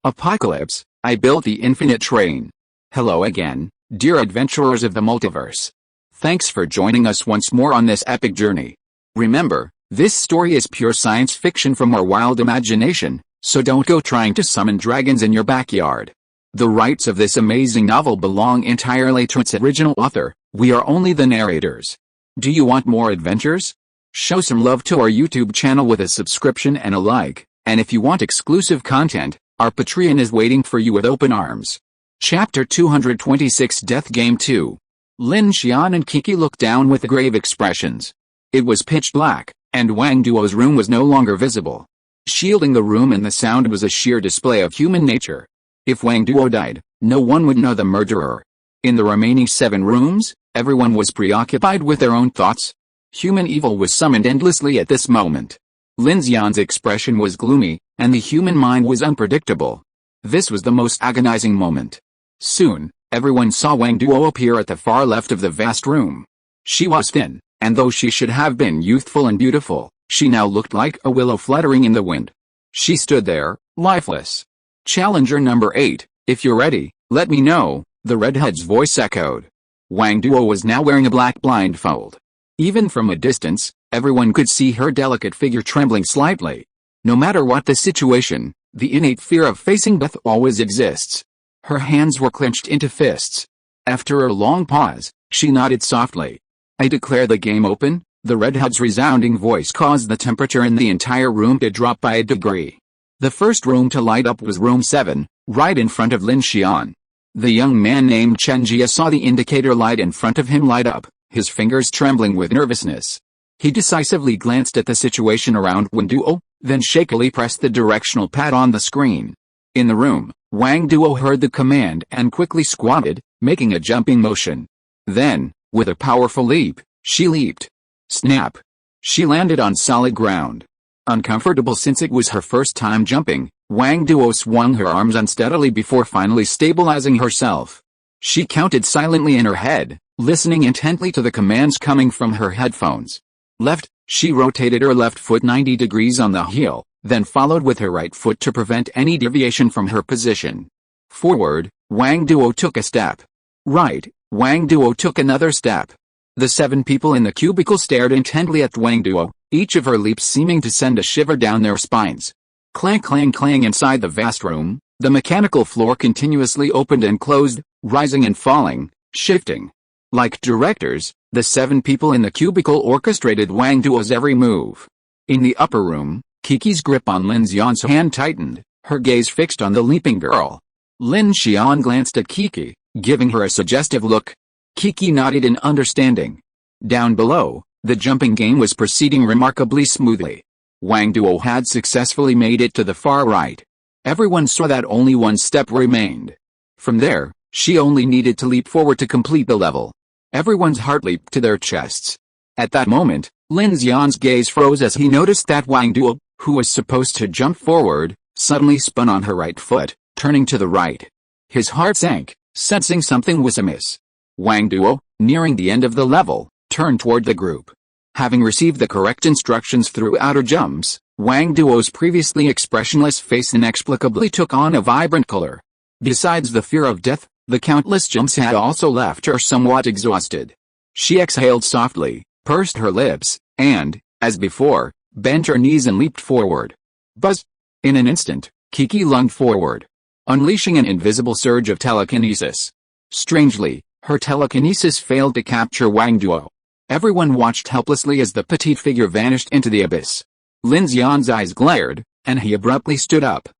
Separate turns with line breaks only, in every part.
Apocalypse, I built the infinite train. Hello again, dear adventurers of the multiverse. Thanks for joining us once more on this epic journey. Remember, this story is pure science fiction from our wild imagination, so don't go trying to summon dragons in your backyard. The rights of this amazing novel belong entirely to its original author, we are only the narrators. Do you want more adventures? Show some love to our YouTube channel with a subscription and a like, and if you want exclusive content, our Patreon is waiting for you with open arms. Chapter 226 Death Game 2. Lin Xian and Kiki looked down with grave expressions. It was pitch black, and Wang Duo's room was no longer visible. Shielding the room and the sound was a sheer display of human nature. If Wang Duo died, no one would know the murderer. In the remaining 7 rooms, everyone was preoccupied with their own thoughts. Human evil was summoned endlessly at this moment. Lin Xian's expression was gloomy, and the human mind was unpredictable. This was the most agonizing moment. Soon, everyone saw Wang Duo appear at the far left of the vast room. She was thin, and though she should have been youthful and beautiful, she now looked like a willow fluttering in the wind. She stood there, lifeless. Challenger number 8, if you're ready, let me know, the redhead's voice echoed. Wang Duo was now wearing a black blindfold. Even from a distance, everyone could see her delicate figure trembling slightly. No matter what the situation, the innate fear of facing death always exists. Her hands were clenched into fists. After a long pause, she nodded softly. I declare the game open. The redhead's resounding voice caused the temperature in the entire room to drop by a degree. The first room to light up was room 7, right in front of Lin Xian. The young man named Chen Sixuan saw the indicator light in front of him light up, his fingers trembling with nervousness. He decisively glanced at the situation around Wang Duo, then shakily pressed the directional pad on the screen. In the room, Wang Duo heard the command and quickly squatted, making a jumping motion. Then, with a powerful leap, she leaped. Snap! She landed on solid ground. Uncomfortable since it was her first time jumping, Wang Duo swung her arms unsteadily before finally stabilizing herself. She counted silently in her head, listening intently to the commands coming from her headphones. Left, she rotated her left foot 90 degrees on the heel, then followed with her right foot to prevent any deviation from her position. Forward, Wang Duo took a step. Right, Wang Duo took another step. The 7 people in the cubicle stared intently at Wang Duo, each of her leaps seeming to send a shiver down their spines. Clang clang clang inside the vast room, the mechanical floor continuously opened and closed, rising and falling, shifting. Like directors, the 7 people in the cubicle orchestrated Wang Duo's every move. In the upper room, Kiki's grip on Lin Xian's hand tightened, her gaze fixed on the leaping girl. Lin Xian glanced at Kiki, giving her a suggestive look. Kiki nodded in understanding. Down below, the jumping game was proceeding remarkably smoothly. Wang Duo had successfully made it to the far right. Everyone saw that only one step remained. From there, she only needed to leap forward to complete the level. Everyone's heart leaped to their chests. At that moment, Lin Xian's gaze froze as he noticed that Wang Duo, who was supposed to jump forward, suddenly spun on her right foot, turning to the right. His heart sank, sensing something was amiss. Wang Duo, nearing the end of the level, turned toward the group. Having received the correct instructions through outer jumps, Wang Duo's previously expressionless face inexplicably took on a vibrant color. Besides the fear of death, the countless jumps had also left her somewhat exhausted. She exhaled softly, pursed her lips, and, as before, bent her knees and leaped forward. Buzz! In an instant, Kiki lunged forward, unleashing an invisible surge of telekinesis. Strangely, her telekinesis failed to capture Wang Duo. Everyone watched helplessly as the petite figure vanished into the abyss. Lin Xian's eyes glared, and he abruptly stood up.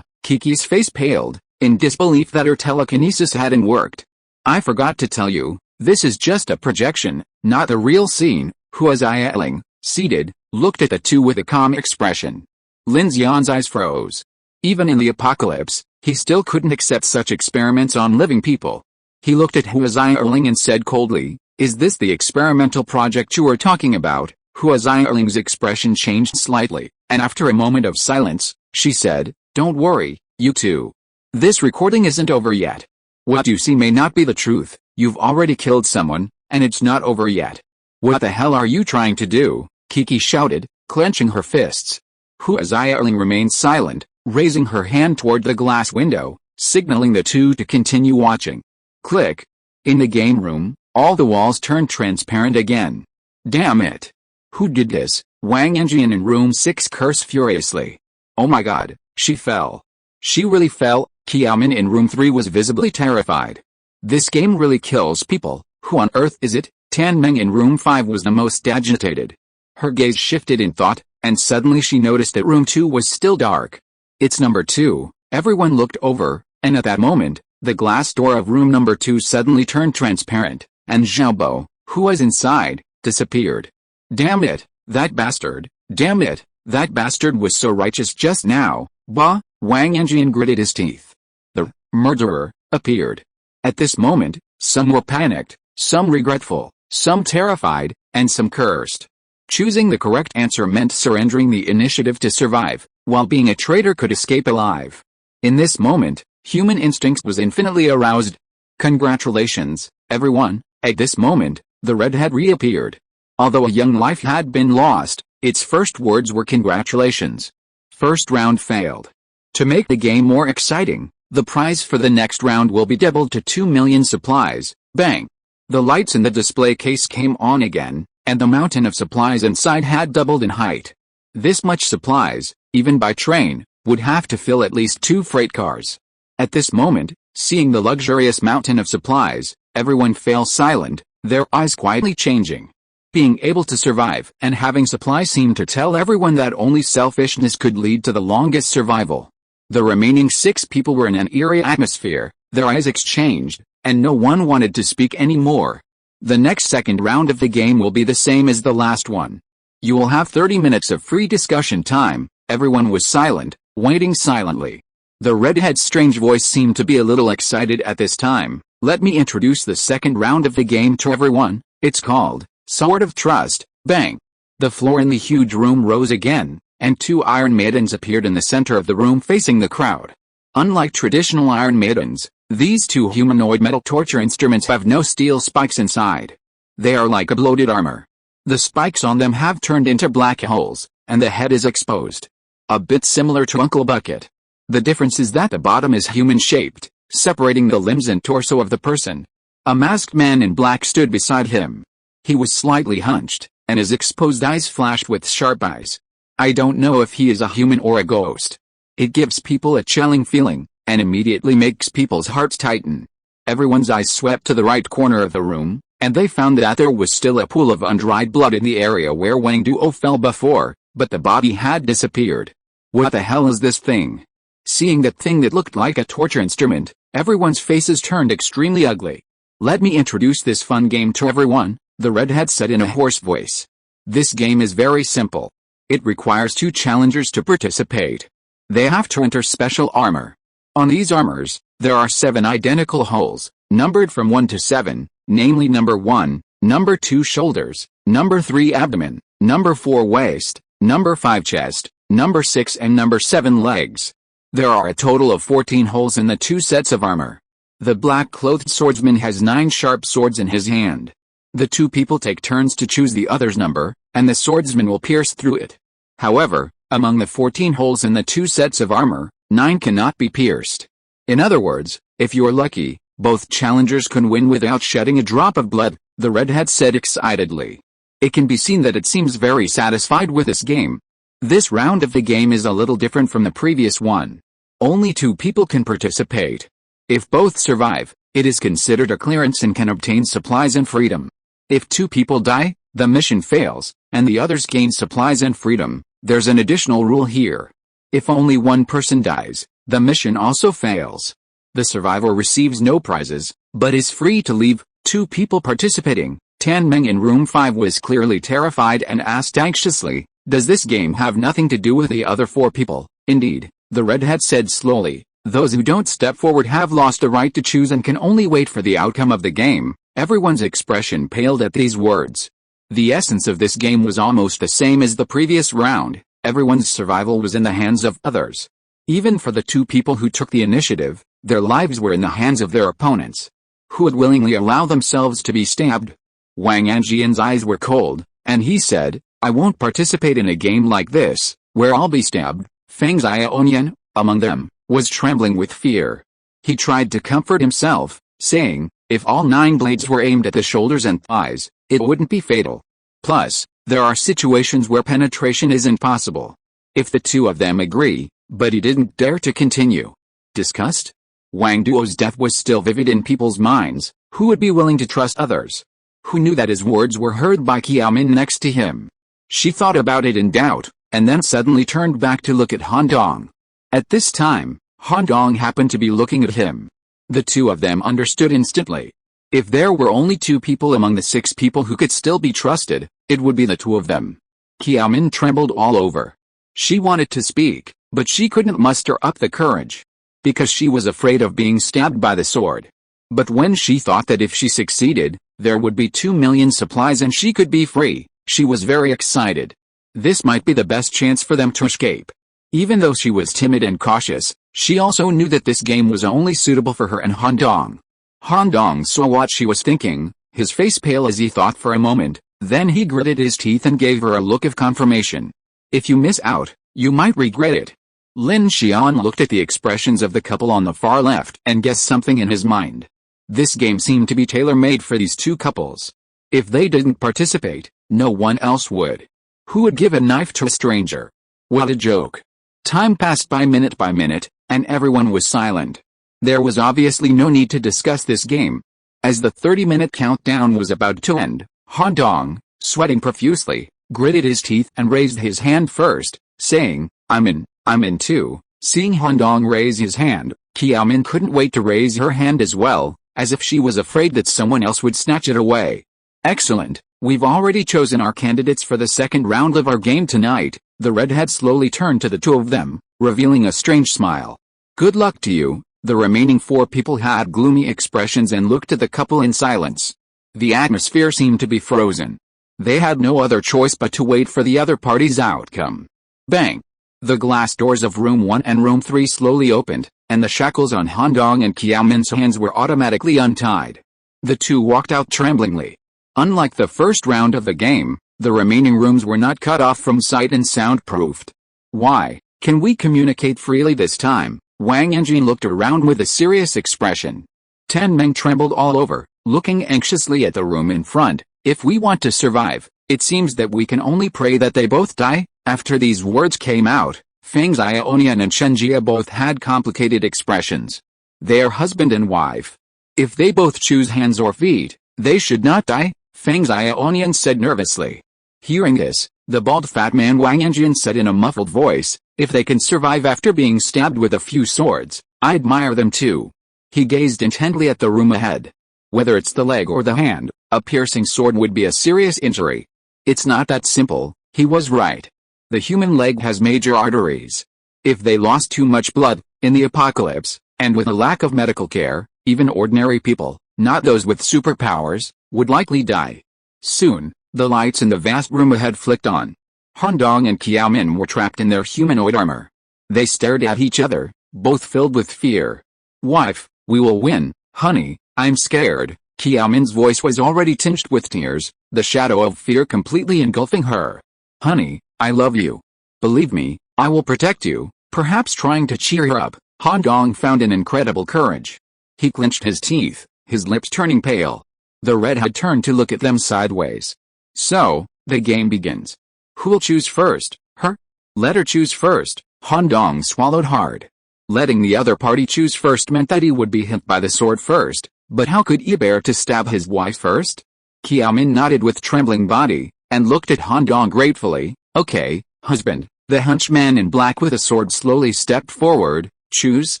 Kiki's face paled, in disbelief that her telekinesis hadn't worked. I forgot to tell you, this is just a projection, not the real scene. Hua Xiaoling, seated, looked at the two with a calm expression. Lin Xian's eyes froze. Even in the apocalypse, he still couldn't accept such experiments on living people. He looked at Hua Xiaoling and said coldly, is this the experimental project you were talking about? Hua Xiaoling's expression changed slightly, and after a moment of silence, she said, don't worry, you two. This recording isn't over yet. What you see may not be the truth, you've already killed someone, and it's not over yet. What the hell are you trying to do? Kiki shouted, clenching her fists. Hua Xiaoling remained silent, raising her hand toward the glass window, signaling the two to continue watching. Click. In the game room, all the walls turned transparent again. Damn it! Who did this? Wang Yanjian in room 6 cursed furiously. Oh my god, she fell. She really fell. Qiaomin in room 3 was visibly terrified. This game really kills people. Who on earth is it? Tan Meng in room 5 was the most agitated. Her gaze shifted in thought, and suddenly she noticed that room 2 was still dark. It's number 2. Everyone looked over, and at that moment, the glass door of room number 2 suddenly turned transparent, and Xiaobo, who was inside, disappeared. Damn it, that bastard! Damn it, that bastard was so righteous just now. Bah! Wang Yanjian gritted his teeth. The murderer appeared. At this moment, some were panicked, some regretful, some terrified, and some cursed. Choosing the correct answer meant surrendering the initiative to survive, while being a traitor could escape alive. In this moment, human instinct was infinitely aroused. Congratulations, everyone. At this moment, the redhead reappeared. Although a young life had been lost, its first words were congratulations. First round failed. To make the game more exciting, the prize for the next round will be doubled to 2 million supplies. Bang! The lights in the display case came on again, and the mountain of supplies inside had doubled in height. This much supplies, even by train, would have to fill at least 2 freight cars. At this moment, seeing the luxurious mountain of supplies, everyone fell silent, their eyes quietly changing. Being able to survive and having supplies seemed to tell everyone that only selfishness could lead to the longest survival. The remaining 6 people were in an eerie atmosphere, their eyes exchanged, and no one wanted to speak anymore. The next second round of the game will be the same as the last one. You will have 30 minutes of free discussion time. Everyone was silent, waiting silently. The redhead's strange voice seemed to be a little excited at this time. Let me introduce the second round of the game to everyone. It's called Sword of Trust. Bang! The floor in the huge room rose again, and 2 Iron Maidens appeared in the center of the room facing the crowd. Unlike traditional Iron Maidens, these 2 humanoid metal torture instruments have no steel spikes inside. They are like a bloated armor. The spikes on them have turned into black holes, and the head is exposed. A bit similar to Uncle Bucket. The difference is that the bottom is human-shaped, separating the limbs and torso of the person. A masked man in black stood beside him. He was slightly hunched, and his exposed eyes flashed with sharp eyes. I don't know if he is a human or a ghost. It gives people a chilling feeling, and immediately makes people's hearts tighten. Everyone's eyes swept to the right corner of the room, and they found that there was still a pool of undried blood in the area where Wang Duo fell before, but the body had disappeared. What the hell is this thing? Seeing that thing that looked like a torture instrument, everyone's faces turned extremely ugly. Let me introduce this fun game to everyone, the redhead said in a hoarse voice. This game is very simple. It requires 2 challengers to participate. They have to enter special armor. On these armors, there are 7 identical holes, numbered from 1 to 7, namely number 1, number 2 shoulders, number 3 abdomen, number 4 waist, number 5 chest, number 6 and number 7 legs. There are a total of 14 holes in the 2 sets of armor. The black-clothed swordsman has 9 sharp swords in his hand. The 2 people take turns to choose the other's number, and the swordsman will pierce through it. However, among the 14 holes in the 2 sets of armor, 9 cannot be pierced. In other words, if you're lucky, both challengers can win without shedding a drop of blood, the redhead said excitedly. It can be seen that it seems very satisfied with this game. This round of the game is a little different from the previous one. Only 2 people can participate. If both survive, it is considered a clearance and can obtain supplies and freedom. If 2 people die, the mission fails, and the others gain supplies and freedom. There's an additional rule here. If only 1 person dies, the mission also fails. The survivor receives no prizes, but is free to leave. 2 people participating. Tan Meng in room 5 was clearly terrified and asked anxiously, does this game have nothing to do with the other 4 people? Indeed, the redhead said slowly, those who don't step forward have lost the right to choose and can only wait for the outcome of the game. Everyone's expression paled at these words. The essence of this game was almost the same as the previous round. Everyone's survival was in the hands of others. Even for the 2 people who took the initiative, their lives were in the hands of their opponents. Who would willingly allow themselves to be stabbed? Wang Yanjian's eyes were cold, and he said, I won't participate in a game like this, where I'll be stabbed. Feng Xiaonian, among them, was trembling with fear. He tried to comfort himself, saying, if all 9 blades were aimed at the shoulders and thighs, it wouldn't be fatal. Plus, there are situations where penetration isn't possible. If the two of them agree, but he didn't dare to continue. Disgust? Wang Duo's death was still vivid in people's minds. Who would be willing to trust others? Who knew that his words were heard by Qiaomin next to him? She thought about it in doubt, and then suddenly turned back to look at Han Dong. At this time, Han Dong happened to be looking at him. The two of them understood instantly. If there were only 2 people among the 6 people who could still be trusted, it would be the 2 of them. Qiaomin trembled all over. She wanted to speak, but she couldn't muster up the courage. Because she was afraid of being stabbed by the sword. But when she thought that if she succeeded, there would be 2 million supplies and she could be free, she was very excited. This might be the best chance for them to escape. Even though she was timid and cautious, she also knew that this game was only suitable for her and Han Dong. Han Dong saw what she was thinking, his face pale as he thought for a moment, then he gritted his teeth and gave her a look of confirmation. If you miss out, you might regret it. Lin Xian looked at the expressions of the couple on the far left and guessed something in his mind. This game seemed to be tailor-made for these 2 couples. If they didn't participate, no one else would. Who would give a knife to a stranger? What a joke. Time passed by minute, and everyone was silent. There was obviously no need to discuss this game. As the 30-minute countdown was about to end, Han Dong, sweating profusely, gritted his teeth and raised his hand first, saying, I'm in too. Seeing Han Dong raise his hand, Qiaomin couldn't wait to raise her hand as well, as if she was afraid that someone else would snatch it away. Excellent, we've already chosen our candidates for the second round of our game tonight. The redhead slowly turned to the 2 of them, revealing a strange smile. Good luck to you. The remaining 4 people had gloomy expressions and looked at the couple in silence. The atmosphere seemed to be frozen. They had no other choice but to wait for the other party's outcome. Bang! The glass doors of Room 1 and Room 3 slowly opened, and the shackles on Han Dong and Qiaomin's hands were automatically untied. The 2 walked out tremblingly. Unlike the first round of the game, the remaining rooms were not cut off from sight and soundproofed. Why? Can we communicate freely this time? Wang Yanjin looked around with a serious expression. Tan Meng trembled all over, looking anxiously at the room in front. If we want to survive, it seems that we can only pray that they both die. After these words came out, Feng Xiaonian and Chen Jia both had complicated expressions. They are husband and wife. If they both choose hands or feet, they should not die, Feng Xiaonian said nervously. Hearing this, the bald fat man Wang Yanjin said in a muffled voice, if they can survive after being stabbed with a few swords, I admire them too. He gazed intently at the room ahead. Whether it's the leg or the hand, a piercing sword would be a serious injury. It's not that simple, he was right. The human leg has major arteries. If they lost too much blood, in the apocalypse, and with a lack of medical care, even ordinary people, not those with superpowers, would likely die. Soon, the lights in the vast room ahead flicked on. Han Dong and Qiaomin were trapped in their humanoid armor. They stared at each other, both filled with fear. Wife, we will win, honey, I'm scared. Qiaomin's voice was already tinged with tears, the shadow of fear completely engulfing her. Honey, I love you. Believe me, I will protect you. Perhaps trying to cheer her up, Han Dong found an incredible courage. He clenched his teeth, his lips turning pale. The redhead turned to look at them sideways. So, the game begins. Who will choose first? Her? Let her choose first. Han Dong swallowed hard. Letting the other party choose first meant that he would be hit by the sword first, but how could he bear to stab his wife first? Qiaomin nodded with trembling body, and looked at Han Dong gratefully. Okay, husband. The henchman in black with a sword slowly stepped forward. Choose,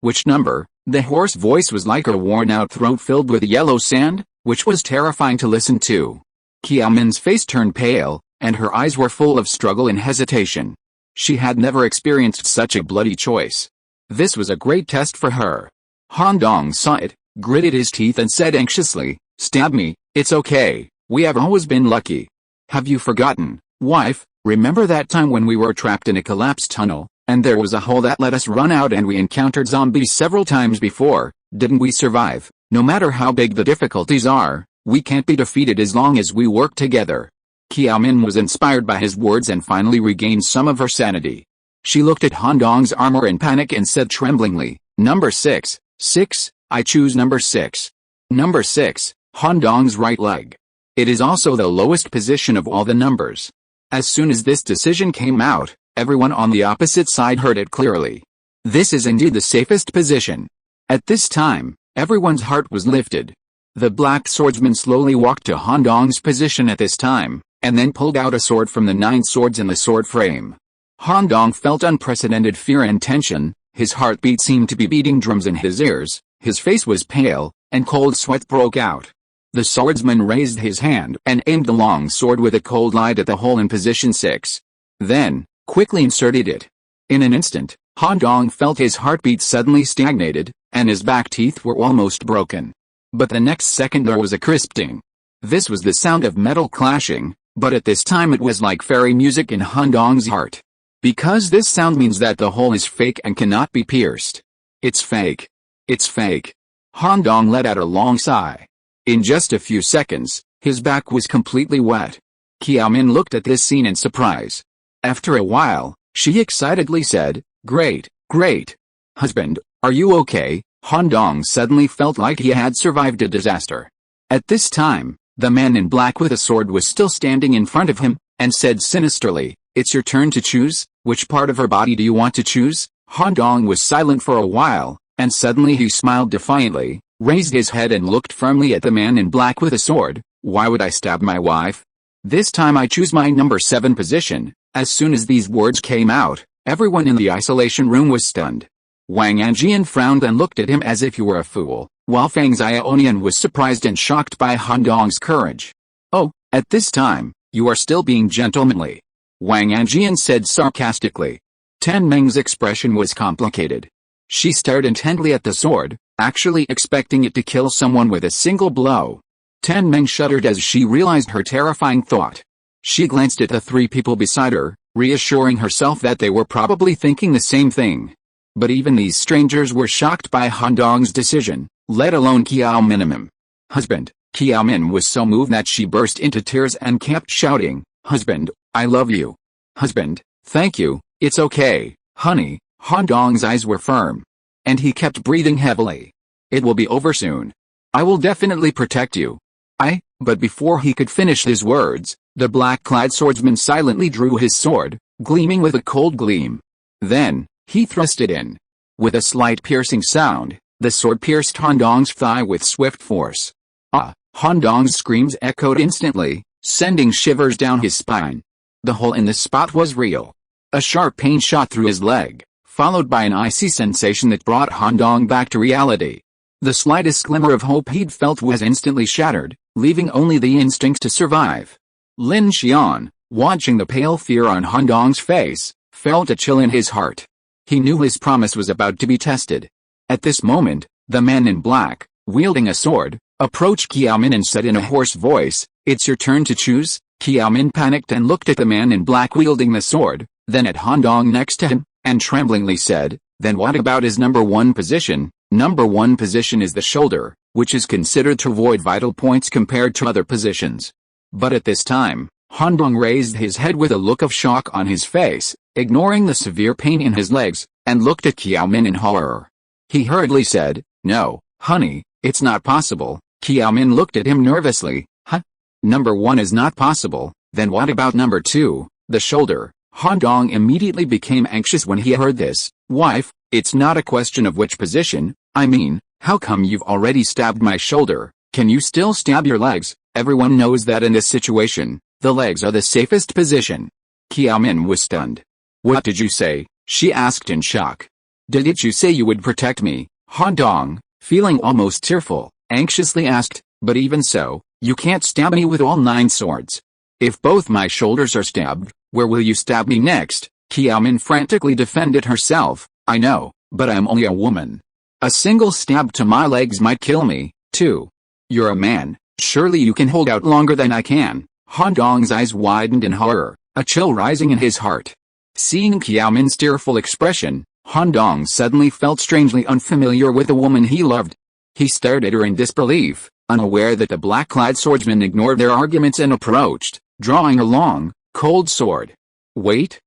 which number? The hoarse voice was like a worn-out throat filled with yellow sand, which was terrifying to listen to. Qiaomin's face turned pale, and her eyes were full of struggle and hesitation. She had never experienced such a bloody choice. This was a great test for her. Han Dong saw it, gritted his teeth and said anxiously, stab me, it's okay, we have always been lucky. Have you forgotten, wife? Remember that time when we were trapped in a collapsed tunnel, and there was a hole that let us run out and we encountered zombies several times before? Didn't we survive? No matter how big the difficulties are, we can't be defeated as long as we work together. Qiaomin was inspired by his words and finally regained some of her sanity. She looked at Han Dong's armor in panic and said tremblingly, "Number 6, 6, I choose number 6. Number 6, Han Dong's right leg. It is also the lowest position of all the numbers." As soon as this decision came out, everyone on the opposite side heard it clearly. This is indeed the safest position. At this time, everyone's heart was lifted. The black swordsman slowly walked to Han Dong's position at this time, and then pulled out a sword from the 9 swords in the sword frame. Han Dong felt unprecedented fear and tension, his heartbeat seemed to be beating drums in his ears, his face was pale, and cold sweat broke out. The swordsman raised his hand and aimed the long sword with a cold light at the hole in position 6. Then, quickly inserted it. In an instant, Han Dong felt his heartbeat suddenly stagnated, and his back teeth were almost broken. But the next second there was a crisp ding. This was the sound of metal clashing, but at this time it was like fairy music in Han Dong's heart. Because this sound means that the hole is fake and cannot be pierced. It's fake. It's fake. Han Dong let out a long sigh. In just a few seconds, his back was completely wet. Qiao Min looked at this scene in surprise. After a while, she excitedly said, "Great, great. Husband, are you okay?" Han Dong suddenly felt like he had survived a disaster. At this time, the man in black with a sword was still standing in front of him, and said sinisterly, "It's your turn to choose. Which part of her body do you want to choose?" Han Dong was silent for a while, and suddenly he smiled defiantly, raised his head and looked firmly at the man in black with a sword. "Why would I stab my wife? This time I choose my number 7 position." As soon as these words came out, everyone in the isolation room was stunned. Wang Anjian frowned and looked at him as if he were a fool, while Fang Xiaonian was surprised and shocked by Han Dong's courage. "Oh, at this time, you are still being gentlemanly," Wang Anjian said sarcastically. Tan Meng's expression was complicated. She stared intently at the sword, actually expecting it to kill someone with a single blow. Tan Meng shuddered as she realized her terrifying thought. She glanced at the 3 people beside her, reassuring herself that they were probably thinking the same thing. But even these strangers were shocked by Han Dong's decision, let alone Qiao Min. "Husband," Qiao Min was so moved that she burst into tears and kept shouting, "Husband, I love you. Husband, thank you, it's okay, honey." Han Dong's eyes were firm. And he kept breathing heavily. "It will be over soon. I will definitely protect you." But before he could finish his words, the black-clad swordsman silently drew his sword, gleaming with a cold gleam. Then, he thrust it in. With a slight piercing sound, the sword pierced Han Dong's thigh with swift force. "Ah!" Han Dong's screams echoed instantly, sending shivers down his spine. The hole in the spot was real. A sharp pain shot through his leg, followed by an icy sensation that brought Han Dong back to reality. The slightest glimmer of hope he'd felt was instantly shattered, leaving only the instinct to survive. Lin Xian, watching the pale fear on Han Dong's face, felt a chill in his heart. He knew his promise was about to be tested. At this moment, the man in black, wielding a sword, approached Qiao Min and said in a hoarse voice, "It's your turn to choose." Qiao Min panicked and looked at the man in black wielding the sword, then at Han Dong next to him, and tremblingly said, "Then what about his number 1 position?" Number 1 position is the shoulder, which is considered to void vital points compared to other positions. But at this time, Han Dong raised his head with a look of shock on his face, ignoring the severe pain in his legs, and looked at Qiao Min in horror. He hurriedly said, "No, honey, it's not possible." Qiao Min looked at him nervously. "Huh? Number 1 is not possible, then what about number 2, the shoulder?" Han Dong immediately became anxious when he heard this. "Wife, it's not a question of which position, I mean, how come you've already stabbed my shoulder? Can you still stab your legs?" Everyone knows that in this situation, the legs are the safest position. Qiao Min was stunned. "What did you say?" she asked in shock. "Didn't you say you would protect me?" Han Dong, feeling almost tearful, anxiously asked, "But even so, you can't stab me with all 9 swords. If both my shoulders are stabbed, where will you stab me next?" Qiao Min frantically defended herself. "I know, but I'm only a woman. A single stab to my legs might kill me, too. You're a man, surely you can hold out longer than I can." Han Dong's eyes widened in horror, a chill rising in his heart. Seeing Qiao Min's tearful expression, Han Dong suddenly felt strangely unfamiliar with the woman he loved. He stared at her in disbelief, unaware that the black-clad swordsman ignored their arguments and approached, drawing a long, cold sword. Wait.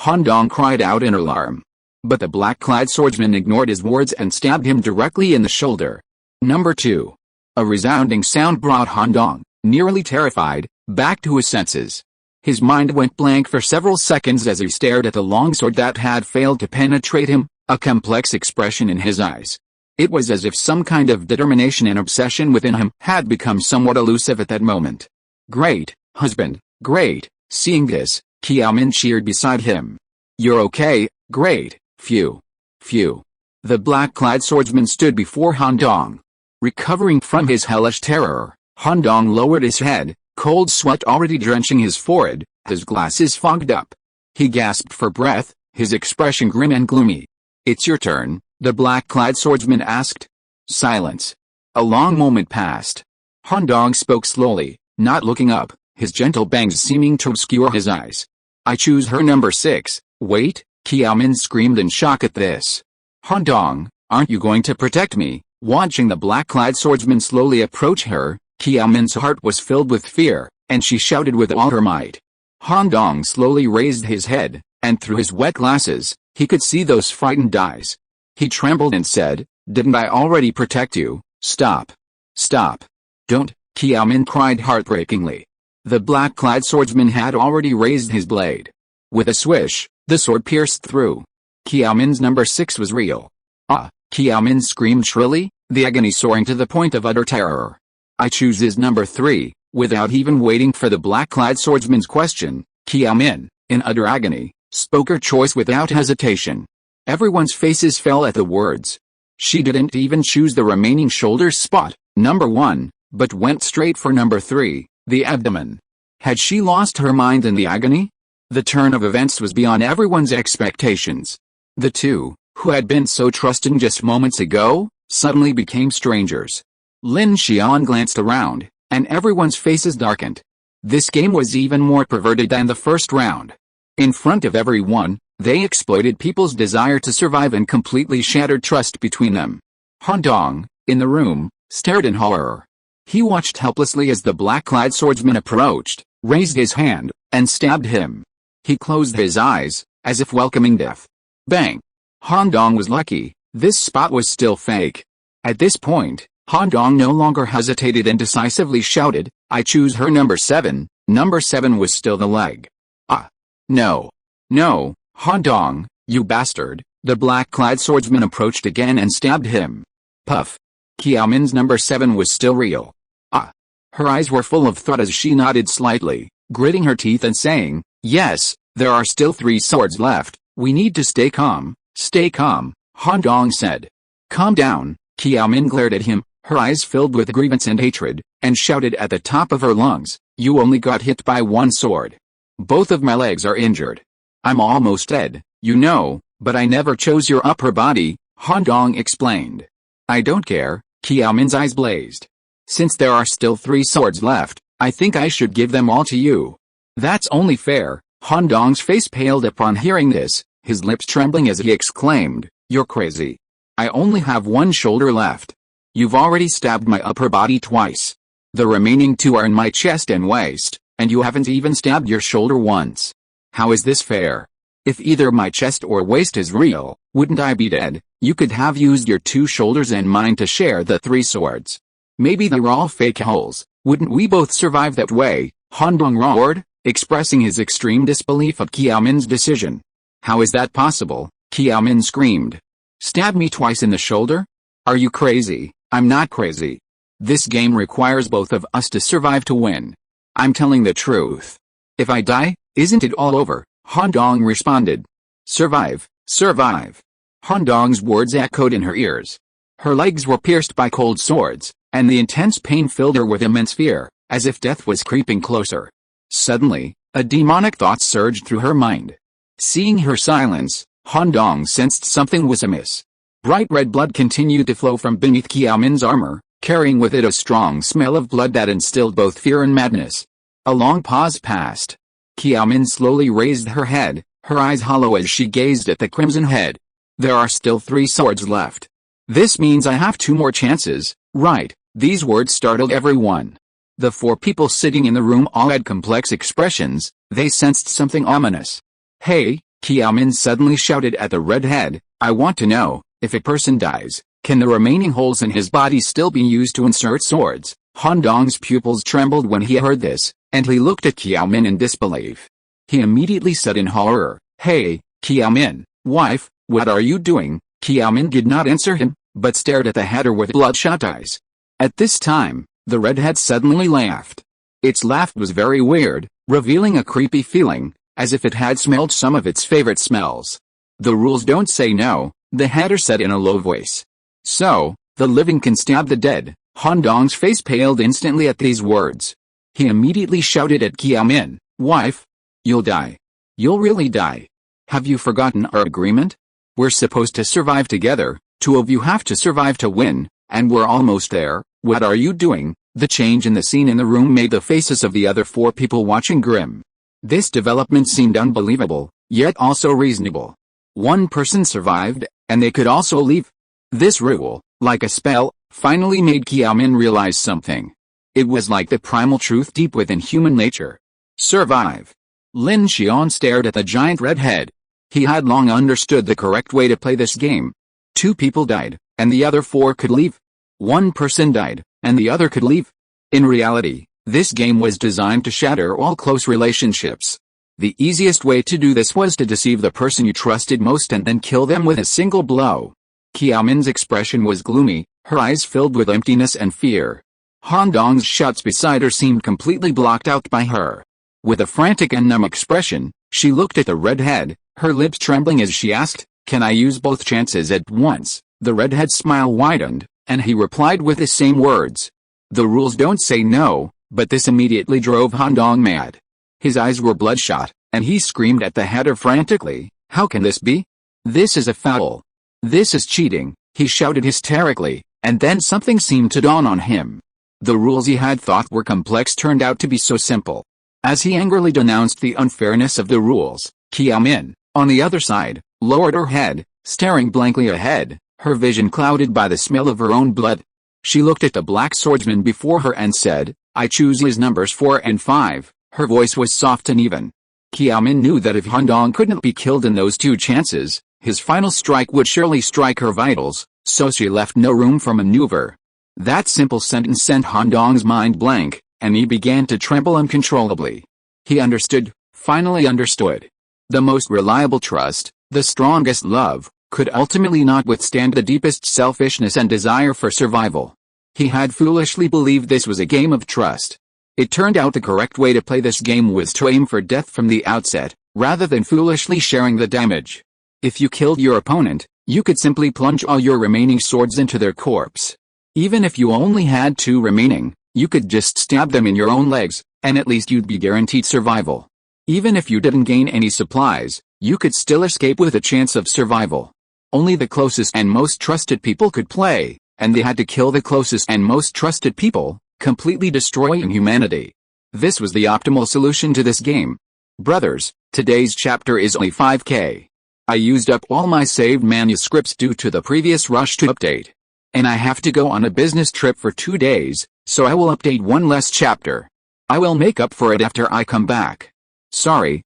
Han Dong cried out in alarm. But the black-clad swordsman ignored his words and stabbed him directly in the shoulder. Number 2. A resounding sound brought Han Dong, nearly terrified, back to his senses. His mind went blank for several seconds as he stared at the longsword that had failed to penetrate him, a complex expression in his eyes. It was as if some kind of determination and obsession within him had become somewhat elusive at that moment. "Great, husband, great." Seeing this, Qiaomin cheered beside him. "You're okay, great, phew. Phew." The black-clad swordsman stood before Han Dong. Recovering from his hellish terror, Han Dong lowered his head, cold sweat already drenching his forehead, his glasses fogged up. He gasped for breath, his expression grim and gloomy. "It's your turn," the black-clad swordsman asked. Silence. A long moment passed. Han Dong spoke slowly, not looking up, his gentle bangs seeming to obscure his eyes. "I choose her number 6. Wait," Qiaomin screamed in shock at this. "Han Dong, aren't you going to protect me?" Watching the black-clad swordsman slowly approach her, Qiaomin's heart was filled with fear, and she shouted with all her might. Han Dong slowly raised his head, and through his wet glasses, he could see those frightened eyes. He trembled and said, "Didn't I already protect you? Stop. Stop. Don't," Qiaomin cried heartbreakingly. The black-clad swordsman had already raised his blade. With a swish, the sword pierced through. Qiaomin's number 6 was real. "Ah!" Qiaomin screamed shrilly, the agony soaring to the point of utter terror. "I choose his number 3, without even waiting for the black-clad swordsman's question, Qiaomin, in utter agony, spoke her choice without hesitation. Everyone's faces fell at the words. She didn't even choose the remaining shoulder spot, number 1, but went straight for number 3, the abdomen. Had she lost her mind in the agony? The turn of events was beyond everyone's expectations. The two, who had been so trusting just moments ago, suddenly became strangers. Lin Xian glanced around, and everyone's faces darkened. This game was even more perverted than the first round. In front of everyone, they exploited people's desire to survive and completely shattered trust between them. Han Dong, in the room, stared in horror. He watched helplessly as the black-clad swordsman approached, raised his hand, and stabbed him. He closed his eyes, as if welcoming death. Bang! Han Dong was lucky, this spot was still fake. At this point, Han Dong no longer hesitated and decisively shouted, "I choose her number 7, number 7 was still the leg." "Ah! No! No, Han Dong, you bastard!" The black-clad swordsman approached again and stabbed him. Puff! Qiaomin's number 7 was still real. "Ah!" Her eyes were full of thought as she nodded slightly, gritting her teeth and saying, "Yes, there are still 3 swords left, we need to stay calm." "Stay calm," Han Dong said. "Calm down." Qiaomin glared at him, her eyes filled with grievance and hatred, and shouted at the top of her lungs, "You only got hit by 1 sword. Both of my legs are injured. I'm almost dead, you know, but I never chose your upper body," Han Dong explained. "I don't care," Qiaomin's eyes blazed. "Since there are still 3 swords left, I think I should give them all to you." "That's only fair." Han Dong's face paled upon hearing this, his lips trembling as he exclaimed, "You're crazy. I only have 1 shoulder left. You've already stabbed my upper body twice. The remaining 2 are in my chest and waist, and you haven't even stabbed your shoulder once. How is this fair? If either my chest or waist is real, wouldn't I be dead? You could have used your 2 shoulders and mine to share the 3 swords. Maybe they're all fake holes. Wouldn't we both survive that way?" Han Dong roared, expressing his extreme disbelief of Qiaomin's decision. "How is that possible?" Qiaomin screamed. "Stab me twice in the shoulder? Are you crazy?" "I'm not crazy. This game requires both of us to survive to win. I'm telling the truth. If I die, isn't it all over?" Han Dong responded. "Survive, survive." Han Dong's words echoed in her ears. Her legs were pierced by cold swords, and the intense pain filled her with immense fear, as if death was creeping closer. Suddenly, a demonic thought surged through her mind. Seeing her silence, Han Dong sensed something was amiss. Bright red blood continued to flow from beneath Qiaomin's armor, carrying with it a strong smell of blood that instilled both fear and madness. A long pause passed. Qiaomin slowly raised her head, her eyes hollow as she gazed at the crimson head. "There are still 3 swords left. This means I have 2 more chances, right?" These words startled everyone. The 4 people sitting in the room all had complex expressions, they sensed something ominous. "Hey, Qiaomin suddenly shouted at the redhead, I want to know, if a person dies, can the remaining holes in his body still be used to insert swords? Han Dong's pupils trembled when he heard this, and he looked at Qiaomin in disbelief. He immediately said in horror, Hey, Qiaomin, wife, what are you doing? Qiaomin did not answer him, but stared at the hatter with bloodshot eyes. At this time, the redhead suddenly laughed. Its laugh was very weird, revealing a creepy feeling, as if it had smelled some of its favorite smells. The rules don't say no, the hatter said in a low voice. So, the living can stab the dead. Han Dong's face paled instantly at these words. He immediately shouted at Qiaomin, Wife, you'll die. You'll really die. Have you forgotten our agreement? We're supposed to survive together, 2 of you have to survive to win, and we're almost there. What are you doing? The change in the scene in the room made the faces of the other 4 people watching grim. This development seemed unbelievable, yet also reasonable. 1 person survived, and they could also leave. This rule, like a spell, finally made Qiaomin realize something. It was like the primal truth deep within human nature. Survive. Lin Xian stared at the giant redhead. He had long understood the correct way to play this game. 2 people died, and the other 4 could leave. 1 person died, and the other could leave. In reality, this game was designed to shatter all close relationships. The easiest way to do this was to deceive the person you trusted most and then kill them with a single blow. Qiaomin's expression was gloomy, her eyes filled with emptiness and fear. Han Dong's shouts beside her seemed completely blocked out by her. With a frantic and numb expression, she looked at the redhead, her lips trembling as she asked, Can I use both chances at once? The redhead's smile widened, and he replied with the same words. The rules don't say no, but this immediately drove Han Dong mad. His eyes were bloodshot, and he screamed at the hatter frantically, How can this be? This is a foul. This is cheating, he shouted hysterically, and then something seemed to dawn on him. The rules he had thought were complex turned out to be so simple. As he angrily denounced the unfairness of the rules, Qiaomin, on the other side, lowered her head, staring blankly ahead, her vision clouded by the smell of her own blood. She looked at the black swordsman before her and said, I choose his numbers 4 and 5, her voice was soft and even. Qiaomin knew that if Han Dong couldn't be killed in those 2 chances, his final strike would surely strike her vitals, so she left no room for maneuver. That simple sentence sent Han Dong's mind blank, and he began to tremble uncontrollably. He understood, finally understood. The most reliable trust, the strongest love, could ultimately not withstand the deepest selfishness and desire for survival. He had foolishly believed this was a game of trust. It turned out the correct way to play this game was to aim for death from the outset, rather than foolishly sharing the damage. If you killed your opponent, you could simply plunge all your remaining swords into their corpse. Even if you only had 2 remaining, you could just stab them in your own legs, and at least you'd be guaranteed survival. Even if you didn't gain any supplies, you could still escape with a chance of survival. Only the closest and most trusted people could play, and they had to kill the closest and most trusted people, completely destroying humanity. This was the optimal solution to this game. Brothers, today's chapter is only 5k. I used up all my saved manuscripts due to the previous rush to update. And I have to go on a business trip for 2 days, so I will update 1 less chapter. I will make up for it after I come back. Sorry,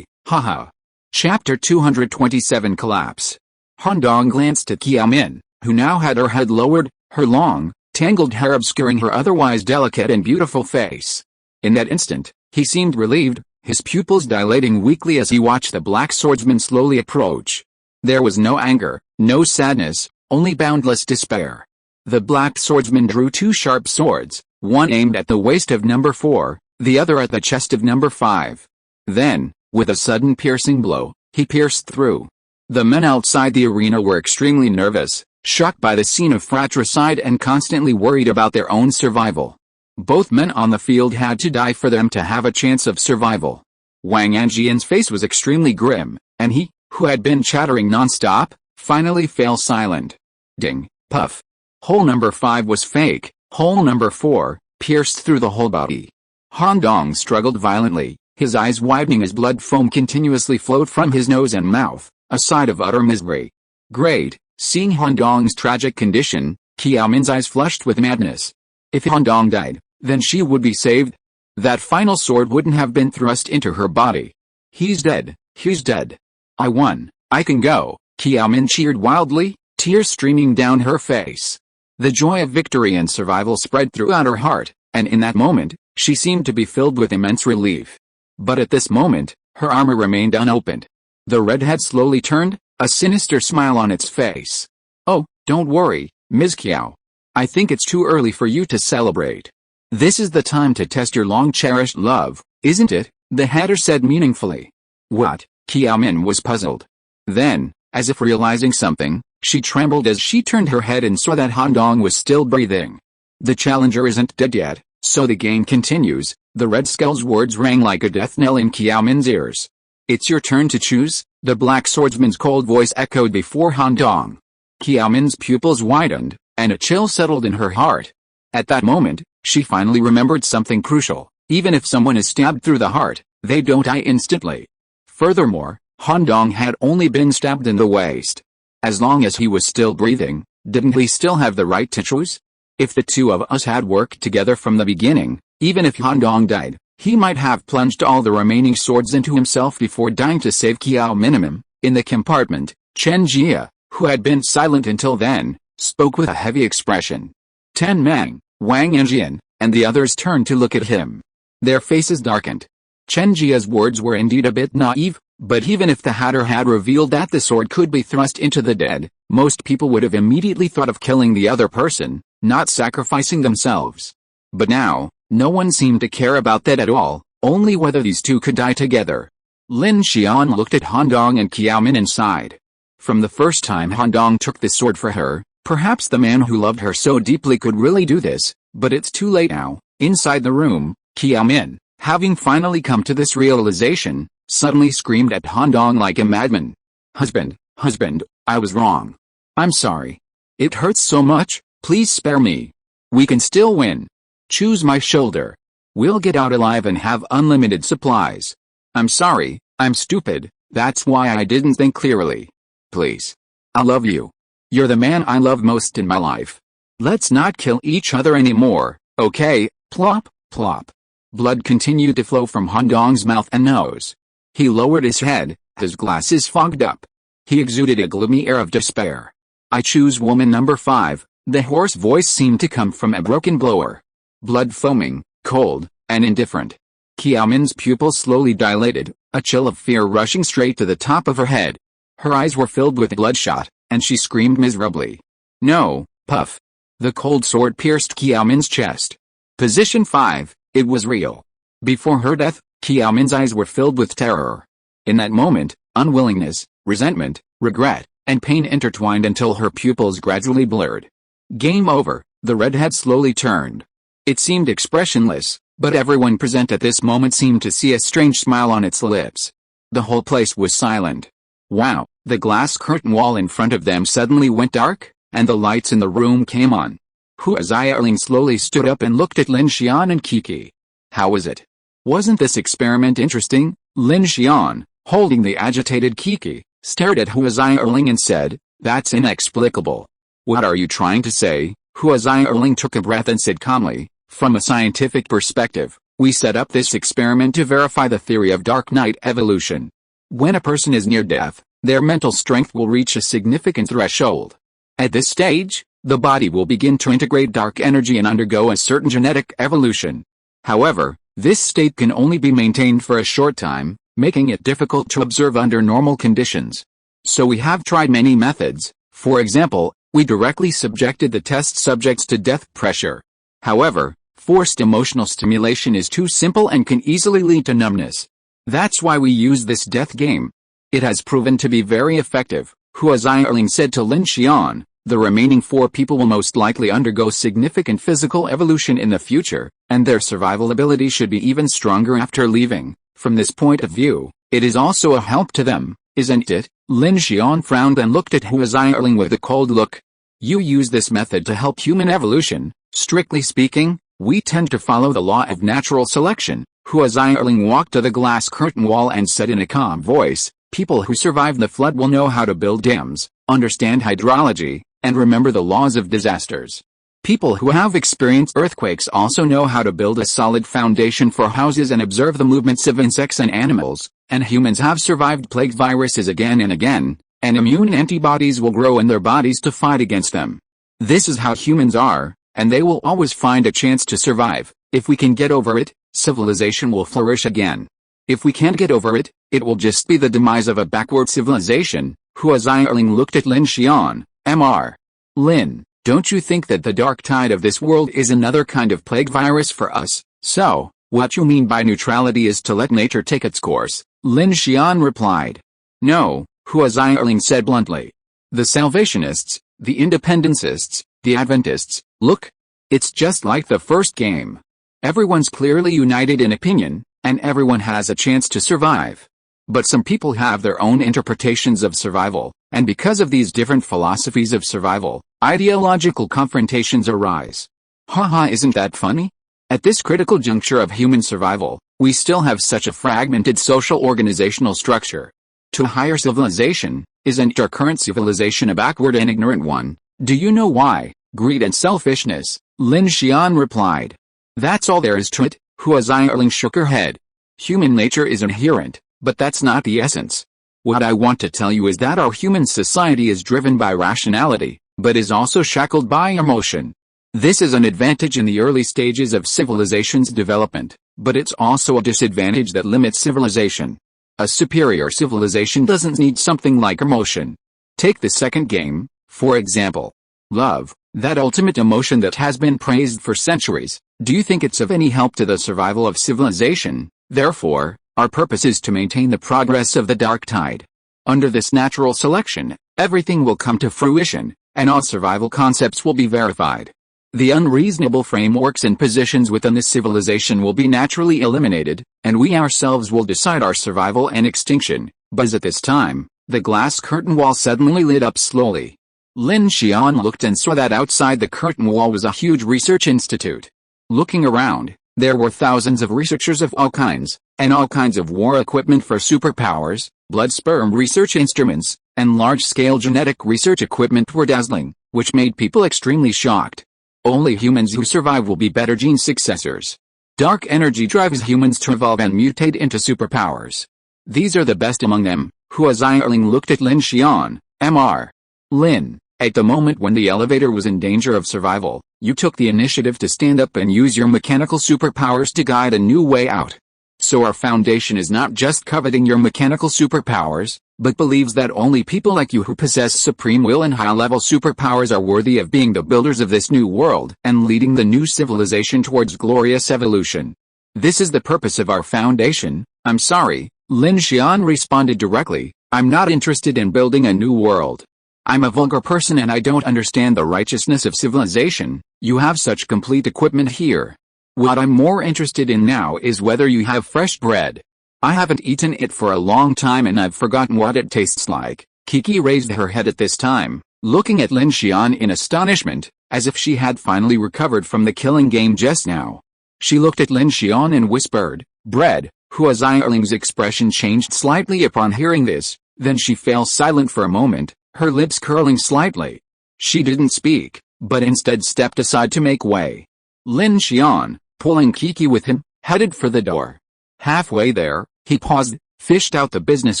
haha. Chapter 227 Collapse. Han Dong glanced at Qiaomin, who now had her head lowered, her long, tangled hair obscuring her otherwise delicate and beautiful face. In that instant, he seemed relieved, his pupils dilating weakly as he watched the black swordsman slowly approach. There was no anger, no sadness, only boundless despair. The black swordsman drew 2 sharp swords, one aimed at the waist of number 4, the other at the chest of number 5. Then, with a sudden piercing blow, he pierced through. The men outside the arena were extremely nervous, shocked by the scene of fratricide and constantly worried about their own survival. Both men on the field had to die for them to have a chance of survival. Wang Anjian's face was extremely grim, and he, who had been chattering non-stop, finally fell silent. Ding, puff. Hole number 5 was fake, hole number 4, pierced through the whole body. Han Dong struggled violently, his eyes widening as blood foam continuously flowed from his nose and mouth, a sight of utter misery. Great, seeing Han Dong's tragic condition, Qiaomin's eyes flushed with madness. If Han Dong died, then she would be saved. That final sword wouldn't have been thrust into her body. He's dead, he's dead. I won, I can go, Xiaomin cheered wildly, tears streaming down her face. The joy of victory and survival spread throughout her heart, and in that moment, she seemed to be filled with immense relief. But at this moment, her armor remained unopened. The redhead slowly turned, a sinister smile on its face. Oh, don't worry, Ms. Qiao. I think it's too early for you to celebrate. This is the time to test your long-cherished love, isn't it? The hatter said meaningfully. What? Xiaomin was puzzled. Then, as if realizing something, she trembled as she turned her head and saw that Han Dong was still breathing. The challenger isn't dead yet, so the game continues. The Red Skull's words rang like a death knell in Xiaomin's ears. It's your turn to choose, the Black Swordsman's cold voice echoed before Han Dong. Xiaomin's pupils widened, and a chill settled in her heart. At that moment, she finally remembered something crucial. Even if someone is stabbed through the heart, they don't die instantly. Furthermore, Han Dong had only been stabbed in the waist. As long as he was still breathing, didn't he still have the right to choose? If the two of us had worked together from the beginning, even if Han Dong died, he might have plunged all the remaining swords into himself before dying to save Qiao Minimum. In the compartment, Chen Jia, who had been silent until then, spoke with a heavy expression. Ten Mang, Wang Enjian, and the others turned to look at him. Their faces darkened. Chen Jia's words were indeed a bit naive, but even if the hatter had revealed that the sword could be thrust into the dead, most people would have immediately thought of killing the other person, not sacrificing themselves. But now, no one seemed to care about that at all, only whether these two could die together. Lin Xian looked at Han Dong and Xiaomin and sighed. From the first time Han Dong took the sword for her, perhaps the man who loved her so deeply could really do this, but it's too late now. Inside the room, Xiaomin, having finally come to this realization, suddenly screamed at Han Dong like a madman. Husband, I was wrong. I'm sorry. It hurts so much, please spare me. We can still win. Choose my shoulder. We'll get out alive and have unlimited supplies. I'm sorry, I'm stupid, that's why I didn't think clearly. Please. I love you. You're the man I love most in my life. Let's not kill each other anymore, okay? Plop, plop. Blood continued to flow from Han Dong's mouth and nose. He lowered his head, his glasses fogged up. He exuded a gloomy air of despair. I choose woman number 5, the hoarse voice seemed to come from a broken blower. Blood foaming, cold, and indifferent. Qiaomin's pupils slowly dilated, a chill of fear rushing straight to the top of her head. Her eyes were filled with bloodshot, and she screamed miserably. No, puff. The cold sword pierced Qiaomin's chest. Position 5, it was real. Before her death, Qiaomin's eyes were filled with terror. In that moment, unwillingness, resentment, regret, and pain intertwined until her pupils gradually blurred. Game over, the redhead slowly turned. It seemed expressionless, but everyone present at this moment seemed to see a strange smile on its lips. The whole place was silent. Wow, the glass curtain wall in front of them suddenly went dark, and the lights in the room came on. Hua Xiaoling slowly stood up and looked at Lin Xian and Kiki. How was it? Wasn't this experiment interesting? Lin Xian, holding the agitated Kiki, stared at Hua Xiaoling and said, that's inexplicable. What are you trying to say? Hua Xiaoling took a breath and said calmly, from a scientific perspective, we set up this experiment to verify the theory of dark night evolution. When a person is near death, their mental strength will reach a significant threshold. At this stage, the body will begin to integrate dark energy and undergo a certain genetic evolution. However, this state can only be maintained for a short time, making it difficult to observe under normal conditions. So we have tried many methods. For example, we directly subjected the test subjects to death pressure. However, forced emotional stimulation is too simple and can easily lead to numbness. That's why we use this death game. It has proven to be very effective, Hua Xiaoling said to Lin Xian. The remaining 4 people will most likely undergo significant physical evolution in the future, and their survival ability should be even stronger after leaving. From this point of view, it is also a help to them, isn't it? Lin Xian frowned and looked at Hua Xiaoling with a cold look. You use this method to help human evolution. Strictly speaking, we tend to follow the law of natural selection. Hua Xiaoling walked to the glass curtain wall and said in a calm voice, people who survive the flood will know how to build dams, understand hydrology, and remember the laws of disasters. People who have experienced earthquakes also know how to build a solid foundation for houses and observe the movements of insects and animals, and humans have survived plague viruses again and again, and immune antibodies will grow in their bodies to fight against them. This is how humans are, and they will always find a chance to survive. If we can get over it, civilization will flourish again. If we can't get over it, it will just be the demise of a backward civilization. Hua Xiaoling looked at Lin Xian. Mr. Lin, don't you think that the dark tide of this world is another kind of plague virus for us? So, what you mean by neutrality is to let nature take its course, Lin Xian replied. No, Hua Xiaoling said bluntly. The Salvationists, the Independencists, the Adventists, look. It's just like the first game. Everyone's clearly united in opinion, and everyone has a chance to survive. But some people have their own interpretations of survival, and because of these different philosophies of survival, ideological confrontations arise. Haha, isn't that funny? At this critical juncture of human survival, we still have such a fragmented social organizational structure. To higher civilization, isn't our current civilization a backward and ignorant one? Do you know why? Greed and selfishness, Lin Xian replied. That's all there is to it, Hua Xiaoling shook her head. Human nature is inherent, but that's not the essence. What I want to tell you is that our human society is driven by rationality, but is also shackled by emotion. This is an advantage in the early stages of civilization's development, but it's also a disadvantage that limits civilization. A superior civilization doesn't need something like emotion. Take the second game, for example. Love, that ultimate emotion that has been praised for centuries. Do you think it's of any help to the survival of civilization? Therefore, our purpose is to maintain the progress of the dark tide. Under this natural selection, everything will come to fruition, and all survival concepts will be verified. The unreasonable frameworks and positions within this civilization will be naturally eliminated, and we ourselves will decide our survival and extinction. But at this time, the glass curtain wall suddenly lit up slowly. Lin Xian looked and saw that outside the curtain wall was a huge research institute. Looking around, there were thousands of researchers of all kinds, and all kinds of war equipment for superpowers, blood sperm research instruments, and large-scale genetic research equipment were dazzling, which made people extremely shocked. Only humans who survive will be better gene successors. Dark energy drives humans to evolve and mutate into superpowers. These are the best among them. Hua Xiaoling looked at Lin Xian. Mr. Lin, at the moment when the elevator was in danger of survival, you took the initiative to stand up and use your mechanical superpowers to guide a new way out. So our foundation is not just coveting your mechanical superpowers, but believes that only people like you who possess supreme will and high-level superpowers are worthy of being the builders of this new world and leading the new civilization towards glorious evolution. This is the purpose of our foundation. I'm sorry, Lin Xian responded directly, I'm not interested in building a new world. I'm a vulgar person and I don't understand the righteousness of civilization. You have such complete equipment here. What I'm more interested in now is whether you have fresh bread. I haven't eaten it for a long time and I've forgotten what it tastes like. Kiki raised her head at this time, looking at Lin Xian in astonishment, as if she had finally recovered from the killing game just now. She looked at Lin Xian and whispered, bread. Hua Xiaoling's expression changed slightly upon hearing this, then she fell silent for a moment, her lips curling slightly. She didn't speak, but instead stepped aside to make way. Lin Xian, pulling Kiki with him, headed for the door. Halfway there, he paused, fished out the business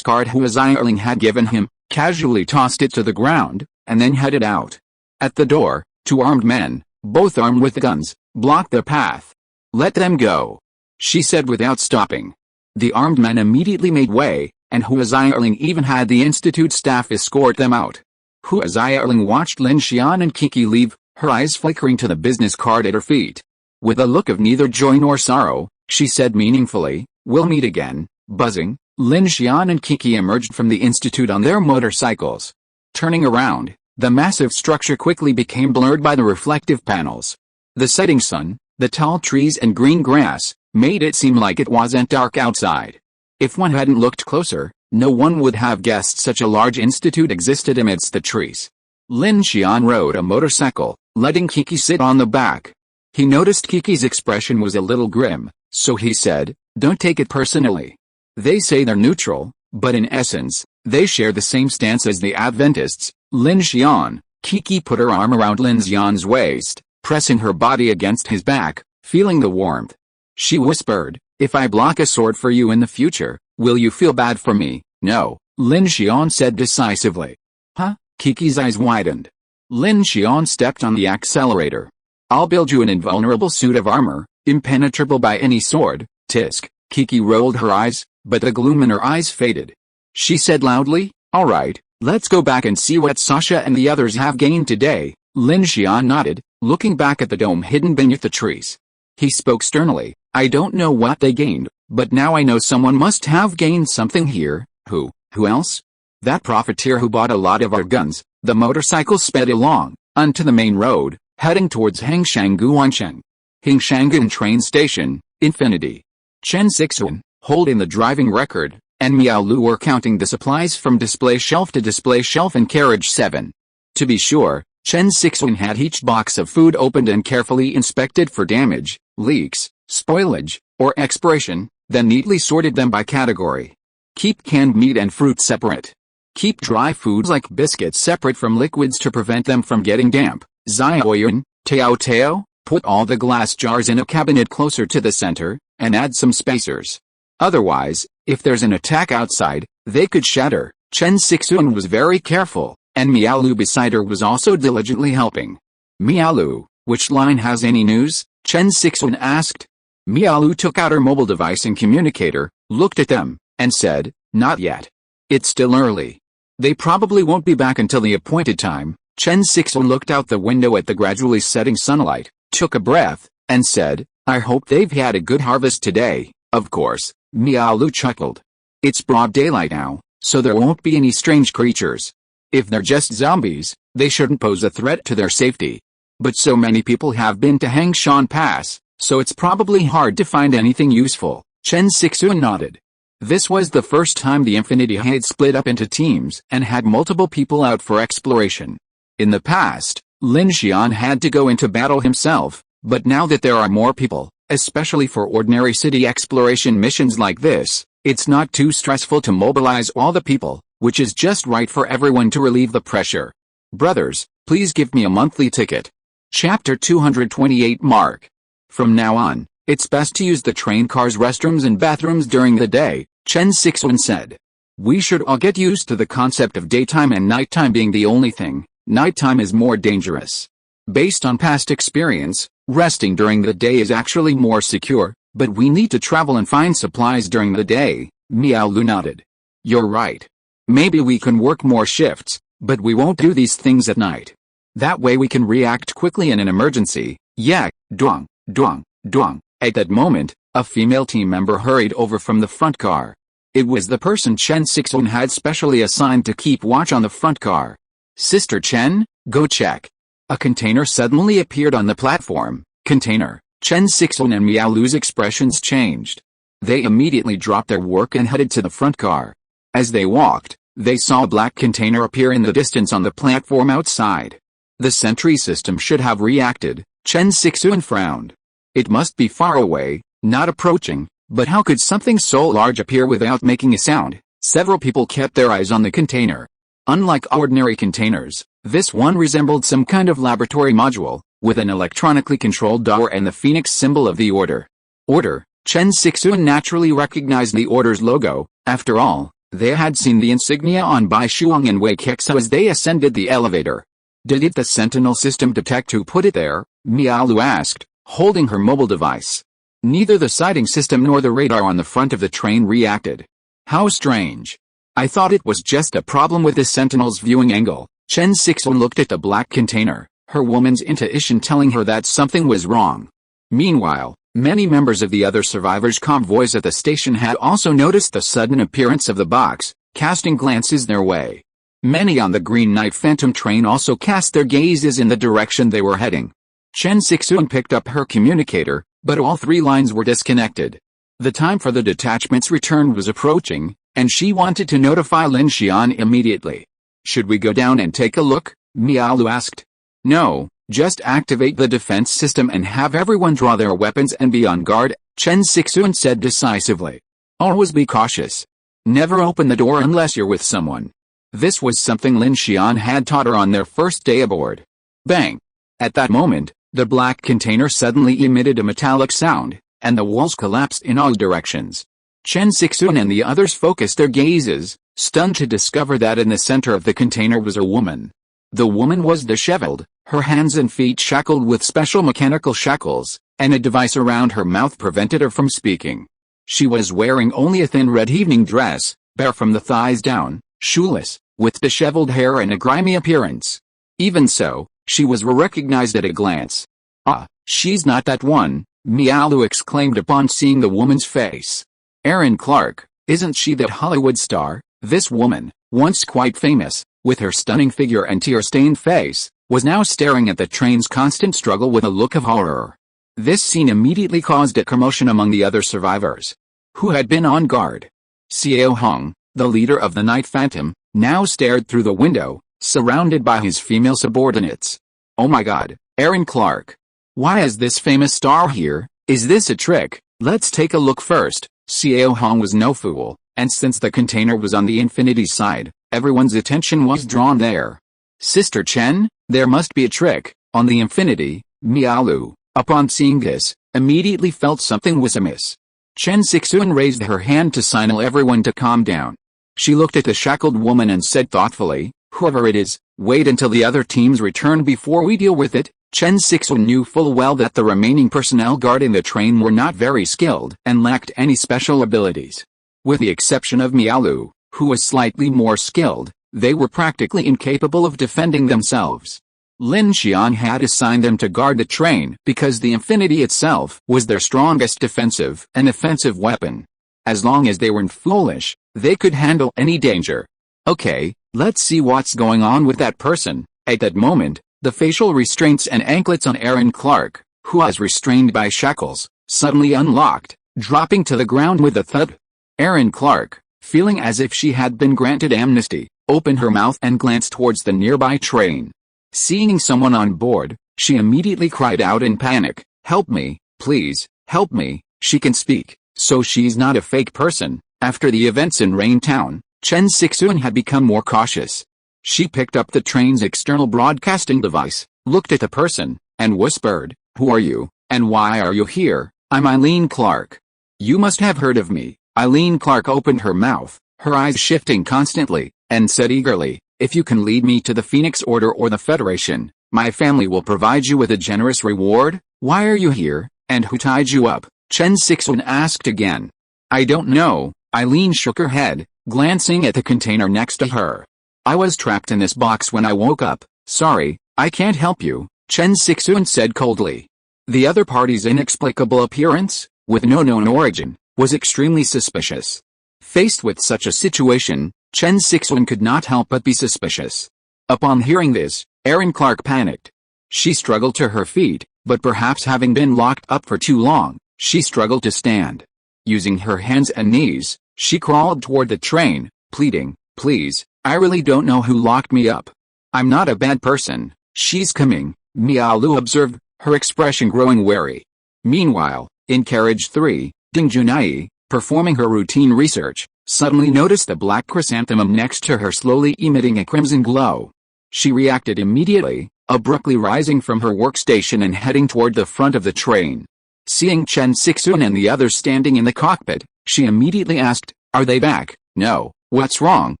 card Hua Xiaoling had given him, casually tossed it to the ground, and then headed out. At the door, two armed men, both armed with guns, blocked their path. Let them go, she said without stopping. The armed men immediately made way, and Hua Xiaoling even had the institute staff escort them out. Hua Xiaoling watched Lin Xian and Kiki leave, her eyes flickering to the business card at her feet. With a look of neither joy nor sorrow, she said meaningfully, we'll meet again. Buzzing, Lin Xian and Kiki emerged from the institute on their motorcycles. Turning around, the massive structure quickly became blurred by the reflective panels. The setting sun, the tall trees and green grass, made it seem like it wasn't dark outside. If one hadn't looked closer, no one would have guessed such a large institute existed amidst the trees. Lin Xian rode a motorcycle, letting Kiki sit on the back. He noticed Kiki's expression was a little grim, so he said, don't take it personally. They say they're neutral, but in essence, they share the same stance as the Adventists. Lin Xian, Kiki put her arm around Lin Xian's waist, pressing her body against his back, feeling the warmth. She whispered, If I block a sword for you in the future, will you feel bad for me? No, Lin Xian said decisively. Huh? Kiki's eyes widened. Lin Xian stepped on the accelerator. I'll build you an invulnerable suit of armor, impenetrable by any sword. Tisk. Kiki rolled her eyes, but the gloom in her eyes faded. She said loudly, all right, let's go back and see what Sasha and the others have gained today. Lin Xian nodded, looking back at the dome hidden beneath the trees. He spoke sternly, I don't know what they gained, but now I know someone must have gained something here. Who else? That profiteer who bought a lot of our guns. The motorcycle sped along, onto the main road, heading towards Hengshanguancheng. Hengshanguan train station, Infinity. Chen Sixuan, holding the driving record, and Miao Lu were counting the supplies from display shelf to display shelf in carriage 7. To be sure, Chen Sixuan had each box of food opened and carefully inspected for damage, leaks, spoilage, or expiration, then neatly sorted them by category. Keep canned meat and fruit separate. Keep dry foods like biscuits separate from liquids to prevent them from getting damp. Xiaoyuan, Tao, put all the glass jars in a cabinet closer to the center, and add some spacers. Otherwise, if there's an attack outside, they could shatter. Chen Sixuan was very careful, and Miao Lu beside her was also diligently helping. Miao Lu, which line has any news? Chen Sixuan asked. Miao Lu took out her mobile device and communicator, looked at them, and said, not yet. It's still early. They probably won't be back until the appointed time. Chen Sixuan looked out the window at the gradually setting sunlight, took a breath, and said, I hope they've had a good harvest today. Of course, Miao Lu chuckled. It's broad daylight now, so there won't be any strange creatures. If they're just zombies, they shouldn't pose a threat to their safety. But so many people have been to Hangshan Pass, so it's probably hard to find anything useful. Chen Sixuan nodded. This was the first time the Infinity had split up into teams and had multiple people out for exploration. In the past, Lin Xian had to go into battle himself, but now that there are more people, especially for ordinary city exploration missions like this, it's not too stressful to mobilize all the people, which is just right for everyone to relieve the pressure. Brothers, please give me a monthly ticket. Chapter 228 Mark. From now on, it's best to use the train car's restrooms and bathrooms during the day, Chen Sixuan said. We should all get used to the concept of daytime and nighttime being the only thing. Nighttime is more dangerous. Based on past experience, resting during the day is actually more secure, but we need to travel and find supplies during the day. Miao Lu nodded. You're right. Maybe we can work more shifts, but we won't do these things at night. That way we can react quickly in an emergency. Yeah, duang, duang, duang. At that moment, a female team member hurried over from the front car. It was the person Chen Sixuan had specially assigned to keep watch on the front car. Sister Chen, go check. A container suddenly appeared on the platform. Container. Chen Sixuan and Miao Lu's expressions changed. They immediately dropped their work and headed to the front car. As they walked, they saw a black container appear in the distance on the platform outside. The sentry system should have reacted. Chen Sixuan frowned. It must be far away, not approaching, but how could something so large appear without making a sound? Several people kept their eyes on the container. Unlike ordinary containers, this one resembled some kind of laboratory module, with an electronically controlled door and the phoenix symbol of the order. Order. Chen Sixuan naturally recognized the order's logo. After all, they had seen the insignia on Bai Shuang and Wei Kexo as they ascended the elevator. Did the sentinel system detect who put it there? Miao Lu asked, holding her mobile device. Neither the sighting system nor the radar on the front of the train reacted. How strange. I thought it was just a problem with the sentinel's viewing angle. Chen Sixuan looked at the black container, her woman's intuition telling her that something was wrong. Meanwhile, many members of the other survivors' convoys at the station had also noticed the sudden appearance of the box, casting glances their way. Many on the Green Knight Phantom train also cast their gazes in the direction they were heading. Chen Sixuan picked up her communicator, but all three lines were disconnected. The time for the detachment's return was approaching, and she wanted to notify Lin Xian immediately. Should we go down and take a look? Miao Lu asked. No, just activate the defense system and have everyone draw their weapons and be on guard, Chen Sixuan said decisively. Always be cautious. Never open the door unless you're with someone. This was something Lin Xian had taught her on their first day aboard. Bang! At that moment, the black container suddenly emitted a metallic sound, and the walls collapsed in all directions. Chen Sixuan and the others focused their gazes, stunned to discover that in the center of the container was a woman. The woman was disheveled, her hands and feet shackled with special mechanical shackles, and a device around her mouth prevented her from speaking. She was wearing only a thin red evening dress, bare from the thighs down, shoeless, with disheveled hair and a grimy appearance. Even so, she was recognized at a glance. "Ah, she's not that one," Mialu exclaimed upon seeing the woman's face. "Erin Clark, isn't she that Hollywood star?" This woman, once quite famous, with her stunning figure and tear-stained face, was now staring at the train's constant struggle with a look of horror. This scene immediately caused a commotion among the other survivors, who had been on guard. Xiao Hong, the leader of the Night Phantom, now stared through the window, surrounded by his female subordinates. "Oh my god, Erin Clark. Why is this famous star here? Is this a trick? Let's take a look first." Xiao Hong was no fool, and since the container was on the infinity side, everyone's attention was drawn there. "Sister Chen, there must be a trick on the infinity." Mialu, upon seeing this, immediately felt something was amiss. Chen Sixuan raised her hand to signal everyone to calm down. She looked at the shackled woman and said thoughtfully, "Whoever it is, wait until the other teams return before we deal with it." Chen Sixuan knew full well that the remaining personnel guarding the train were not very skilled and lacked any special abilities. With the exception of Mialu, who was slightly more skilled, they were practically incapable of defending themselves. Lin Xian had assigned them to guard the train because the infinity itself was their strongest defensive and offensive weapon. As long as they weren't foolish, they could handle any danger. "Okay, let's see what's going on with that person." At that moment, the facial restraints and anklets on Erin Clark, who was restrained by shackles, suddenly unlocked, dropping to the ground with a thud. Erin Clark, feeling as if she had been granted amnesty, opened her mouth and glanced towards the nearby train. Seeing someone on board, she immediately cried out in panic, "Help me, please, help me." She can speak, so she's not a fake person. After the events in Rain Town, Chen Sixuan had become more cautious. She picked up the train's external broadcasting device, looked at the person, and whispered, "Who are you, and why are you here?" "I'm Eileen Clark. You must have heard of me." Eileen Clark opened her mouth, her eyes shifting constantly, and said eagerly, "If you can lead me to the Phoenix Order or the Federation, my family will provide you with a generous reward." "Why are you here, and who tied you up?" Chen Sixuan asked again. "I don't know." Eileen shook her head, glancing at the container next to her. "I was trapped in this box when I woke up. Sorry, I can't help you," Chen Sixuan said coldly. The other party's inexplicable appearance, with no known origin, was extremely suspicious. Faced with such a situation, Chen Sixuan could not help but be suspicious. Upon hearing this, Erin Clark panicked. She struggled to her feet, but perhaps having been locked up for too long, she struggled to stand. Using her hands and knees, she crawled toward the train, pleading, "Please, I really don't know who locked me up. I'm not a bad person." "She's coming," Mialu observed, her expression growing wary. Meanwhile, in carriage 3, Ding Junai, performing her routine research, suddenly noticed the black chrysanthemum next to her slowly emitting a crimson glow. She reacted immediately, abruptly rising from her workstation and heading toward the front of the train. Seeing Chen Sixuan and the others standing in the cockpit, she immediately asked, "Are they back?" "No, what's wrong?"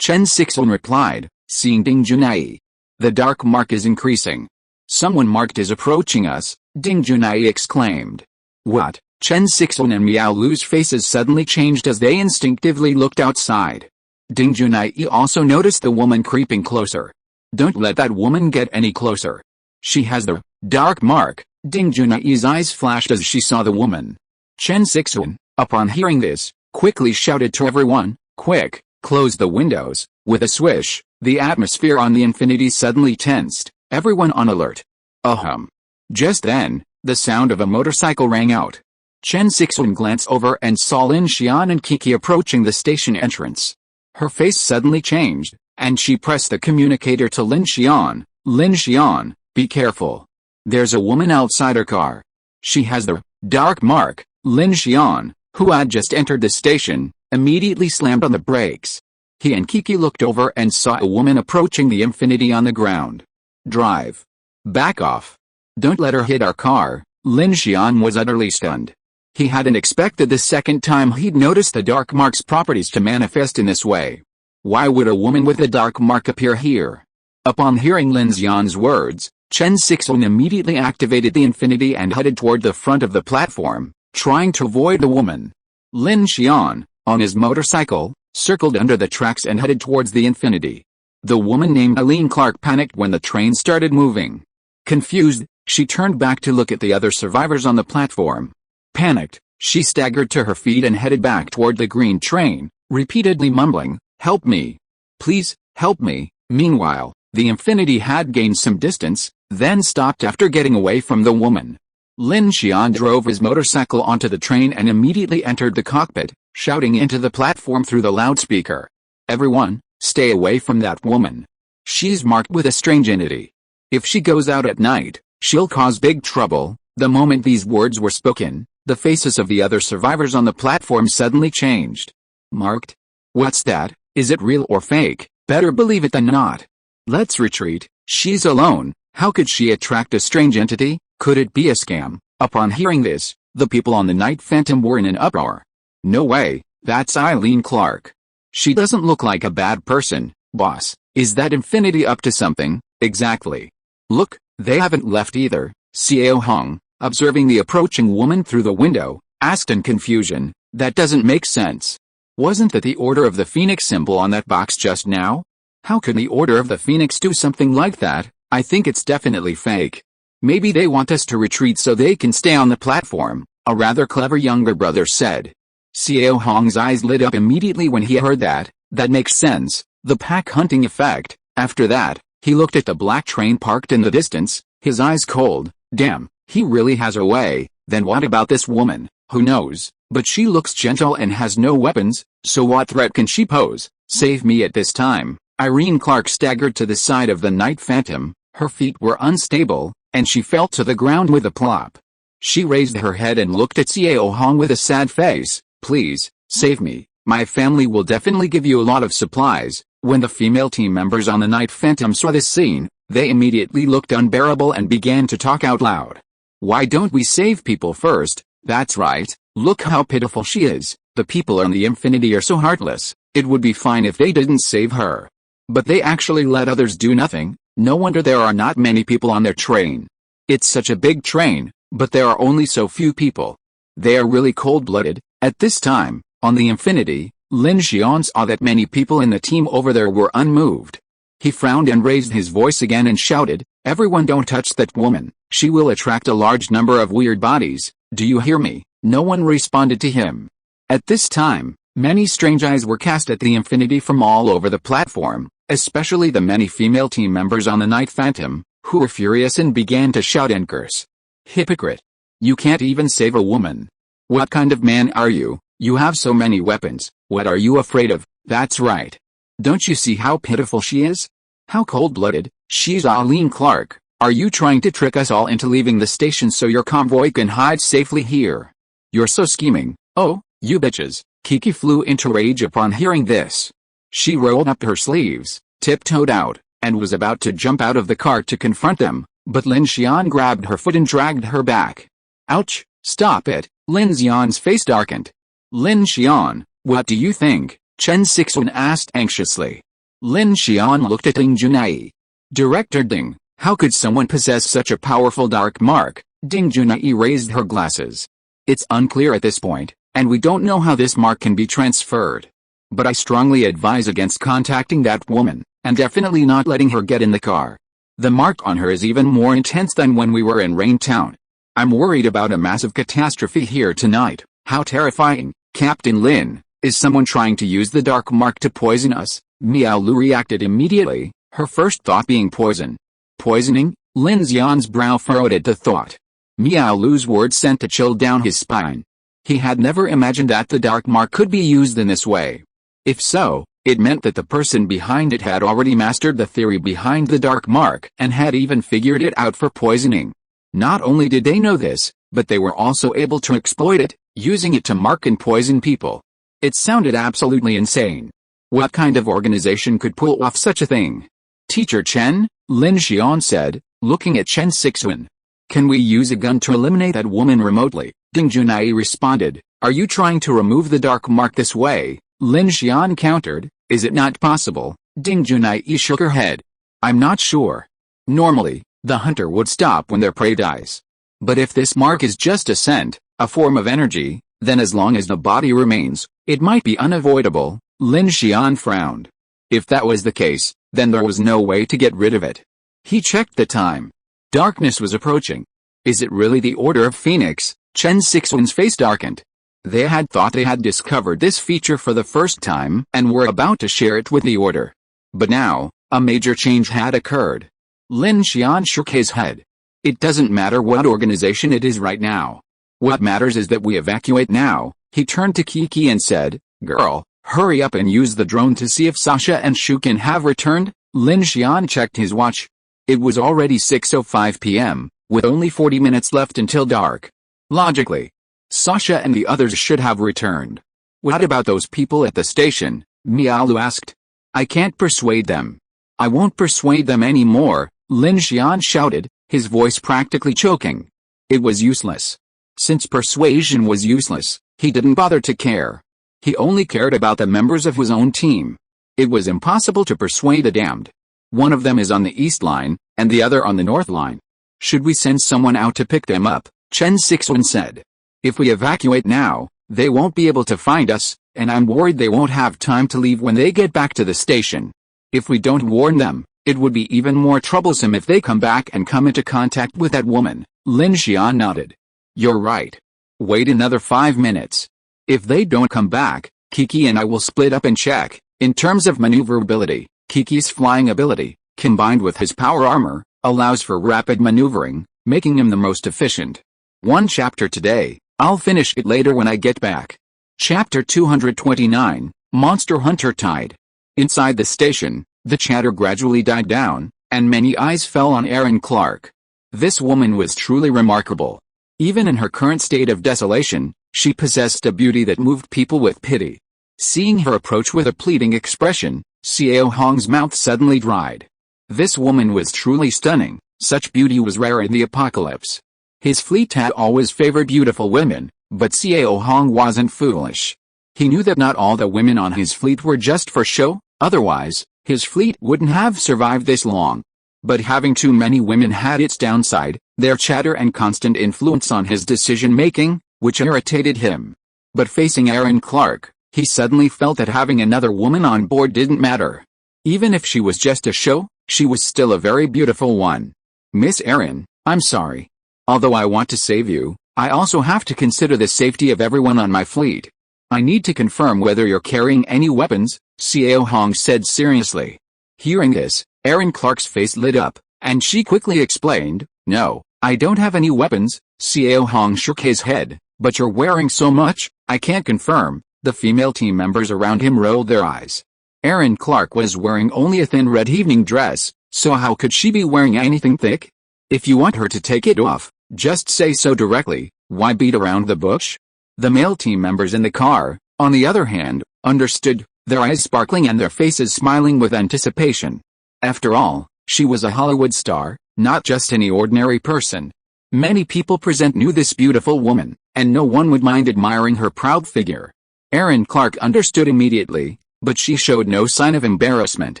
Chen Sixuan replied, seeing Ding Junai. "The dark mark is increasing. Someone marked is approaching us," Ding Junai exclaimed. "What?" Chen Sixuan and Miaolu's faces suddenly changed as they instinctively looked outside. Ding Junai also noticed the woman creeping closer. "Don't let that woman get any closer. She has the dark mark." Ding Junai's eyes flashed as she saw the woman. Chen Sixuan, upon hearing this, quickly shouted to everyone, "Quick, close the windows." With a swish, the atmosphere on the infinity suddenly tensed, everyone on alert. Ahem. Just then, the sound of a motorcycle rang out. Chen Sixuan glanced over and saw Lin Xian and Kiki approaching the station entrance. Her face suddenly changed, and she pressed the communicator to Lin Xian. "Lin Xian, be careful. There's a woman outside her car. She has the dark mark." Lin Xian, who had just entered the station, immediately slammed on the brakes. He and Kiki looked over and saw a woman approaching the infinity on the ground. "Drive. Back off. Don't let her hit our car." Lin Xian was utterly stunned. He hadn't expected the second time he'd noticed the dark mark's properties to manifest in this way. Why would a woman with a dark mark appear here? Upon hearing Lin Xian's words, Chen Sixuan immediately activated the infinity and headed toward the front of the platform, trying to avoid the woman. Lin Xian, on his motorcycle, circled under the tracks and headed towards the infinity. The woman named Eileen Clark panicked when the train started moving. Confused, she turned back to look at the other survivors on the platform. Panicked, she staggered to her feet and headed back toward the green train, repeatedly mumbling, "Help me. Please, help me." Meanwhile, the infinity had gained some distance, then stopped after getting away from the woman. Lin Xian drove his motorcycle onto the train and immediately entered the cockpit, shouting into the platform through the loudspeaker. "Everyone, stay away from that woman. She's marked with a strange entity. If she goes out at night, she'll cause big trouble." The moment these words were spoken, the faces of the other survivors on the platform suddenly changed. "Marked? What's that? Is it real or fake? Better believe it than not. Let's retreat. She's alone. How could she attract a strange entity? Could it be a scam?" Upon hearing this, the people on the Night Phantom were in an uproar. "No way, that's Eileen Clark. She doesn't look like a bad person, boss. Is that infinity up to something?" "Exactly. Look, they haven't left either." Xiao Hong, observing the approaching woman through the window, asked in confusion, "That doesn't make sense. Wasn't that the Order of the Phoenix symbol on that box just now? How could the Order of the Phoenix do something like that? I think it's definitely fake. Maybe they want us to retreat so they can stay on the platform," a rather clever younger brother said. Xiao Hong's eyes lit up immediately when he heard that. That makes sense, the pack hunting effect. After that, he looked at the black train parked in the distance, his eyes cold. Damn, he really has a way. Then what about this woman? Who knows, but she looks gentle and has no weapons, so what threat can she pose? Save me at this time. Eileen Clark staggered to the side of the Night Phantom, her feet were unstable, and she fell to the ground with a plop. She raised her head and looked at Xiao Hong with a sad face. "Please, save me. My family will definitely give you a lot of supplies." When the female team members on the Night Phantom saw this scene, they immediately looked unbearable and began to talk out loud. "Why don't we save people first? That's right, look how pitiful she is. The people on the infinity are so heartless. It would be fine if they didn't save her. But they actually let others do nothing. No wonder there are not many people on their train. It's such a big train, but there are only so few people. They are really cold-blooded." At this time, on the infinity, Lin Xian saw that many people in the team over there were unmoved. He frowned and raised his voice again and shouted, "Everyone don't touch that woman. She will attract a large number of weird bodies. Do you hear me?" No one responded to him. At this time, many strange eyes were cast at the infinity from all over the platform, especially the many female team members on the Night Phantom, who were furious and began to shout and curse. "Hypocrite! You can't even save a woman. What kind of man are you? You have so many weapons. What are you afraid of?" "That's right. Don't you see how pitiful she is? How cold-blooded? She's Eileen Clark. Are you trying to trick us all into leaving the station so your convoy can hide safely here? You're so scheming." "Oh, you bitches." Kiki flew into rage upon hearing this. She rolled up her sleeves, tiptoed out, and was about to jump out of the car to confront them, but Lin Xian grabbed her foot and dragged her back. "Ouch, stop it." Lin Xian's face darkened. "Lin Xian, what do you think?" Chen Sixuan asked anxiously. Lin Xian looked at Ding Junai. "Director Ding, how could someone possess such a powerful dark mark?" Ding Junai raised her glasses. "It's unclear at this point, and we don't know how this mark can be transferred. But I strongly advise against contacting that woman, and definitely not letting her get in the car. The mark on her is even more intense than when we were in Rain Town. I'm worried about a massive catastrophe here tonight." "How terrifying, Captain Lin. Is someone trying to use the dark mark to poison us?" Miao Lu reacted immediately, her first thought being poison. "Poisoning?" Lin Xian's brow furrowed at the thought. Miao Lu's words sent a chill down his spine. He had never imagined that the dark mark could be used in this way. If so, it meant that the person behind it had already mastered the theory behind the dark mark and had even figured it out for poisoning. Not only did they know this, but they were also able to exploit it, using it to mark and poison people. It sounded absolutely insane. What kind of organization could pull off such a thing? "Teacher Chen," Lin Xian said, looking at Chen Sixuan. "Can we use a gun to eliminate that woman remotely?" Ding Junai responded, "Are you trying to remove the dark mark this way?" Lin Xian countered, "Is it not possible?" Ding Junai shook her head. "I'm not sure. Normally, the hunter would stop when their prey dies. But if this mark is just a scent, a form of energy, then as long as the body remains, it might be unavoidable." Lin Xian frowned. If that was the case, then there was no way to get rid of it. He checked the time. Darkness was approaching. Is it really the Order of Phoenix? Chen Sixuan's face darkened. They had thought they had discovered this feature for the first time and were about to share it with the Order. But now, a major change had occurred. Lin Xian shook his head. "It doesn't matter what organization it is right now. What matters is that we evacuate now." He turned to Kiki and said, "Girl, hurry up and use the drone to see if Sasha and Shukin have returned." Lin Xian checked his watch. It was already 6:05 p.m., with only 40 minutes left until dark. Logically, Sasha and the others should have returned. "What about those people at the station?" Mialu asked. "I can't persuade them." "I won't persuade them anymore," Lin Xian shouted, his voice practically choking. It was useless. Since persuasion was useless, he didn't bother to care. He only cared about the members of his own team. It was impossible to persuade the damned. One of them is on the east line, and the other on the north line. "Should we send someone out to pick them up?" Chen Sixuan said. "If we evacuate now, they won't be able to find us, and I'm worried they won't have time to leave when they get back to the station. If we don't warn them, it would be even more troublesome if they come back and come into contact with that woman." Lin Xian nodded. "You're right. Wait another 5 minutes. If they don't come back, Kiki and I will split up and check." In terms of maneuverability, Kiki's flying ability, combined with his power armor, allows for rapid maneuvering, making him the most efficient. One chapter today, I'll finish it later when I get back. Chapter 229, Monster Hunter Tide. Inside the station, the chatter gradually died down, and many eyes fell on Erin Clark. This woman was truly remarkable. Even in her current state of desolation, she possessed a beauty that moved people with pity. Seeing her approach with a pleading expression, Xiao Hong's mouth suddenly dried. This woman was truly stunning. Such beauty was rare in the apocalypse. His fleet had always favored beautiful women, but Xiao Hong wasn't foolish. He knew that not all the women on his fleet were just for show, otherwise, his fleet wouldn't have survived this long. But having too many women had its downside, their chatter and constant influence on his decision-making, which irritated him. But facing Erin Clark, he suddenly felt that having another woman on board didn't matter. Even if she was just a show, she was still a very beautiful one. "Miss Erin, I'm sorry. Although I want to save you, I also have to consider the safety of everyone on my fleet. I need to confirm whether you're carrying any weapons," Xiao Hong said seriously. Hearing this, Erin Clark's face lit up, and she quickly explained, "No, I don't have any weapons." Xiao Hong shook his head. "But you're wearing so much, I can't confirm." The female team members around him rolled their eyes. Erin Clark was wearing only a thin red evening dress, so how could she be wearing anything thick? "If you want her to take it off, just say so directly, why beat around the bush?" The male team members in the car, on the other hand, understood, their eyes sparkling and their faces smiling with anticipation. After all, she was a Hollywood star, not just any ordinary person. Many people present knew this beautiful woman, and no one would mind admiring her proud figure. Erin Clark understood immediately, but she showed no sign of embarrassment.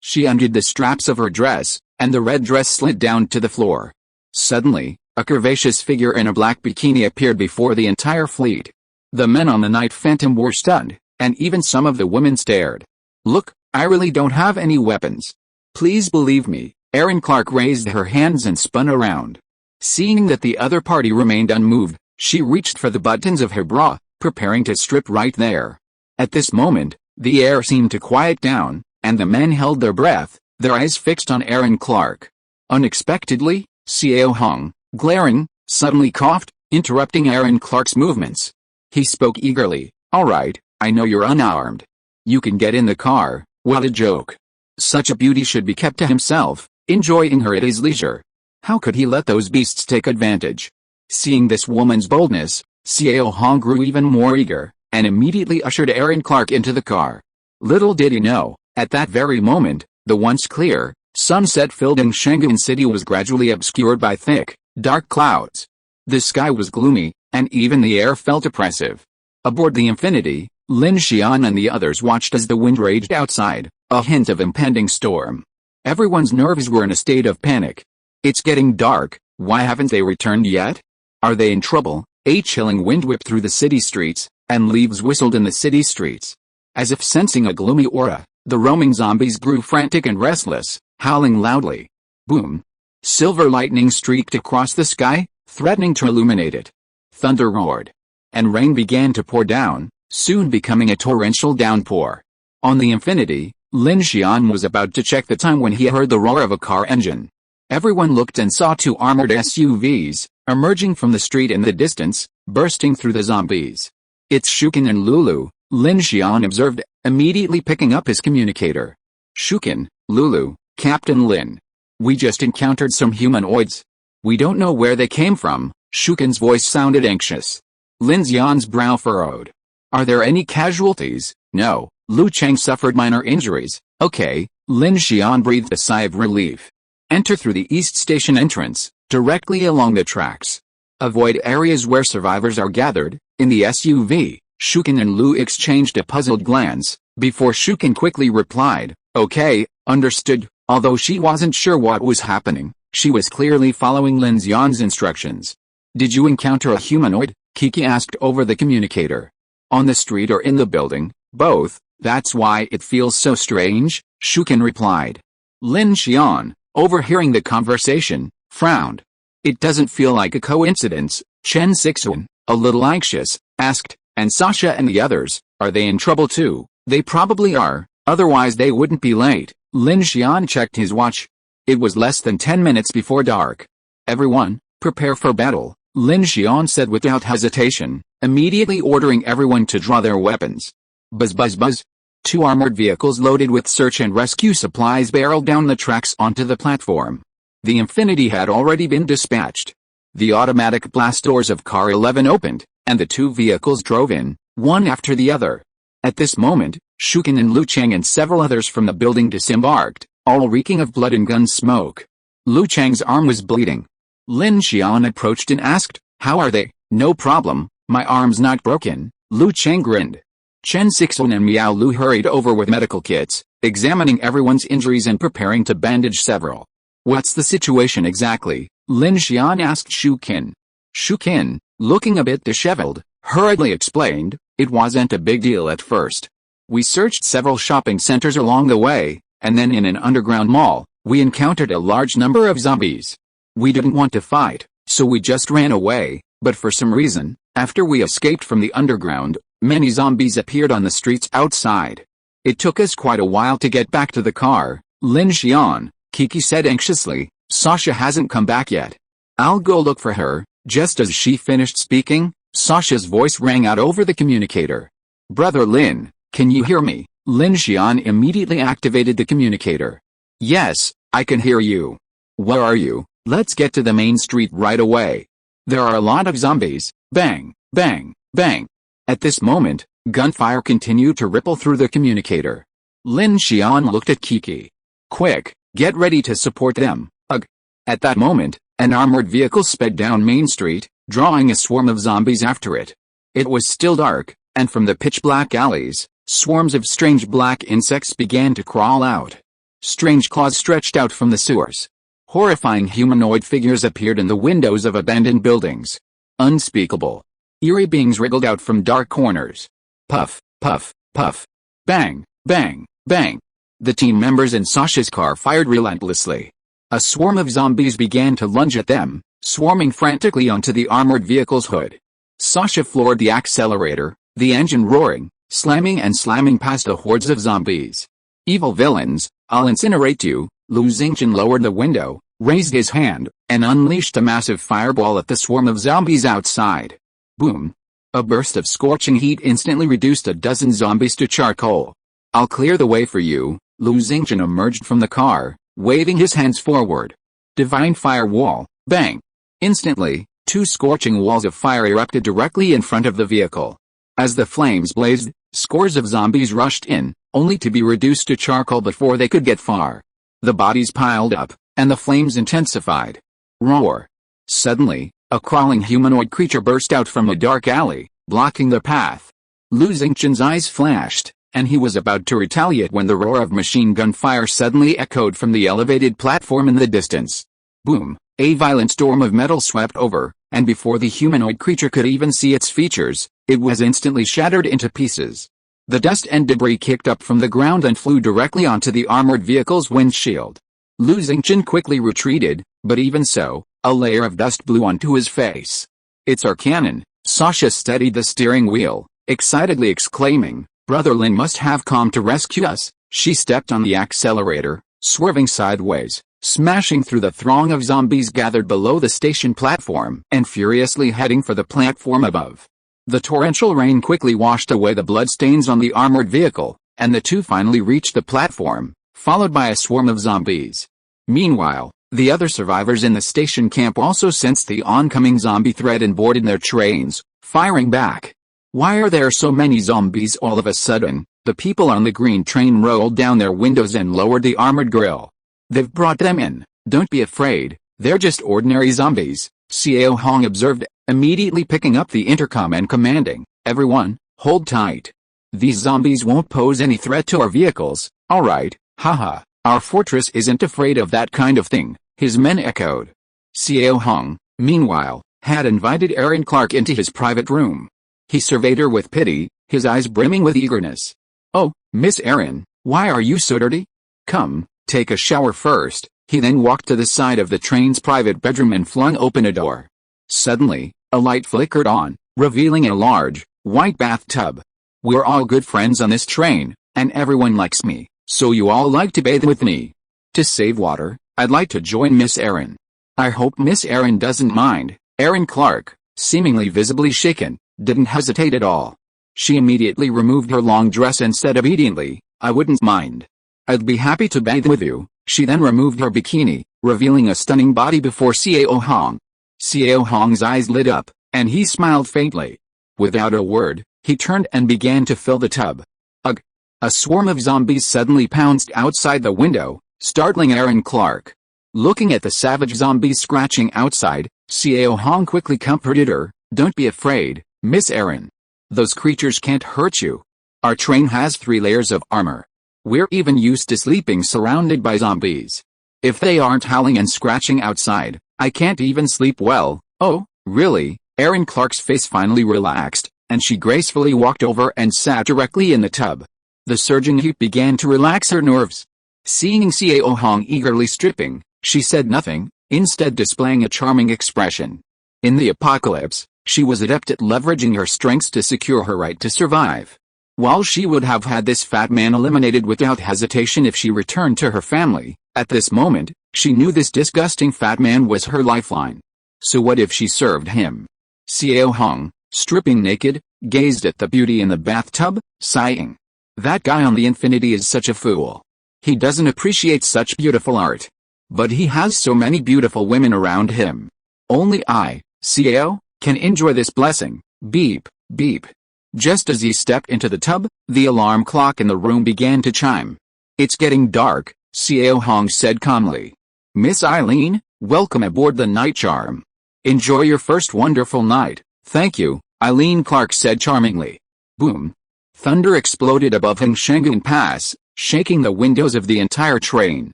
She undid the straps of her dress, and the red dress slid down to the floor. Suddenly, a curvaceous figure in a black bikini appeared before the entire fleet. The men on the Night Phantom were stunned, and even some of the women stared. "Look, I really don't have any weapons. Please believe me." Erin Clark raised her hands and spun around. Seeing that the other party remained unmoved, she reached for the buttons of her bra, preparing to strip right there. At this moment, the air seemed to quiet down, and the men held their breath, their eyes fixed on Erin Clark. Unexpectedly, Xiao Hong, glaring, suddenly coughed, interrupting Erin Clark's movements. He spoke eagerly, "All right, I know you're unarmed. You can get in the car." What a joke. Such a beauty should be kept to himself, enjoying her at his leisure. How could he let those beasts take advantage? Seeing this woman's boldness, Xiao Hong grew even more eager, and immediately ushered Erin Clark into the car. Little did he know, at that very moment, the once clear, sunset-filled Shanghain city was gradually obscured by thick, dark clouds. The sky was gloomy, and even the air felt oppressive. Aboard the Infinity, Lin Xian and the others watched as the wind raged outside, a hint of impending storm. Everyone's nerves were in a state of panic. It's getting dark, why haven't they returned yet? Are they in trouble? A chilling wind whipped through the city streets, and leaves whistled in the city streets. As if sensing a gloomy aura, the roaming zombies grew frantic and restless, howling loudly. Boom! Silver lightning streaked across the sky, threatening to illuminate it. Thunder roared. And rain began to pour down, soon becoming a torrential downpour. On the Infinity, Lin Xian was about to check the time when he heard the roar of a car engine. Everyone looked and saw two armored SUVs, emerging from the street in the distance, bursting through the zombies. It's Shukin and Lulu, Lin Xian observed, immediately picking up his communicator. Shukin, Lulu, Captain Lin. We just encountered some humanoids. We don't know where they came from. Shukin's voice sounded anxious. Lin Xian's brow furrowed. Are there any casualties? No. Lu Cheng suffered minor injuries. Okay. Lin Xian breathed a sigh of relief. Enter through the East Station entrance, directly along the tracks. Avoid areas where survivors are gathered. In the SUV, Shukin and Lu exchanged a puzzled glance, before Shukin quickly replied, okay, understood. Although she wasn't sure what was happening, she was clearly following Lin Xian's instructions. Did you encounter a humanoid? Kiki asked over the communicator. On the street or in the building? Both. That's why it feels so strange, Shukin replied. Lin Xian, overhearing the conversation, frowned. It doesn't feel like a coincidence. Chen Sixuan, a little anxious, asked, and Sasha and the others, are they in trouble too? They probably are, otherwise they wouldn't be late. Lin Xian checked his watch. It was less than 10 minutes before dark. Everyone, prepare for battle, Lin Xian said without hesitation, immediately ordering everyone to draw their weapons. Buzz buzz buzz. Two armored vehicles loaded with search and rescue supplies barreled down the tracks onto the platform. The Infinity had already been dispatched. The automatic blast doors of Car 11 opened, and the two vehicles drove in, one after the other. At this moment, Shukin and Lu Cheng and several others from the building disembarked, all reeking of blood and gun smoke. Lu Cheng's arm was bleeding. Lin Xian approached and asked, how are they? No problem, my arm's not broken, Lu Cheng grinned. Chen Sixuan and Miao Lu hurried over with medical kits, examining everyone's injuries and preparing to bandage several. What's the situation exactly? Lin Xian asked Shukin. Shukin, looking a bit disheveled, hurriedly explained, it wasn't a big deal at first. We searched several shopping centers along the way, and then in an underground mall, we encountered a large number of zombies. We didn't want to fight, so we just ran away, but for some reason, after we escaped from the underground, many zombies appeared on the streets outside. It took us quite a while to get back to the car, Lin Xian, Kiki said anxiously. Sasha hasn't come back yet. I'll go look for her. Just as she finished speaking, Sasha's voice rang out over the communicator. Brother Lin, can you hear me? Lin Xian immediately activated the communicator. Yes, I can hear you. Where are you? Let's get to the main street right away. There are a lot of zombies. Bang, bang, bang. At this moment, gunfire continued to ripple through the communicator. Lin Xian looked at Kiki. Quick, get ready to support them. Ugh. At that moment, an armored vehicle sped down Main Street, drawing a swarm of zombies after it. It was still dark, and from the pitch-black alleys, swarms of strange black insects began to crawl out. Strange claws stretched out from the sewers. Horrifying humanoid figures appeared in the windows of abandoned buildings. Unspeakable. Eerie beings wriggled out from dark corners. Puff, puff, puff. Bang, bang, bang. The team members in Sasha's car fired relentlessly. A swarm of zombies began to lunge at them, swarming frantically onto the armored vehicle's hood. Sasha floored the accelerator, the engine roaring, slamming and slamming past the hordes of zombies. Evil villains, I'll incinerate you. Lu Xingchen lowered the window, raised his hand, and unleashed a massive fireball at the swarm of zombies outside. Boom. A burst of scorching heat instantly reduced a dozen zombies to charcoal. I'll clear the way for you. Lu Xingchen emerged from the car, waving his hands forward. Divine firewall. Bang. Instantly, two scorching walls of fire erupted directly in front of the vehicle. As the flames blazed, scores of zombies rushed in, only to be reduced to charcoal before they could get far. The bodies piled up, and the flames intensified. Roar. Suddenly, A crawling humanoid creature burst out from a dark alley, blocking the path. Lin Xian's eyes flashed, and he was about to retaliate when the roar of machine gun fire suddenly echoed from the elevated platform in the distance. Boom! A violent storm of metal swept over, and before the humanoid creature could even see its features, it was instantly shattered into pieces. The dust and debris kicked up from the ground and flew directly onto the armored vehicle's windshield. Lin Xian quickly retreated, but even so, a layer of dust blew onto his face. "It's our cannon." Sasha steadied the steering wheel, excitedly exclaiming, "Brother Lin must have come to rescue us." She stepped on the accelerator, swerving sideways, smashing through the throng of zombies gathered below the station platform and furiously heading for the platform above. The torrential rain quickly washed away the bloodstains on the armored vehicle, and the two finally reached the platform, followed by a swarm of zombies. Meanwhile, the other survivors in the station camp also sensed the oncoming zombie threat and boarded their trains, firing back. "Why are there so many zombies all of a sudden?" The people on the green train rolled down their windows and lowered the armored grille. "They've brought them in. Don't be afraid, they're just ordinary zombies," Xiao Hong observed, immediately picking up the intercom and commanding, "Everyone, hold tight. These zombies won't pose any threat to our vehicles, alright, haha, our fortress isn't afraid of that kind of thing," his men echoed. Xiao Hong, meanwhile, had invited Erin Clark into his private room. He surveyed her with pity, his eyes brimming with eagerness. "Oh, Miss Erin, why are you so dirty? Come, take a shower first." He then walked to the side of the train's private bedroom and flung open a door. Suddenly, a light flickered on, revealing a large, white bathtub. "We're all good friends on this train, and everyone likes me, so you all like to bathe with me. To save water, I'd like to join Miss Erin. I hope Miss Erin doesn't mind." Erin Clark, seemingly visibly shaken, didn't hesitate at all. She immediately removed her long dress and said obediently, "I wouldn't mind. I'd be happy to bathe with you." She then removed her bikini, revealing a stunning body before Xiao Hong. Xiao Hong's eyes lit up, and he smiled faintly. Without a word, he turned and began to fill the tub. Ugh! A swarm of zombies suddenly pounced outside the window, startling Erin Clark. Looking at the savage zombies scratching outside, Xiao Hong quickly comforted her, "Don't be afraid, Miss Erin. Those creatures can't hurt you. Our train has 3 layers of armor. We're even used to sleeping surrounded by zombies. If they aren't howling and scratching outside, I can't even sleep well." "Oh, really?" Erin Clark's face finally relaxed, and she gracefully walked over and sat directly in the tub. The surging heat began to relax her nerves. Seeing Xiao Hong eagerly stripping, she said nothing, instead displaying a charming expression. In the apocalypse, she was adept at leveraging her strengths to secure her right to survive. While she would have had this fat man eliminated without hesitation if she returned to her family, at this moment, she knew this disgusting fat man was her lifeline. So what if she served him? Xiao Hong, stripping naked, gazed at the beauty in the bathtub, sighing. "That guy on the Infinity is such a fool. He doesn't appreciate such beautiful art. But he has so many beautiful women around him. Only I, Xiao, can enjoy this blessing." Beep, beep. Just as he stepped into the tub, the alarm clock in the room began to chime. "It's getting dark," Xiao Hong said calmly. "Miss Eileen, welcome aboard the Night Charm. Enjoy your first wonderful night." "Thank you," Eileen Clark said charmingly. Boom. Thunder exploded above Hengshengan Pass, shaking the windows of the entire train.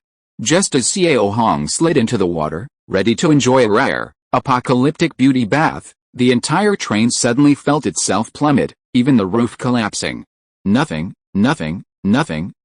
Just as Xiao Hong slid into the water, ready to enjoy a rare, apocalyptic beauty bath, the entire train suddenly felt itself plummet, even the roof collapsing. Nothing.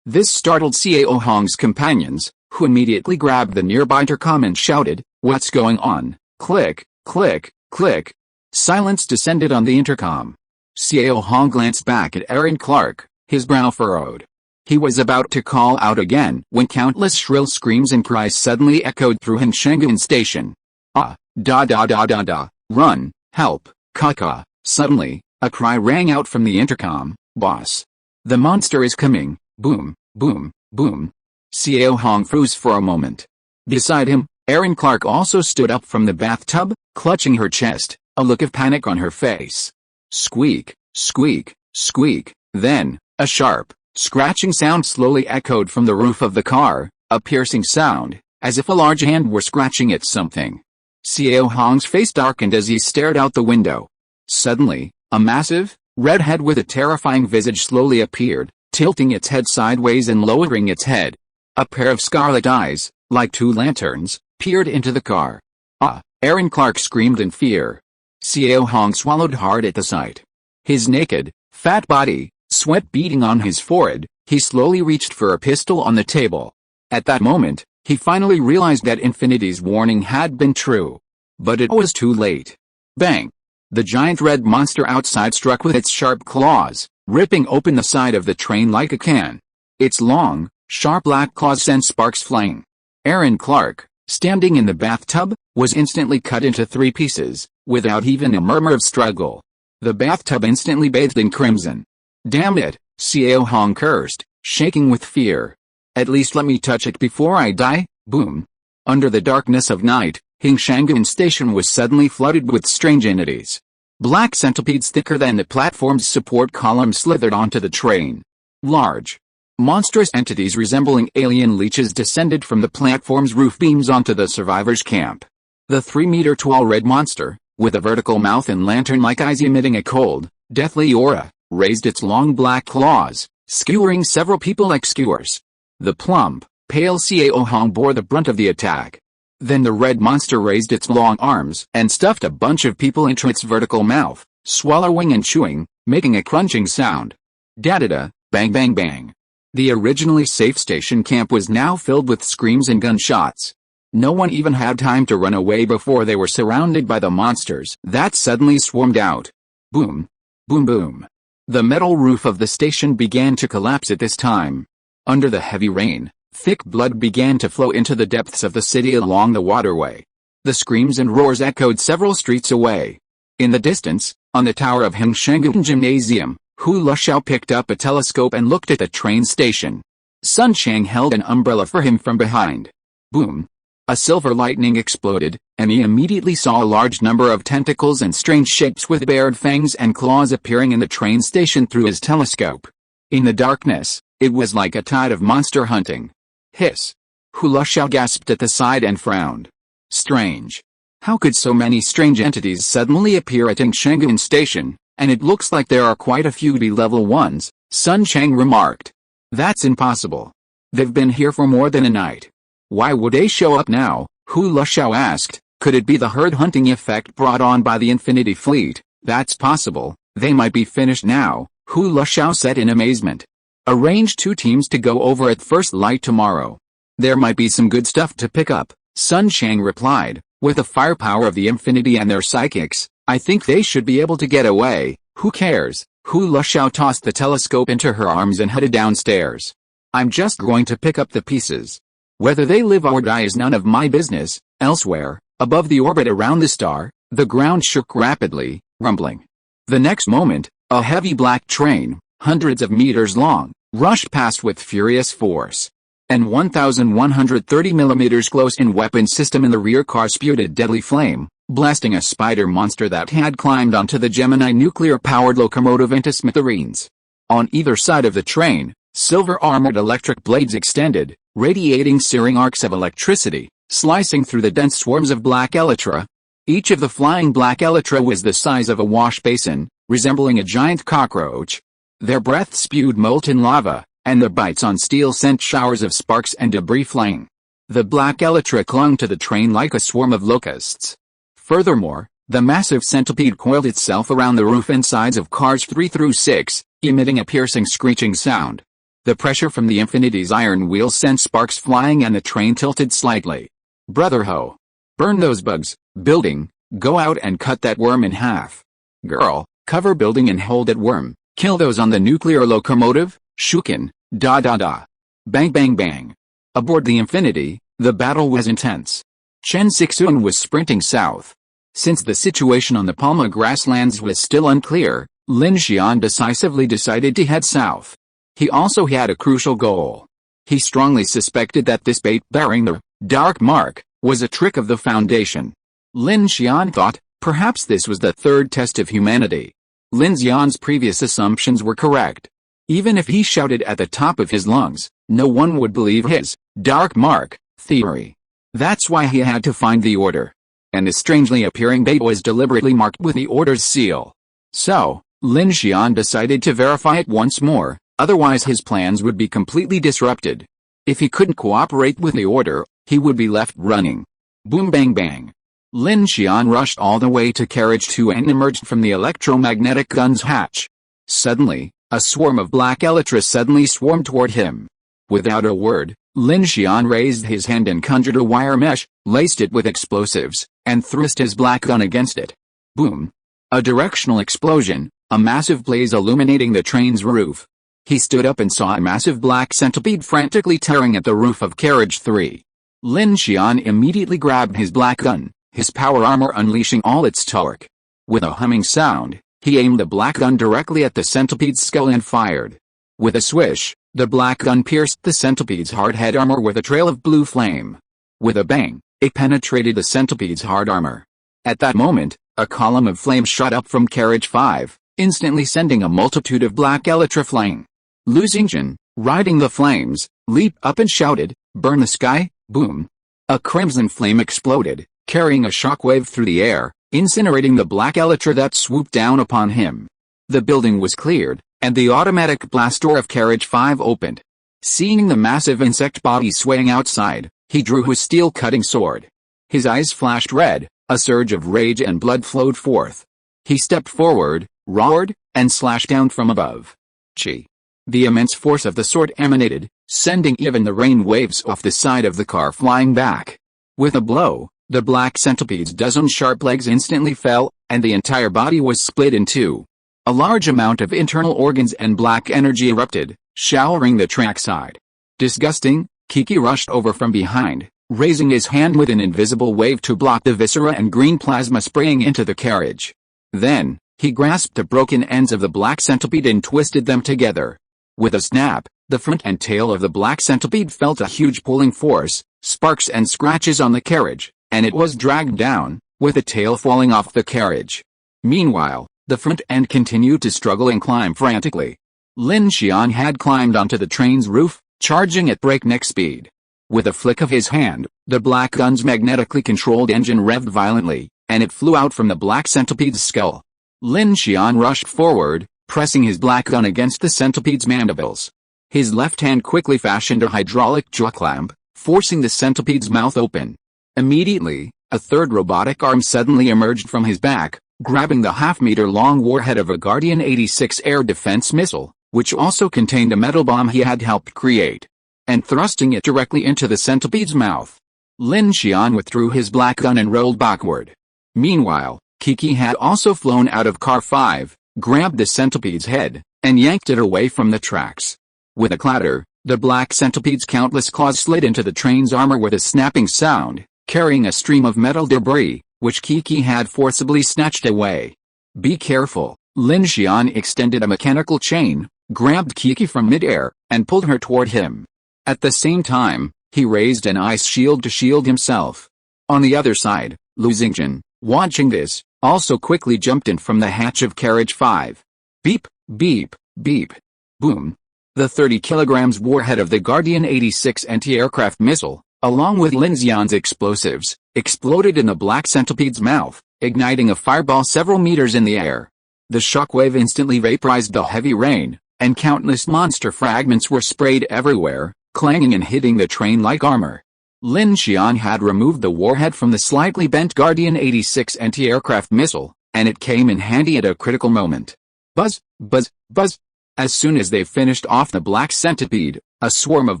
This startled Xiao Hong's companions, who immediately grabbed the nearby intercom and shouted, "What's going on?" Click, click, click. Silence descended on the intercom. Xiao Hong glanced back at Erin Clark, his brow furrowed. He was about to call out again when countless shrill screams and cries suddenly echoed through Hengshengan Station. "Ah, da da da da da, run, help, caca." Suddenly, a cry rang out from the intercom, "Boss! The monster is coming!" Boom, boom, boom. Xiao Hong froze for a moment. Beside him, Erin Clark also stood up from the bathtub, clutching her chest, a look of panic on her face. Squeak, squeak, squeak. Then, a sharp, scratching sound slowly echoed from the roof of the car, a piercing sound, as if a large hand were scratching at something. Xiao Hong's face darkened as he stared out the window. Suddenly, a massive, red head with a terrifying visage slowly appeared, tilting its head sideways and lowering its head. A pair of scarlet eyes, like two lanterns, peered into the car. "Ah!" Aaron Clark screamed in fear. Xiao Hong swallowed hard at the sight. His naked, fat body, sweat beading on his forehead, he slowly reached for a pistol on the table. At that moment, he finally realized that Infinity's warning had been true. But it was too late. Bang! The giant red monster outside struck with its sharp claws, ripping open the side of the train like a can. Its long, sharp black claws sent sparks flying. Aaron Clark, standing in the bathtub, was instantly cut into 3 pieces, without even a murmur of struggle. The bathtub instantly bathed in crimson. "Damn it," Xiao Hong cursed, shaking with fear. "At least let me touch it before I die." Boom. Under the darkness of night, Hingshanguan Station was suddenly flooded with strange entities. Black centipedes thicker than the platform's support column slithered onto the train. Large, monstrous entities resembling alien leeches descended from the platform's roof beams onto the survivors' camp. The 3-meter-tall red monster, with a vertical mouth and lantern-like eyes emitting a cold, deathly aura, raised its long black claws, skewering several people like skewers. The plump, pale Xiao Hong bore the brunt of the attack. Then the red monster raised its long arms and stuffed a bunch of people into its vertical mouth, swallowing and chewing, making a crunching sound. Da-da-da, bang bang bang. The originally safe station camp was now filled with screams and gunshots. No one even had time to run away before they were surrounded by the monsters that suddenly swarmed out. Boom. Boom boom. The metal roof of the station began to collapse at this time. Under the heavy rain, thick blood began to flow into the depths of the city along the waterway. The screams and roars echoed several streets away. In the distance, on the tower of Hingshanguan Gymnasium, Hu Luxiao picked up a telescope and looked at the train station. Sun Chang held an umbrella for him from behind. Boom. A silver lightning exploded, and he immediately saw a large number of tentacles and strange shapes with bared fangs and claws appearing in the train station through his telescope. In the darkness, it was like a tide of monster hunting. Hiss. Hu Luxiao gasped at the sight and frowned. Strange. How could so many strange entities suddenly appear at Hingshanguan Station, and it looks like there are quite a few B-level ones, Sun Chang remarked. That's impossible. They've been here for more than a night. Why would they show up now? Hu Luxiao asked. Could it be the herd hunting effect brought on by the Infinity Fleet? That's possible. They might be finished now, Hu Luxiao said in amazement. Arrange 2 teams to go over at first light tomorrow. There might be some good stuff to pick up, Sun Chang replied. With the firepower of the Infinity and their psychics, I think they should be able to get away. Who cares? Hu Luxiao tossed the telescope into her arms and headed downstairs. I'm just going to pick up the pieces. Whether they live or die is none of my business. Elsewhere, above the orbit around the star, the ground shook rapidly, rumbling. The next moment, a heavy black train, hundreds of meters long, rushed past with furious force. An 1,130 mm close-in weapon system in the rear car spewed a deadly flame, blasting a spider monster that had climbed onto the Gemini nuclear-powered locomotive into smithereens. On either side of the train, silver-armored electric blades extended, radiating searing arcs of electricity, slicing through the dense swarms of black elytra. Each of the flying black elytra was the size of a wash basin, resembling a giant cockroach. Their breath spewed molten lava, and their bites on steel sent showers of sparks and debris flying. The black elytra clung to the train like a swarm of locusts. Furthermore, the massive centipede coiled itself around the roof and sides of cars 3 through 6, emitting a piercing screeching sound. The pressure from the Infinity's iron wheels sent sparks flying and the train tilted slightly. Brother Ho! Burn those bugs. Building, go out and cut that worm in half. Girl, cover building and hold that worm. Kill those on the nuclear locomotive. Shukin, da da da. Bang bang bang. Aboard the Infinity, the battle was intense. Chen Sixuan was sprinting south. Since the situation on the Palma grasslands was still unclear, Lin Xian decisively decided to head south. He also had a crucial goal. He strongly suspected that this bait bearing the dark mark was a trick of the Foundation. Lin Xian thought, perhaps this was the 3rd test of humanity. Lin Xian's previous assumptions were correct. Even if he shouted at the top of his lungs, no one would believe his dark mark theory. That's why he had to find the order. and the strangely appearing date was deliberately marked with the order's seal. So, Lin Xian decided to verify it once more, otherwise his plans would be completely disrupted. If he couldn't cooperate with the order, he would be left running. Boom bang bang. Lin Xian rushed all the way to carriage 2 and emerged from the electromagnetic gun's hatch. Suddenly, a swarm of black elytra suddenly swarmed toward him. Without a word, Lin Xian raised his hand and conjured a wire mesh, laced it with explosives, and thrust his black gun against it. Boom. A directional explosion, a massive blaze illuminating the train's roof. He stood up and saw a massive black centipede frantically tearing at the roof of carriage 3. Lin Xian immediately grabbed his black gun, his power armor unleashing all its torque. With a humming sound, he aimed the black gun directly at the centipede's skull and fired. With a swish, the black gun pierced the centipede's hard head armor with a trail of blue flame. With a bang, it penetrated the centipede's hard armor. At that moment, a column of flame shot up from carriage 5, instantly sending a multitude of black elytra flying. Lin Xian, riding the flames, leaped up and shouted, "Burn the sky!" Boom. A crimson flame exploded, carrying a shockwave through the air, incinerating the black elytra that swooped down upon him. The building was cleared, and the automatic blast door of carriage 5 opened. Seeing the massive insect body swaying outside, he drew his steel-cutting sword. His eyes flashed red, a surge of rage and blood flowed forth. He stepped forward, roared, and slashed down from above. Chi. The immense force of the sword emanated, sending even the rain waves off the side of the car flying back. With a blow, the black centipede's dozen sharp legs instantly fell, and the entire body was split in two. A large amount of internal organs and black energy erupted, showering the trackside. Disgusting, Kiki rushed over from behind, raising his hand with an invisible wave to block the viscera and green plasma spraying into the carriage. Then, he grasped the broken ends of the black centipede and twisted them together. With a snap, the front and tail of the black centipede felt a huge pulling force, sparks and scratches on the carriage, and it was dragged down, with the tail falling off the carriage. Meanwhile, the front end continued to struggle and climb frantically. Lin Xian had climbed onto the train's roof, charging at breakneck speed. With a flick of his hand, the black gun's magnetically controlled engine revved violently, and it flew out from the black centipede's skull. Lin Xian rushed forward, pressing his black gun against the centipede's mandibles. His left hand quickly fashioned a hydraulic jaw clamp, forcing the centipede's mouth open. Immediately, a third robotic arm suddenly emerged from his back, grabbing the half-meter-long warhead of a Guardian 86 air defense missile, which also contained a metal bomb he had helped create, and thrusting it directly into the centipede's mouth. Lin Xian withdrew his black gun and rolled backward. Meanwhile, Kiki had also flown out of car 5, grabbed the centipede's head, and yanked it away from the tracks. With a clatter, the black centipede's countless claws slid into the train's armor with a snapping sound, carrying a stream of metal debris, which Kiki had forcibly snatched away. "Be careful." Lin Xian extended a mechanical chain, grabbed Kiki from midair, and pulled her toward him. At the same time, he raised an ice shield to shield himself. On the other side, Lin Xian, watching this, also quickly jumped in from the hatch of carriage 5. Beep, beep, beep. Boom. The 30 kilograms warhead of the Guardian 86 anti-aircraft missile, along with Lin Xian's explosives, exploded in the black centipede's mouth, igniting a fireball several meters in the air. The shockwave instantly vaporized the heavy rain, and countless monster fragments were sprayed everywhere, clanging and hitting the train like armor. Lin Xian had removed the warhead from the slightly bent Guardian 86 anti-aircraft missile, and it came in handy at a critical moment. Buzz, buzz, buzz. As soon as they finished off the black centipede, a swarm of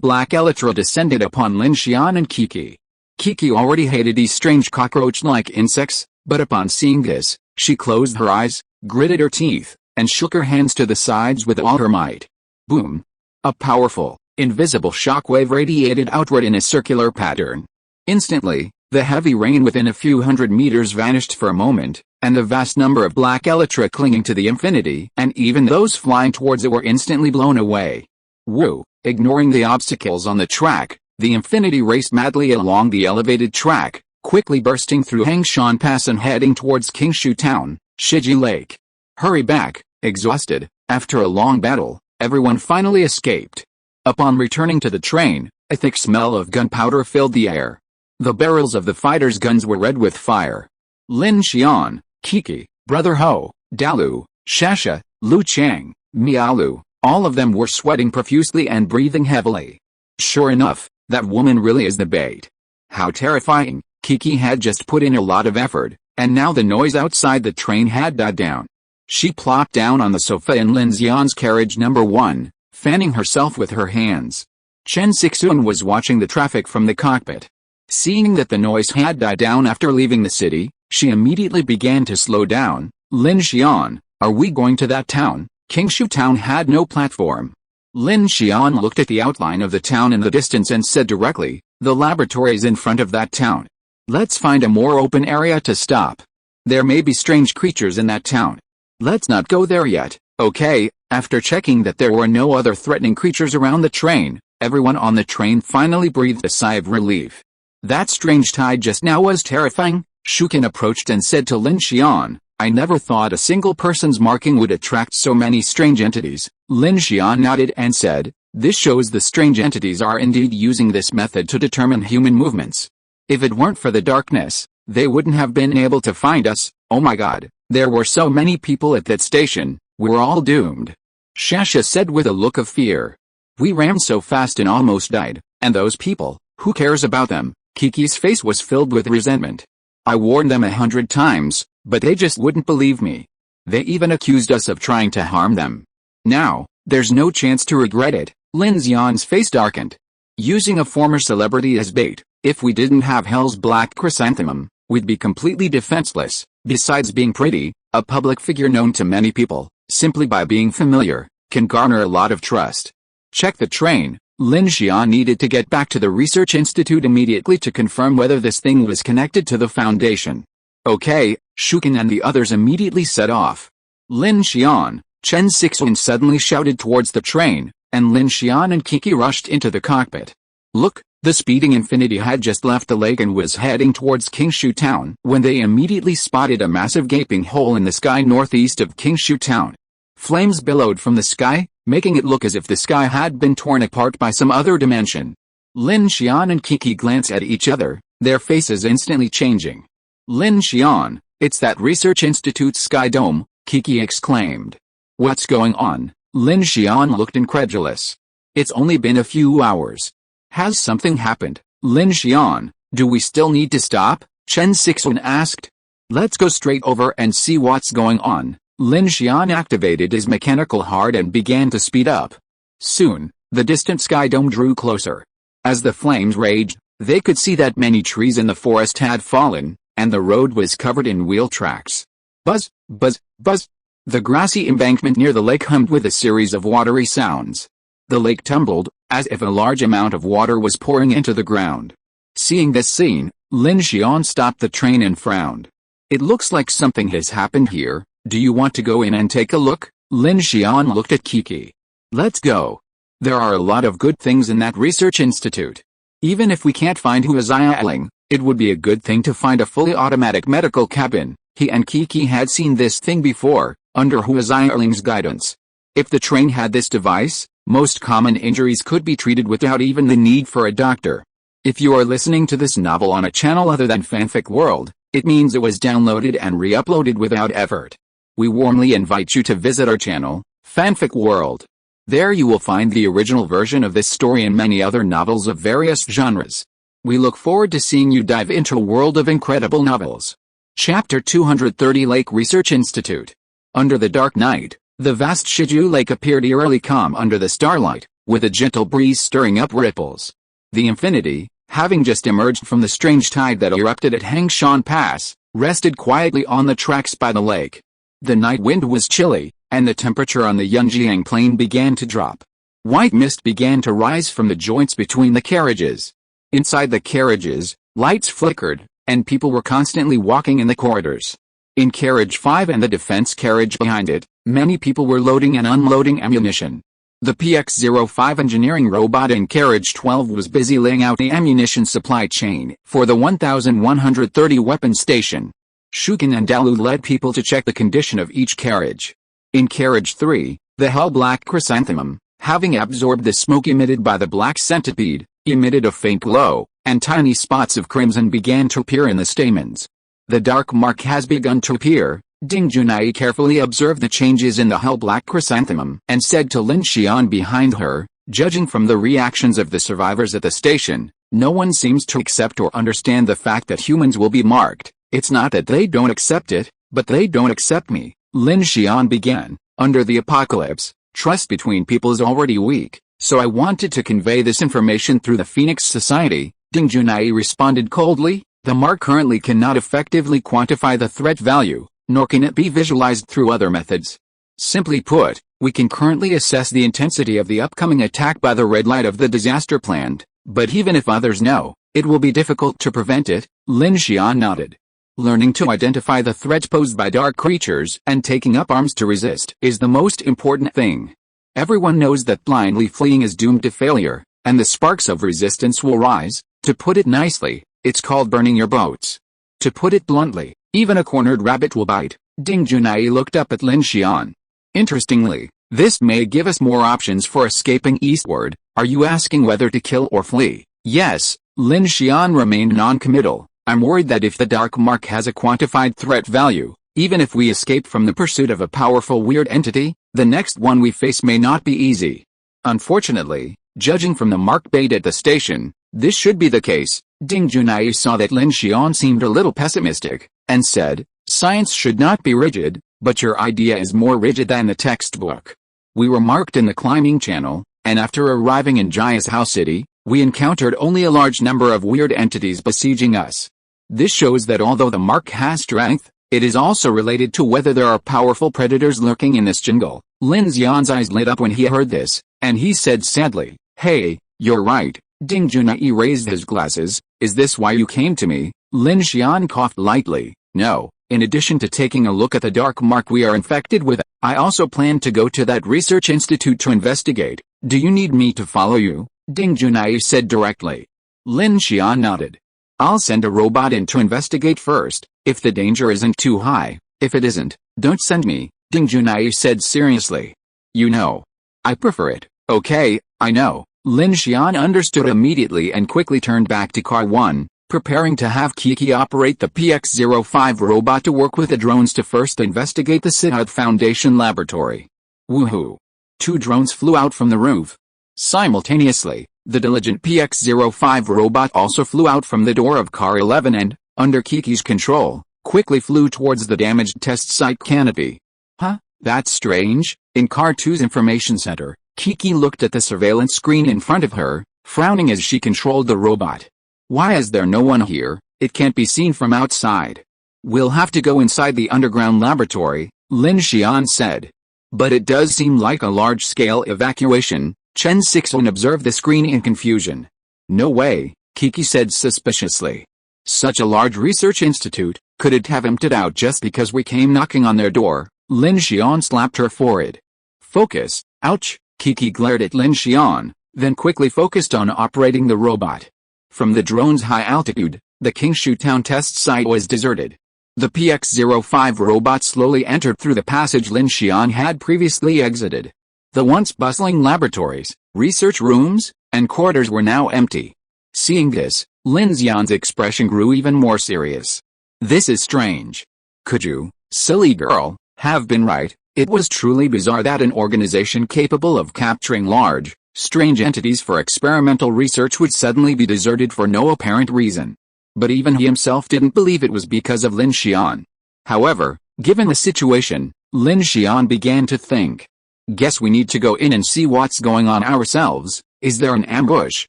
black elytra descended upon Lin Xian and Kiki. Kiki already hated these strange cockroach-like insects, but upon seeing this, she closed her eyes, gritted her teeth, and shook her hands to the sides with all her might. Boom. A powerful, invisible shockwave radiated outward in a circular pattern. Instantly, the heavy rain within a few hundred meters vanished for a moment, and the vast number of black elytra clinging to the infinity and even those flying towards it were instantly blown away. Woo! Ignoring the obstacles on the track, the infinity raced madly along the elevated track, quickly bursting through Hangshan Pass and heading towards Qingshu Town, Shiji Lake. Hurry back, exhausted, after a long battle, everyone finally escaped. Upon returning to the train, a thick smell of gunpowder filled the air. The barrels of the fighters' guns were red with fire. Lin Xian, Kiki, Brother Ho, Dalu, Shasha, Lu Chang, Mialu, all of them were sweating profusely and breathing heavily. Sure enough, that woman really is the bait. How terrifying. Kiki had just put in a lot of effort, and now the noise outside the train had died down. She plopped down on the sofa in Lin Xian's carriage number 1, fanning herself with her hands. Chen Sixuan was watching the traffic from the cockpit. Seeing that the noise had died down after leaving the city, she immediately began to slow down. Lin Xian, are we going to that town? Qingshu town had no platform. Lin Xian looked at the outline of the town in the distance and said directly, the laboratory is in front of that town. Let's find a more open area to stop. There may be strange creatures in that town. Let's not go there yet, okay? After checking that there were no other threatening creatures around the train, everyone on the train finally breathed a sigh of relief. That strange tide just now was terrifying. Shukin approached and said to Lin Xian, I never thought a single person's marking would attract so many strange entities. Lin Xian nodded and said, this shows the strange entities are indeed using this method to determine human movements. If it weren't for the darkness, they wouldn't have been able to find us. Oh my god, there were so many people at that station, we're all doomed. Shasha said with a look of fear. We ran so fast and almost died, and those people, who cares about them? Kiki's face was filled with resentment. I warned them 100 times, but they just wouldn't believe me. They even accused us of trying to harm them. Now, there's no chance to regret it. Lin Xian's face darkened. Using a former celebrity as bait, if we didn't have Hell's Black Chrysanthemum, we'd be completely defenseless. Besides being pretty, a public figure known to many people, simply by being familiar, can garner a lot of trust. Check the train. Lin Xian needed to get back to the research institute immediately to confirm whether this thing was connected to the Foundation. Okay, Shukin and the others immediately set off. Lin Xian, Chen Sixuan suddenly shouted towards the train, and Lin Xian and Kiki rushed into the cockpit. Look, the speeding Infinity had just left the lake and was heading towards Qingshu town when they immediately spotted a massive gaping hole in the sky northeast of Qingshu town. Flames billowed from the sky, making it look as if the sky had been torn apart by some other dimension. Lin Xian and Kiki glanced at each other, their faces instantly changing. Lin Xian, it's that research institute's sky dome, Kiki exclaimed. What's going on? Lin Xian looked incredulous. It's only been a few hours. Has something happened? Lin Xian, do we still need to stop? Chen Sixuan asked. Let's go straight over and see what's going on. Lin Xian activated his mechanical heart and began to speed up. Soon, the distant sky dome drew closer. As the flames raged, they could see that many trees in the forest had fallen, and the road was covered in wheel tracks. Buzz, buzz, buzz. The grassy embankment near the lake hummed with a series of watery sounds. The lake tumbled, as if a large amount of water was pouring into the ground. Seeing this scene, Lin Xian stopped the train and frowned. It looks like something has happened here. Do you want to go in and take a look? Lin Xian looked at Kiki. Let's go. There are a lot of good things in that research institute. Even if we can't find Hu Xiaoling, it would be a good thing to find a fully automatic medical cabin. He and Kiki had seen this thing before, under Hu Xiaoling's guidance. If the train had this device, most common injuries could be treated without even the need for a doctor. If you are listening to this novel on a channel other than Fanfic World, it means it was downloaded and re-uploaded without effort. We warmly invite you to visit our channel, Fanfic World. There you will find the original version of this story and many other novels of various genres. We look forward to seeing you dive into a world of incredible novels. Chapter 230 Lake Research Institute. Under the dark night, the vast Shiju Lake appeared eerily calm under the starlight, with a gentle breeze stirring up ripples. The Infinity, having just emerged from the strange tide that erupted at Hangshan Pass, rested quietly on the tracks by the lake. The night wind was chilly, and the temperature on the Yunjiang plain began to drop. White mist began to rise from the joints between the carriages. Inside the carriages, lights flickered, and people were constantly walking in the corridors. In Carriage 5 and the defense carriage behind it, many people were loading and unloading ammunition. The PX-05 engineering robot in Carriage 12 was busy laying out the ammunition supply chain for the 1130 weapon station. Shukin and Dalu led people to check the condition of each carriage. In Carriage 3, the Hell Black Chrysanthemum, having absorbed the smoke emitted by the black centipede, emitted a faint glow, and tiny spots of crimson began to appear in the stamens. The dark mark has begun to appear. Ding Junai carefully observed the changes in the hell-black chrysanthemum and said to Lin Xian behind her, judging from the reactions of the survivors at the station, no one seems to accept or understand the fact that humans will be marked. It's not that they don't accept it, but they don't accept me. Lin Xian began, under the apocalypse, trust between people is already weak, so I wanted to convey this information through the Phoenix Society. Ding Junai responded coldly, the mark currently cannot effectively quantify the threat value, nor can it be visualized through other methods. Simply put, we can currently assess the intensity of the upcoming attack by the red light of the disaster planned, but even if others know, it will be difficult to prevent it. Lin Xian nodded. Learning to identify the threats posed by dark creatures and taking up arms to resist is the most important thing. Everyone knows that blindly fleeing is doomed to failure, and the sparks of resistance will rise. To put it nicely, it's called burning your boats. To put it bluntly, even a cornered rabbit will bite. Ding Junai looked up at Lin Xian. Interestingly, this may give us more options for escaping eastward. Are you asking whether to kill or flee? Yes. Lin Xian remained non-committal. I'm worried that if the dark mark has a quantified threat value, even if we escape from the pursuit of a powerful weird entity, the next one we face may not be easy. Unfortunately, judging from the mark bait at the station, this should be the case. Ding Junai saw that Lin Xian seemed a little pessimistic, and said, science should not be rigid, but your idea is more rigid than the textbook. We were marked in the climbing channel, and after arriving in Jaya's house city, we encountered only a large number of weird entities besieging us. This shows that although the mark has strength, it is also related to whether there are powerful predators lurking in this jungle. Lin Xian's eyes lit up when he heard this, and he said sadly, hey, you're right. Ding Junai raised his glasses. Is this why you came to me? Lin Xian coughed lightly. No, in addition to taking a look at the dark mark we are infected with, I also plan to go to that research institute to investigate. Do you need me to follow you? Ding Junai said directly. Lin Xian nodded. I'll send a robot in to investigate first, if the danger isn't too high. If it isn't, don't send me, Ding Junai said seriously. You know, I prefer it. Okay, I know. Lin Xian understood immediately and quickly turned back to Car 1, preparing to have Kiki operate the PX-05 robot to work with the drones to first investigate the Siddharth Foundation laboratory. Woohoo! 2 drones flew out from the roof. Simultaneously, the diligent PX-05 robot also flew out from the door of Car 11 and, under Kiki's control, quickly flew towards the damaged test site canopy. Huh? That's strange. In Car 2's information center, Kiki looked at the surveillance screen in front of her, frowning as she controlled the robot. Why is there no one here? It can't be seen from outside. We'll have to go inside the underground laboratory, Lin Xian said. But it does seem like a large-scale evacuation. Chen Sixuan observed the screen in confusion. No way, Kiki said suspiciously. Such a large research institute, could it have emptied out just because we came knocking on their door? Lin Xian slapped her forehead. Focus, ouch. Kiki glared at Lin Xian, then quickly focused on operating the robot. From the drone's high altitude, the Qingshu town test site was deserted. The PX-05 robot slowly entered through the passage Lin Xian had previously exited. The once bustling laboratories, research rooms, and corridors were now empty. Seeing this, Lin Xian's expression grew even more serious. This is strange. Could you, silly girl, have been right? It was truly bizarre that an organization capable of capturing large, strange entities for experimental research would suddenly be deserted for no apparent reason. But even he himself didn't believe it was because of Lin Xian. However, given the situation, Lin Xian began to think. Guess we need to go in and see what's going on ourselves. Is there an ambush?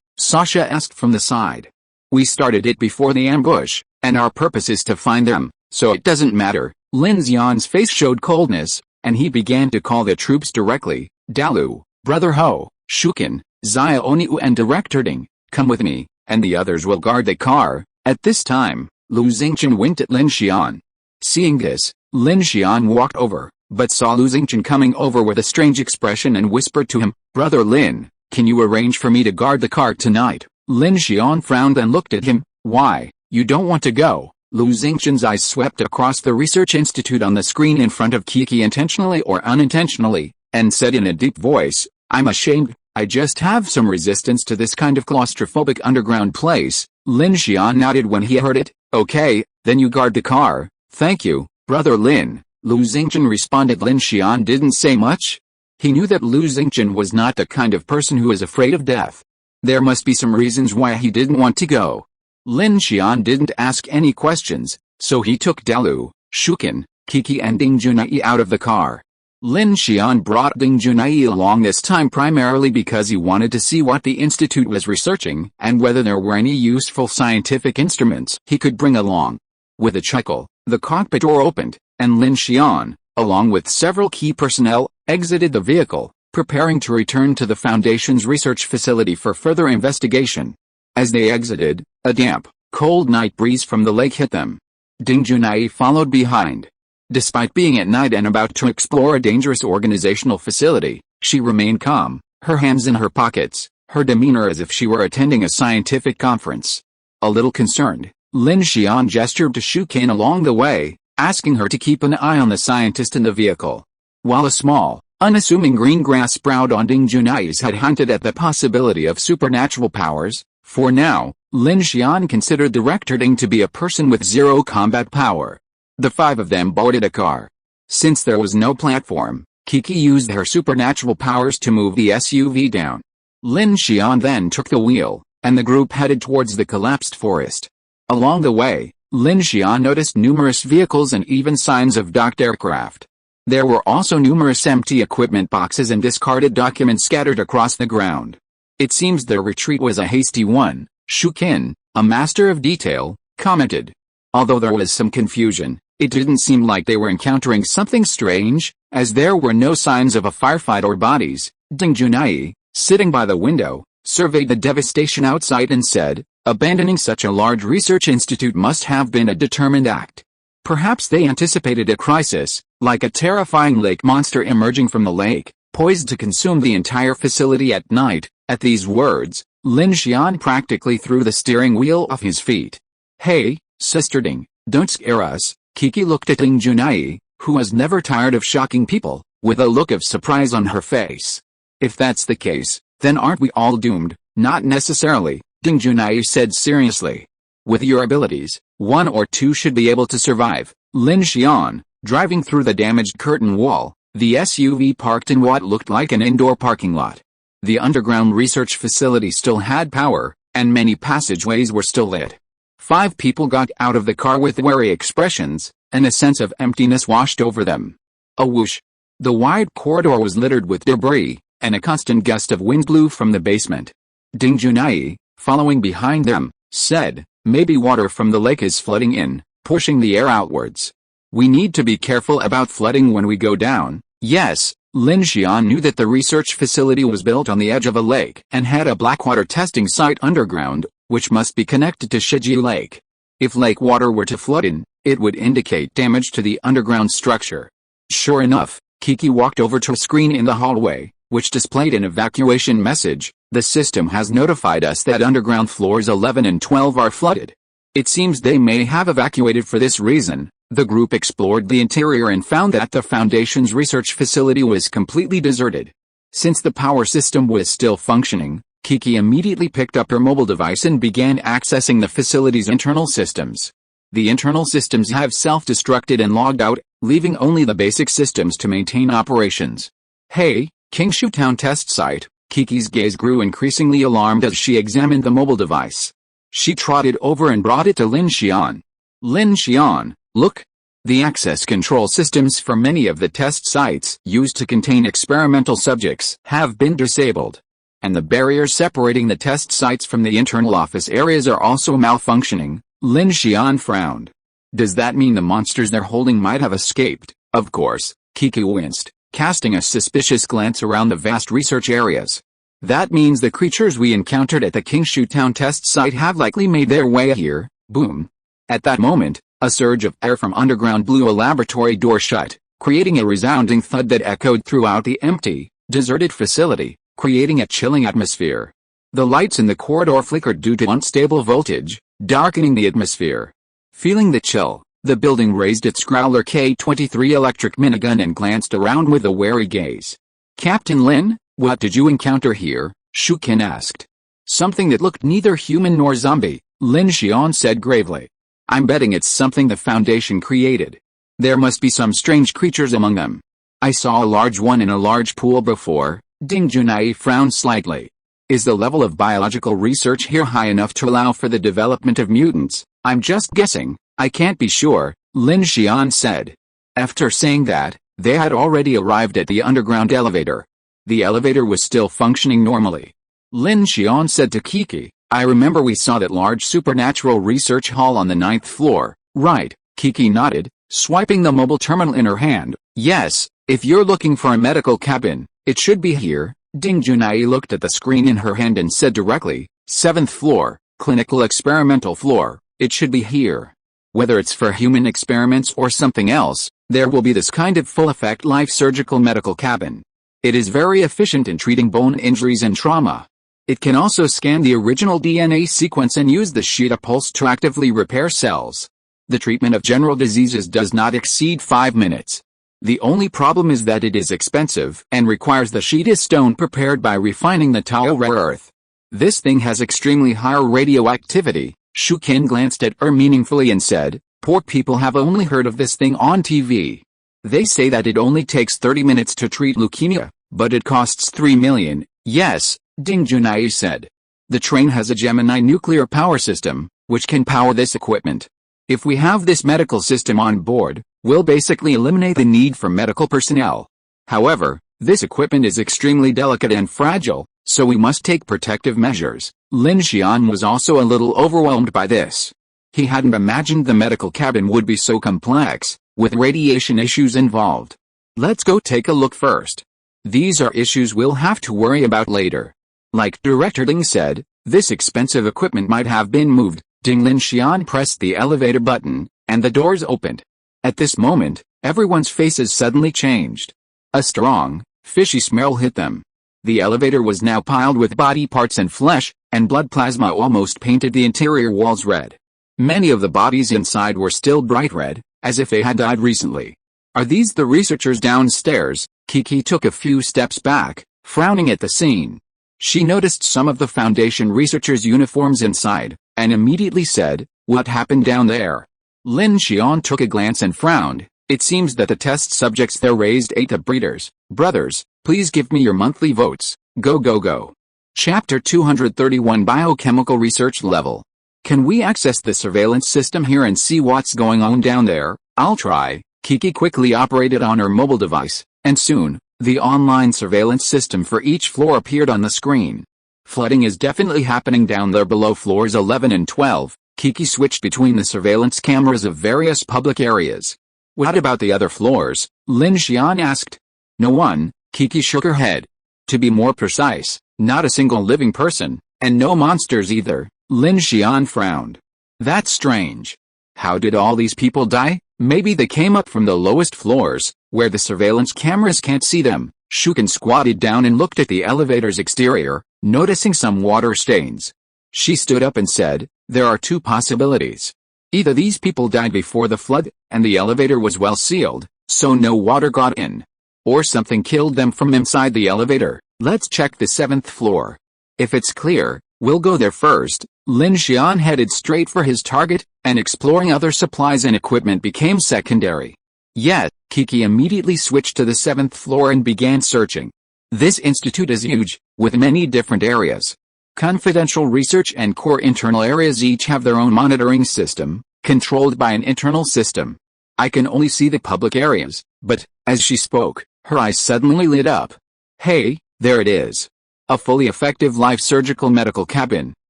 Sasha asked from the side. We started it before the ambush, and our purpose is to find them, so it doesn't matter. Lin Xian's face showed coldness, and he began to call the troops directly. Dalu, Brother Ho, Shukin, Xia Oniu and Director Ding, come with me, and the others will guard the car. At this time, Lu Xingchen winked at Lin Xian. Seeing this, Lin Xian walked over, but saw Lu Xingchen coming over with a strange expression and whispered to him, Brother Lin, can you arrange for me to guard the car tonight? Lin Xian frowned and looked at him. Why, you don't want to go? Lu Xingchen's eyes swept across the research institute on the screen in front of Kiki intentionally or unintentionally, and said in a deep voice, I'm ashamed. I just have some resistance to this kind of claustrophobic underground place. Lin Xian nodded when he heard it. Okay, then you guard the car. Thank you, Brother Lin. Lu Xingchen responded. Lin Xian didn't say much. He knew that Lu Xingchen was not the kind of person who is afraid of death. There must be some reasons why he didn't want to go. Lin Xian didn't ask any questions, so he took Dalu, Shukin, Kiki and Ding Junai out of the car. Lin Xian brought Ding Junai along this time primarily because he wanted to see what the institute was researching and whether there were any useful scientific instruments he could bring along. With a chuckle, the cockpit door opened, and Lin Xian, along with several key personnel, exited the vehicle, preparing to return to the Foundation's research facility for further investigation. As they exited, a damp, cold night breeze from the lake hit them. Ding Junai followed behind. Despite being at night and about to explore a dangerous organizational facility, she remained calm, her hands in her pockets, her demeanor as if she were attending a scientific conference. A little concerned, Lin Xian gestured to Shukin along the way, asking her to keep an eye on the scientist in the vehicle. While a small, unassuming green grass sprout on Ding Junai's head hinted at the possibility of supernatural powers, for now, Lin Xian considered Director Ding to be a person with zero combat power. The five of them boarded a car. Since there was no platform, Kiki used her supernatural powers to move the SUV down. Lin Xian then took the wheel, and the group headed towards the collapsed forest. Along the way, Lin Xian noticed numerous vehicles and even signs of docked aircraft. There were also numerous empty equipment boxes and discarded documents scattered across the ground. It seems their retreat was a hasty one, Shukin, a master of detail, commented. Although there was some confusion, it didn't seem like they were encountering something strange, as there were no signs of a firefight or bodies. Ding Junai, sitting by the window, surveyed the devastation outside and said, abandoning such a large research institute must have been a determined act. Perhaps they anticipated a crisis, like a terrifying lake monster emerging from the lake, poised to consume the entire facility at night. At these words, Lin Xian practically threw the steering wheel off his feet. Hey, Sister Ding, don't scare us. Kiki looked at Ding Junai, who was never tired of shocking people, with a look of surprise on her face. If that's the case, then aren't we all doomed? Not necessarily, Ding Junai said seriously. With your abilities, one or two should be able to survive. Lin Xian, driving through the damaged curtain wall, the SUV parked in what looked like an indoor parking lot. The underground research facility still had power, and many passageways were still lit. 5 people got out of the car with wary expressions, and a sense of emptiness washed over them. A whoosh. The wide corridor was littered with debris, and a constant gust of wind blew from the basement. Ding Junai, following behind them, said, maybe water from the lake is flooding in, pushing the air outwards. We need to be careful about flooding when we go down. Yes, Lin Xian knew that the research facility was built on the edge of a lake and had a blackwater testing site underground, which must be connected to Shiji Lake. If lake water were to flood in, it would indicate damage to the underground structure. Sure enough, Kiki walked over to a screen in the hallway, which displayed an evacuation message. The system has notified us that underground floors 11 and 12 are flooded. It seems they may have evacuated for this reason. The group explored the interior and found that the Foundation's research facility was completely deserted. Since the power system was still functioning, Kiki immediately picked up her mobile device and began accessing the facility's internal systems. The internal systems have self-destructed and logged out, leaving only the basic systems to maintain operations. Hey, Kingshu Town test site. Kiki's gaze grew increasingly alarmed as she examined the mobile device. She trotted over and brought it to Lin Xian. Lin Xian, look. The access control systems for many of the test sites used to contain experimental subjects have been disabled. And the barriers separating the test sites from the internal office areas are also malfunctioning. Lin Xian frowned. Does that mean the monsters they're holding might have escaped? Of course, Kiki winced, casting a suspicious glance around the vast research areas. That means the creatures we encountered at the Kingshu Town test site have likely made their way here. Boom. At that moment, a surge of air from underground blew a laboratory door shut, creating a resounding thud that echoed throughout the empty, deserted facility, creating a chilling atmosphere. The lights in the corridor flickered due to unstable voltage, darkening the atmosphere. Feeling the chill, the building raised its Growler K-23 electric minigun and glanced around with a wary gaze. Captain Lin, What did you encounter here? Shu Qin asked. Something that looked neither human nor zombie, Lin Xian said gravely. I'm betting it's something the Foundation created. There must be some strange creatures among them. I saw a large one in a large pool before. Ding Junai frowned slightly. Is the level of biological research here high enough to allow for the development of mutants? I'm just guessing. I can't be sure, Lin Xian said. After saying that, they had already arrived at the underground elevator. The elevator was still functioning normally. Lin Xian said to Kiki, I remember we saw that large supernatural research hall on the 9th floor, right? Kiki nodded, swiping the mobile terminal in her hand. Yes, if you're looking for a medical cabin, it should be here. Ding Junai looked at the screen in her hand and said directly, 7th floor, clinical experimental floor, it should be here. Whether it's for human experiments or something else, there will be this kind of full-effect life surgical medical cabin. It is very efficient in treating bone injuries and trauma. It can also scan the original DNA sequence and use the Shida pulse to actively repair cells. The treatment of general diseases does not exceed 5 minutes. The only problem is that it is expensive and requires the Shida stone prepared by refining the Tao rare earth. This thing has extremely high radioactivity. Shu Qin glanced at her meaningfully and said, poor people have only heard of this thing on TV. They say that it only takes 30 minutes to treat leukemia, but it costs 3 million. Yes, Ding Junai said. The train has a Gemini nuclear power system, which can power this equipment. If we have this medical system on board, we'll basically eliminate the need for medical personnel. However, this equipment is extremely delicate and fragile, so we must take protective measures. Lin Xian was also a little overwhelmed by this. He hadn't imagined the medical cabin would be so complex, with radiation issues involved. Let's go take a look first. These are issues we'll have to worry about later. Like Director Ding said, this expensive equipment might have been moved. Lin Xian pressed the elevator button, and the doors opened. At this moment, everyone's faces suddenly changed. A strong, fishy smell hit them. The elevator was now piled with body parts and flesh, and blood plasma almost painted the interior walls red. Many of the bodies inside were still bright red, as if they had died recently. Are these the researchers downstairs? Kiki took a few steps back, frowning at the scene. She noticed some of the Foundation researchers' uniforms inside, and immediately said, what happened down there? Lin Xian took a glance and frowned. It seems that the test subjects there raised 8 breeders. Brothers, please give me your monthly votes. Go go go. Chapter 231 Biochemical Research Level. Can we access the surveillance system here and see what's going on down there? I'll try. Kiki quickly operated on her mobile device, and soon, the online surveillance system for each floor appeared on the screen. Flooding is definitely happening down there below floors 11 and 12. Kiki switched between the surveillance cameras of various public areas. What about the other floors? Lin Xian asked. No one. Kiki shook her head. To be more precise, not a single living person, and no monsters either. Lin Xian frowned. That's strange. How did all these people die? Maybe they came up from the lowest floors, where the surveillance cameras can't see them. Shu Qin squatted down and looked at the elevator's exterior, noticing some water stains. She stood up and said, there are 2 possibilities. Either these people died before the flood, and the elevator was well sealed, so no water got in. Or something killed them from inside the elevator. Let's check the 7th floor. If it's clear, we'll go there first. Lin Xian headed straight for his target, and exploring other supplies and equipment became secondary. Yet, Kiki immediately switched to the 7th floor and began searching. This institute is huge, with many different areas. Confidential research and core internal areas each have their own monitoring system, controlled by an internal system. I can only see the public areas, but, as she spoke, her eyes suddenly lit up. Hey, there it is. A fully effective life surgical medical cabin,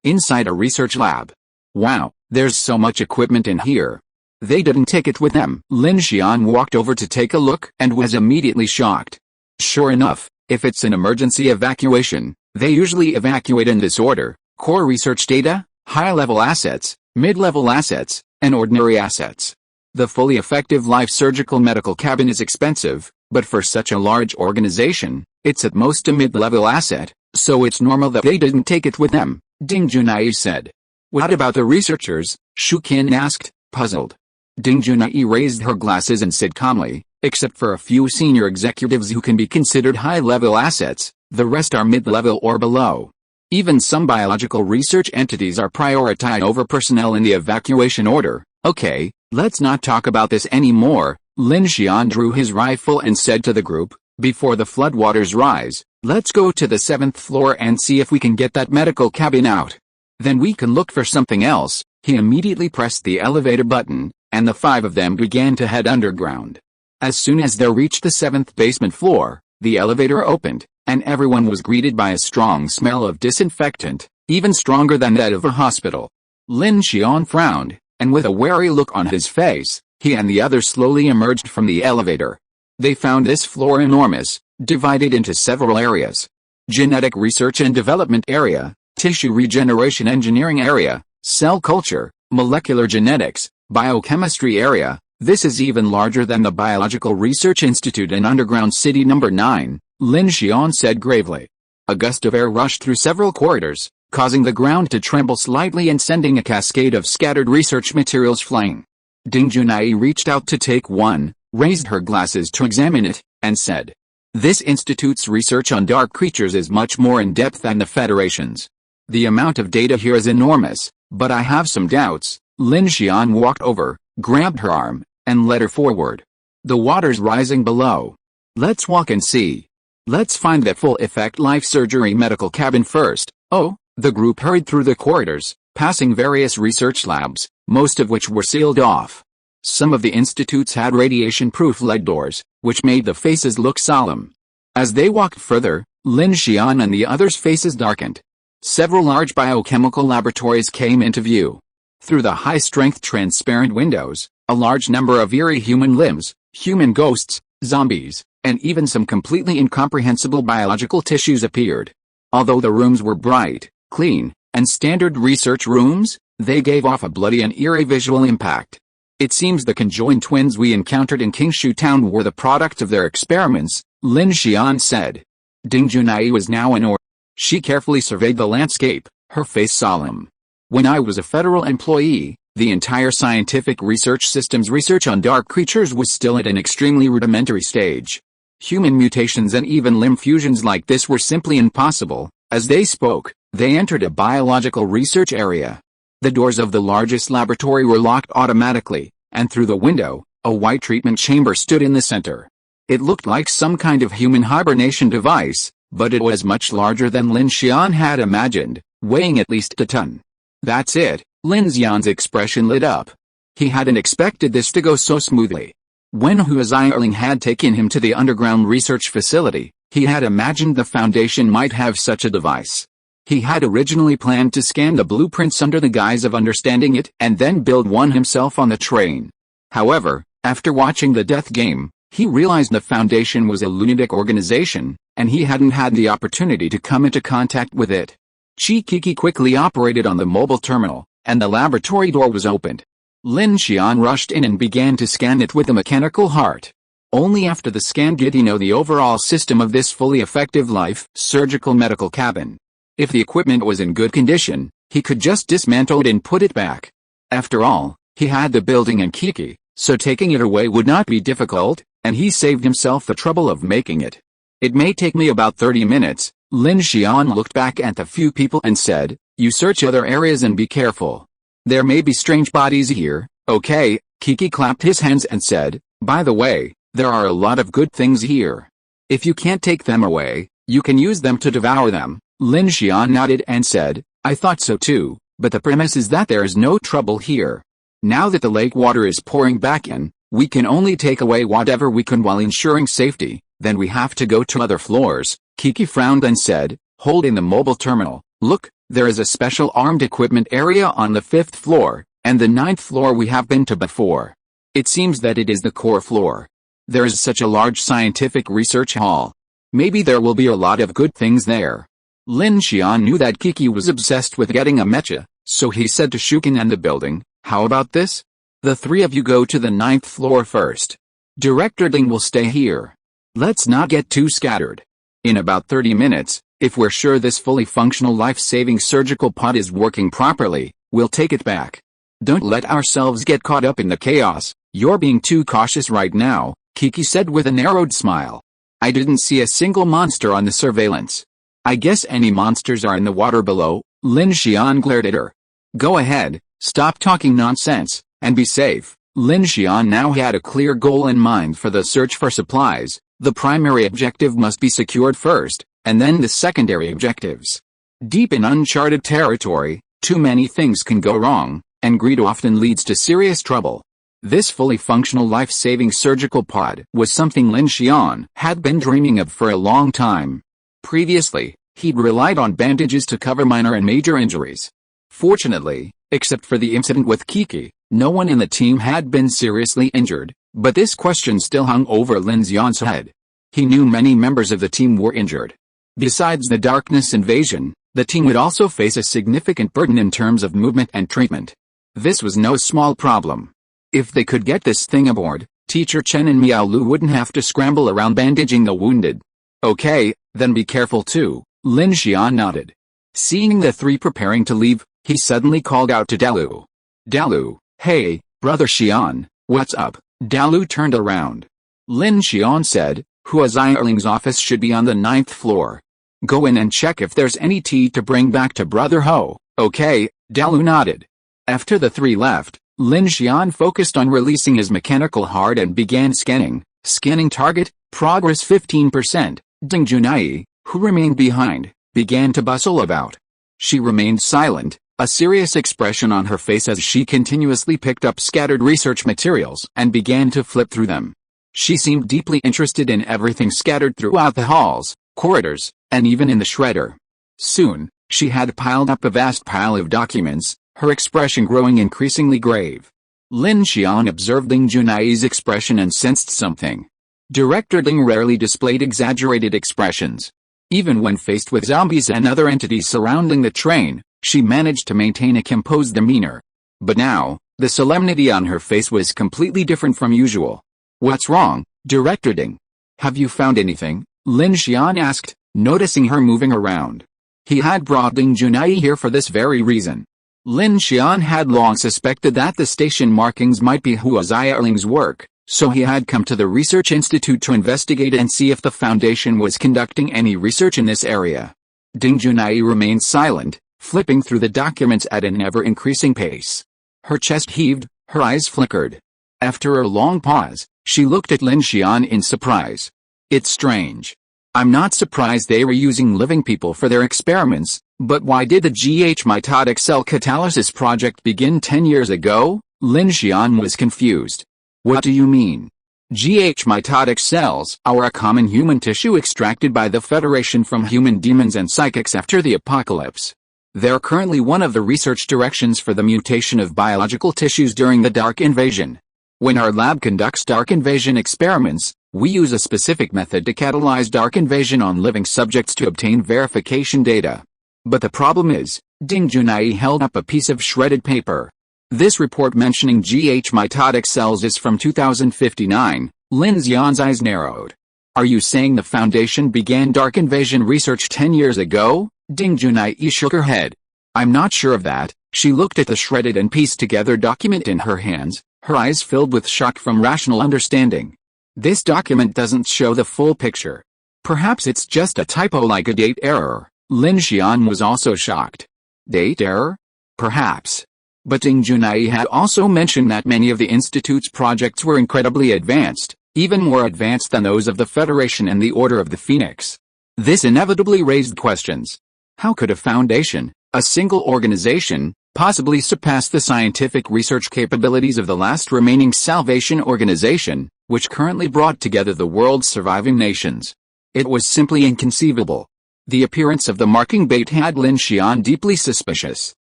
inside a research lab. Wow, there's so much equipment in here. They didn't take it with them. Lin Xian walked over to take a look and was immediately shocked. Sure enough, if it's an emergency evacuation, they usually evacuate in this order: core research data, high-level assets, mid-level assets, and ordinary assets. The fully effective life surgical medical cabin is expensive, but for such a large organization, it's at most a mid-level asset, so it's normal that they didn't take it with them, Ding Junai said. What about the researchers? Shu Qin asked, puzzled. Ding Junai raised her glasses and said calmly, except for a few senior executives who can be considered high-level assets, the rest are mid-level or below. Even some biological research entities are prioritized over personnel in the evacuation order. Okay, let's not talk about this anymore. Lin Xian drew his rifle and said to the group, before the floodwaters rise, let's go to the 7th floor and see if we can get that medical cabin out. Then we can look for something else. He immediately pressed the elevator button, and the 5 of them began to head underground. As soon as they reached the 7th basement floor, the elevator opened, and everyone was greeted by a strong smell of disinfectant, even stronger than that of a hospital. Lin Xian frowned, and with a wary look on his face, he and the others slowly emerged from the elevator. They found this floor enormous, divided into several areas. Genetic research and development area, tissue regeneration engineering area, cell culture, molecular genetics, biochemistry area. This is even larger than the Biological Research Institute in Underground City No. 9, Lin Xian said gravely. A gust of air rushed through several corridors, causing the ground to tremble slightly and sending a cascade of scattered research materials flying. Ding Junai reached out to take one, raised her glasses to examine it, and said, "This institute's research on dark creatures is much more in-depth than the Federation's. The amount of data here is enormous, but I have some doubts." Lin Xian walked over, grabbed her arm, and led her forward. "The water's rising below. Let's walk and see. Let's find that full-effect life surgery medical cabin first." Oh, the group hurried through the corridors, passing various research labs, most of which were sealed off. Some of the institutes had radiation-proof lead doors, which made the faces look solemn. As they walked further, Lin Xian and the others' faces darkened. Several large biochemical laboratories came into view. Through the high-strength transparent windows, a large number of eerie human limbs, human ghosts, zombies, and even some completely incomprehensible biological tissues appeared. Although the rooms were bright, clean, and standard research rooms, they gave off a bloody and eerie visual impact. It seems the conjoined twins we encountered in Qingshu Town were the product of their experiments, Lin Xian said. Ding Junai was now in order. She carefully surveyed the landscape, her face solemn. "When I was a federal employee, the entire scientific research system's research on dark creatures was still at an extremely rudimentary stage. Human mutations and even limb fusions like this were simply impossible." As they spoke, they entered a biological research area. The doors of the largest laboratory were locked automatically, and through the window, a white treatment chamber stood in the center. It looked like some kind of human hibernation device, but it was much larger than Lin Xian had imagined, weighing at least a ton. "That's it." Lin Xian's expression lit up. He hadn't expected this to go so smoothly. When Hu Zierling had taken him to the underground research facility, he had imagined the Foundation might have such a device. He had originally planned to scan the blueprints under the guise of understanding it and then build one himself on the train. However, after watching the Death Game, he realized the Foundation was a lunatic organization, and he hadn't had the opportunity to come into contact with it. Kiki quickly operated on the mobile terminal, and the laboratory door was opened. Lin Xian rushed in and began to scan it with a mechanical heart. Only after the scan did he know the overall system of this fully effective life surgical medical cabin. If the equipment was in good condition, he could just dismantle it and put it back. After all, he had the building and Kiki, so taking it away would not be difficult, and he saved himself the trouble of making it. "It may take me about 30 minutes, Lin Xian looked back at the few people and said, "You search other areas and be careful. There may be strange bodies here." "Okay," Kiki clapped his hands and said, "By the way, there are a lot of good things here. If you can't take them away, you can use them to devour them." Lin Xian nodded and said, "I thought so too, but the premise is that there is no trouble here. Now that the lake water is pouring back in, we can only take away whatever we can while ensuring safety, then we have to go to other floors." Kiki frowned and said, holding the mobile terminal, "Look, there is a special armed equipment area on the 5th floor, and the 9th floor we have been to before. It seems that it is the core floor. There is such a large scientific research hall. Maybe there will be a lot of good things there." Lin Xian knew that Kiki was obsessed with getting a mecha, so he said to Shukin and the building, "How about this? The 3 of you go to the 9th floor first. Director Ding will stay here. Let's not get too scattered. In about 30 minutes, if we're sure this fully functional life-saving surgical pod is working properly, we'll take it back. Don't let ourselves get caught up in the chaos. You're being too cautious right now," Kiki said with a narrowed smile. I didn't see a single monster on the surveillance. I guess any monsters are in the water below. Lin Xian glared at her. Go ahead, stop talking nonsense, and be safe. Lin Xian now had a clear goal in mind for the search for supplies. The primary objective must be secured first, and then the secondary objectives. Deep in uncharted territory, too many things can go wrong, and greed often leads to serious trouble. This fully functional life-saving surgical pod was something Lin Xian had been dreaming of for a long time. Previously, he'd relied on bandages to cover minor and major injuries. Fortunately, except for the incident with Kiki, no one in the team had been seriously injured, but this question still hung over Lin Xian's head. He knew many members of the team were injured. Besides the darkness invasion, the team would also face a significant burden in terms of movement and treatment. This was no small problem. If they could get this thing aboard, Teacher Chen and Miao Lu wouldn't have to scramble around bandaging the wounded. Okay, then be careful too, Lin Xian nodded. Seeing the three preparing to leave, he suddenly called out to Dalu. Dalu, hey, Brother Xian, what's up? Dalu turned around. Lin Xian said, Hua's Eierling's office should be on the 9th floor. Go in and check if there's any tea to bring back to Brother Ho. Okay, Dalu nodded. After the three left, Lin Xian focused on releasing his mechanical heart and began scanning. Scanning target, progress 15%. Ding Junai, who remained behind, began to bustle about. She remained silent, a serious expression on her face as she continuously picked up scattered research materials and began to flip through them. She seemed deeply interested in everything scattered throughout the halls, corridors, and even in the shredder. Soon, she had piled up a vast pile of documents, her expression growing increasingly grave. Lin Xian observed Ding Junai's expression and sensed something. Director Ding rarely displayed exaggerated expressions. Even when faced with zombies and other entities surrounding the train, she managed to maintain a composed demeanor. But now, the solemnity on her face was completely different from usual. What's wrong, Director Ding? Have you found anything? Lin Xian asked, noticing her moving around. He had brought Ding Junai here for this very reason. Lin Xian had long suspected that the station markings might be Hua's Eierling's work, so he had come to the Research Institute to investigate and see if the Foundation was conducting any research in this area. Ding Junai remained silent, flipping through the documents at an ever-increasing pace. Her chest heaved, her eyes flickered. After a long pause, she looked at Lin Xian in surprise. It's strange. I'm not surprised they were using living people for their experiments, but why did the GH mitotic cell catalysis project begin 10 years ago? Lin Xian was confused. What do you mean? GH mitotic cells are a common human tissue extracted by the Federation from human demons and psychics after the apocalypse. They're currently one of the research directions for the mutation of biological tissues during the Dark Invasion. When our lab conducts Dark Invasion experiments, we use a specific method to catalyze Dark Invasion on living subjects to obtain verification data. But the problem is, Ding Junai held up a piece of shredded paper. This report mentioning GH mitotic cells is from 2059. Lin Xian's eyes narrowed. Are you saying the Foundation began Dark Invasion research 10 years ago? Ding Junai shook her head. I'm not sure of that. She looked at the shredded and pieced together document in her hands, her eyes filled with shock from rational understanding. This document doesn't show the full picture. Perhaps it's just a typo like a date error. Lin Xian was also shocked. Date error? Perhaps. But Ding Junai had also mentioned that many of the Institute's projects were incredibly advanced, even more advanced than those of the Federation and the Order of the Phoenix. This inevitably raised questions. How could a foundation, a single organization, possibly surpass the scientific research capabilities of the last remaining Salvation Organization, which currently brought together the world's surviving nations? It was simply inconceivable. The appearance of the marking bait had Lin Xian deeply suspicious.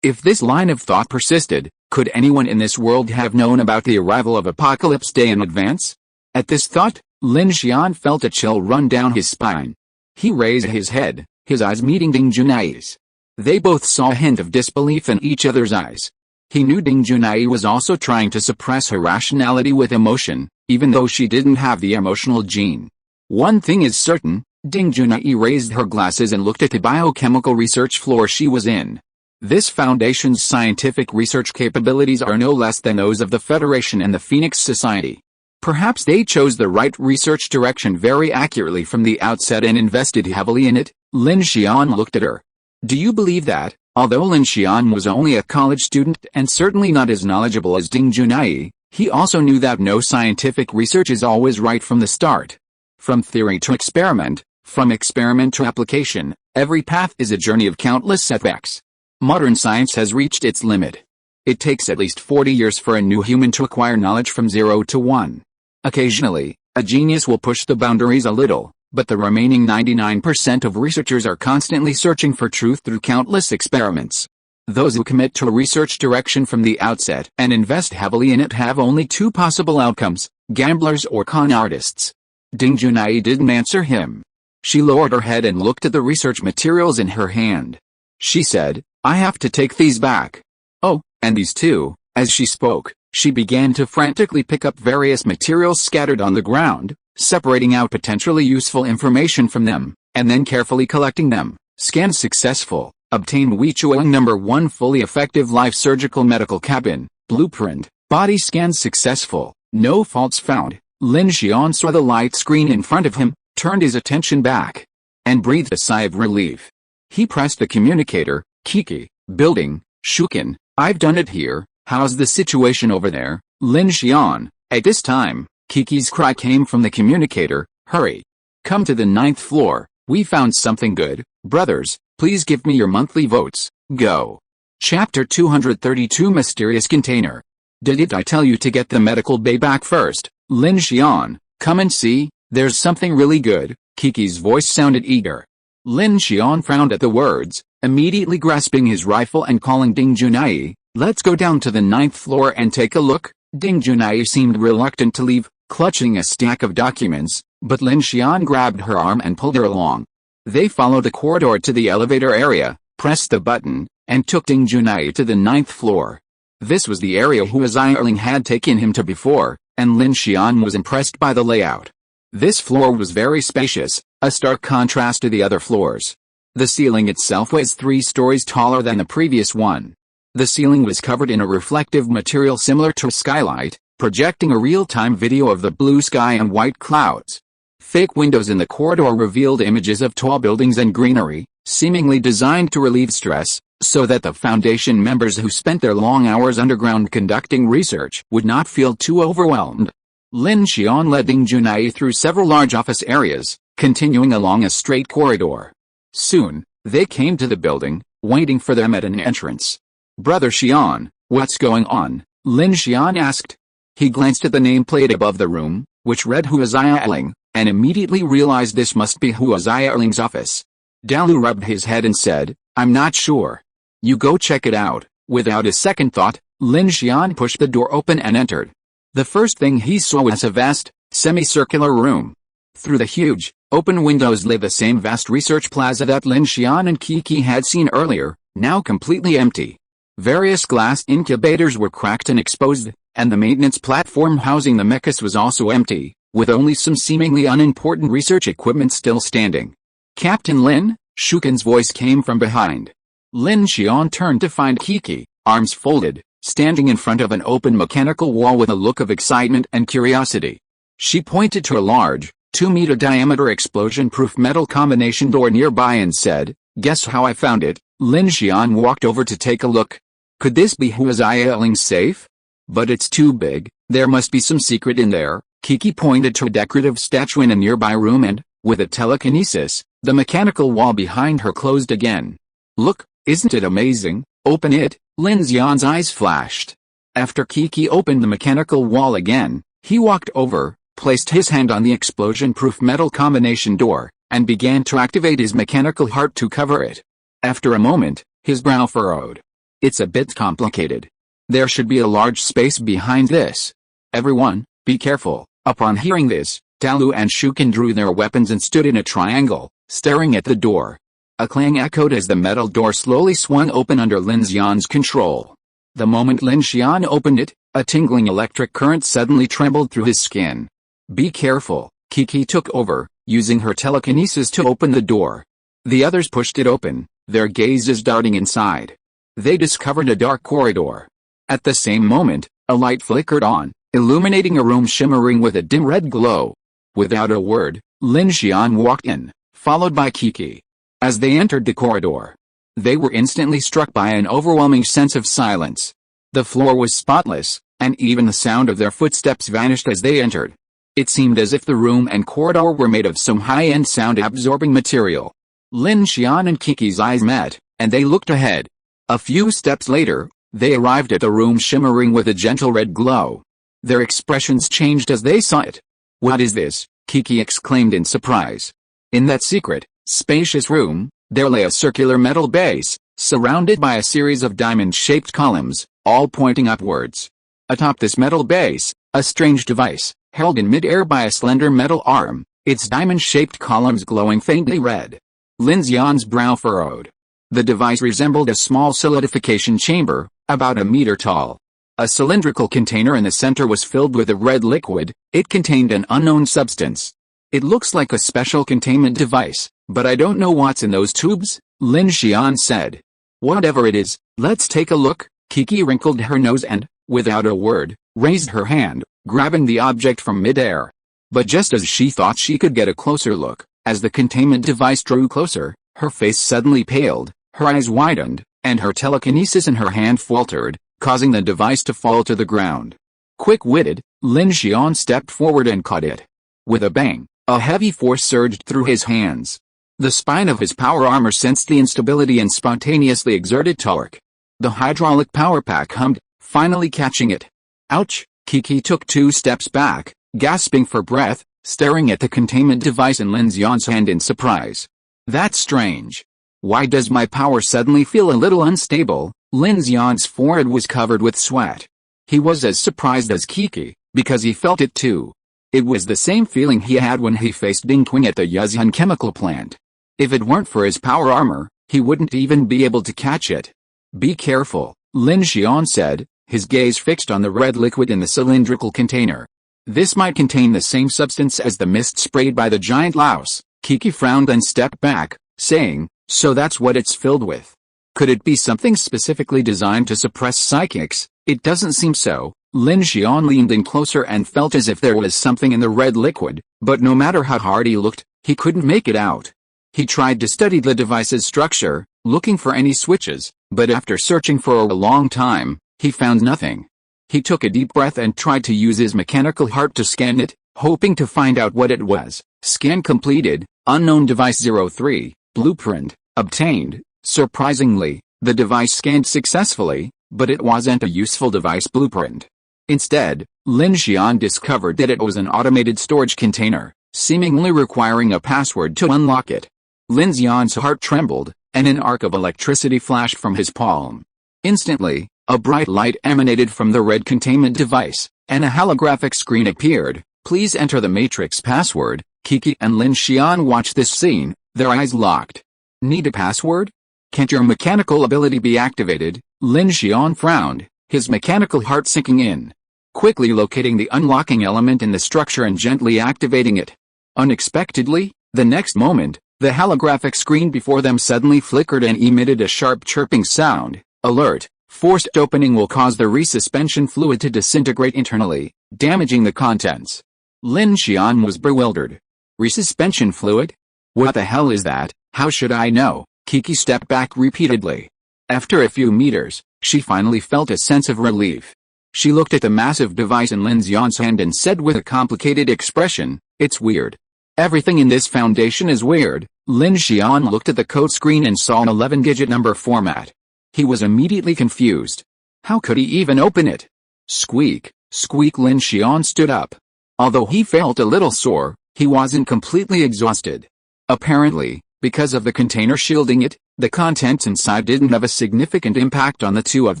If this line of thought persisted, could anyone in this world have known about the arrival of Apocalypse Day in advance? At this thought, Lin Xian felt a chill run down his spine. He raised his head, his eyes meeting Ding Junai's. They both saw a hint of disbelief in each other's eyes. He knew Ding Junai was also trying to suppress her rationality with emotion, even though she didn't have the emotional gene. One thing is certain, Ding Junai raised her glasses and looked at the biochemical research floor she was in. This Foundation's scientific research capabilities are no less than those of the Federation and the Phoenix Society. Perhaps they chose the right research direction very accurately from the outset and invested heavily in it. Lin Xian looked at her. Do you believe that, although Lin Xian was only a college student and certainly not as knowledgeable as Ding Junai, he also knew that no scientific research is always right from the start. From theory to experiment, from experiment to application, every path is a journey of countless setbacks. Modern science has reached its limit. It takes at least 40 years for a new human to acquire knowledge from 0 to 1. Occasionally, a genius will push the boundaries a little, but the remaining 99% of researchers are constantly searching for truth through countless experiments. Those who commit to a research direction from the outset and invest heavily in it have only two possible outcomes: gamblers or con artists. Ding Junai didn't answer him. She lowered her head and looked at the research materials in her hand. She said, I have to take these back. Oh, and these too. As she spoke, she began to frantically pick up various materials scattered on the ground, separating out potentially useful information from them, and then carefully collecting them. Scan successful. Obtain Weichuang number 1 fully effective life surgical medical cabin. Blueprint. Body scan successful. No faults found. Lin Xian saw the light screen in front of him, turned his attention back, and breathed a sigh of relief. He pressed the communicator. Kiki. Building. Shukin. I've done it here. How's the situation over there, Lin Xian? At this time, Kiki's cry came from the communicator. Hurry. Come to the 9th floor. We found something good. Brothers, please give me your monthly votes. Go. Chapter 232 Mysterious Container. Didn't I tell you to get the medical bay back first? Lin Xian, come and see, there's something really good. Kiki's voice sounded eager. Lin Xian frowned at the words, immediately grasping his rifle and calling Ding Junai. Let's go down to the 9th floor and take a look. Ding Junai seemed reluctant to leave, clutching a stack of documents, but Lin Xian grabbed her arm and pulled her along. They followed the corridor to the elevator area, pressed the button, and took Ding Junai to the 9th floor. This was the area Hu Zailing had taken him to before, and Lin Xian was impressed by the layout. This floor was very spacious, a stark contrast to the other floors. The ceiling itself was 3 stories taller than the previous one. The ceiling was covered in a reflective material similar to a skylight, projecting a real-time video of the blue sky and white clouds. Fake windows in the corridor revealed images of tall buildings and greenery, seemingly designed to relieve stress, so that the Foundation members who spent their long hours underground conducting research would not feel too overwhelmed. Lin Xian led Ding Junai through several large office areas, continuing along a straight corridor. Soon, they came to the building, waiting for them at an entrance. Brother Xian, what's going on? Lin Xian asked. He glanced at the nameplate above the room, which read Hu Zailing, and immediately realized this must be Hu Zailing's office. Dalu rubbed his head and said, I'm not sure. You go check it out. Without a second thought, Lin Xian pushed the door open and entered. The first thing he saw was a vast, semicircular room. Through the huge, open windows lay the same vast research plaza that Lin Xian and Kiki had seen earlier, now completely empty. Various glass incubators were cracked and exposed, and the maintenance platform housing the mechas was also empty, with only some seemingly unimportant research equipment still standing. Captain Lin, Shukin's voice came from behind. Lin Xian turned to find Kiki, arms folded, standing in front of an open mechanical wall with a look of excitement and curiosity. She pointed to a large, 2-meter diameter explosion-proof metal combination door nearby and said, Guess how I found it? Lin Xian walked over to take a look. Could this be Hu Zailing's safe? But it's too big, there must be some secret in there. Kiki pointed to a decorative statue in a nearby room and, with a telekinesis, the mechanical wall behind her closed again. Look, isn't it amazing? Open it. Lin Xian's eyes flashed. After Kiki opened the mechanical wall again, he walked over, placed his hand on the explosion-proof metal combination door, and began to activate his mechanical heart to cover it. After a moment, his brow furrowed. It's a bit complicated. There should be a large space behind this. Everyone, be careful. Upon hearing this, Dalu and Shukin drew their weapons and stood in a triangle, staring at the door. A clang echoed as the metal door slowly swung open under Lin Xian's control. The moment Lin Xian opened it, a tingling electric current suddenly trembled through his skin. Be careful. Kiki took over, using her telekinesis to open the door. The others pushed it open, their gazes darting inside. They discovered a dark corridor. At the same moment, a light flickered on, illuminating a room shimmering with a dim red glow. Without a word, Lin Xian walked in, followed by Kiki. As they entered the corridor, they were instantly struck by an overwhelming sense of silence. The floor was spotless, and even the sound of their footsteps vanished as they entered. It seemed as if the room and corridor were made of some high-end sound-absorbing material. Lin Xian and Kiki's eyes met, and they looked ahead. A few steps later, they arrived at a room shimmering with a gentle red glow. Their expressions changed as they saw it. "What is this?" Kiki exclaimed in surprise. In that secret, spacious room, there lay a circular metal base, surrounded by a series of diamond-shaped columns, all pointing upwards. Atop this metal base, a strange device, held in mid-air by a slender metal arm, its diamond-shaped columns glowing faintly red. Lin Xian's brow furrowed. The device resembled a small solidification chamber, about a meter tall. A cylindrical container in the center was filled with a red liquid. It contained an unknown substance. "It looks like a special containment device, but I don't know what's in those tubes," Lin Xian said. "Whatever it is, let's take a look." Kiki wrinkled her nose and, without a word, raised her hand, grabbing the object from mid-air. But just as she thought she could get a closer look, as the containment device drew closer, her face suddenly paled, her eyes widened, and her telekinesis in her hand faltered, causing the device to fall to the ground. Quick-witted, Lin Xian stepped forward and caught it. With a bang, a heavy force surged through his hands. The spine of his power armor sensed the instability and spontaneously exerted torque. The hydraulic power pack hummed, finally catching it. "Ouch!" Kiki took 2 steps back, gasping for breath, staring at the containment device in Lin Xian's hand in surprise. "That's strange. Why does my power suddenly feel a little unstable?" Lin Xian's forehead was covered with sweat. He was as surprised as Kiki, because he felt it too. It was the same feeling he had when he faced Ding Twing at the Yuzian chemical plant. If it weren't for his power armor, he wouldn't even be able to catch it. "Be careful," Lin Xian said, his gaze fixed on the red liquid in the cylindrical container. "This might contain the same substance as the mist sprayed by the giant louse." Kiki frowned and stepped back, saying, "So that's what it's filled with. Could it be something specifically designed to suppress psychics?" "It doesn't seem so." Lin Xian leaned in closer and felt as if there was something in the red liquid, but no matter how hard he looked, he couldn't make it out. He tried to study the device's structure, looking for any switches, but after searching for a long time, he found nothing. He took a deep breath and tried to use his mechanical heart to scan it, hoping to find out what it was. Scan completed. Unknown device 03, blueprint, obtained. Surprisingly, the device scanned successfully, but it wasn't a useful device blueprint. Instead, Lin Xian discovered that it was an automated storage container, seemingly requiring a password to unlock it. Lin Xian's heart trembled, and an arc of electricity flashed from his palm. Instantly, a bright light emanated from the red containment device, and a holographic screen appeared. "Please enter the matrix password." Kiki and Lin Xian watched this scene, their eyes locked. "Need a password? Can't your mechanical ability be activated?" Lin Xian frowned, his mechanical heart sinking in. Quickly locating the unlocking element in the structure and gently activating it. Unexpectedly, the next moment, the holographic screen before them suddenly flickered and emitted a sharp chirping sound. "Alert! Forced opening will cause the resuspension fluid to disintegrate internally, damaging the contents." Lin Xian was bewildered. "Resuspension fluid? What the hell is that? How should I know?" Kiki stepped back repeatedly. After a few meters, she finally felt a sense of relief. She looked at the massive device in Lin Xian's hand and said with a complicated expression, "It's weird. Everything in this foundation is weird." Lin Xian looked at the code screen and saw an 11-digit number format. He was immediately confused. How could he even open it? Squeak, squeak. Lin Xian stood up. Although he felt a little sore, he wasn't completely exhausted. Apparently, because of the container shielding it, the contents inside didn't have a significant impact on the two of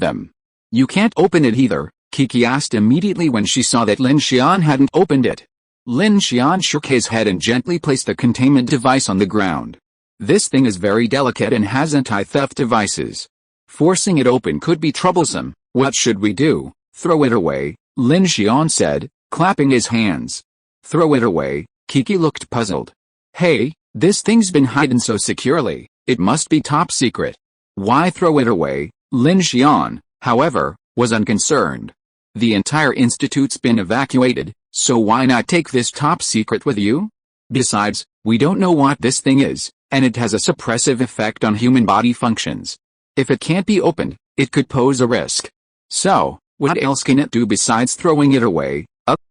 them. "You can't open it either?" Kiki asked immediately when she saw that Lin Xian hadn't opened it. Lin Xian shook his head and gently placed the containment device on the ground. "This thing is very delicate and has anti-theft devices. Forcing it open could be troublesome. What should we do?" "Throw it away," Lin Xian said, clapping his hands. "Throw it away?" Kiki looked puzzled. "Hey, this thing's been hidden so securely, it must be top secret. Why throw it away?" Lin Xian, however, was unconcerned. The entire institute's been evacuated, so why not take this top secret with you? Besides, we don't know what this thing is, and it has a suppressive effect on human body functions. If it can't be opened, it could pose a risk. So, what else can it do besides throwing it away?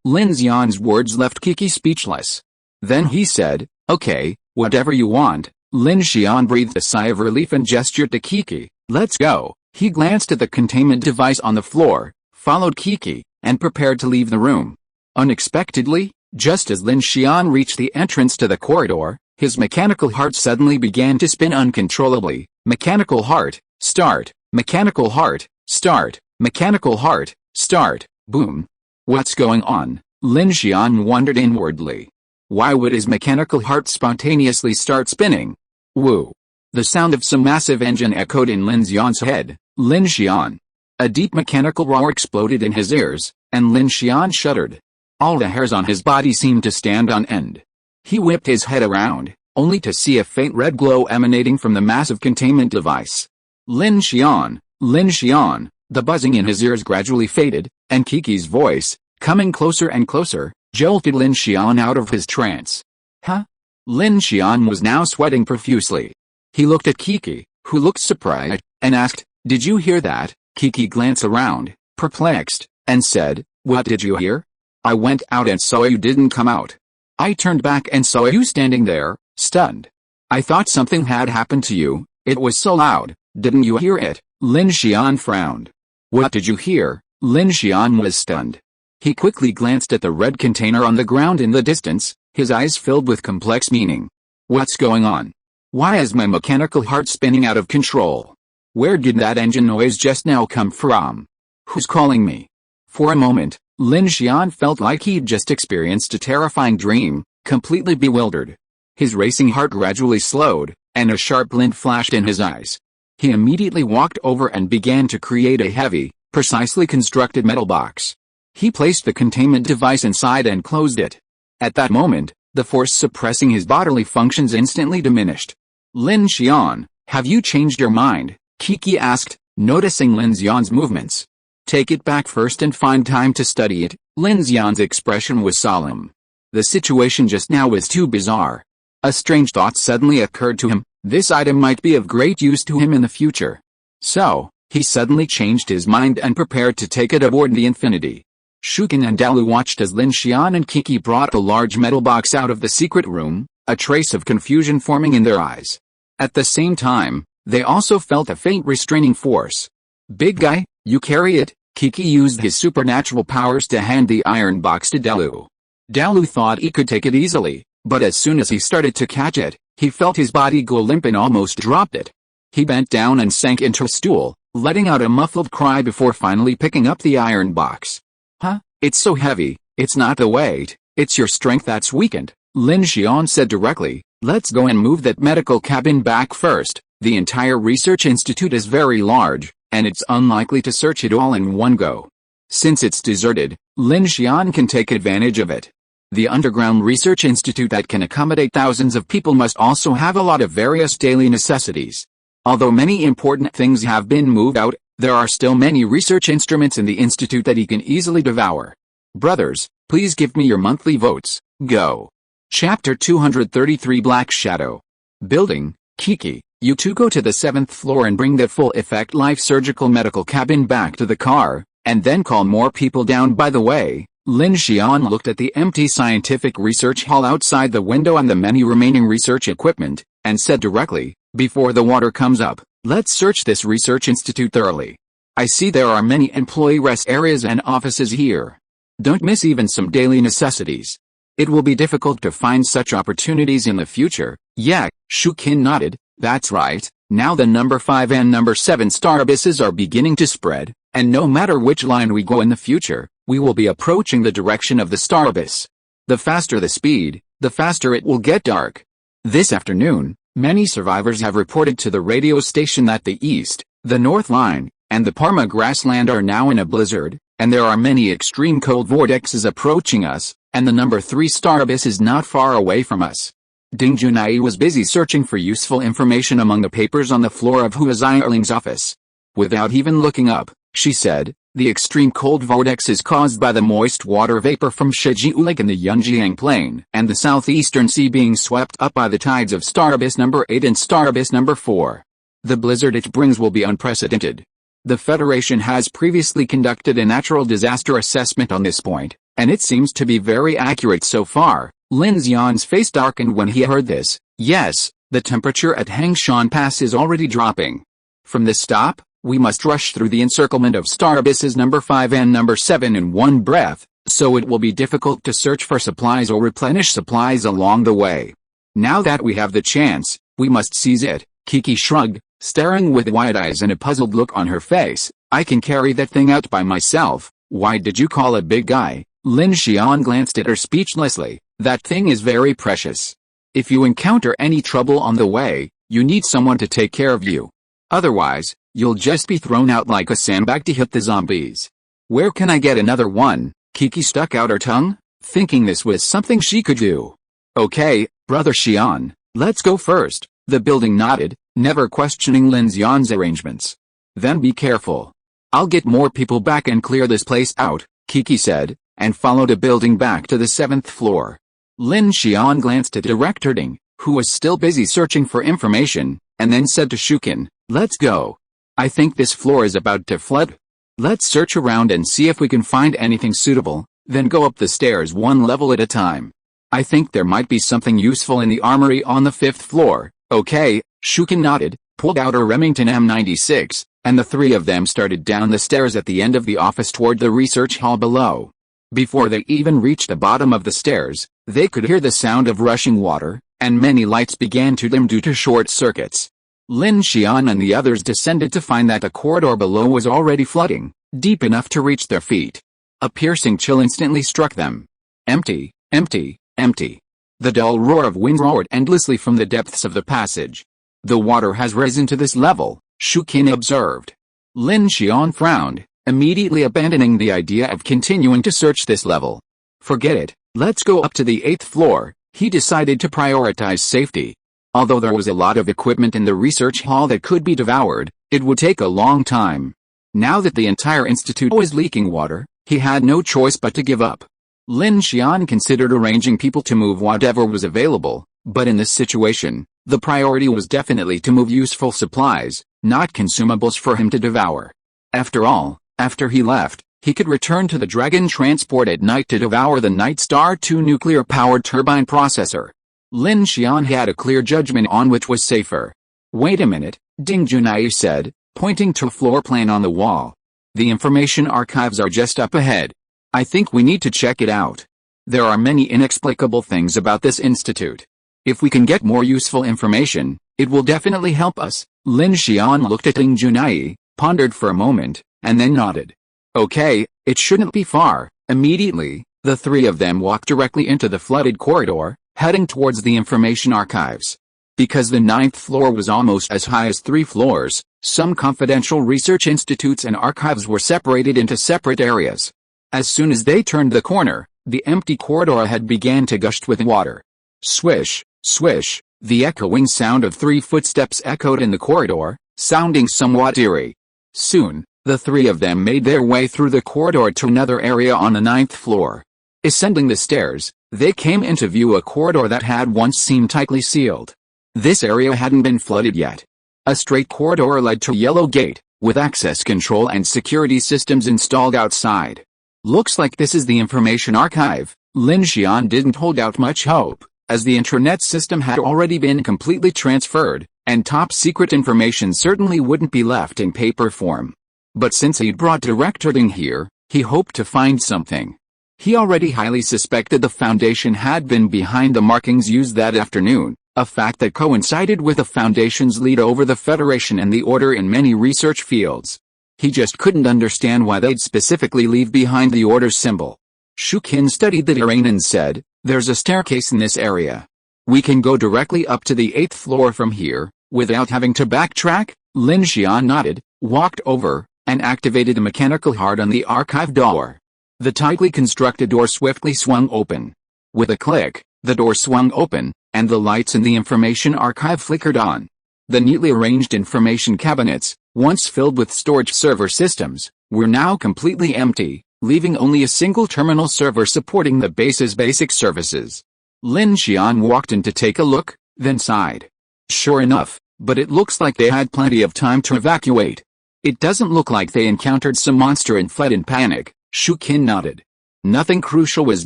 Lin Xian's words left Kiki speechless. Then he said, okay, whatever you want. Lin Xian breathed a sigh of relief and gestured to Kiki, let's go. He glanced at the containment device on the floor, followed Kiki, and prepared to leave the room. Unexpectedly, just as Lin Xian reached the entrance to the corridor, his mechanical heart suddenly began to spin uncontrollably. Mechanical heart, start. Mechanical heart, start. Mechanical heart, start. Boom. What's going on? Lin Xian wondered inwardly. Why would his mechanical heart spontaneously start spinning? Woo. The sound of some massive engine echoed in Lin Xian's head. Lin Xian. A deep mechanical roar exploded in his ears, and Lin Xian shuddered. All the hairs on his body seemed to stand on end. He whipped his head around, only to see a faint red glow emanating from the massive containment device. Lin Xian, Lin Xian. The buzzing in his ears gradually faded, and Kiki's voice, coming closer and closer, jolted Lin Xian out of his trance. Huh? Lin Xian was now sweating profusely. He looked at Kiki, who looked surprised, and asked, did you hear that? Kiki glanced around, perplexed, and said, what did you hear? I went out and saw you didn't come out. I turned back and saw you standing there, stunned. I thought something had happened to you, it was so loud, didn't you hear it? Lin Xian frowned. What did you hear? Lin Xian was stunned. He quickly glanced at the red container on the ground in the distance, his eyes filled with complex meaning. What's going on? Why is my mechanical heart spinning out of control? Where did that engine noise just now come from? Who's calling me? For a moment, Lin Xian felt like he'd just experienced a terrifying dream, completely bewildered. His racing heart gradually slowed, and a sharp glint flashed in his eyes. He immediately walked over and began to create a heavy, precisely constructed metal box. He placed the containment device inside and closed it. At that moment, the force suppressing his bodily functions instantly diminished. Lin Xian, have you changed your mind? Kiki asked, noticing Lin Xian's movements. Take it back first and find time to study it. Lin Xian's expression was solemn. The situation just now was too bizarre. A strange thought suddenly occurred to him. This item might be of great use to him in the future. So, he suddenly changed his mind and prepared to take it aboard the Infinity. Shukin and Dalu watched as Lin Xian and Kiki brought a large metal box out of the secret room, a trace of confusion forming in their eyes. At the same time, they also felt a faint restraining force. Big guy, you carry it. Kiki used his supernatural powers to hand the iron box to Dalu. Dalu thought he could take it easily, but as soon as he started to catch it, he felt his body go limp and almost dropped it. He bent down and sank into a stool, letting out a muffled cry before finally picking up the iron box. Huh? It's so heavy. It's not the weight, it's your strength that's weakened. Lin Xian said directly, let's go and move that medical cabin back first. The entire research institute is very large, and it's unlikely to search it all in one go. Since it's deserted, Lin Xian can take advantage of it. The underground research institute that can accommodate thousands of people must also have a lot of various daily necessities. Although many important things have been moved out, there are still many research instruments in the institute that he can easily devour. Brothers, please give me your monthly votes. Go. Chapter 233 Black Shadow. Building, Kiki, you two go to the 7th floor and bring that full effect life surgical medical cabin back to the car, and then call more people down. By the way, Lin Xian looked at the empty scientific research hall outside the window and the many remaining research equipment, and said directly, before the water comes up, let's search this research institute thoroughly. I see there are many employee rest areas and offices here. Don't miss even some daily necessities. It will be difficult to find such opportunities in the future. Yeah, Shukin nodded, that's right. Now the number 5 and number 7 star abysses are beginning to spread, and no matter which line we go in the future, we will be approaching the direction of the star abyss. The faster the speed, the faster it will get dark. This afternoon, many survivors have reported to the radio station that the east, the north line, and the Parma grassland are now in a blizzard, and there are many extreme cold vortexes approaching us, and the number 3 star abyss is not far away from us. Ding Junai was busy searching for useful information among the papers on the floor of Hua Ziyerling's office. Without even looking up, she said, The extreme cold vortex is caused by the moist water vapor from Shijiu Lake in the Yunjiang Plain and the southeastern sea being swept up by the tides of Star Abyss number 8 and Star Abyss number 4. The blizzard it brings will be unprecedented. The Federation has previously conducted a natural disaster assessment on this point, and it seems to be very accurate so far. Lin Xian's face darkened when he heard this. Yes, the temperature at Hangshan Pass is already dropping. From this stop, we must rush through the encirclement of Star Abysses number 5 and number 7 in one breath, so it will be difficult to search for supplies or replenish supplies along the way. Now that we have the chance, we must seize it. Kiki shrugged, staring with wide eyes and a puzzled look on her face. I can carry that thing out by myself. Why did you call a big guy? Lin Xian glanced at her speechlessly. That thing is very precious. If you encounter any trouble on the way, you need someone to take care of you. Otherwise, you'll just be thrown out like a sandbag to hit the zombies. Where can I get another one? Kiki stuck out her tongue, thinking this was something she could do. Okay, Brother Xian, let's go first. The building nodded, never questioning Lin Xian's arrangements. Then be careful. I'll get more people back and clear this place out, Kiki said, and followed a building back to the 7th floor. Lin Xian glanced at Director Ding, who was still busy searching for information, and then said to Shukin, let's go. I think this floor is about to flood. Let's search around and see if we can find anything suitable, then go up the stairs one level at a time. I think there might be something useful in the armory on the 5th floor. Okay, Shukin nodded, pulled out a Remington M96, and the three of them started down the stairs at the end of the office toward the research hall below. Before they even reached the bottom of the stairs, they could hear the sound of rushing water, and many lights began to dim due to short circuits. Lin Xian and the others descended to find that the corridor below was already flooding, deep enough to reach their feet. A piercing chill instantly struck them. Empty, empty, empty. The dull roar of wind roared endlessly from the depths of the passage. The water has risen to this level, Shukin observed. Lin Xian frowned, immediately abandoning the idea of continuing to search this level. Forget it, let's go up to the 8th floor. He decided to prioritize safety. Although there was a lot of equipment in the research hall that could be devoured, it would take a long time. Now that the entire institute was leaking water, he had no choice but to give up. Lin Xian considered arranging people to move whatever was available, but in this situation, the priority was definitely to move useful supplies, not consumables for him to devour. After all, after he left, he could return to the Dragon transport at night to devour the Night Star 2 nuclear-powered turbine processor. Lin Xian had a clear judgment on which was safer. Wait a minute, Ding Junai said, pointing to a floor plan on the wall. The information archives are just up ahead. I think we need to check it out. There are many inexplicable things about this institute. If we can get more useful information, it will definitely help us. Lin Xian looked at Ding Junai, pondered for a moment, and then nodded. Okay, it shouldn't be far. Immediately, the three of them walked directly into the flooded corridor, heading towards the information archives. Because the 9th floor was almost as high as 3 floors, some confidential research institutes and archives were separated into separate areas. As soon as they turned the corner, the empty corridor had began to gush with water. Swish, swish, the echoing sound of 3 footsteps echoed in the corridor, sounding somewhat eerie. Soon, the three of them made their way through the corridor to another area on the 9th floor. Ascending the stairs, they came into view a corridor that had once seemed tightly sealed. This area hadn't been flooded yet. A straight corridor led to a yellow gate, with access control and security systems installed outside. Looks like this is the information archive. Lin Xian didn't hold out much hope, as the intranet system had already been completely transferred, and top-secret information certainly wouldn't be left in paper form. But since he'd brought Director Ding here, he hoped to find something. He already highly suspected the Foundation had been behind the markings used that afternoon, a fact that coincided with the Foundation's lead over the Federation and the Order in many research fields. He just couldn't understand why they'd specifically leave behind the Order's symbol. Shukin studied the terrain and said, "There's a staircase in this area. We can go directly up to the 8th floor from here, without having to backtrack." Lin Xian nodded, walked over, and activated a mechanical heart on the archive door. The tightly constructed door swiftly swung open. With a click, the door swung open, and the lights in the information archive flickered on. The neatly arranged information cabinets, once filled with storage server systems, were now completely empty, leaving only a single terminal server supporting the base's basic services. Lin Xian walked in to take a look, then sighed. Sure enough, but it looks like they had plenty of time to evacuate. It doesn't look like they encountered some monster and fled in panic, Shu Qin nodded. Nothing crucial was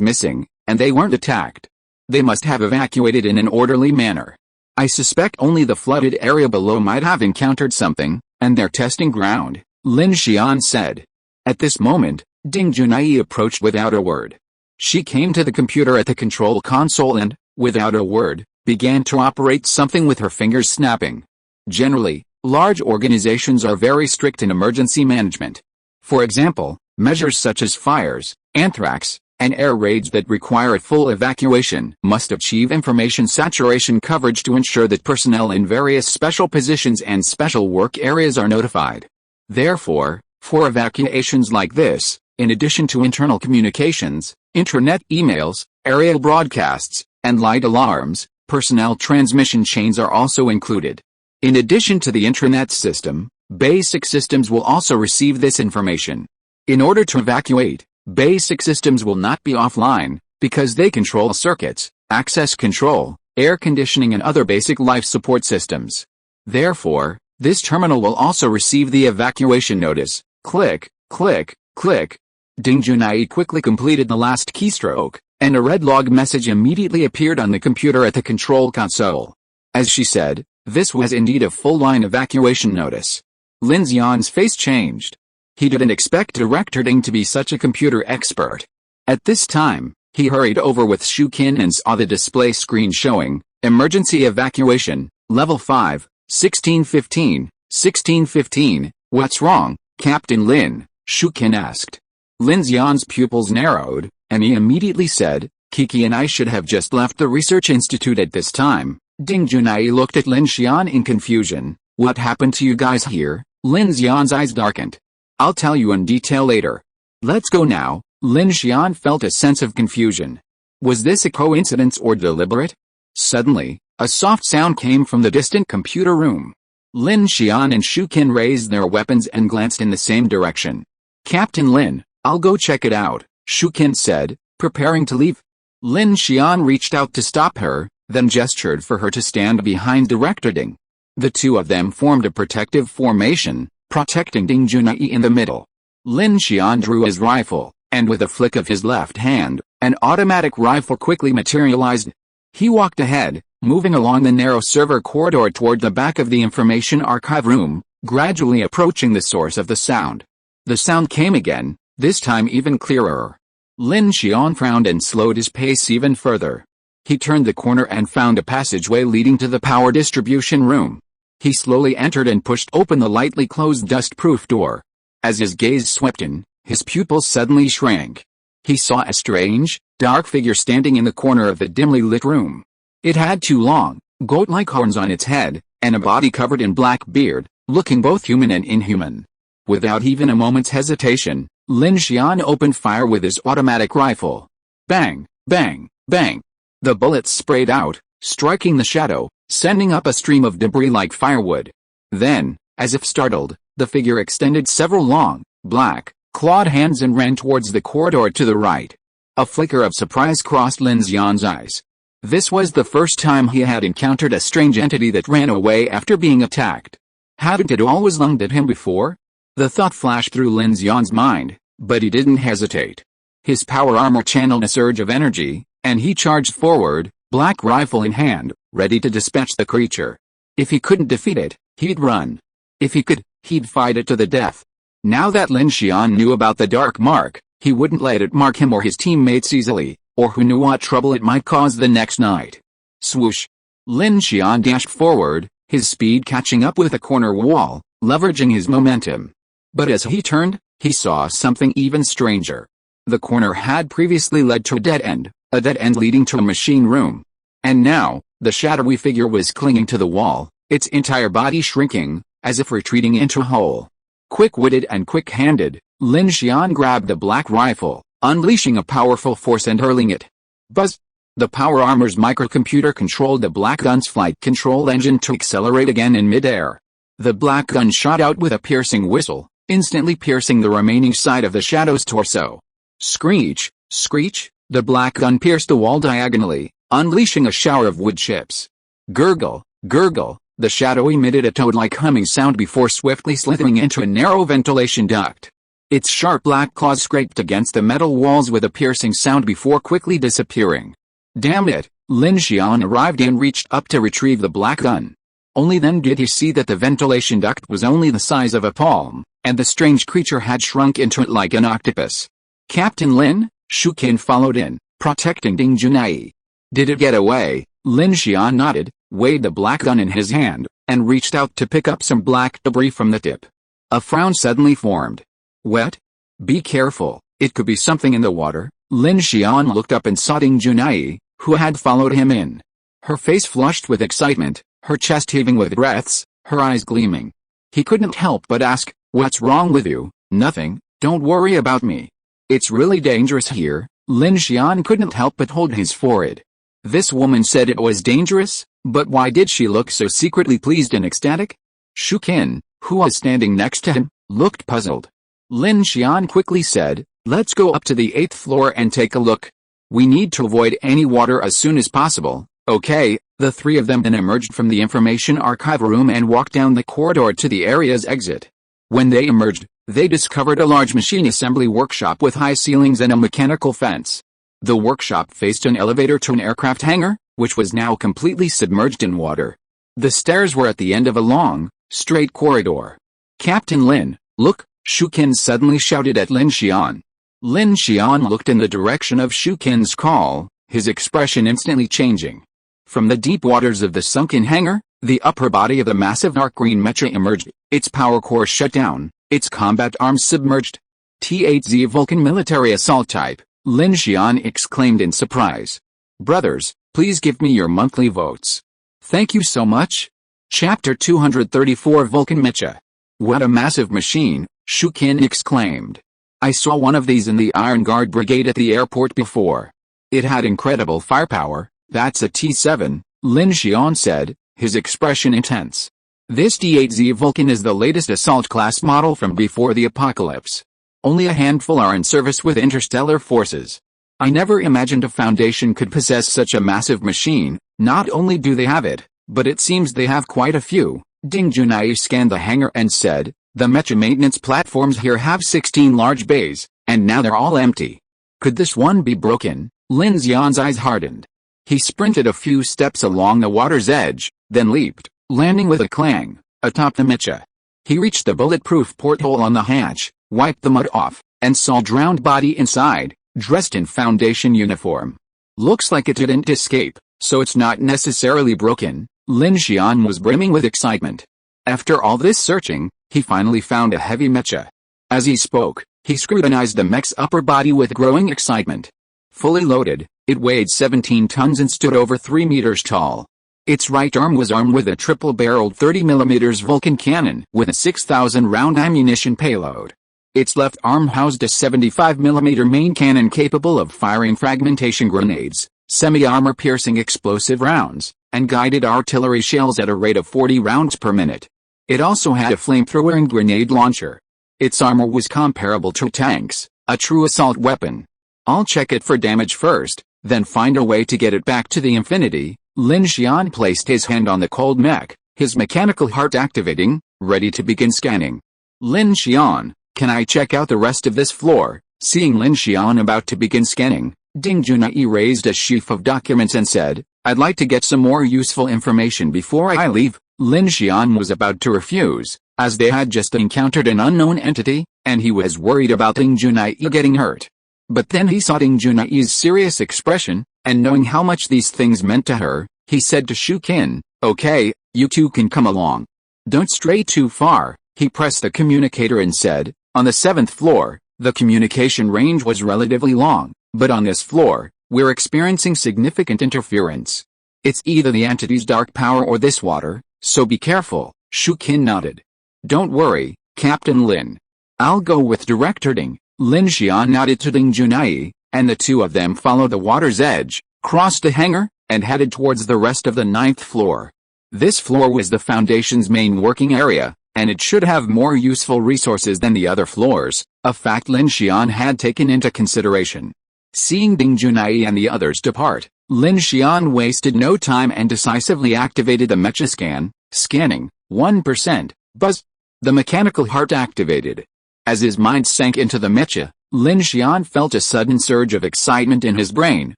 missing, and they weren't attacked. They must have evacuated in an orderly manner. I suspect only the flooded area below might have encountered something, and their testing ground, Lin Xian said. At this moment, Ding Junai approached without a word. She came to the computer at the control console and, without a word, began to operate something with her fingers snapping. Generally, large organizations are very strict in emergency management. For example, measures such as fires, anthrax, and air raids that require a full evacuation must achieve information saturation coverage to ensure that personnel in various special positions and special work areas are notified. Therefore, for evacuations like this, in addition to internal communications, intranet emails, aerial broadcasts, and light alarms, personnel transmission chains are also included. In addition to the intranet system, basic systems will also receive this information. In order to evacuate, basic systems will not be offline, because they control circuits, access control, air conditioning and other basic life support systems. Therefore, this terminal will also receive the evacuation notice. Click, click, click. Ding Junai quickly completed the last keystroke, and a red log message immediately appeared on the computer at the control console. As she said, this was indeed a full-line evacuation notice. Lin Xian's face changed. He didn't expect Director Ding to be such a computer expert. At this time, he hurried over with Shu Qin and saw the display screen showing, Emergency Evacuation, Level 5, 1615, 1615, what's wrong, Captain Lin? Shu Qin asked. Lin Xian's pupils narrowed, and he immediately said, Kiki and I should have just left the research institute at this time. Ding Junai looked at Lin Xian in confusion. What happened to you guys here? Lin Xian's eyes darkened. I'll tell you in detail later. Let's go now. Lin Xian felt a sense of confusion. Was this a coincidence or deliberate? Suddenly, a soft sound came from the distant computer room. Lin Xian and Shu Qin raised their weapons and glanced in the same direction. Captain Lin, I'll go check it out, Shu Qin said, preparing to leave. Lin Xian reached out to stop her, then gestured for her to stand behind Director Ding. The two of them formed a protective formation, protecting Ding Junai in the middle. Lin Xian drew his rifle, and with a flick of his left hand, an automatic rifle quickly materialized. He walked ahead, moving along the narrow server corridor toward the back of the information archive room, gradually approaching the source of the sound. The sound came again, this time even clearer. Lin Xian frowned and slowed his pace even further. He turned the corner and found a passageway leading to the power distribution room. He slowly entered and pushed open the lightly closed dust-proof door. As his gaze swept in, his pupils suddenly shrank. He saw a strange, dark figure standing in the corner of the dimly lit room. It had two long, goat-like horns on its head, and a body covered in black beard, looking both human and inhuman. Without even a moment's hesitation, Lin Xian opened fire with his automatic rifle. Bang, bang, bang. The bullets sprayed out, striking the shadow, sending up a stream of debris like firewood. Then, as if startled, the figure extended several long, black, clawed hands and ran towards the corridor to the right. A flicker of surprise crossed Lin Xian's eyes. This was the first time he had encountered a strange entity that ran away after being attacked. Hadn't it always lunged at him before? The thought flashed through Lin Xian's mind, but he didn't hesitate. His power armor channeled a surge of energy, and he charged forward, black rifle in hand, ready to dispatch the creature. If he couldn't defeat it, he'd run. If he could, he'd fight it to the death. Now that Lin Xian knew about the dark mark, he wouldn't let it mark him or his teammates easily, or who knew what trouble it might cause the next night. Swoosh! Lin Xian dashed forward, his speed catching up with a corner wall, leveraging his momentum. But as he turned, he saw something even stranger. The corner had previously led to a dead end leading to a machine room. And now, the shadowy figure was clinging to the wall, its entire body shrinking, as if retreating into a hole. Quick-witted and quick-handed, Lin Xian grabbed the black rifle, unleashing a powerful force and hurling it. Buzz! The power armor's microcomputer controlled the black gun's flight control engine to accelerate again in midair. The black gun shot out with a piercing whistle, instantly piercing the remaining side of the shadow's torso. Screech, screech, the black gun pierced the wall diagonally, unleashing a shower of wood chips. Gurgle, gurgle, the shadow emitted a toad-like humming sound before swiftly slithering into a narrow ventilation duct. Its sharp black claws scraped against the metal walls with a piercing sound before quickly disappearing. Damn it, Lin Xian arrived and reached up to retrieve the black gun. Only then did he see that the ventilation duct was only the size of a palm, and the strange creature had shrunk into it like an octopus. Captain Lin, Shu Qin followed in, protecting Ding Junai. Did it get away? Lin Xian nodded, weighed the black gun in his hand, and reached out to pick up some black debris from the tip. A frown suddenly formed. Wet? Be careful, it could be something in the water. Lin Xian looked up and saw Ding Junai, who had followed him in. Her face flushed with excitement, her chest heaving with breaths, her eyes gleaming. He couldn't help but ask, "What's wrong with you?" "Nothing, don't worry about me." "It's really dangerous here." Lin Xian couldn't help but hold his forehead. This woman said it was dangerous, but why did she look so secretly pleased and ecstatic? Shu Qin, who was standing next to him, looked puzzled. Lin Xian quickly said, "Let's go up to the 8th floor and take a look. We need to avoid any water as soon as possible." "Okay." The three of them then emerged from the information archive room and walked down the corridor to the area's exit. When they emerged, they discovered a large machine assembly workshop with high ceilings and a mechanical fence. The workshop faced an elevator to an aircraft hangar, which was now completely submerged in water. The stairs were at the end of a long, straight corridor. "Captain Lin, look!" Shu Qin suddenly shouted at Lin Xian. Lin Xian looked in the direction of Shu Qin's call, his expression instantly changing. From the deep waters of the sunken hangar, the upper body of the massive dark green mecha emerged, its power core shut down, its combat arms submerged. T8Z Vulcan military assault type, Lin Xian exclaimed in surprise. "Brothers, please give me your monthly votes." "Thank you so much." Chapter 234 Vulcan Mecha. "What a massive machine," Shu Qin exclaimed. "I saw one of these in the Iron Guard Brigade at the airport before. It had incredible firepower." "That's a T7, Lin Xian said, his expression intense. "This D8Z Vulcan is the latest assault class model from before the apocalypse. Only a handful are in service with interstellar forces. I never imagined a Foundation could possess such a massive machine. Not only do they have it, but it seems they have quite a few." Ding Junai scanned the hangar and said, "The mecha maintenance platforms here have 16 large bays, and now they're all empty. Could this one be broken?" Lin Xian's eyes hardened. He sprinted a few steps along the water's edge, then leaped, landing with a clang, atop the mecha. He reached the bulletproof porthole on the hatch, wiped the mud off, and saw drowned body inside, dressed in Foundation uniform. "Looks like it didn't escape, so it's not necessarily broken." Lin Xian was brimming with excitement. After all this searching, he finally found a heavy mecha. As he spoke, he scrutinized the mech's upper body with growing excitement. Fully loaded, it weighed 17 tons and stood over 3 meters tall. Its right arm was armed with a triple-barreled 30mm Vulcan cannon with a 6,000-round ammunition payload. Its left arm housed a 75mm main cannon capable of firing fragmentation grenades, semi-armor piercing explosive rounds, and guided artillery shells at a rate of 40 rounds per minute. It also had a flamethrower and grenade launcher. Its armor was comparable to tanks, a true assault weapon. "I'll check it for damage first, then find a way to get it back to the infinity." Lin Xian placed his hand on the cold mech, his mechanical heart activating, ready to begin scanning. "Lin Xian, can I check out the rest of this floor?" Seeing Lin Xian about to begin scanning, Ding Junai raised a sheaf of documents and said, "I'd like to get some more useful information before I leave." Lin Xian was about to refuse, as they had just encountered an unknown entity, and he was worried about Ding Junai getting hurt. But then he saw Ding Junai's serious expression, and knowing how much these things meant to her, he said to Shu Qin, "Okay, you two can come along. Don't stray too far." He pressed the communicator and said, "On the 7th floor, the communication range was relatively long, but on this floor, we're experiencing significant interference. It's either the entity's dark power or this water, so be careful." Shu Qin nodded. "Don't worry, Captain Lin. I'll go with Director Ding." Lin Xian nodded to Ding Junai, and the two of them followed the water's edge, crossed the hangar, and headed towards the rest of the 9th floor. This floor was the Foundation's main working area, and it should have more useful resources than the other floors, a fact Lin Xian had taken into consideration. Seeing Ding Junai and the others depart, Lin Xian wasted no time and decisively activated the mecha scan, scanning, 1%, buzz. The mechanical heart activated. As his mind sank into the mecha, Lin Xian felt a sudden surge of excitement in his brain,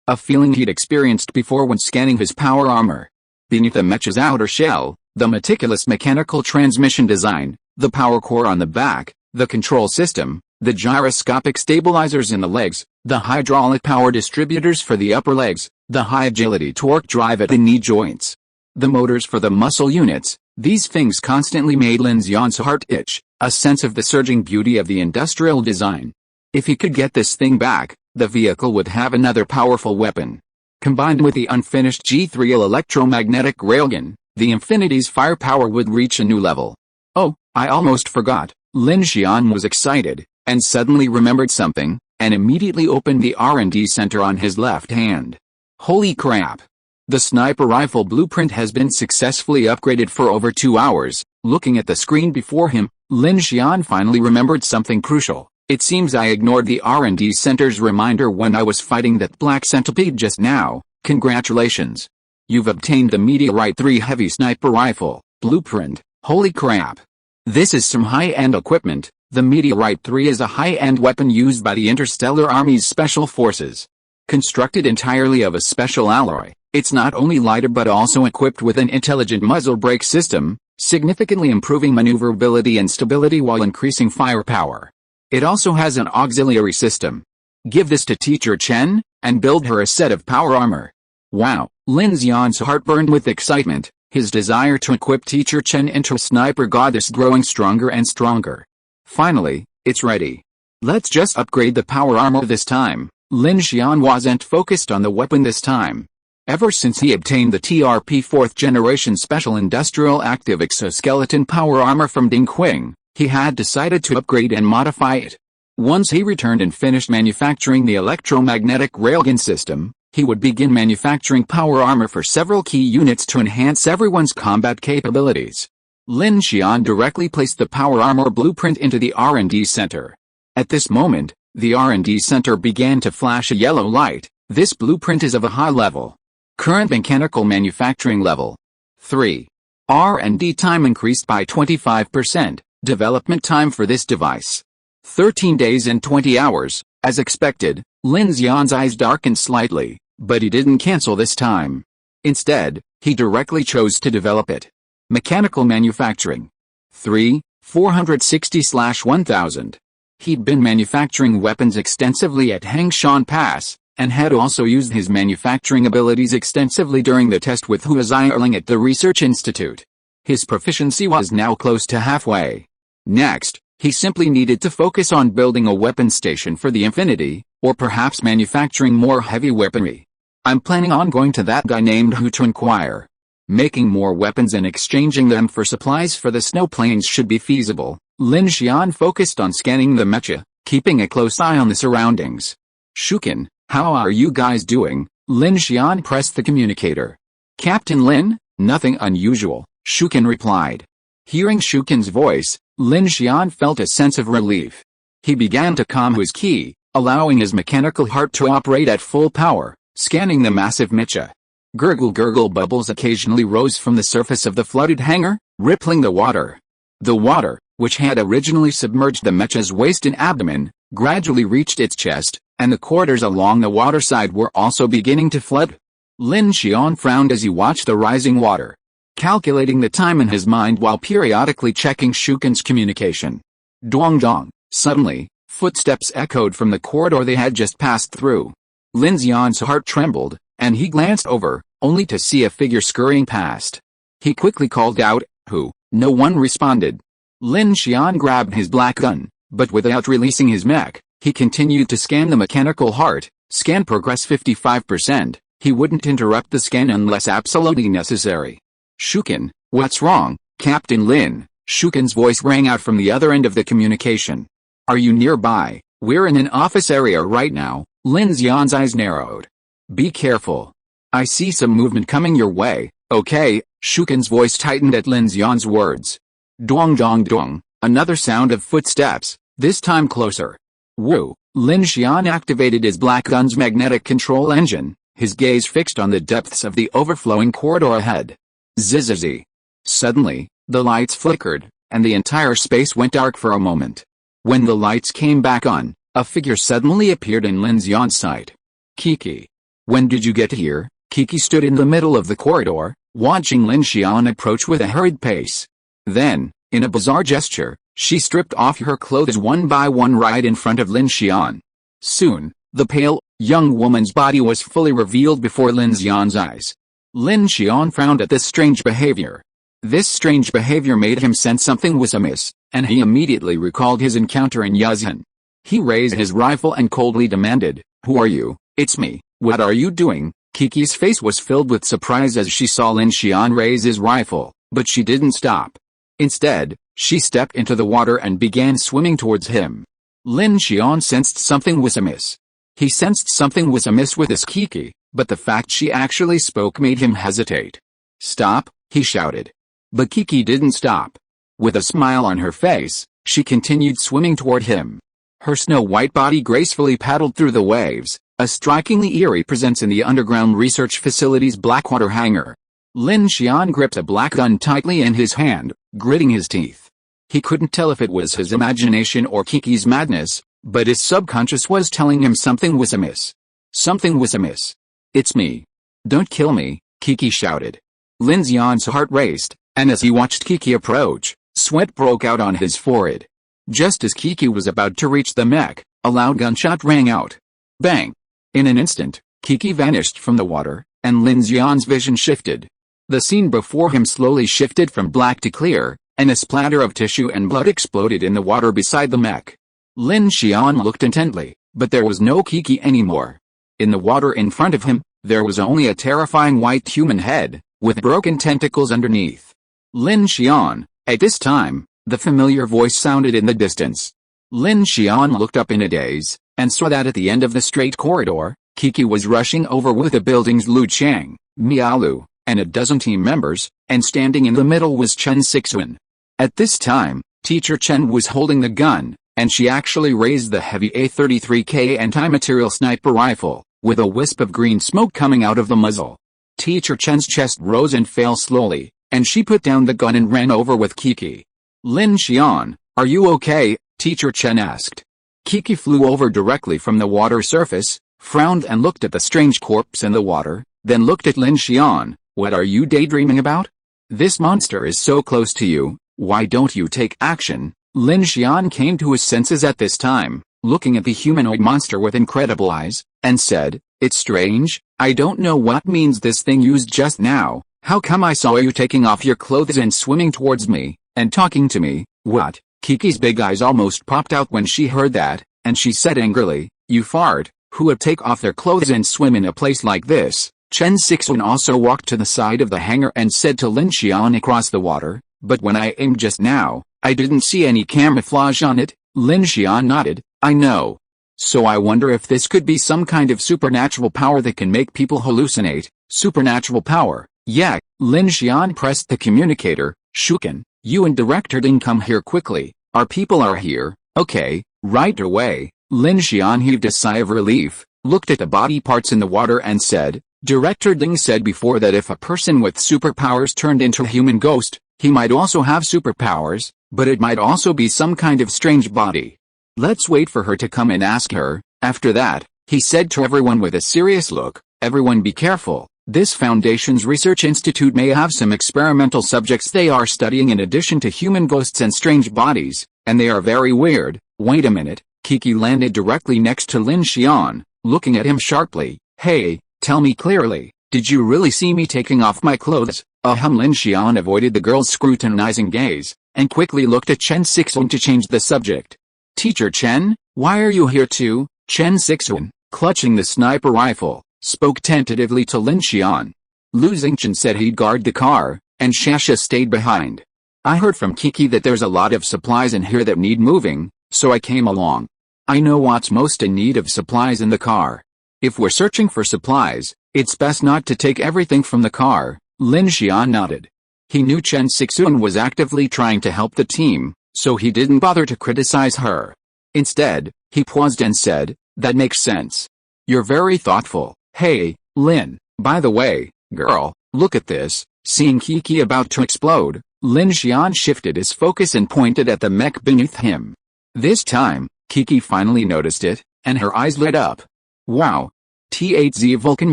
a feeling he'd experienced before when scanning his power armor. Beneath the mecha's outer shell, the meticulous mechanical transmission design, the power core on the back, the control system, the gyroscopic stabilizers in the legs, the hydraulic power distributors for the upper legs, the high agility torque drive at the knee joints, the motors for the muscle units. These things constantly made Lin Xian's heart itch, a sense of the surging beauty of the industrial design. If he could get this thing back, the vehicle would have another powerful weapon. Combined with the unfinished G3 electromagnetic railgun, the Infinity's firepower would reach a new level. Oh, I almost forgot. Lin Xian was excited, and suddenly remembered something, and immediately opened the R&D center on his left hand. Holy crap! The sniper rifle blueprint has been successfully upgraded for over 2 hours. Looking at the screen before him, Lin Xian finally remembered something crucial. It seems I ignored the R&D center's reminder when I was fighting that black centipede just now. Congratulations! You've obtained the Meteorite 3 heavy sniper rifle blueprint. Holy crap! This is some high-end equipment. The Meteorite 3 is a high-end weapon used by the Interstellar Army's special forces. Constructed entirely of a special alloy, it's not only lighter but also equipped with an intelligent muzzle brake system, significantly improving maneuverability and stability while increasing firepower. It also has an auxiliary system. Give this to Teacher Chen, and build her a set of power armor. Wow! Lin Xian's heart burned with excitement, his desire to equip Teacher Chen into a sniper goddess growing stronger and stronger. Finally, it's ready. Let's just upgrade the power armor this time. Lin Xian wasn't focused on the weapon this time. Ever since he obtained the TRP 4th generation Special Industrial Active Exoskeleton Power Armor from Ding Qing, he had decided to upgrade and modify it. Once he returned and finished manufacturing the electromagnetic railgun system, he would begin manufacturing power armor for several key units to enhance everyone's combat capabilities. Lin Xian directly placed the power armor blueprint into the R&D center. At this moment, the R&D center began to flash a yellow light. This blueprint is of a high level. Current mechanical manufacturing level 3. R&D time increased by 25%. Development time for this device 13 days and 20 hours. As expected, Lin Xian's eyes darkened slightly, but he didn't cancel this time. Instead, he directly chose to develop it. Mechanical manufacturing 3. 460/1000. He'd been manufacturing weapons extensively at Hangshan Pass, and had also used his manufacturing abilities extensively during the test with Hua Zierling at the Research Institute. His proficiency was now close to halfway. Next, he simply needed to focus on building a weapon station for the Infinity, or perhaps manufacturing more heavy weaponry. I'm planning on going to that guy named Hu to inquire. Making more weapons and exchanging them for supplies for the snow plains should be feasible. Lin Xian focused on scanning the mecha, keeping a close eye on the surroundings. Shuken, how are you guys doing? Lin Xian pressed the communicator. Captain Lin, nothing unusual, Shuken replied. Hearing Shuken's voice, Lin Xian felt a sense of relief. He began to calm his ki, allowing his mechanical heart to operate at full power, scanning the massive mecha. Gurgle bubbles occasionally rose from the surface of the flooded hangar, rippling the water. The water, which had originally submerged the mecha's waist and abdomen, gradually reached its chest, and the corridors along the waterside were also beginning to flood. Lin Xian frowned as he watched the rising water, calculating the time in his mind while periodically checking Shuken's communication. Dong dong. Suddenly, footsteps echoed from the corridor they had just passed through. Lin Xian's heart trembled, and he glanced over, only to see a figure scurrying past. He quickly called out, "Who?" No one responded. Lin Xian grabbed his black gun, but without releasing his mech, he continued to scan the mechanical heart. Scan progress 55%. He wouldn't interrupt the scan unless absolutely necessary. Shuken, what's wrong, Captain Lin? Shuken's voice rang out from the other end of the communication. Are you nearby? We're in an office area right now. Lin Xian's eyes narrowed. Be careful. I see some movement coming your way. Okay, Shuken's voice tightened at Lin Xian's words. Dong dong dong, another sound of footsteps, this time closer. Woo! Lin Xian activated his black gun's magnetic control engine, his gaze fixed on the depths of the overflowing corridor ahead. Zzzz. Suddenly, the lights flickered, and the entire space went dark for a moment. When the lights came back on, a figure suddenly appeared in Lin Xian's sight. Kiki. When did you get here? Kiki stood in the middle of the corridor, watching Lin Xian approach with a hurried pace. Then, in a bizarre gesture, she stripped off her clothes one by one right in front of Lin Xian. Soon, the pale, young woman's body was fully revealed before Lin Xian's eyes. Lin Xian frowned at this strange behavior. This strange behavior made him sense something was amiss, and he immediately recalled his encounter in Yuzhen. He raised his rifle and coldly demanded, "Who are you?" "It's me." "What are you doing?" Kiki's face was filled with surprise as she saw Lin Xian raise his rifle, but she didn't stop. Instead, she stepped into the water and began swimming towards him. Lin Xian sensed something was amiss. He sensed something was amiss with this Kiki, but the fact she actually spoke made him hesitate. "Stop," he shouted. But Kiki didn't stop. With a smile on her face, she continued swimming toward him. Her snow-white body gracefully paddled through the waves, a strikingly eerie presence in the underground research facility's blackwater hangar. Lin Xian gripped a black gun tightly in his hand, gritting his teeth. He couldn't tell if it was his imagination or Kiki's madness, but his subconscious was telling him something was amiss. Something was amiss. "It's me. Don't kill me," Kiki shouted. Lin Xian's heart raced, and as he watched Kiki approach, sweat broke out on his forehead. Just as Kiki was about to reach the mech, a loud gunshot rang out. Bang! In an instant, Kiki vanished from the water, and Lin Xian's vision shifted. The scene before him slowly shifted from black to clear, and a splatter of tissue and blood exploded in the water beside the mech. Lin Xian looked intently, but there was no Kiki anymore. In the water in front of him, there was only a terrifying white human head, with broken tentacles underneath. Lin Xian. At this time, the familiar voice sounded in the distance. Lin Xian looked up in a daze, and saw that at the end of the straight corridor, Kiki was rushing over with the building's Lu Chang, Miaolu, and a dozen team members, and standing in the middle was Chen Sixuan. At this time, Teacher Chen was holding the gun, and she actually raised the heavy A33K anti-material sniper rifle, with a wisp of green smoke coming out of the muzzle. Teacher Chen's chest rose and fell slowly, and she put down the gun and ran over with Kiki. "Lin Xian, are you okay?" Teacher Chen asked. Kiki flew over directly from the water surface, frowned and looked at the strange corpse in the water, then looked at Lin Xian. "What are you daydreaming about? This monster is so close to you, why don't you take action?" Lin Xian came to his senses at this time, looking at the humanoid monster with incredible eyes, and said, "It's strange, I don't know what means this thing used just now. How come I saw you taking off your clothes and swimming towards me, and talking to me?" "What?" Kiki's big eyes almost popped out when she heard that, and she said angrily, "You fart, who would take off their clothes and swim in a place like this?" Chen Sixuan also walked to the side of the hangar and said to Lin Xian across the water, "But when I aimed just now, I didn't see any camouflage on it." Lin Xian nodded, "I know. So I wonder if this could be some kind of supernatural power that can make people hallucinate." "Supernatural power? Yeah." Lin Xian pressed the communicator. "Shuken, you and Director Ding come here quickly. Our people are here." "Okay, right away." Lin Xian heaved a sigh of relief, looked at the body parts in the water and said, "Director Ding said before that if a person with superpowers turned into a human ghost, he might also have superpowers, but it might also be some kind of strange body. Let's wait for her to come and ask her." After that, he said to everyone with a serious look, "Everyone be careful. This Foundation's research institute may have some experimental subjects they are studying in addition to human ghosts and strange bodies, and they are very weird." "Wait a minute." Kiki landed directly next to Lin Xian, looking at him sharply. "Hey, tell me clearly, did you really see me taking off my clothes?" Lin Xian avoided the girl's scrutinizing gaze, and quickly looked at Chen Sixuan to change the subject. "Teacher Chen, why are you here too?" Chen Sixuan, clutching the sniper rifle, spoke tentatively to Lin Xian. Lu Xingchen said he'd guard the car, and Shasha stayed behind. "I heard from Kiki that there's a lot of supplies in here that need moving, so I came along. I know what's most in need of supplies in the car. If we're searching for supplies, it's best not to take everything from the car." Lin Xian nodded. He knew Chen Sixuan was actively trying to help the team, so he didn't bother to criticize her. Instead, he paused and said, "That makes sense. You're very thoughtful. Hey, Lin, by the way, girl, look at this." Seeing Kiki about to explode, Lin Xian shifted his focus and pointed at the mech beneath him. This time, Kiki finally noticed it, and her eyes lit up. Wow! T8Z Vulcan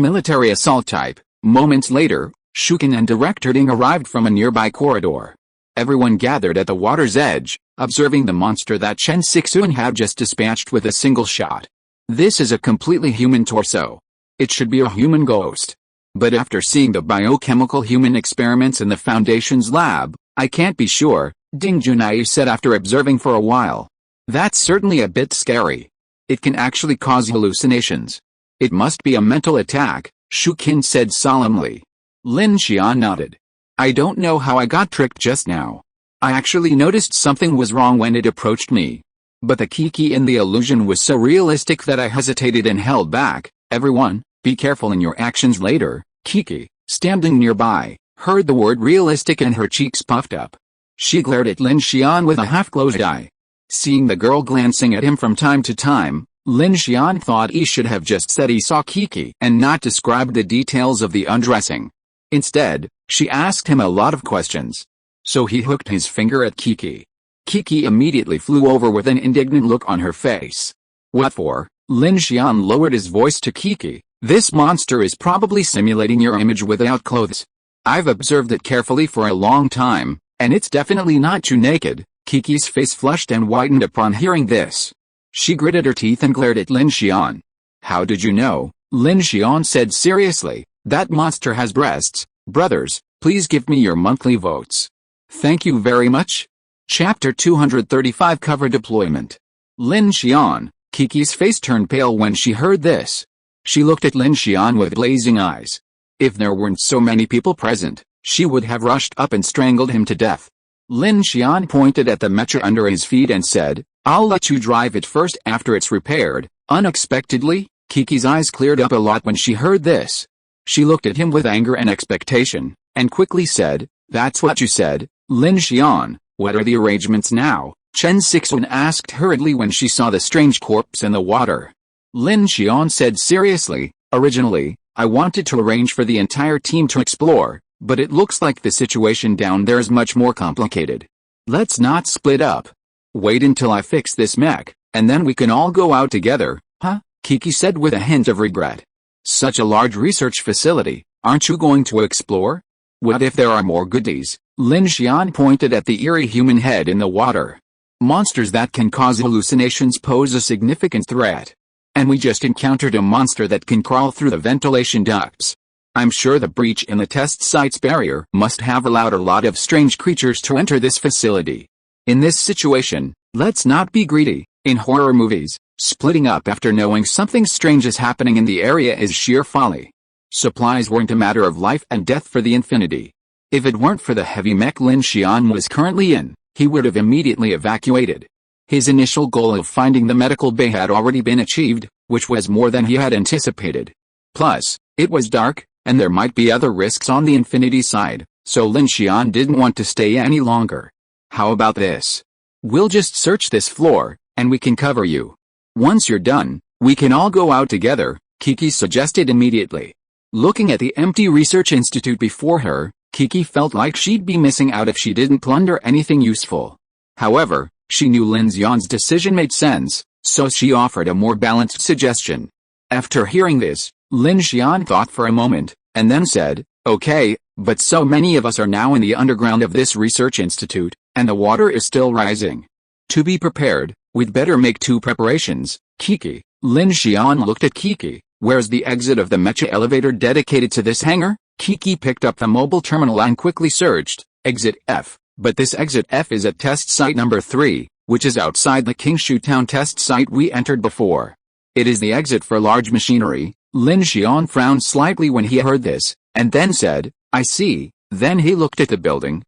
military assault type. Moments later, Shukin and Director Ding arrived from a nearby corridor. Everyone gathered at the water's edge, observing the monster that Chen Sixuan had just dispatched with a single shot. This is a completely human torso. It should be a human ghost. But after seeing the biochemical human experiments in the Foundation's lab, I can't be sure, Ding Junai said after observing for a while. That's certainly a bit scary. It can actually cause hallucinations. It must be a mental attack, Shukin said solemnly. Lin Xian nodded. I don't know how I got tricked just now. I actually noticed something was wrong when it approached me. But the Kiki in the illusion was so realistic that I hesitated and held back. Everyone, be careful in your actions later. Kiki, standing nearby, heard the word realistic and her cheeks puffed up. She glared at Lin Xian with a half-closed eye. Seeing the girl glancing at him from time to time, Lin Xian thought he should have just said he saw Kiki and not described the details of the undressing. Instead, she asked him a lot of questions. So he hooked his finger at Kiki. Kiki immediately flew over with an indignant look on her face. What for? Lin Xian lowered his voice to Kiki. This monster is probably simulating your image without clothes. I've observed it carefully for a long time, and it's definitely not you naked. Kiki's face flushed and whitened upon hearing this. She gritted her teeth and glared at Lin Xian. How did you know? Lin Xian said seriously. That monster has breasts. Brothers, please give me your monthly votes. Thank you very much. Chapter 235 Cover Deployment. Lin Xian. Kiki's face turned pale when she heard this. She looked at Lin Xian with blazing eyes. If there weren't so many people present, she would have rushed up and strangled him to death. Lin Xian pointed at the mecha under his feet and said, I'll let you drive it first after it's repaired. Unexpectedly, Kiki's eyes cleared up a lot when she heard this. She looked at him with anger and expectation, and quickly said, That's what you said, Lin Xian. What are the arrangements now? Chen Sixuan asked hurriedly when she saw the strange corpse in the water. Lin Xian said seriously, Originally, I wanted to arrange for the entire team to explore, but it looks like the situation down there is much more complicated. Let's not split up. Wait until I fix this mech, and then we can all go out together, huh? Kiki said with a hint of regret. Such a large research facility, aren't you going to explore? What if there are more goodies? Lin Xian pointed at the eerie human head in the water. Monsters that can cause hallucinations pose a significant threat. And we just encountered a monster that can crawl through the ventilation ducts. I'm sure the breach in the test site's barrier must have allowed a lot of strange creatures to enter this facility. In this situation, let's not be greedy. In horror movies, splitting up after knowing something strange is happening in the area is sheer folly. Supplies weren't a matter of life and death for the Infinity. If it weren't for the heavy mech Lin Xian was currently in, he would have immediately evacuated. His initial goal of finding the medical bay had already been achieved, which was more than he had anticipated. Plus, it was dark, and there might be other risks on the Infinity side, so Lin Xian didn't want to stay any longer. How about this? We'll just search this floor, and we can cover you. Once you're done, we can all go out together, Kiki suggested immediately. Looking at the empty research institute before her, Kiki felt like she'd be missing out if she didn't plunder anything useful. However, she knew Lin Xian's decision made sense, so she offered a more balanced suggestion. After hearing this, Lin Xian thought for a moment, and then said, Okay, but so many of us are now in the underground of this research institute, and the water is still rising. To be prepared, we'd better make two preparations, Kiki. Lin Xian looked at Kiki. Where's the exit of the mecha elevator dedicated to this hangar? Kiki picked up the mobile terminal and quickly searched, Exit F. But this Exit F is at test site number 3, which is outside the Kingshu Town test site we entered before. It is the exit for large machinery. Lin Xian frowned slightly when he heard this, and then said, I see. Then he looked at the building.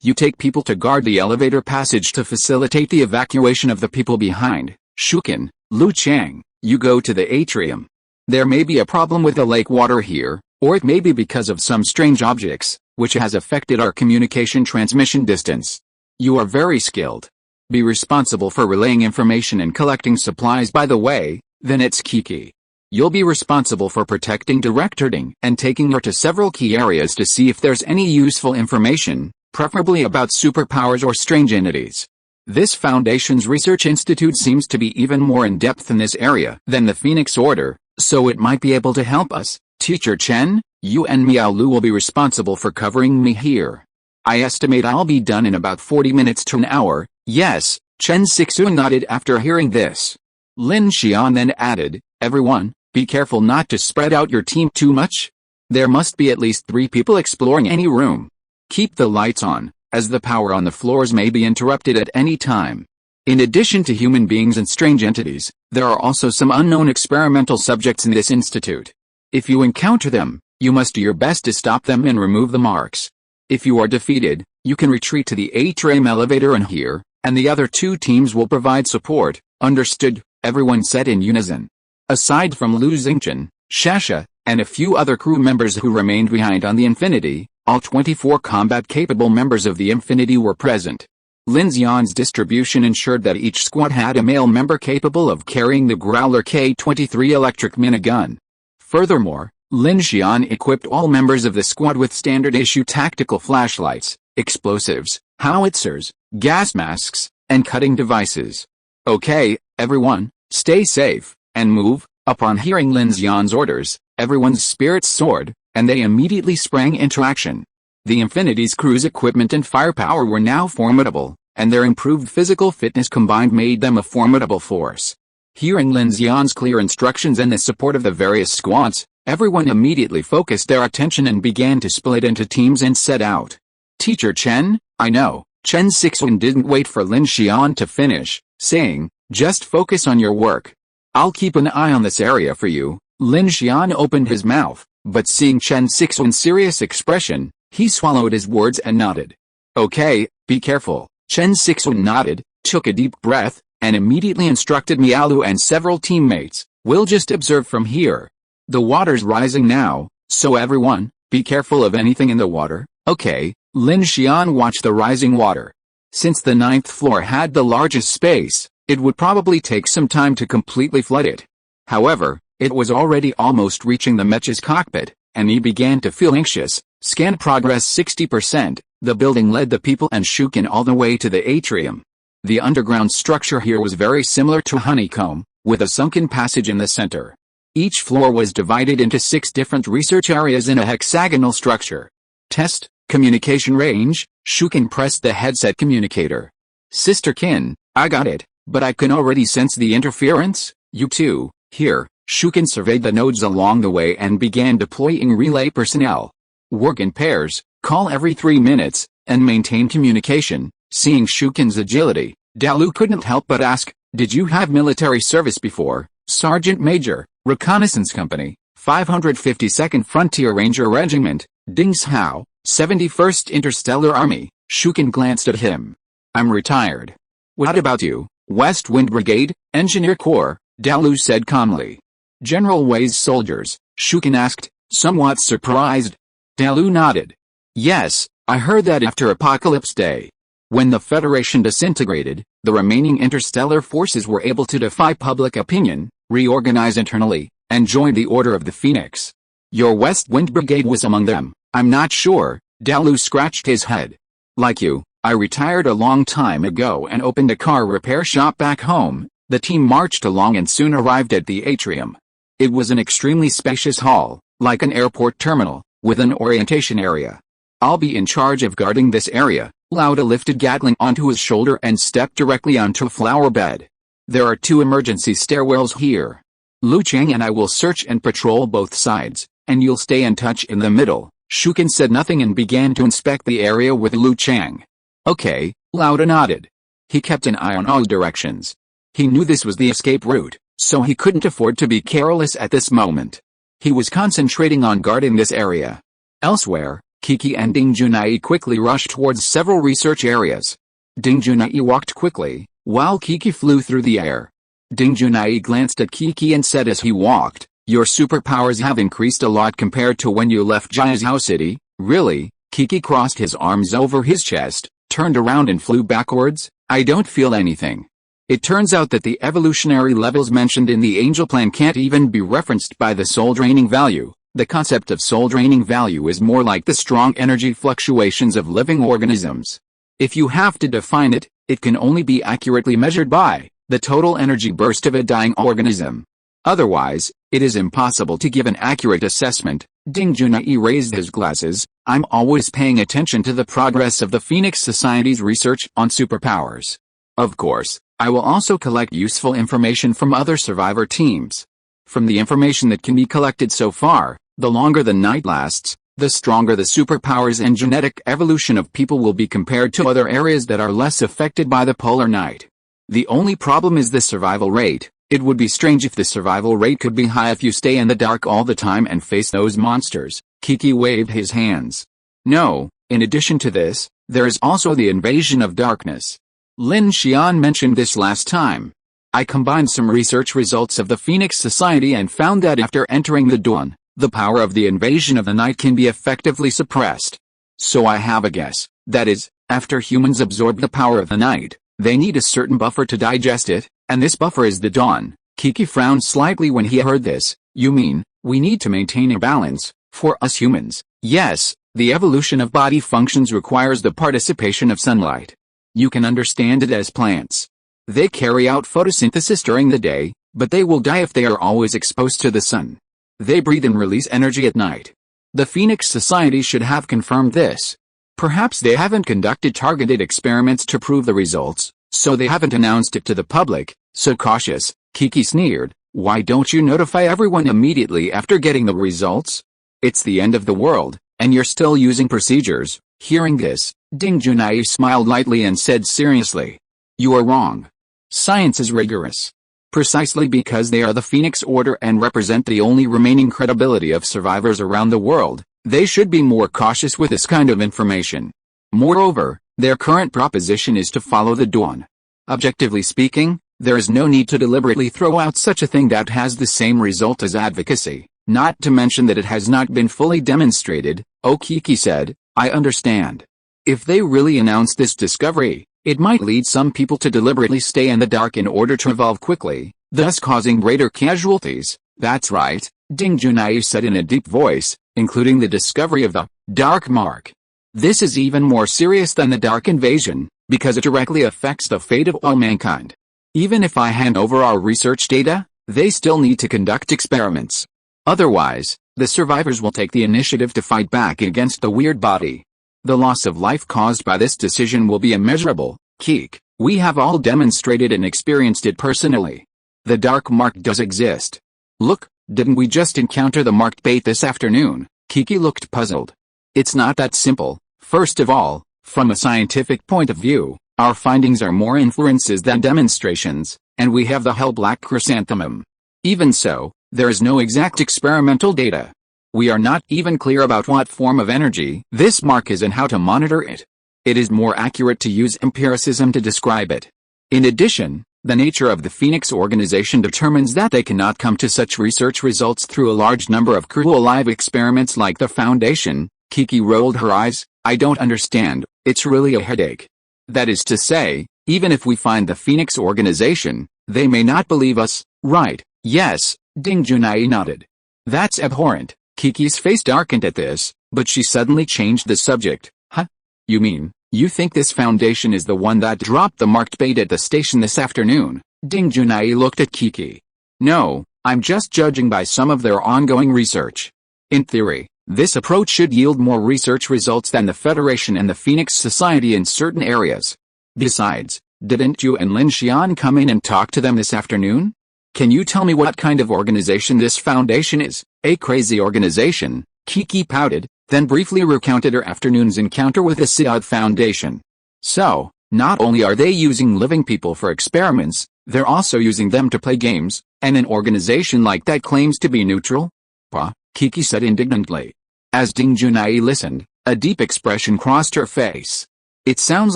You take people to guard the elevator passage to facilitate the evacuation of the people behind. Shukin, Lu Chang, you go to the atrium. There may be a problem with the lake water here, or it may be because of some strange objects, which has affected our communication transmission distance. You are very skilled. Be responsible for relaying information and collecting supplies. By the way, then it's Kiki. You'll be responsible for protecting Director Ding and taking her to several key areas to see if there's any useful information, preferably about superpowers or strange entities. This Foundation's research institute seems to be even more in-depth in this area than the Phoenix Order, so it might be able to help us. Teacher Chen, you and Miao Lu will be responsible for covering me here. I estimate I'll be done in about 40 minutes to an hour. Yes, Chen Sixuan nodded after hearing this. Lin Xian then added, everyone, be careful not to spread out your team too much. There must be at least 3 people exploring any room. Keep the lights on, as the power on the floors may be interrupted at any time. In addition to human beings and strange entities, there are also some unknown experimental subjects in this institute. If you encounter them, you must do your best to stop them and remove the marks. If you are defeated, you can retreat to the atrium elevator in here, and the other 2 teams will provide support. Understood, everyone said in unison. Aside from Lu Xingchen, Shasha, and a few other crew members who remained behind on the Infinity, all 24 combat-capable members of the Infinity were present. Lin Xian's distribution ensured that each squad had a male member capable of carrying the Growler K-23 electric minigun. Furthermore, Lin Xian equipped all members of the squad with standard-issue tactical flashlights, explosives, howitzers, gas masks, and cutting devices. Okay, everyone, stay safe, and move. Upon hearing Lin Xian's orders, everyone's spirits soared, and they immediately sprang into action. The Infinity's crew's equipment and firepower were now formidable, and their improved physical fitness combined made them a formidable force. Hearing Lin Xian's clear instructions and the support of the various squads, everyone immediately focused their attention and began to split into teams and set out. Teacher Chen, I know. Chen Sixuan didn't wait for Lin Xian to finish, saying, just focus on your work. I'll keep an eye on this area for you. Lin Xian opened his mouth, but seeing Chen Sixuan's serious expression, he swallowed his words and nodded. Okay, be careful. Chen Sixuan nodded, took a deep breath, and immediately instructed Miao Lu and several teammates, we'll just observe from here. The water's rising now, so everyone, be careful of anything in the water. Okay, Lin Xian watched the rising water. Since the 9th floor had the largest space, it would probably take some time to completely flood it. However, it was already almost reaching the Mech's cockpit, and he began to feel anxious. Scan progress 60%, the building led the people and Shukin all the way to the atrium. The underground structure here was very similar to honeycomb, with a sunken passage in the center. Each floor was divided into 6 different research areas in a hexagonal structure. Test, communication range. Shukin pressed the headset communicator. Sister Kin, I got it, but I can already sense the interference. You too, here. Shukin surveyed the nodes along the way and began deploying relay personnel. Work in pairs, call every 3 minutes, and maintain communication. Seeing Shukin's agility, Dalu couldn't help but ask, did you have military service before, Sergeant Major? Reconnaissance Company, 552nd Frontier Ranger Regiment, Dingshao, 71st Interstellar Army. Shukin glanced at him. I'm retired. What about you? West Wind Brigade, Engineer Corps, Dalu said calmly. General Wei's soldiers, Shukin asked, somewhat surprised. Dalu nodded. Yes, I heard that after Apocalypse Day. When the Federation disintegrated, the remaining interstellar forces were able to defy public opinion, reorganize internally, and join the Order of the Phoenix. Your West Wind Brigade was among them. I'm not sure. Dalu scratched his head. Like you, I retired a long time ago and opened a car repair shop back home. The team marched along and soon arrived at the atrium. It was an extremely spacious hall, like an airport terminal, with an orientation area. I'll be in charge of guarding this area. Lauda lifted Gatling onto his shoulder and stepped directly onto a flower bed. There are 2 emergency stairwells here. Lu Chang and I will search and patrol both sides, and you'll stay in touch in the middle. Shukin said nothing and began to inspect the area with Lu Chang. Okay, Lauda nodded. He kept an eye on all directions. He knew this was the escape route, so he couldn't afford to be careless at this moment. He was concentrating on guarding this area. Elsewhere, Kiki and Ding Junai quickly rushed towards several research areas. Ding Junai walked quickly, while Kiki flew through the air. Ding Junai glanced at Kiki and said as he walked, Your superpowers have increased a lot compared to when you left Jiazhou City, really? Kiki crossed his arms over his chest, turned around and flew backwards. I don't feel anything. It turns out that the evolutionary levels mentioned in the angel plan can't even be referenced by the soul draining value. The concept of soul draining value is more like the strong energy fluctuations of living organisms. If you have to define it, it can only be accurately measured by the total energy burst of a dying organism. Otherwise, it is impossible to give an accurate assessment. Ding Junai raised his glasses. I'm always paying attention to the progress of the Phoenix Society's research on superpowers. Of course, I will also collect useful information from other survivor teams. From the information that can be collected so far, the longer the night lasts, the stronger the superpowers and genetic evolution of people will be compared to other areas that are less affected by the polar night. The only problem is the survival rate. It would be strange if the survival rate could be high if you stay in the dark all the time and face those monsters. Kiki waved his hands. No, in addition to this, there is also the invasion of darkness. Lin Xian mentioned this last time. I combined some research results of the Phoenix Society and found that after entering the dawn, the power of the invasion of the night can be effectively suppressed. So I have a guess. That is, after humans absorb the power of the night, they need a certain buffer to digest it, and this buffer is the dawn. Kiki frowned slightly when he heard this. You mean, we need to maintain a balance, for us humans? Yes, the evolution of body functions requires the participation of sunlight. You can understand it as plants. They carry out photosynthesis during the day, but they will die if they are always exposed to the sun. They breathe and release energy at night. The Phoenix Society should have confirmed this. Perhaps they haven't conducted targeted experiments to prove the results, so they haven't announced it to the public. So cautious, Kiki sneered. Why don't you notify everyone immediately after getting the results? It's the end of the world, and you're still using procedures. Hearing this, Ding Junai smiled lightly and said seriously. You are wrong. Science is rigorous. Precisely because they are the Phoenix Order and represent the only remaining credibility of survivors around the world, they should be more cautious with this kind of information. Moreover, their current proposition is to follow the dawn. Objectively speaking, there is no need to deliberately throw out such a thing that has the same result as advocacy, not to mention that it has not been fully demonstrated. Oh, Kiki said, I understand. If they really announce this discovery, it might lead some people to deliberately stay in the dark in order to evolve quickly, thus causing greater casualties. That's right, Ding Junai said in a deep voice, including the discovery of the dark mark. This is even more serious than the dark invasion, because it directly affects the fate of all mankind. Even if I hand over our research data, they still need to conduct experiments. Otherwise, the survivors will take the initiative to fight back against the weird body. The loss of life caused by this decision will be immeasurable. Keek, we have all demonstrated and experienced it personally. The dark mark does exist. Look, didn't we just encounter the marked bait this afternoon? Kiki looked puzzled. It's not that simple. First of all, from a scientific point of view, our findings are more inferences than demonstrations, and we have the hell black chrysanthemum. Even so, there is no exact experimental data. We are not even clear about what form of energy this mark is and how to monitor it. It is more accurate to use empiricism to describe it. In addition, the nature of the Phoenix organization determines that they cannot come to such research results through a large number of cruel live experiments like the Foundation. Kiki rolled her eyes. I don't understand. It's really a headache. That is to say, even if we find the Phoenix organization, they may not believe us, right? Yes, Ding Junai nodded. That's abhorrent. Kiki's face darkened at this, but she suddenly changed the subject. Huh? You mean, you think this Foundation is the one that dropped the marked bait at the station this afternoon? Ding Junai looked at Kiki. No, I'm just judging by some of their ongoing research. In theory, this approach should yield more research results than the Federation and the Phoenix Society in certain areas. Besides, didn't you and Lin Xian come in and talk to them this afternoon? Can you tell me what kind of organization this Foundation is? A crazy organization, Kiki pouted, then briefly recounted her afternoon's encounter with the Siad Foundation. So, not only are they using living people for experiments, they're also using them to play games, and an organization like that claims to be neutral? Bah, Kiki said indignantly. As Ding Junai listened, a deep expression crossed her face. It sounds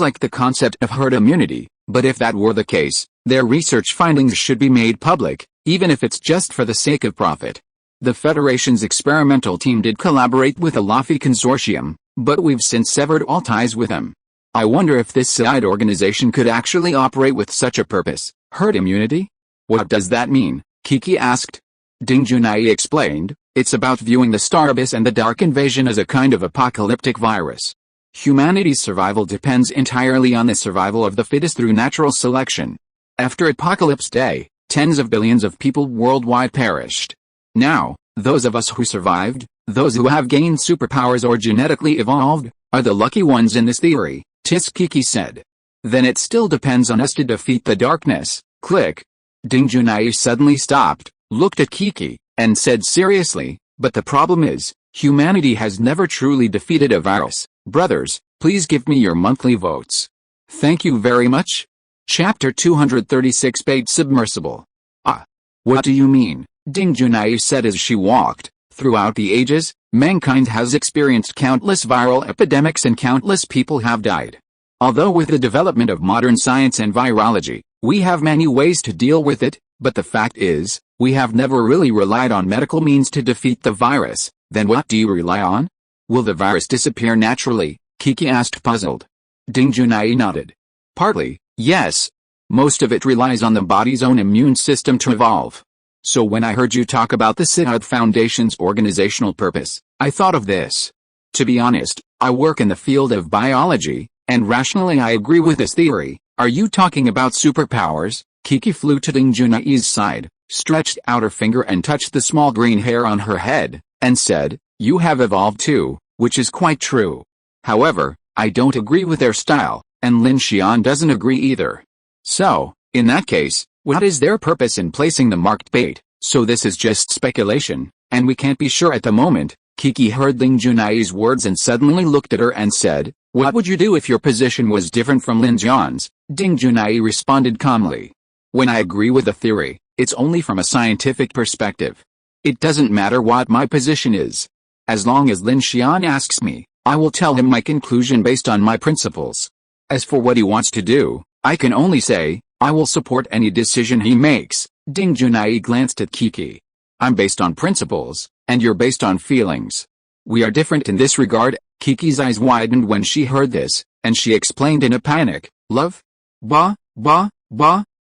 like the concept of herd immunity, but if that were the case, their research findings should be made public, even if it's just for the sake of profit. The Federation's experimental team did collaborate with the Laffy Consortium, but we've since severed all ties with them. I wonder if this side organization could actually operate with such a purpose, herd immunity? What does that mean? Kiki asked. Ding Junai explained, it's about viewing the star abyss and the dark invasion as a kind of apocalyptic virus. Humanity's survival depends entirely on the survival of the fittest through natural selection. After Apocalypse Day, tens of billions of people worldwide perished. Now, those of us who survived, those who have gained superpowers or genetically evolved, are the lucky ones in this theory, Kiki said. Then it still depends on us to defeat the darkness. Click. Ding Junai suddenly stopped, looked at Kiki, and said seriously, but the problem is, humanity has never truly defeated a virus. Brothers, please give me your monthly votes. Thank you very much. Chapter 236 Bait Submersible. Ah. What do you mean? Ding Junai said as she walked. Throughout the ages, mankind has experienced countless viral epidemics and countless people have died. Although with the development of modern science and virology, we have many ways to deal with it, but the fact is, we have never really relied on medical means to defeat the virus. Then what do you rely on? Will the virus disappear naturally? Kiki asked puzzled. Ding Junai nodded. Partly, yes. Most of it relies on the body's own immune system to evolve. So when I heard you talk about the Siddharth Foundation's organizational purpose, I thought of this. To be honest, I work in the field of biology, and rationally I agree with this theory. Are you talking about superpowers? Kiki flew to Ding Junai's side, stretched out her finger and touched the small green hair on her head, and said, you have evolved too, which is quite true. However, I don't agree with their style, and Lin Xian doesn't agree either. So, in that case, what is their purpose in placing the marked bait? So this is just speculation, and we can't be sure at the moment. Kiki heard Ding Junai's words and suddenly looked at her and said, what would you do if your position was different from Lin Xian's? Ding Junai responded calmly. When I agree with a theory, it's only from a scientific perspective. It doesn't matter what my position is. As long as Lin Xian asks me, I will tell him my conclusion based on my principles. As for what he wants to do, I can only say, I will support any decision he makes. Ding Junai glanced at Kiki. I'm based on principles, and you're based on feelings. We are different in this regard. Kiki's eyes widened when she heard this, and she explained in a panic, love? Bah,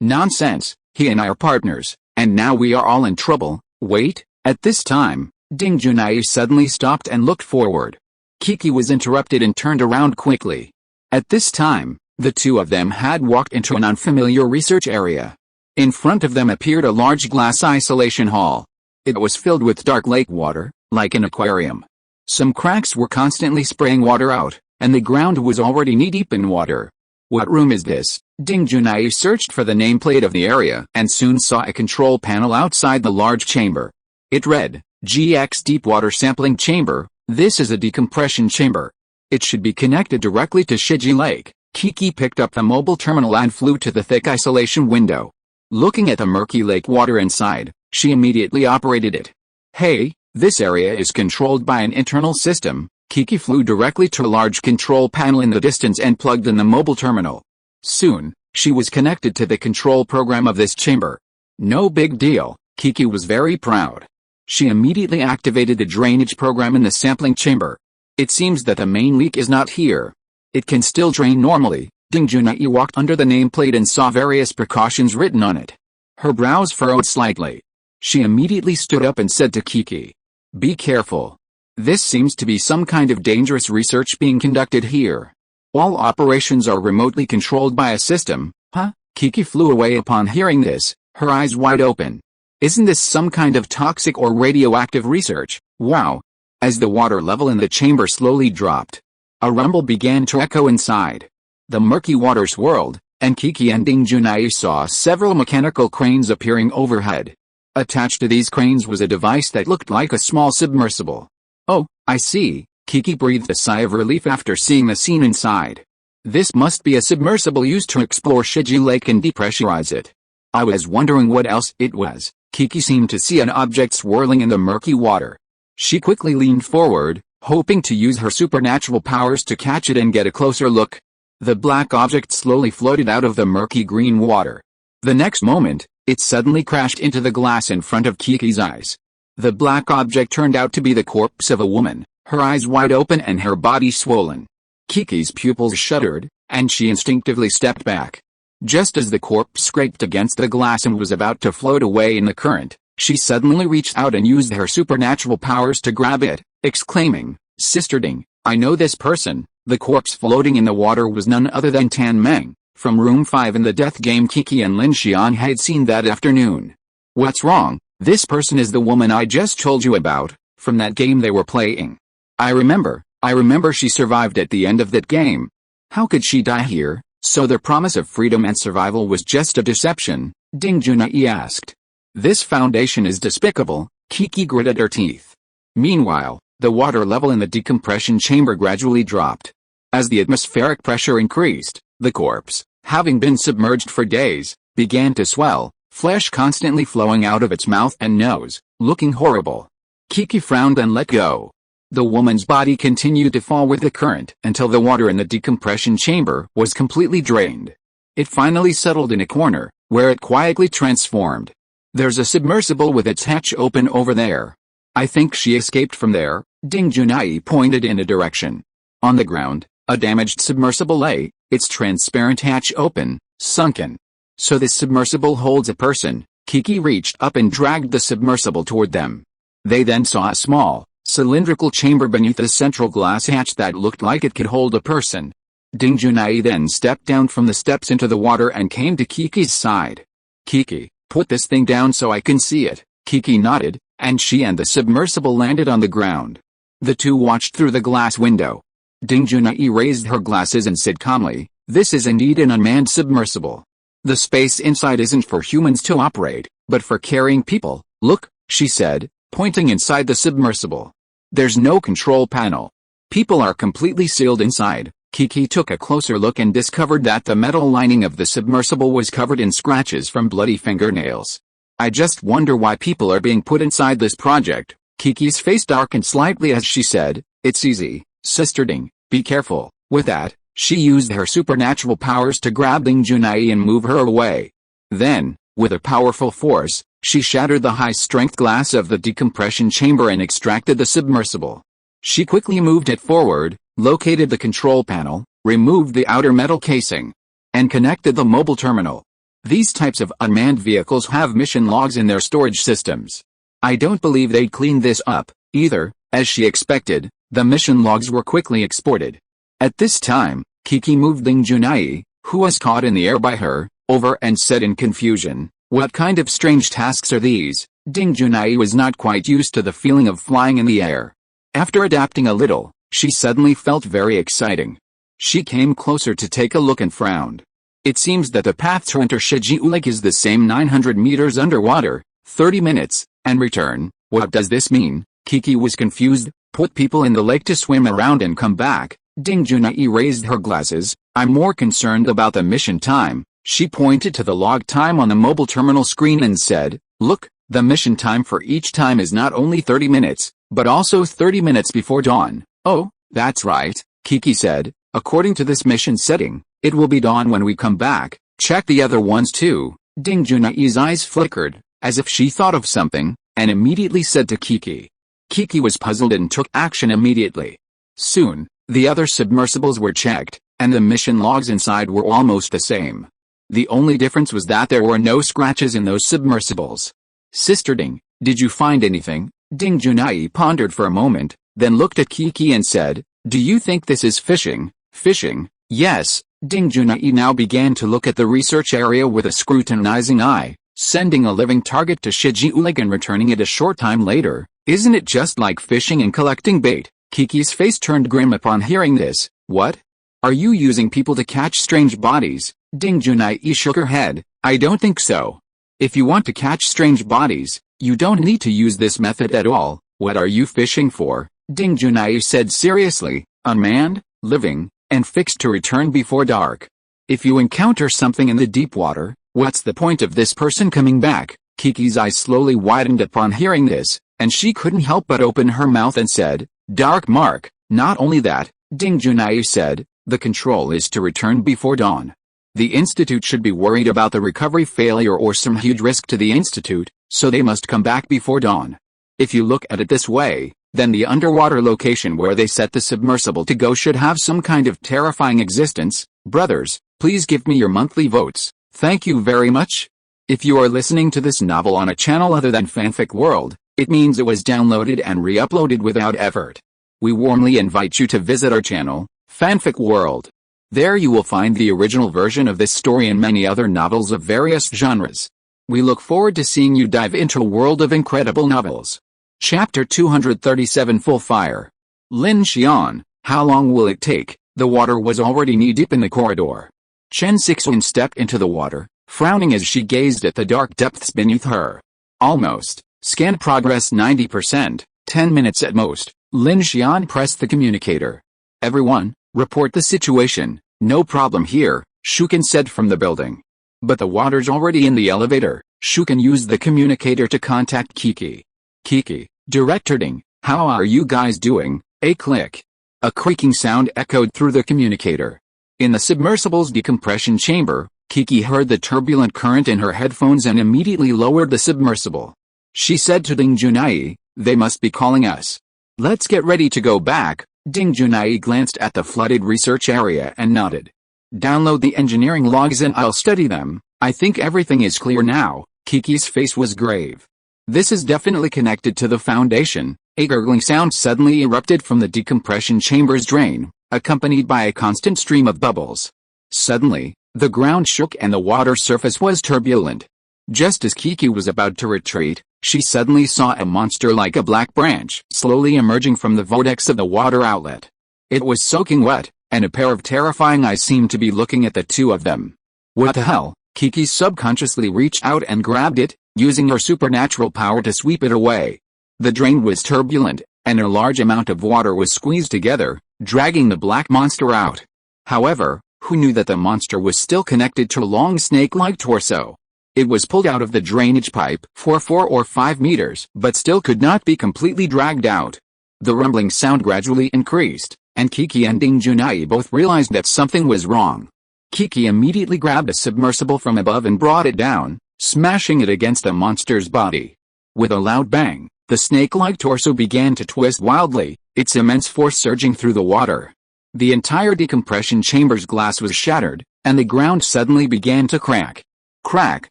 nonsense, he and I are partners, and now we are all in trouble. Wait, at this time, Ding Junai suddenly stopped and looked forward. Kiki was interrupted and turned around quickly. At this time, the two of them had walked into an unfamiliar research area. In front of them appeared a large glass isolation hall. It was filled with dark lake water, like an aquarium. Some cracks were constantly spraying water out, and the ground was already knee-deep in water. What room is this? Ding Junai searched for the nameplate of the area and soon saw a control panel outside the large chamber. It read, GX Deepwater Sampling Chamber. This is a decompression chamber. It should be connected directly to Shiji Lake. Kiki picked up the mobile terminal and flew to the thick isolation window. Looking at the murky lake water inside, she immediately operated it. Hey, this area is controlled by an internal system. Kiki flew directly to a large control panel in the distance and plugged in the mobile terminal. Soon, she was connected to the control program of this chamber. No big deal. Kiki was very proud. She immediately activated the drainage program in the sampling chamber. It seems that the main leak is not here. It can still drain normally. Ding Junai walked under the nameplate and saw various precautions written on it. Her brows furrowed slightly. She immediately stood up and said to Kiki, be careful. This seems to be some kind of dangerous research being conducted here. All operations are remotely controlled by a system. Huh? Kiki flew away upon hearing this, her eyes wide open. Isn't this some kind of toxic or radioactive research? Wow. As the water level in the chamber slowly dropped, a rumble began to echo inside. The murky water swirled, and Kiki and Ding Junai saw several mechanical cranes appearing overhead. Attached to these cranes was a device that looked like a small submersible. Oh, I see. Kiki breathed a sigh of relief after seeing the scene inside. This must be a submersible used to explore Shiji Lake and depressurize it. I was wondering what else it was. Kiki seemed to see an object swirling in the murky water. She quickly leaned forward, hoping to use her supernatural powers to catch it and get a closer look. The black object slowly floated out of the murky green water. The next moment, it suddenly crashed into the glass in front of Kiki's eyes. The black object turned out to be the corpse of a woman, her eyes wide open and her body swollen. Kiki's pupils shuddered, and she instinctively stepped back. Just as the corpse scraped against the glass and was about to float away in the current, she suddenly reached out and used her supernatural powers to grab it, exclaiming, "Sister Ding, I know this person." The corpse floating in the water was none other than Tan Meng, from Room 5 in the death game Kiki and Lin Xian had seen that afternoon. "What's wrong? This person is the woman I just told you about, from that game they were playing. I remember she survived at the end of that game. How could she die here?" "So the promise of freedom and survival was just a deception?" Ding Junai asked. "This foundation is despicable," Kiki gritted her teeth. Meanwhile, the water level in the decompression chamber gradually dropped. As the atmospheric pressure increased, the corpse, having been submerged for days, began to swell, flesh constantly flowing out of its mouth and nose, looking horrible. Kiki frowned and let go. The woman's body continued to fall with the current until the water in the decompression chamber was completely drained. It finally settled in a corner, where it quietly transformed. "There's a submersible with its hatch open over there. I think she escaped from there." Ding Junai pointed in a direction. On the ground, a damaged submersible lay, its transparent hatch open, sunken. "So this submersible holds a person." Kiki reached up and dragged the submersible toward them. They then saw a small, cylindrical chamber beneath the central glass hatch that looked like it could hold a person. Ding Junai then stepped down from the steps into the water and came to Kiki's side. "Kiki, put this thing down so I can see it." Kiki nodded, and she and the submersible landed on the ground. The two watched through the glass window. Ding Junai raised her glasses and said calmly, "This is indeed an unmanned submersible. The space inside isn't for humans to operate, but for carrying people. Look," she said, pointing inside the submersible. "There's no control panel. People are completely sealed inside." Kiki took a closer look and discovered that the metal lining of the submersible was covered in scratches from bloody fingernails. "I just wonder why people are being put inside this project." Kiki's face darkened slightly as she said, "It's easy, Sister Ding, be careful." With that, she used her supernatural powers to grab Ding Junai and move her away. Then, with a powerful force, she shattered the high-strength glass of the decompression chamber and extracted the submersible. She quickly moved it forward, located the control panel, removed the outer metal casing, and connected the mobile terminal. These types of unmanned vehicles have mission logs in their storage systems. I don't believe they'd clean this up, either. As she expected, the mission logs were quickly exported. At this time, Kiki moved Ding Junai, who was caught in the air by her, over and said in confusion, "What kind of strange tasks are these?" Ding Junai was not quite used to the feeling of flying in the air. After adapting a little, she suddenly felt very exciting. She came closer to take a look and frowned. It seems that the path to enter Shijiu Lake is the same 900 meters underwater, 30 minutes, and return. What does this mean? Kiki was confused. "Put people in the lake to swim around and come back." Ding Junai raised her glasses. "I'm more concerned about the mission time." She pointed to the log time on the mobile terminal screen and said, "Look, the mission time for each time is not only 30 minutes, but also 30 minutes before dawn." "Oh, that's right," Kiki said. "According to this mission setting, it will be dawn when we come back. Check the other ones too." Ding Junai's eyes flickered, as if she thought of something, and immediately said to Kiki. Kiki was puzzled and took action immediately. Soon, the other submersibles were checked, and the mission logs inside were almost the same. The only difference was that there were no scratches in those submersibles. "Sister Ding, did you find anything?" Ding Junai pondered for a moment, then looked at Kiki and said, "Do you think this is fishing?" "Fishing? Yes." Ding Junai now began to look at the research area with a scrutinizing eye, sending a living target to Shijiu Lake and returning it a short time later. "Isn't it just like fishing and collecting bait?" Kiki's face turned grim upon hearing this. "What? Are you using people to catch strange bodies?" Ding Junai shook her head. "I don't think so. If you want to catch strange bodies, you don't need to use this method at all." "What are you fishing for?" Ding Junai said seriously. "Unmanned, living, and fixed to return before dark. If you encounter something in the deep water, what's the point of this person coming back?" Kiki's eyes slowly widened upon hearing this, and she couldn't help but open her mouth and said, "Dark mark." "Not only that," Ding Junai said, "the control is to return before dawn. The Institute should be worried about the recovery failure or some huge risk to the Institute, so they must come back before dawn." If you look at it this way, then the underwater location where they set the submersible to go should have some kind of terrifying existence. Brothers, please give me your monthly votes. Thank you very much. If you are listening to this novel on a channel other than Fanfic World, it means it was downloaded and re-uploaded without effort. We warmly invite you to visit our channel, Fanfic World. There you will find the original version of this story and many other novels of various genres. We look forward to seeing you dive into a world of incredible novels. Chapter 237 Full Fire. Lin Xian, how long will it take? The water was already knee-deep in the corridor. Chen Sixuan stepped into the water, frowning as she gazed at the dark depths beneath her. Almost. Scan progress 90%, 10 minutes at most. Lin Xian pressed the communicator. Everyone, report the situation. No problem here, Shuken said from the building. But the water's already in the elevator. Shuken used the communicator to contact Kiki. Kiki, Director Ding, how are you guys doing? A click. A creaking sound echoed through the communicator. In the submersible's decompression chamber, Kiki heard the turbulent current in her headphones and immediately lowered the submersible. She said to Ding Junai, they must be calling us. Let's get ready to go back. Ding Junai glanced at the flooded research area and nodded. Download the engineering logs and I'll study them. I think everything is clear now. Kiki's face was grave. This is definitely connected to the Foundation. A gurgling sound suddenly erupted from the decompression chamber's drain, accompanied by a constant stream of bubbles. Suddenly, the ground shook and the water surface was turbulent. Just as Kiki was about to retreat, she suddenly saw a monster like a black branch slowly emerging from the vortex of the water outlet. It was soaking wet, and a pair of terrifying eyes seemed to be looking at the two of them. What the hell? Kiki subconsciously reached out and grabbed it, using her supernatural power to sweep it away. The drain was turbulent, and a large amount of water was squeezed together, dragging the black monster out. However, who knew that the monster was still connected to a long snake-like torso? It was pulled out of the drainage pipe for 4 or 5 meters, but still could not be completely dragged out. The rumbling sound gradually increased, and Kiki and Ding Junai both realized that something was wrong. Kiki immediately grabbed a submersible from above and brought it down, smashing it against the monster's body. With a loud bang, the snake-like torso began to twist wildly, its immense force surging through the water. The entire decompression chamber's glass was shattered, and the ground suddenly began to crack. Crack!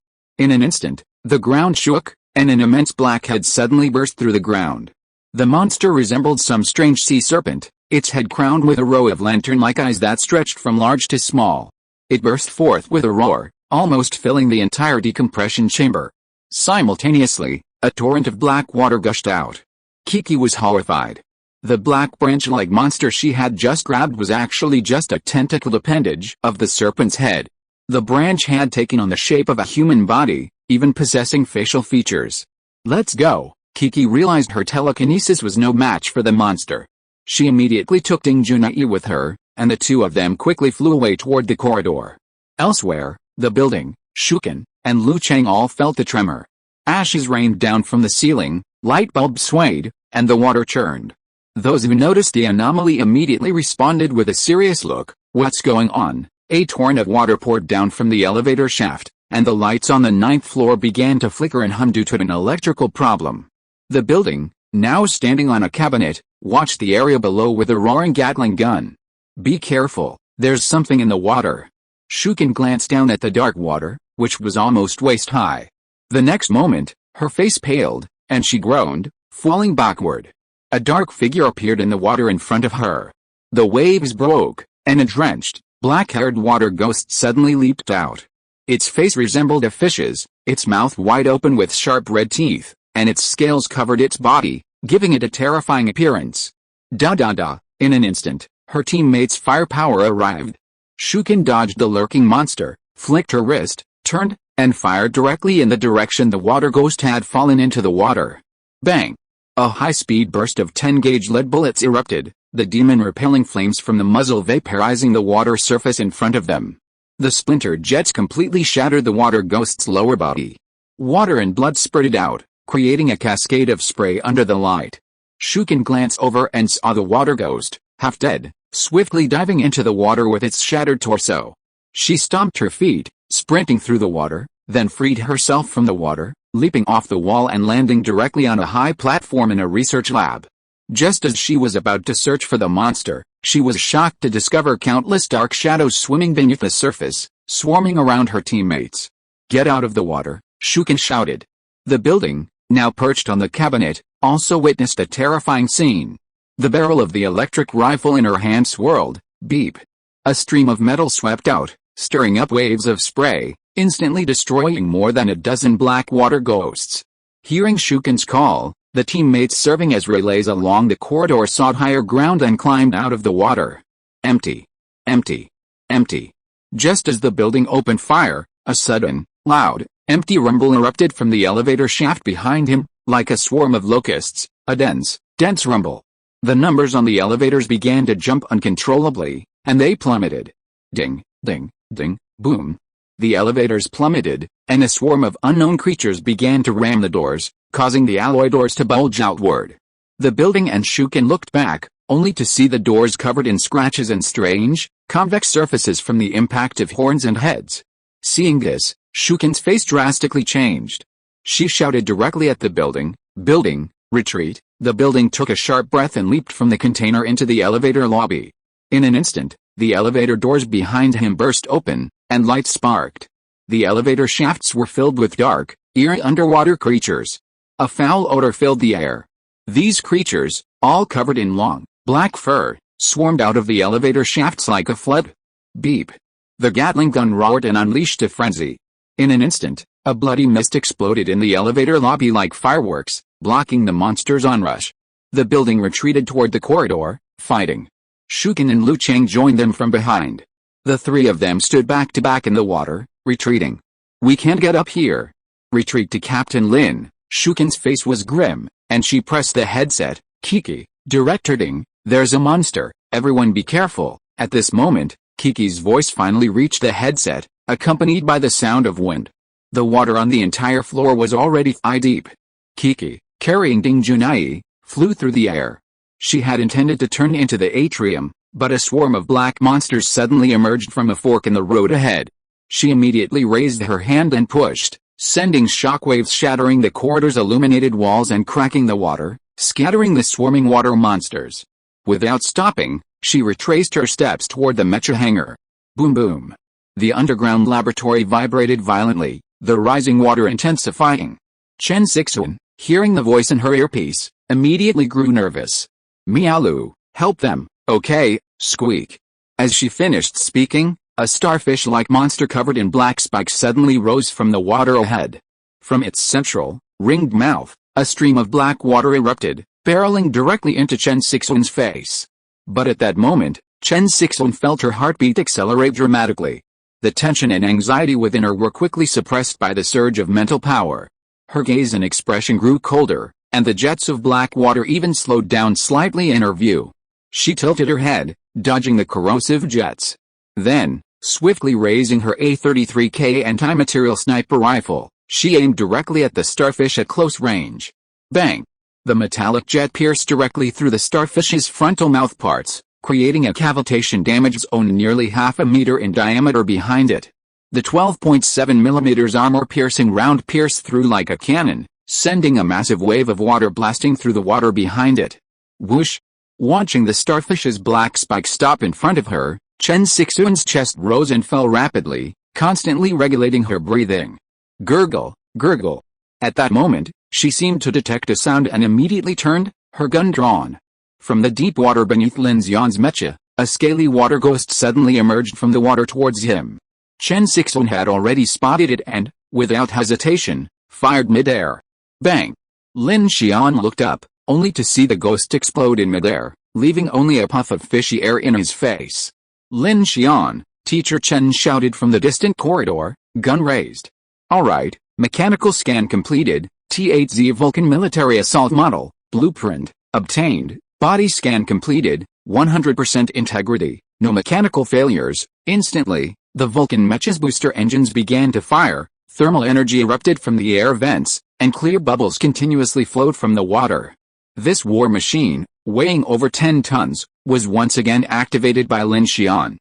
In an instant, the ground shook, and an immense black head suddenly burst through the ground. The monster resembled some strange sea serpent, its head crowned with a row of lantern-like eyes that stretched from large to small. It burst forth with a roar, almost filling the entire decompression chamber. Simultaneously, a torrent of black water gushed out. Kiki was horrified. The black branch-like monster she had just grabbed was actually just a tentacled appendage of the serpent's head. The branch had taken on the shape of a human body, even possessing facial features. Let's go. Kiki realized her telekinesis was no match for the monster. She immediately took Ding Junai with her, and the two of them quickly flew away toward the corridor. Elsewhere, the building, Shuken, and Lu Cheng all felt the tremor. Ashes rained down from the ceiling, light bulbs swayed, and the water churned. Those who noticed the anomaly immediately responded with a serious look. What's going on? A torrent of water poured down from the elevator shaft, and the lights on the 9th floor began to flicker and hum due to an electrical problem. The building, now standing on a cabinet, watched the area below with a roaring Gatling gun. Be careful, there's something in the water. Shuken glanced down at the dark water, which was almost waist-high. The next moment, her face paled, and she groaned, falling backward. A dark figure appeared in the water in front of her. The waves broke, and a drenched, black-haired water ghost suddenly leaped out. Its face resembled a fish's, its mouth wide open with sharp red teeth, and its scales covered its body, giving it a terrifying appearance. Da-da-da, in an instant, her teammates' firepower arrived. Shuken dodged the lurking monster, flicked her wrist, turned, and fired directly in the direction the water ghost had fallen into the water. Bang! A high-speed burst of 10-gauge lead bullets erupted, the demon repelling flames from the muzzle vaporizing the water surface in front of them. The splintered jets completely shattered the water ghost's lower body. Water and blood spurted out, creating a cascade of spray under the light. Shuken glanced over and saw the water ghost, half dead, swiftly diving into the water with its shattered torso. She stomped her feet, sprinting through the water, then freed herself from the water, leaping off the wall and landing directly on a high platform in a research lab. Just as she was about to search for the monster, she was shocked to discover countless dark shadows swimming beneath the surface, swarming around her teammates. "Get out of the water," Shuken shouted. The building, now perched on the cabinet, also witnessed a terrifying scene. The barrel of the electric rifle in her hand swirled. Beep. A stream of metal swept out, stirring up waves of spray, instantly destroying more than a dozen black water ghosts. Hearing Shuken's call, the teammates serving as relays along the corridor sought higher ground and climbed out of the water. Empty. Empty. Empty. Just as the building opened fire, a sudden, loud, empty rumble erupted from the elevator shaft behind him, like a swarm of locusts, a dense rumble. The numbers on the elevators began to jump uncontrollably, and they plummeted. Ding, ding, ding, boom. The elevators plummeted, and a swarm of unknown creatures began to ram the doors, causing the alloy doors to bulge outward. The building and Shuken looked back, only to see the doors covered in scratches and strange, convex surfaces from the impact of horns and heads. Seeing this, Shuken's face drastically changed. She shouted directly at the building, "Building, retreat!" The building took a sharp breath and leaped from the container into the elevator lobby. In an instant, the elevator doors behind him burst open, and light sparked. The elevator shafts were filled with dark, eerie underwater creatures. A foul odor filled the air. These creatures, all covered in long, black fur, swarmed out of the elevator shafts like a flood. Beep. The Gatling gun roared and unleashed a frenzy. In an instant, a bloody mist exploded in the elevator lobby like fireworks, blocking the monster's onrush. The building retreated toward the corridor, fighting. Shuken and Lu Cheng joined them from behind. The three of them stood back to back in the water, retreating. "We can't get up here." "Retreat to Captain Lin." Shuken's face was grim, and she pressed the headset. "Kiki, Director Ding, there's a monster, everyone be careful." At this moment, Kiki's voice finally reached the headset, accompanied by the sound of wind. The water on the entire floor was already thigh-deep. Kiki, carrying Ding Junai, flew through the air. She had intended to turn into the atrium, but a swarm of black monsters suddenly emerged from a fork in the road ahead. She immediately raised her hand and pushed, sending shockwaves shattering the corridor's illuminated walls and cracking the water, scattering the swarming water monsters. Without stopping, she retraced her steps toward the mecha hangar. Boom boom. The underground laboratory vibrated violently, the rising water intensifying. Chen Sixuan, hearing the voice in her earpiece, immediately grew nervous. "Mialu, help them, okay?" Squeak. As she finished speaking, a starfish-like monster covered in black spikes suddenly rose from the water ahead. From its central, ringed mouth, a stream of black water erupted, barreling directly into Chen Sixuan's face. But at that moment, Chen Sixuan felt her heartbeat accelerate dramatically. The tension and anxiety within her were quickly suppressed by the surge of mental power. Her gaze and expression grew colder, and the jets of black water even slowed down slightly in her view. She tilted her head, dodging the corrosive jets. Then, swiftly raising her A-33K anti-material sniper rifle, she aimed directly at the starfish at close range. Bang! The metallic jet pierced directly through the starfish's frontal mouthparts, creating a cavitation damage zone nearly half a meter in diameter behind it. The 12.7 mm armor-piercing round pierced through like a cannon, sending a massive wave of water blasting through the water behind it. Whoosh! Watching the starfish's black spike stop in front of her, Chen Sixuan's chest rose and fell rapidly, constantly regulating her breathing. Gurgle, gurgle. At that moment, she seemed to detect a sound and immediately turned, her gun drawn. From the deep water beneath Lin Xian's mecha, a scaly water ghost suddenly emerged from the water towards him. Chen Sixuan had already spotted it and, without hesitation, fired mid-air. Bang! Lin Xian looked up, only to see the ghost explode in mid-air, leaving only a puff of fishy air in his face. "Lin Xian," Teacher Chen shouted from the distant corridor, gun raised. "Alright, mechanical scan completed, T-8Z Vulcan military assault model, blueprint, obtained, body scan completed, 100% integrity, no mechanical failures." Instantly, the Vulcan mecha's booster engines began to fire, thermal energy erupted from the air vents, and clear bubbles continuously flowed from the water. This war machine, weighing over 10 tons, was once again activated by Lin Xian.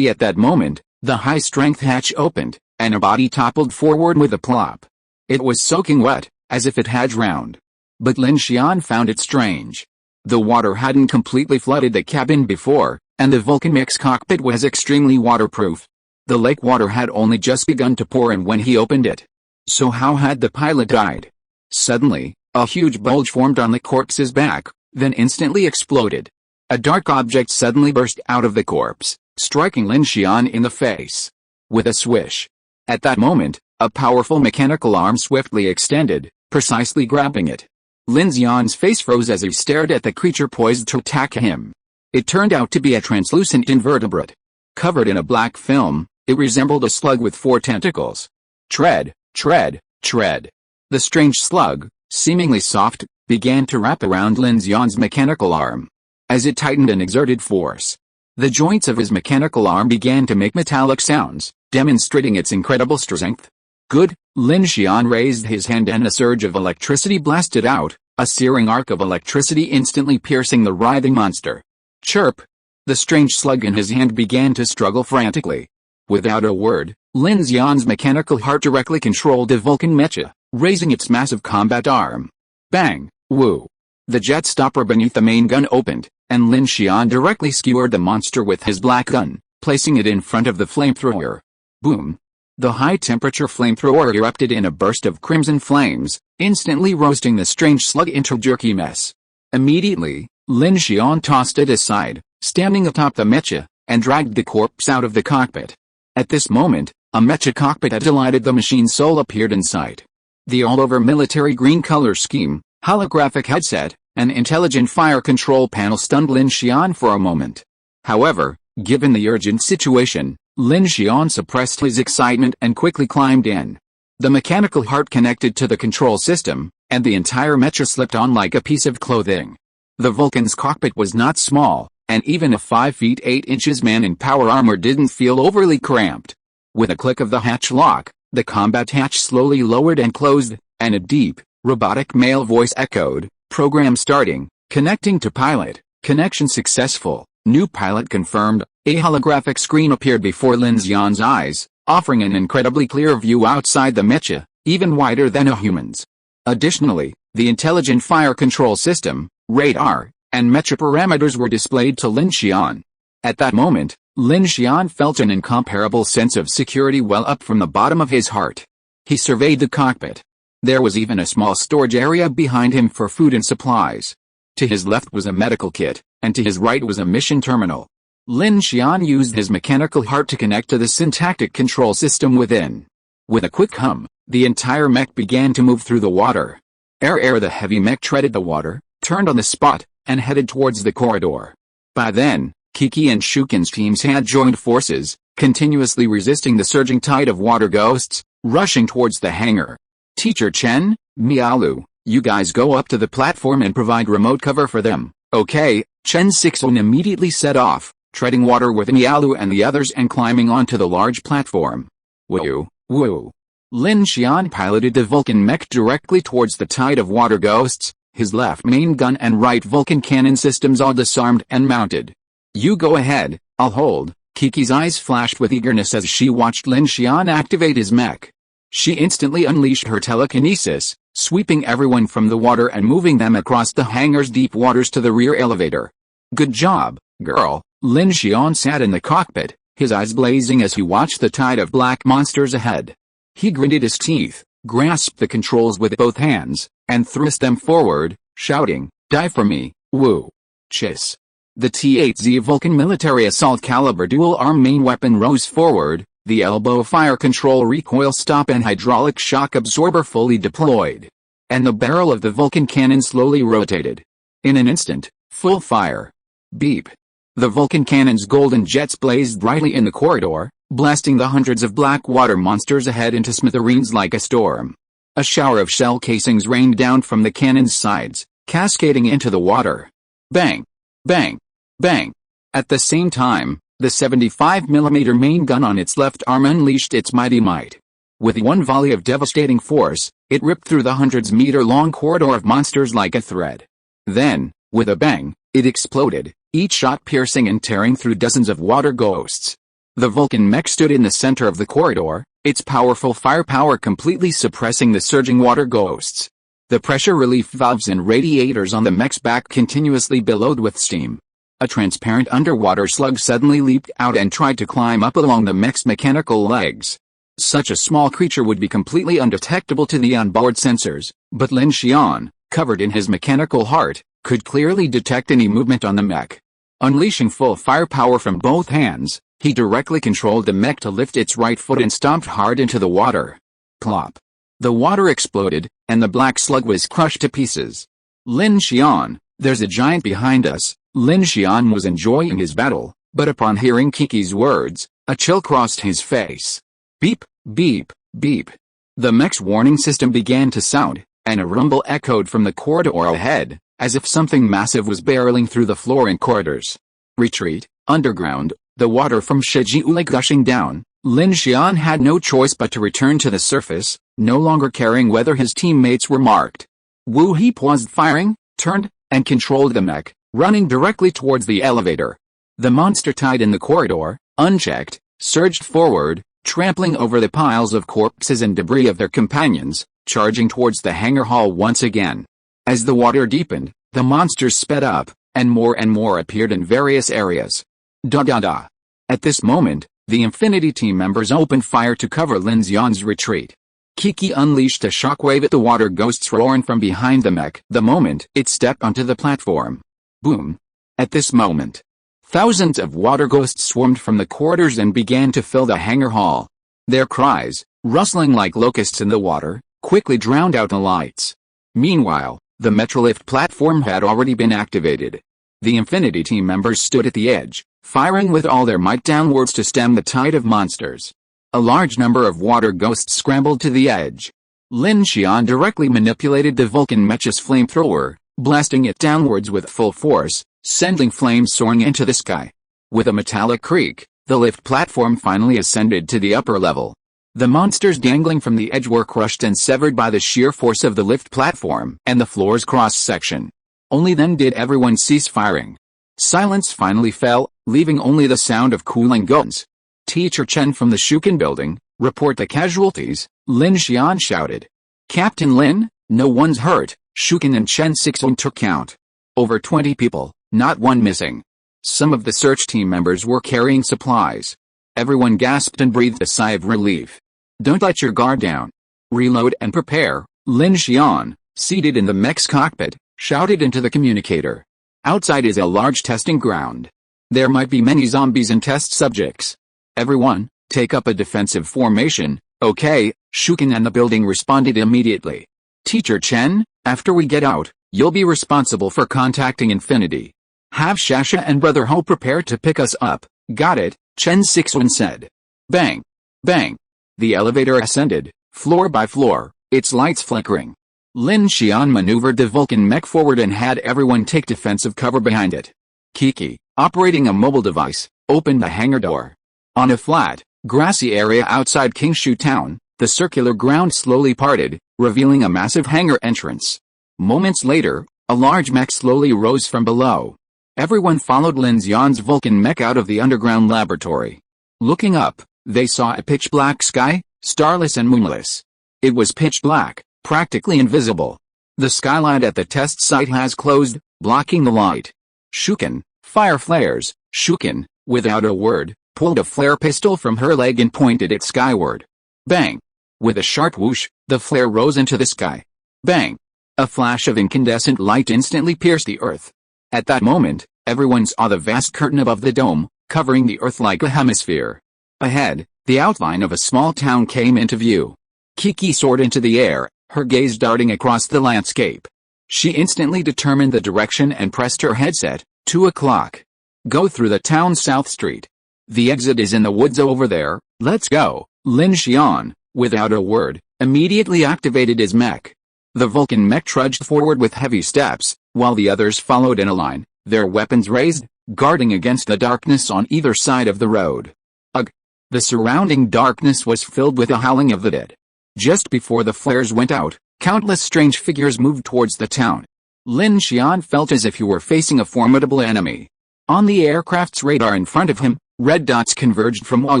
At that moment, the high-strength hatch opened, and a body toppled forward with a plop. It was soaking wet, as if it had drowned. But Lin Xian found it strange. The water hadn't completely flooded the cabin before, and the Vulcan mech cockpit was extremely waterproof. The lake water had only just begun to pour in when he opened it. So how had the pilot died? Suddenly, a huge bulge formed on the corpse's back, then instantly exploded. A dark object suddenly burst out of the corpse, striking Lin Xian in the face. With a swish. At that moment, a powerful mechanical arm swiftly extended, precisely grabbing it. Lin Xian's face froze as he stared at the creature poised to attack him. It turned out to be a translucent invertebrate. Covered in a black film, it resembled a slug with 4 tentacles. Tread, tread, tread. The strange slug, seemingly soft, began to wrap around Lin Xian's mechanical arm. As it tightened and exerted force, the joints of his mechanical arm began to make metallic sounds, demonstrating its incredible strength. Good, Lin Xian raised his hand and a surge of electricity blasted out, a searing arc of electricity instantly piercing the writhing monster. Chirp! The strange slug in his hand began to struggle frantically. Without a word, Lin Xian's mechanical heart directly controlled the Vulcan mecha, raising its massive combat arm. Bang! Woo! The jet stopper beneath the main gun opened, and Lin Xian directly skewered the monster with his black gun, placing it in front of the flamethrower. Boom! The high-temperature flamethrower erupted in a burst of crimson flames, instantly roasting the strange slug into a jerky mess. Immediately, Lin Xian tossed it aside, standing atop the mecha, and dragged the corpse out of the cockpit. At this moment, a mecha cockpit that delighted the machine's soul appeared in sight. The all-over military green color scheme, holographic headset, and intelligent fire control panel stunned Lin Xian for a moment. However, given the urgent situation, Lin Xian suppressed his excitement and quickly climbed in. The mechanical heart connected to the control system, and the entire mecha slipped on like a piece of clothing. The Vulcan's cockpit was not small, and even a 5 feet 8 inches man in power armor didn't feel overly cramped. With a click of the hatch lock, the combat hatch slowly lowered and closed, and a deep, robotic male voice echoed, "Program starting, connecting to pilot, connection successful, new pilot confirmed." A holographic screen appeared before Lin Xian's eyes, offering an incredibly clear view outside the mecha, even wider than a human's. Additionally, the intelligent fire control system, radar, and mecha parameters were displayed to Lin Xian. At that moment, Lin Xian felt an incomparable sense of security well up from the bottom of his heart. He surveyed the cockpit. There was even a small storage area behind him for food and supplies. To his left was a medical kit, and to his right was a mission terminal. Lin Xian used his mechanical heart to connect to the syntactic control system within. With a quick hum, the entire mech began to move through the water. The heavy mech treaded the water, turned on the spot, and headed towards the corridor. By then, Kiki and Shukin's teams had joined forces, continuously resisting the surging tide of water ghosts, rushing towards the hangar. Teacher Chen, Mialu, you guys go up to the platform and provide remote cover for them, okay? Chen Sixuan immediately set off, treading water with Mialu and the others and climbing onto the large platform. Woo, woo. Lin Xian piloted the Vulcan mech directly towards the tide of water ghosts, his left main gun and right Vulcan cannon systems all disarmed and mounted. You go ahead, I'll hold. Kiki's eyes flashed with eagerness as she watched Lin Xian activate his mech. She instantly unleashed her telekinesis, sweeping everyone from the water and moving them across the hangar's deep waters to the rear elevator. Good job, girl. Lin Xian sat in the cockpit, his eyes blazing as he watched the tide of black monsters ahead. He gritted his teeth, grasped the controls with both hands, and thrust them forward, shouting, "Die for me, woo." Chiss. The T-8Z Vulcan military assault caliber dual-arm main weapon rose forward, the elbow fire control recoil stop and hydraulic shock absorber fully deployed. And the barrel of the Vulcan cannon slowly rotated. In an instant, full fire. Beep. The Vulcan cannon's golden jets blazed brightly in the corridor, blasting the hundreds of black water monsters ahead into smithereens like a storm. A shower of shell casings rained down from the cannon's sides, cascading into the water. Bang! Bang! Bang! At the same time, the 75mm main gun on its left arm unleashed its mighty might. With one volley of devastating force, it ripped through the hundreds-meter-long corridor of monsters like a thread. Then, with a bang, it exploded, each shot piercing and tearing through dozens of water ghosts. The Vulcan mech stood in the center of the corridor, its powerful firepower completely suppressing the surging water ghosts. The pressure relief valves and radiators on the mech's back continuously billowed with steam. A transparent underwater slug suddenly leaped out and tried to climb up along the mech's mechanical legs. Such a small creature would be completely undetectable to the onboard sensors, but Lin Xian, covered in his mechanical heart, could clearly detect any movement on the mech. Unleashing full firepower from both hands, he directly controlled the mech to lift its right foot and stomped hard into the water. Plop. The water exploded, and the black slug was crushed to pieces. Lin Xian, there's a giant behind us. Lin Xian was enjoying his battle, but upon hearing Kiki's words, a chill crossed his face. Beep, beep, beep. The mech's warning system began to sound, and a rumble echoed from the corridor ahead, as if something massive was barreling through the floor and corridors. Retreat, underground, the water from Shijiu Lake gushing down. Lin Xian had no choice but to return to the surface, no longer caring whether his teammates were marked. Wu He paused firing, turned, and controlled the mech, running directly towards the elevator. The monster tied in the corridor, unchecked, surged forward, trampling over the piles of corpses and debris of their companions, charging towards the hangar hall once again. As the water deepened, the monsters sped up, and more appeared in various areas. Da. At this moment, the Infinity team members opened fire to cover Lin Xian's retreat. Kiki unleashed a shockwave at the water ghosts roaring from behind the mech the moment it stepped onto the platform. Boom. At this moment, thousands of water ghosts swarmed from the corridors and began to fill the hangar hall. Their cries, rustling like locusts in the water, quickly drowned out the lights. Meanwhile, the Metrolift platform had already been activated. The Infinity team members stood at the edge, firing with all their might downwards to stem the tide of monsters. A large number of water ghosts scrambled to the edge. Lin Xian directly manipulated the Vulcan Mech's flamethrower, blasting it downwards with full force, sending flames soaring into the sky. With a metallic creak, the lift platform finally ascended to the upper level. The monsters dangling from the edge were crushed and severed by the sheer force of the lift platform and the floor's cross-section. Only then did everyone cease firing. Silence finally fell, leaving only the sound of cooling guns. Teacher Chen from the Shuken building, report the casualties, Lin Xian shouted. Captain Lin, no one's hurt. Shuken and Chen Sixuan took count. Over 20 people, not one missing. Some of the search team members were carrying supplies. Everyone gasped and breathed a sigh of relief. Don't let your guard down. Reload and prepare, Lin Xian, seated in the mech's cockpit, shouted into the communicator. Outside is a large testing ground. There might be many zombies and test subjects. Everyone, take up a defensive formation. Okay, Shuken and the building responded immediately. Teacher Chen, after we get out, you'll be responsible for contacting Infinity. Have Shasha and Brother Ho prepare to pick us up. Got it, Chen Sixuan said. Bang. Bang. The elevator ascended, floor by floor, its lights flickering. Lin Xian maneuvered the Vulcan mech forward and had everyone take defensive cover behind it. Kiki, operating a mobile device, opened the hangar door. On a flat, grassy area outside Kingshu town, the circular ground slowly parted, revealing a massive hangar entrance. Moments later, a large mech slowly rose from below. Everyone followed Lin Xian's Vulcan mech out of the underground laboratory. Looking up, they saw a pitch-black sky, starless and moonless. It was pitch black, practically invisible. The skylight at the test site has closed, blocking the light. Shuken, fire flares. Shuken, without a word, pulled a flare pistol from her leg and pointed it skyward. Bang! With a sharp whoosh, the flare rose into the sky. Bang! A flash of incandescent light instantly pierced the earth. At that moment, everyone saw the vast curtain above the dome, covering the earth like a hemisphere. Ahead, the outline of a small town came into view. Kiki soared into the air, her gaze darting across the landscape. She instantly determined the direction and pressed her headset. 2 o'clock. Go through the town's south street. The exit is in the woods over there. Let's go. Lin Xian, without a word, immediately activated his mech. The Vulcan mech trudged forward with heavy steps, while the others followed in a line, their weapons raised, guarding against the darkness on either side of the road. Ugh! The surrounding darkness was filled with the howling of the dead. Just before the flares went out, countless strange figures moved towards the town. Lin Xian felt as if he were facing a formidable enemy. On the aircraft's radar in front of him, red dots converged from all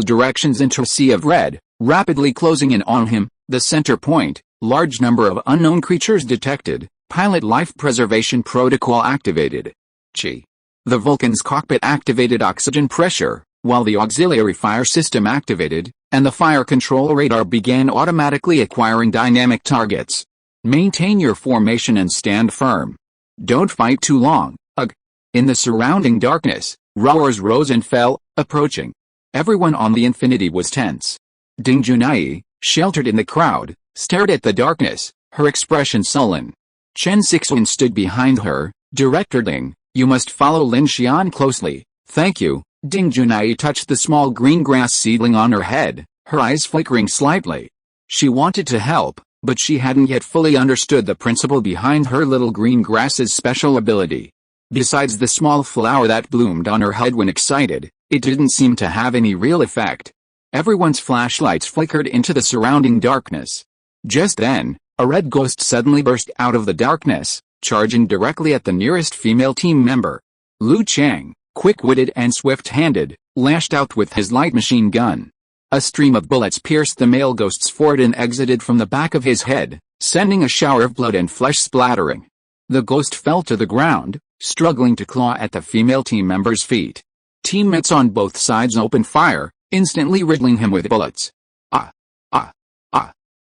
directions into a sea of red, rapidly closing in on him. The center point, large number of unknown creatures detected, pilot life preservation protocol activated. Chi. The Vulcan's cockpit activated oxygen pressure, while the auxiliary fire system activated, and the fire control radar began automatically acquiring dynamic targets. Maintain your formation and stand firm. Don't fight too long. Ugh. In the surrounding darkness, roars rose and fell, approaching. Everyone on the Infinity was tense. Ding Junai, sheltered in the crowd, stared at the darkness, her expression sullen. Chen Sixuan stood behind her. Director Ding, you must follow Lin Xian closely. Thank you. Ding Junai touched the small green grass seedling on her head, her eyes flickering slightly. She wanted to help, but she hadn't yet fully understood the principle behind her little green grass's special ability. Besides the small flower that bloomed on her head when excited, it didn't seem to have any real effect. Everyone's flashlights flickered into the surrounding darkness. Just then, a red ghost suddenly burst out of the darkness, charging directly at the nearest female team member. Lu Chang, quick-witted and swift-handed, lashed out with his light machine gun. A stream of bullets pierced the male ghost's forehead and exited from the back of his head, sending a shower of blood and flesh splattering. The ghost fell to the ground, struggling to claw at the female team member's feet. Teammates on both sides opened fire, instantly riddling him with bullets.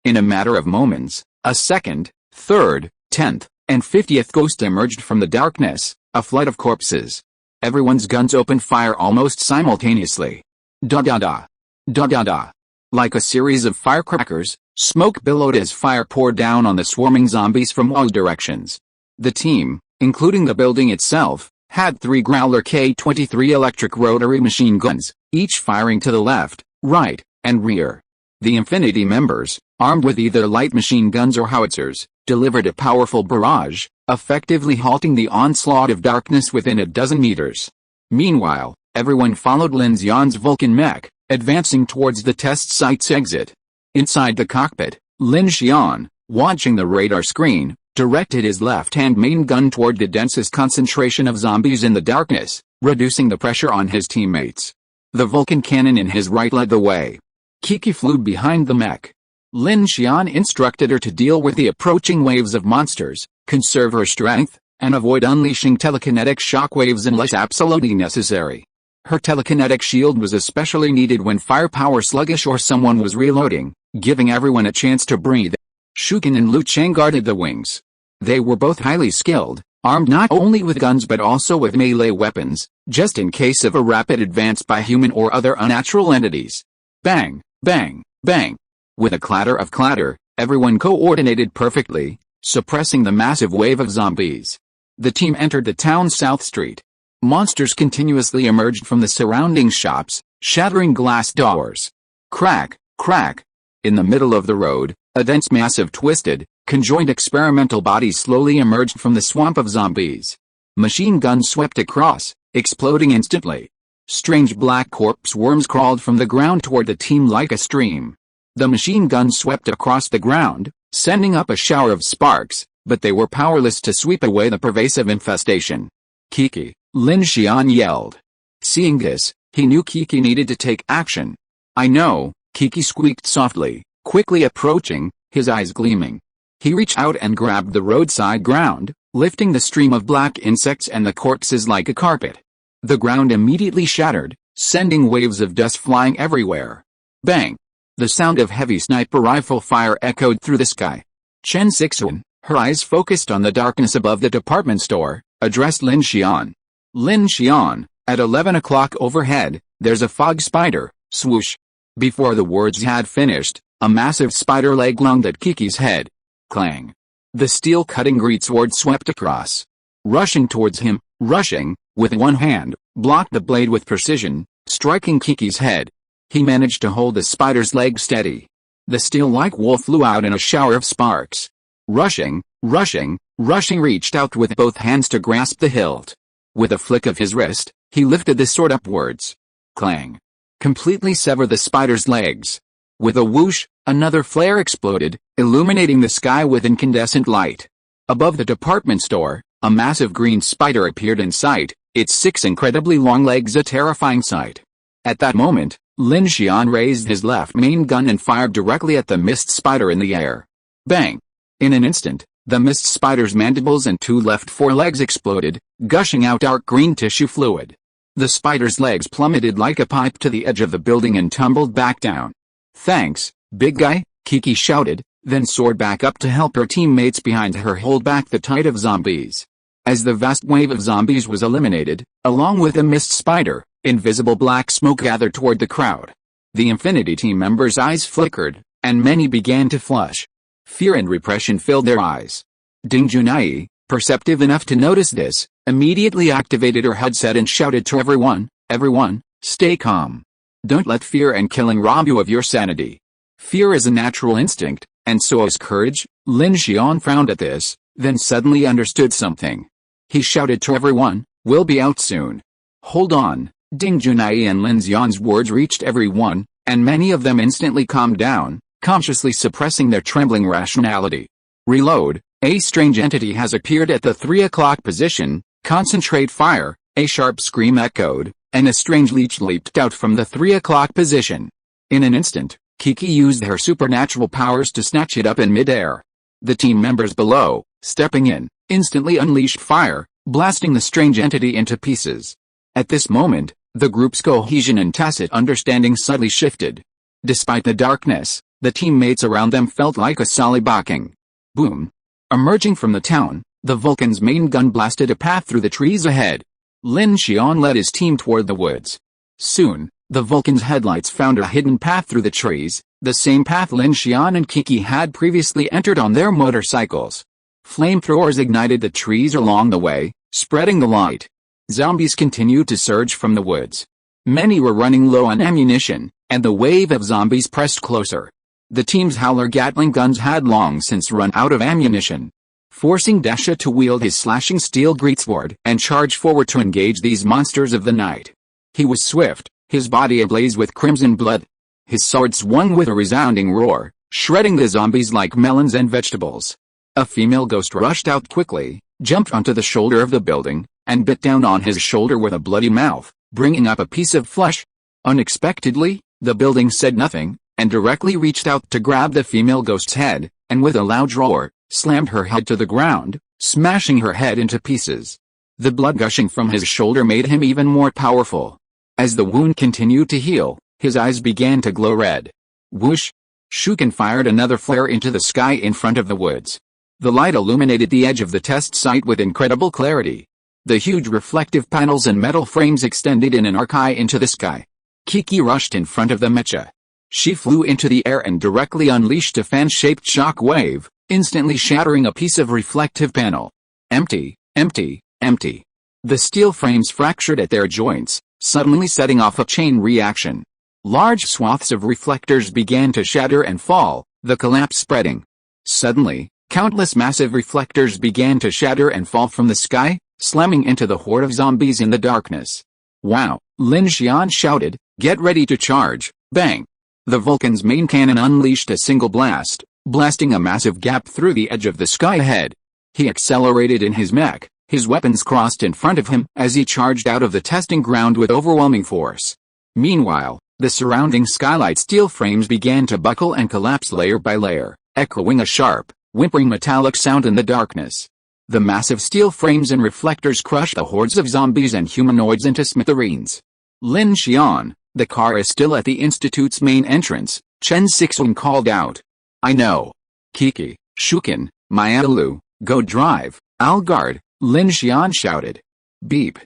In a matter of moments, a second, third, 10th, and 50th ghost emerged from the darkness, a flood of corpses. Everyone's guns opened fire almost simultaneously. Da-da-da. Da-da-da. Like a series of firecrackers, smoke billowed as fire poured down on the swarming zombies from all directions. The team, including the building itself, had 3 Growler K-23 electric rotary machine guns, each firing to the left, right, and rear. The Infinity members, armed with either light machine guns or howitzers, delivered a powerful barrage, effectively halting the onslaught of darkness within a dozen meters. Meanwhile, everyone followed Lin Xian's Vulcan mech, advancing towards the test site's exit. Inside the cockpit, Lin Xian, watching the radar screen, directed his left-hand main gun toward the densest concentration of zombies in the darkness, reducing the pressure on his teammates. The Vulcan cannon in his right led the way. Kiki flew behind the mech. Lin Xian instructed her to deal with the approaching waves of monsters, conserve her strength, and avoid unleashing telekinetic shockwaves unless absolutely necessary. Her telekinetic shield was especially needed when firepower sluggish or someone was reloading, giving everyone a chance to breathe. Shukin and Lu Cheng guarded the wings. They were both highly skilled, armed not only with guns but also with melee weapons, just in case of a rapid advance by human or other unnatural entities. Bang, bang, bang. With a clatter of clatter, everyone coordinated perfectly, suppressing the massive wave of zombies. The team entered the town's South Street. Monsters continuously emerged from the surrounding shops, shattering glass doors. Crack, crack. In the middle of the road, a dense mass of twisted, conjoined experimental bodies slowly emerged from the swamp of zombies. Machine guns swept across, exploding instantly. Strange black corpse worms crawled from the ground toward the team like a stream. The machine guns swept across the ground, sending up a shower of sparks, but they were powerless to sweep away the pervasive infestation. Kiki, Lin Xian yelled. Seeing this, he knew Kiki needed to take action. I know, Kiki squeaked softly, quickly approaching, his eyes gleaming. He reached out and grabbed the roadside ground, lifting the stream of black insects and the corpses like a carpet. The ground immediately shattered, sending waves of dust flying everywhere. Bang! The sound of heavy sniper rifle fire echoed through the sky. Chen Sixuan, her eyes focused on the darkness above the department store, addressed Lin Xian. Lin Xian, at 11 o'clock overhead, there's a fog spider, swoosh. Before the words had finished, a massive spider leg lunged at Kiki's head. Clang. The steel-cutting greatsword swept across. Rushing towards him, with one hand, blocked the blade with precision, striking Kiki's head. He managed to hold the spider's leg steady. The steel-like wool flew out in a shower of sparks. Rushing reached out with both hands to grasp the hilt. With a flick of his wrist, he lifted the sword upwards. Clang. Completely sever the spider's legs. With a whoosh, another flare exploded, illuminating the sky with incandescent light. Above the department store, a massive green spider appeared in sight, its 6 incredibly long legs a terrifying sight. At that moment, Lin Xian raised his left main gun and fired directly at the mist spider in the air. Bang! In an instant, the mist spider's mandibles and 2 left forelegs exploded, gushing out dark green tissue fluid. The spider's legs plummeted like a pipe to the edge of the building and tumbled back down. "Thanks, big guy," Kiki shouted, then soared back up to help her teammates behind her hold back the tide of zombies. As the vast wave of zombies was eliminated, along with the mist spider, invisible black smoke gathered toward the crowd. The Infinity team members' eyes flickered, and many began to flush. Fear and repression filled their eyes. Ding Junai, perceptive enough to notice this, immediately activated her headset and shouted to everyone, "Everyone, stay calm. Don't let fear and killing rob you of your sanity. Fear is a natural instinct, and so is courage." Lin Xian frowned at this, then suddenly understood something. He shouted to everyone, "We'll be out soon." "Hold on." Ding Junai and Lin Xian's words reached everyone, and many of them instantly calmed down, consciously suppressing their trembling rationality. "Reload. A strange entity has appeared at the 3 o'clock position. Concentrate fire." A sharp scream echoed, and a strange leech leaped out from the 3 o'clock position. In an instant, Kiki used her supernatural powers to snatch it up in midair. The team members below, stepping in, instantly unleashed fire, blasting the strange entity into pieces. At this moment, the group's cohesion and tacit understanding subtly shifted. Despite the darkness, the teammates around them felt like a solid-backing. Boom! Emerging from the town, the Vulcan's main gun blasted a path through the trees ahead. Lin Xian led his team toward the woods. Soon, the Vulcan's headlights found a hidden path through the trees, the same path Lin Xian and Kiki had previously entered on their motorcycles. Flamethrowers ignited the trees along the way, spreading the light. Zombies continued to surge from the woods. Many were running low on ammunition, and the wave of zombies pressed closer. The team's Howler Gatling guns had long since run out of ammunition, forcing Dasha to wield his slashing steel greatsword and charge forward to engage these monsters of the night. He was swift, his body ablaze with crimson blood. His sword swung with a resounding roar, shredding the zombies like melons and vegetables. A female ghost rushed out quickly, jumped onto the shoulder of the building, and bit down on his shoulder with a bloody mouth, bringing up a piece of flesh. Unexpectedly, the building said nothing, and directly reached out to grab the female ghost's head, and with a loud roar, slammed her head to the ground, smashing her head into pieces. The blood gushing from his shoulder made him even more powerful. As the wound continued to heal, his eyes began to glow red. Whoosh! Shuken fired another flare into the sky in front of the woods. The light illuminated the edge of the test site with incredible clarity. The huge reflective panels and metal frames extended in an arc high into the sky. Kiki rushed in front of the mecha. She flew into the air and directly unleashed a fan-shaped shock wave, instantly shattering a piece of reflective panel. Empty, empty, empty. The steel frames fractured at their joints, suddenly setting off a chain reaction. Large swaths of reflectors began to shatter and fall, the collapse spreading. Suddenly, countless massive reflectors began to shatter and fall from the sky, slamming into the horde of zombies in the darkness. "Wow!" Lin Xian shouted, "Get ready to charge!" Bang! The Vulcan's main cannon unleashed a single blast, blasting a massive gap through the edge of the sky ahead. He accelerated in his mech, his weapons crossed in front of him as he charged out of the testing ground with overwhelming force. Meanwhile, the surrounding skylight steel frames began to buckle and collapse layer by layer, echoing a sharp, whimpering metallic sound in the darkness. The massive steel frames and reflectors crushed the hordes of zombies and humanoids into smithereens. "Lin Xian, the car is still at the Institute's main entrance," Chen Sixuan called out. "I know. Kiki, Shuken, Myalu, go drive, I'll guard," Lin Xian shouted. Beep.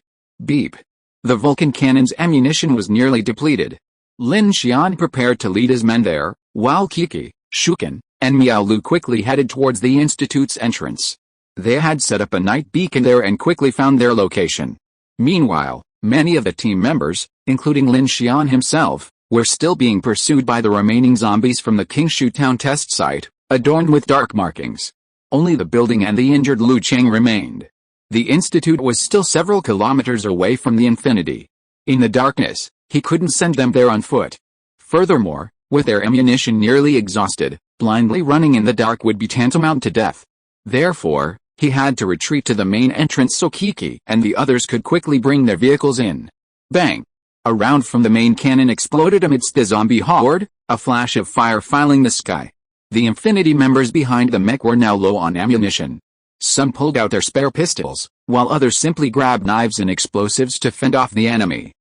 Beep. The Vulcan cannon's ammunition was nearly depleted. Lin Xian prepared to lead his men there, while Kiki, Shuken, and Myalu quickly headed towards the Institute's entrance. They had set up a night beacon there and quickly found their location. Meanwhile, many of the team members, including Lin Xian himself, were still being pursued by the remaining zombies from the Qingshu town test site, adorned with dark markings. Only the building and the injured Lu Cheng remained. The Institute was still several kilometers away from the Infinity. In the darkness, he couldn't send them there on foot. Furthermore, with their ammunition nearly exhausted, blindly running in the dark would be tantamount to death. Therefore, he had to retreat to the main entrance so Kiki and the others could quickly bring their vehicles in. Bang! A round from the main cannon exploded amidst the zombie horde, a flash of fire filling the sky. The Infinity members behind the mech were now low on ammunition. Some pulled out their spare pistols, while others simply grabbed knives and explosives to fend off the enemy.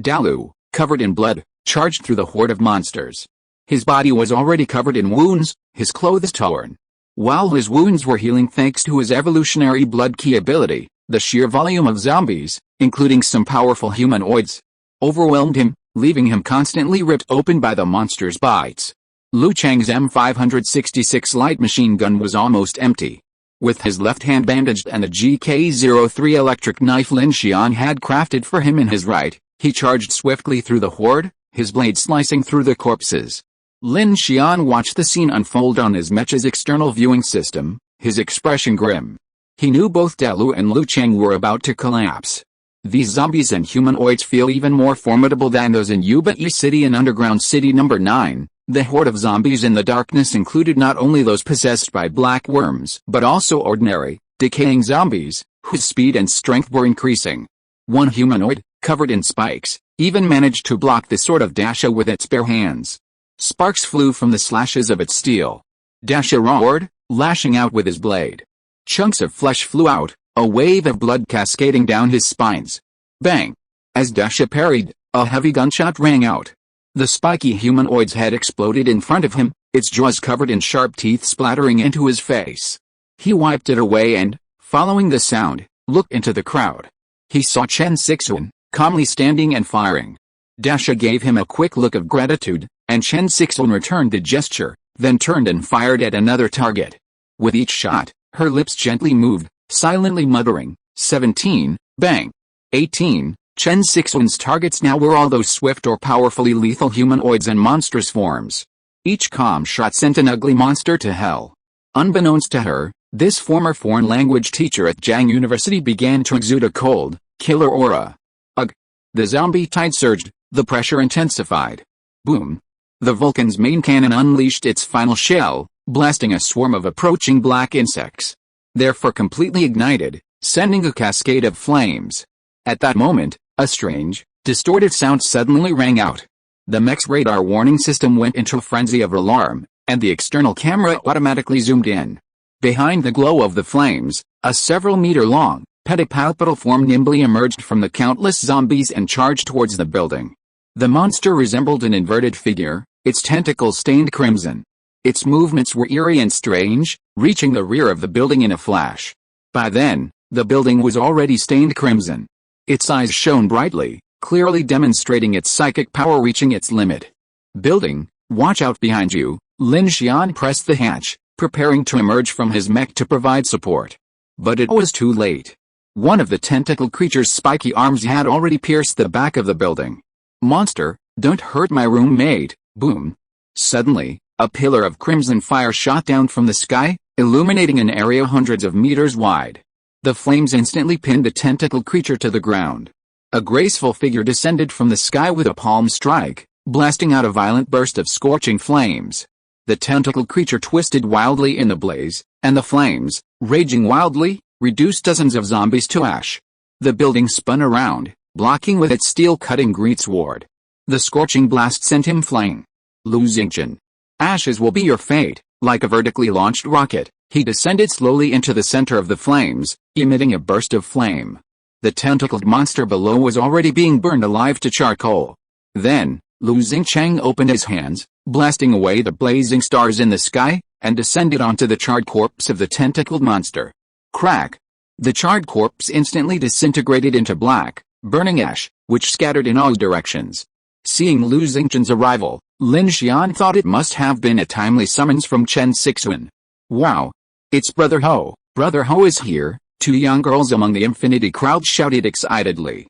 Dalu, covered in blood, charged through the horde of monsters. His body was already covered in wounds, his clothes torn. While his wounds were healing thanks to his evolutionary blood key ability, the sheer volume of zombies, including some powerful humanoids, overwhelmed him, leaving him constantly ripped open by the monsters' bites. Liu Chang's M566 light machine gun was almost empty. With his left hand bandaged and the GK-03 electric knife Lin Xian had crafted for him in his right, he charged swiftly through the horde, his blade slicing through the corpses. Lin Xian watched the scene unfold on his mech's external viewing system, his expression grim. He knew both Dalu and Liu Chang were about to collapse. These zombies and humanoids feel even more formidable than those in Yuba East City and Underground City No. 9. The horde of zombies in the darkness included not only those possessed by black worms but also ordinary, decaying zombies, whose speed and strength were increasing. One humanoid, covered in spikes, even managed to block the sword of Dasha with its bare hands. Sparks flew from the slashes of its steel. Dasha roared, lashing out with his blade. Chunks of flesh flew out, a wave of blood cascading down his spines. Bang! As Dasha parried, a heavy gunshot rang out. The spiky humanoid's head exploded in front of him, its jaws covered in sharp teeth splattering into his face. He wiped it away and, following the sound, looked into the crowd. He saw Chen Sixuan, calmly standing and firing. Dasha gave him a quick look of gratitude, and Chen Sixuan returned the gesture, then turned and fired at another target. With each shot, her lips gently moved, silently muttering, 17, bang. 18. Chen Sixuan's targets now were all those swift or powerfully lethal humanoids and monstrous forms. Each calm shot sent an ugly monster to hell. Unbeknownst to her, this former foreign language teacher at Jiang University began to exude a cold, killer aura. Ugh! The zombie tide surged, the pressure intensified. Boom! The Vulcan's main cannon unleashed its final shell, blasting a swarm of approaching black insects. Therefore completely ignited, sending a cascade of flames. At that moment, a strange, distorted sound suddenly rang out. The mech's radar warning system went into a frenzy of alarm, and the external camera automatically zoomed in. Behind the glow of the flames, a several-meter-long, pedipalpable form nimbly emerged from the countless zombies and charged towards the building. The monster resembled an inverted figure, its tentacles stained crimson. Its movements were eerie and strange, reaching the rear of the building in a flash. By then, the building was already stained crimson. Its eyes shone brightly, clearly demonstrating its psychic power reaching its limit. Building, watch out behind you. Lin Xian pressed the hatch, preparing to emerge from his mech to provide support. But it was too late. One of the tentacle creature's spiky arms had already pierced the back of the building. Monster, don't hurt my roommate, boom. Suddenly, a pillar of crimson fire shot down from the sky, illuminating an area hundreds of meters wide. The flames instantly pinned the tentacle creature to the ground. A graceful figure descended from the sky with a palm strike, blasting out a violent burst of scorching flames. The tentacle creature twisted wildly in the blaze, and the flames, raging wildly, reduced dozens of zombies to ash. The building spun around, blocking with its steel-cutting greatsword. The scorching blast sent him flying. Liu Xian. Ashes will be your fate. Like a vertically launched rocket, he descended slowly into the center of the flames, emitting a burst of flame. The tentacled monster below was already being burned alive to charcoal. Then, Liu Xian opened his hands, blasting away the blazing stars in the sky, and descended onto the charred corpse of the tentacled monster. Crack! The charred corpse instantly disintegrated into black, burning ash, which scattered in all directions. Seeing Liu Xian's arrival, Lin Xian thought it must have been a timely summons from Chen Sixuan. Wow! It's Brother Ho! Brother Ho is here! Two young girls among the infinity crowd shouted excitedly.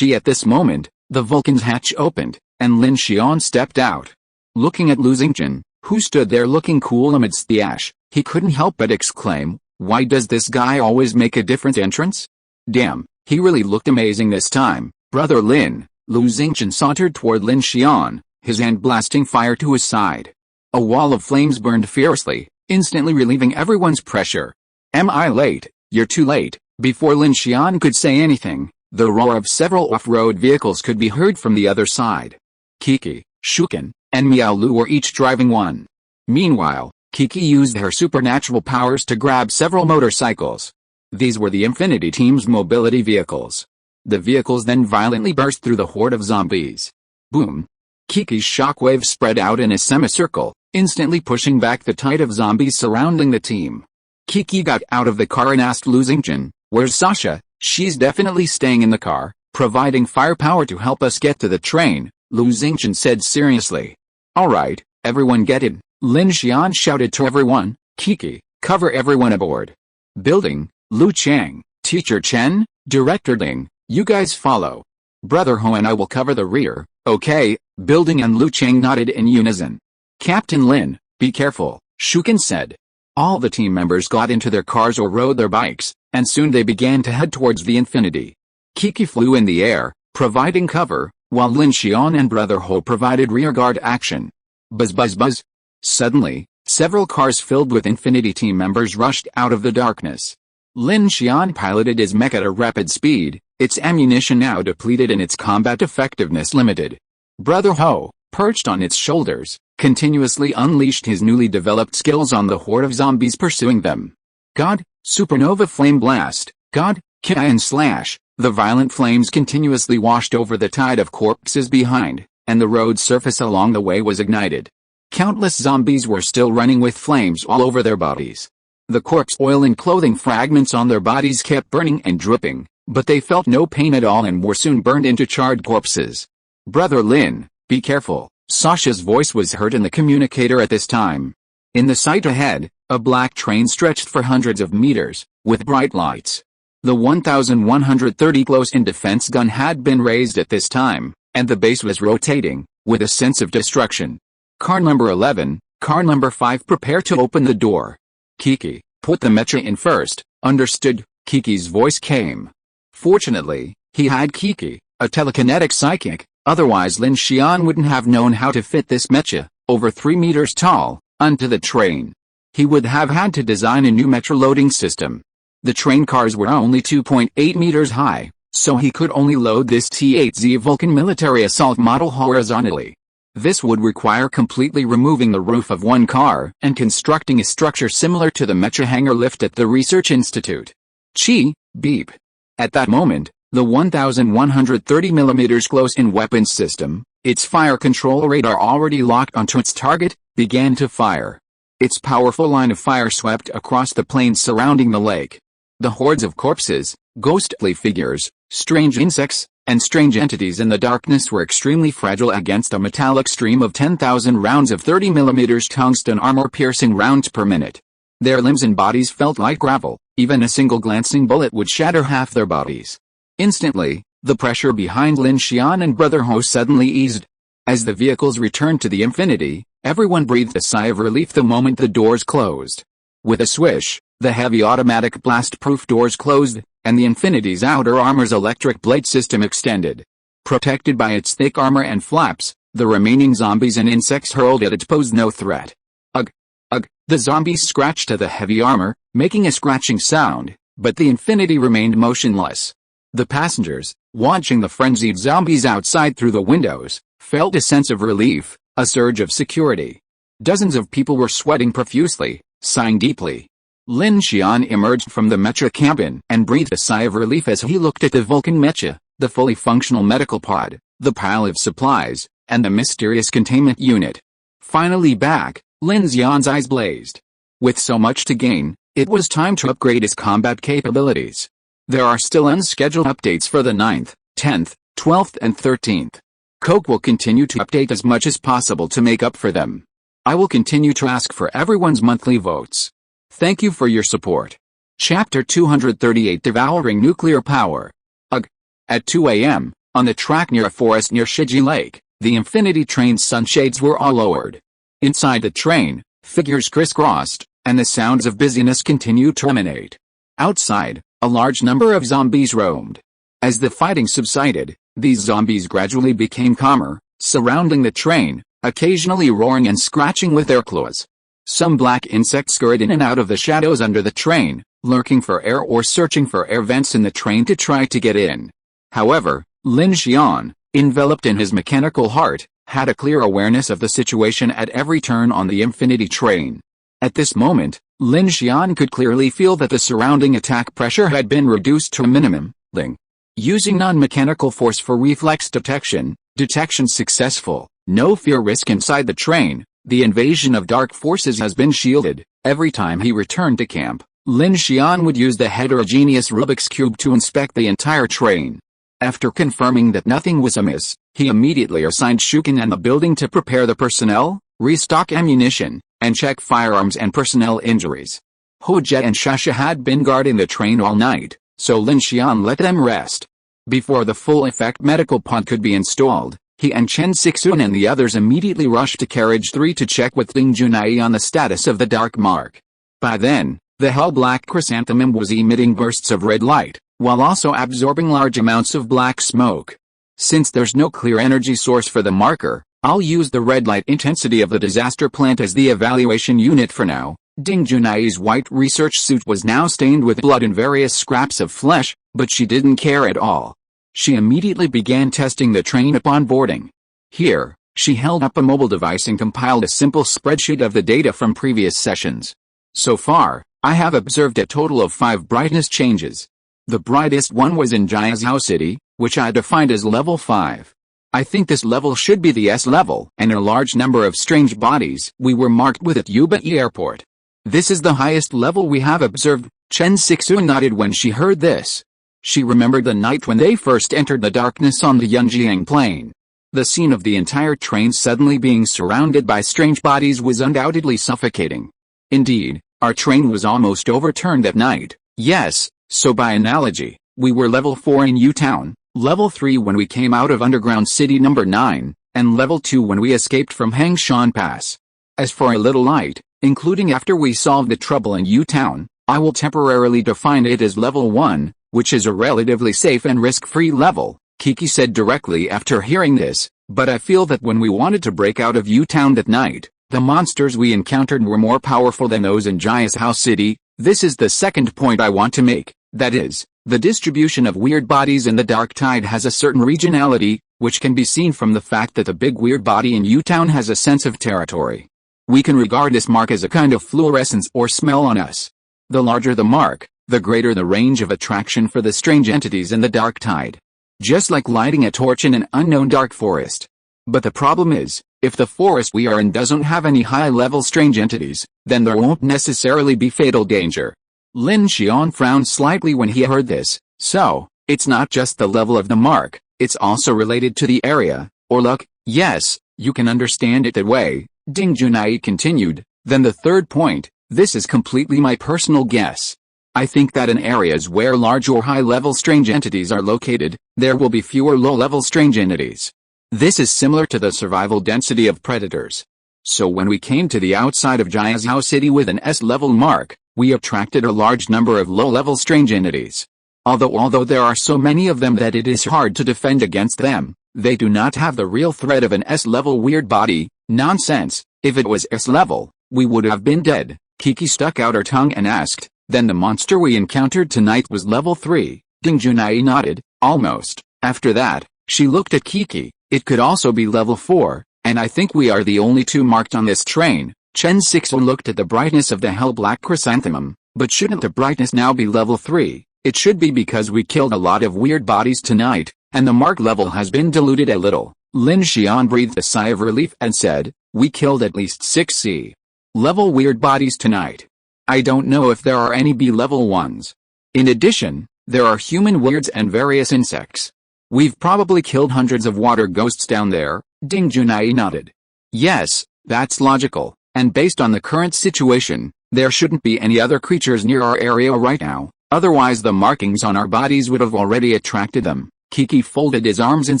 At this moment, the Vulcan's hatch opened, and Lin Xian stepped out. Looking at Liu Xian, who stood there looking cool amidst the ash, he couldn't help but exclaim, why does this guy always make a different entrance? Damn, he really looked amazing this time, Brother Lin. Liu Xian sauntered toward Lin Xian, his hand blasting fire to his side. A wall of flames burned fiercely, instantly relieving everyone's pressure. Am I late? You're too late. Before Lin Xian could say anything, The roar of several off-road vehicles could be heard from the other side. Kiki, Shuken, and Miaolu were each driving one. Meanwhile, Kiki used her supernatural powers to grab several motorcycles. These were the Infinity Team's mobility vehicles. The vehicles then violently burst through the horde of zombies. Boom! Kiki's shockwave spread out in a semicircle, instantly pushing back the tide of zombies surrounding the team. Kiki got out of the car and asked Lin Xian, "Where's Sasha?" "She's definitely staying in the car, providing firepower to help us get to the train," Lin Xian said seriously. "Alright, everyone get in," Lin Xian shouted to everyone. "Kiki, cover everyone aboard." Building, Lu Chang, Teacher Chen, Director Ding, "You guys follow. Brother Ho and I will cover the rear." "Okay." Building and Lu Chang nodded in unison. "Captain Lin, be careful," Shuken said. All the team members got into their cars or rode their bikes, and soon they began to head towards the Infinity. Kiki flew in the air, providing cover, while Lin Xian and Brother Ho provided rearguard action. Buzz buzz buzz. Suddenly, several cars filled with Infinity Team members rushed out of the darkness. Lin Xian piloted his mech at a rapid speed, its ammunition now depleted and its combat effectiveness limited. Brother Ho, perched on its shoulders, continuously unleashed his newly developed skills on the horde of zombies pursuing them. God, Supernova Flame Blast, God, Ki and Slash. The violent flames continuously washed over the tide of corpses behind, and the road surface along the way was ignited. Countless zombies were still running with flames all over their bodies. The corpse oil and clothing fragments on their bodies kept burning and dripping, but they felt no pain at all and were soon burned into charred corpses. "Brother Lin, be careful," Sasha's voice was heard in the communicator at this time. In the sight ahead, a black train stretched for hundreds of meters, with bright lights. The 1130 close-in defense gun had been raised at this time, and the base was rotating, with a sense of destruction. "Car number 11, car number 5, prepare to open the door." "Kiki, put the mecha in first." "Understood," Kiki's voice came. Fortunately, he had Kiki, a telekinetic psychic, otherwise Lin Xian wouldn't have known how to fit this mecha, over 3 meters tall, onto the train. He would have had to design a new mecha loading system. The train cars were only 2.8 meters high, so he could only load this T-8Z Vulcan military assault model horizontally. This would require completely removing the roof of one car and constructing a structure similar to the mecha hangar lift at the research institute. Chi, beep. At that moment, the 1130mm close-in weapons system, its fire control radar already locked onto its target, began to fire. Its powerful line of fire swept across the plains surrounding the lake. The hordes of corpses, ghostly figures, strange insects, and strange entities in the darkness were extremely fragile against a metallic stream of 10,000 rounds of 30mm tungsten armor-piercing rounds per minute. Their limbs and bodies felt like gravel, even a single glancing bullet would shatter half their bodies. Instantly, the pressure behind Lin Xian and Brother Ho suddenly eased. As the vehicles returned to the Infinity, everyone breathed a sigh of relief the moment the doors closed. With a swish, the heavy automatic blast-proof doors closed, and the Infinity's outer armor's electric blade system extended. Protected by its thick armor and flaps, the remaining zombies and insects hurled at it posed no threat. Ugh! Ugh! The zombies scratched at the heavy armor, making a scratching sound, but the Infinity remained motionless. The passengers, watching the frenzied zombies outside through the windows, felt a sense of relief, a surge of security. Dozens of people were sweating profusely, sighing deeply. Lin Xian emerged from the mecha cabin and breathed a sigh of relief as he looked at the Vulcan mecha, the fully functional medical pod, the pile of supplies, and the mysterious containment unit. Finally back, Lin Xian's eyes blazed. With so much to gain, it was time to upgrade his combat capabilities. There are still unscheduled updates for the 9th, 10th, 12th and 13th. Coke will continue to update as much as possible to make up for them. I will continue to ask for everyone's monthly votes. Thank you for your support. Chapter 238 Devouring Nuclear Power. Ugh. At 2 a.m., on the track near a forest near Shiji Lake, the Infinity train's sunshades were all lowered. Inside the train, figures crisscrossed, and the sounds of busyness continued to emanate. Outside, a large number of zombies roamed. As the fighting subsided, these zombies gradually became calmer, surrounding the train, occasionally roaring and scratching with their claws. Some black insects scurried in and out of the shadows under the train, lurking for air or searching for air vents in the train to try to get in. However, Lin Xian, enveloped in his mechanical heart, had a clear awareness of the situation at every turn on the infinity train. At this moment, Lin Xian could clearly feel that the surrounding attack pressure had been reduced to a minimum. Ling. Using non-mechanical force for reflex detection, detection successful, no fear risk inside the train, the invasion of dark forces has been shielded. Every time he returned to camp, Lin Xian would use the heterogeneous Rubik's Cube to inspect the entire train. After confirming that nothing was amiss, he immediately assigned Shuken and the building to prepare the personnel, restock ammunition, and check firearms and personnel injuries. Hojie and Shasha had been guarding the train all night, so Lin Xian let them rest. Before the full-effect medical pod could be installed, he and Chen Sixuan and the others immediately rushed to Carriage 3 to check with Ding Junai on the status of the dark mark. By then, the hell-black chrysanthemum was emitting bursts of red light, while also absorbing large amounts of black smoke. Since there's no clear energy source for the marker, I'll use the red light intensity of the disaster plant as the evaluation unit for now. Ding Junai's white research suit was now stained with blood and various scraps of flesh, but she didn't care at all. She immediately began testing the train upon boarding. Here, she held up a mobile device and compiled a simple spreadsheet of the data from previous sessions. So far, I have observed a total of 5 brightness changes. The brightest one was in Jiazhou City, which I defined as level 5. I think this level should be the S level, and a large number of strange bodies we were marked with at Yubai Airport. This is the highest level we have observed. Chen Sixuan nodded when she heard this. She remembered the night when they first entered the darkness on the Yunjiang plain. The scene of the entire train suddenly being surrounded by strange bodies was undoubtedly suffocating. Indeed, our train was almost overturned that night. Yes, so by analogy, we were level 4 in U-Town, level 3 when we came out of Underground City number 9, and level 2 when we escaped from Hangshan Pass. As for a little light, including after we solved the trouble in U-Town, I will temporarily define it as level 1, which is a relatively safe and risk-free level, Kiki said directly after hearing this, but I feel that when we wanted to break out of U-Town that night, the monsters we encountered were more powerful than those in Jiazhou City. This is the second point I want to make, that is, the distribution of weird bodies in the Dark Tide has a certain regionality, which can be seen from the fact that the big weird body in U-Town has a sense of territory. We can regard this mark as a kind of fluorescence or smell on us. The larger the mark, the greater the range of attraction for the strange entities in the Dark Tide. Just like lighting a torch in an unknown dark forest. But the problem is, if the forest we are in doesn't have any high-level strange entities, then there won't necessarily be fatal danger. Lin Xian frowned slightly when he heard this. So, it's not just the level of the mark, it's also related to the area, or luck. Yes, you can understand it that way, Ding Junai continued. Then the third point, this is completely my personal guess. I think that in areas where large or high-level strange entities are located, there will be fewer low-level strange entities. This is similar to the survival density of predators. So when we came to the outside of Jiazhou City with an S-level mark, we attracted a large number of low-level strange entities. Although there are so many of them that it is hard to defend against them, they do not have the real threat of an S-level weird body. Nonsense, if it was S-level, we would have been dead. Kiki stuck out her tongue and asked, then the monster we encountered tonight was level 3, Ding Junai nodded, almost. After that, she looked at Kiki, it could also be level 4, and I think we are the only 2 marked on this train. Chen Sixuan looked at the brightness of the hell-black chrysanthemum, but shouldn't the brightness now be level 3? It should be because we killed a lot of weird bodies tonight, and the mark level has been diluted a little. Lin Xian breathed a sigh of relief and said, we killed at least 6 C-level weird bodies tonight. I don't know if there are any B-level ones. In addition, there are human weirds and various insects. We've probably killed hundreds of water ghosts down there, Ding Junai nodded. Yes, that's logical, and based on the current situation, there shouldn't be any other creatures near our area right now, otherwise the markings on our bodies would have already attracted them. Kiki folded his arms and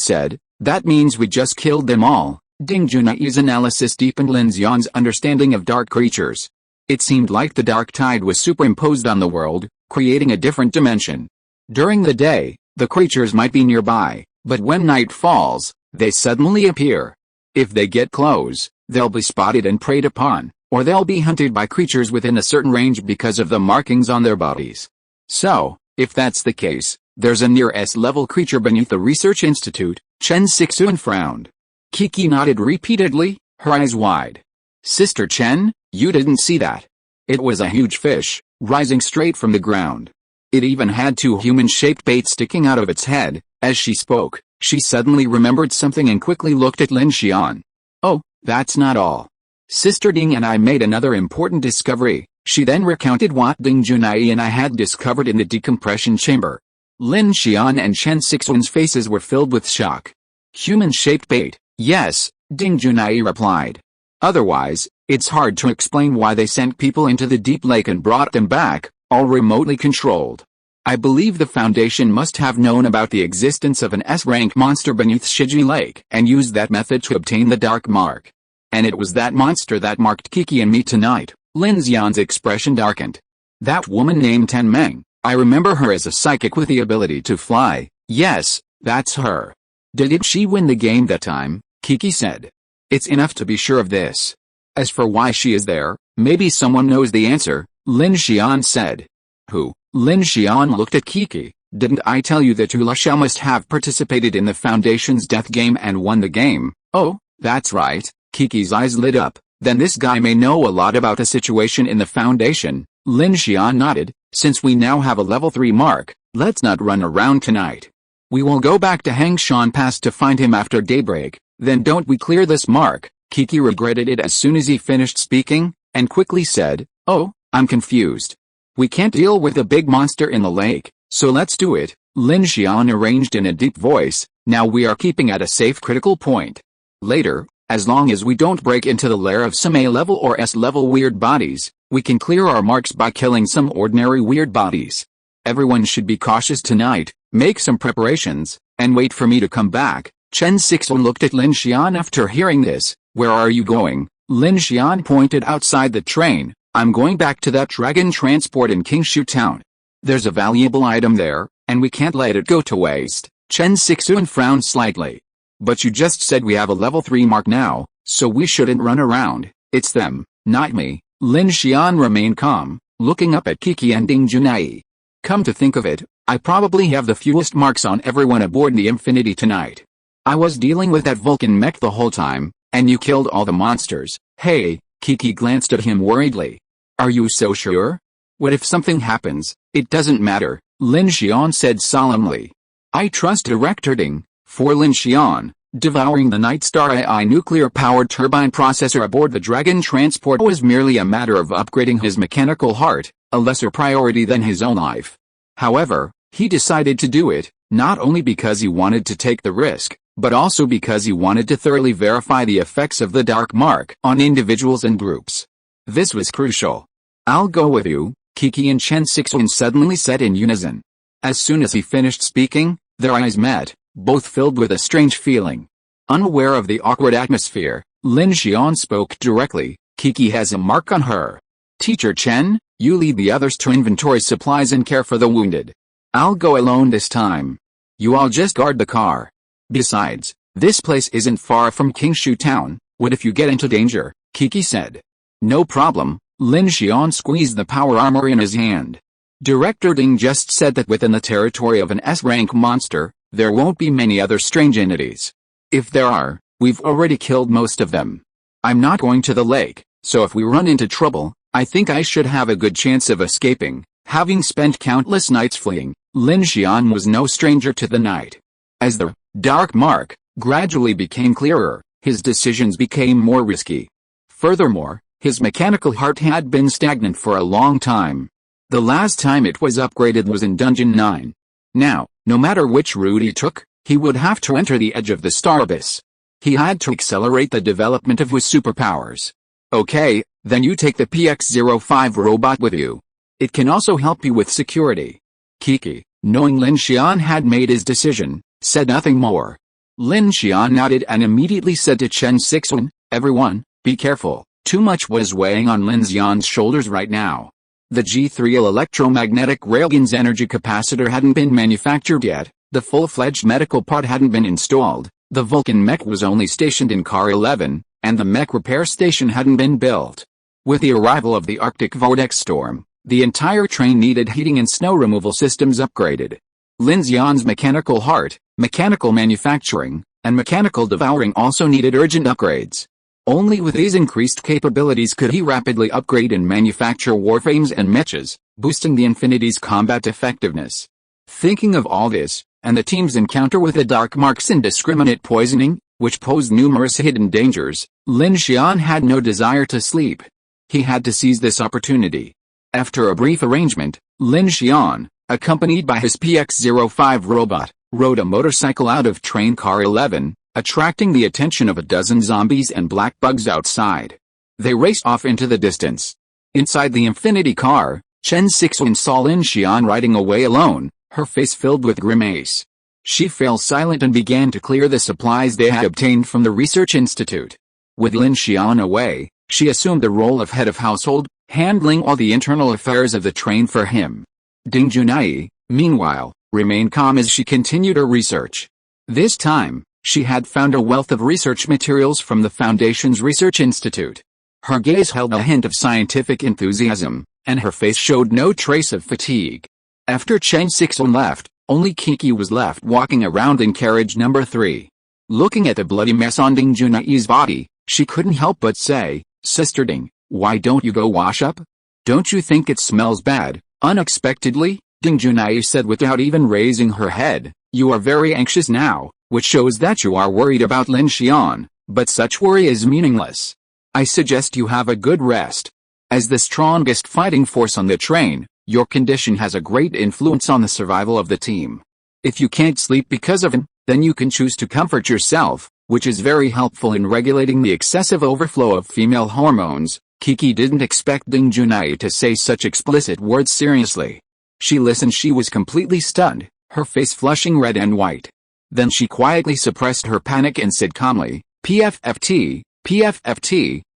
said, that means we just killed them all. Ding Junai's analysis deepened Lin Xian's understanding of dark creatures. It seemed like the dark tide was superimposed on the world, creating a different dimension. During the day, the creatures might be nearby, but when night falls, they suddenly appear. If they get close, they'll be spotted and preyed upon, or they'll be hunted by creatures within a certain range because of the markings on their bodies. So, if that's the case, There's a near S-level creature beneath the research institute. Chen Sixuan frowned. Kiki nodded repeatedly, her eyes wide. Sister Chen, you didn't see that. It was a huge fish, rising straight from the ground. It even had two human-shaped bait sticking out of its head. As she spoke, she suddenly remembered something and quickly looked at Lin Xian. Oh, that's not all. Sister Ding and I made another important discovery. She then recounted what Ding Junai and I had discovered in the decompression chamber. Lin Xian and Chen Sixuan's faces were filled with shock. Human-shaped bait, yes, Ding Junai replied. Otherwise, it's hard to explain why they sent people into the deep lake and brought them back, all remotely controlled. I believe the Foundation must have known about the existence of an S-rank monster beneath Shiji Lake and used that method to obtain the Dark Mark. And it was that monster that marked Kiki and me tonight. Lin Xian's expression darkened. That woman named Ten Meng, I remember her as a psychic with the ability to fly. Yes, that's her. Did she win the game that time? Kiki said. It's enough to be sure of this. As for why she is there, maybe someone knows the answer, Lin Xian said. Who? Lin Xian looked at Kiki. Didn't I tell you that Ula Xiao must have participated in the Foundation's death game and won the game? Oh, that's right. Kiki's eyes lit up. Then this guy may know a lot about the situation in the Foundation. Lin Xian nodded. Since we now have a level 3 mark, let's not run around tonight. We will go back to Hangshan Pass to find him after daybreak. Then don't we clear this mark? Kiki regretted it as soon as he finished speaking, and quickly said, Oh, I'm confused. We can't deal with a big monster in the lake, so let's do it. Lin Xian arranged in a deep voice. Now we are keeping at a safe critical point. Later, as long as we don't break into the lair of some A-level or S-level weird bodies, we can clear our marks by killing some ordinary weird bodies. Everyone should be cautious tonight, make some preparations, and wait for me to come back. Chen Sixuan looked at Lin Xian after hearing this. Where are you going? Lin Xian pointed outside the train. I'm going back to that dragon transport in Qingshu Town. There's a valuable item there, and we can't let it go to waste. Chen Sixuan frowned slightly. But you just said we have a level 3 mark now, so we shouldn't run around. It's them, not me. Lin Xian remained calm, looking up at Kiki and Ding Junai. Come to think of it, I probably have the fewest marks on everyone aboard the Infinity tonight. I was dealing with that Vulcan mech the whole time, and you killed all the monsters. Hey, Kiki glanced at him worriedly. Are you so sure? What if something happens? It doesn't matter, Lin Xian said solemnly. I trust Director Ding. For Lin Xian, devouring the Night Star AI nuclear-powered turbine processor aboard the Dragon transport was merely a matter of upgrading his mechanical heart, a lesser priority than his own life. However, he decided to do it, not only because he wanted to take the risk, but also because he wanted to thoroughly verify the effects of the Dark Mark on individuals and groups. This was crucial. I'll go with you, Kiki and Chen Sixuan suddenly said in unison. As soon as he finished speaking, their eyes met, both filled with a strange feeling. Unaware of the awkward atmosphere, Lin Xian spoke directly. Kiki has a mark on her. Teacher Chen, you lead the others to inventory supplies and care for the wounded. I'll go alone this time. You all just guard the car. Besides, this place isn't far from Qingshu Town. What if you get into danger? Kiki said. No problem. Lin Xian squeezed the power armor in his hand. Director Ding just said that within the territory of an S-rank monster, there won't be many other strange entities. If there are, we've already killed most of them. I'm not going to the lake, so if we run into trouble, I think I should have a good chance of escaping. Having spent countless nights fleeing, Lin Xian was no stranger to the night. As the Dark Mark gradually became clearer, his decisions became more risky. Furthermore, his mechanical heart had been stagnant for a long time. The last time it was upgraded was in Dungeon 9. Now, no matter which route he took, he would have to enter the edge of the star abyss. He had to accelerate the development of his superpowers. Okay, then you take the PX-05 robot with you. It can also help you with security. Kiki, knowing Lin Xian had made his decision, said nothing more. Lin Xian nodded and immediately said to Chen Sixuan, everyone, be careful. Too much was weighing on Lin Xian's shoulders right now. The G3L electromagnetic railgun's energy capacitor hadn't been manufactured yet, the full-fledged medical pod hadn't been installed, the Vulcan mech was only stationed in Car 11, and the mech repair station hadn't been built. With the arrival of the Arctic vortex storm, the entire train needed heating and snow removal systems upgraded. Lin Xian's mechanical heart, mechanical manufacturing, and mechanical devouring also needed urgent upgrades. Only with these increased capabilities could he rapidly upgrade and manufacture warframes and mechas, boosting the Infinity's combat effectiveness. Thinking of all this, and the team's encounter with the dark marks indiscriminate poisoning, which posed numerous hidden dangers, Lin Xian had no desire to sleep. He had to seize this opportunity. After a brief arrangement, Lin Xian, accompanied by his PX-05 robot, rode a motorcycle out of train car 11, attracting the attention of a dozen zombies and black bugs outside. They raced off into the distance. Inside the Infinity car, Chen Sixuan saw Lin Xian riding away alone, her face filled with grimace. She fell silent and began to clear the supplies they had obtained from the research institute. With Lin Xian away, she assumed the role of head of household, handling all the internal affairs of the train for him. Ding Junai, meanwhile, remained calm as she continued her research. This time, she had found a wealth of research materials from the Foundation's Research Institute. Her gaze held a hint of scientific enthusiasm, and her face showed no trace of fatigue. After Chen Sixuan left, only Kiki was left walking around in carriage number 3. Looking at the bloody mess on Ding Junai's body, she couldn't help but say, "Sister Ding, why don't you go wash up? Don't you think it smells bad?" Unexpectedly, Ding Junai said without even raising her head, "You are very anxious now, which shows that you are worried about Lin Xian, but such worry is meaningless. I suggest you have a good rest. As the strongest fighting force on the train, your condition has a great influence on the survival of the team. If you can't sleep because of him, then you can choose to comfort yourself, which is very helpful in regulating the excessive overflow of female hormones." Kiki didn't expect Ding Junai to say such explicit words seriously. She listened. She was completely stunned, her face flushing red and white. Then she quietly suppressed her panic and said calmly, PFFT,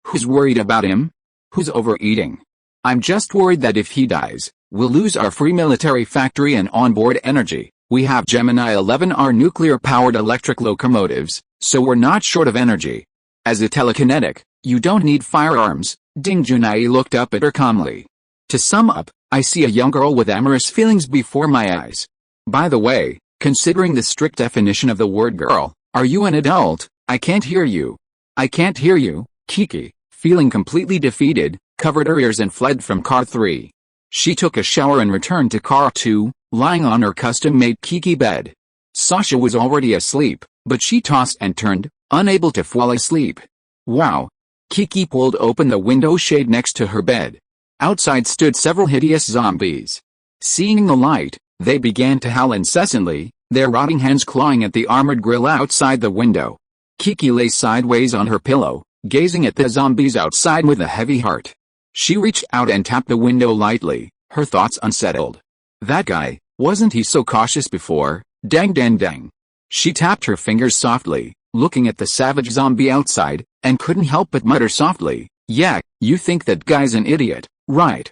who's worried about him? Who's overeating? I'm just worried that if he dies, we'll lose our free military factory and onboard energy. We have Gemini 11R nuclear-powered electric locomotives, so we're not short of energy. As a telekinetic, you don't need firearms." Ding Junai looked up at her calmly. "To sum up, I see a young girl with amorous feelings before my eyes. By the way, considering the strict definition of the word girl, are you an adult? I can't hear you." "I can't hear you." Kiki, feeling completely defeated, covered her ears and fled from car 3. She took a shower and returned to car 2, lying on her custom-made Kiki bed. Sasha was already asleep, but she tossed and turned, unable to fall asleep. "Wow." Kiki pulled open the window shade next to her bed. Outside stood several hideous zombies. Seeing the light, they began to howl incessantly, their rotting hands clawing at the armored grill outside the window. Kiki lay sideways on her pillow, gazing at the zombies outside with a heavy heart. She reached out and tapped the window lightly, her thoughts unsettled. That guy, wasn't he so cautious before? Dang dang dang. She tapped her fingers softly, looking at the savage zombie outside, and couldn't help but mutter softly, "Yeah, you think that guy's an idiot, right?"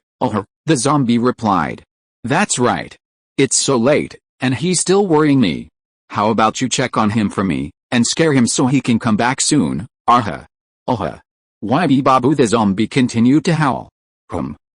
The zombie replied. "That's right. It's so late, and he's still worrying me. How about you check on him for me, and scare him so he can come back soon?" Why babu, the zombie continued to howl.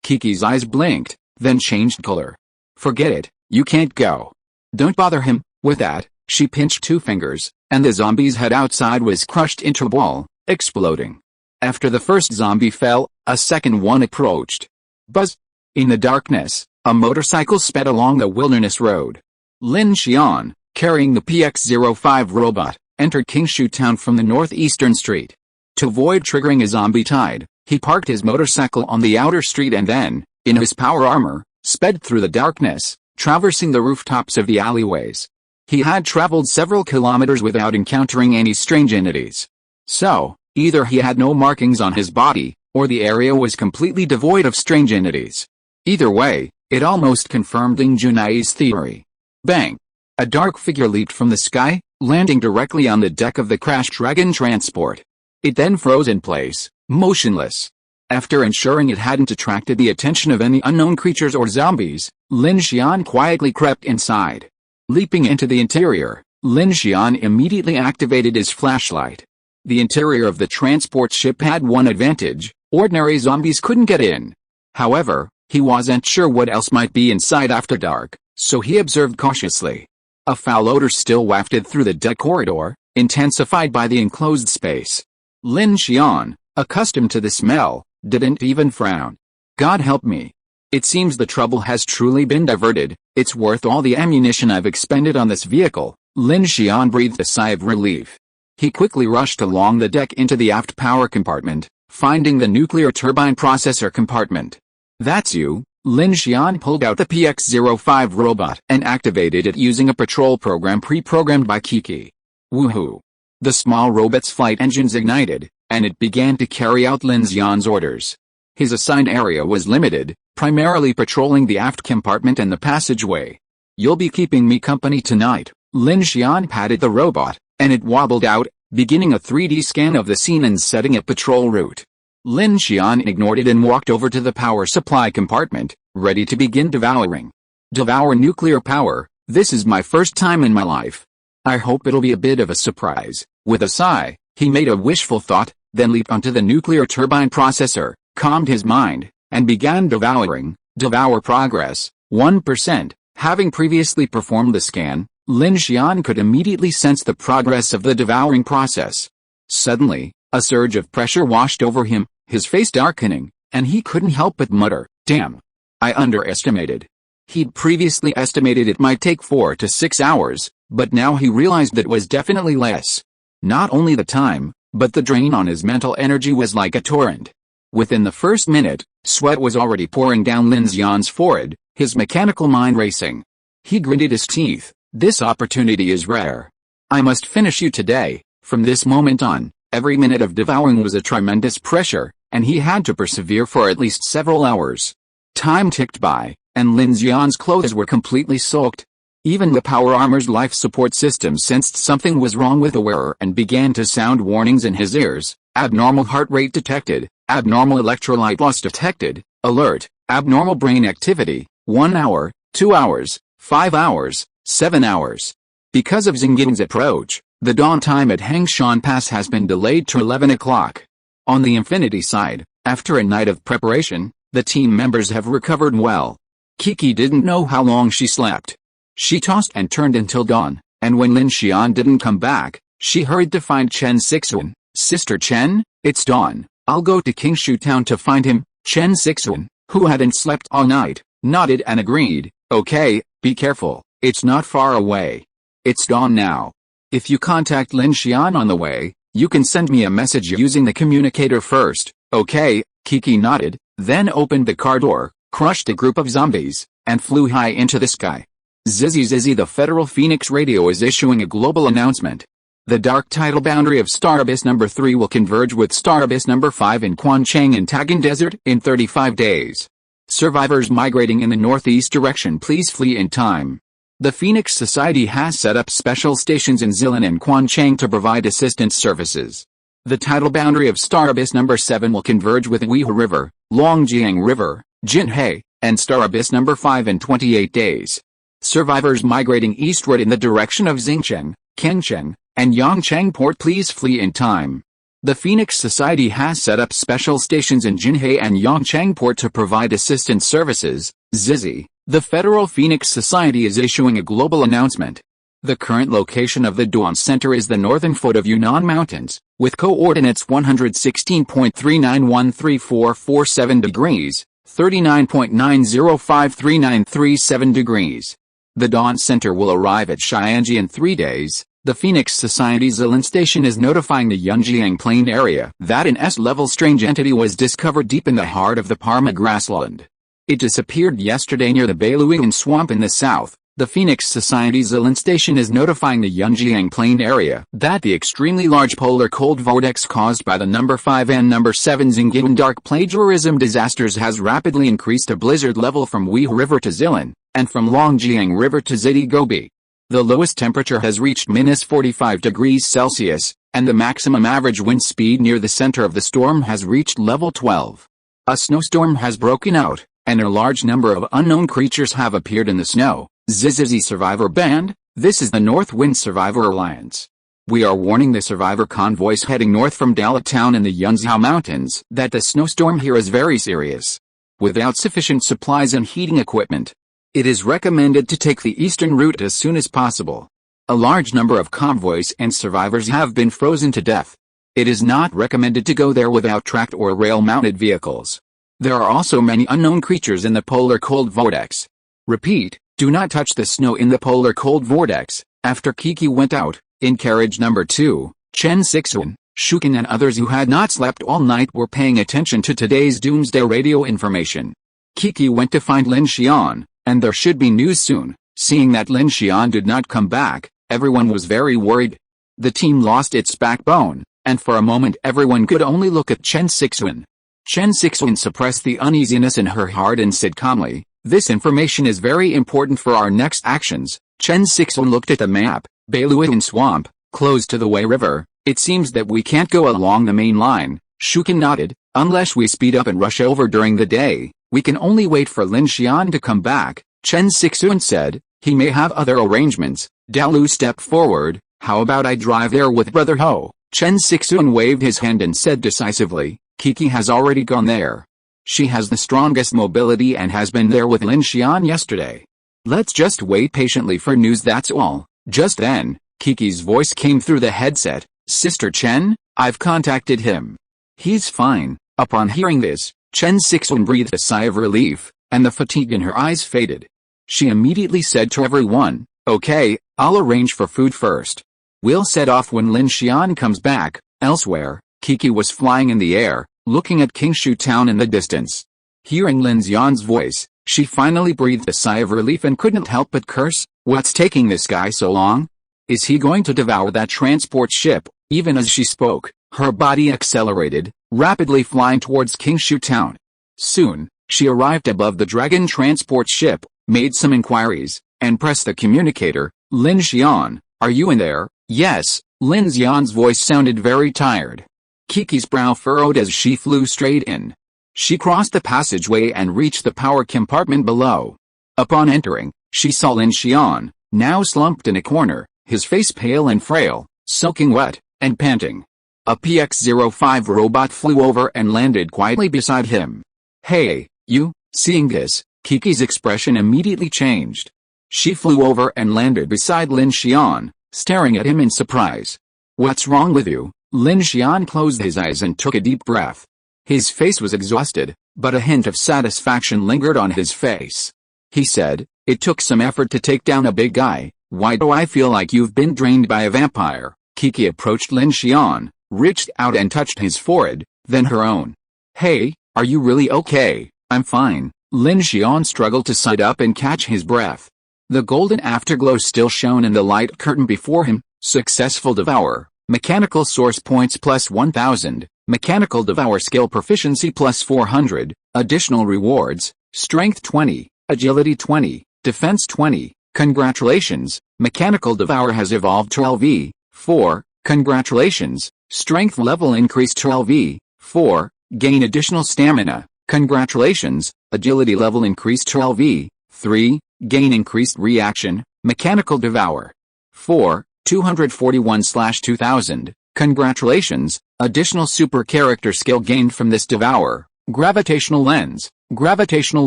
Kiki's eyes blinked, then changed color. "Forget it, you can't go. Don't bother him." With that, she pinched 2 fingers, and the zombie's head outside was crushed into a ball, exploding. After the first zombie fell, a second one approached. Buzz! In the darkness, a motorcycle sped along the wilderness road. Lin Xian, carrying the PX-05 robot, entered Qingshu town from the northeastern street. To avoid triggering a zombie tide, he parked his motorcycle on the outer street and then, in his power armor, sped through the darkness, traversing the rooftops of the alleyways. He had traveled several kilometers without encountering any strange entities. So, either he had no markings on his body, or the area was completely devoid of strange entities. Either way, it almost confirmed Ding Junai's theory. Bang! A dark figure leaped from the sky, landing directly on the deck of the crashed dragon transport. It then froze in place, motionless. After ensuring it hadn't attracted the attention of any unknown creatures or zombies, Lin Xian quietly crept inside. Leaping into the interior, Lin Xian immediately activated his flashlight. The interior of the transport ship had one advantage: ordinary zombies couldn't get in. However, he wasn't sure what else might be inside after dark, so he observed cautiously. A foul odor still wafted through the deck corridor, intensified by the enclosed space. Lin Xian, accustomed to the smell, didn't even frown. God help me. It seems the trouble has truly been diverted. It's worth all the ammunition I've expended on this vehicle. Lin Xian breathed a sigh of relief. He quickly rushed along the deck into the aft power compartment, finding the nuclear turbine processor compartment. That's you. Lin Xian pulled out the PX-05 robot and activated it using a patrol program pre-programmed by Kiki. Woohoo! The small robot's flight engines ignited, and it began to carry out Lin Xian's orders. His assigned area was limited, primarily patrolling the aft compartment and the passageway. You'll be keeping me company tonight. Lin Xian patted the robot, and it wobbled out, beginning a 3D scan of the scene and setting a patrol route. Lin Xian ignored it and walked over to the power supply compartment, ready to begin devouring. Devour nuclear power, this is my first time in my life. I hope it'll be a bit of a surprise. With a sigh, he made a wishful thought, then leaped onto the nuclear turbine processor, calmed his mind, and began devouring. Devour progress, 1%. Having previously performed the scan, Lin Xian could immediately sense the progress of the devouring process. Suddenly, a surge of pressure washed over him, his face darkening, and he couldn't help but mutter, "Damn! I underestimated." He'd previously estimated it might take 4 to 6 hours, but now he realized that it was definitely less. Not only the time, but the drain on his mental energy was like a torrent. Within the first minute, sweat was already pouring down Lin Xian's forehead, his mechanical mind racing. He gritted his teeth. This opportunity is rare. I must finish you today. From this moment on, every minute of devouring was a tremendous pressure, and he had to persevere for at least several hours. Time ticked by, and Lin Xian's clothes were completely soaked. Even the power armor's life support system sensed something was wrong with the wearer and began to sound warnings in his ears. Abnormal heart rate detected, abnormal electrolyte loss detected, alert, abnormal brain activity, 1 hour, 2 hours, 5 hours, 7 hours. Because of Xingying's approach, the dawn time at Hangshan Pass has been delayed to 11 o'clock. On the Infinity side, after a night of preparation, the team members have recovered well. Kiki didn't know how long she slept. She tossed and turned until dawn, and when Lin Xian didn't come back, she hurried to find Chen Sixuan. "Sister Chen, it's dawn. I'll go to Qingshu Town to find him." Chen Sixuan, who hadn't slept all night, nodded and agreed. "Okay, be careful, it's not far away. It's dawn now. If you contact Lin Xian on the way, you can send me a message using the communicator first." "Okay," Kiki nodded, then opened the car door, crushed a group of zombies, and flew high into the sky. Zizzy, the Federal Phoenix Radio is issuing a global announcement. The dark tidal boundary of Star Abyss number 3 will converge with Star Abyss number 5 in Quancheng and Tagan Desert in 35 days. Survivors migrating in the northeast direction, please flee in time. The Phoenix Society has set up special stations in Zilin and Quancheng to provide assistance services. The tidal boundary of Star Abyss number 7 will converge with Weihe River, Longjiang River, Jinhe, and Star Abyss number 5 in 28 days. Survivors migrating eastward in the direction of Xingcheng, Kengcheng, and Yangcheng Port, please flee in time. The Phoenix Society has set up special stations in Jinhe and Yangcheng Port to provide assistance services. Zizzy, the Federal Phoenix Society is issuing a global announcement. The current location of the Dawn Center is the northern foot of Yunnan Mountains, with coordinates 116.39134447 degrees, 39.90539337 degrees. The Dawn Center will arrive at Xianji in 3 days. The Phoenix Society's Zilin station is notifying the Yunjiang Plain area that an S-level strange entity was discovered deep in the heart of the Parma grassland. It disappeared yesterday near the Beiluian swamp in the south. The Phoenix Society's Zilin station is notifying the Yunjiang Plain area that the extremely large polar cold vortex caused by the number 5 and number 7 Xingying dark plagiarism disasters has rapidly increased a blizzard level from Weihe River to Zilin, and from Longjiang River to Ziti Gobi. The lowest temperature has reached -45 degrees Celsius, and the maximum average wind speed near the center of the storm has reached level 12. A snowstorm has broken out, and a large number of unknown creatures have appeared in the snow. Zizzy Survivor Band, this is the North Wind Survivor Alliance. We are warning the survivor convoys heading north from Dalat Town in the Yunzhou Mountains that the snowstorm here is very serious. Without sufficient supplies and heating equipment, It is recommended to take the eastern route as soon as possible. A large number of convoys and survivors have been frozen to death. It is not recommended to go there without tracked or rail-mounted vehicles. There are also many unknown creatures in the polar cold vortex. Repeat, do not touch the snow in the polar cold vortex. After Kiki went out, in carriage number 2, Chen Sixuan, Shukin and others who had not slept all night were paying attention to today's doomsday radio information. Kiki went to find Lin Xian, and there should be news soon. Seeing that Lin Xian did not come back, everyone was very worried. The team lost its backbone, and for a moment everyone could only look at Chen Sixuan. Chen Sixuan suppressed the uneasiness in her heart and said calmly, "This information is very important for our next actions." Chen Sixuan looked at the map. Beiluan Swamp, close to the Wei River. "It seems that we can't go along the main line." Shukin nodded. "Unless we speed up and rush over during the day, we can only wait for Lin Xian to come back." Chen Sixuan said, "He may have other arrangements." Dalu stepped forward. "How about I drive there with Brother Ho?" Chen Sixuan waved his hand and said decisively, "Kiki has already gone there. She has the strongest mobility and has been there with Lin Xian yesterday. Let's just wait patiently for news, that's all." Just then, Kiki's voice came through the headset. "Sister Chen, I've contacted him. He's fine." Upon hearing this, Chen Sixuan breathed a sigh of relief, and the fatigue in her eyes faded. She immediately said to everyone, "Okay, I'll arrange for food first. We'll set off when Lin Xian comes back." Elsewhere, Kiki was flying in the air, looking at Qingshu town in the distance. Hearing Lin Xian's voice, she finally breathed a sigh of relief and couldn't help but curse. "What's taking this guy so long? Is he going to devour that transport ship?" Even as she spoke, her body accelerated, rapidly flying towards Qingshu town. Soon, she arrived above the dragon transport ship, made some inquiries, and pressed the communicator. "Lin Xian, are you in there?" "Yes." Lin Xian's voice sounded very tired. Kiki's brow furrowed as she flew straight in. She crossed the passageway and reached the power compartment below. Upon entering, she saw Lin Xian, now slumped in a corner, his face pale and frail, soaking wet, and panting. A PX-05 robot flew over and landed quietly beside him. "Hey, you." Seeing this, Kiki's expression immediately changed. She flew over and landed beside Lin Xian, staring at him in surprise. "What's wrong with you?" Lin Xian closed his eyes and took a deep breath. His face was exhausted, but a hint of satisfaction lingered on his face. He said, "It took some effort to take down a big guy. Why do I feel like you've been drained by a vampire?" Kiki approached Lin Xian, reached out and touched his forehead, then her own. "Hey, are you really okay?" "I'm fine." Lin Xian struggled to sit up and catch his breath. The golden afterglow still shone in the light curtain before him. Successful devour. Mechanical source points plus 1000. Mechanical devour skill proficiency plus 400. Additional rewards. Strength 20. Agility 20. Defense 20. Congratulations. Mechanical devour has evolved to LV4. Congratulations. Strength level increased to LV4. Gain additional stamina. Congratulations. Agility level increased to LV3. Gain increased reaction. Mechanical devour 4. 241/2000. Congratulations. Additional super character skill gained from this devour. Gravitational lens. Gravitational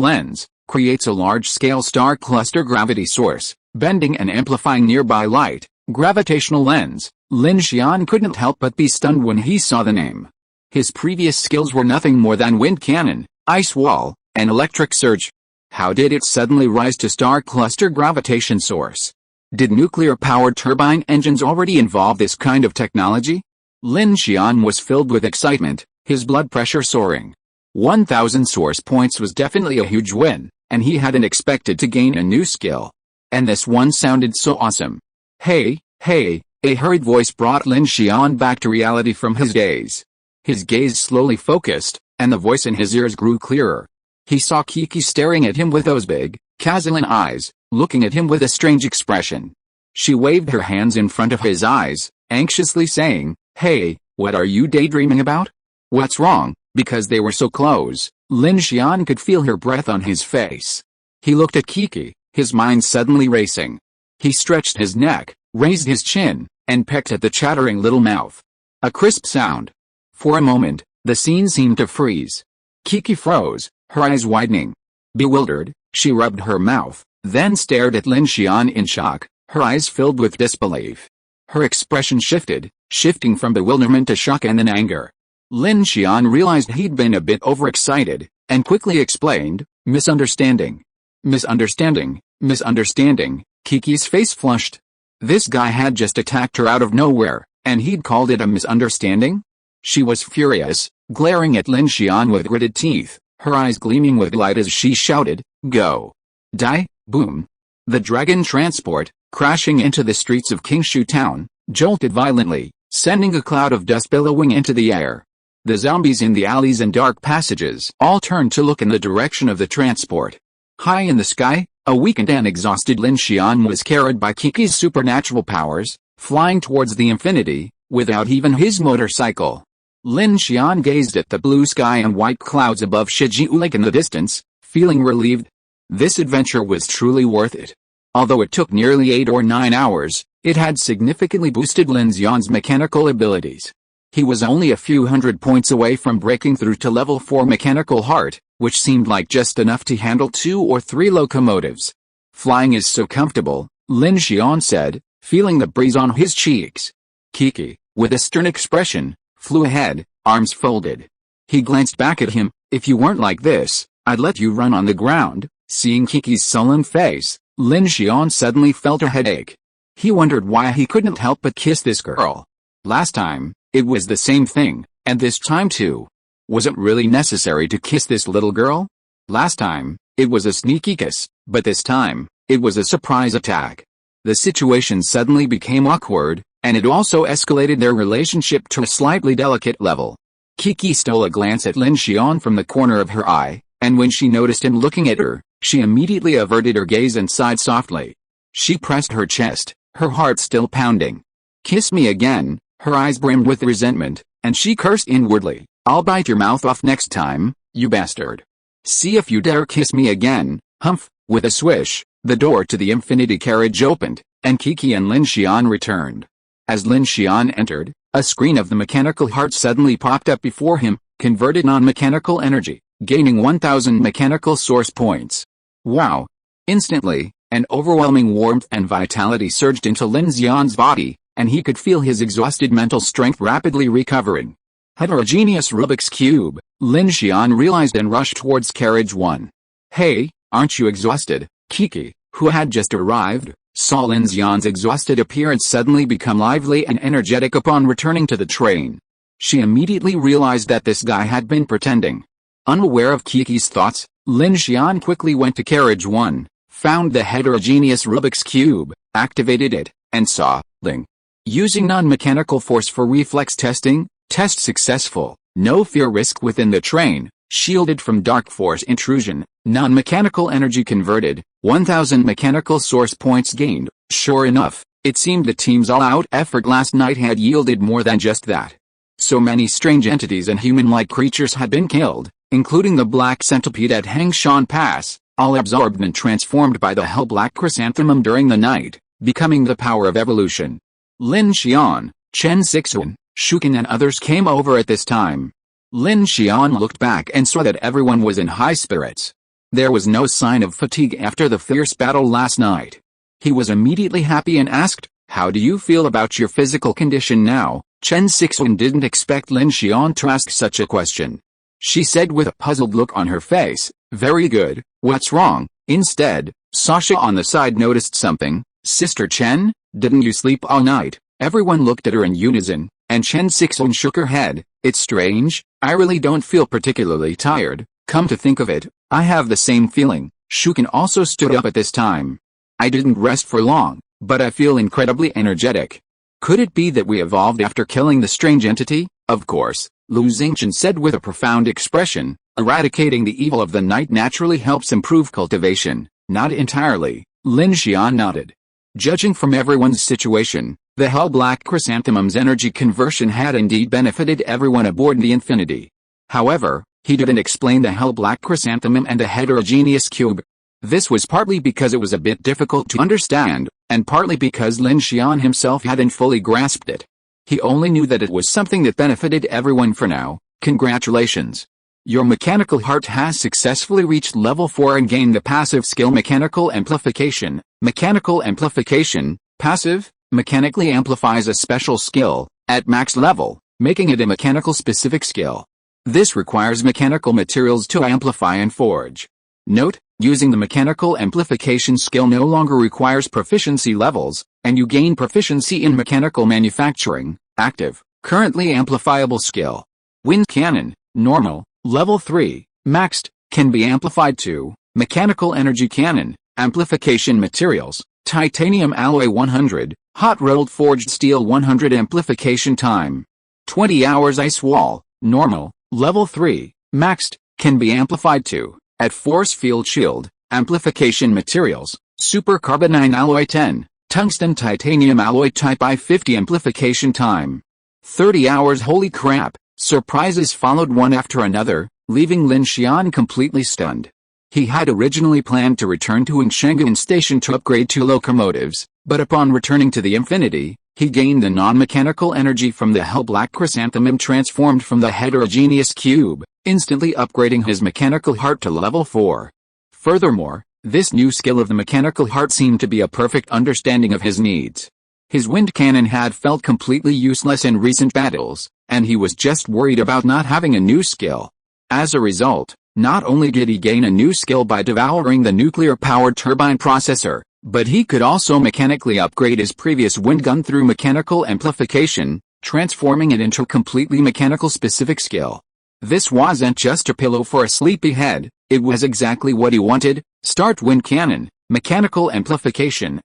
lens creates a large-scale star cluster gravity source, bending and amplifying nearby light. Gravitational lens. Lin Xian couldn't help but be stunned when he saw the name. His previous skills were nothing more than wind cannon, ice wall, and electric surge. How did it suddenly rise to star cluster gravitation source? Did nuclear-powered turbine engines already involve this kind of technology? Lin Xian was filled with excitement, his blood pressure soaring. 1000 source points was definitely a huge win, and he hadn't expected to gain a new skill. And this one sounded so awesome. Hey, hey, a hurried voice brought Lin Xian back to reality from his daze. His gaze slowly focused, and the voice in his ears grew clearer. He saw Kiki staring at him with those big, Kazalan eyes, looking at him with a strange expression. She waved her hands in front of his eyes, anxiously saying, "Hey, what are you daydreaming about?" "What's wrong?" Because they were so close, Lin Xian could feel her breath on his face. He looked at Kiki, his mind suddenly racing. He stretched his neck, raised his chin, and pecked at the chattering little mouth. A crisp sound. For a moment, the scene seemed to freeze. Kiki froze, her eyes widening. Bewildered, she rubbed her mouth, then stared at Lin Xian in shock, her eyes filled with disbelief. Her expression shifted, shifting from bewilderment to shock and then anger. Lin Xian realized he'd been a bit overexcited, and quickly explained, "Misunderstanding. Misunderstanding, misunderstanding." Kiki's face flushed. This guy had just attacked her out of nowhere, and he'd called it a misunderstanding? She was furious, glaring at Lin Xian with gritted teeth, her eyes gleaming with light as she shouted, "Go! Die!" Boom! The dragon transport, crashing into the streets of Qingshu town, jolted violently, sending a cloud of dust billowing into the air. The zombies in the alleys and dark passages all turned to look in the direction of the transport. High in the sky, a weakened and exhausted Lin Xian was carried by Kiki's supernatural powers, flying towards the infinity, without even his motorcycle. Lin Xian gazed at the blue sky and white clouds above Shijiu Lake in the distance, feeling relieved. This adventure was truly worth it. Although it took nearly 8 or 9 hours, it had significantly boosted Lin Xian's mechanical abilities. He was only a few hundred points away from breaking through to level 4 mechanical heart, which seemed like just enough to handle 2 or 3 locomotives. "Flying is so comfortable," Lin Xian said, feeling the breeze on his cheeks. Kiki, with a stern expression, flew ahead, arms folded. He glanced back at him. "If you weren't like this, I'd let you run on the ground." Seeing Kiki's sullen face, Lin Xian suddenly felt a headache. He wondered why he couldn't help but kiss this girl. Last time, it was the same thing, and this time too. Was it really necessary to kiss this little girl? Last time, it was a sneaky kiss, but this time, it was a surprise attack. The situation suddenly became awkward, and it also escalated their relationship to a slightly delicate level. Kiki stole a glance at Lin Xian from the corner of her eye, and when she noticed him looking at her, she immediately averted her gaze and sighed softly. She pressed her chest, her heart still pounding. "Kiss me again," her eyes brimmed with resentment, and she cursed inwardly. "I'll bite your mouth off next time, you bastard. See if you dare kiss me again." Humph! With a swish, the door to the infinity carriage opened, and Kiki and Lin Xian returned. As Lin Xian entered, a screen of the mechanical heart suddenly popped up before him, converted non-mechanical energy, gaining 1,000 mechanical source points. Wow! Instantly, an overwhelming warmth and vitality surged into Lin Xian's body, and he could feel his exhausted mental strength rapidly recovering. Heterogeneous Rubik's Cube, Lin Xian realized and rushed towards carriage 1. "Hey, aren't you exhausted?" Kiki, who had just arrived, saw Lin Xian's exhausted appearance suddenly become lively and energetic upon returning to the train. She immediately realized that this guy had been pretending. Unaware of Kiki's thoughts, Lin Xian quickly went to carriage 1, found the heterogeneous Rubik's Cube, activated it, and saw, Ling. Using non-mechanical force for reflex testing, test successful, no fear risk within the train, shielded from dark force intrusion, non-mechanical energy converted, 1,000 mechanical source points gained. Sure enough, it seemed the team's all-out effort last night had yielded more than just that. So many strange entities and human-like creatures had been killed, including the black centipede at Hangshan Pass, all absorbed and transformed by the hell black chrysanthemum during the night, becoming the power of evolution. Lin Xian, Chen Sixuan, Shukin and others came over at this time. Lin Xian looked back and saw that everyone was in high spirits. There was no sign of fatigue after the fierce battle last night. He was immediately happy and asked, "How do you feel about your physical condition now?" Chen Sixuan didn't expect Lin Xian to ask such a question. She said with a puzzled look on her face, "Very good, what's wrong?" Instead, Sasha on the side noticed something. "Sister Chen, didn't you sleep all night?" Everyone looked at her in unison, and Chen Sixuan shook her head. "It's strange, I really don't feel particularly tired. Come to think of it, I have the same feeling." Shukin also stood up at this time. "I didn't rest for long, but I feel incredibly energetic. Could it be that we evolved after killing the strange entity?" "Of course," Lu Xingchen said with a profound expression. "Eradicating the evil of the night naturally helps improve cultivation." "Not entirely," Lin Xian nodded. Judging from everyone's situation, the hell black chrysanthemum's energy conversion had indeed benefited everyone aboard the Infinity. However, he didn't explain the hell black chrysanthemum and the heterogeneous cube. This was partly because it was a bit difficult to understand, and partly because Lin Xian himself hadn't fully grasped it. He only knew that it was something that benefited everyone for now. "Congratulations. Your mechanical heart has successfully reached level 4 and gained the passive skill Mechanical Amplification. Mechanical Amplification, passive, mechanically amplifies a special skill, at max level, making it a mechanical specific skill. This requires mechanical materials to amplify and forge. Note, using the mechanical amplification skill no longer requires proficiency levels, and you gain proficiency in mechanical manufacturing, active, currently amplifiable skill. Wind Cannon, normal, level 3, maxed, can be amplified to mechanical energy cannon, amplification materials, titanium alloy 100, hot rolled forged steel 100 amplification time. 20 hours ice wall, normal, level 3, maxed, can be amplified to at force field shield, amplification materials, supercarbonine alloy 10, tungsten titanium alloy type I50 amplification time. 30 hours holy crap, surprises followed one after another, leaving Lin Xian completely stunned. He had originally planned to return to Yingshengyan Station to upgrade 2 locomotives, but upon returning to the Infinity, he gained the non-mechanical energy from the Hell Black Chrysanthemum transformed from the heterogeneous cube, instantly upgrading his mechanical heart to level 4. Furthermore, this new skill of the mechanical heart seemed to be a perfect understanding of his needs. His wind cannon had felt completely useless in recent battles, and he was just worried about not having a new skill. As a result, not only did he gain a new skill by devouring the nuclear-powered turbine processor, but he could also mechanically upgrade his previous wind gun through mechanical amplification, transforming it into a completely mechanical specific skill. This wasn't just a pillow for a sleepy head, it was exactly what he wanted. Start wind cannon, mechanical amplification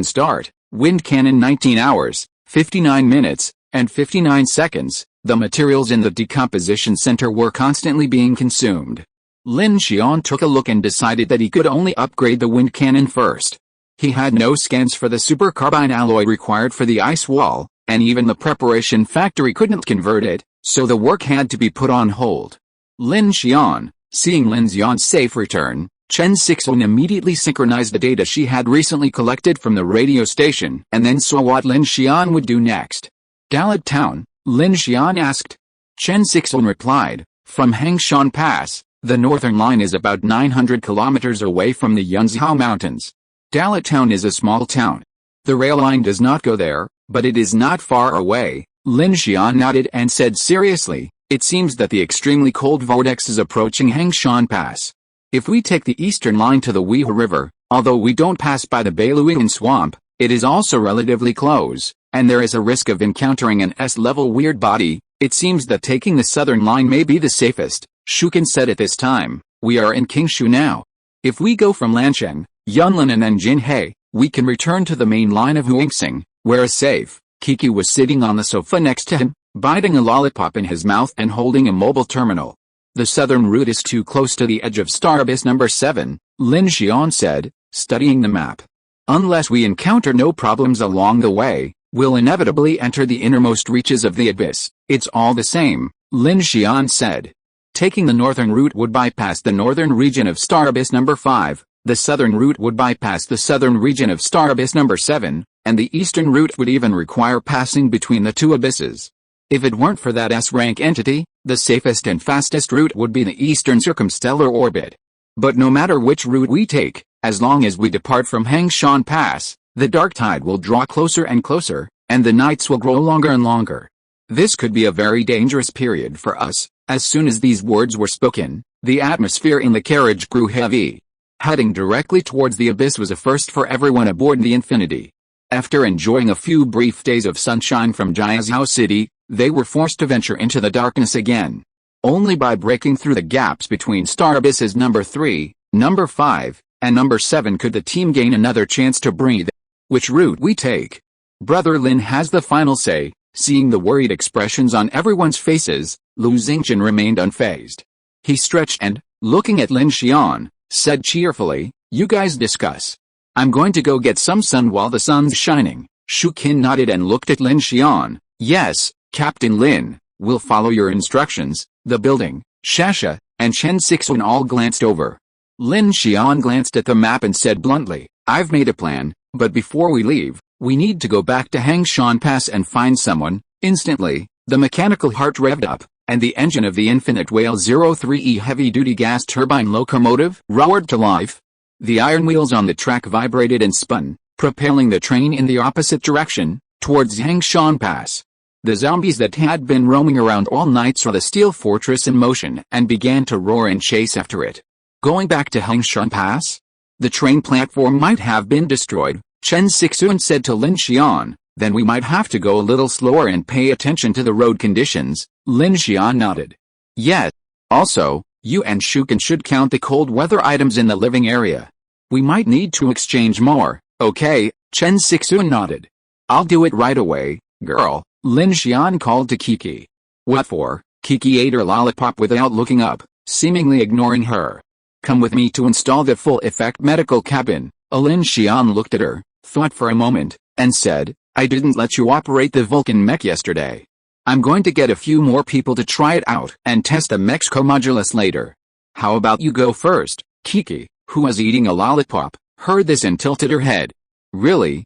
start, wind cannon 19 hours, 59 minutes, and 59 seconds. The materials in the decomposition center were constantly being consumed. Lin Xian took a look and decided that he could only upgrade the wind cannon first. He had no scans for the supercarbine alloy required for the ice wall, and even the preparation factory couldn't convert it, so the work had to be put on hold. Lin Xian, seeing Lin Xian's safe return, Chen Sixuan immediately synchronized the data she had recently collected from the radio station and then saw what Lin Xian would do next. Dalat Town, Lin Xian asked. Chen Sixuan replied, from Hangshan Pass, the northern line is about 900 kilometers away from the Yunzhou Mountains. Dalat Town is a small town. The rail line does not go there, but it is not far away. Lin Xian nodded and said seriously, it seems that the extremely cold vortex is approaching Hangshan Pass. If we take the eastern line to the Weihe River, although we don't pass by the Beiluian swamp, it is also relatively close, and there is a risk of encountering an S-level weird body. It seems that taking the southern line may be the safest, Shuken said at this time. We are in Qingshu now. If we go from Lansheng, Yunlin and then Jinhe, we can return to the main line of Huingsing, where is safe. Kiki was sitting on the sofa next to him, biting a lollipop in his mouth and holding a mobile terminal. The southern route is too close to the edge of Star Abyss number 7, Lin Xian said, studying the map. Unless we encounter no problems along the way, we'll inevitably enter the innermost reaches of the abyss. It's all the same, Lin Xian said. Taking the northern route would bypass the northern region of Star Abyss number 5, the southern route would bypass the southern region of Star Abyss number 7, and the eastern route would even require passing between the two abysses. If it weren't for that S-rank entity, the safest and fastest route would be the eastern circumstellar orbit. But no matter which route we take, as long as we depart from Hangshan Pass, the dark tide will draw closer and closer, and the nights will grow longer and longer. This could be a very dangerous period for us. As soon as these words were spoken, the atmosphere in the carriage grew heavy. Heading directly towards the abyss was a first for everyone aboard the Infinity. After enjoying a few brief days of sunshine from Jiazhou City, they were forced to venture into the darkness again. Only by breaking through the gaps between Star Abysses number 3, number 5, and number 7 could the team gain another chance to breathe. Which route we take? Brother Lin has the final say. Seeing the worried expressions on everyone's faces, Lu Xingqian remained unfazed. He stretched and, looking at Lin Xian, said cheerfully, you guys discuss. I'm going to go get some sun while the sun's shining. Shu Qin nodded and looked at Lin Xian. Yes, Captain Lin, we'll follow your instructions. The building, Shasha, and Chen Sixuan all glanced over. Lin Xian glanced at the map and said bluntly, I've made a plan, but before we leave, we need to go back to Hangshan Pass and find someone. Instantly, the mechanical heart revved up, and the engine of the Infinite Whale 03E heavy-duty gas turbine locomotive roared to life. The iron wheels on the track vibrated and spun, propelling the train in the opposite direction, towards Hangshan Pass. The zombies that had been roaming around all night saw the steel fortress in motion and began to roar and chase after it. Going back to Hangshan Pass? The train platform might have been destroyed, Chen Sixuan said to Lin Xian. Then we might have to go a little slower and pay attention to the road conditions. Lin Xian nodded. Yes. Also, you and Shuken should count the cold weather items in the living area. We might need to exchange more. Okay, Chen Sixuan nodded. I'll do it right away, girl, Lin Xian called to Kiki. What for? Kiki ate her lollipop without looking up, seemingly ignoring her. Come with me to install the full-effect medical cabin. Lin Xian looked at her, thought for a moment, and said, I didn't let you operate the Vulcan mech yesterday. I'm going to get a few more people to try it out and test the mech's comodulus later. How about you go first? Kiki, who was eating a lollipop, heard this and tilted her head. Really?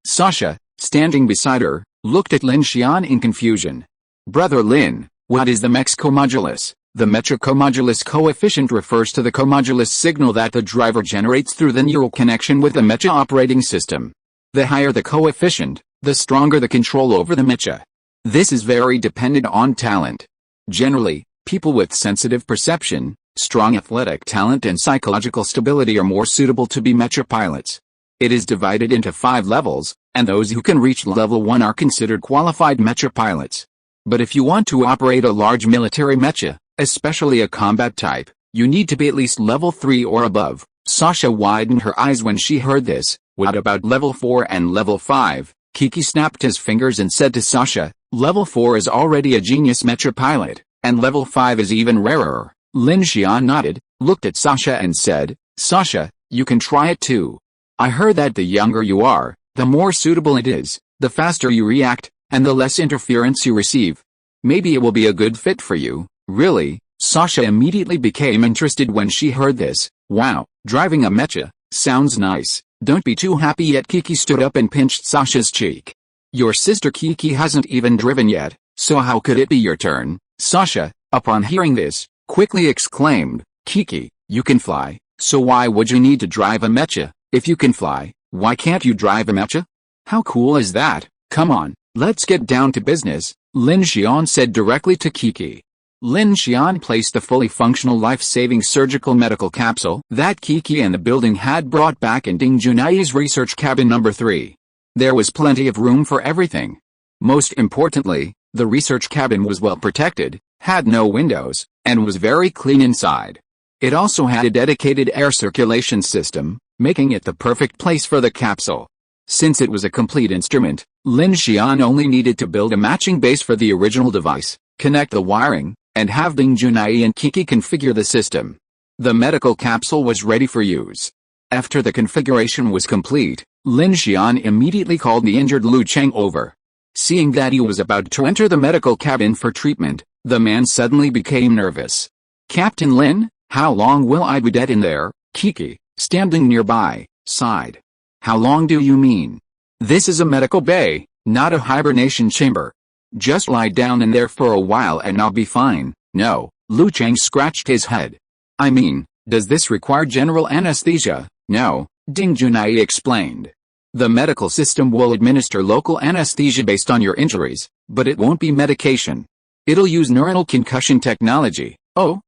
Sasha, standing beside her, looked at Lin Xian in confusion. Brother Lin, what is the mech's comodulus? The mecha comodulus coefficient refers to the comodulus signal that the driver generates through the neural connection with the mecha operating system. The higher the coefficient, the stronger the control over the mecha. This is very dependent on talent. Generally, people with sensitive perception, strong athletic talent and psychological stability are more suitable to be mecha pilots. It is divided into 5 levels, and those who can reach level 1 are considered qualified mecha pilots. But if you want to operate a large military mecha, especially a combat type, you need to be at least level 3 or above. Sasha widened her eyes when she heard this. What about level 4 and level 5? Kiki snapped his fingers and said to Sasha, level 4 is already a genius mecha pilot, and level 5 is even rarer. Lin Xian nodded, looked at Sasha and said, Sasha, you can try it too. I heard that the younger you are, the more suitable it is, the faster you react, and the less interference you receive. Maybe it will be a good fit for you. Really? Sasha immediately became interested when she heard this. Wow, driving a mecha, sounds nice. Don't be too happy yet. Kiki stood up and pinched Sasha's cheek. Your sister Kiki hasn't even driven yet, so how could it be your turn? Sasha, upon hearing this, quickly exclaimed, Kiki, you can fly, so why would you need to drive a mecha? If you can fly, why can't you drive a mecha? How cool is that? Come on, let's get down to business, Lin Xian said directly to Kiki. Lin Xian placed the fully functional life-saving surgical medical capsule that Kiki and the building had brought back in Ding Junai's research cabin number 3. There was plenty of room for everything. Most importantly, the research cabin was well protected, had no windows, and was very clean inside. It also had a dedicated air circulation system, making it the perfect place for the capsule. Since it was a complete instrument, Lin Xian only needed to build a matching base for the original device, connect the wiring, and have Ding Junai and Kiki configure the system. The medical capsule was ready for use. After the configuration was complete, Lin Xian immediately called the injured Lu Cheng over. Seeing that he was about to enter the medical cabin for treatment, the man suddenly became nervous. Captain Lin, how long will I be dead in there? Kiki, standing nearby, sighed. How long do you mean? This is a medical bay, not a hibernation chamber. Just lie down in there for a while and I'll be fine. No, Lu Cheng scratched his head. I mean, does this require general anesthesia? No, Ding Junai explained. The medical system will administer local anesthesia based on your injuries, but it won't be medication. It'll use neuronal concussion technology. Oh,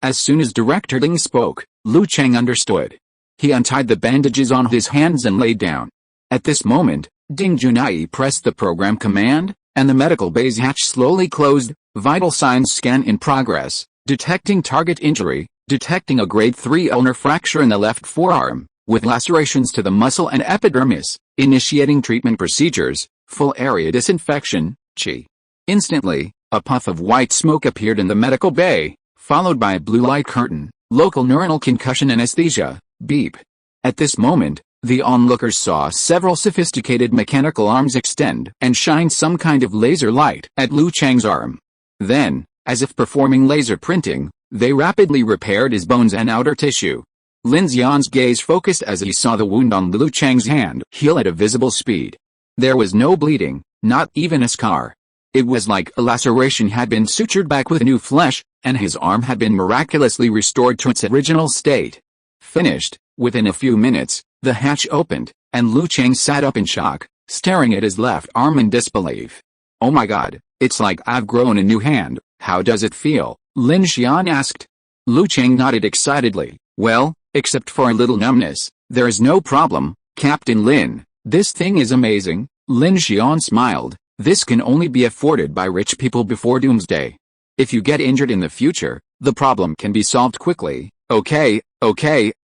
as soon as Director Ding spoke, Lu Cheng understood. He untied the bandages on his hands and laid down. At this moment, Ding Junai pressed the program command, and the medical bay's hatch slowly closed. Vital signs scan in progress, detecting target injury, detecting a grade 3 ulnar fracture in the left forearm, with lacerations to the muscle and epidermis, initiating treatment procedures, full area disinfection, Chi. Instantly, a puff of white smoke appeared in the medical bay, followed by a blue light curtain, local neuronal concussion anesthesia, beep. At this moment, the onlookers saw several sophisticated mechanical arms extend and shine some kind of laser light at Lu Cheng's arm. Then, as if performing laser printing, they rapidly repaired his bones and outer tissue. Lin Xian's gaze focused as he saw the wound on Lu Cheng's hand heal at a visible speed. There was no bleeding, not even a scar. It was like a laceration had been sutured back with new flesh, and his arm had been miraculously restored to its original state. Finished. Within a few minutes, the hatch opened, and Lu Cheng sat up in shock, staring at his left arm in disbelief. "Oh my god, it's like I've grown a new hand. How does it feel?" Lin Xian asked. Lu Cheng nodded excitedly. "Well, except for a little numbness, there is no problem, Captain Lin. This thing is amazing." Lin Xian smiled. "This can only be afforded by rich people before doomsday. If you get injured in the future, the problem can be solved quickly." Okay.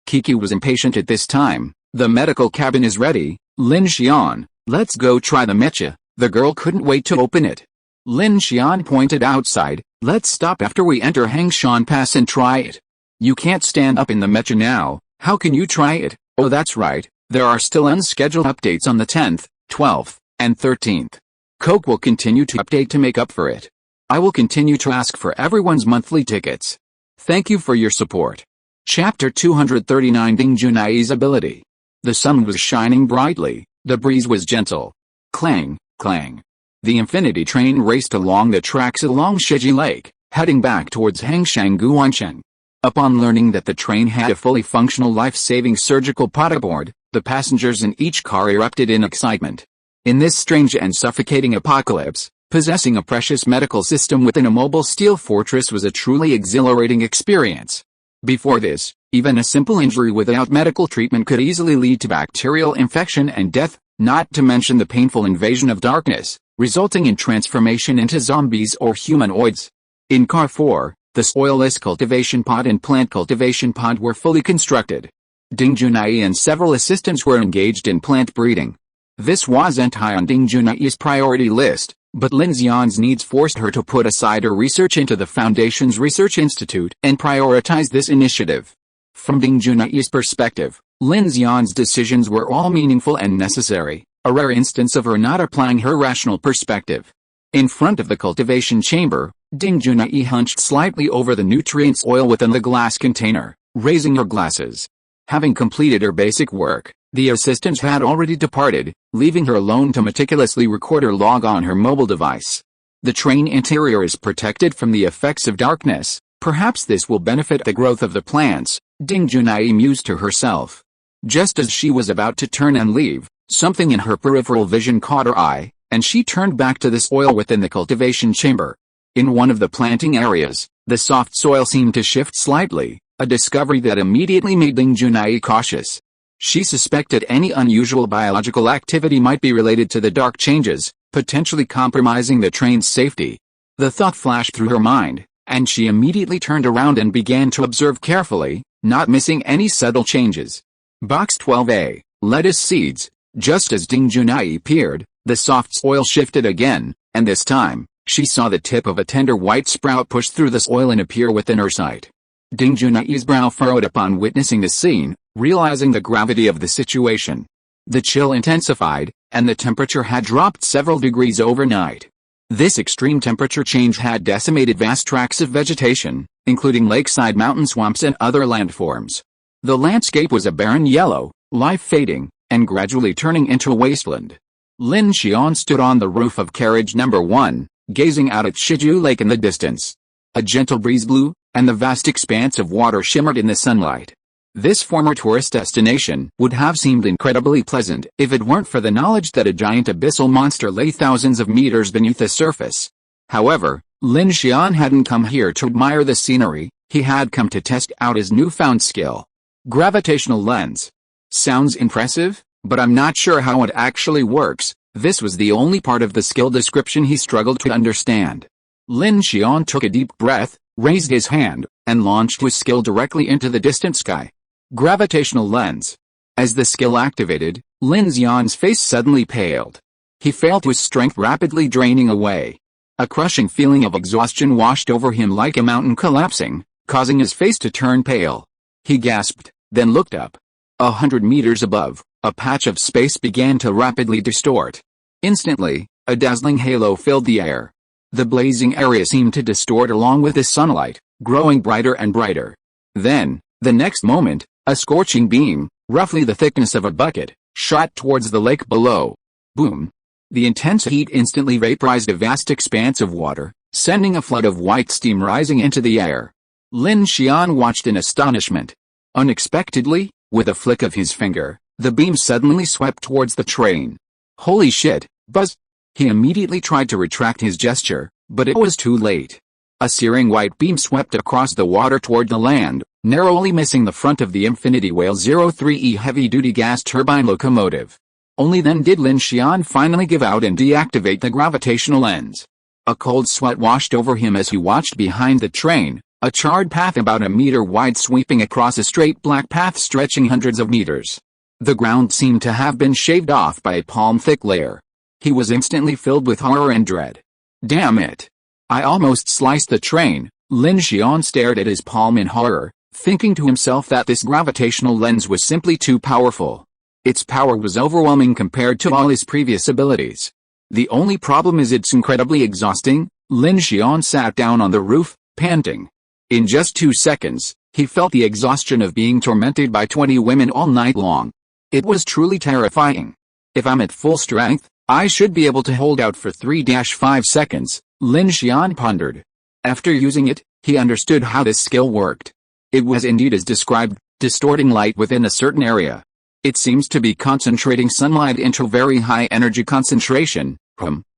Kiki was impatient at this time. "The medical cabin is ready, Lin Xian. Let's go try the mecha." The girl couldn't wait to open it. Lin Xian pointed outside. "Let's stop after we enter Hangshan Pass and try it." "You can't stand up in the mecha now. How can you try it?" "Oh, that's right. There are still unscheduled updates on the 10th, 12th, and 13th. Coke will continue to update to make up for it. I will continue to ask for everyone's monthly tickets. Thank you for your support." Chapter 239 Ding Junai's ability. The sun was shining brightly, the breeze was gentle. Clang, clang. The infinity train raced along the tracks along Shiji Lake, heading back towards Hangshan Guancheng. Upon learning that the train had a fully functional life-saving surgical pod aboard, the passengers in each car erupted in excitement. In this strange and suffocating apocalypse, possessing a precious medical system within a mobile steel fortress was a truly exhilarating experience. Before this, even a simple injury without medical treatment could easily lead to bacterial infection and death, not to mention the painful invasion of darkness, resulting in transformation into zombies or humanoids. In Car 4, the soilless cultivation pod and plant cultivation pod were fully constructed. Ding Junai and several assistants were engaged in plant breeding. This wasn't high on Ding Junai's priority list, but Lin Xian's needs forced her to put aside her research into the Foundation's Research Institute and prioritize this initiative. From Ding Junai's perspective, Lin Xian's decisions were all meaningful and necessary, a rare instance of her not applying her rational perspective. In front of the cultivation chamber, Ding Junai hunched slightly over the nutrients oil within the glass container, raising her glasses. Having completed her basic work, the assistants had already departed, leaving her alone to meticulously record her log on her mobile device. The train interior is protected from the effects of darkness. Perhaps this will benefit the growth of the plants, Ding Junai mused to herself. Just as she was about to turn and leave, something in her peripheral vision caught her eye, and she turned back to the soil within the cultivation chamber. In one of the planting areas, the soft soil seemed to shift slightly, a discovery that immediately made Ding Junai cautious. She suspected any unusual biological activity might be related to the dark changes, potentially compromising the train's safety. The thought flashed through her mind, and she immediately turned around and began to observe carefully, not missing any subtle changes. Box 12A, lettuce seeds. Just as Ding Junai peered, the soft soil shifted again, and this time, she saw the tip of a tender white sprout push through the soil and appear within her sight. Ding Junai's brow furrowed upon witnessing the scene, realizing the gravity of the situation. The chill intensified, and the temperature had dropped several degrees overnight. This extreme temperature change had decimated vast tracts of vegetation, including lakeside mountain swamps and other landforms. The landscape was a barren yellow, life fading, and gradually turning into a wasteland. Lin Xian stood on the roof of carriage number 1, gazing out at Shiju Lake in the distance. A gentle breeze blew, and the vast expanse of water shimmered in the sunlight. This former tourist destination would have seemed incredibly pleasant if it weren't for the knowledge that a giant abyssal monster lay thousands of meters beneath the surface. However, Lin Xian hadn't come here to admire the scenery, he had come to test out his newfound skill. Gravitational lens. Sounds impressive, but I'm not sure how it actually works. This was the only part of the skill description he struggled to understand. Lin Xian took a deep breath, raised his hand, and launched his skill directly into the distant sky. Gravitational lens. As the skill activated, Lin Xian's face suddenly paled. He felt his strength rapidly draining away. A crushing feeling of exhaustion washed over him like a mountain collapsing, causing his face to turn pale. He gasped, then looked up. 100 meters above, a patch of space began to rapidly distort. Instantly, a dazzling halo filled the air. The blazing area seemed to distort along with the sunlight, growing brighter and brighter. Then, the next moment, a scorching beam, roughly the thickness of a bucket, shot towards the lake below. Boom! The intense heat instantly vaporized a vast expanse of water, sending a flood of white steam rising into the air. Lin Xian watched in astonishment. Unexpectedly, with a flick of his finger, the beam suddenly swept towards the train. Holy shit, buzz! He immediately tried to retract his gesture, but it was too late. A searing white beam swept across the water toward the land, narrowly missing the front of the Infinity Whale 03E heavy-duty gas turbine locomotive. Only then did Lin Xian finally give out and deactivate the gravitational lens. A cold sweat washed over him as he watched behind the train, a charred path about a meter wide sweeping across a straight black path stretching hundreds of meters. The ground seemed to have been shaved off by a palm-thick layer. He was instantly filled with horror and dread. Damn it! I almost sliced the train. Lin Xian stared at his palm in horror, thinking to himself that this gravitational lens was simply too powerful. Its power was overwhelming compared to all his previous abilities. The only problem is it's incredibly exhausting. Lin Xian sat down on the roof, panting. In just 2 seconds, he felt the exhaustion of being tormented by 20 women all night long. It was truly terrifying. If I'm at full strength, I should be able to hold out for 3-5 seconds, Lin Xian pondered. After using it, he understood how this skill worked. It was indeed as described, distorting light within a certain area. It seems to be concentrating sunlight into very high energy concentration,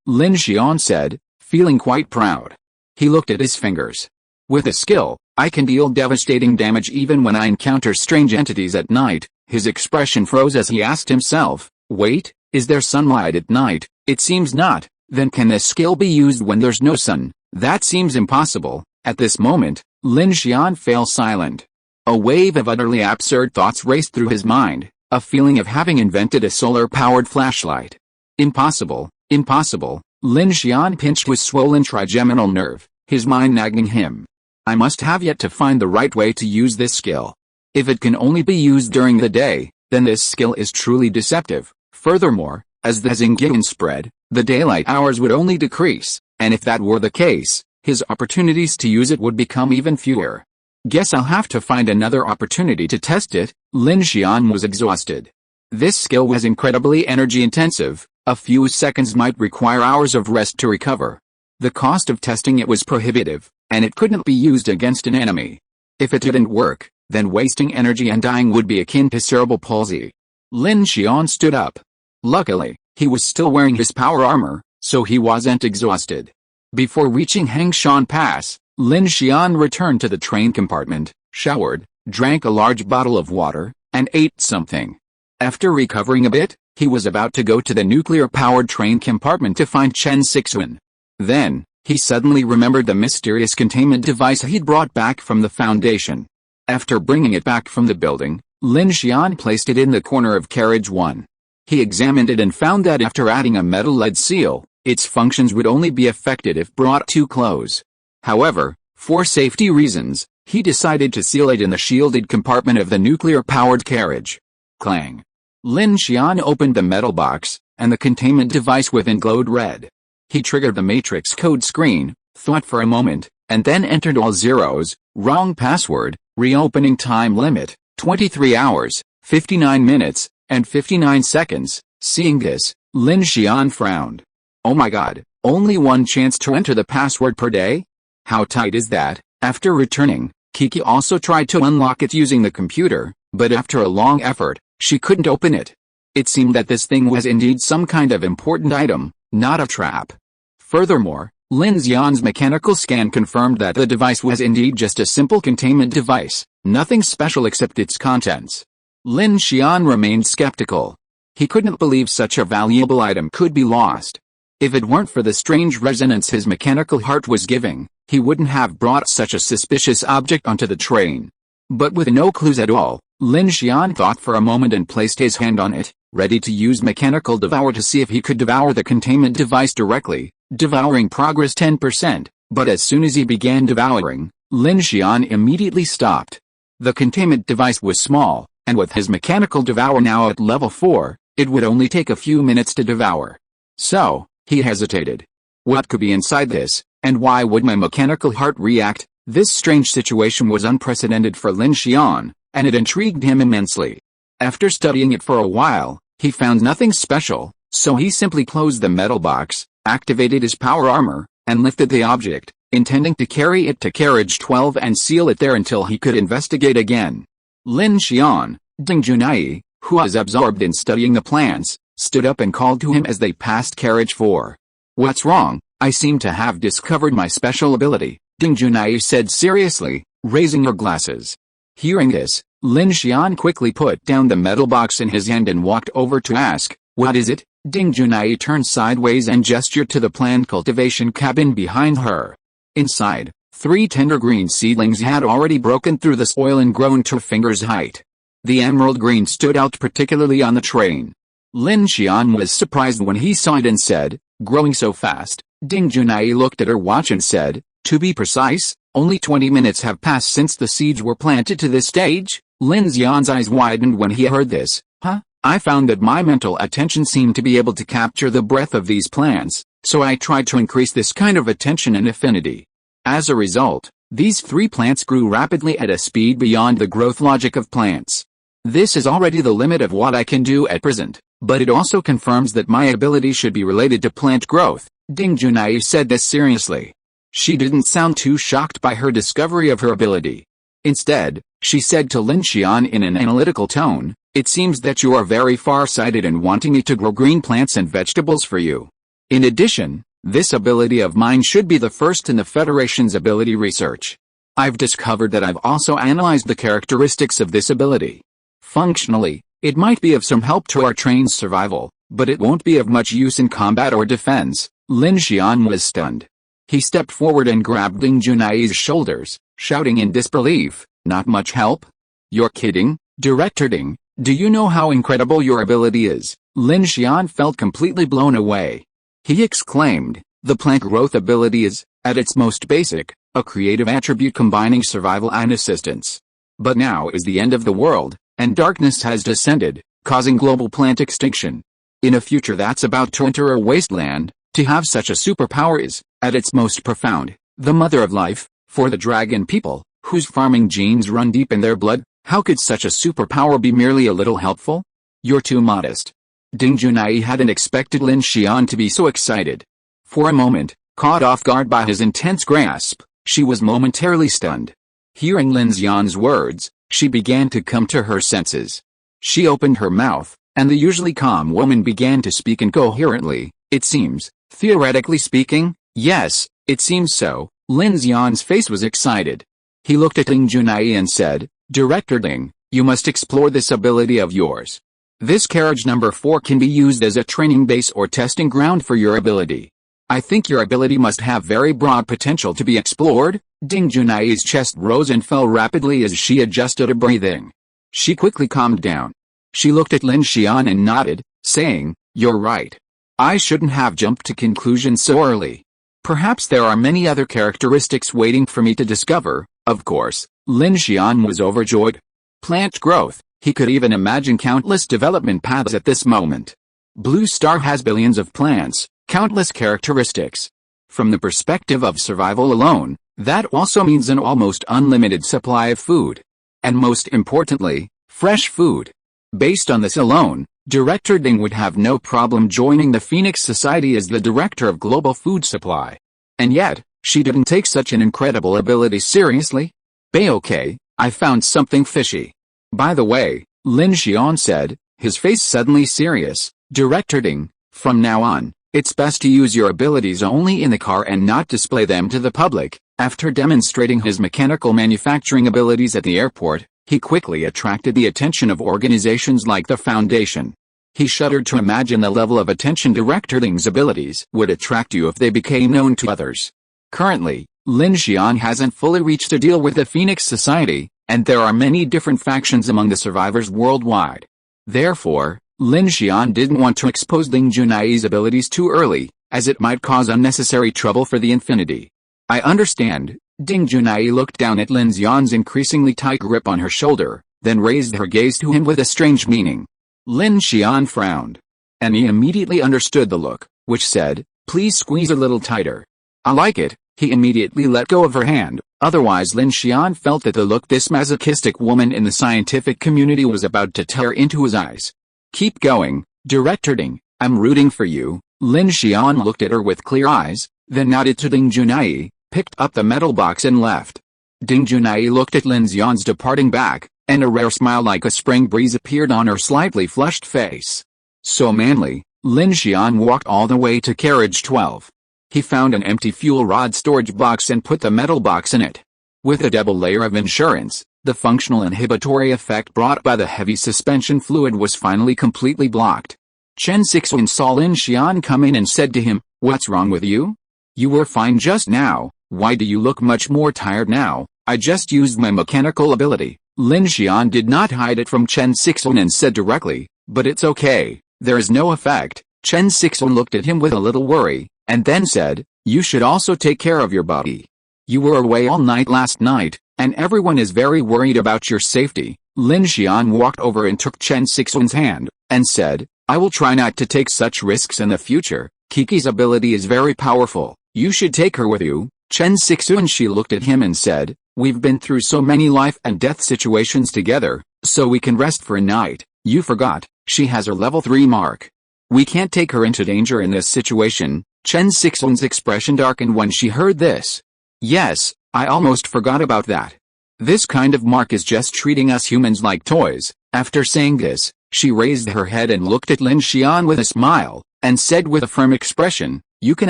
Lin Xian said, feeling quite proud. He looked at his fingers. With a skill, I can deal devastating damage even when I encounter strange entities at night. His expression froze as he asked himself, wait, is there sunlight at night? It seems not. Then can this skill be used when there's no sun? That seems impossible. At this moment, Lin Xian fell silent. A wave of utterly absurd thoughts raced through his mind, a feeling of having invented a solar-powered flashlight. Impossible, impossible. Lin Xian pinched his swollen trigeminal nerve, his mind nagging him. I must have yet to find the right way to use this skill. If it can only be used during the day, then this skill is truly deceptive. Furthermore, as the Xinjiang spread, the daylight hours would only decrease, and if that were the case, his opportunities to use it would become even fewer. Guess I'll have to find another opportunity to test it. Lin Xian was exhausted. This skill was incredibly energy-intensive. A few seconds might require hours of rest to recover. The cost of testing it was prohibitive, and it couldn't be used against an enemy. If it didn't work, then wasting energy and dying would be akin to cerebral palsy. Lin Xian stood up. Luckily, he was still wearing his power armor, so he wasn't exhausted. Before reaching Hangshan Pass, Lin Xian returned to the train compartment, showered, drank a large bottle of water, and ate something. After recovering a bit, he was about to go to the nuclear-powered train compartment to find Chen Sixuan. Then, he suddenly remembered the mysterious containment device he'd brought back from the Foundation. After bringing it back from the building, Lin Xian placed it in the corner of carriage 1. He examined it and found that after adding a metal lead seal, its functions would only be affected if brought too close. However, for safety reasons, he decided to seal it in the shielded compartment of the nuclear-powered carriage. Clang. Lin Xian opened the metal box, and the containment device within glowed red. He triggered the matrix code screen, thought for a moment, and then entered all zeros. Wrong password, reopening time limit, 23 hours, 59 minutes, and 59 seconds. Seeing this, Lin Xian frowned. Oh my god, only one chance to enter the password per day? How tight is that? After returning, Kiki also tried to unlock it using the computer, but after a long effort, she couldn't open it. It seemed that this thing was indeed some kind of important item, not a trap. Furthermore, Lin Xian's mechanical scan confirmed that the device was indeed just a simple containment device, nothing special except its contents. Lin Xian remained skeptical. He couldn't believe such a valuable item could be lost. If it weren't for the strange resonance his mechanical heart was giving, he wouldn't have brought such a suspicious object onto the train. But with no clues at all, Lin Xian thought for a moment and placed his hand on it, ready to use mechanical devour to see if he could devour the containment device directly. Devouring progress 10%, but as soon as he began devouring, Lin Xian immediately stopped. The containment device was small, and with his mechanical devour now at level 4, it would only take a few minutes to devour. So, he hesitated. What could be inside this, and why would my mechanical heart react? This strange situation was unprecedented for Lin Xian, and it intrigued him immensely. After studying it for a while, he found nothing special, So he simply closed the metal box, activated his power armor, and lifted the object, intending to carry it to carriage 12 and seal it there until he could investigate again. Lin Xian, Ding Junai, who was absorbed in studying the plants, stood up and called to him as they passed carriage 4. "What's wrong? I seem to have discovered my special ability," Ding Junai said seriously, raising her glasses. Hearing this, Lin Xian quickly put down the metal box in his hand and walked over to ask, "What is it?" Ding Junai turned sideways and gestured to the plant cultivation cabin behind her. Inside, 3 tender green seedlings had already broken through the soil and grown to a finger's height. The emerald green stood out particularly on the train. Lin Xian was surprised when he saw it and said, "Growing so fast?" Ding Junai looked at her watch and said, "To be precise, only 20 minutes have passed since the seeds were planted to this stage." Lin Xian's eyes widened when he heard this. "Huh? I found that my mental attention seemed to be able to capture the breadth of these plants, so I tried to increase this kind of attention and affinity. As a result, these 3 plants grew rapidly at a speed beyond the growth logic of plants. This is already the limit of what I can do at present, but it also confirms that my ability should be related to plant growth." Ding Junai said this seriously. She didn't sound too shocked by her discovery of her ability. Instead, she said to Lin Xian in an analytical tone, "It seems that you are very far-sighted in wanting me to grow green plants and vegetables for you. In addition, this ability of mine should be the first in the Federation's ability research. I've discovered that I've also analyzed the characteristics of this ability. Functionally, it might be of some help to our train's survival, but it won't be of much use in combat or defense." Lin Xian was stunned. He stepped forward and grabbed Ding Junai's shoulders, shouting in disbelief, "Not much help? You're kidding, Director Ding, do you know how incredible your ability is?" Lin Xian felt completely blown away. He exclaimed, "The plant growth ability is, at its most basic, a creative attribute combining survival and assistance. But now is the end of the world, and darkness has descended, causing global plant extinction. In a future that's about to enter a wasteland, to have such a superpower is, at its most profound, the mother of life, for the dragon people, whose farming genes run deep in their blood. How could such a superpower be merely a little helpful? You're too modest." Ding Junai hadn't expected Lin Xian to be so excited. For a moment, caught off guard by his intense grasp, she was momentarily stunned. Hearing Lin Xian's words, she began to come to her senses. She opened her mouth, and the usually calm woman began to speak incoherently. "It seems, theoretically speaking, yes, it seems so." Lin Xian's face was excited. He looked at Ding Junai and said, "Director Ding, you must explore this ability of yours. This carriage number 4 can be used as a training base or testing ground for your ability. I think your ability must have very broad potential to be explored." Ding Junai's chest rose and fell rapidly as she adjusted her breathing. She quickly calmed down. She looked at Lin Xian and nodded, saying, "You're right. I shouldn't have jumped to conclusions so early. Perhaps there are many other characteristics waiting for me to discover." Of course, Lin Xian was overjoyed. Plant growth, he could even imagine countless development paths at this moment. Blue Star has billions of plants, countless characteristics. From the perspective of survival alone, that also means an almost unlimited supply of food. And most importantly, fresh food. Based on this alone, Director Ding would have no problem joining the Phoenix Society as the Director of Global Food Supply. And yet, she didn't take such an incredible ability seriously. "Okay, I found something fishy. By the way," Lin Xian said, his face suddenly serious, "Director Ding, from now on, it's best to use your abilities only in the car and not display them to the public." After demonstrating his mechanical manufacturing abilities at the airport, he quickly attracted the attention of organizations like the Foundation. He shuddered to imagine the level of attention Director Ding's abilities would attract you if they became known to others. Currently, Lin Xian hasn't fully reached a deal with the Phoenix Society, and there are many different factions among the survivors worldwide. Therefore, Lin Xian didn't want to expose Ding Junai's abilities too early, as it might cause unnecessary trouble for the Infinity. "I understand." Ding Junai looked down at Lin Xian's increasingly tight grip on her shoulder, then raised her gaze to him with a strange meaning. Lin Xian frowned. And he immediately understood the look, which said, "Please squeeze a little tighter." "I like it." He immediately let go of her hand. Otherwise Lin Xian felt that the look this masochistic woman in the scientific community was about to tear into his eyes. "Keep going, Director Ding. I'm rooting for you." Lin Xian looked at her with clear eyes, then nodded to Ding Junai, picked up the metal box and left. Ding Junai looked at Lin Xian's departing back, and a rare smile like a spring breeze appeared on her slightly flushed face. So manly, Lin Xian walked all the way to carriage 12. He found an empty fuel rod storage box and put the metal box in it. With a double layer of insurance, the functional inhibitory effect brought by the heavy suspension fluid was finally completely blocked. Chen Sixuan saw Lin Xian come in and said to him, "What's wrong with you? You were fine just now, why do you look much more tired now?" "I just used my mechanical ability." Lin Xian did not hide it from Chen Sixuan and said directly, "But it's okay, there is no effect." Chen Sixuan looked at him with a little worry, and then said, "You should also take care of your body. You were away all night last night, and everyone is very worried about your safety." Lin Xian walked over and took Chen Sixuan's hand, and said, "I will try not to take such risks in the future. Kiki's ability is very powerful, you should take her with you." Chen Sixuan she looked at him and said, "We've been through so many life and death situations together, so we can rest for a night. You forgot, she has her level 3 mark. We can't take her into danger in this situation." Chen Sixuan's expression darkened when she heard this. "Yes, I almost forgot about that. This kind of mark is just treating us humans like toys." After saying this, she raised her head and looked at Lin Xian with a smile, and said with a firm expression, "You can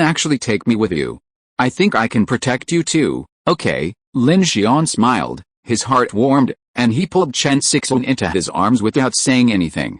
actually take me with you. I think I can protect you too." "Okay." Lin Xian smiled, his heart warmed, and he pulled Chen Sixuan into his arms without saying anything.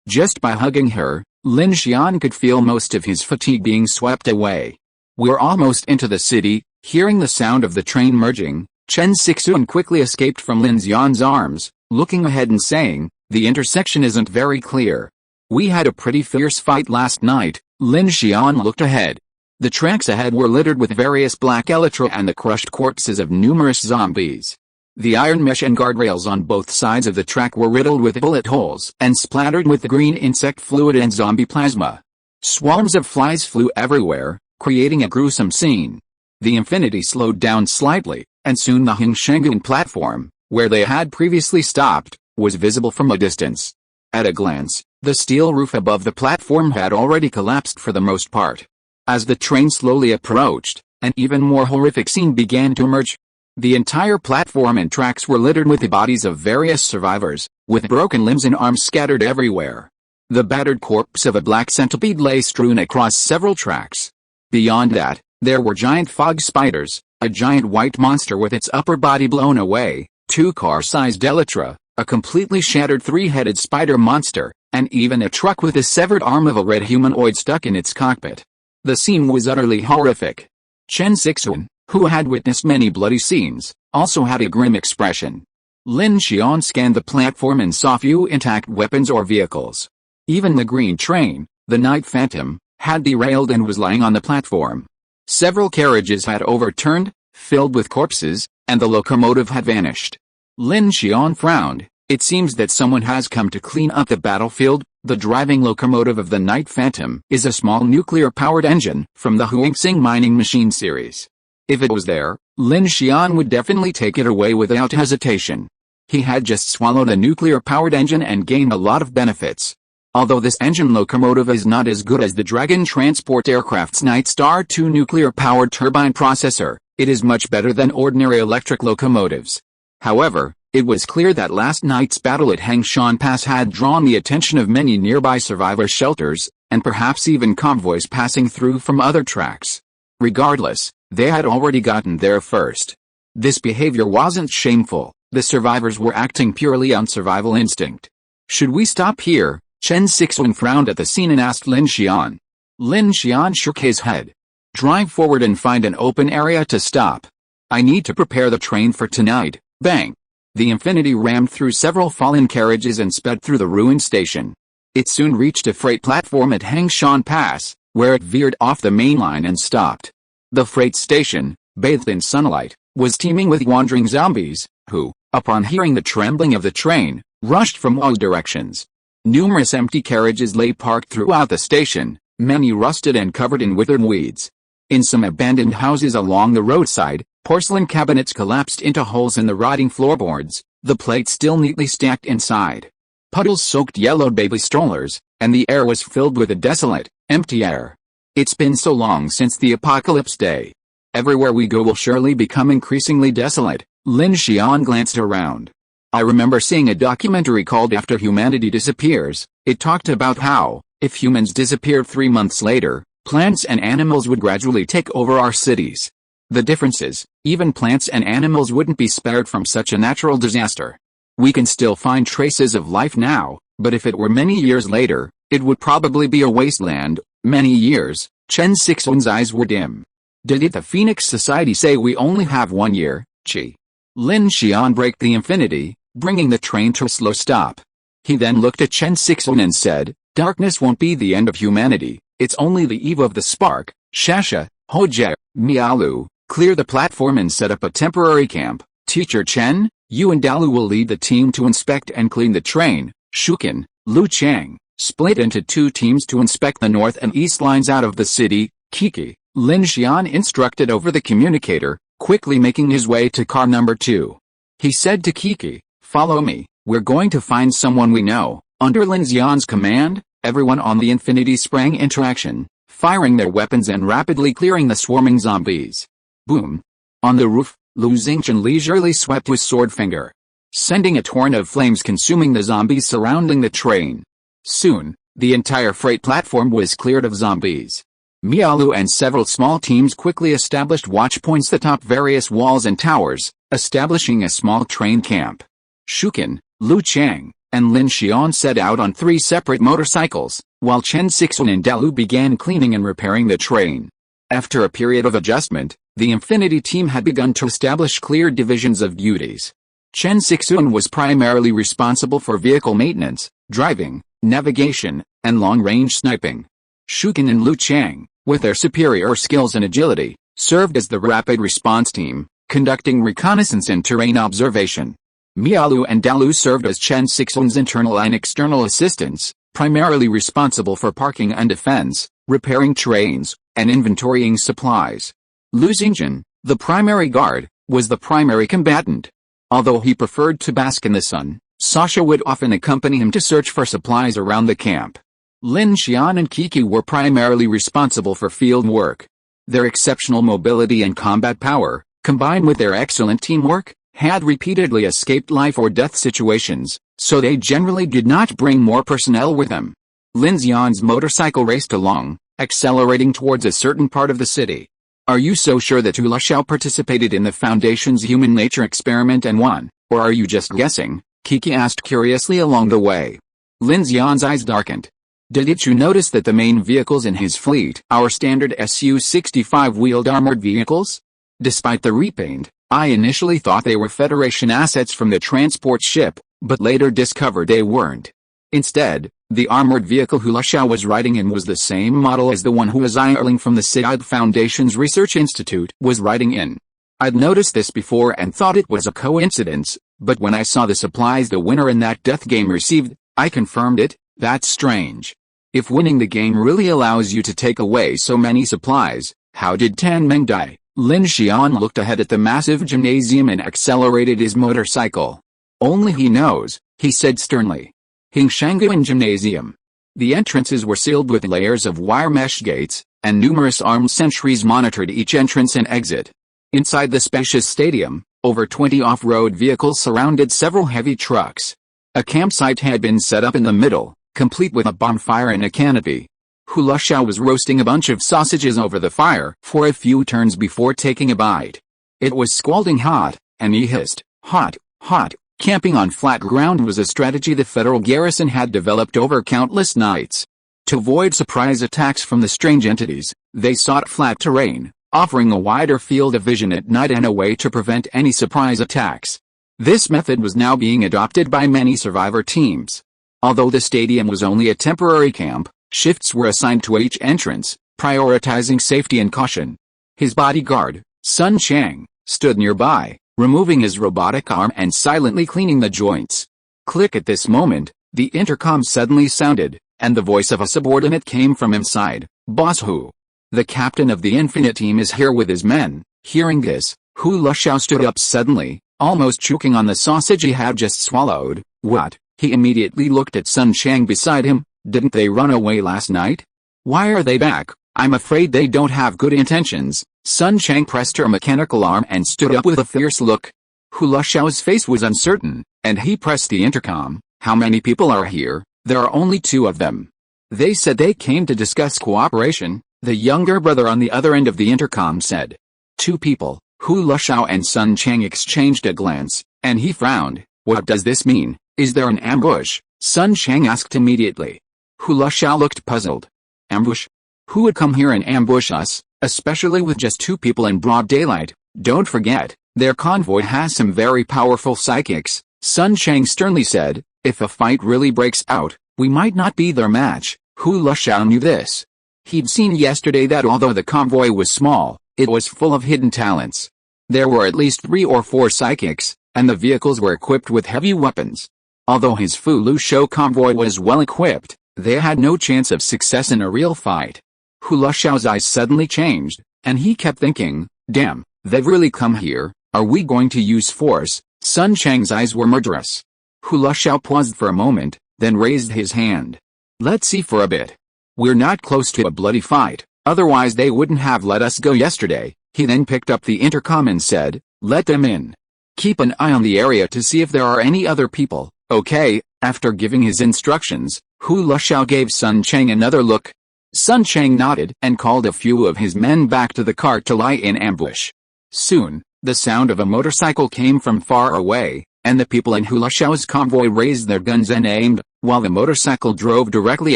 Just by hugging her, Lin Xian could feel most of his fatigue being swept away. "We're almost into the city." Hearing the sound of the train merging, Chen Sixuan quickly escaped from Lin Xian's arms, looking ahead and saying, "The intersection isn't very clear. We had a pretty fierce fight last night." Lin Xian looked ahead. The tracks ahead were littered with various black elytra and the crushed corpses of numerous zombies. The iron mesh and guardrails on both sides of the track were riddled with bullet holes and splattered with the green insect fluid and zombie plasma. Swarms of flies flew everywhere, creating a gruesome scene. The Infinity slowed down slightly, and soon the Hengshengun platform, where they had previously stopped, was visible from a distance. At a glance, the steel roof above the platform had already collapsed for the most part. As the train slowly approached, an even more horrific scene began to emerge. The entire platform and tracks were littered with the bodies of various survivors, with broken limbs and arms scattered everywhere. The battered corpse of a black centipede lay strewn across several tracks. Beyond that, there were giant fog spiders, a giant white monster with its upper body blown away, 2 car-sized elytra, a completely shattered 3-headed spider monster, and even a truck with the severed arm of a red humanoid stuck in its cockpit. The scene was utterly horrific. Chen Sixuan, who had witnessed many bloody scenes, also had a grim expression. Lin Xian scanned the platform and saw few intact weapons or vehicles. Even the green train, the Night Phantom, had derailed and was lying on the platform. Several carriages had overturned, filled with corpses, and the locomotive had vanished. Lin Xian frowned. "It seems that someone has come to clean up the battlefield." The driving locomotive of the Night Phantom is a small nuclear-powered engine from the Huingsing mining machine series. If it was there, Lin Xian would definitely take it away without hesitation. He had just swallowed a nuclear-powered engine and gained a lot of benefits. Although this engine locomotive is not as good as the Dragon Transport Aircraft's Night Star 2 nuclear-powered turbine processor, it is much better than ordinary electric locomotives. However, it was clear that last night's battle at Hengshan Pass had drawn the attention of many nearby survivor shelters, and perhaps even convoys passing through from other tracks. Regardless, they had already gotten there first. This behavior wasn't shameful, the survivors were acting purely on survival instinct. "Should we stop here?" Chen Sixuan frowned at the scene and asked Lin Xian. Lin Xian shook his head. "Drive forward and find an open area to stop. I need to prepare the train for tonight." Bang! The Infinity rammed through several fallen carriages and sped through the ruined station. It soon reached a freight platform at Hengshan Pass, where it veered off the main line and stopped. The freight station, bathed in sunlight, was teeming with wandering zombies, who, upon hearing the trembling of the train, rushed from all directions. Numerous empty carriages lay parked throughout the station, many rusted and covered in withered weeds. In some abandoned houses along the roadside, porcelain cabinets collapsed into holes in the rotting floorboards, the plates still neatly stacked inside. Puddles soaked yellow baby strollers, and the air was filled with a desolate, empty air. It's been so long since the apocalypse day. Everywhere we go will surely become increasingly desolate. Lin Xian glanced around. I remember seeing a documentary called After Humanity Disappears. It talked about how, if humans disappeared 3 months later, plants and animals would gradually take over our cities. The difference is, even plants and animals wouldn't be spared from such a natural disaster. We can still find traces of life now, but if it were many years later, it would probably be a wasteland. Many years. Chen Sixuan's eyes were dim. Did the Phoenix Society say we only have 1 year, Chi? Lin Xian braked the infinity, bringing the train to a slow stop. He then looked at Chen Sixuan and said, darkness won't be the end of humanity, it's only the eve of the spark. Shasha, Hoje, Mialu, clear the platform and set up a temporary camp. Teacher Chen, you and Dalu will lead the team to inspect and clean the train. Shukin, Lu Chang, split into 2 teams to inspect the north and east lines out of the city. Kiki, Lin Xian instructed over the communicator, quickly making his way to car number 2. He said to Kiki, follow me, we're going to find someone we know. Under Lin Xian's command, everyone on the Infinity sprang into action, firing their weapons and rapidly clearing the swarming zombies. Boom. On the roof, Lu Xingchen leisurely swept his sword finger, sending a torrent of flames consuming the zombies surrounding the train. Soon, the entire freight platform was cleared of zombies. Mialu and several small teams quickly established watchpoints atop various walls and towers, establishing a small train camp. Shukin, Lu Chang, and Lin Xian set out on 3 separate motorcycles, while Chen Sixuan and Dalu began cleaning and repairing the train. After a period of adjustment, the Infinity team had begun to establish clear divisions of duties. Chen Sixuan was primarily responsible for vehicle maintenance, driving, navigation, and long-range sniping. Shukin and Lu Chang, with their superior skills and agility, served as the rapid response team, conducting reconnaissance and terrain observation. Mialu and Dalu served as Chen Sixuan's internal and external assistants, primarily responsible for parking and defense, repairing trains, and inventorying supplies. Lu Xingchen, the primary guard, was the primary combatant. Although he preferred to bask in the sun, Sasha would often accompany him to search for supplies around the camp. Lin Xian and Kiki were primarily responsible for field work. Their exceptional mobility and combat power, combined with their excellent teamwork, had repeatedly escaped life or death situations, so they generally did not bring more personnel with them. Lin Xian's motorcycle raced along, accelerating towards a certain part of the city. Are you so sure that Hu Xiao participated in the Foundation's human nature experiment and won, or are you just guessing? Kiki asked curiously along the way. Lin Xian's eyes darkened. Did you notice that the main vehicles in his fleet are standard Su-65 wheeled armored vehicles? Despite the repaint, I initially thought they were Federation assets from the transport ship, but later discovered they weren't. Instead, the armored vehicle Hu Xiao was riding in was the same model as the one Hu Ziyerling from the Sid Foundation's Research Institute was riding in. I'd noticed this before and thought it was a coincidence, but when I saw the supplies the winner in that death game received, I confirmed it. That's strange. If winning the game really allows you to take away so many supplies, how did Tan Meng die? Lin Xian looked ahead at the massive gymnasium and accelerated his motorcycle. Only he knows, he said sternly. Hingshanguan Gymnasium. The entrances were sealed with layers of wire mesh gates, and numerous armed sentries monitored each entrance and exit. Inside the spacious stadium, over 20 off-road vehicles surrounded several heavy trucks. A campsite had been set up in the middle, complete with a bonfire and a canopy. Hu Xiao was roasting a bunch of sausages over the fire for a few turns before taking a bite. It was scalding hot, and he hissed, hot, hot. Camping on flat ground was a strategy the federal garrison had developed over countless nights. To avoid surprise attacks from the strange entities, they sought flat terrain, offering a wider field of vision at night and a way to prevent any surprise attacks. This method was now being adopted by many survivor teams. Although the stadium was only a temporary camp, shifts were assigned to each entrance, prioritizing safety and caution. His bodyguard, Sun Chang, stood nearby, removing his robotic arm and silently cleaning the joints. Click at this moment, the intercom suddenly sounded, and the voice of a subordinate came from inside. Boss Hu. The captain of the Infinite team is here with his men. Hearing this, Hu Xiao stood up suddenly, almost choking on the sausage he had just swallowed. What? He immediately looked at Sun Chang beside him. Didn't they run away last night? Why are they back? I'm afraid they don't have good intentions. Sun Chang pressed her mechanical arm and stood up with a fierce look. Hula Xiao's face was uncertain, and he pressed the intercom. How many people are here? There are only 2 of them. They said they came to discuss cooperation, the younger brother on the other end of the intercom said. 2 people. Hula Xiao and Sun Chang exchanged a glance, and he frowned. What does this mean? Is there an ambush? Sun Chang asked immediately. Hula Xiao looked puzzled. Ambush? Who would come here and ambush us, especially with just 2 people in broad daylight? Don't forget, their convoy has some very powerful psychics, Sun Chang sternly said. If a fight really breaks out, we might not be their match. Hula Xiao knew this. He'd seen yesterday that although the convoy was small, it was full of hidden talents. There were at least 3 or 4 psychics, and the vehicles were equipped with heavy weapons. Although his Fulu Show convoy was well equipped, they had no chance of success in a real fight. Hula Xiao's eyes suddenly changed, and he kept thinking, damn, they've really come here. Are we going to use force? Sun Chang's eyes were murderous. Hula Xiao paused for a moment, then raised his hand. Let's see for a bit. We're not close to a bloody fight, otherwise they wouldn't have let us go yesterday. He then picked up the intercom and said, let them in. Keep an eye on the area to see if there are any other people, okay? After giving his instructions, Hula Xiao gave Sun Chang another look. Sun Chang nodded and called a few of his men back to the cart to lie in ambush. Soon, the sound of a motorcycle came from far away, and the people in Hula Xiao's convoy raised their guns and aimed, while the motorcycle drove directly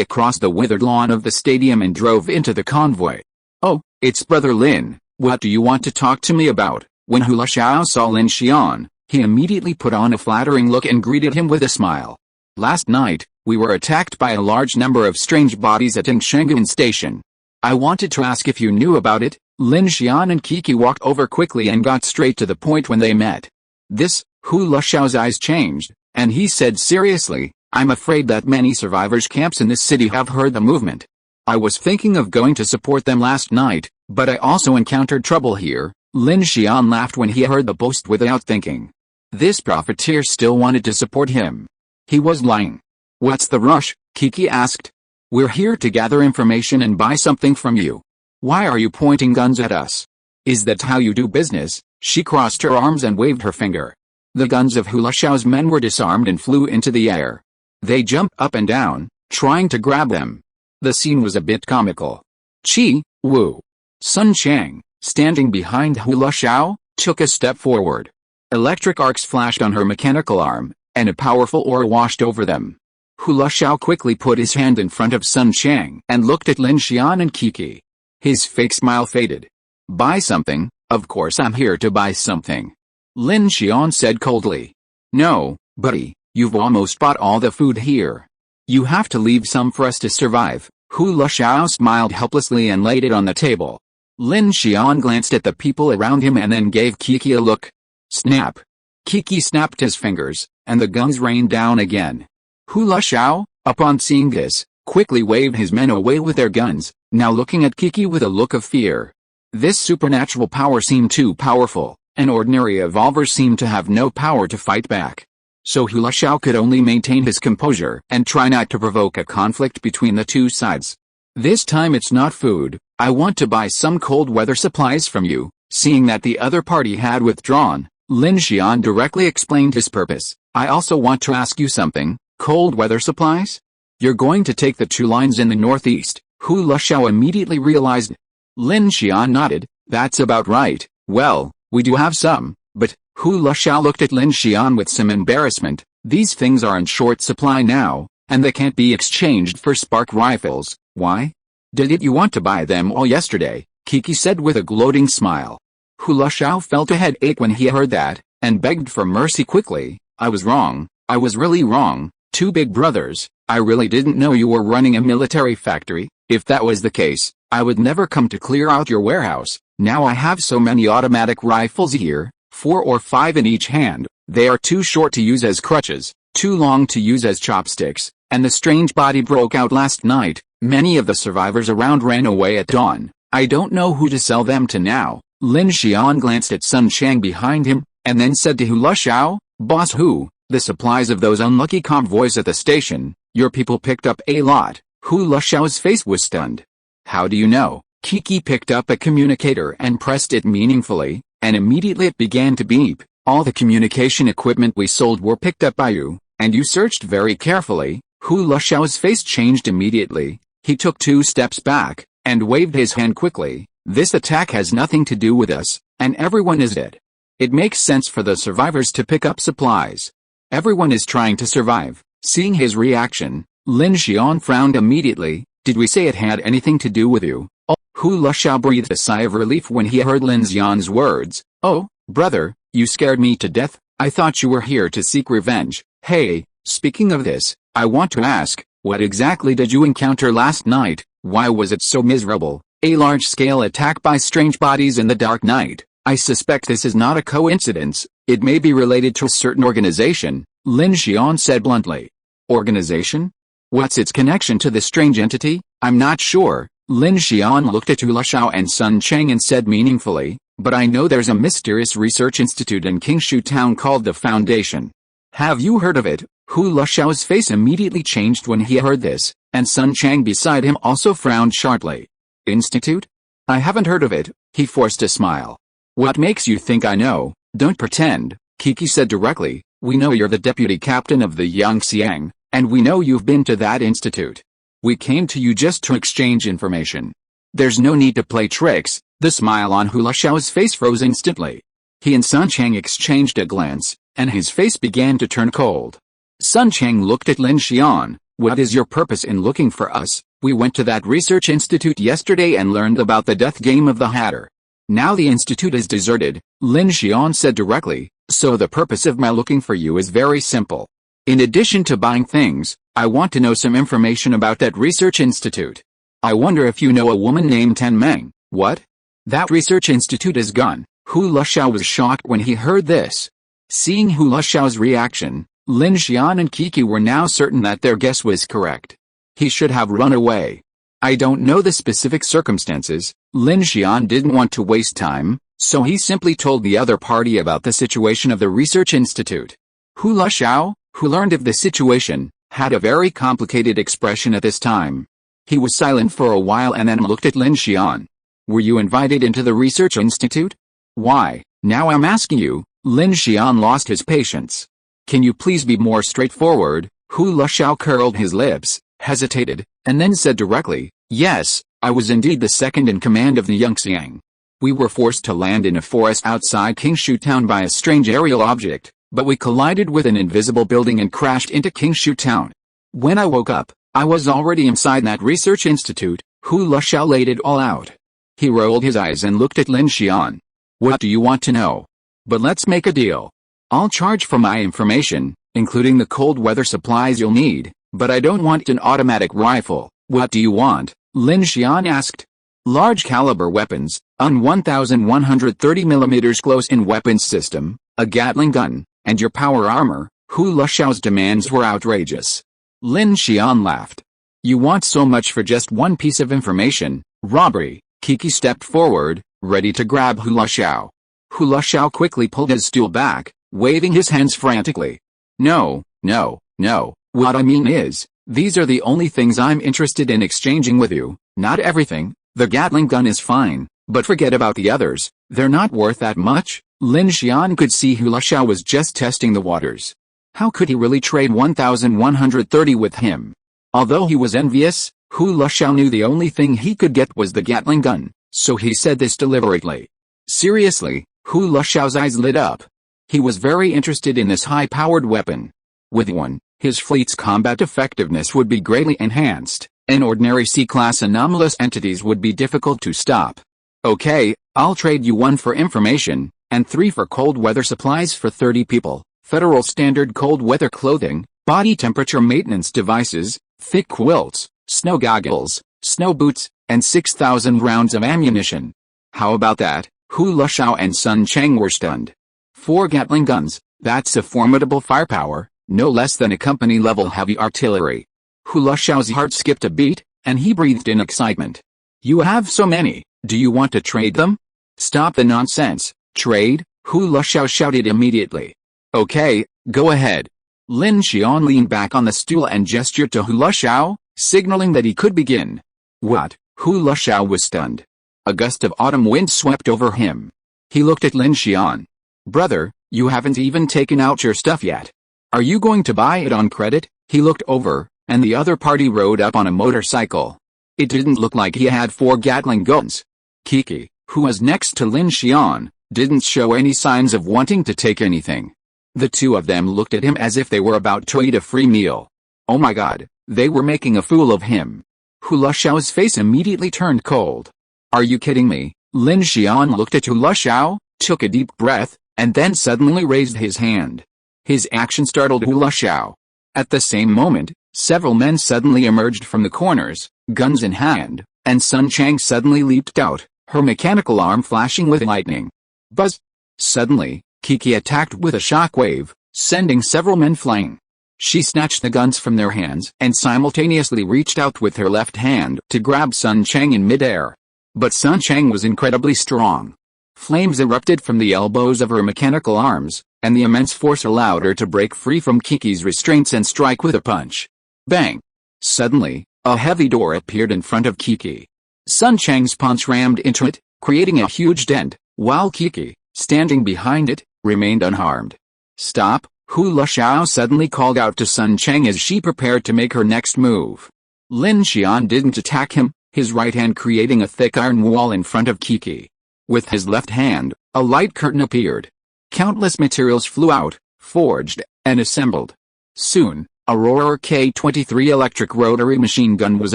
across the withered lawn of the stadium and drove into the convoy. Oh, it's Brother Lin, what do you want to talk to me about? When Hula Xiao saw Lin Xian, he immediately put on a flattering look and greeted him with a smile. Last night, we were attacked by a large number of strange bodies at Shanguan Station. I wanted to ask if you knew about it. Lin Xian and Kiki walked over quickly and got straight to the point when they met. This, Hula Xiao's eyes changed, and he said seriously, I'm afraid that many survivors' camps in this city have heard the movement. I was thinking of going to support them last night, but I also encountered trouble here. Lin Xian laughed when he heard the boast without thinking. This profiteer still wanted to support him. He was lying. What's the rush? Kiki asked. We're here to gather information and buy something from you. Why are you pointing guns at us? Is that how you do business? She crossed her arms and waved her finger. The guns of Hula Xiao's men were disarmed and flew into the air. They jumped up and down, trying to grab them. The scene was a bit comical. Chi, Wu. Sun Chang, standing behind Hula Xiao, took a step forward. Electric arcs flashed on her mechanical arm, and a powerful aura washed over them. Hula Xiao quickly put his hand in front of Sun Chang and looked at Lin Xian and Kiki. His fake smile faded. Buy something? Of course I'm here to buy something. Lin Xian said coldly. No, buddy, you've almost bought all the food here. You have to leave some for us to survive. Hula Xiao smiled helplessly and laid it on the table. Lin Xian glanced at the people around him and then gave Kiki a look. Snap. Kiki snapped his fingers, and the guns rained down again. Hula Xiao, upon seeing this, quickly waved his men away with their guns, now looking at Kiki with a look of fear. This supernatural power seemed too powerful, and ordinary evolvers seemed to have no power to fight back. So Hula Xiao could only maintain his composure and try not to provoke a conflict between the two sides. This time it's not food, I want to buy some cold weather supplies from you. Seeing that the other party had withdrawn, Lin Xian directly explained his purpose. I also want to ask you something, cold weather supplies? You're going to take the 2 lines in the northeast. Hula Xiao immediately realized. Lin Xian nodded, that's about right. Well, we do have some, but, Hula Xiao looked at Lin Xian with some embarrassment. These things are in short supply now, and they can't be exchanged for spark rifles. Why? Did you want to buy them all yesterday? Kiki said with a gloating smile. Hula Xiao felt a headache when he heard that, and begged for mercy quickly. I was wrong, I was really wrong. 2 big brothers, I really didn't know you were running a military factory. If that was the case, I would never come to clear out your warehouse. Now I have so many automatic rifles here, 4 or 5 in each hand. They are too short to use as crutches, too long to use as chopsticks, and the strange body broke out last night. Many of the survivors around ran away at dawn. I don't know who to sell them to now. Lin Xian glanced at Sun Chang behind him, and then said to Hula Xiao, Boss who? The supplies of those unlucky convoys at the station, your people picked up a lot. Hu Lushao's face was stunned. How do you know? Kiki picked up a communicator and pressed it meaningfully, and immediately it began to beep. All the communication equipment we sold were picked up by you, and you searched very carefully. Hu Lushao's face changed immediately. He took 2 steps back, and waved his hand quickly. This attack has nothing to do with us, and everyone is dead. It makes sense for the survivors to pick up supplies. Everyone is trying to survive. Seeing his reaction, Lin Xian frowned immediately. Did we say it had anything to do with you? Oh. Hu Lushao breathed a sigh of relief when he heard Lin Xian's words. Oh, brother, you scared me to death. I thought you were here to seek revenge. Hey, speaking of this, I want to ask, what exactly did you encounter last night? Why was it so miserable? A large-scale attack by strange bodies in the dark night. I suspect this is not a coincidence. It may be related to a certain organization, Lin Xian said bluntly. Organization? What's its connection to this strange entity? I'm not sure. Lin Xian looked at Hu Lushao and Sun Cheng and said meaningfully, but I know there's a mysterious research institute in Qingshu town called the Foundation. Have you heard of it? Hu Lushao's face immediately changed when he heard this, and Sun Cheng beside him also frowned sharply. Institute? I haven't heard of it. He forced a smile. What makes you think I know? Don't pretend, Kiki said directly. We know you're the deputy captain of the Yangxiang, and we know you've been to that institute. We came to you just to exchange information. There's no need to play tricks. The smile on Hu Lushao's face froze instantly. He and Sun Cheng exchanged a glance, and his face began to turn cold. Sun Cheng looked at Lin Xian. What is your purpose in looking for us? We went to that research institute yesterday and learned about the death game of the Hatter. Now the institute is deserted, Lin Xian said directly, so the purpose of my looking for you is very simple. In addition to buying things, I want to know some information about that research institute. I wonder if you know a woman named Tan Meng. What? That research institute is gone. Hu Lushao was shocked when he heard this. Seeing Hu Lushao's reaction, Lin Xian and Kiki were now certain that their guess was correct. He should have run away. I don't know the specific circumstances. Lin Xian didn't want to waste time, so he simply told the other party about the situation of the research institute. Hu Lushao, who learned of the situation, had a very complicated expression at this time. He was silent for a while and then looked at Lin Xian. Were you invited into the research institute? Why, now I'm asking you. Lin Xian lost his patience. Can you please be more straightforward? Hu Lushao curled his lips, hesitated, and then said directly, yes, I was indeed the second in command of the Yangxiang. We were forced to land in a forest outside Qingshu town by a strange aerial object, but we collided with an invisible building and crashed into Qingshu town. When I woke up, I was already inside that research institute. Hu Lushao laid it all out. He rolled his eyes and looked at Lin Xian. What do you want to know? But let's make a deal. I'll charge for my information, including the cold weather supplies you'll need, but I don't want an automatic rifle. What do you want? Lin Xian asked. Large caliber weapons, an 1130mm close-in weapons system, a Gatling gun, and your power armor. Hu Lushao's demands were outrageous. Lin Xian laughed. You want so much for just one piece of information? Robbery. Kiki stepped forward, ready to grab Hu Lushao. Hu Lushao quickly pulled his stool back, waving his hands frantically. No, no, no, what I mean is, these are the only things I'm interested in exchanging with you, not everything. The Gatling gun is fine, but forget about the others, they're not worth that much. Lin Xian could see Hu Lushao was just testing the waters. How could he really trade 1130 with him? Although he was envious, Hu Lushao knew the only thing he could get was the Gatling gun, so he said this deliberately. Seriously, Hu Lushao's eyes lit up. He was very interested in this high-powered weapon. With one, his fleet's combat effectiveness would be greatly enhanced, and ordinary C-class anomalous entities would be difficult to stop. Okay, I'll trade you 1 for information, and 3 for cold weather supplies for 30 people, Federal Standard cold weather clothing, body temperature maintenance devices, thick quilts, snow goggles, snow boots, and 6,000 rounds of ammunition. How about that? Hu Lushao and Sun Cheng were stunned. 4 Gatling guns, that's a formidable firepower, no less than a company-level heavy artillery. Hu Lushao's heart skipped a beat, and he breathed in excitement. You have so many, do you want to trade them? Stop the nonsense. Trade? Hu Lushao shouted immediately. Okay, go ahead. Lin Xian leaned back on the stool and gestured to Hu Luxiao, signaling that he could begin. What? Hu Luxiao was stunned. A gust of autumn wind swept over him. He looked at Lin Xian. Brother, you haven't even taken out your stuff yet. Are you going to buy it on credit? He looked over, and the other party rode up on a motorcycle. It didn't look like he had 4 Gatling guns. Kiki, who was next to Lin Xian, didn't show any signs of wanting to take anything. The two of them looked at him as if they were about to eat a free meal. Oh my god, they were making a fool of him. Hu Luxiao's face immediately turned cold. Are you kidding me? Lin Xian looked at Hu Luxiao, took a deep breath, and then suddenly raised his hand. His action startled Hu Luxiao. At the same moment, several men suddenly emerged from the corners, guns in hand, and Sun Chang suddenly leaped out, her mechanical arm flashing with lightning. Buzz! Suddenly, Kiki attacked with a shockwave, sending several men flying. She snatched the guns from their hands and simultaneously reached out with her left hand to grab Sun Chang in midair. But Sun Chang was incredibly strong. Flames erupted from the elbows of her mechanical arms, and the immense force allowed her to break free from Kiki's restraints and strike with a punch. Bang! Suddenly, a heavy door appeared in front of Kiki. Sun Chang's punch rammed into it, creating a huge dent, while Kiki, standing behind it, remained unharmed. Stop! Hu Luxiao suddenly called out to Sun Chang as she prepared to make her next move. Lin Xian didn't attack him, his right hand creating a thick iron wall in front of Kiki. With his left hand, a light curtain appeared. Countless materials flew out, forged, and assembled. Soon, a Roarer K-23 electric rotary machine gun was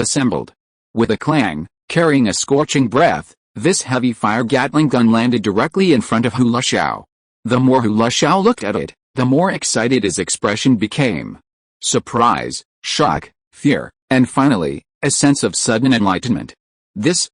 assembled. With a clang, carrying a scorching breath, this heavy fire Gatling gun landed directly in front of Hu Luxiao. The more Hu Luxiao looked at it, the more excited his expression became. Surprise, shock, fear, and finally, a sense of sudden enlightenment. This,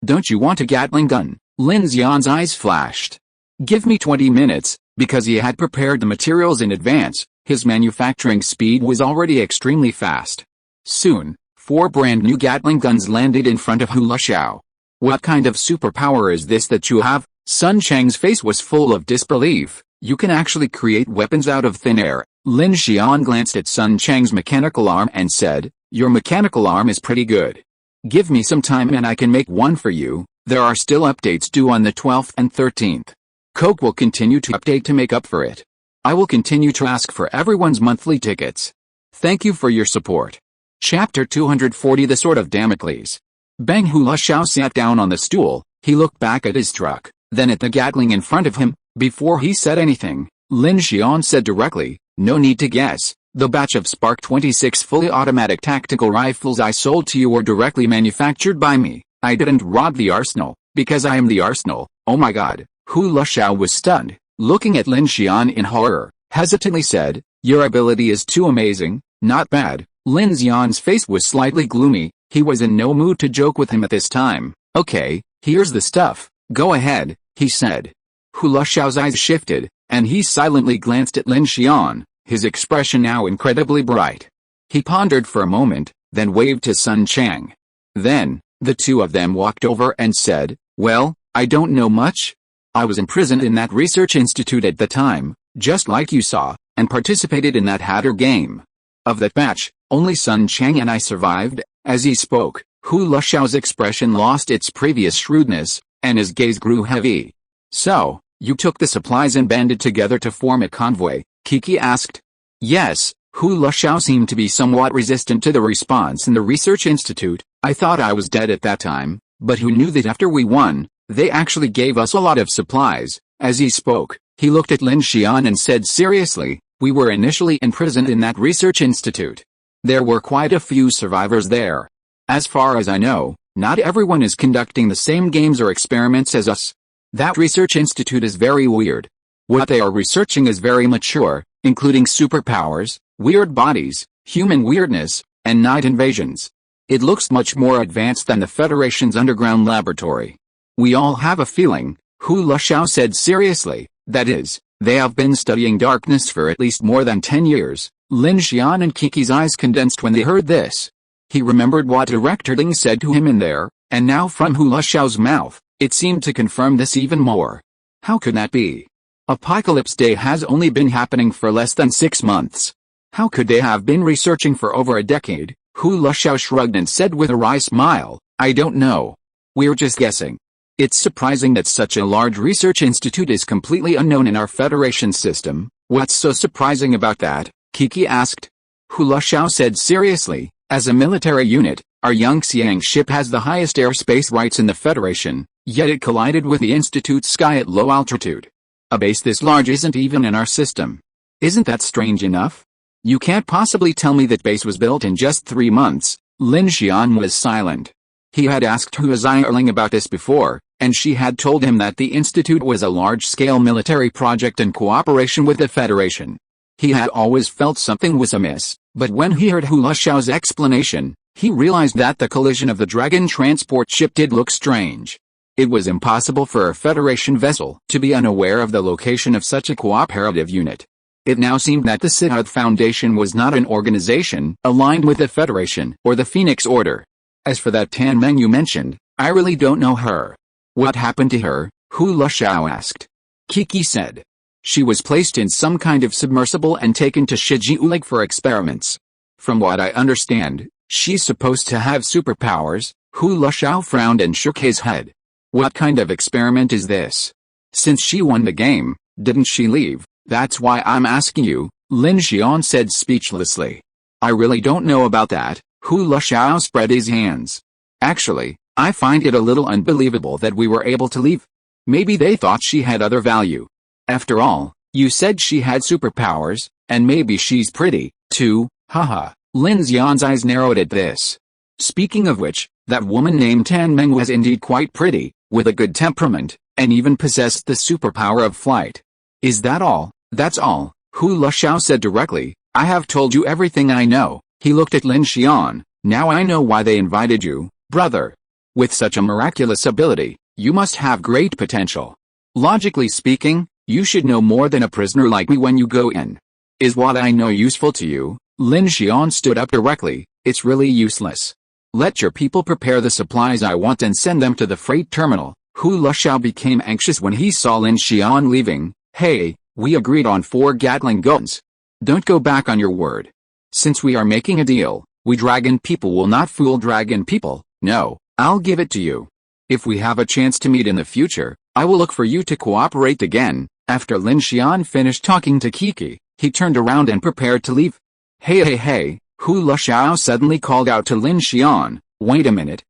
don't you want a Gatling gun? Lin Xian's eyes flashed. Give me 20 minutes, because he had prepared the materials in advance, his manufacturing speed was already extremely fast. Soon, 4 brand new Gatling guns landed in front of Hu Luxiao. What kind of superpower is this that you have? Sun Chang's face was full of disbelief. You can actually create weapons out of thin air. Lin Xian glanced at Sun Chang's mechanical arm and said, your mechanical arm is pretty good. Give me some time and I can make one for you. There are still updates due on the 12th and 13th. Coke will continue to update to make up for it. I will continue to ask for everyone's monthly tickets. Thank you for your support. Chapter 240 The Sword of Damocles. Bang! Hu Luxiao sat down on the stool. He looked back at his truck, then at the Gatling in front of him. Before he said anything, Lin Xian said directly, no need to guess, the batch of Spark 26 fully automatic tactical rifles I sold to you were directly manufactured by me. I didn't rob the arsenal, because I am the arsenal. Oh my god. Hu Luxiao was stunned, looking at Lin Xian in horror, hesitantly said, your ability is too amazing, not bad. Lin Xian's face was slightly gloomy, he was in no mood to joke with him at this time. Okay, here's the stuff, go ahead, he said. Hu Luxiao's eyes shifted, and he silently glanced at Lin Xian, his expression now incredibly bright. He pondered for a moment, then waved to Sun Chang. Then, the two of them walked over and said, well, I don't know much. I was imprisoned in that research institute at the time, just like you saw, and participated in that Hatter game. Of that batch, only Sun Chang and I survived. As he spoke, Hu Luxiao's expression lost its previous shrewdness, and his gaze grew heavy. So, you took the supplies and banded together to form a convoy? Kiki asked. Yes. Hu Luxiao seemed to be somewhat resistant to the response in the research institute. I thought I was dead at that time, but who knew that after we won, they actually gave us a lot of supplies. As he spoke, he looked at Lin Xian and said seriously, we were initially imprisoned in that research institute. There were quite a few survivors there. As far as I know, not everyone is conducting the same games or experiments as us. That research institute is very weird. What they are researching is very mature, including superpowers, weird bodies, human weirdness, and night invasions. It looks much more advanced than the Federation's underground laboratory. We all have a feeling, Hu Luxiao said seriously, that is, they have been studying darkness for at least more than 10 years. Lin Xian and Kiki's eyes condensed when they heard this. He remembered what Director Ling said to him in there, and now from Hu Luxiao's mouth, it seemed to confirm this even more. How could that be? Apocalypse Day has only been happening for less than 6 months. How could they have been researching for over a decade? Hu Luxiao shrugged and said with a wry smile, I don't know. We're just guessing. It's surprising that such a large research institute is completely unknown in our Federation system. What's so surprising about that? Kiki asked. Hu Luxiao said seriously, as a military unit, our Yangxiang ship has the highest airspace rights in the Federation, yet it collided with the Institute's sky at low altitude. A base this large isn't even in our system. Isn't that strange enough? You can't possibly tell me that base was built in just 3 months. Lin Xian was silent. He had asked Hu Zierling about this before, and she had told him that the Institute was a large-scale military project in cooperation with the Federation. He had always felt something was amiss, but when he heard Hu Luxiao's explanation, he realized that the collision of the Dragon transport ship did look strange. It was impossible for a Federation vessel to be unaware of the location of such a cooperative unit. It now seemed that the Siddharth Foundation was not an organization aligned with the Federation or the Phoenix Order. As for that Tan Meng you mentioned, I really don't know her. What happened to her? Hu Luxiao asked. Kiki said. She was placed in some kind of submersible and taken to Shijiulig for experiments. From what I understand, she's supposed to have superpowers. Hu Luxiao frowned and shook his head. What kind of experiment is this? Since she won the game, didn't she leave? That's why I'm asking you, Lin Xian said speechlessly. I really don't know about that. Hu Luxiao spread his hands. Actually, I find it a little unbelievable that we were able to leave. Maybe they thought she had other value. After all, you said she had superpowers, and maybe she's pretty, too, haha. Lin Xian's eyes narrowed at this. Speaking of which, that woman named Tan Meng was indeed quite pretty, with a good temperament, and even possessed the superpower of flight. Is that all? That's all, Hu Luxiao said directly. I have told you everything I know. He looked at Lin Xian. Now I know why they invited you, brother. With such a miraculous ability, you must have great potential. Logically speaking, you should know more than a prisoner like me when you go in. Is what I know useful to you? Lin Xian stood up directly. It's really useless. Let your people prepare the supplies I want and send them to the freight terminal. Hu Luxiao became anxious when he saw Lin Xian leaving. Hey, we agreed on 4 Gatling guns. Don't go back on your word. Since we are making a deal, we dragon people will not fool dragon people. No, I'll give it to you. If we have a chance to meet in the future, I will look for you to cooperate again. After Lin Xian finished talking to Kiki, he turned around and prepared to leave. Hey, Hu Luxiao suddenly called out to Lin Xian, wait a minute,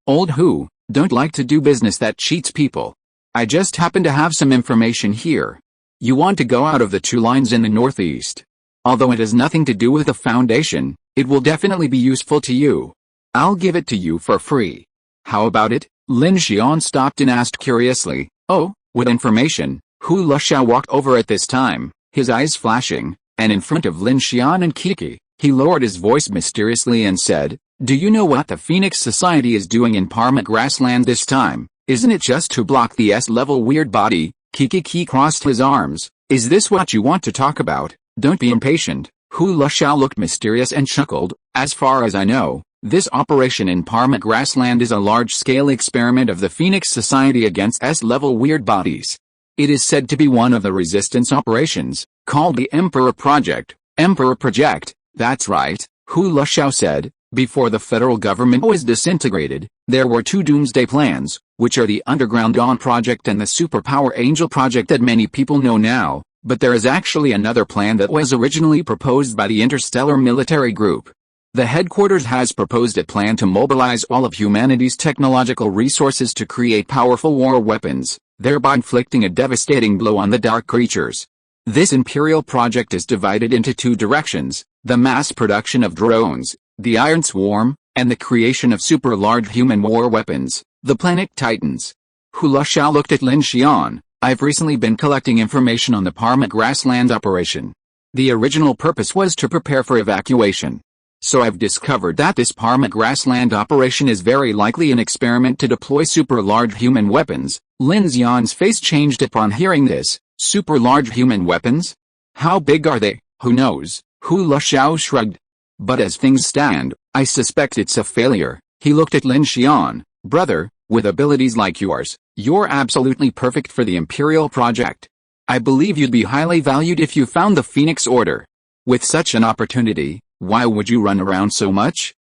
old Hu, don't like to do business that cheats people. I just happen to have some information here. You want to go out of the 2 lines in the northeast. Although it has nothing to do with the Foundation, it will definitely be useful to you. I'll give it to you for free. How about it? Lin Xian stopped and asked curiously. Oh, what information? Hu Luxiao walked over at this time, his eyes flashing, and in front of Lin Xian and Kiki, he lowered his voice mysteriously and said, do you know what the Phoenix Society is doing in Parma Grassland this time? Isn't it just to block the S-level weird body? Kiki crossed his arms. Is this what you want to talk about? Don't be impatient. Hu Luxiao looked mysterious and chuckled. As far as I know, this operation in Parma Grassland is a large-scale experiment of the Phoenix Society against S-level weird bodies. It is said to be one of the resistance operations, called the Emperor Project. Emperor Project, that's right, Hu Luxiao said. Before the federal government was disintegrated, there were 2 doomsday plans, which are the Underground Dawn Project and the Superpower Angel Project that many people know now, but there is actually another plan that was originally proposed by the Interstellar Military Group. The headquarters has proposed a plan to mobilize all of humanity's technological resources to create powerful war weapons, thereby inflicting a devastating blow on the dark creatures. This Imperial project is divided into 2 directions, the mass production of drones, the Iron Swarm, and the creation of super-large human war weapons, the Planet Titans. Hu Luxiao looked at Lin Xian. I've recently been collecting information on the Parma Grassland operation. The original purpose was to prepare for evacuation. So I've discovered that this Parma Grassland operation is very likely an experiment to deploy super-large human weapons. Lin Xian's face changed upon hearing this. Super-large human weapons? How big are they? Who knows? Hu Luxiao shrugged. But as things stand, I suspect it's a failure. He looked at Lin Xian. Brother, with abilities like yours, you're absolutely perfect for the Imperial project. I believe you'd be highly valued if you found the Phoenix Order. With such an opportunity, why would you run around so much?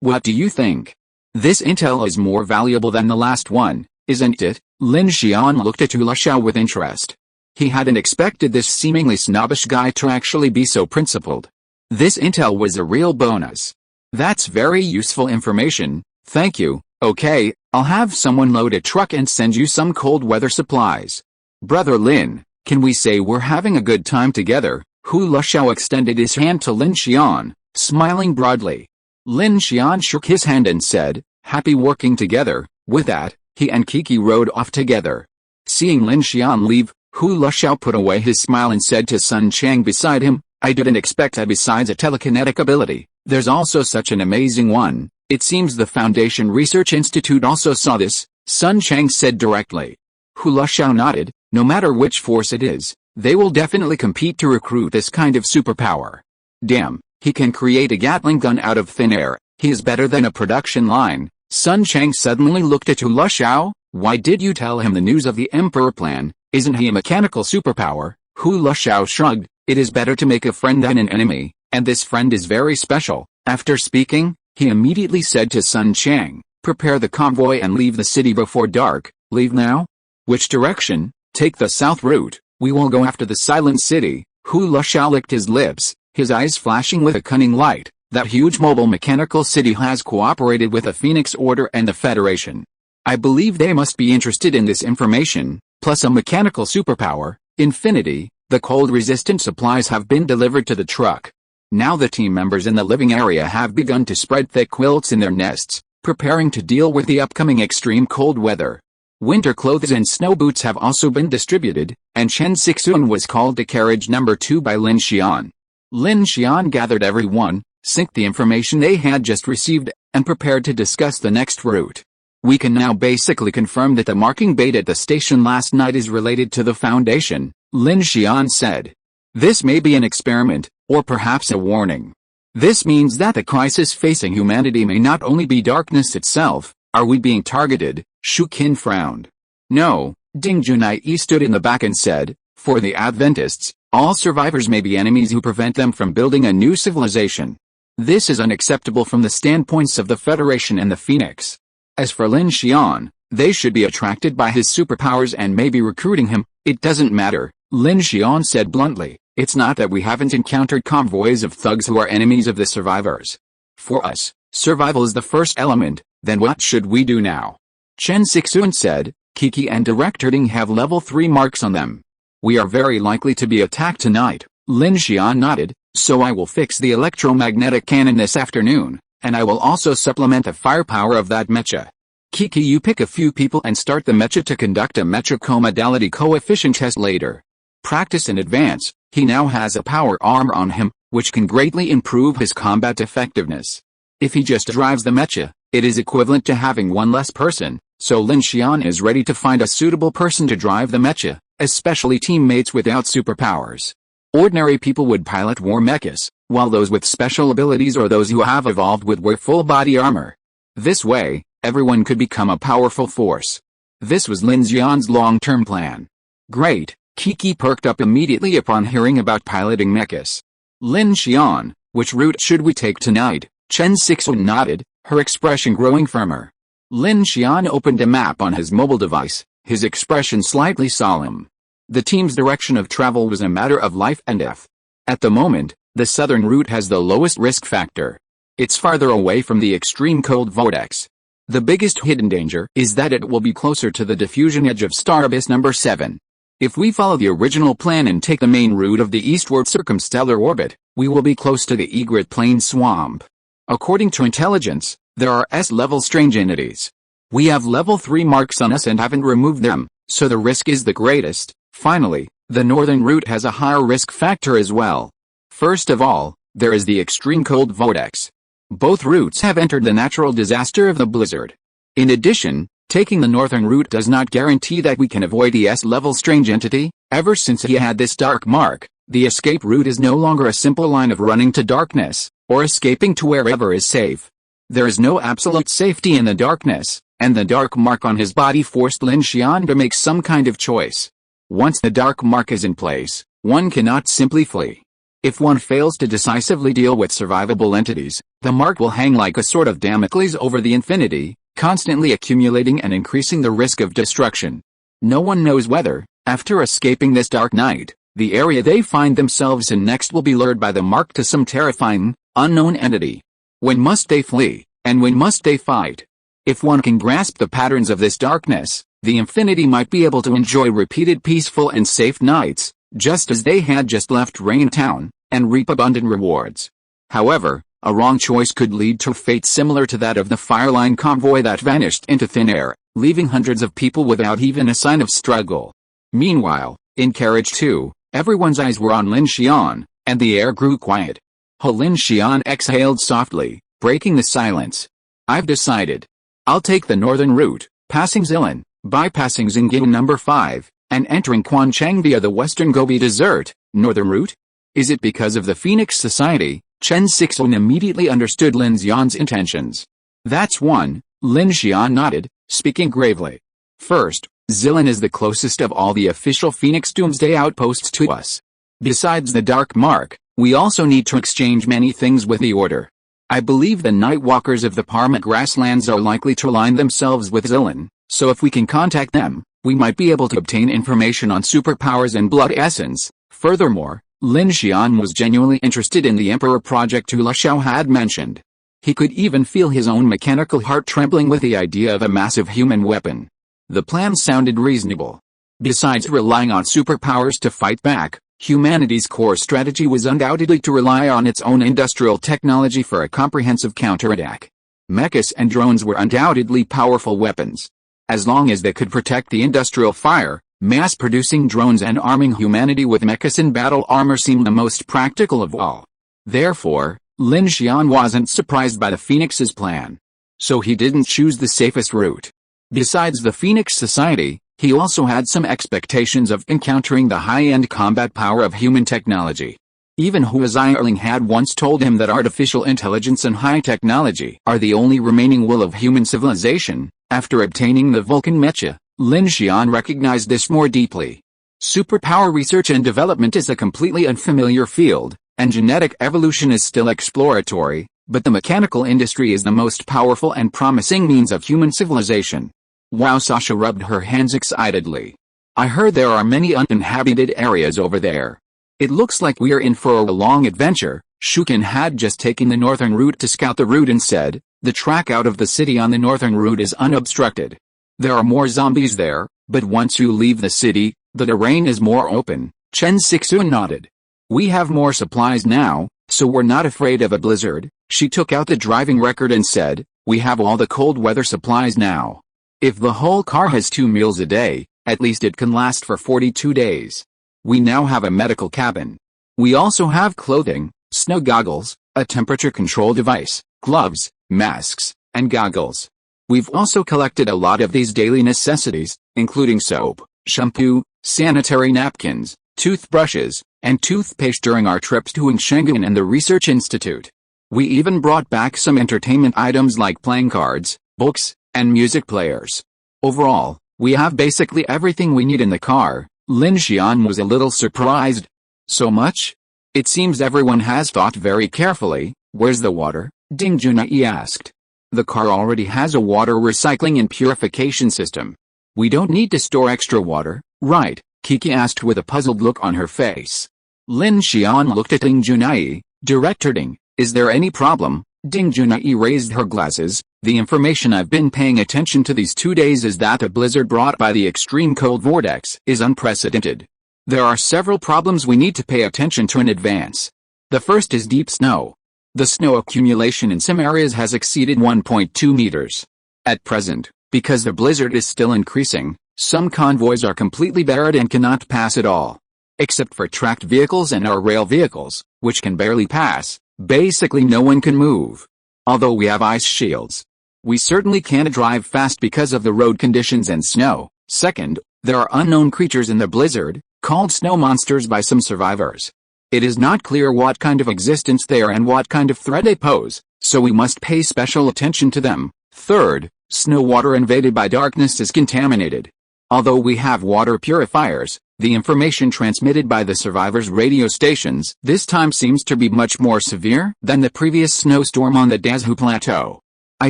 What do you think? This intel is more valuable than the last one, isn't it? Lin Xian looked at Lu Xiao with interest. He hadn't expected this seemingly snobbish guy to actually be so principled. This intel was a real bonus. That's very useful information, thank you. Okay, I'll have someone load a truck and send you some cold weather supplies. Brother Lin, can we say we're having a good time together? Lu Xiao extended his hand to Lin Xian, smiling broadly. Lin Xian shook his hand and said, happy working together. With that, he and Kiki rode off together. Seeing Lin Xian leave, Lu Xiao put away his smile and said to Sun Chang beside him, I didn't expect that besides a telekinetic ability, there's also such an amazing one. It seems the Foundation Research Institute also saw this, Sun Chang said directly. Lu Xiao nodded, no matter which force it is, they will definitely compete to recruit this kind of superpower. Damn, he can create a Gatling gun out of thin air, he is better than a production line. Sun Chang suddenly looked at Lu Xiao, why did you tell him the news of the Emperor plan, isn't he a mechanical superpower? Lu Xiao shrugged, it is better to make a friend than an enemy, and this friend is very special. After speaking, he immediately said to Sun Chang, prepare the convoy and leave the city before dark. Leave now? Which direction? Take the south route, we will go after the silent city. Lu Xiao licked his lips, his eyes flashing with a cunning light. That huge mobile mechanical city has cooperated with the Phoenix Order and the Federation. I believe they must be interested in this information, plus a mechanical superpower, Infinity. The cold-resistant supplies have been delivered to the truck. Now the team members in the living area have begun to spread thick quilts in their nests, preparing to deal with the upcoming extreme cold weather. Winter clothes and snow boots have also been distributed, and Chen Sixuan was called to carriage number 2 by Lin Xian. Lin Xian gathered everyone, synced the information they had just received, and prepared to discuss the next route. We can now basically confirm that the marking bait at the station last night is related to the Foundation, Lin Xian said. This may be an experiment, or perhaps a warning. This means that the crisis facing humanity may not only be darkness itself. Are we being targeted? Shu Qin frowned. No, Ding Junai stood in the back and said, for the Adventists, all survivors may be enemies who prevent them from building a new civilization. This is unacceptable from the standpoints of the Federation and the Phoenix. As for Lin Xian, they should be attracted by his superpowers and may be recruiting him. It doesn't matter, Lin Xian said bluntly. It's not that we haven't encountered convoys of thugs who are enemies of the survivors. For us, survival is the first element, then what should we do now? Chen Sixuan said, Kiki and Director Ding have level 3 marks on them. We are very likely to be attacked tonight. Lin Xian nodded, so I will fix the electromagnetic cannon this afternoon, and I will also supplement the firepower of that mecha. Kiki, you pick a few people and start the mecha to conduct a mecha co-modality coefficient test later. Practice in advance. He now has a power armor on him, which can greatly improve his combat effectiveness. If he just drives the mecha, it is equivalent to having one less person, so Lin Xian is ready to find a suitable person to drive the mecha, especially teammates without superpowers. Ordinary people would pilot war mechas, while those with special abilities or those who have evolved would wear full body armor. This way, everyone could become a powerful force. This was Lin Xian's long-term plan. Great, Kiki perked up immediately upon hearing about piloting mechas. Lin Xian, which route should we take tonight? Chen Sixuan nodded, her expression growing firmer. Lin Xian opened a map on his mobile device, his expression slightly solemn. The team's direction of travel was a matter of life and death. At the moment, the southern route has the lowest risk factor. It's farther away from the extreme cold vortex. The biggest hidden danger is that it will be closer to the diffusion edge of star abyss number 7. If we follow the original plan and take the main route of the eastward circumstellar orbit, we will be close to the Egret Plain swamp. According to intelligence, there are S-level strange entities. We have level 3 marks on us and haven't removed them, so the risk is the greatest. Finally, the northern route has a higher risk factor as well. First of all, there is the extreme cold vortex. Both routes have entered the natural disaster of the blizzard. In addition, taking the northern route does not guarantee that we can avoid the S-level strange entity. Ever since he had this dark mark, the escape route is no longer a simple line of running to darkness, or escaping to wherever is safe. There is no absolute safety in the darkness, and the dark mark on his body forced Lin Xian to make some kind of choice. Once the dark mark is in place, one cannot simply flee. If one fails to decisively deal with survivable entities, the mark will hang like a sword of Damocles over the infinity, constantly accumulating and increasing the risk of destruction. No one knows whether, after escaping this dark night, the area they find themselves in next will be lured by the mark to some terrifying, unknown entity. When must they flee, and when must they fight? If one can grasp the patterns of this darkness, the infinity might be able to enjoy repeated peaceful and safe nights, just as they had just left Rain Town, and reap abundant rewards. However, a wrong choice could lead to fate similar to that of the Fireline convoy that vanished into thin air, leaving hundreds of people without even a sign of struggle. Meanwhile, in Carriage 2, everyone's eyes were on Lin Xian, and the air grew quiet. Lin Xian exhaled softly, breaking the silence. I've decided. I'll take the northern route, passing Zilin, bypassing Xingyang number 5, and entering Quancheng via the western Gobi Desert. Northern route? Is it because of the Phoenix Society? Chen Sixuan immediately understood Lin Xian's intentions. That's one, Lin Xian nodded, speaking gravely. First, Zilin is the closest of all the official Phoenix Doomsday outposts to us. Besides the Dark Mark, we also need to exchange many things with the Order. I believe the Nightwalkers of the Parma grasslands are likely to align themselves with Zilin, so if we can contact them, we might be able to obtain information on superpowers and blood essence. Furthermore, Lin Xian was genuinely interested in the Emperor project Hula Xiao had mentioned. He could even feel his own mechanical heart trembling with the idea of a massive human weapon. The plan sounded reasonable. Besides relying on superpowers to fight back, humanity's core strategy was undoubtedly to rely on its own industrial technology for a comprehensive counterattack. Mechas and drones were undoubtedly powerful weapons. As long as they could protect the industrial fire, mass-producing drones and arming humanity with mechas and battle armor seemed the most practical of all. Therefore, Lin Xian wasn't surprised by the Phoenix's plan. So he didn't choose the safest route. Besides the Phoenix Society, he also had some expectations of encountering the high-end combat power of human technology. Even Hua Xiaoling had once told him that artificial intelligence and high technology are the only remaining will of human civilization. After obtaining the Vulcan mecha, Lin Xian recognized this more deeply. Superpower research and development is a completely unfamiliar field, and genetic evolution is still exploratory, but the mechanical industry is the most powerful and promising means of human civilization. Wow, Sasha rubbed her hands excitedly. I heard there are many uninhabited areas over there. It looks like we're in for a long adventure. Shukin had just taken the northern route to scout the route and said, the track out of the city on the northern route is unobstructed. There are more zombies there, but once you leave the city, the terrain is more open. Chen Sixuan nodded. We have more supplies now, so we're not afraid of a blizzard. She took out the driving record and said, we have all the cold weather supplies now. If the whole car has 2 meals a day, at least it can last for 42 days. We now have a medical cabin. We also have clothing, snow goggles, a temperature control device, gloves, masks, and goggles. We've also collected a lot of these daily necessities, including soap, shampoo, sanitary napkins, toothbrushes, and toothpaste during our trips to Shenzhen and the Research Institute. We even brought back some entertainment items like playing cards, books, and music players. Overall, we have basically everything we need in the car. Lin Xian was a little surprised. So much? It seems everyone has thought very carefully. Where's the water? Ding Junai asked. The car already has a water recycling and purification system. We don't need to store extra water, right? Kiki asked with a puzzled look on her face. Lin Xian looked at Ding Junai. Director Ding, is there any problem? Ding Junai raised her glasses. The information I've been paying attention to these 2 days is that the blizzard brought by the extreme cold vortex is unprecedented. There are several problems we need to pay attention to in advance. The first is deep snow. The snow accumulation in some areas has exceeded 1.2 meters. At present, because the blizzard is still increasing, some convoys are completely buried and cannot pass at all. Except for tracked vehicles and our rail vehicles, which can barely pass, basically no one can move. Although we have ice shields, we certainly can't drive fast because of the road conditions and snow. Second, there are unknown creatures in the blizzard, called snow monsters by some survivors. It is not clear what kind of existence they are and what kind of threat they pose, so we must pay special attention to them. Third, snow water invaded by darkness is contaminated. Although we have water purifiers, The information transmitted by the survivors' radio stations this time seems to be much more severe than the previous snowstorm on the Dazhu Plateau. I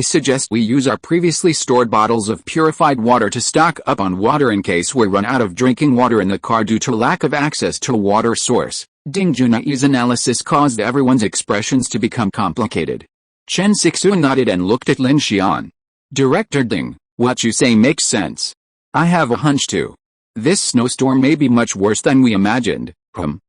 suggest we use our previously stored bottles of purified water to stock up on water in case we run out of drinking water in the car due to lack of access to a water source. Ding Junai's analysis caused everyone's expressions to become complicated. Chen Sixuan nodded and looked at Lin Xian. Director Ding, what you say makes sense. I have a hunch too. This snowstorm may be much worse than we imagined.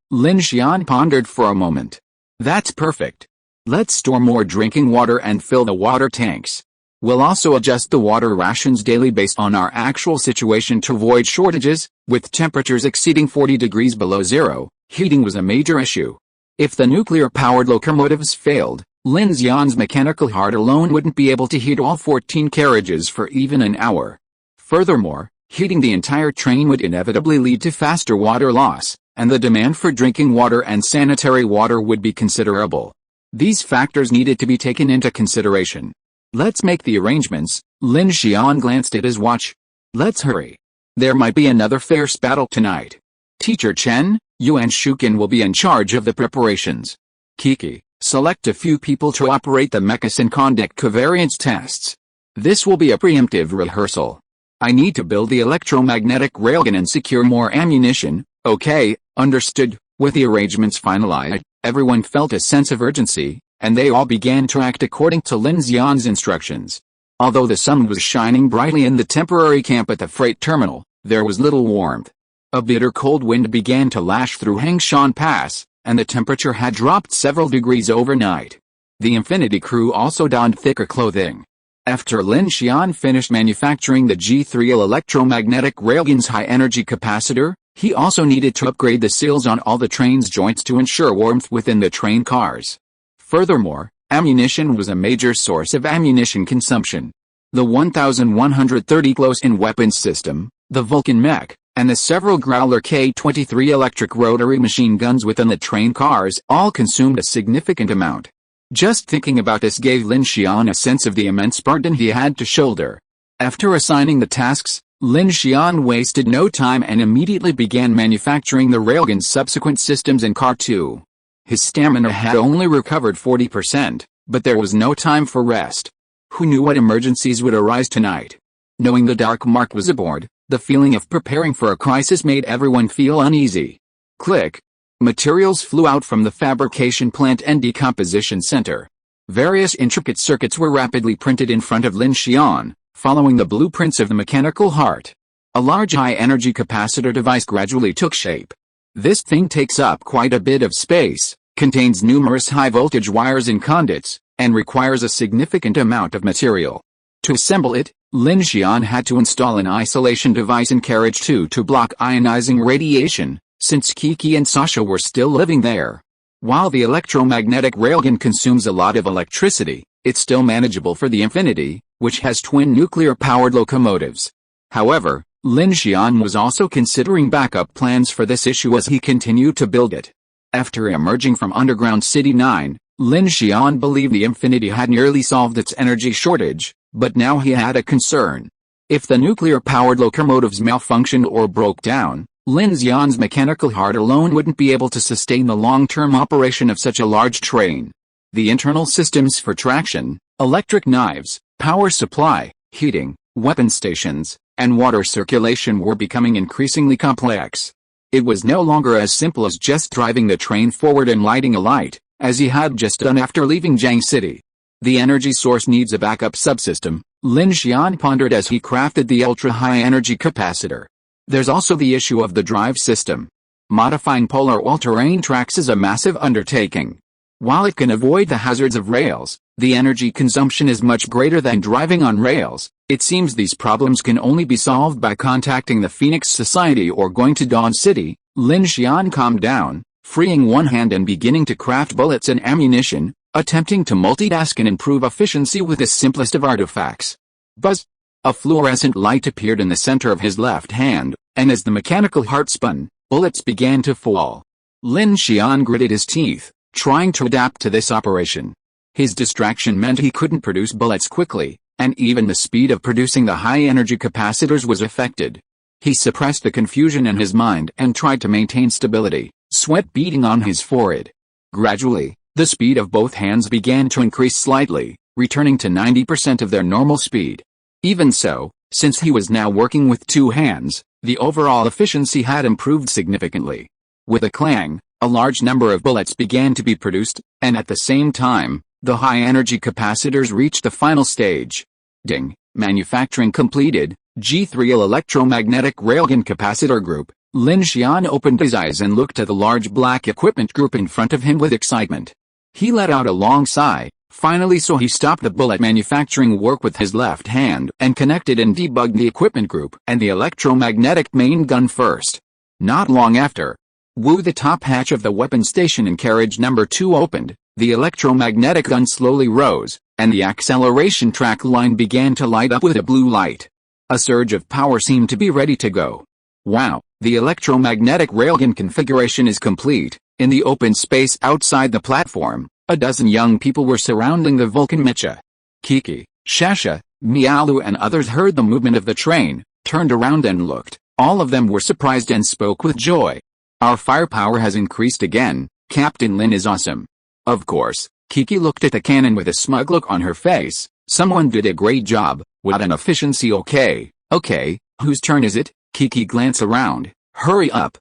Lin Xian pondered for a moment. That's perfect. Let's store more drinking water and fill the water tanks. We'll also adjust the water rations daily based on our actual situation to avoid shortages. With temperatures exceeding 40 degrees below zero, heating was a major issue. If the nuclear-powered locomotives failed, Lin Xian's mechanical heart alone wouldn't be able to heat all 14 carriages for even an hour. Furthermore, heating the entire train would inevitably lead to faster water loss, and the demand for drinking water and sanitary water would be considerable. These factors needed to be taken into consideration. Let's make the arrangements. Lin Xian glanced at his watch. Let's hurry. There might be another fierce battle tonight. Teacher Chen, you and Shukin will be in charge of the preparations. Kiki, select a few people to operate the mechas and conduct covariance tests. This will be a preemptive rehearsal. I need to build the electromagnetic railgun and secure more ammunition. Okay, understood. With the arrangements finalized, everyone felt a sense of urgency, and they all began to act according to Lin Xian's instructions. Although the sun was shining brightly in the temporary camp at the freight terminal, there was little warmth. A bitter cold wind began to lash through Hangshan Pass, and the temperature had dropped several degrees overnight. The Infinity crew also donned thicker clothing. After Lin Xian finished manufacturing the G3L electromagnetic railgun's high-energy capacitor, he also needed to upgrade the seals on all the train's joints to ensure warmth within the train cars. Furthermore, ammunition was a major source of ammunition consumption. The 1130 close-in weapons system, the Vulcan mech, and the several Growler K-23 electric rotary machine guns within the train cars all consumed a significant amount. Just thinking about this gave Lin Xian a sense of the immense burden he had to shoulder. After assigning the tasks, Lin Xian wasted no time and immediately began manufacturing the railgun's subsequent systems in Car 2. His stamina had only recovered 40%, but there was no time for rest. Who knew what emergencies would arise tonight? Knowing the Dark Mark was aboard, the feeling of preparing for a crisis made everyone feel uneasy. Click. Materials flew out from the fabrication plant and decomposition center. Various intricate circuits were rapidly printed in front of Lin Xian, following the blueprints of the mechanical heart. A large high-energy capacitor device gradually took shape. This thing takes up quite a bit of space, contains numerous high-voltage wires and conduits, and requires a significant amount of material. To assemble it, Lin Xian had to install an isolation device in Carriage 2 to block ionizing radiation, since Kiki and Sasha were still living there. While the electromagnetic railgun consumes a lot of electricity, it's still manageable for the Infinity, which has twin nuclear-powered locomotives. However, Lin Xian was also considering backup plans for this issue as he continued to build it. After emerging from Underground City 9, Lin Xian believed the Infinity had nearly solved its energy shortage, but now he had a concern. If the nuclear-powered locomotives malfunctioned or broke down, Lin Xian's mechanical heart alone wouldn't be able to sustain the long-term operation of such a large train. The internal systems for traction, electric knives, power supply, heating, weapon stations, and water circulation were becoming increasingly complex. It was no longer as simple as just driving the train forward and lighting a light, as he had just done after leaving Jiang City. The energy source needs a backup subsystem, Lin Xian pondered as he crafted the ultra-high energy capacitor. There's also the issue of the drive system. Modifying polar all-terrain tracks is a massive undertaking. While it can avoid the hazards of rails, the energy consumption is much greater than driving on rails. It seems these problems can only be solved by contacting the Phoenix Society or going to Dawn City. Lin Xian calmed down, freeing one hand and beginning to craft bullets and ammunition, attempting to multitask and improve efficiency with the simplest of artifacts. Buzz! A fluorescent light appeared in the center of his left hand, and as the mechanical heart spun, bullets began to fall. Lin Xian gritted his teeth, trying to adapt to this operation. His distraction meant he couldn't produce bullets quickly, and even the speed of producing the high-energy capacitors was affected. He suppressed the confusion in his mind and tried to maintain stability, sweat beading on his forehead. Gradually, the speed of both hands began to increase slightly, returning to 90% of their normal speed. Even so, since he was now working with 2 hands, the overall efficiency had improved significantly. With a clang, a large number of bullets began to be produced, and at the same time, the high-energy capacitors reached the final stage. Ding! Manufacturing completed. G3L electromagnetic railgun capacitor group. Lin Xian opened his eyes and looked at the large black equipment group in front of him with excitement. He let out a long sigh, finally, so he stopped the bullet manufacturing work with his left hand and connected and debugged the equipment group and the electromagnetic main gun first. Not long after, the top hatch of the weapon station in carriage number 2 opened, the electromagnetic gun slowly rose, and the acceleration track line began to light up with a blue light. A surge of power seemed to be ready to go. Wow, the electromagnetic railgun configuration is complete. In the open space outside the platform, a dozen young people were surrounding the Vulcan mecha. Kiki, Shasha, Mialu and others heard the movement of the train, turned around and looked. All of them were surprised and spoke with joy. Our firepower has increased again. Captain Lin is awesome. Of course, Kiki looked at the cannon with a smug look on her face. Someone did a great job. What an efficiency. Okay, whose turn is it? Kiki glanced around. Hurry up,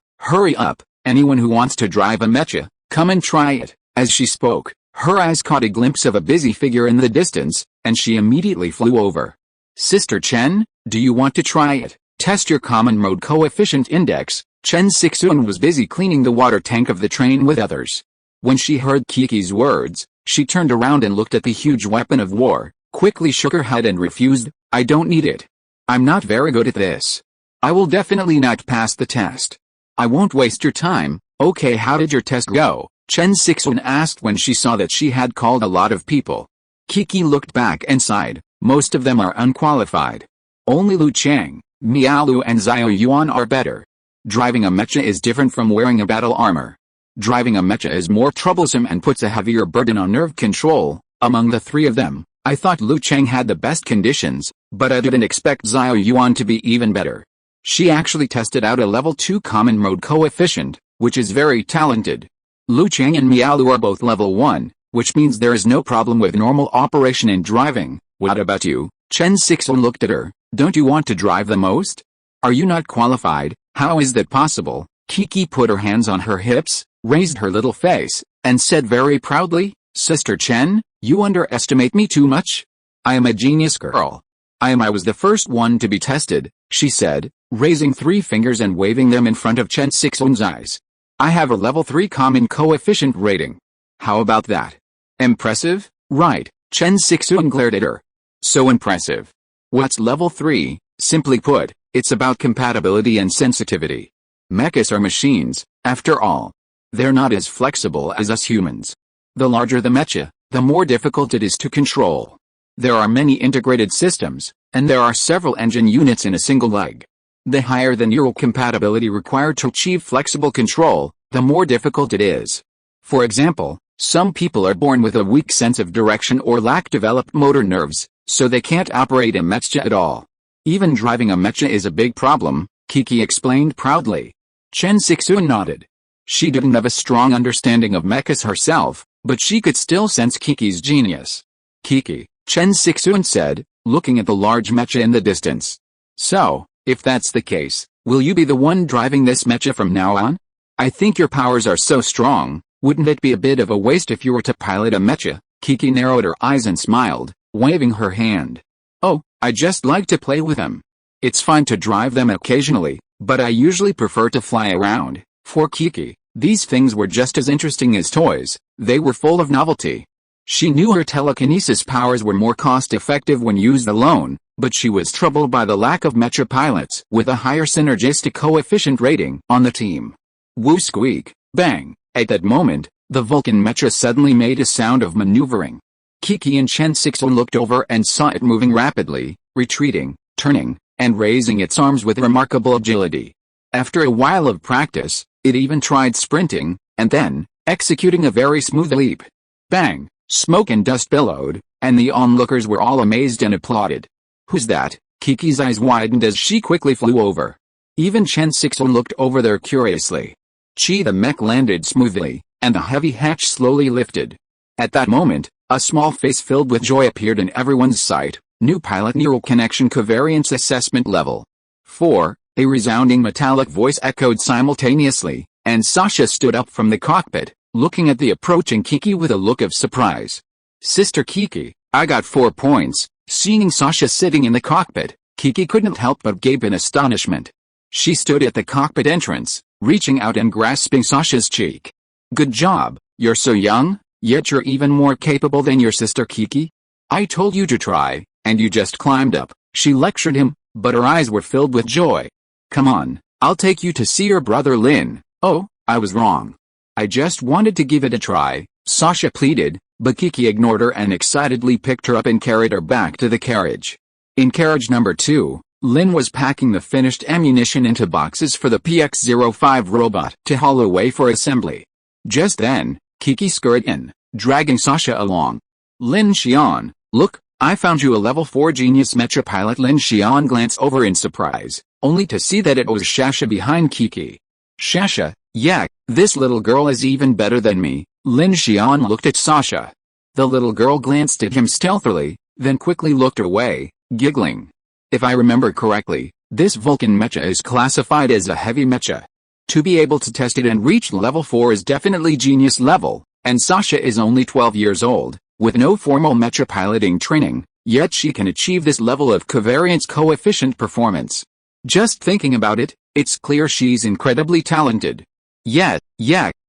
anyone who wants to drive a mecha, come and try it. As she spoke, her eyes caught a glimpse of a busy figure in the distance, and she immediately flew over. Sister Chen, do you want to try it? Test your common mode coefficient index. Chen Sixuan was busy cleaning the water tank of the train with others. When she heard Kiki's words, she turned around and looked at the huge weapon of war, quickly shook her head and refused. I don't need it. I'm not very good at this. I will definitely not pass the test. I won't waste your time. Okay, how did your test go? Chen Sixuan asked when she saw that she had called a lot of people. Kiki looked back and sighed. Most of them are unqualified. Only Lu Chang, Mialu and Xiao Yuan are better. Driving a mecha is different from wearing a battle armor. Driving a mecha is more troublesome and puts a heavier burden on nerve control. Among the 3 of them, I thought Lu Chang had the best conditions, but I didn't expect Xiao Yuan to be even better. She actually tested out a level 2 common mode coefficient, which is very talented. Lu Chang and Mialu are both level 1, which means there is no problem with normal operation in driving. What about you? Chen Sixuan looked at her. Don't you want to drive the most? Are you not qualified? How is that possible? Kiki put her hands on her hips, raised her little face, and said very proudly, Sister Chen, you underestimate me too much. I am a genius girl. I was the first one to be tested, she said, raising 3 fingers and waving them in front of Chen Sixuan's eyes. I have a level 3 common coefficient rating. How about that? Impressive, right? Chen Sixuan glared at her. So impressive. What's level 3? Simply put, it's about compatibility and sensitivity. Mechas are machines, after all. They're not as flexible as us humans. The larger the mecha, the more difficult it is to control. There are many integrated systems, and there are several engine units in a single leg. The higher the neural compatibility required to achieve flexible control, the more difficult it is. For example, some people are born with a weak sense of direction or lack developed motor nerves, so they can't operate a mecha at all. Even driving a mecha is a big problem, Kiki explained proudly. Chen Sixuan nodded. She didn't have a strong understanding of mechas herself, but she could still sense Kiki's genius. Kiki, Chen Sixuan said, looking at the large mecha in the distance. So, if that's the case, will you be the one driving this mecha from now on? I think your powers are so strong, wouldn't it be a bit of a waste if you were to pilot a mecha? Kiki narrowed her eyes and smiled, waving her hand. Oh, I just like to play with them. It's fine to drive them occasionally, but I usually prefer to fly around. For Kiki, these things were just as interesting as toys, they were full of novelty. She knew her telekinesis powers were more cost-effective when used alone, but she was troubled by the lack of mecha pilots with a higher synergistic coefficient rating on the team. Woo squeak, bang! At that moment, the Vulcan mecha suddenly made a sound of maneuvering. Kiki and Chen Sixuan looked over and saw it moving rapidly, retreating, turning, and raising its arms with remarkable agility. After a while of practice, it even tried sprinting, and then, executing a very smooth leap. Bang! Smoke and dust billowed, and the onlookers were all amazed and applauded. Who's that? Kiki's eyes widened as she quickly flew over. Even Chen Sixuan looked over there curiously. The mech landed smoothly, and the heavy hatch slowly lifted. At that moment, a small face filled with joy appeared in everyone's sight. New pilot neural connection covariance assessment level 4. A resounding metallic voice echoed simultaneously, and Sasha stood up from the cockpit, looking at the approaching Kiki with a look of surprise. Sister Kiki, I got 4 points. Seeing Sasha sitting in the cockpit, Kiki couldn't help but gape in astonishment. She stood at the cockpit entrance, reaching out and grasping Sasha's cheek. Good job, you're so young, yet you're even more capable than your sister Kiki. I told you to try, and you just climbed up, she lectured him, but her eyes were filled with joy. Come on, I'll take you to see your brother Lin. Oh, I was wrong. I just wanted to give it a try, Sasha pleaded, but Kiki ignored her and excitedly picked her up and carried her back to the carriage. In carriage number 2, Lin was packing the finished ammunition into boxes for the PX-05 robot to haul away for assembly. Just then, Kiki scurried in, dragging Sasha along. Lin Xian, look, I found you a level 4 genius mecha pilot. Lin Xian glanced over in surprise, only to see that it was Sasha behind Kiki. Sasha, yeah, this little girl is even better than me. Lin Xian looked at Sasha. The little girl glanced at him stealthily, then quickly looked away, giggling. If I remember correctly, this Vulcan mecha is classified as a heavy mecha. To be able to test it and reach level 4 is definitely genius level, and Sasha is only 12 years old, with no formal mecha piloting training, yet she can achieve this level of covariance coefficient performance. Just thinking about it, it's clear she's incredibly talented. Yeah,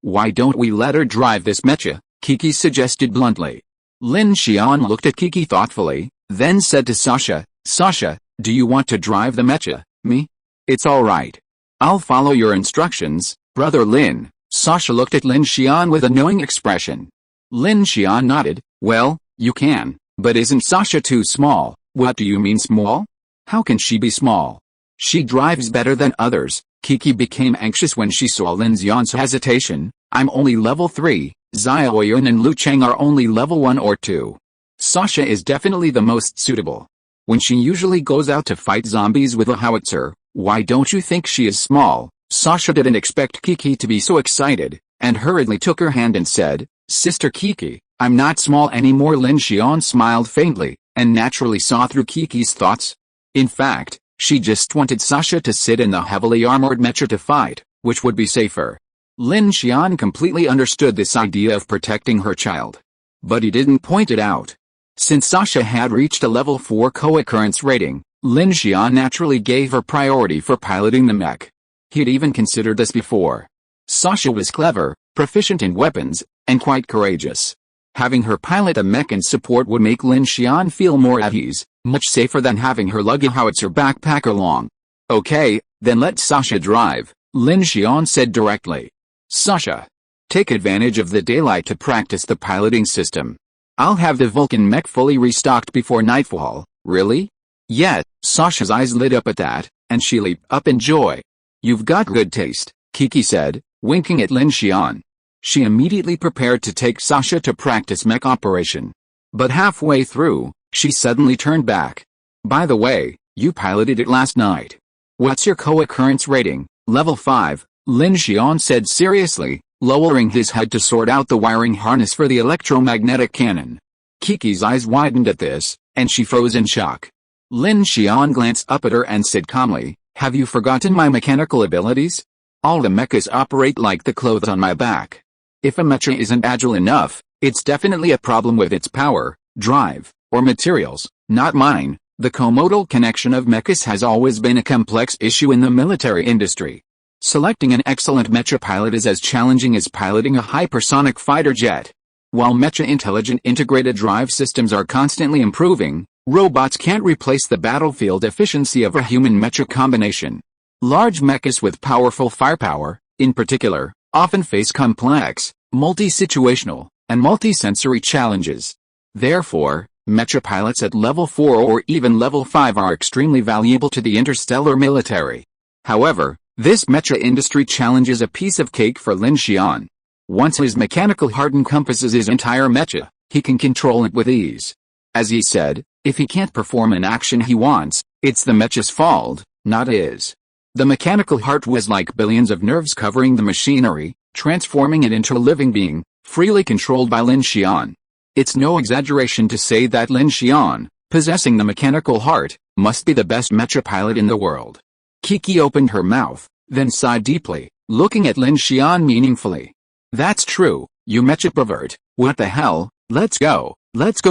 why don't we let her drive this mecha? Kiki suggested bluntly. Lin Xian looked at Kiki thoughtfully, then said to Sasha, Sasha, do you want to drive the mecha? Me? It's alright. I'll follow your instructions, brother Lin. Sasha looked at Lin Xian with a knowing expression. Lin Xian nodded, well, you can, but isn't Sasha too small? What do you mean small? How can she be small? She drives better than others. Kiki became anxious when she saw Lin Xian's hesitation. I'm only level 3, Xiaoyun and Lu Cheng are only level 1 or 2. Sasha is definitely the most suitable. When she usually goes out to fight zombies with a howitzer, why don't you think she is small? Sasha didn't expect Kiki to be so excited, and hurriedly took her hand and said, Sister Kiki, I'm not small anymore. Lin Xian smiled faintly, and naturally saw through Kiki's thoughts. In fact, she just wanted Sasha to sit in the heavily armored mecha to fight, which would be safer. Lin Xian completely understood this idea of protecting her child. But he didn't point it out. Since Sasha had reached a level 4 co-occurrence rating, Lin Xian naturally gave her priority for piloting the mech. He'd even considered this before. Sasha was clever, proficient in weapons, and quite courageous. Having her pilot a mech and support would make Lin Xian feel more at ease, much safer than having her lug a howitzer backpack along. Okay, then let Sasha drive, Lin Xian said directly. Sasha, take advantage of the daylight to practice the piloting system. I'll have the Vulcan mech fully restocked before nightfall. Really? Yeah, Sasha's eyes lit up at that, and she leaped up in joy. You've got good taste, Kiki said, winking at Lin Xian. She immediately prepared to take Sasha to practice mech operation. But halfway through, she suddenly turned back. By the way, you piloted it last night. What's your co-occurrence rating? Level 5, Lin Xian said seriously, lowering his head to sort out the wiring harness for the electromagnetic cannon. Kiki's eyes widened at this, and she froze in shock. Lin Xian glanced up at her and said calmly, have you forgotten my mechanical abilities? All the mechas operate like the clothes on my back. If a mecha isn't agile enough, it's definitely a problem with its power, drive, or materials, not mine. The comodal connection of mechas has always been a complex issue in the military industry. Selecting an excellent mecha pilot is as challenging as piloting a hypersonic fighter jet. While mecha intelligent integrated drive systems are constantly improving, robots can't replace the battlefield efficiency of a human-mecha combination. Large mechas with powerful firepower, in particular, often face complex, multi-situational, and multi-sensory challenges. Therefore, mecha pilots at level 4 or even level 5 are extremely valuable to the interstellar military. However, this mecha industry challenge is a piece of cake for Lin Xian. Once his mechanical heart encompasses his entire mecha, he can control it with ease. As he said, if he can't perform an action he wants, it's the mecha's fault, not his. The mechanical heart was like billions of nerves covering the machinery, transforming it into a living being, freely controlled by Lin Xian. It's no exaggeration to say that Lin Xian, possessing the mechanical heart, must be the best mecha pilot in the world. Kiki opened her mouth, then sighed deeply, looking at Lin Xian meaningfully. That's true, you mecha pervert, what the hell, let's go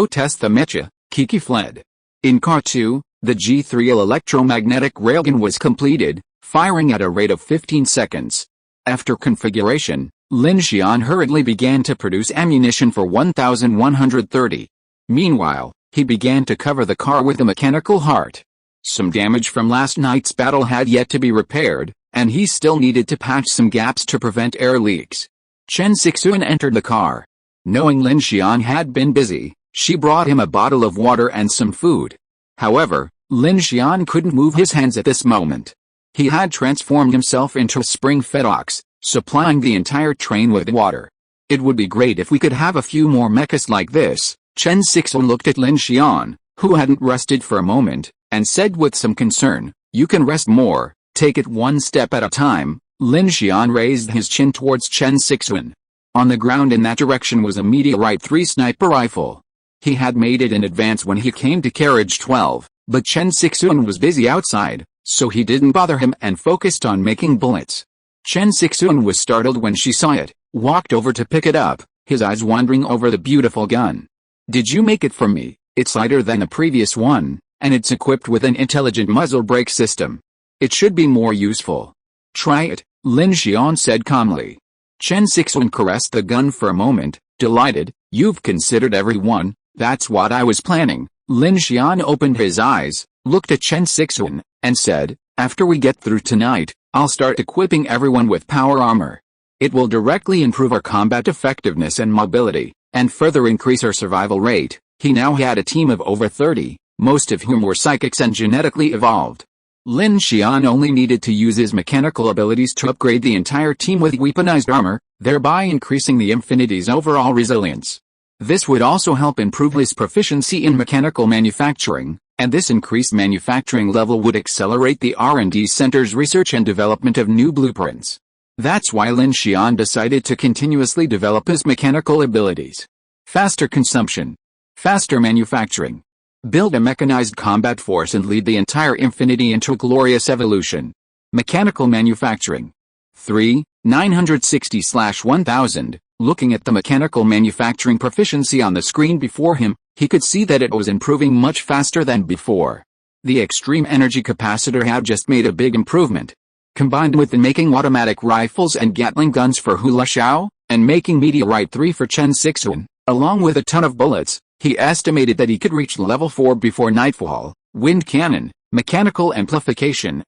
test the mecha. Kiki fled. In Car 2, the G3L electromagnetic railgun was completed, firing at a rate of 15 seconds. After configuration, Lin Xian hurriedly began to produce ammunition for 1,130. Meanwhile, he began to cover the car with the mechanical heart. Some damage from last night's battle had yet to be repaired, and he still needed to patch some gaps to prevent air leaks. Chen Sixuan entered the car. Knowing Lin Xian had been busy, she brought him a bottle of water and some food. However, Lin Xian couldn't move his hands at this moment. He had transformed himself into a spring-fed ox, supplying the entire train with water. It would be great if we could have a few more mechas like this. Chen Sixuan looked at Lin Xian, who hadn't rested for a moment, and said with some concern, "You can rest more, take it one step at a time." Lin Xian raised his chin towards Chen Sixuan. On the ground in that direction was a Meteorite 3 sniper rifle. He had made it in advance when he came to carriage 12, but Chen Sixuan was busy outside, so he didn't bother him and focused on making bullets. Chen Sixuan was startled when she saw it, walked over to pick it up, his eyes wandering over the beautiful gun. "Did you make it for me? It's lighter than the previous one, and it's equipped with an intelligent muzzle brake system. It should be more useful. Try it," Lin Xian said calmly. Chen Sixuan caressed the gun for a moment, delighted. "You've considered everyone, that's what I was planning." Lin Xian opened his eyes, looked at Chen Sixuan, and said, "After we get through tonight, I'll start equipping everyone with power armor. It will directly improve our combat effectiveness and mobility, and further increase our survival rate." He now had a team of over 30, most of whom were psychics and genetically evolved. Lin Xian only needed to use his mechanical abilities to upgrade the entire team with weaponized armor, thereby increasing the Infinity's overall resilience. This would also help improve his proficiency in mechanical manufacturing, and this increased manufacturing level would accelerate the R&D Center's research and development of new blueprints. That's why Lin Xian decided to continuously develop his mechanical abilities. Faster consumption. Faster manufacturing. Build a mechanized combat force and lead the entire Infinity into a glorious evolution. Mechanical manufacturing. 3,960/1000. Looking at the mechanical manufacturing proficiency on the screen before him, he could see that it was improving much faster than before. The extreme energy capacitor had just made a big improvement. Combined with the making automatic rifles and Gatling guns for Hula Xiao, and making Meteorite 3 for Chen Sixuan, along with a ton of bullets, he estimated that he could reach level 4 before nightfall. Wind cannon, mechanical amplification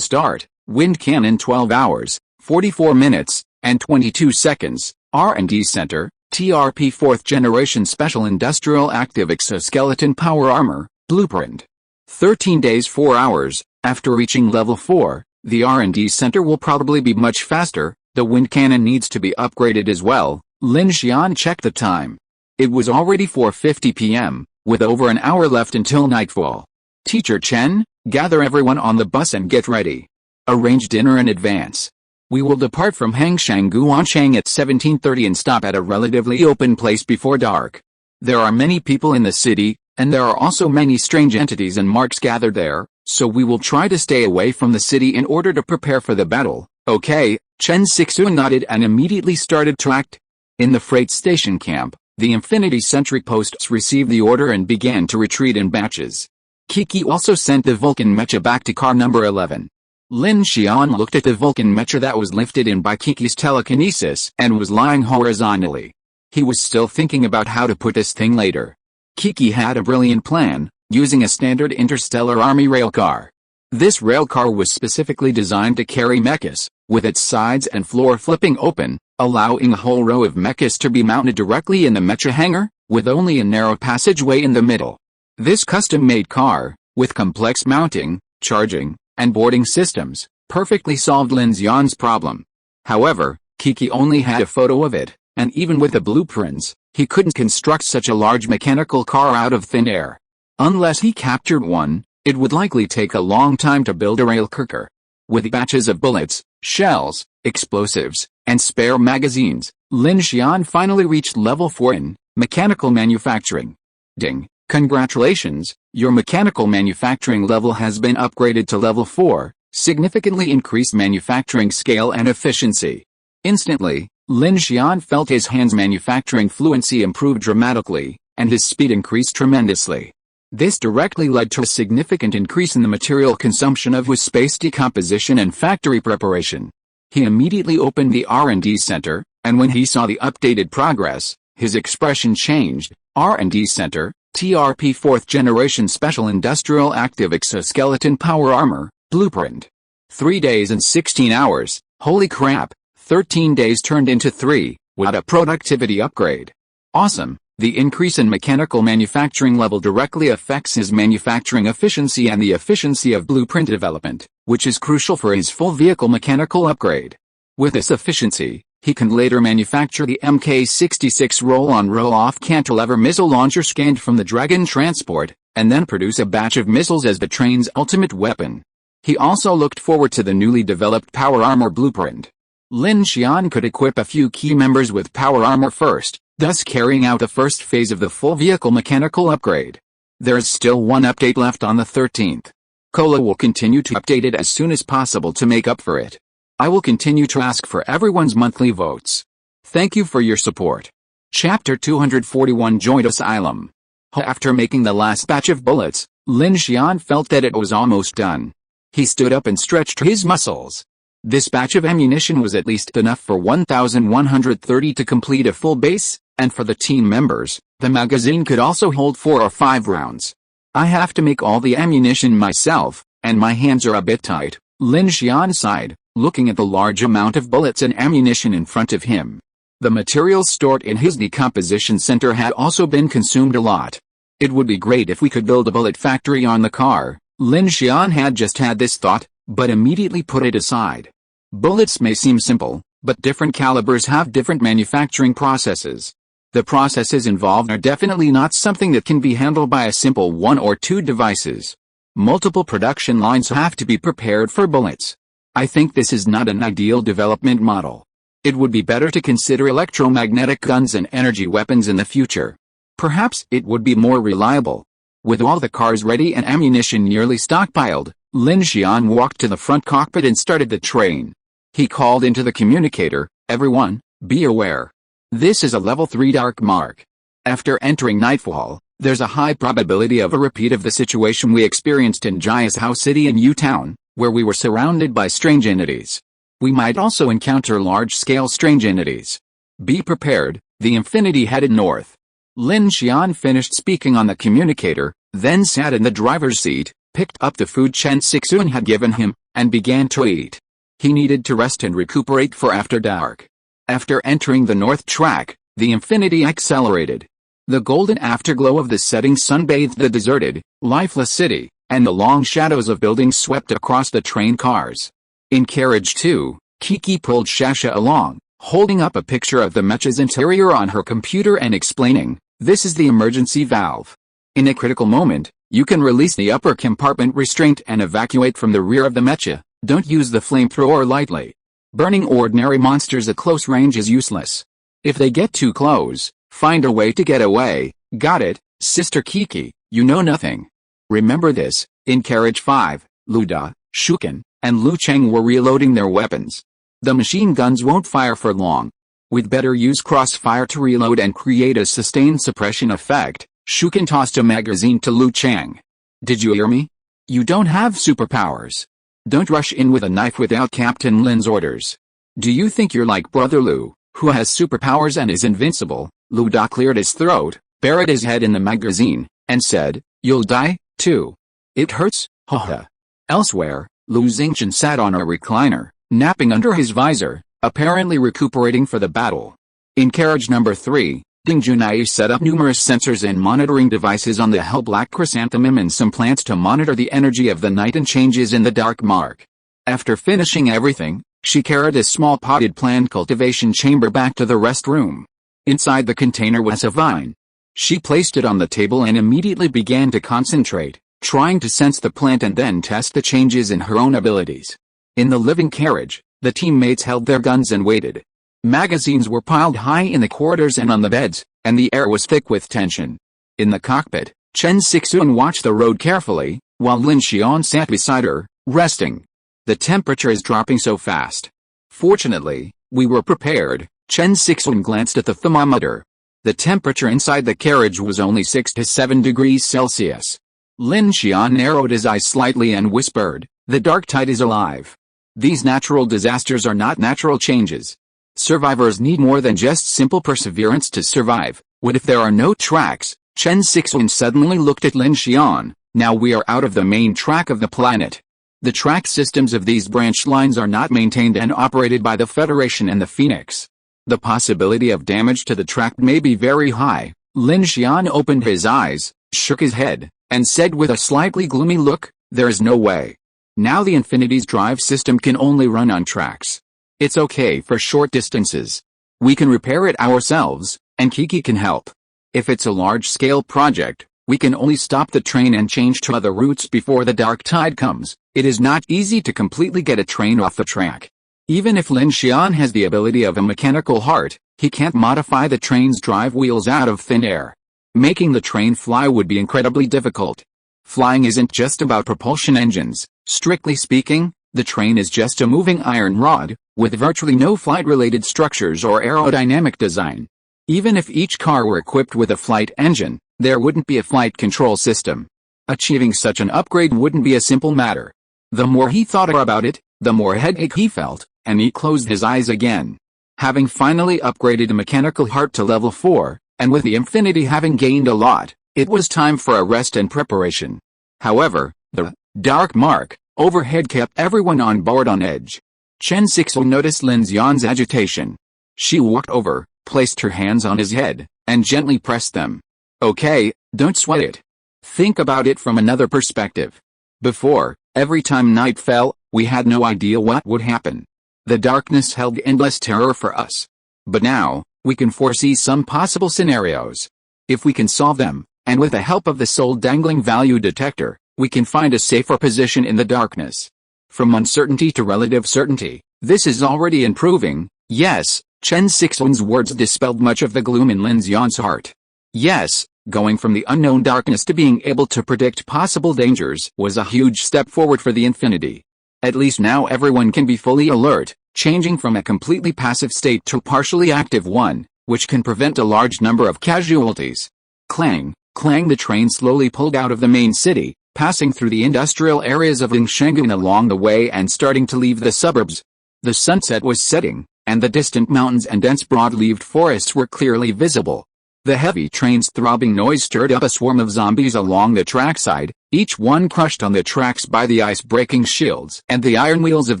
start, wind cannon 12 hours, 44 minutes, and 22 seconds, R&D Center, TRP 4th Generation Special Industrial Active Exoskeleton Power Armor, Blueprint. 13 days 4 hours, after reaching level 4, the R&D Center will probably be much faster. The wind cannon needs to be upgraded as well. Lin Xian checked the time. It was already 4:50 p.m., with over an hour left until nightfall. "Teacher Chen, gather everyone on the bus and get ready. Arrange dinner in advance. We will depart from Hangshan Guanchang at 17:30 and stop at a relatively open place before dark. There are many people in the city, and there are also many strange entities and marks gathered there, so we will try to stay away from the city in order to prepare for the battle." "Okay," Chen Sixuan nodded and immediately started to act. In the freight station camp, the Infinity sentry posts received the order and began to retreat in batches. Kiki also sent the Vulcan mecha back to car number 11. Lin Xian looked at the Vulcan mecha that was lifted in by Kiki's telekinesis and was lying horizontally. He was still thinking about how to put this thing later. Kiki had a brilliant plan, using a standard interstellar army railcar. This railcar was specifically designed to carry mechas, with its sides and floor flipping open, allowing a whole row of mechas to be mounted directly in the mecha hangar, with only a narrow passageway in the middle. This custom-made car, with complex mounting, charging, and boarding systems, perfectly solved Lin Xian's problem. However, Kiki only had a photo of it, and even with the blueprints, he couldn't construct such a large mechanical car out of thin air. Unless he captured one, It would likely take a long time to build a rail cooker. With batches of bullets, shells, explosives, and spare magazines, Lin Xian finally reached level 4 in mechanical manufacturing. Ding! Congratulations, your mechanical manufacturing level has been upgraded to level 4, significantly increased manufacturing scale and efficiency. Instantly, Lin Xian felt his hands' manufacturing fluency improved dramatically, and his speed increased tremendously. This directly led to a significant increase in the material consumption of his space decomposition and factory preparation. He immediately opened the R&D center, and when he saw the updated progress, his expression changed. R&D Center, TRP 4th Generation Special Industrial Active Exoskeleton Power Armor, Blueprint. 3 days and 16 hours, holy crap, 13 days turned into 3, what a productivity upgrade. Awesome, the increase in mechanical manufacturing level directly affects his manufacturing efficiency and the efficiency of blueprint development, which is crucial for his full vehicle mechanical upgrade. With this efficiency, he can later manufacture the Mk-66 roll-on roll-off cantilever missile launcher scanned from the Dragon transport, and then produce a batch of missiles as the train's ultimate weapon. He also looked forward to the newly developed power armor blueprint. Lin Xian could equip a few key members with power armor first, thus carrying out the first phase of the full vehicle mechanical upgrade. There is still one update left on the 13th. Cola will continue to update it as soon as possible to make up for it. I will continue to ask for everyone's monthly votes. Thank you for your support. Chapter 241 Joint Asylum. After making the last batch of bullets, Lin Xian felt that it was almost done. He stood up and stretched his muscles. This batch of ammunition was at least enough for 1,130 to complete a full base, and for the team members, the magazine could also hold 4 or 5 rounds. I have to make all the ammunition myself, and my hands are a bit tight, Lin Xian sighed, looking at the large amount of bullets and ammunition in front of him. The materials stored in his decomposition center had also been consumed a lot. It would be great if we could build a bullet factory on the car. Lin Xian had just had this thought, but immediately put it aside. Bullets may seem simple, but different calibers have different manufacturing processes. The processes involved are definitely not something that can be handled by a simple 1 or 2 devices. Multiple production lines have to be prepared for bullets. I think this is not an ideal development model. It would be better to consider electromagnetic guns and energy weapons in the future. Perhaps it would be more reliable. With all the cars ready and ammunition nearly stockpiled, Lin Xian walked to the front cockpit and started the train. He called into the communicator, "Everyone, be aware. This is a level 3 dark mark. After entering Nightfall, there's a high probability of a repeat of the situation we experienced in Jiashao City and U-Town, where we were surrounded by strange entities. We might also encounter large-scale strange entities. Be prepared." The Infinity headed north. Lin Xian finished speaking on the communicator, then sat in the driver's seat, picked up the food Chen Sixuan had given him, and began to eat. He needed to rest and recuperate for after dark. After entering the north track, the Infinity accelerated. The golden afterglow of the setting sun bathed the deserted, lifeless city, and the long shadows of buildings swept across the train cars. In carriage 2, Kiki pulled Shasha along, holding up a picture of the mecha's interior on her computer and explaining, "This is the emergency valve. In a critical moment, you can release the upper compartment restraint and evacuate from the rear of the mecha. Don't use the flamethrower lightly. Burning ordinary monsters at close range is useless. If they get too close, find a way to get away." "Got it, Sister Kiki, you know nothing." Remember this. In carriage 5, Lu Da, Shuken, and Lu Cheng were reloading their weapons. The machine guns won't fire for long. We'd better use crossfire to reload and create a sustained suppression effect. Shuken tossed a magazine to Lu Cheng. "Did you hear me? You don't have superpowers. Don't rush in with a knife without Captain Lin's orders. Do you think you're like Brother Lu, who has superpowers and is invincible?" Lu Da cleared his throat, buried his head in the magazine, and said, "You'll die, too. It hurts, haha." Elsewhere, Lu Xingchen sat on a recliner, napping under his visor, apparently recuperating for the battle. In carriage number 3, Ding Junai set up numerous sensors and monitoring devices on the hell black chrysanthemum and some plants to monitor the energy of the night and changes in the dark mark. After finishing everything, she carried a small potted plant cultivation chamber back to the rest room. Inside the container was a vine. She placed it on the table and immediately began to concentrate, trying to sense the plant and then test the changes in her own abilities. In the living carriage, the teammates held their guns and waited. Magazines were piled high in the corridors and on the beds, and the air was thick with tension. In the cockpit, Chen Sixuan watched the road carefully, while Lin Xian sat beside her, resting. The temperature is dropping so fast. Fortunately, we were prepared. Chen Sixuan glanced at the thermometer. The temperature inside the carriage was only 6 to 7 degrees Celsius. Lin Xian narrowed his eyes slightly and whispered, "The dark tide is alive. These natural disasters are not natural changes. Survivors need more than just simple perseverance to survive. What if there are no tracks?" Chen Sixuan suddenly looked at Lin Xian. "Now we are out of the main track of the planet. The track systems of these branch lines are not maintained and operated by the Federation and the Phoenix. The possibility of damage to the track may be very high." Lin Xian opened his eyes, shook his head, and said with a slightly gloomy look, "There is no way. Now the Infinity's drive system can only run on tracks. It's okay for short distances. We can repair it ourselves, and Kiki can help. If it's a large-scale project, we can only stop the train and change to other routes before the dark tide comes. It is not easy to completely get a train off the track. Even if Lin Xian has the ability of a mechanical heart, he can't modify the train's drive wheels out of thin air. Making the train fly would be incredibly difficult. Flying isn't just about propulsion engines. Strictly speaking, the train is just a moving iron rod, with virtually no flight-related structures or aerodynamic design. Even if each car were equipped with a flight engine, there wouldn't be a flight control system. Achieving such an upgrade wouldn't be a simple matter. The more he thought about it, the more headache he felt, and he closed his eyes again. Having finally upgraded a mechanical heart to level 4, and with the Infinity having gained a lot, it was time for a rest and preparation. However, the dark mark overhead kept everyone on board on edge. Chen Sixuan noticed Lin Xian's agitation. She walked over, placed her hands on his head, and gently pressed them. "Okay, don't sweat it. Think about it from another perspective. Before, every time night fell, we had no idea what would happen. The darkness held endless terror for us. But now, we can foresee some possible scenarios. If we can solve them, and with the help of the soul-dangling value detector, we can find a safer position in the darkness. From uncertainty to relative certainty, this is already improving." "Yes," Chen Sixuan's words dispelled much of the gloom in Lin Xian's heart. Yes, going from the unknown darkness to being able to predict possible dangers was a huge step forward for the Infinity. At least now everyone can be fully alert, changing from a completely passive state to a partially active one, which can prevent a large number of casualties. Clang, clang, the train slowly pulled out of the main city, passing through the industrial areas of Lingshangan along the way and starting to leave the suburbs. The sunset was setting, and the distant mountains and dense broad-leaved forests were clearly visible. The heavy train's throbbing noise stirred up a swarm of zombies along the trackside, each one crushed on the tracks by the ice-breaking shields and the iron wheels of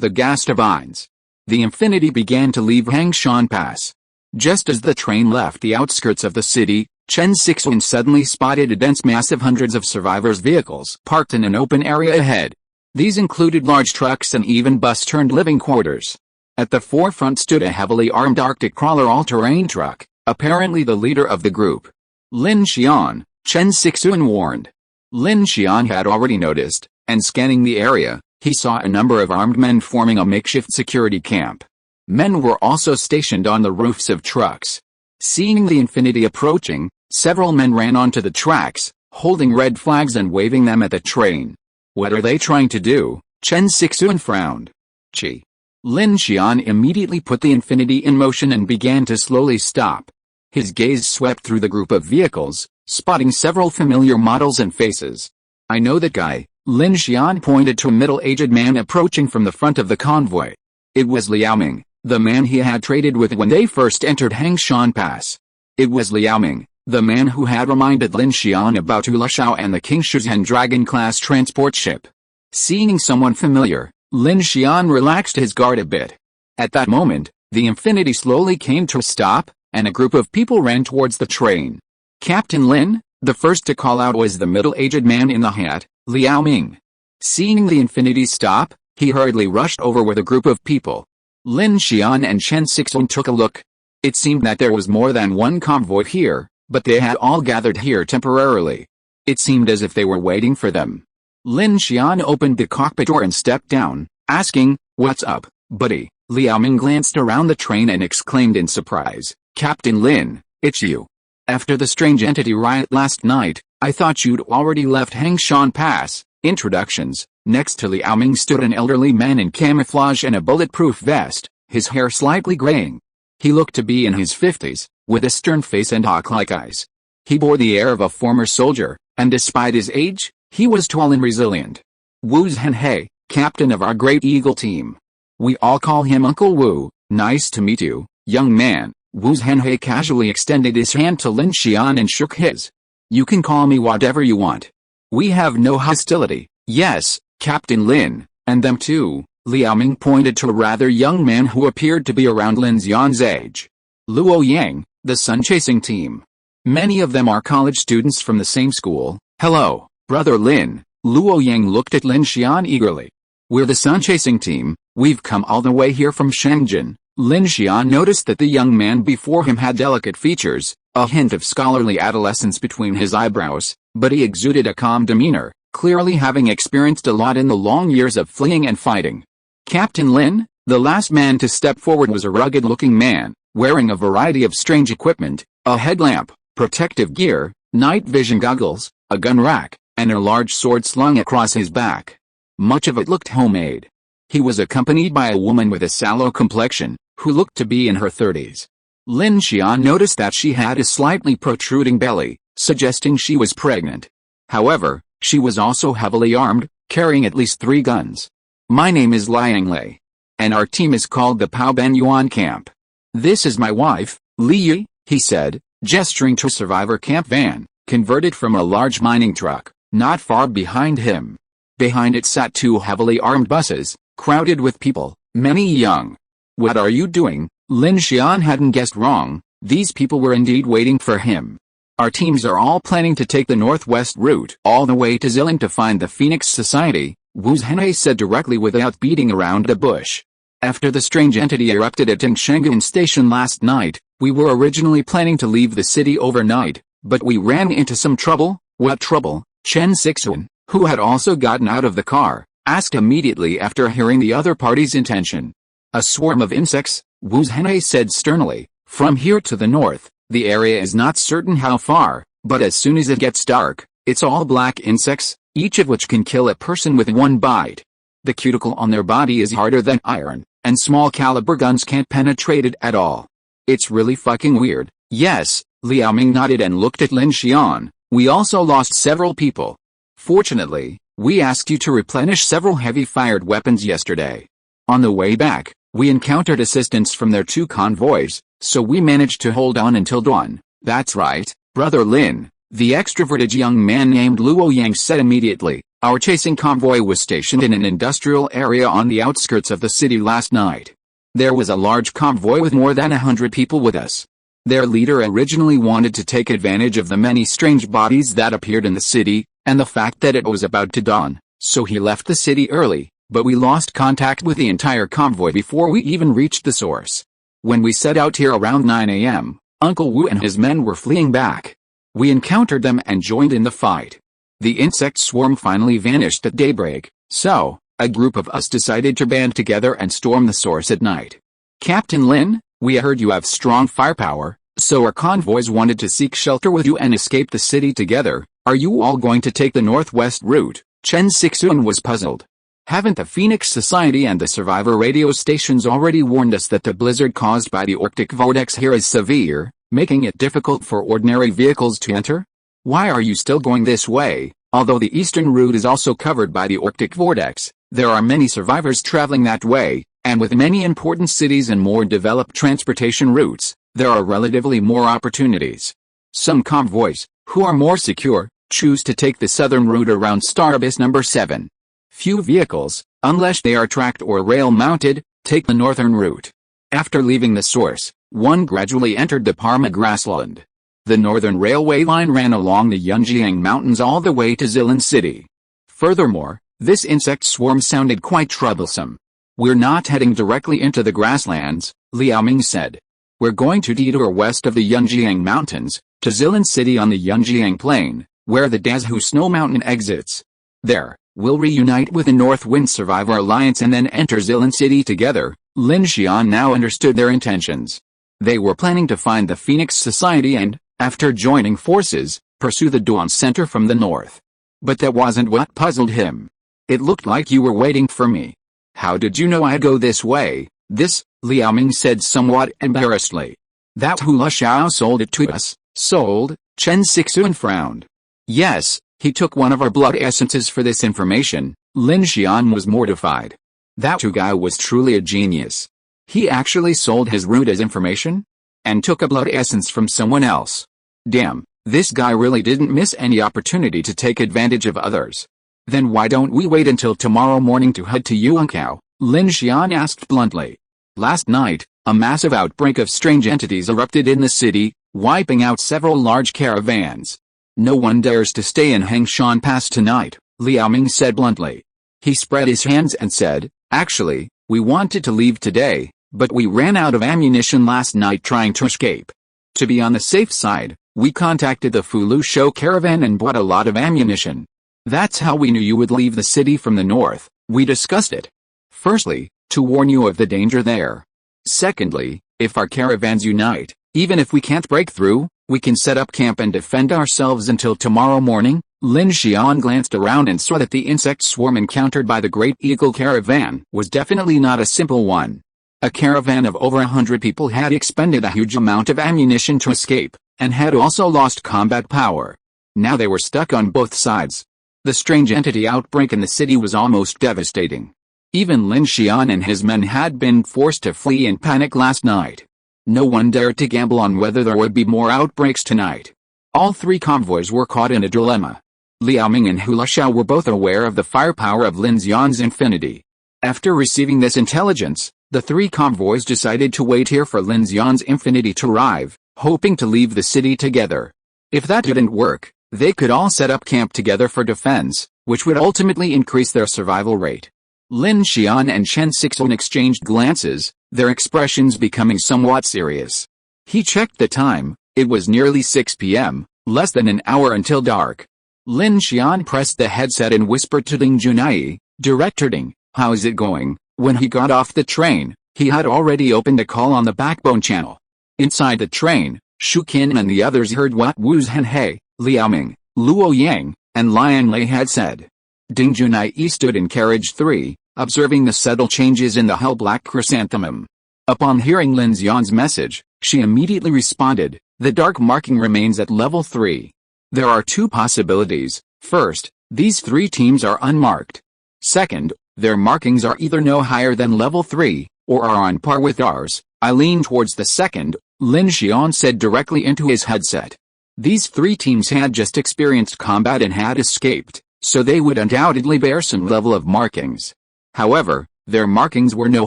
the gas turbines. The Infinity began to leave Hangshan Pass. Just as the train left the outskirts of the city, Chen Sixuan suddenly spotted a dense mass of hundreds of survivors' vehicles parked in an open area ahead. These included large trucks and even bus-turned living quarters. At the forefront stood a heavily armed Arctic crawler all-terrain truck, apparently the leader of the group. "Lin Xian," Chen Sixuan warned. Lin Xian had already noticed, and scanning the area, he saw a number of armed men forming a makeshift security camp. Men were also stationed on the roofs of trucks. Seeing the Infinity approaching, several men ran onto the tracks, holding red flags and waving them at the train. "What are they trying to do?" Chen Sixuan frowned. "Chi." Lin Xian immediately put the Infinity in motion and began to slowly stop. His gaze swept through the group of vehicles, spotting several familiar models and faces. "I know that guy." Lin Xian pointed to a middle-aged man approaching from the front of the convoy. It was Liaoming, the man he had traded with when they first entered Hangshan Pass. It was Liaoming, the man who had reminded Lin Xian about Ulashao and the King Shuzhen Dragon-class transport ship. Seeing someone familiar, Lin Xian relaxed his guard a bit. At that moment, the Infinity slowly came to a stop, and a group of people ran towards the train. "Captain Lin," the first to call out was the middle-aged man in the hat, Liaoming. Seeing the Infinity stop, he hurriedly rushed over with a group of people. Lin Xian and Chen Sixuan took a look. It seemed that there was more than one convoy here, but they had all gathered here temporarily. It seemed as if they were waiting for them. Lin Xian opened the cockpit door and stepped down, asking, "What's up, buddy?" Liao Ming glanced around the train and exclaimed in surprise, "Captain Lin, it's you. After the strange entity riot last night, I thought you'd already left Hangshan Pass." Introductions. Next to Liao Ming stood an elderly man in camouflage and a bulletproof vest, his hair slightly graying. He looked to be in his 50s, with a stern face and hawk-like eyes. He bore the air of a former soldier, and despite his age, he was tall and resilient. Wu Zhenhe, captain of our Great Eagle team. We all call him Uncle Wu. "Nice to meet you, young man." Wu Zhenhe casually extended his hand to Lin Xian and shook his. "You can call me whatever you want. We have no hostility." "Yes, Captain Lin, and them too." Liao Ming pointed to a rather young man who appeared to be around Lin Xian's age. "Luo Yang, the sun-chasing team. Many of them are college students from the same school." "Hello, Brother Lin." Luo Yang looked at Lin Xian eagerly. "We're the sun-chasing team. We've come all the way here from Shenzhen." Lin Xian noticed that the young man before him had delicate features, a hint of scholarly adolescence between his eyebrows, but he exuded a calm demeanor, clearly having experienced a lot in the long years of fleeing and fighting. Captain Lin, the last man to step forward, was a rugged-looking man, wearing a variety of strange equipment, a headlamp, protective gear, night vision goggles, a gun rack, and a large sword slung across his back. Much of it looked homemade. He was accompanied by a woman with a sallow complexion, who looked to be in her 30s. Lin Xian noticed that she had a slightly protruding belly, suggesting she was pregnant. However, she was also heavily armed, carrying at least 3 guns. "My name is Liang Lei, and our team is called the Pao Ben Yuan Camp. This is my wife, Li Yi," he said, gesturing to a survivor camp van, converted from a large mining truck, not far behind him. Behind it sat 2 heavily armed buses, crowded with people, many young. "What are you doing?" Lin Xian hadn't guessed wrong. These people were indeed waiting for him. "Our teams are all planning to take the northwest route all the way to Zilin to find the Phoenix Society," Wu Zhenhe said directly without beating around the bush. "After the strange entity erupted at Tingshangan Station last night, we were originally planning to leave the city overnight, but we ran into some trouble." "What trouble?" Chen Sixuan, who had also gotten out of the car, asked immediately after hearing the other party's intention. "A swarm of insects," Wu Zhenhe said sternly. "From here to the north, the area is not certain how far, but as soon as it gets dark, it's all black insects, each of which can kill a person with 1 bite. The cuticle on their body is harder than iron, and small caliber guns can't penetrate it at all. It's really fucking weird." "Yes," Liao Ming nodded and looked at Lin Xian. "We also lost several people. Fortunately, we asked you to replenish several heavy-fired weapons yesterday. On the way back, we encountered assistance from their 2 convoys, so we managed to hold on until dawn." "That's right, Brother Lin," the extroverted young man named Luo Yang said immediately. "Our chasing convoy was stationed in an industrial area on the outskirts of the city last night. There was a large convoy with more than 100 people with us. Their leader originally wanted to take advantage of the many strange bodies that appeared in the city, and the fact that it was about to dawn, so he left the city early, but we lost contact with the entire convoy before we even reached the source. When we set out here around 9 a.m., Uncle Wu and his men were fleeing back. We encountered them and joined in the fight. The insect swarm finally vanished at daybreak, so a group of us decided to band together and storm the source at night. Captain Lin, we heard you have strong firepower, so our convoys wanted to seek shelter with you and escape the city together. Are you all going to take the northwest route?" Chen Sixuan was puzzled. "Haven't the Phoenix Society and the survivor radio stations already warned us that the blizzard caused by the Arctic vortex here is severe, making it difficult for ordinary vehicles to enter? Why are you still going this way?" Although the eastern route is also covered by the Arctic vortex, there are many survivors traveling that way, and with many important cities and more developed transportation routes, there are relatively more opportunities. Some convoys, who are more secure, choose to take the southern route around Star Abyss number 7. Few vehicles, unless they are tracked or rail-mounted, take the northern route. After leaving the source, one gradually entered the Parma grassland. The northern railway line ran along the Yunjiang Mountains all the way to Zilin City. Furthermore, this insect swarm sounded quite troublesome. "We're not heading directly into the grasslands," Liao Ming said. "We're going to detour west of the Yunjiang Mountains, to Zilin City on the Yunjiang Plain, where the Dazhu Snow Mountain exits. There, We'll reunite with the North Wind Survivor Alliance and then enter Zilin City together. Lin Xian now understood their intentions. They were planning to find the Phoenix Society and, after joining forces, pursue the Dawn Center from the north. But that wasn't what puzzled him. It looked like you were waiting for me. How did you know I'd go this way? This, Liao Ming said somewhat embarrassedly. That Hula Xiao sold it to us. Sold? Chen Sixuan frowned. Yes, he took one of our blood essences for this information. Lin Xian was mortified. That guy was truly a genius. He actually sold his root as information? And took a blood essence from someone else. Damn, this guy really didn't miss any opportunity to take advantage of others. Then why don't we wait until tomorrow morning to head to Yuankao? Lin Xian asked bluntly. Last night, a massive outbreak of strange entities erupted in the city, wiping out several large caravans. No one dares to stay in Hengshan Pass tonight, Liao Ming said bluntly. He spread his hands and said, actually, we wanted to leave today, but we ran out of ammunition last night trying to escape. To be on the safe side, we contacted the Fulu Show caravan and bought a lot of ammunition. That's how we knew you would leave the city from the north. We discussed it. Firstly, to warn you of the danger there. Secondly, if our caravans unite, even if we can't break through, we can set up camp and defend ourselves until tomorrow morning. Lin Xian glanced around and saw that the insect swarm encountered by the Great Eagle caravan was definitely not a simple one. A caravan of over 100 people had expended a huge amount of ammunition to escape, and had also lost combat power. Now they were stuck on both sides. The strange entity outbreak in the city was almost devastating. Even Lin Xian and his men had been forced to flee in panic last night. No one dared to gamble on whether there would be more outbreaks tonight. All three convoys were caught in a dilemma. Liao Ming and Hula Xiao were both aware of the firepower of Lin Xian's infinity. After receiving this intelligence, the three convoys decided to wait here for Lin Xian's infinity to arrive, hoping to leave the city together. If that didn't work, they could all set up camp together for defense, which would ultimately increase their survival rate. Lin Xian and Chen Sixuan exchanged glances, their expressions becoming somewhat serious. He checked the time. It was nearly 6 p.m., less than an hour until dark. Lin Xian pressed the headset and whispered to Ding Junai, Director Ding, how's it going? When he got off the train, he had already opened a call on the backbone channel. Inside the train, Shu Qin and the others heard what Wu Zhenhe, Liao Ming, Luo Yang, and Lian Lei had said. Ding Junai stood in carriage 3, observing the subtle changes in the hull black chrysanthemum. Upon hearing Lin Xian's message, she immediately responded, the dark marking remains at level 3. There are two possibilities. First, these three teams are unmarked. Second, their markings are either no higher than level 3, or are on par with ours. I lean towards the second, Lin Xian said directly into his headset. These three teams had just experienced combat and had escaped, so they would undoubtedly bear some level of markings. However, their markings were no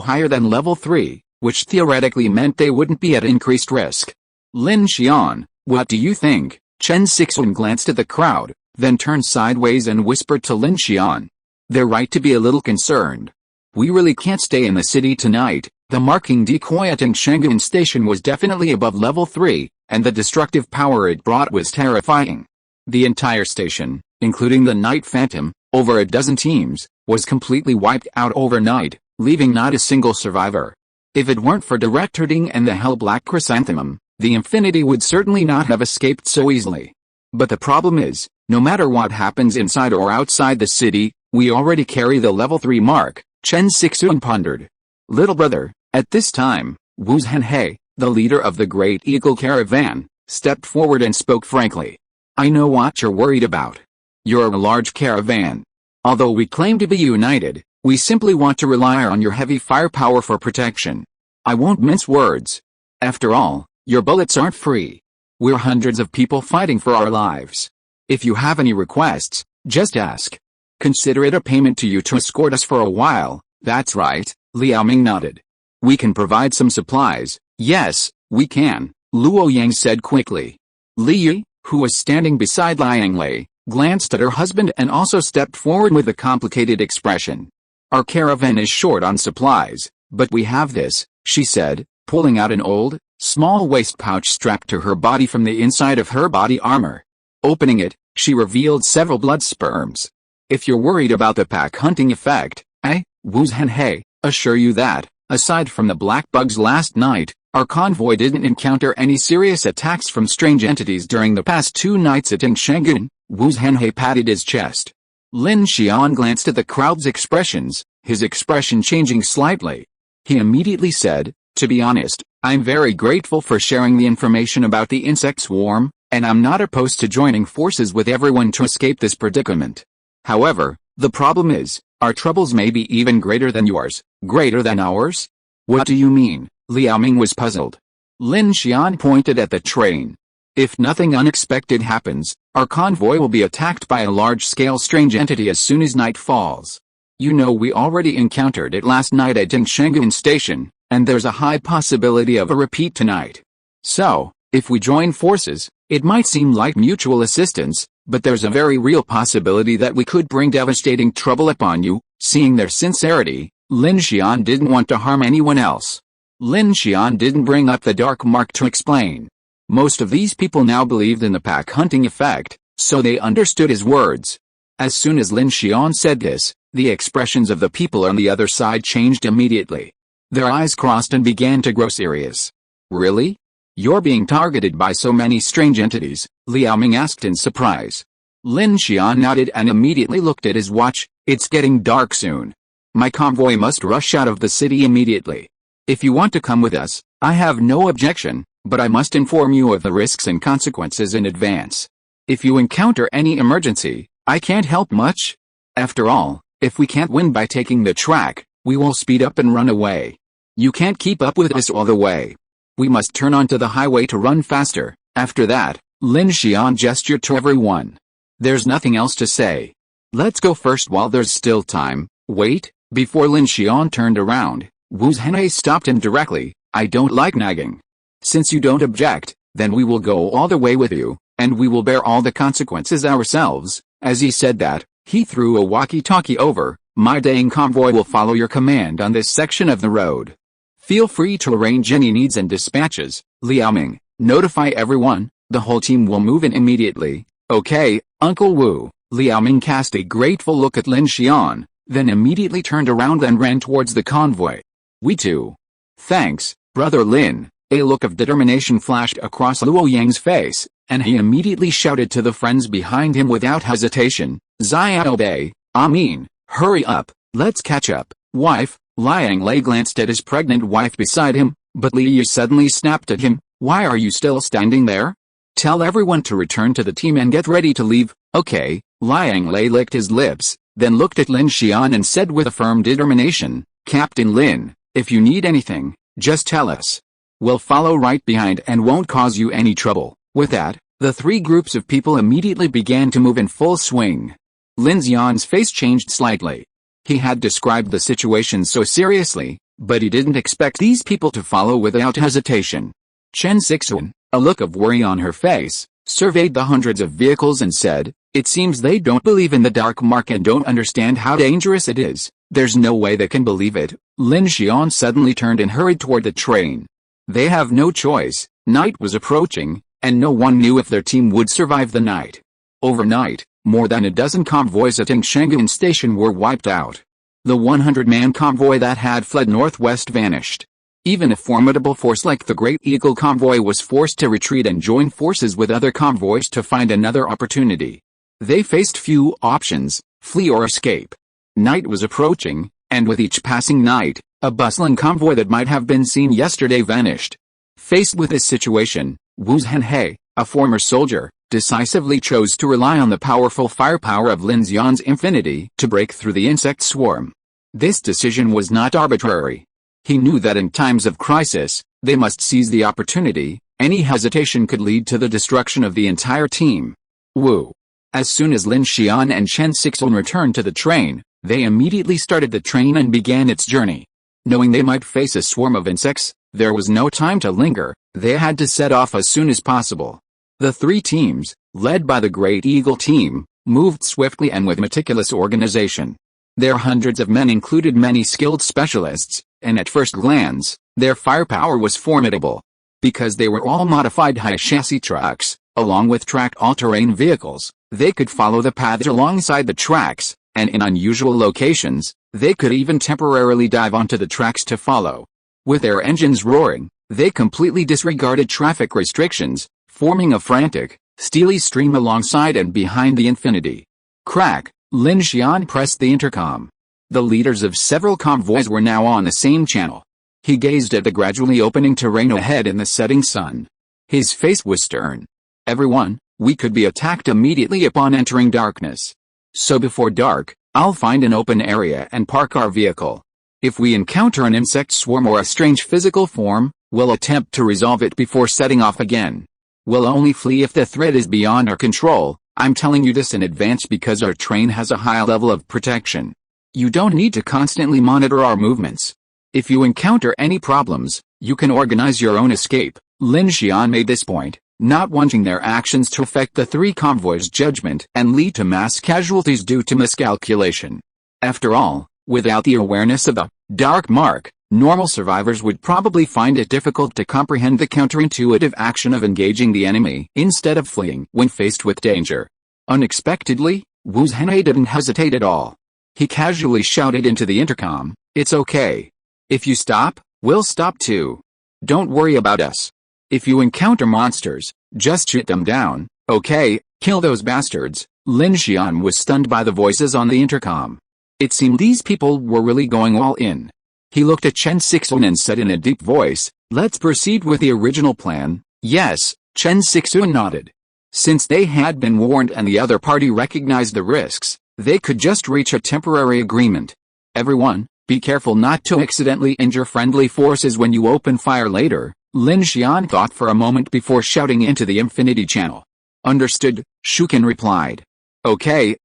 higher than level 3, which theoretically meant they wouldn't be at increased risk. Lin Xian, what do you think? Chen Sixuan glanced at the crowd, then turned sideways and whispered to Lin Xian. They're right to be a little concerned. We really can't stay in the city tonight. The marking decoy at Shengyun Station was definitely above level 3, and the destructive power it brought was terrifying. The entire station, including the Night Phantom, over a dozen teams, was completely wiped out overnight, leaving not a single survivor. If it weren't for Director Ding and the Hell Black Chrysanthemum, the Infinity would certainly not have escaped so easily. But the problem is, no matter what happens inside or outside the city, we already carry the level 3 mark, Chen Sixuan pondered. Little brother, at this time, Wu Zhenhe, the leader of the Great Eagle Caravan, stepped forward and spoke frankly. I know what you're worried about. You're a large caravan. Although we claim to be united, we simply want to rely on your heavy firepower for protection. I won't mince words. After all, your bullets aren't free. We're hundreds of people fighting for our lives. If you have any requests, just ask. Consider it a payment to you to escort us for a while. That's right, Liao Ming nodded. We can provide some supplies. Yes, we can, Luo Yang said quickly. Li Yi, who was standing beside Liang Lei, glanced at her husband and also stepped forward with a complicated expression. Our caravan is short on supplies, but we have this, she said, pulling out an old, small waist pouch strapped to her body from the inside of her body armor. Opening it, she revealed several blood sperms. If you're worried about the pack hunting effect, I, Wu Zhenhe, assure you that, aside from the black bugs last night, our convoy didn't encounter any serious attacks from strange entities during the past 2 nights at Yingshangun. Wu Zhenhe patted his chest. Lin Xian glanced at the crowd's expressions, his expression changing slightly. He immediately said, "To be honest, I'm very grateful for sharing the information about the insect swarm, and I'm not opposed to joining forces with everyone to escape this predicament. However, the problem is, our troubles may be even greater than yours." "Greater than ours? What do you mean?" Liao Ming was puzzled. Lin Xian pointed at the train. "If nothing unexpected happens, our convoy will be attacked by a large-scale strange entity as soon as night falls. You know, we already encountered it last night at Dingshangun Station, and there's a high possibility of a repeat tonight. So, if we join forces, it might seem like mutual assistance, but there's a very real possibility that we could bring devastating trouble upon you." Seeing their sincerity, Lin Xian didn't want to harm anyone else. Lin Xian didn't bring up the dark mark to explain. Most of these people now believed in the pack hunting effect, so they understood his words. As soon as Lin Xian said this, the expressions of the people on the other side changed immediately. Their eyes crossed and began to grow serious. "Really? You're being targeted by so many strange entities?" Liao Ming asked in surprise. Lin Xian nodded and immediately looked at his watch. "It's getting dark soon. My convoy must rush out of the city immediately. If you want to come with us, I have no objection, but I must inform you of the risks and consequences in advance. If you encounter any emergency, I can't help much. After all, if we can't win by taking the track, we will speed up and run away. You can't keep up with us all the way. We must turn onto the highway to run faster." After that, Lin Xian gestured to everyone. "There's nothing else to say. Let's go first while there's still time." "Wait." Before Lin Xian turned around, Wu Zhenhe stopped him directly. "I don't like nagging. Since you don't object, then we will go all the way with you, and we will bear all the consequences ourselves." As he said that, he threw a walkie-talkie over. "My Dang convoy will follow your command on this section of the road. Feel free to arrange any needs and dispatches. Liao Ming, notify everyone, the whole team will move in immediately." "Okay, Uncle Wu." Liao Ming cast a grateful look at Lin Xian, then immediately turned around and ran towards the convoy. "We too." "Thanks, Brother Lin." A look of determination flashed across Luo Yang's face, and he immediately shouted to the friends behind him without hesitation, "Xiao Bei, Amin, hurry up, let's catch up." "Wife." Liang Lei glanced at his pregnant wife beside him, but Li Yi suddenly snapped at him, "Why are you still standing there? Tell everyone to return to the team and get ready to leave." "Okay." Liang Lei licked his lips, then looked at Lin Xian and said with a firm determination, "Captain Lin, if you need anything, just tell us. We'll follow right behind and won't cause you any trouble." With that, the 3 groups of people immediately began to move in full swing. Lin Xian's face changed slightly. He had described the situation so seriously, but he didn't expect these people to follow without hesitation. Chen Sixuan, a look of worry on her face, surveyed the hundreds of vehicles and said, "It seems they don't believe in the dark mark and don't understand how dangerous it is. There's no way they can believe it." Lin Xian suddenly turned and hurried toward the train. They have no choice. Night was approaching, and no one knew if their team would survive the night. Overnight, more than a dozen convoys at Yingshangun Station were wiped out. The 100-man convoy that had fled northwest vanished. Even a formidable force like the Great Eagle convoy was forced to retreat and join forces with other convoys to find another opportunity. They faced few options: flee or escape. Night was approaching, and with each passing night, a bustling convoy that might have been seen yesterday vanished. Faced with this situation, Wu Zhenhe, a former soldier, decisively chose to rely on the powerful firepower of Lin Xian's infinity to break through the insect swarm. This decision was not arbitrary. He knew that in times of crisis, they must seize the opportunity. Any hesitation could lead to the destruction of the entire team. Wu. As soon as Lin Xian and Chen Sixuan returned to the train, they immediately started the train and began its journey. Knowing they might face a swarm of insects, there was no time to linger. They had to set off as soon as possible. The 3 teams, led by the Great Eagle team, moved swiftly and with meticulous organization. Their hundreds of men included many skilled specialists, and at first glance, their firepower was formidable. Because they were all modified high-chassis trucks, along with tracked all-terrain vehicles, they could follow the paths alongside the tracks, and in unusual locations, they could even temporarily dive onto the tracks to follow. With their engines roaring, they completely disregarded traffic restrictions, forming a frantic, steely stream alongside and behind the Infinity. Crack, Lin Xian pressed the intercom. The leaders of several convoys were now on the same channel. He gazed at the gradually opening terrain ahead in the setting sun. His face was stern. Everyone, we could be attacked immediately upon entering darkness. So before dark, I'll find an open area and park our vehicle. If we encounter an insect swarm or a strange physical form, we'll attempt to resolve it before setting off again. We'll only flee if the threat is beyond our control. I'm telling you this in advance because our train has a high level of protection. You don't need to constantly monitor our movements. If you encounter any problems, you can organize your own escape. Lin Xian made this point, not wanting their actions to affect the three convoys' judgment and lead to mass casualties due to miscalculation. After all, without the awareness of the dark mark, normal survivors would probably find it difficult to comprehend the counterintuitive action of engaging the enemy instead of fleeing when faced with danger. Unexpectedly, Wu Zhenhe didn't hesitate at all. He casually shouted into the intercom, "It's okay. If you stop, we'll stop too. Don't worry about us. If you encounter monsters, just shoot them down, okay? Kill those bastards." Lin Xian was stunned by the voices on the intercom. It seemed these people were really going all in. He looked at Chen Sixuan and said in a deep voice, "Let's proceed with the original plan." Yes, Chen Sixuan nodded. Since they had been warned and the other party recognized the risks, they could just reach a temporary agreement. Everyone, be careful not to accidentally injure friendly forces when you open fire later. Lin Xian thought for a moment before shouting into the Infinity channel. Understood, Shuken replied. Okay.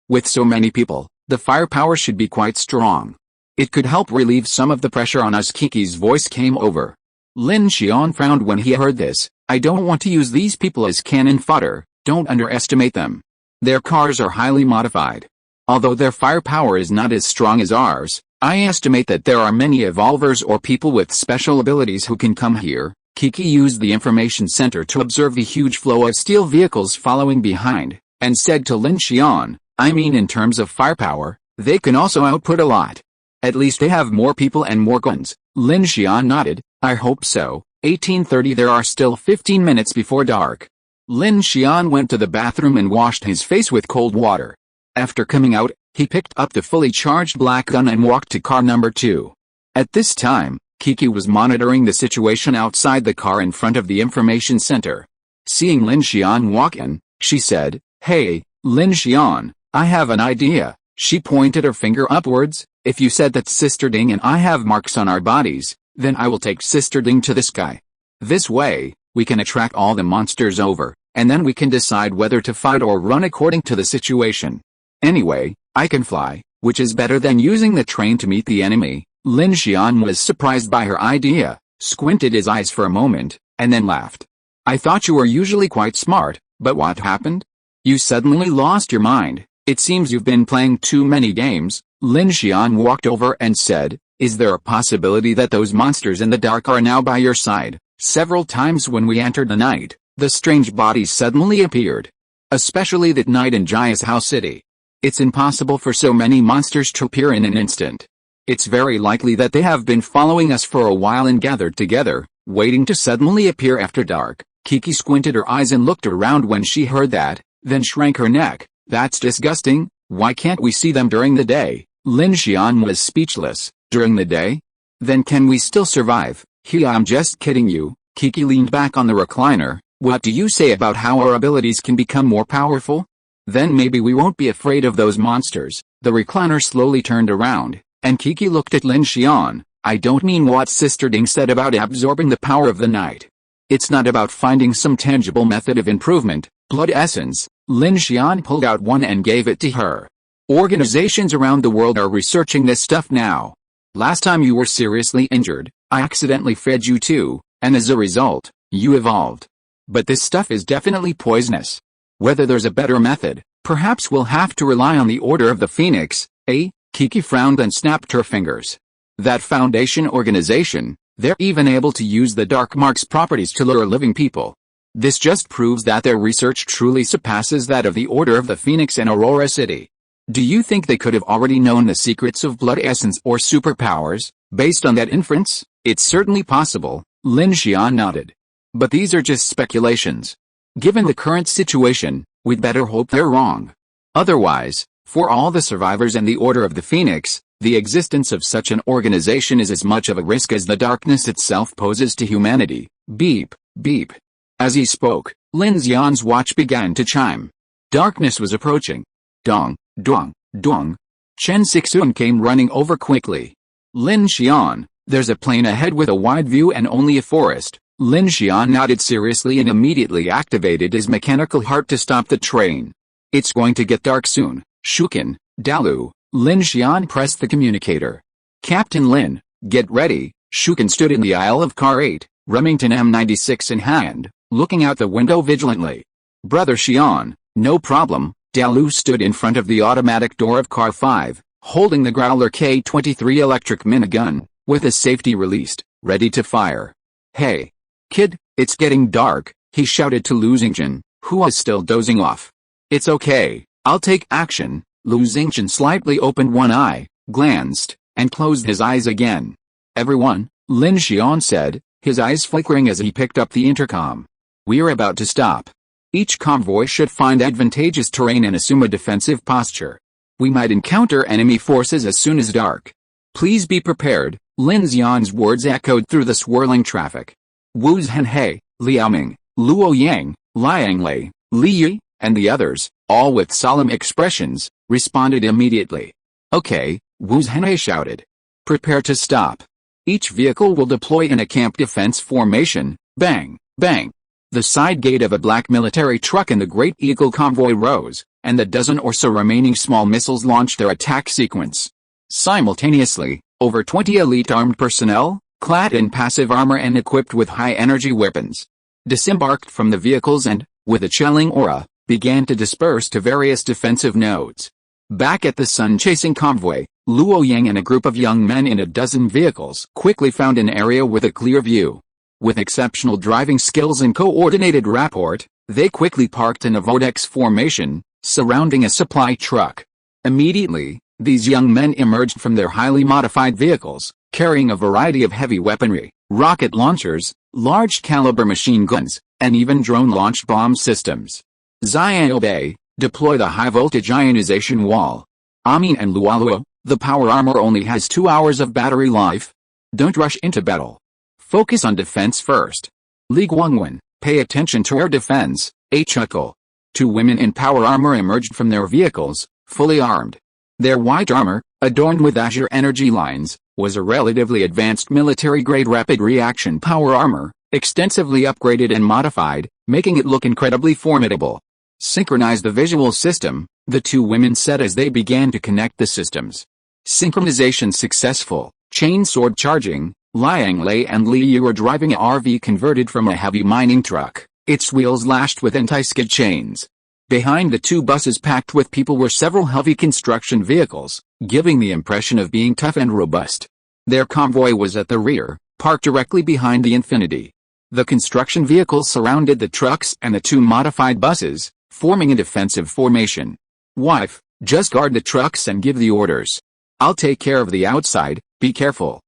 With so many people, the firepower should be quite strong. It could help relieve some of the pressure on us. Kiki's voice came over. Lin Xian frowned when he heard this. I don't want to use these people as cannon fodder. Don't underestimate them. Their cars are highly modified. Although their firepower is not as strong as ours, I estimate that there are many evolvers or people with special abilities who can come here. Kiki used the information center to observe the huge flow of steel vehicles following behind, and said to Lin Xian, I mean in terms of firepower, they can also output a lot. At least they have more people and more guns. Lin Xian nodded, I hope so. 18:30. There are still 15 minutes before dark. Lin Xian went to the bathroom and washed his face with cold water. After coming out, he picked up the fully charged black gun and walked to car number 2. At this time, Kiki was monitoring the situation outside the car in front of the information center. Seeing Lin Xian walk in, she said, Hey, Lin Xian, I have an idea. She pointed her finger upwards. If you said that Sister Ding and I have marks on our bodies, then I will take Sister Ding to the sky. This way, we can attract all the monsters over, and then we can decide whether to fight or run according to the situation. Anyway, I can fly, which is better than using the train to meet the enemy. Lin Xian was surprised by her idea, squinted his eyes for a moment, and then laughed. I thought you were usually quite smart, but what happened? You suddenly lost your mind. It seems you've been playing too many games. Lin Xian walked over and said, Is there a possibility that those monsters in the dark are now by your side? Several times when we entered the night, the strange bodies suddenly appeared. Especially that night in Jaya's house city. It's impossible for so many monsters to appear in an instant. It's very likely that they have been following us for a while and gathered together, waiting to suddenly appear after dark. Kiki squinted her eyes and looked around when she heard that, then shrank her neck. That's disgusting. Why can't we see them during the day? Lin Xian was speechless. During the day? Then can we still survive? I'm just kidding you. Kiki leaned back on the recliner. What do you say about how our abilities can become more powerful? Then maybe we won't be afraid of those monsters. The recliner slowly turned around, and Kiki looked at Lin Xian. I don't mean what Sister Ding said about absorbing the power of the night. It's not about finding some tangible method of improvement. Blood essence. Lin Xian pulled out one and gave it to her. Organizations around the world are researching this stuff now. Last time you were seriously injured, I accidentally fed you too, and as a result, you evolved. But this stuff is definitely poisonous. Whether there's a better method, perhaps we'll have to rely on the Order of the Phoenix, eh? Kiki frowned and snapped her fingers. That Foundation organization, they're even able to use the Dark Mark's properties to lure living people. This just proves that their research truly surpasses that of the Order of the Phoenix in Aurora City. Do you think they could have already known the secrets of blood essence or superpowers? Based on that inference, it's certainly possible, Lin Xian nodded. But these are just speculations. Given the current situation, we'd better hope they're wrong. Otherwise, for all the survivors and the Order of the Phoenix, the existence of such an organization is as much of a risk as the darkness itself poses to humanity. Beep, beep. As he spoke, Lin Xian's watch began to chime. Darkness was approaching. Dong, dong, dong. Chen Sixuan came running over quickly. Lin Xian, there's a plane ahead with a wide view and only a forest. Lin Xian nodded seriously and immediately activated his mechanical heart to stop the train. It's going to get dark soon. Shukin, Dalu. Lin Xian pressed the communicator. Captain Lin, get ready. Shukin stood in the aisle of car 8, Remington M96 in hand, looking out the window vigilantly. Brother Xian, no problem. Dalu stood in front of the automatic door of car 5, holding the Growler K-23 electric minigun, with his safety released, ready to fire. Hey, kid, it's getting dark, he shouted to Lin Xian, who was still dozing off. It's okay, I'll take action. Lin Xian slightly opened one eye, glanced, and closed his eyes again. Everyone, Lin Xian said, his eyes flickering as he picked up the intercom. We're about to stop. Each convoy should find advantageous terrain and assume a defensive posture. We might encounter enemy forces as soon as dark. Please be prepared. Lin Xian's words echoed through the swirling traffic. Wu Zhenhe, Liao Ming, Luo Yang, Liang Lei, Li Yi, and the others, all with solemn expressions, responded immediately. Okay, Wu Zhenhe shouted. Prepare to stop. Each vehicle will deploy in a camp defense formation. Bang, bang. The side gate of a black military truck in the Great Eagle convoy rose, and the dozen or so remaining small missiles launched their attack sequence. Simultaneously, over 20 elite armed personnel, clad in passive armor and equipped with high-energy weapons, disembarked from the vehicles and, with a chilling aura, began to disperse to various defensive nodes. Back at the sun-chasing convoy, Luo Yang and a group of young men in a dozen vehicles quickly found an area with a clear view. With exceptional driving skills and coordinated rapport, they quickly parked in a vortex formation, surrounding a supply truck. Immediately, these young men emerged from their highly modified vehicles, carrying a variety of heavy weaponry, rocket launchers, large-caliber machine guns, and even drone-launched bomb systems. Xiaobei, deploy the high-voltage ionization wall. Amin and Luoluo, the power armor only has 2 hours of battery life. Don't rush into battle. Focus on defense first. Li Guangwen, pay attention to air defense. A chuckle. 2 women in power armor emerged from their vehicles, fully armed. Their white armor, adorned with azure energy lines, was a relatively advanced military-grade rapid reaction power armor, extensively upgraded and modified, making it look incredibly formidable. Synchronize the visual system, the 2 women said as they began to connect the systems. Synchronization successful. Chain sword charging. Liang Lei and Li Yi were driving a RV converted from a heavy mining truck, its wheels lashed with anti-skid chains. Behind the 2 buses packed with people were several heavy construction vehicles, giving the impression of being tough and robust. Their convoy was at the rear, parked directly behind the Infinity. The construction vehicles surrounded the trucks and the 2 modified buses, forming a defensive formation. Wife, just guard the trucks and give the orders. I'll take care of the outside, be careful.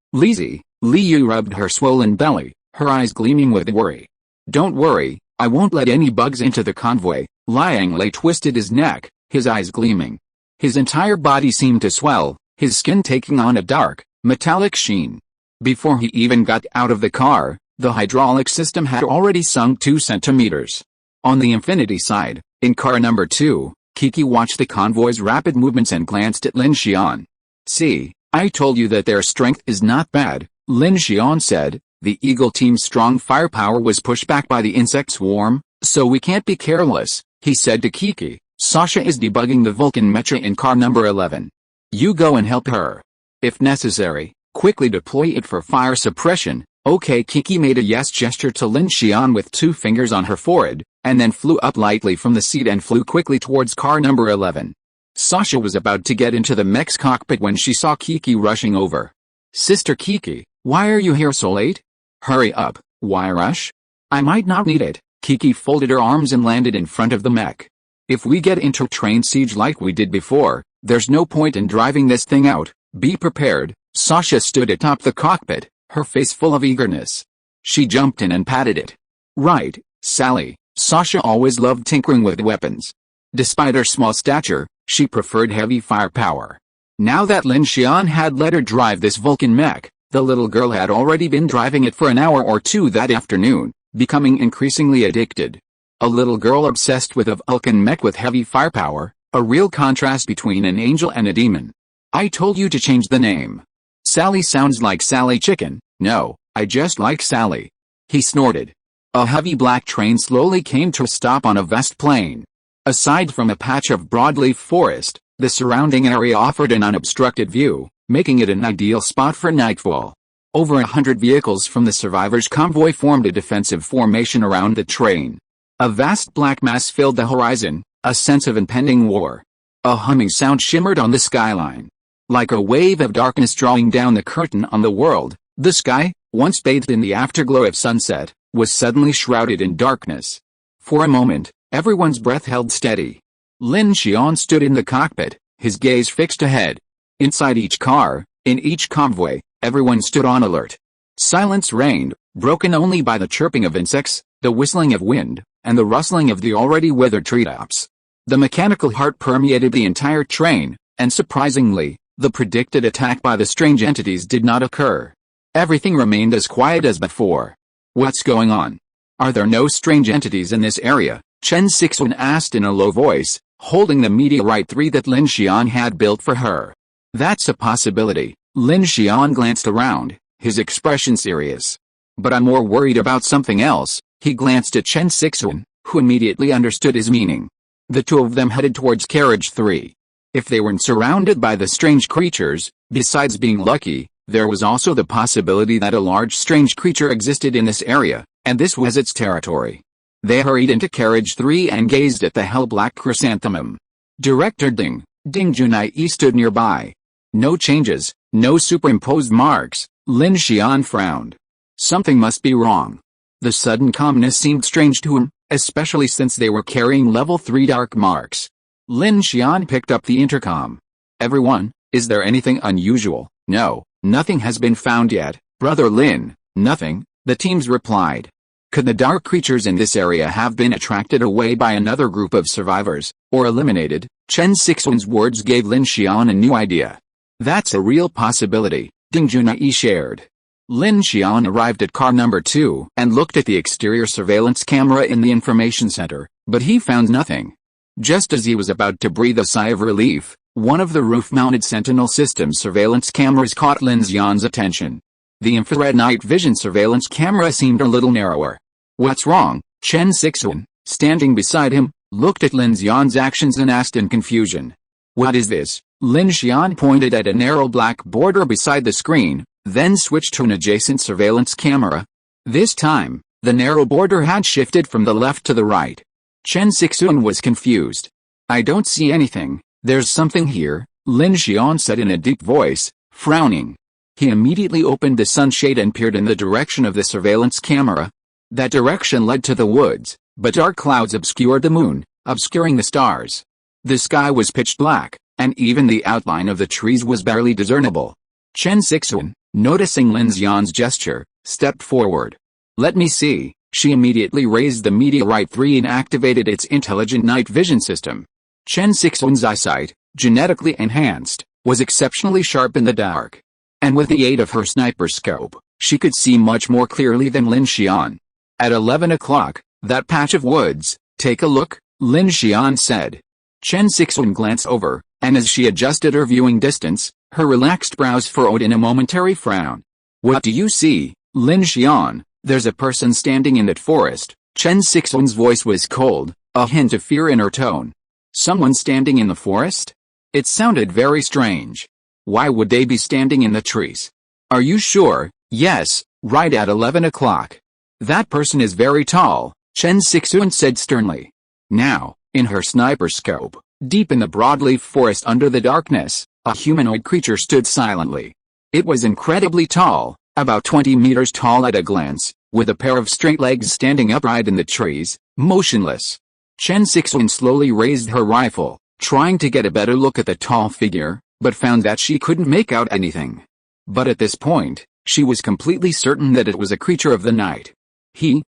Li Yu rubbed her swollen belly, her eyes gleaming with worry. Don't worry, I won't let any bugs into the convoy. Liang Lei twisted his neck, his eyes gleaming. His entire body seemed to swell, his skin taking on a dark, metallic sheen. Before he even got out of the car, the hydraulic system had already sunk 2 centimeters. On the Infinity side, in car number 2, Kiki watched the convoy's rapid movements and glanced at Lin Xian. See, I told you that their strength is not bad. Lin Xian said, the Eagle team's strong firepower was pushed back by the insect swarm, so we can't be careless, he said to Kiki. Sasha is debugging the Vulcan Mecha in car number 11. You go and help her. If necessary, quickly deploy it for fire suppression. Okay. Kiki made a yes gesture to Lin Xian with 2 fingers on her forehead, and then flew up lightly from the seat and flew quickly towards car number 11. Sasha was about to get into the mech's cockpit when she saw Kiki rushing over. Sister Kiki, why are you here so late? Hurry up, why rush? I might not need it. Kiki folded her arms and landed in front of the mech. If we get into train siege like we did before, There's no point in driving this thing out, be prepared. Sasha stood atop the cockpit, her face full of eagerness. She jumped in and patted it. Right, Sally. Sasha always loved tinkering with weapons. Despite her small stature, she preferred heavy firepower. Now that Lin Xian had let her drive this Vulcan mech, the little girl had already been driving it for an hour or two that afternoon, becoming increasingly addicted. A little girl obsessed with a Vulcan mech with heavy firepower, a real contrast between an angel and a demon. I told you to change the name. Sally sounds like Sally Chicken. No, I just like Sally. He snorted. A heavy black train slowly came to a stop on a vast plain. Aside from a patch of broadleaf forest, the surrounding area offered an unobstructed view, making it an ideal spot for nightfall. Over 100 vehicles from the survivors' convoy formed a defensive formation around the train. A vast black mass filled the horizon, a sense of impending war. A humming sound shimmered on the skyline. Like a wave of darkness drawing down the curtain on the world, the sky, once bathed in the afterglow of sunset, was suddenly shrouded in darkness. For a moment, everyone's breath held steady. Lin Xian stood in the cockpit, his gaze fixed ahead. Inside each car, in each convoy, everyone stood on alert. Silence reigned, broken only by the chirping of insects, the whistling of wind, and the rustling of the already weathered treetops. The mechanical heart permeated the entire train, and surprisingly, the predicted attack by the strange entities did not occur. Everything remained as quiet as before. What's going on? Are there no strange entities in this area? Chen Sixuan asked in a low voice, holding the meteorite 3 that Lin Xian had built for her. That's a possibility. Lin Xian glanced around, his expression serious. But I'm more worried about something else. He glanced at Chen Sixuan, who immediately understood his meaning. The two of them headed towards carriage 3. If they weren't surrounded by the strange creatures, besides being lucky, there was also the possibility that a large strange creature existed in this area, and this was its territory. They hurried into carriage 3 and gazed at the hell-black chrysanthemum. Director Ding Junai stood nearby. No changes, no superimposed marks. Lin Xian frowned. Something must be wrong. The sudden calmness seemed strange to him, especially since they were carrying level 3 dark marks. Lin Xian picked up the intercom. Everyone, is there anything unusual? No, nothing has been found yet, Brother Lin. Nothing, the teams replied. Could the dark creatures in this area have been attracted away by another group of survivors, or eliminated? Chen Sixuan's words gave Lin Xian a new idea. That's a real possibility, Ding Junai shared. Lin Xian arrived at car number 2 and looked at the exterior surveillance camera in the information center, but he found nothing. Just as he was about to breathe a sigh of relief, one of the roof-mounted Sentinel system surveillance cameras caught Lin Xian's attention. The infrared night vision surveillance camera seemed a little narrower. What's wrong? Chen Sixuan, standing beside him, looked at Lin Xian's actions and asked in confusion. What is this? Lin Xian pointed at a narrow black border beside the screen, then switched to an adjacent surveillance camera. This time, the narrow border had shifted from the left to the right. Chen Sixuan was confused. I don't see anything. There's something here, Lin Xian said in a deep voice, frowning. He immediately opened the sunshade and peered in the direction of the surveillance camera. That direction led to the woods, but dark clouds obscured the moon, obscuring the stars. The sky was pitch black, and even the outline of the trees was barely discernible. Chen Sixuan, noticing Lin Xian's gesture, stepped forward. Let me see. She immediately raised the meteorite 3 and activated its intelligent night vision system. Chen Sixuan's eyesight, genetically enhanced, was exceptionally sharp in the dark. And with the aid of her sniper scope, she could see much more clearly than Lin Xian. At 11 o'clock, that patch of woods, take a look, Lin Xian said. Chen Sixuan glanced over, and as she adjusted her viewing distance, her relaxed brows furrowed in a momentary frown. What do you see, Lin Xian? There's a person standing in that forest. Chen Sixuan's voice was cold, a hint of fear in her tone. Someone standing in the forest? It sounded very strange. Why would they be standing in the trees? Are you sure? Yes, right at 11 o'clock. That person is very tall, Chen Sixuan said sternly. Now, in her sniper scope, deep in the broadleaf forest under the darkness, a humanoid creature stood silently. It was incredibly tall, about 20 meters tall at a glance, with a pair of straight legs standing upright in the trees, motionless. Chen Sixuan slowly raised her rifle, trying to get a better look at the tall figure, but found that she couldn't make out anything. But at this point, she was completely certain that it was a creature of the night.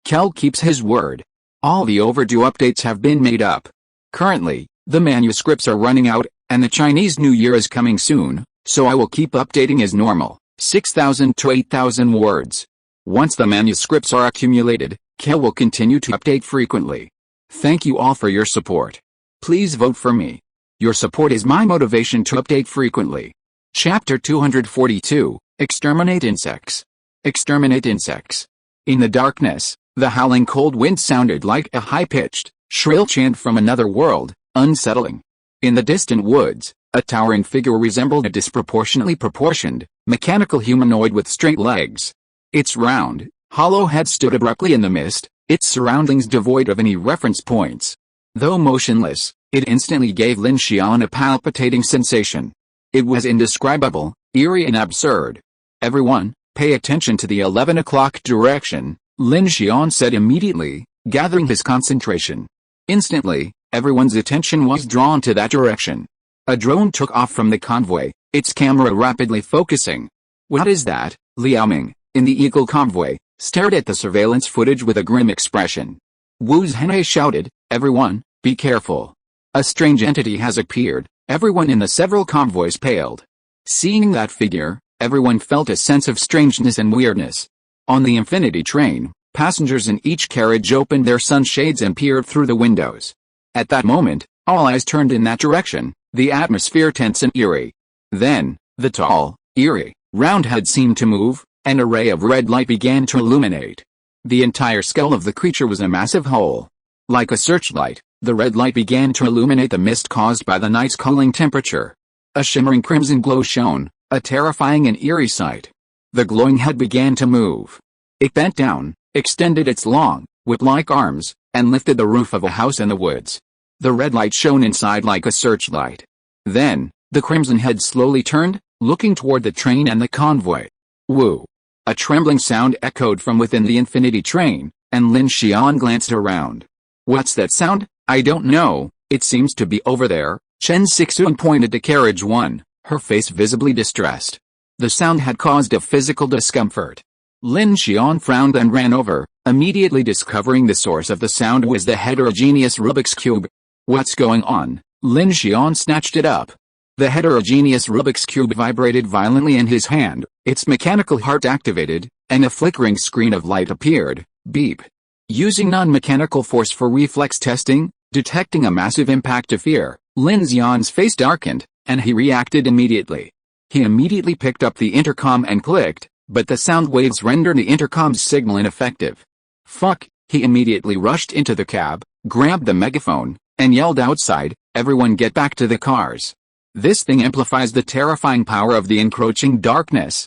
Kel keeps his word. All the overdue updates have been made up. Currently, the manuscripts are running out, and the Chinese New Year is coming soon, so I will keep updating as normal, 6,000 to 8,000 words. Once the manuscripts are accumulated, Kel will continue to update frequently. Thank you all for your support. Please vote for me. Your support is my motivation to update frequently. Chapter 242, Exterminate Insects. Exterminate Insects. In the darkness, the howling cold wind sounded like a high-pitched, shrill chant from another world, unsettling. In the distant woods, a towering figure resembled a disproportionately proportioned, mechanical humanoid with straight legs. Its round, hollow head stood abruptly in the mist, its surroundings devoid of any reference points. Though motionless, it instantly gave Lin Xian a palpitating sensation. It was indescribable, eerie and absurd. Everyone, pay attention to the 11 o'clock direction, Lin Xian said immediately, gathering his concentration. Instantly, everyone's attention was drawn to that direction. A drone took off from the convoy, its camera rapidly focusing. What is that? Liao Ming, in the Eagle convoy, stared at the surveillance footage with a grim expression. Wu Zhenhe shouted, "Everyone, be careful. A strange entity has appeared." Everyone in the several convoys paled. Seeing that figure, everyone felt a sense of strangeness and weirdness. On the Infinity train, passengers in each carriage opened their sunshades and peered through the windows. At that moment, all eyes turned in that direction, the atmosphere tense and eerie. Then, the tall, eerie, round head seemed to move, and a ray of red light began to illuminate. The entire skull of the creature was a massive hole. Like a searchlight, the red light began to illuminate the mist caused by the night's cooling temperature. A shimmering crimson glow shone, a terrifying and eerie sight. The glowing head began to move. It bent down, extended its long, whip-like arms, and lifted the roof of a house in the woods. The red light shone inside like a searchlight. Then, the crimson head slowly turned, looking toward the train and the convoy. Woo! A trembling sound echoed from within the Infinity train, and Lin Xian glanced around. What's that sound? I don't know, it seems to be over there. Chen Sixuan pointed to carriage 1, her face visibly distressed. The sound had caused a physical discomfort. Lin Xian frowned and ran over, immediately discovering the source of the sound was the heterogeneous Rubik's Cube. What's going on? Lin Xian snatched it up. The heterogeneous Rubik's Cube vibrated violently in his hand, its mechanical heart activated, and a flickering screen of light appeared. Beep. Using non-mechanical force for reflex testing, detecting a massive impact of fear, Lin Xian's face darkened, and he reacted immediately. He immediately picked up the intercom and clicked, but the sound waves rendered the intercom's signal ineffective. Fuck, he immediately rushed into the cab, grabbed the megaphone, and yelled outside, "Everyone get back to the cars. This thing amplifies the terrifying power of the encroaching darkness."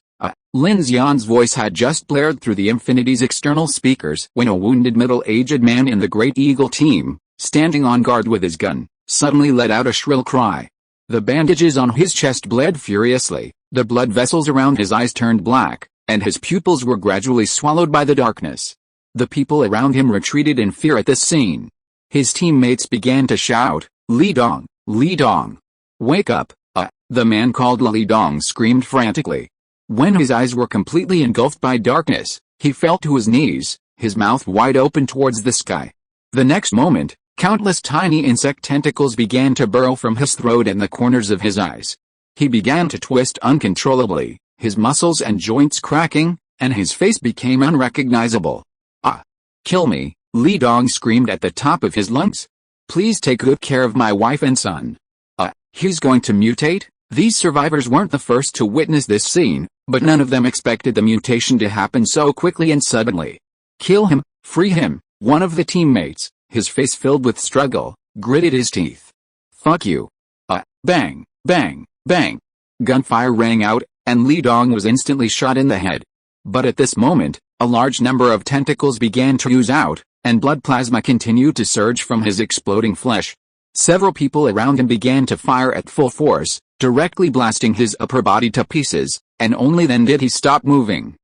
Lin Xian's voice had just blared through the Infinity's external speakers when a wounded middle-aged man in the Great Eagle team, standing on guard with his gun, suddenly let out a shrill cry. The bandages on his chest bled furiously, the blood vessels around his eyes turned black, and his pupils were gradually swallowed by the darkness. The people around him retreated in fear at this scene. His teammates began to shout, "Li Dong! Li Dong! Wake up!" The man called Li Dong screamed frantically. When his eyes were completely engulfed by darkness, he fell to his knees, his mouth wide open towards the sky. The next moment, countless tiny insect tentacles began to burrow from his throat and the corners of his eyes. He began to twist uncontrollably, his muscles and joints cracking, and his face became unrecognizable. "Ah! Kill me!" Li Dong screamed at the top of his lungs. "Please take good care of my wife and son. He's going to mutate?" These survivors weren't the first to witness this scene, but none of them expected the mutation to happen so quickly and suddenly. "Kill him, free him," one of the teammates, his face filled with struggle, gritted his teeth. "Fuck you." Bang, bang, bang. Gunfire rang out, and Li Dong was instantly shot in the head. But at this moment, a large number of tentacles began to ooze out, and blood plasma continued to surge from his exploding flesh. Several people around him began to fire at full force, directly blasting his upper body to pieces, and only then did he stop moving.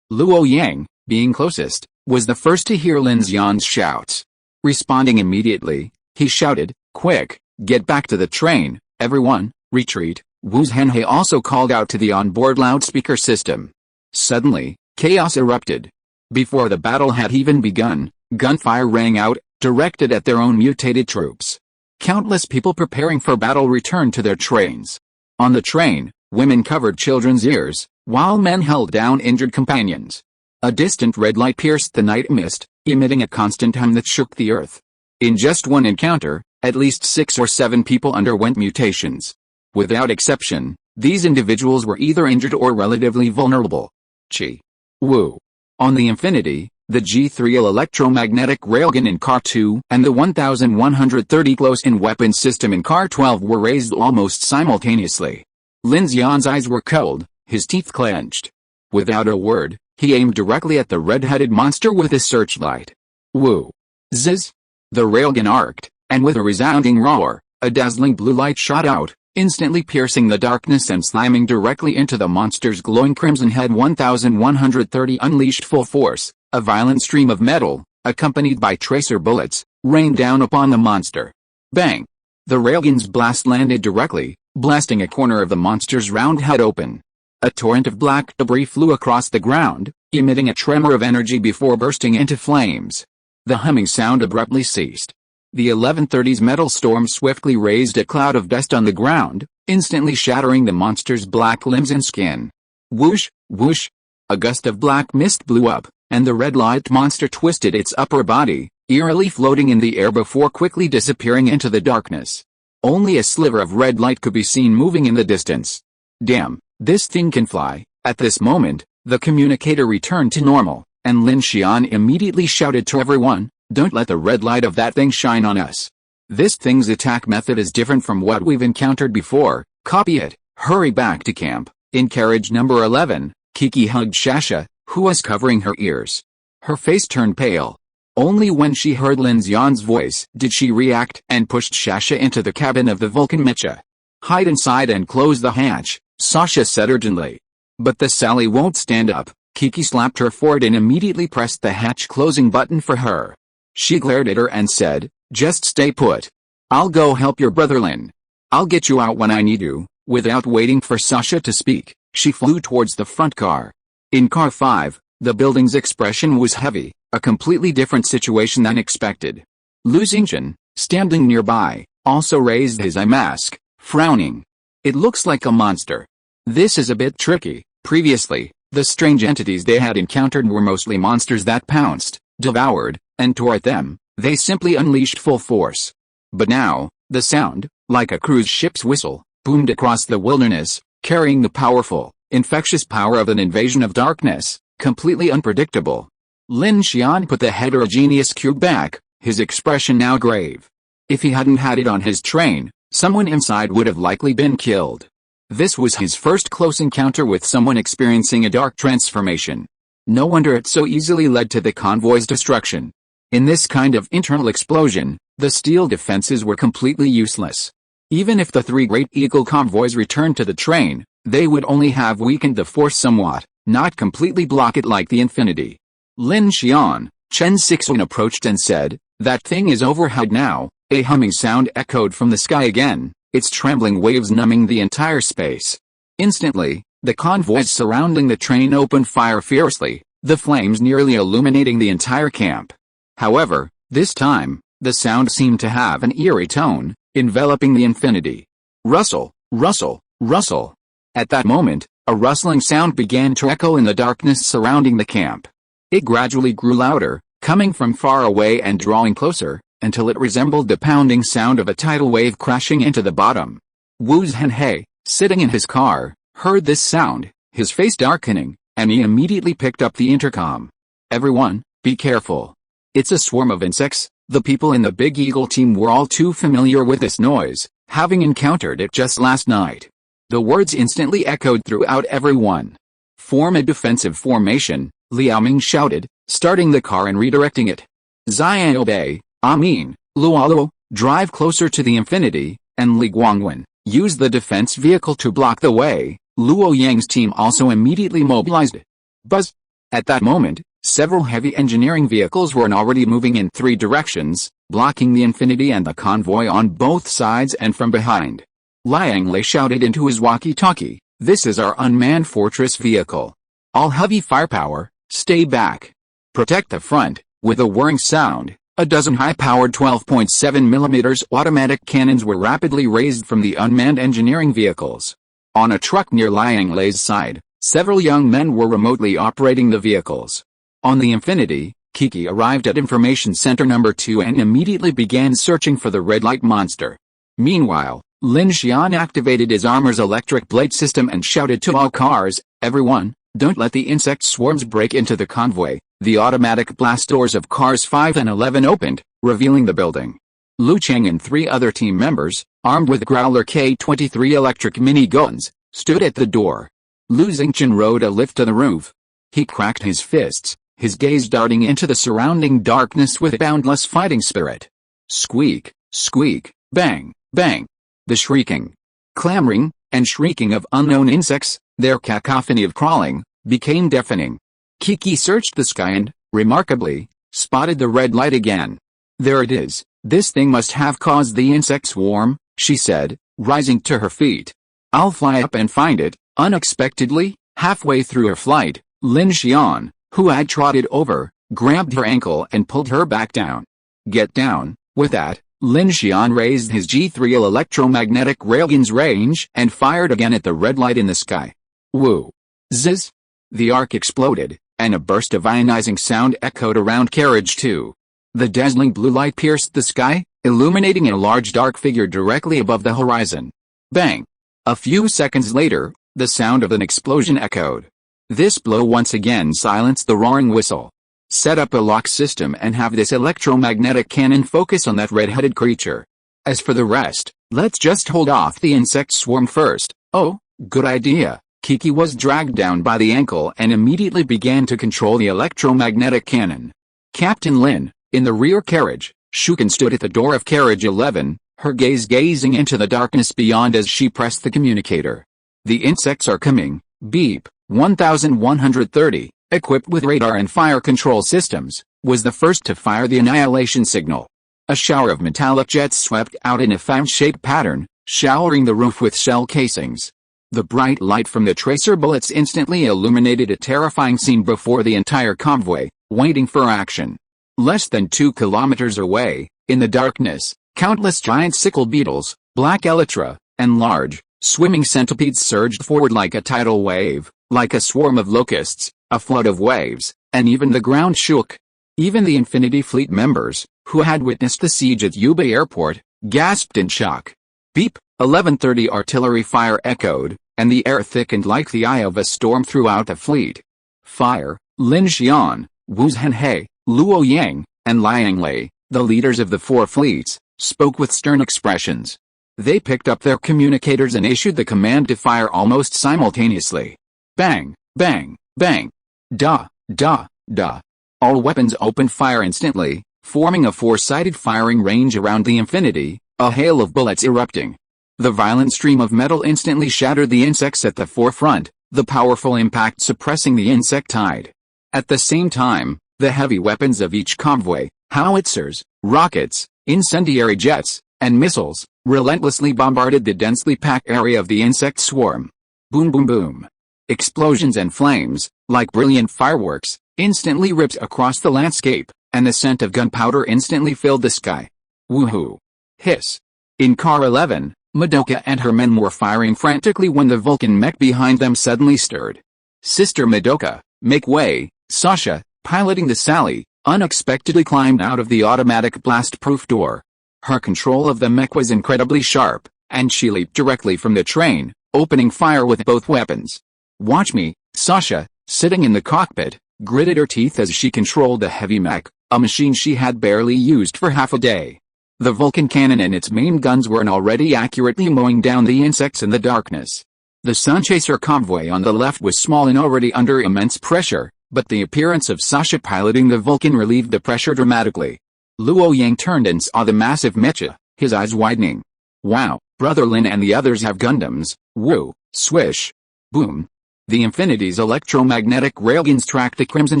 Luo Yang, being closest, was the first to hear Lin Xian's shouts. Responding immediately, he shouted, "Quick, Get back to the train, everyone, retreat, Wu Zhenhe also called out to the onboard loudspeaker system. Suddenly, chaos erupted. Before the battle had even begun, gunfire rang out, directed at their own mutated troops. Countless people preparing for battle returned to their trains. On the train, women covered children's ears, while men held down injured companions. A distant red light pierced the night mist, emitting a constant hum that shook the earth. In just one encounter, at least 6 or 7 people underwent mutations. Without exception, these individuals were either injured or relatively vulnerable. Chi. Wu. On the Infinity, the G3L electromagnetic railgun in Car 2 and the 1130 close-in weapon system in Car 12 were raised almost simultaneously. Lin Xian's eyes were cold, his teeth clenched. Without a word, he aimed directly at the red-headed monster with his searchlight. Woo! Zzz! The railgun arced, and with a resounding roar, a dazzling blue light shot out, instantly piercing the darkness and slamming directly into the monster's glowing crimson head. 1130 unleashed full force. A violent stream of metal, accompanied by tracer bullets, rained down upon the monster. Bang! The railgun's blast landed directly, blasting a corner of the monster's round head open. A torrent of black debris flew across the ground, emitting a tremor of energy before bursting into flames. The humming sound abruptly ceased. The 1130's metal storm swiftly raised a cloud of dust on the ground, instantly shattering the monster's black limbs and skin. Whoosh, whoosh! A gust of black mist blew up, and the red light monster twisted its upper body, eerily floating in the air before quickly disappearing into the darkness. Only a sliver of red light could be seen moving in the distance. Damn, this thing can fly. At this moment, the communicator returned to normal, and Lin Xian immediately shouted to everyone, "Don't let the red light of that thing shine on us. This thing's attack method is different from what we've encountered before, copy it." Hurry back to camp. In carriage number 11, Kiki hugged Shasha, who was covering her ears. Her face turned pale. Only when she heard Lin Xian's voice did she react and pushed Shasha into the cabin of the Vulcan Mecha. "Hide inside and close the hatch," Sasha said urgently. "But the Sally won't stand up." Kiki slapped her forward and immediately pressed the hatch closing button for her. She glared at her and said, "Just stay put. I'll go help your brother Lin. I'll get you out when I need you." Without waiting for Sasha to speak, she flew towards the front car. In Car 5, the building's expression was heavy, a completely different situation than expected. Lu Xingchen, standing nearby, also raised his eye mask, frowning. "It looks like a monster. This is a bit tricky." Previously, the strange entities they had encountered were mostly monsters that pounced, devoured, and tore at them. They simply unleashed full force. But now, the sound, like a cruise ship's whistle, boomed across the wilderness, carrying the powerful, infectious power of an invasion of darkness, completely unpredictable. Lin Xian put the heterogeneous cube back, his expression now grave. If he hadn't had it on his train, someone inside would have likely been killed. This was his first close encounter with someone experiencing a dark transformation. No wonder it so easily led to the convoy's destruction. In this kind of internal explosion, the steel defenses were completely useless. Even if the 3 Great Eagle convoys returned to the train, they would only have weakened the force somewhat, not completely block it like the Infinity. Lin Xian, Chen Sixuan approached and said, "That thing is overhead now." A humming sound echoed from the sky again, its trembling waves numbing the entire space. Instantly, the convoys surrounding the train opened fire fiercely, the flames nearly illuminating the entire camp. However, this time, the sound seemed to have an eerie tone, enveloping the Infinity. Rustle, rustle, rustle. At that moment, a rustling sound began to echo in the darkness surrounding the camp. It gradually grew louder, coming from far away and drawing closer, until it resembled the pounding sound of a tidal wave crashing into the bottom. Wu Zhenhe, sitting in his car, heard this sound, his face darkening, and he immediately picked up the intercom. "Everyone, be careful. It's a swarm of insects." The people in the Big Eagle team were all too familiar with this noise, having encountered it just last night. The words instantly echoed throughout everyone. "Form a defensive formation," Liao Ming shouted, starting the car and redirecting it. "Zian obey, Amin, Lualo, drive closer to the Infinity," and Li Guangwen, use the defense vehicle to block the way. Luo Yang's team also immediately mobilized. Buzz! At that moment, several heavy engineering vehicles were already moving in 3 directions, blocking the Infinity and the convoy on both sides and from behind. Liang Lei shouted into his walkie-talkie, "This is our unmanned fortress vehicle. All heavy firepower, stay back. Protect the front." With a whirring sound, a dozen high-powered 12.7mm automatic cannons were rapidly raised from the unmanned engineering vehicles. On a truck near Liang Lei's side, several young men were remotely operating the vehicles. On the Infinity, Kiki arrived at Information Center Number 2 and immediately began searching for the red light monster. Meanwhile, Lin Xian activated his armor's electric blade system and shouted to all cars, "Everyone, don't let the insect swarms break into the convoy." The automatic blast doors of cars 5 and 11 opened, revealing the building. Lu Cheng and 3 other team members, armed with Growler K-23 electric miniguns, stood at the door. Lu Xingchen rode a lift to the roof. He cracked his fists, his gaze darting into the surrounding darkness with boundless fighting spirit. Squeak, squeak, bang, bang. The shrieking, clamoring, and shrieking of unknown insects, their cacophony of crawling, became deafening. Kiki searched the sky and, remarkably, spotted the red light again. "There it is. This thing must have caused the insect swarm," she said, rising to her feet. "I'll fly up and find it." Unexpectedly, halfway through her flight, Lin Xian, who had trotted over, grabbed her ankle and pulled her back down. "Get down." With that, Lin Xian raised his G3 electromagnetic railgun's range and fired again at the red light in the sky. Woo! Zzz! The arc exploded, and a burst of ionizing sound echoed around Carriage 2. The dazzling blue light pierced the sky, illuminating a large dark figure directly above the horizon. Bang! A few seconds later, the sound of an explosion echoed. This blow once again silenced the roaring whistle. "Set up a lock system and have this electromagnetic cannon focus on that red-headed creature. As for the rest, let's just hold off the insect swarm first." "Oh, good idea." Kiki was dragged down by the ankle and immediately began to control the electromagnetic cannon. Captain Lin, in the rear carriage, Shuken stood at the door of carriage 11, her gaze gazing into the darkness beyond as she pressed the communicator. "The insects are coming. Beep, 1130. Equipped with radar and fire control systems, was the first to fire the annihilation signal. A shower of metallic jets swept out in a fan-shaped pattern, showering the roof with shell casings. The bright light from the tracer bullets instantly illuminated a terrifying scene before the entire convoy, waiting for action. Less than 2 kilometers away, in the darkness, countless giant sickle beetles, black elytra, and large, swimming centipedes surged forward like a tidal wave, like a swarm of locusts, a flood of waves, and even the ground shook. Even the Infinity Fleet members, who had witnessed the siege at Yubei Airport, gasped in shock. Beep, 1130 artillery fire echoed, and the air thickened like the eye of a storm throughout the fleet. Fire, Lin Xian, Wu Zhenhe, Luo Yang, and Liang Lei, the leaders of the 4 fleets, spoke with stern expressions. They picked up their communicators and issued the command to fire almost simultaneously. Bang, bang, bang. Da, da, da. All weapons opened fire instantly, forming a 4-sided firing range around the Infinity, a hail of bullets erupting. The violent stream of metal instantly shattered the insects at the forefront, the powerful impact suppressing the insect tide. At the same time, the heavy weapons of each convoy, howitzers, rockets, incendiary jets, and missiles, relentlessly bombarded the densely packed area of the insect swarm. Boom boom boom. Explosions and flames, like brilliant fireworks, instantly ripped across the landscape, and the scent of gunpowder instantly filled the sky. Woohoo! Hiss! In car 11, Madoka and her men were firing frantically when the Vulcan mech behind them suddenly stirred. Sister Madoka, make way! Sasha, piloting the Sally, unexpectedly climbed out of the automatic blast-proof door. Her control of the mech was incredibly sharp, and she leaped directly from the train, opening fire with both weapons. "Watch me," Sasha, sitting in the cockpit, gritted her teeth as she controlled the heavy mech, a machine she had barely used for half a day. The Vulcan cannon and its main guns were already accurately mowing down the insects in the darkness. The Sunchaser convoy on the left was small and already under immense pressure, but the appearance of Sasha piloting the Vulcan relieved the pressure dramatically. Luo Yang turned and saw the massive mecha, his eyes widening. "Wow, Brother Lin and the others have Gundams." Woo, swish, boom. The Infinity's electromagnetic railguns tracked the crimson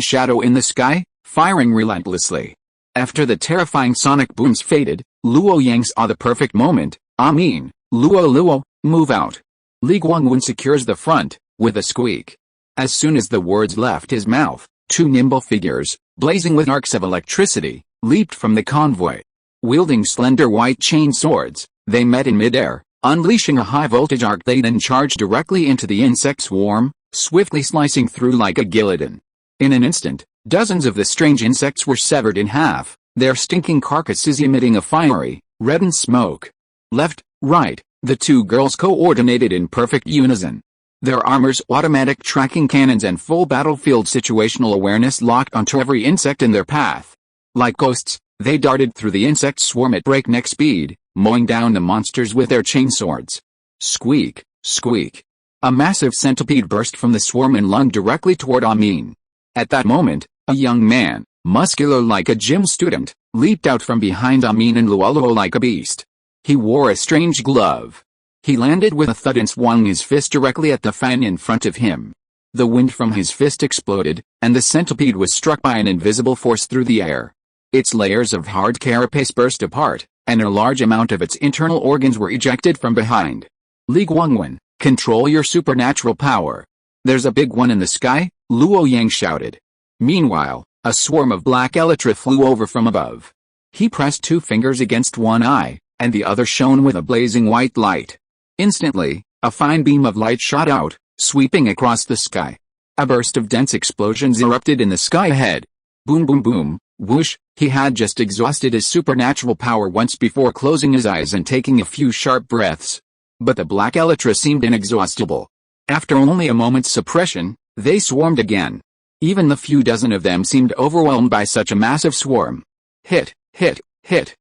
shadow in the sky, firing relentlessly. After the terrifying sonic booms faded, Luo Yang saw the perfect moment. Luo, move out. Li Guangwen secures the front, with a squeak. As soon as the words left his mouth, two nimble figures, blazing with arcs of electricity, leaped from the convoy. Wielding slender white chain swords, they met in midair, unleashing a high-voltage arc. They then charged directly into the insect swarm, swiftly slicing through like a guillotine. In an instant, dozens of the strange insects were severed in half, their stinking carcasses emitting a fiery, reddened smoke. Left, right, the two girls coordinated in perfect unison. Their armors, automatic tracking cannons and full battlefield situational awareness locked onto every insect in their path. Like ghosts, they darted through the insect swarm at breakneck speed, mowing down the monsters with their chainswords. Squeak, squeak. A massive centipede burst from the swarm and lunged directly toward Amin. At that moment, a young man, muscular like a gym student, leaped out from behind Amin and Luo like a beast. He wore a strange glove. He landed with a thud and swung his fist directly at the fan in front of him. The wind from his fist exploded, and the centipede was struck by an invisible force through the air. Its layers of hard carapace burst apart, and a large amount of its internal organs were ejected from behind. Li Guangwen, control your supernatural power. There's a big one in the sky, Luo Yang shouted. Meanwhile, a swarm of black elytra flew over from above. He pressed two fingers against one eye, and the other shone with a blazing white light. Instantly, a fine beam of light shot out, sweeping across the sky. A burst of dense explosions erupted in the sky ahead. Boom boom boom, whoosh. He had just exhausted his supernatural power once before closing his eyes and taking a few sharp breaths. But the black elytra seemed inexhaustible. After only a moment's suppression, they swarmed again. Even the few dozen of them seemed overwhelmed by such a massive swarm. Hit, hit, hit.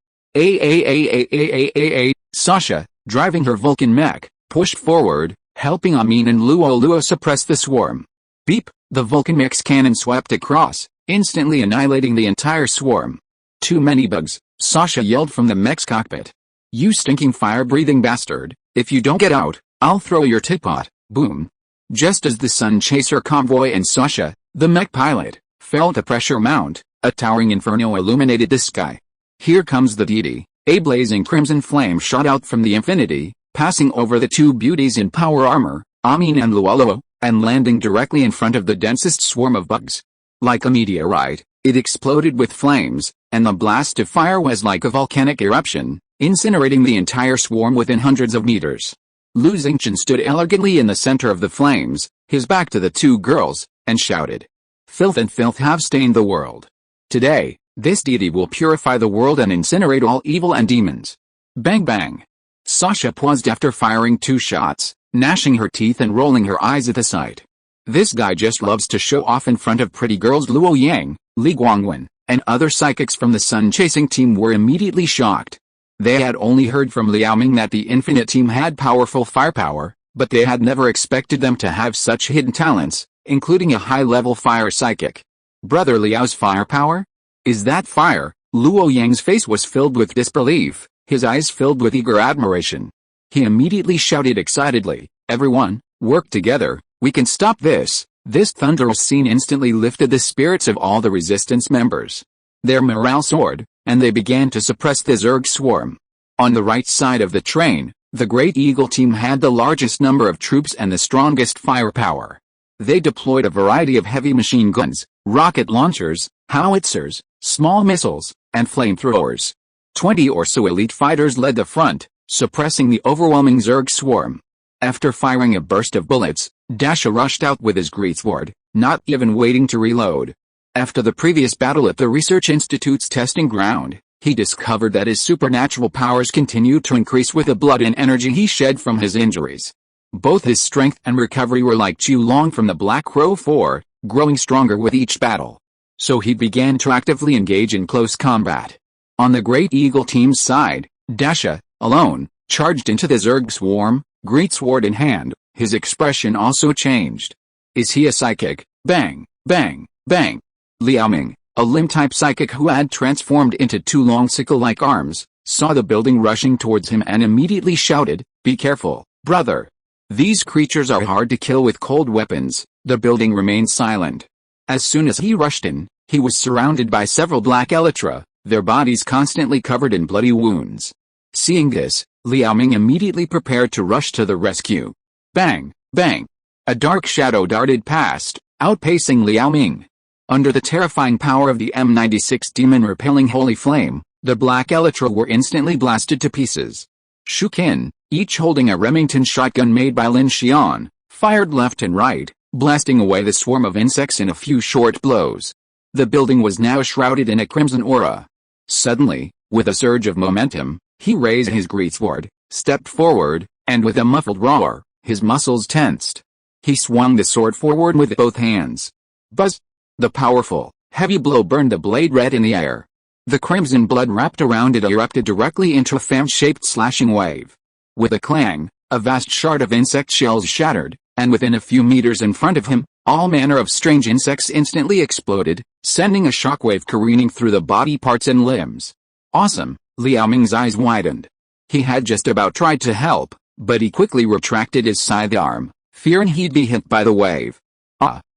Sasha, driving her Vulcan mech, pushed forward, helping Amin and Luo suppress the swarm. Beep, the Vulcan mech's cannon swept across, instantly annihilating the entire swarm. Too many bugs, Sasha yelled from the mech's cockpit. You stinking fire-breathing bastard, if you don't get out, I'll throw your teapot. Boom. Just as the Sun Chaser convoy and Sasha, the mech pilot, felt a pressure mount, a towering inferno illuminated the sky. Here comes the deity. A blazing crimson flame shot out from the infinity, passing over the two beauties in power armor, Amin and Luo, and landing directly in front of the densest swarm of bugs. Like a meteorite, it exploded with flames, and the blast of fire was like a volcanic eruption, incinerating the entire swarm within hundreds of meters. Lin Xian stood elegantly in the center of the flames, his back to the two girls, and shouted. Filth and filth have stained the world. Today, this deity will purify the world and incinerate all evil and demons. Bang bang. Sasha paused after firing two shots, gnashing her teeth and rolling her eyes at the sight. This guy just loves to show off in front of pretty girls. Luo Yang, Li Guangwen, and other psychics from the sun-chasing team were immediately shocked. They had only heard from Liao Ming that the Infinite team had powerful firepower, but they had never expected them to have such hidden talents, including a high-level fire psychic. Brother Liao's firepower? Is that fire? Luo Yang's face was filled with disbelief, his eyes filled with eager admiration. He immediately shouted excitedly, everyone, work together, we can stop this. This thunderous scene instantly lifted the spirits of all the resistance members. Their morale soared, and they began to suppress the Zerg swarm. On the right side of the train, the Great Eagle team had the largest number of troops and the strongest firepower. They deployed a variety of heavy machine guns, rocket launchers, howitzers, small missiles, and flamethrowers. 20 or so elite fighters led the front, suppressing the overwhelming Zerg swarm. After firing a burst of bullets, Dasha rushed out with his greatsword, not even waiting to reload. After the previous battle at the Research Institute's testing ground, he discovered that his supernatural powers continued to increase with the blood and energy he shed from his injuries. Both his strength and recovery were like Long from the Black Crow 4, growing stronger with each battle. So he began to actively engage in close combat. On the Great Eagle team's side, Dasha, alone, charged into the Zerg swarm, greatsword in hand. His expression also changed. Is he a psychic? Bang, bang, bang. Liao Ming, a limb-type psychic who had transformed into two long sickle-like arms, saw the building rushing towards him and immediately shouted, be careful, brother. These creatures are hard to kill with cold weapons. The building remained silent. As soon as he rushed in, he was surrounded by several black elytra, their bodies constantly covered in bloody wounds. Seeing this, Liao Ming immediately prepared to rush to the rescue. Bang! Bang! A dark shadow darted past, outpacing Liao Ming. Under the terrifying power of the M96 demon-repelling holy flame, the Black Elytra were instantly blasted to pieces. Shu Qin, each holding a Remington shotgun made by Lin Xian, fired left and right, blasting away the swarm of insects in a few short blows. The building was now shrouded in a crimson aura. Suddenly, with a surge of momentum, he raised his greatsword, stepped forward, and with a muffled roar, his muscles tensed. He swung the sword forward with both hands. Buzz! The powerful, heavy blow burned the blade red in the air. The crimson blood wrapped around it erupted directly into a fan-shaped slashing wave. With a clang, a vast shard of insect shells shattered, and within a few meters in front of him, all manner of strange insects instantly exploded, sending a shockwave careening through the body parts and limbs. Awesome! Liao Ming's eyes widened. He had just about tried to help, but he quickly retracted his sidearm, fearing he'd be hit by the wave.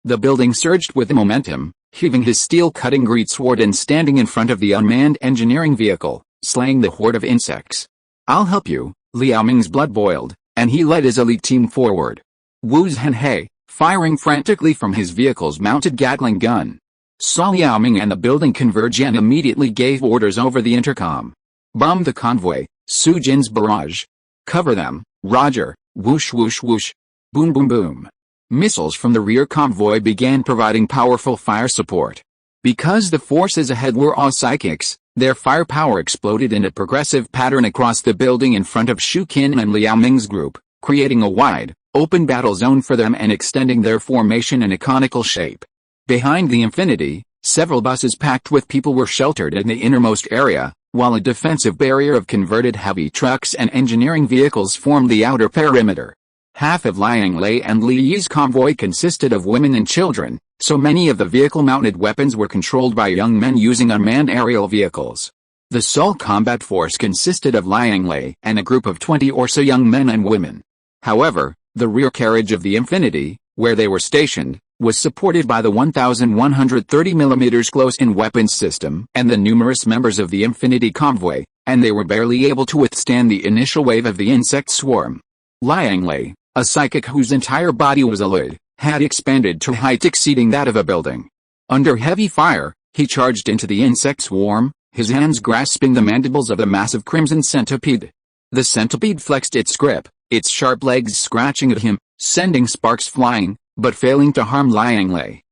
The building surged with momentum, heaving his steel-cutting greatsword and standing in front of the unmanned engineering vehicle, slaying the horde of insects. I'll help you. Liao Ming's blood boiled, and he led his elite team forward. Wu Zhenhe, firing frantically from his vehicle's mounted Gatling gun, saw Liao Ming and the building converge and immediately gave orders over the intercom. Bomb the convoy, Su Jin's barrage. Cover them, Roger. Whoosh whoosh whoosh. Boom boom boom. Missiles from the rear convoy began providing powerful fire support. Because the forces ahead were all psychics, their firepower exploded in a progressive pattern across the building in front of Shu Qin and Liao Ming's group, creating a wide, open battle zone for them and extending their formation in a conical shape. Behind the Infinity, several buses packed with people were sheltered in the innermost area, while a defensive barrier of converted heavy trucks and engineering vehicles formed the outer perimeter. Half of Liang Lei and Li Yi's convoy consisted of women and children, so many of the vehicle-mounted weapons were controlled by young men using unmanned aerial vehicles. The sole combat force consisted of Liang Lei and a group of 20 or so young men and women. However, the rear carriage of the Infinity, where they were stationed, was supported by the 1,130mm close-in weapons system and the numerous members of the Infinity convoy, and they were barely able to withstand the initial wave of the insect swarm. Liang Lei, a psychic whose entire body was a lid, had expanded to height exceeding that of a building. Under heavy fire, he charged into the insect swarm, his hands grasping the mandibles of the massive crimson centipede. The centipede flexed its grip, its sharp legs scratching at him, sending sparks flying, but failing to harm Liang Lei.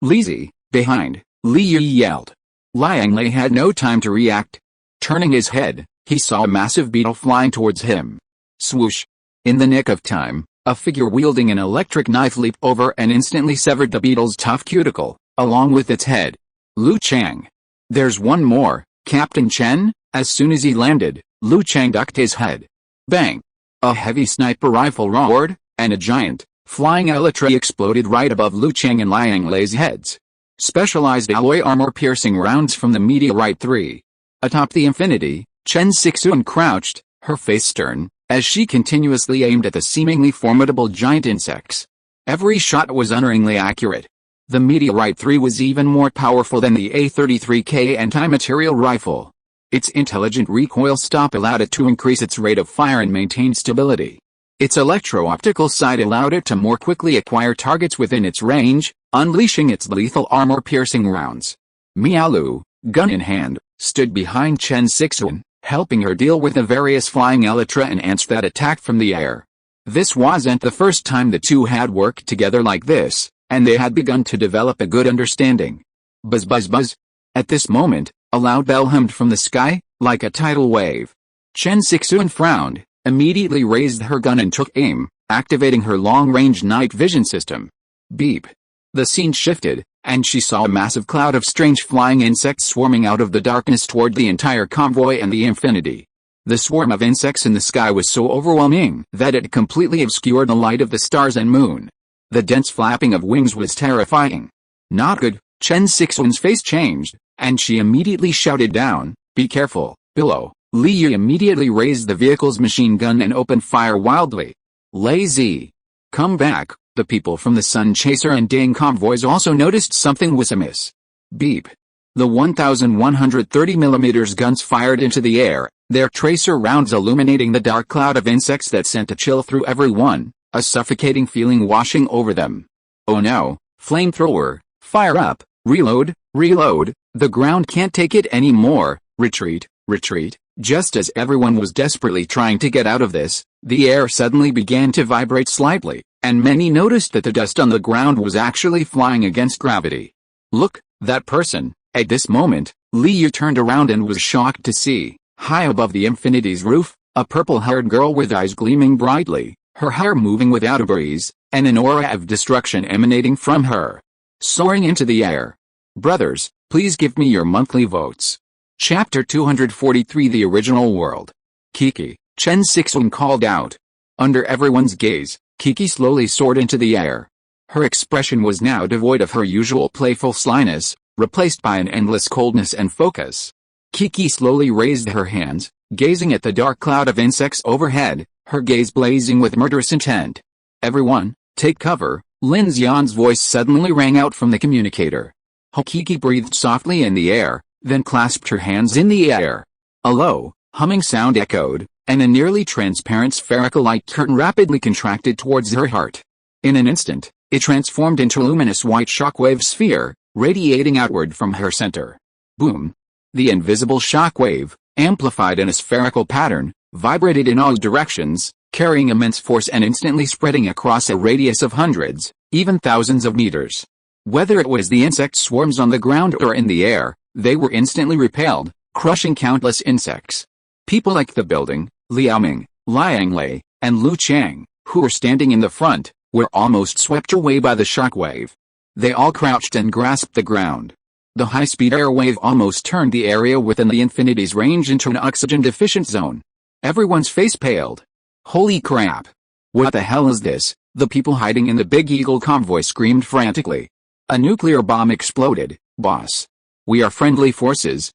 Li Zi, behind, Li Yi yelled. Liang Lei had no time to react. Turning his head, he saw a massive beetle flying towards him. Swoosh! In the nick of time, a figure wielding an electric knife leaped over and instantly severed the beetle's tough cuticle, along with its head. Lu Chang. There's one more, Captain Chen. As soon as he landed, Lu Chang ducked his head. Bang! A heavy sniper rifle roared, and a giant, flying elytra exploded right above Lu Chang and Liang Lei's heads. Specialized alloy armor-piercing rounds from the Meteorite 3. Atop the Infinity, Chen Sixuan crouched, her face stern, as she continuously aimed at the seemingly formidable giant insects. Every shot was unerringly accurate. The Meteorite 3 was even more powerful than the A-33K anti-material rifle. Its intelligent recoil stop allowed it to increase its rate of fire and maintain stability. Its electro-optical sight allowed it to more quickly acquire targets within its range, unleashing its lethal armor-piercing rounds. Miaolu, gun in hand, stood behind Chen Sixuan, helping her deal with the various flying elytra and ants that attacked from the air. This wasn't the first time the two had worked together like this, and they had begun to develop a good understanding. Buzz buzz buzz. At this moment, a loud bell hummed from the sky, like a tidal wave. Chen Sixuan frowned, immediately raised her gun and took aim, activating her long-range night vision system. Beep. The scene shifted, and she saw a massive cloud of strange flying insects swarming out of the darkness toward the entire convoy and the Infinity. The swarm of insects in the sky was so overwhelming that it completely obscured the light of the stars and moon. The dense flapping of wings was terrifying. Not good. Chen Sixuan's face changed, and she immediately shouted down, "Be careful, below." Li Yi immediately raised the vehicle's machine gun and opened fire wildly. Lazy. Come back. The people from the Sun Chaser and Ding convoys also noticed something was amiss. Beep. The 1,130mm guns fired into the air, their tracer rounds illuminating the dark cloud of insects that sent a chill through everyone, a suffocating feeling washing over them. Oh no, flamethrower, fire up, reload, reload, the ground can't take it anymore, retreat, retreat. Just as everyone was desperately trying to get out of this, the air suddenly began to vibrate slightly, and many noticed that the dust on the ground was actually flying against gravity. Look, that person. At this moment, Liu turned around and was shocked to see, high above the infinity's roof, a purple-haired girl with eyes gleaming brightly, her hair moving without a breeze, and an aura of destruction emanating from her. Soaring into the air. Brothers, please give me your monthly votes. Chapter 243 The Original World. Kiki, Chen Sixuan called out. Under everyone's gaze, Kiki slowly soared into the air. Her expression was now devoid of her usual playful slyness, replaced by an endless coldness and focus. Kiki slowly raised her hands, gazing at the dark cloud of insects overhead, her gaze blazing with murderous intent. Everyone, take cover, Lin Xian's voice suddenly rang out from the communicator. Kiki breathed softly in the air, then clasped her hands in the air. A low, humming sound echoed, and a nearly transparent spherical light curtain rapidly contracted towards her heart. In an instant, it transformed into a luminous white shockwave sphere, radiating outward from her center. Boom! The invisible shockwave, amplified in a spherical pattern, vibrated in all directions, carrying immense force and instantly spreading across a radius of hundreds, even thousands of meters. Whether it was the insect swarms on the ground or in the air, they were instantly repelled, crushing countless insects. People like the building, Liaoming, Liang Lei, and Lu Chang, who were standing in the front, were almost swept away by the shockwave. They all crouched and grasped the ground. The high-speed air wave almost turned the area within the infinity's range into an oxygen-deficient zone. Everyone's face paled. Holy crap! What the hell is this? The people hiding in the Big Eagle convoy screamed frantically. A nuclear bomb exploded, boss. We are friendly forces,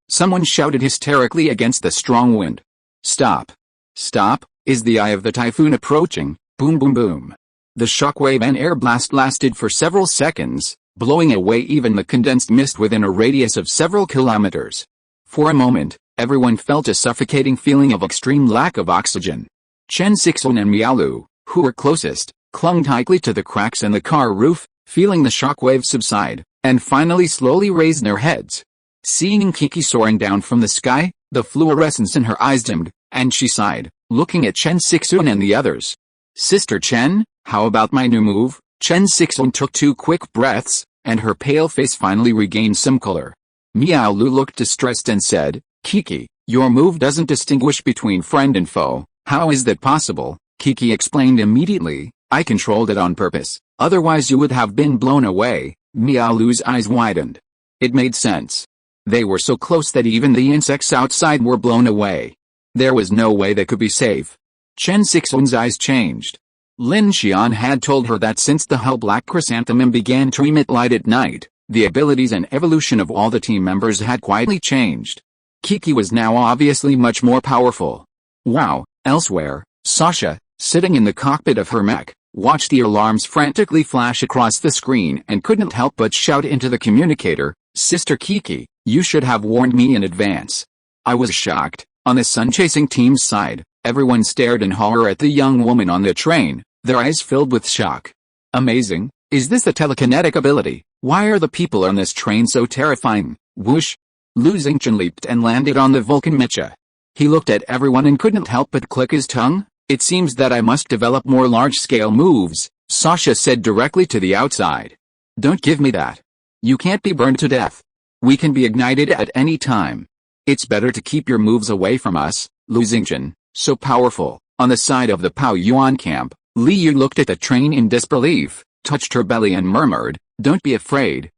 someone shouted hysterically against the strong wind. Stop. Stop, is the eye of the typhoon approaching, boom boom boom. The shockwave and air blast lasted for several seconds, blowing away even the condensed mist within a radius of several kilometers. For a moment, everyone felt a suffocating feeling of extreme lack of oxygen. Chen Sixuan and Miaolu, who were closest, clung tightly to the cracks in the car roof, feeling the shockwave subside, and finally slowly raised their heads. Seeing Kiki soaring down from the sky, the fluorescence in her eyes dimmed, and she sighed, looking at Chen Sixuan and the others. Sister Chen, how about my new move? Chen Sixuan took 2 quick breaths, and her pale face finally regained some color. Miaolu looked distressed and said, Kiki, your move doesn't distinguish between friend and foe. How is that possible? Kiki explained immediately, I controlled it on purpose, otherwise you would have been blown away. Miaolu's eyes widened. It made sense. They were so close that even the insects outside were blown away. There was no way they could be safe. Chen Sixuan's eyes changed. Lin Xian had told her that since the Hull Black Chrysanthemum began to emit light at night, the abilities and evolution of all the team members had quietly changed. Kiki was now obviously much more powerful. Wow! Elsewhere, Sasha, sitting in the cockpit of her mech, watched the alarms frantically flash across the screen and couldn't help but shout into the communicator, Sister Kiki, you should have warned me in advance. I was shocked. On the sun-chasing team's side, everyone stared in horror at the young woman on the train, their eyes filled with shock. Amazing, is this a telekinetic ability? Why are the people on this train so terrifying? Whoosh! Lu Xingchen leaped and landed on the Vulcan Mecha. He looked at everyone and couldn't help but click his tongue. It seems that I must develop more large-scale moves, Sasha said directly to the outside. Don't give me that. You can't be burned to death. We can be ignited at any time. It's better to keep your moves away from us, Lu Xingchen, so powerful. On the side of the Pao Yuan camp, Li Yu looked at the train in disbelief, touched her belly and murmured, don't be afraid,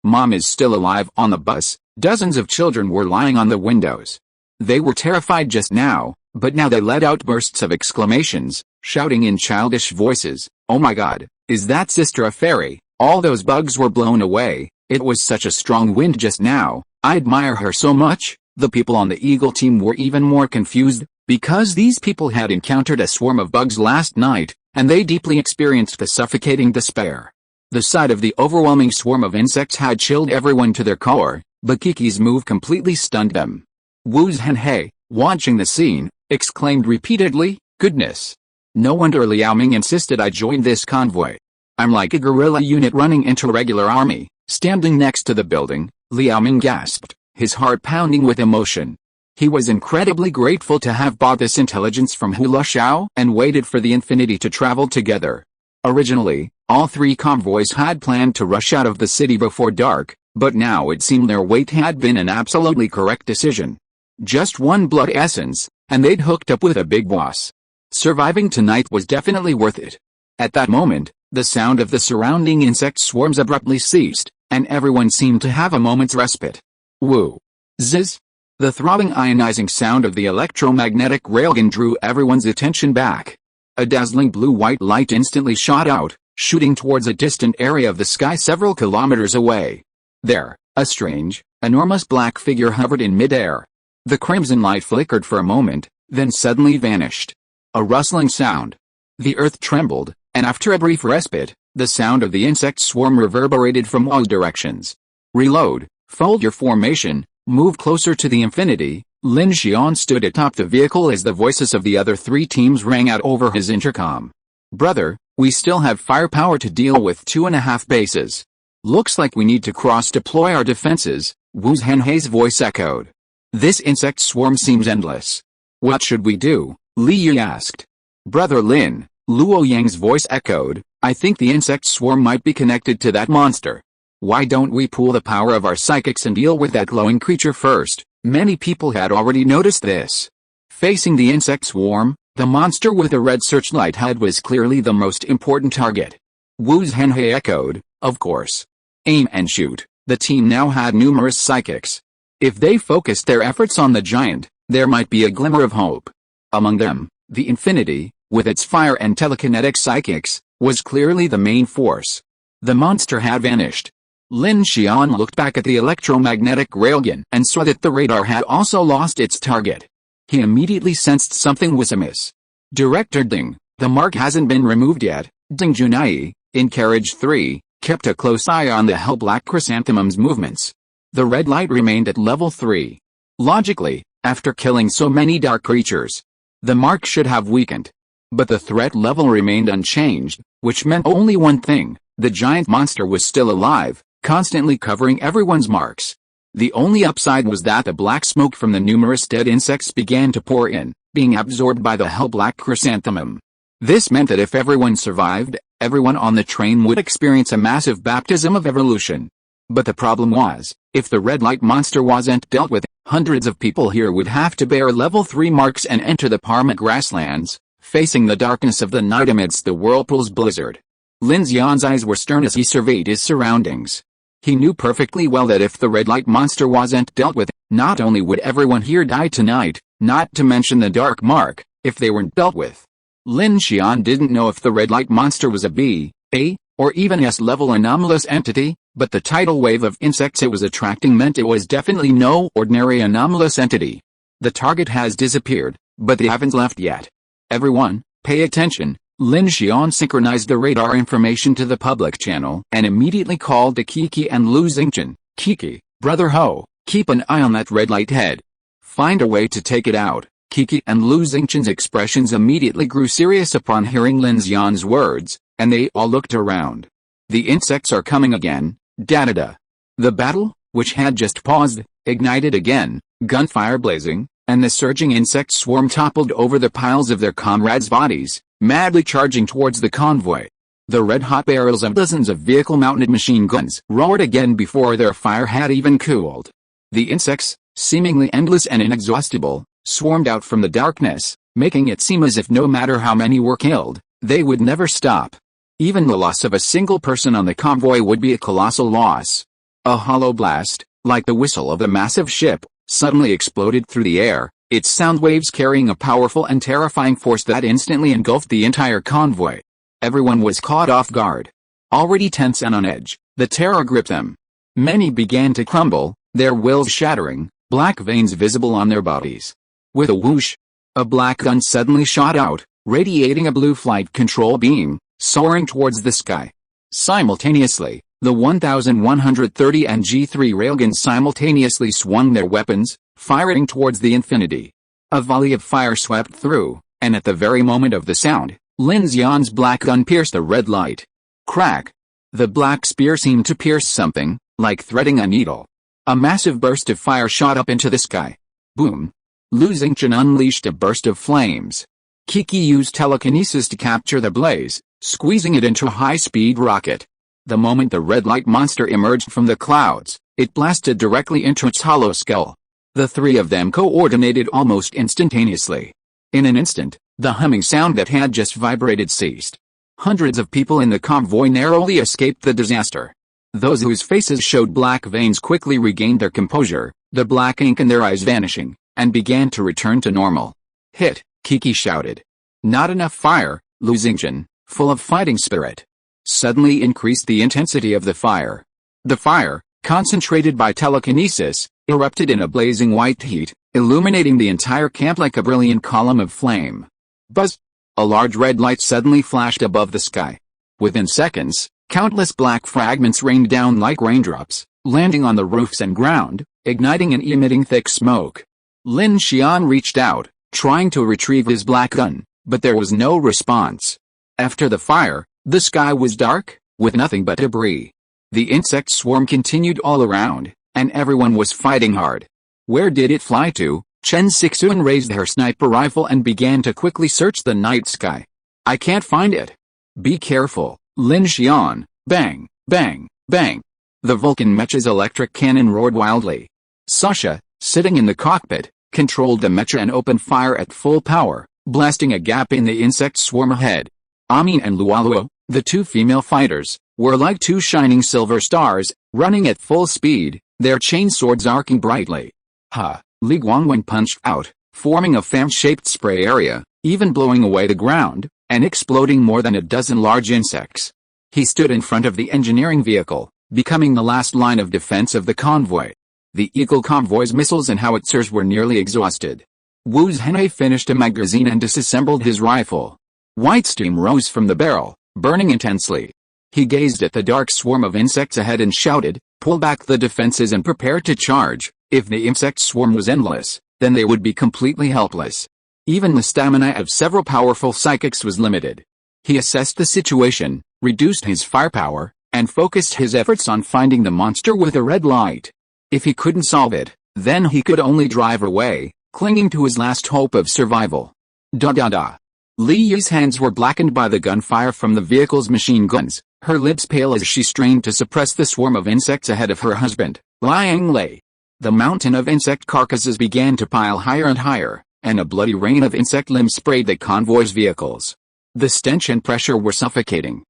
Mom is still alive on the bus. Dozens of children were lying on the windows. They were terrified just now, but now they let out bursts of exclamations, shouting in childish voices, oh my god, is that sister a fairy? All those bugs were blown away. It was such a strong wind just now. I admire her so much. The people on the Eagle team were even more confused, because these people had encountered a swarm of bugs last night, and they deeply experienced the suffocating despair. The sight of the overwhelming swarm of insects had chilled everyone to their core, but Kiki's move completely stunned them. Wu Zhenhe, watching the scene, exclaimed repeatedly, "Goodness! No wonder Liao Ming insisted I join this convoy. I'm like a guerrilla unit running into a regular army." Standing next to the building, Liao Ming gasped, his heart pounding with emotion. He was incredibly grateful to have bought this intelligence from Hula Xiao and waited for the Infinity to travel together. Originally, all three convoys had planned to rush out of the city before dark, but now it seemed their wait had been an absolutely correct decision. Just one blood essence, and they'd hooked up with a big boss. Surviving tonight was definitely worth it. At that moment, the sound of the surrounding insect swarms abruptly ceased, and everyone seemed to have a moment's respite. Woo! Zzz! The throbbing ionizing sound of the electromagnetic railgun drew everyone's attention back. A dazzling blue-white light instantly shot out, shooting towards a distant area of the sky several kilometers away. There, a strange, enormous black figure hovered in midair. The crimson light flickered for a moment, then suddenly vanished. A rustling sound. The earth trembled, and after a brief respite, the sound of the insect swarm reverberated from all directions. Reload, fold your formation, move closer to the Infinity. Lin Xian stood atop the vehicle as the voices of the other three teams rang out over his intercom. "Brother, we still have firepower to deal with 2.5 bases. Looks like we need to cross-deploy our defenses," Wu Zhenhe's voice echoed. "This insect swarm seems endless. What should we do?" Li Yu asked. "Brother Lin," Luo Yang's voice echoed, "I think the insect swarm might be connected to that monster. Why don't we pool the power of our psychics and deal with that glowing creature first?" Many people had already noticed this. Facing the insect swarm, the monster with a red searchlight head was clearly the most important target. Wu Zhenhe echoed, "Of course. Aim and shoot." The team now had numerous psychics. If they focused their efforts on the giant, there might be a glimmer of hope. Among them, the Infinity, with its fire and telekinetic psychics, was clearly the main force. The monster had vanished. Lin Xian looked back at the electromagnetic railgun and saw that the radar had also lost its target. He immediately sensed something was amiss. Director Ding, the mark hasn't been removed yet. Ding Junai, in Carriage 3, kept a close eye on the hell-black chrysanthemum's movements. The red light remained at level 3. Logically, after killing so many dark creatures, the mark should have weakened. But the threat level remained unchanged, which meant only one thing: the giant monster was still alive, constantly covering everyone's marks. The only upside was that the black smoke from the numerous dead insects began to pour in, being absorbed by the hell-black chrysanthemum. This meant that if everyone survived, everyone on the train would experience a massive baptism of evolution. But the problem was, if the red light monster wasn't dealt with, hundreds of people here would have to bear level 3 marks and enter the Parma grasslands, facing the darkness of the night amidst the whirlpool's blizzard. Lin Xian's eyes were stern as he surveyed his surroundings. He knew perfectly well that if the red light monster wasn't dealt with, not only would everyone here die tonight, not to mention the dark mark, if they weren't dealt with. Lin Xian didn't know if the red light monster was a B, A, or even S-level anomalous entity, but the tidal wave of insects it was attracting meant it was definitely no ordinary anomalous entity. The target has disappeared, but they haven't left yet. Everyone, pay attention. Lin Xian synchronized the radar information to the public channel and immediately called to Kiki and Lu Xingchen. "Kiki, Brother Ho, keep an eye on that red light head. Find a way to take it out." Kiki and Lu Xingchen's expressions immediately grew serious upon hearing Lin Xian's words, and they all looked around. "The insects are coming again, da-da-da." The battle, which had just paused, ignited again, gunfire blazing, and the surging insect swarm toppled over the piles of their comrades' bodies, madly charging towards the convoy. The red-hot barrels of dozens of vehicle-mounted machine guns roared again before their fire had even cooled. The insects, seemingly endless and inexhaustible, swarmed out from the darkness, making it seem as if no matter how many were killed, they would never stop. Even the loss of a single person on the convoy would be a colossal loss. A hollow blast, like the whistle of a massive ship, suddenly exploded through the air, its sound waves carrying a powerful and terrifying force that instantly engulfed the entire convoy. Everyone was caught off guard. Already tense and on edge, the terror gripped them. Many began to crumble, their wills shattering, black veins visible on their bodies. With a whoosh, a black gun suddenly shot out, radiating a blue flight control beam, soaring towards the sky. Simultaneously, the 1130 and G3 railguns simultaneously swung their weapons, firing towards the infinity. A volley of fire swept through, and at the very moment of the sound, Lin Xian's black gun pierced the red light. Crack! The black spear seemed to pierce something, like threading a needle. A massive burst of fire shot up into the sky. Boom! Lin Xian unleashed a burst of flames. Kiki used telekinesis to capture the blaze, squeezing it into a high-speed rocket. The moment the red light monster emerged from the clouds, it blasted directly into its hollow skull. The three of them coordinated almost instantaneously. In an instant, the humming sound that had just vibrated ceased. Hundreds of people in the convoy narrowly escaped the disaster. Those whose faces showed black veins quickly regained their composure, the black ink in their eyes vanishing, and began to return to normal. Hit, Kiki shouted. Not enough fire, Lin Xian, full of fighting spirit, suddenly increased the intensity of the fire. The fire, concentrated by telekinesis, erupted in a blazing white heat, illuminating the entire camp like a brilliant column of flame. Buzz! A large red light suddenly flashed above the sky. Within seconds, countless black fragments rained down like raindrops, landing on the roofs and ground, igniting and emitting thick smoke. Lin Xian reached out, trying to retrieve his black gun, but there was no response. After the fire, the sky was dark, with nothing but debris. The insect swarm continued all around, and everyone was fighting hard. Where did it fly to? Chen Sixuan raised her sniper rifle and began to quickly search the night sky. I can't find it. Be careful, Lin Xian. Bang, bang, bang. The Vulcan Mecha's electric cannon roared wildly. Sasha, sitting in the cockpit, controlled the Mecha and opened fire at full power, blasting a gap in the insect swarm ahead. Amin and Luoluo, the two female fighters, were like two shining silver stars, running at full speed, their chain swords arcing brightly. Ha! Li Guangwen punched out, forming a fan-shaped spray area, even blowing away the ground, and exploding more than a dozen large insects. He stood in front of the engineering vehicle, becoming the last line of defense of the convoy. The Eagle convoy's missiles and howitzers were nearly exhausted. Wu Zhenhe finished a magazine and disassembled his rifle. White steam rose from the barrel, burning intensely. He gazed at the dark swarm of insects ahead and shouted, "Pull back the defenses and prepare to charge." If the insect swarm was endless, then they would be completely helpless. Even the stamina of several powerful psychics was limited. He assessed the situation, reduced his firepower, and focused his efforts on finding the monster with a red light. If he couldn't solve it, then he could only drive away, clinging to his last hope of survival. Da-da-da. Li Yi's hands were blackened by the gunfire from the vehicle's machine guns, her lips pale as she strained to suppress the swarm of insects ahead of her husband, Liang Lei. The mountain of insect carcasses began to pile higher and higher, and a bloody rain of insect limbs sprayed the convoy's vehicles. The stench and pressure were suffocating.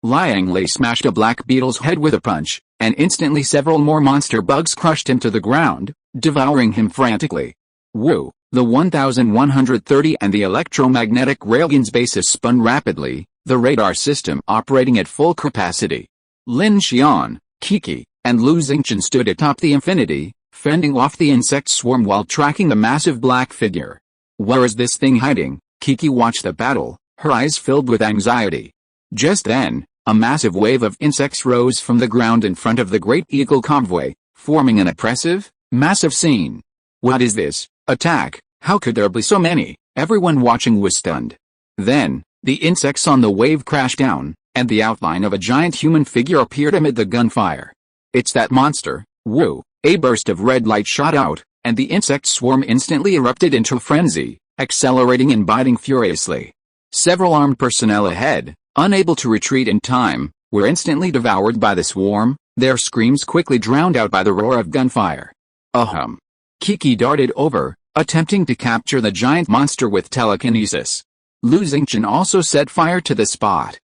Liang Lei smashed a black beetle's head with a punch, and instantly several more monster bugs crushed him to the ground, devouring him frantically. Woo! The 1130 and the electromagnetic railgun's bases spun rapidly, the radar system operating at full capacity. Lin Xian, Kiki, and Lin Xian stood atop the infinity, fending off the insect swarm while tracking the massive black figure. Where is this thing hiding? Kiki watched the battle, her eyes filled with anxiety. Just then, a massive wave of insects rose from the ground in front of the Great Eagle convoy, forming an oppressive, massive scene. What is this? Attack! How could there be so many? Everyone watching was stunned. Then, the insects on the wave crashed down, and the outline of a giant human figure appeared amid the gunfire. It's that monster, Wu! A burst of red light shot out, and the insect swarm instantly erupted into a frenzy, accelerating and biting furiously. Several armed personnel ahead, unable to retreat in time, were instantly devoured by the swarm, their screams quickly drowned out by the roar of gunfire. Ahem. Kiki darted over, attempting to capture the giant monster with telekinesis. Lin Xian also set fire to the spot.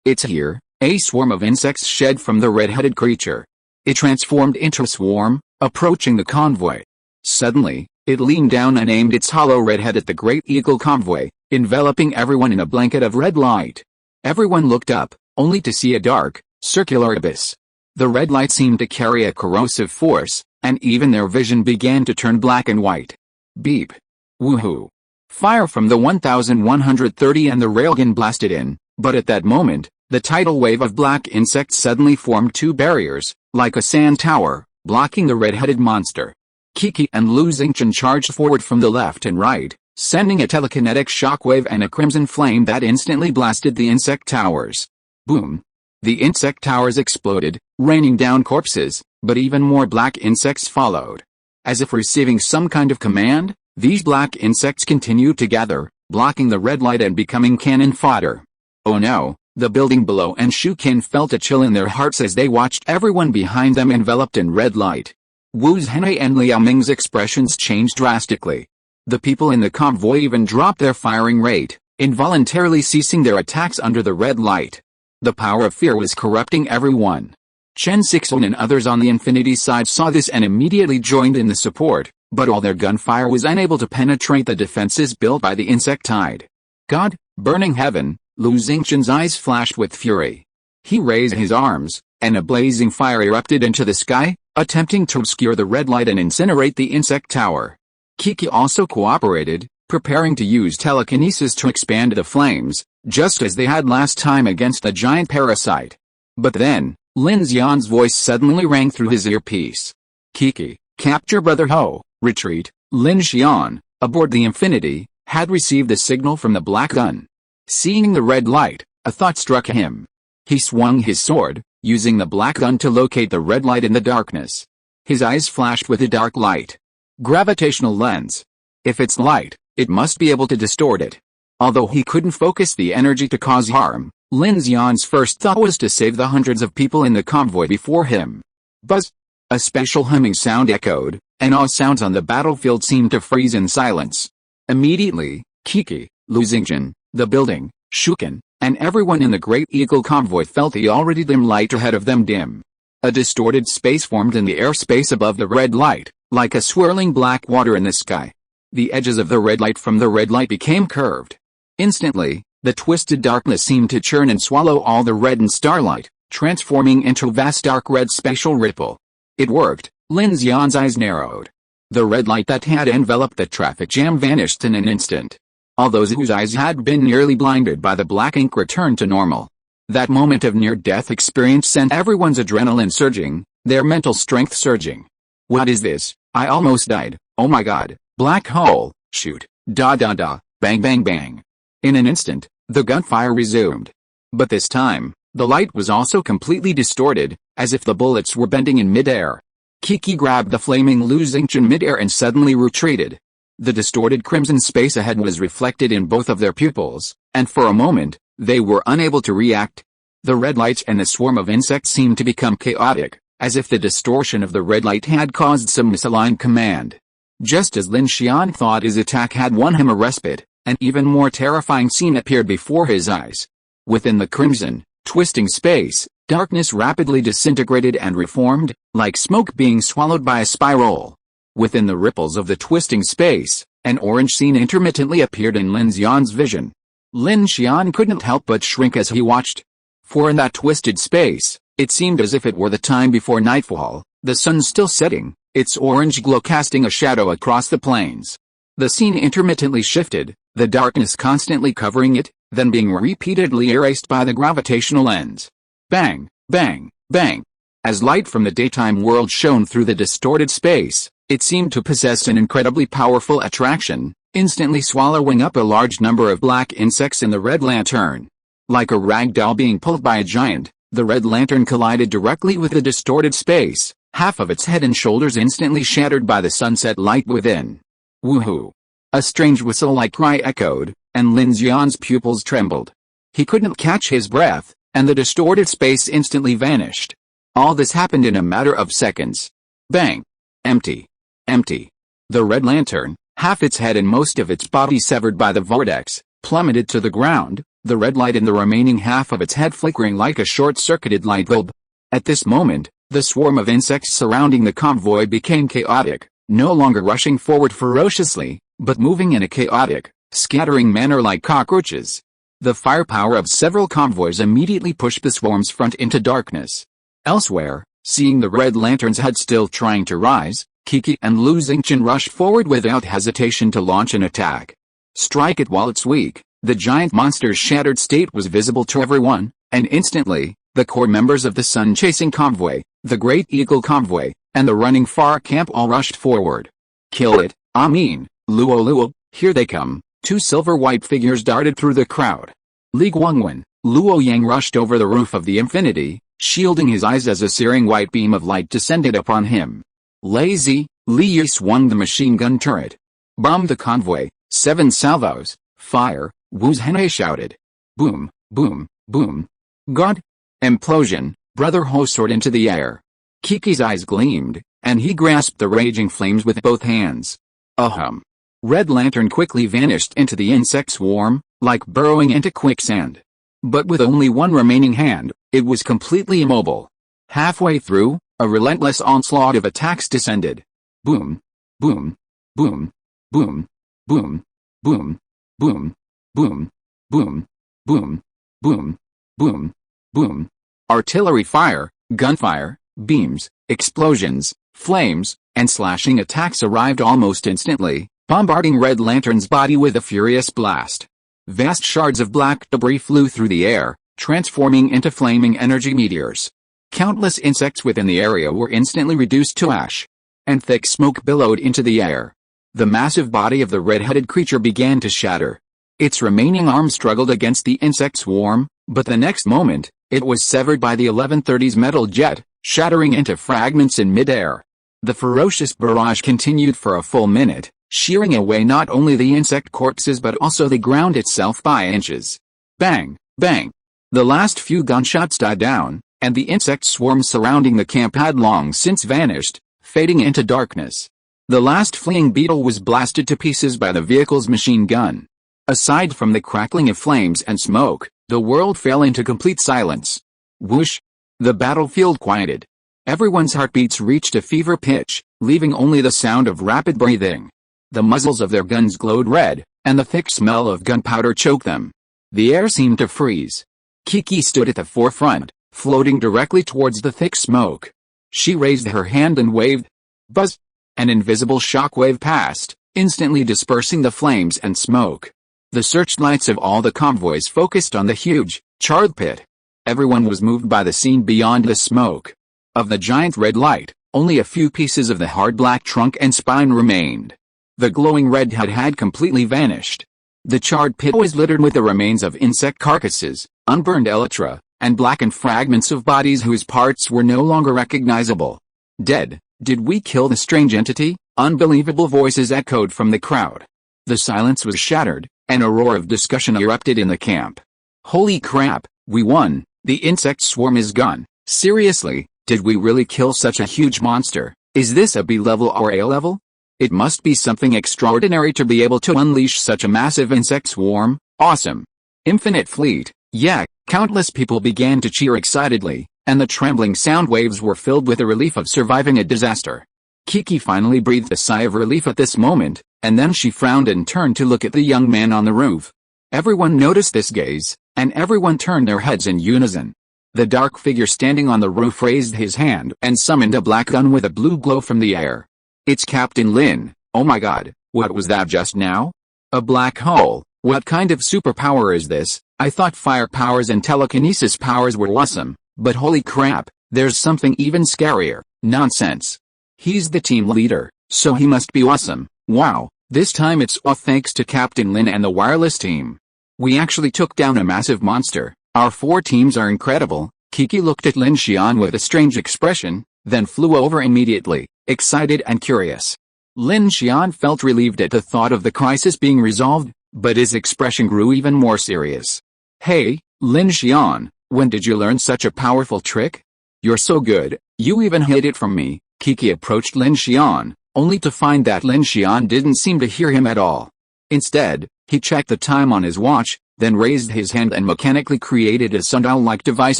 It's here, a swarm of insects shed from the red-headed creature. It transformed into a swarm, approaching the convoy. Suddenly, it leaned down and aimed its hollow red head at the Great Eagle convoy, enveloping everyone in a blanket of red light. Everyone looked up, only to see a dark, circular abyss. The red light seemed to carry a corrosive force, and even their vision began to turn black and white. Beep. Woohoo. Fire from the 1130 and the railgun blasted in, but at that moment, The tidal wave of black insects suddenly formed two barriers, like a sand tower, blocking the red-headed monster. Kiki and Lu Xingchen charged forward from the left and right, sending a telekinetic shockwave and a crimson flame that instantly blasted the insect towers. Boom! The insect towers exploded, raining down corpses, but even more black insects followed. As if receiving some kind of command, these black insects continued to gather, blocking the red light and becoming cannon fodder. Oh no! The building below and Shukin felt a chill in their hearts as they watched everyone behind them enveloped in red light. Wu Zhenhe and Liao Ming's expressions changed drastically. The people in the convoy even dropped their firing rate, involuntarily ceasing their attacks under the red light. The power of fear was corrupting everyone. Chen Sixuan and others on the Infinity side saw this and immediately joined in the support, but all their gunfire was unable to penetrate the defenses built by the insect tide. God, burning heaven! Lu Xingchen's eyes flashed with fury. He raised his arms, and a blazing fire erupted into the sky, attempting to obscure the red light and incinerate the insect tower. Kiki also cooperated, preparing to use telekinesis to expand the flames, just as they had last time against the giant parasite. But then, Lin Xian's voice suddenly rang through his earpiece. Kiki, capture Brother Ho, retreat. Lin Xian, aboard the Infinity, had received a signal from the black gun. Seeing the red light, a thought struck him. He swung his sword, using the black gun to locate the red light in the darkness. His eyes flashed with a dark light. Gravitational lens. If it's light, it must be able to distort it. Although he couldn't focus the energy to cause harm, Lin Xian's first thought was to save the hundreds of people in the convoy before him. Buzz! A special humming sound echoed, and all sounds on the battlefield seemed to freeze in silence. Immediately, Kiki, Lu Xingchen, the building, Shukin, and everyone in the Great Eagle convoy felt the already dim light ahead of them dim. A distorted space formed in the airspace above the red light, like a swirling black water in the sky. The edges of the red light from the red light became curved. Instantly, the twisted darkness seemed to churn and swallow all the red and starlight, transforming into a vast dark red spatial ripple. It worked. Lin Xian's eyes narrowed. The red light that had enveloped the traffic jam vanished in an instant. All those whose eyes had been nearly blinded by the black ink returned to normal. That moment of near-death experience sent everyone's adrenaline surging, their mental strength surging. What is this? I almost died. Oh my god. Black hole. Shoot. Da da da. Bang bang bang. In an instant, the gunfire resumed. But this time, the light was also completely distorted, as if the bullets were bending in midair. Kiki grabbed the flaming Lu Xingchen midair and suddenly retreated. The distorted crimson space ahead was reflected in both of their pupils, and for a moment, they were unable to react. The red lights and the swarm of insects seemed to become chaotic, as if the distortion of the red light had caused some misaligned command. Just as Lin Xian thought his attack had won him a respite, an even more terrifying scene appeared before his eyes. Within the crimson, twisting space, darkness rapidly disintegrated and reformed, like smoke being swallowed by a spiral. Within the ripples of the twisting space, an orange scene intermittently appeared in Lin Xian's vision. Lin Xian couldn't help but shrink as he watched. For in that twisted space, it seemed as if it were the time before nightfall, the sun still setting, its orange glow casting a shadow across the plains. The scene intermittently shifted, the darkness constantly covering it, then being repeatedly erased by the gravitational lens. Bang, bang, bang. As light from the daytime world shone through the distorted space, it seemed to possess an incredibly powerful attraction, instantly swallowing up a large number of black insects in the red lantern. Like a rag doll being pulled by a giant, the red lantern collided directly with the distorted space, half of its head and shoulders instantly shattered by the sunset light within. Woohoo! A strange whistle-like cry echoed, and Lin Xian's pupils trembled. He couldn't catch his breath, and the distorted space instantly vanished. All this happened in a matter of seconds. Bang! Empty. Empty. The red lantern, half its head and most of its body severed by the vortex, plummeted to the ground, the red light in the remaining half of its head flickering like a short-circuited light bulb. At this moment, the swarm of insects surrounding the convoy became chaotic, no longer rushing forward ferociously, but moving in a chaotic, scattering manner like cockroaches. The firepower of several convoys immediately pushed the swarm's front into darkness. Elsewhere, seeing the red lantern's head still trying to rise, Kiki and Lu Xingchen rushed forward without hesitation to launch an attack. Strike it while it's weak. The giant monster's shattered state was visible to everyone, And instantly, the core members of the sun-chasing convoy, the Great Eagle convoy, and the running far camp all rushed forward. Kill it, I mean, Luo Luo, here they come. Two silver-white figures darted through the crowd. Li Guangwen, Luo Yang rushed over the roof of the infinity, shielding his eyes as a searing white beam of light descended upon him. Lazy, Li Yi swung the machine gun turret. Bomb the convoy, 7 salvos, fire, Wu Zhenhe shouted. Boom, boom, boom. God! Implosion, Brother Ho soared into the air. Kiki's eyes gleamed, and he grasped the raging flames with both hands. Ahem. Red Lantern quickly vanished into the insect swarm, like burrowing into quicksand. But with only one remaining hand, it was completely immobile. Halfway through, a relentless onslaught of attacks descended. Boom, boom, boom, boom, boom, boom, boom, boom, boom, boom, boom, boom, boom. Artillery fire, gunfire, beams, explosions, flames, and slashing attacks arrived almost instantly, bombarding Red Lantern's body with a furious blast. Vast shards of black debris flew through the air, transforming into flaming energy meteors. Countless insects within the area were instantly reduced to ash, and thick smoke billowed into the air. The massive body of the red-headed creature began to shatter. Its remaining arm struggled against the insect swarm, but the next moment, it was severed by the 1130's metal jet, shattering into fragments in midair. The ferocious barrage continued for a full minute, shearing away not only the insect corpses but also the ground itself by inches. Bang, bang. The last few gunshots died down, and the insect swarm surrounding the camp had long since vanished, fading into darkness. The last fleeing beetle was blasted to pieces by the vehicle's machine gun. Aside from the crackling of flames and smoke, the world fell into complete silence. Whoosh! The battlefield quieted. Everyone's heartbeats reached a fever pitch, leaving only the sound of rapid breathing. The muzzles of their guns glowed red, and the thick smell of gunpowder choked them. The air seemed to freeze. Kiki stood at the forefront, floating directly towards the thick smoke. She raised her hand and waved. Buzz! An invisible shockwave passed, instantly dispersing the flames and smoke. The searchlights of all the convoys focused on the huge, charred pit. Everyone was moved by the scene beyond the smoke. Of the giant red light, only a few pieces of the hard black trunk and spine remained. The glowing red had completely vanished. The charred pit was littered with the remains of insect carcasses, unburned elytra, and blackened fragments of bodies whose parts were no longer recognizable. Dead. Did we kill the strange entity? Unbelievable voices echoed from the crowd. The silence was shattered, and a roar of discussion erupted in the camp. Holy crap, we won, the insect swarm is gone. Seriously, did we really kill such a huge monster? Is this a B level or A level? It must be something extraordinary to be able to unleash such a massive insect swarm. Awesome. Infinite fleet. Yeah, countless people began to cheer excitedly, and the trembling sound waves were filled with the relief of surviving a disaster. Kiki finally breathed a sigh of relief at this moment, and then she frowned and turned to look at the young man on the roof. Everyone noticed this gaze, and everyone turned their heads in unison. The dark figure standing on the roof raised his hand and summoned a black gun with a blue glow from the air. It's Captain Lin. Oh my god, what was that just now? A black hole. What kind of superpower is this? I thought fire powers and telekinesis powers were awesome, but holy crap, there's something even scarier. Nonsense. He's the team leader, so he must be awesome. Wow, this time it's all thanks to Captain Lin and the wireless team. We actually took down a massive monster. Our 4 teams are incredible. Kiki looked at Lin Xian with a strange expression, then flew over immediately, excited and curious. Lin Xian felt relieved at the thought of the crisis being resolved, but his expression grew even more serious. Hey, Lin Xian, when did you learn such a powerful trick? You're so good, you even hid it from me. Kiki approached Lin Xian, only to find that Lin Xian didn't seem to hear him at all. Instead, he checked the time on his watch, then raised his hand and mechanically created a sundial-like device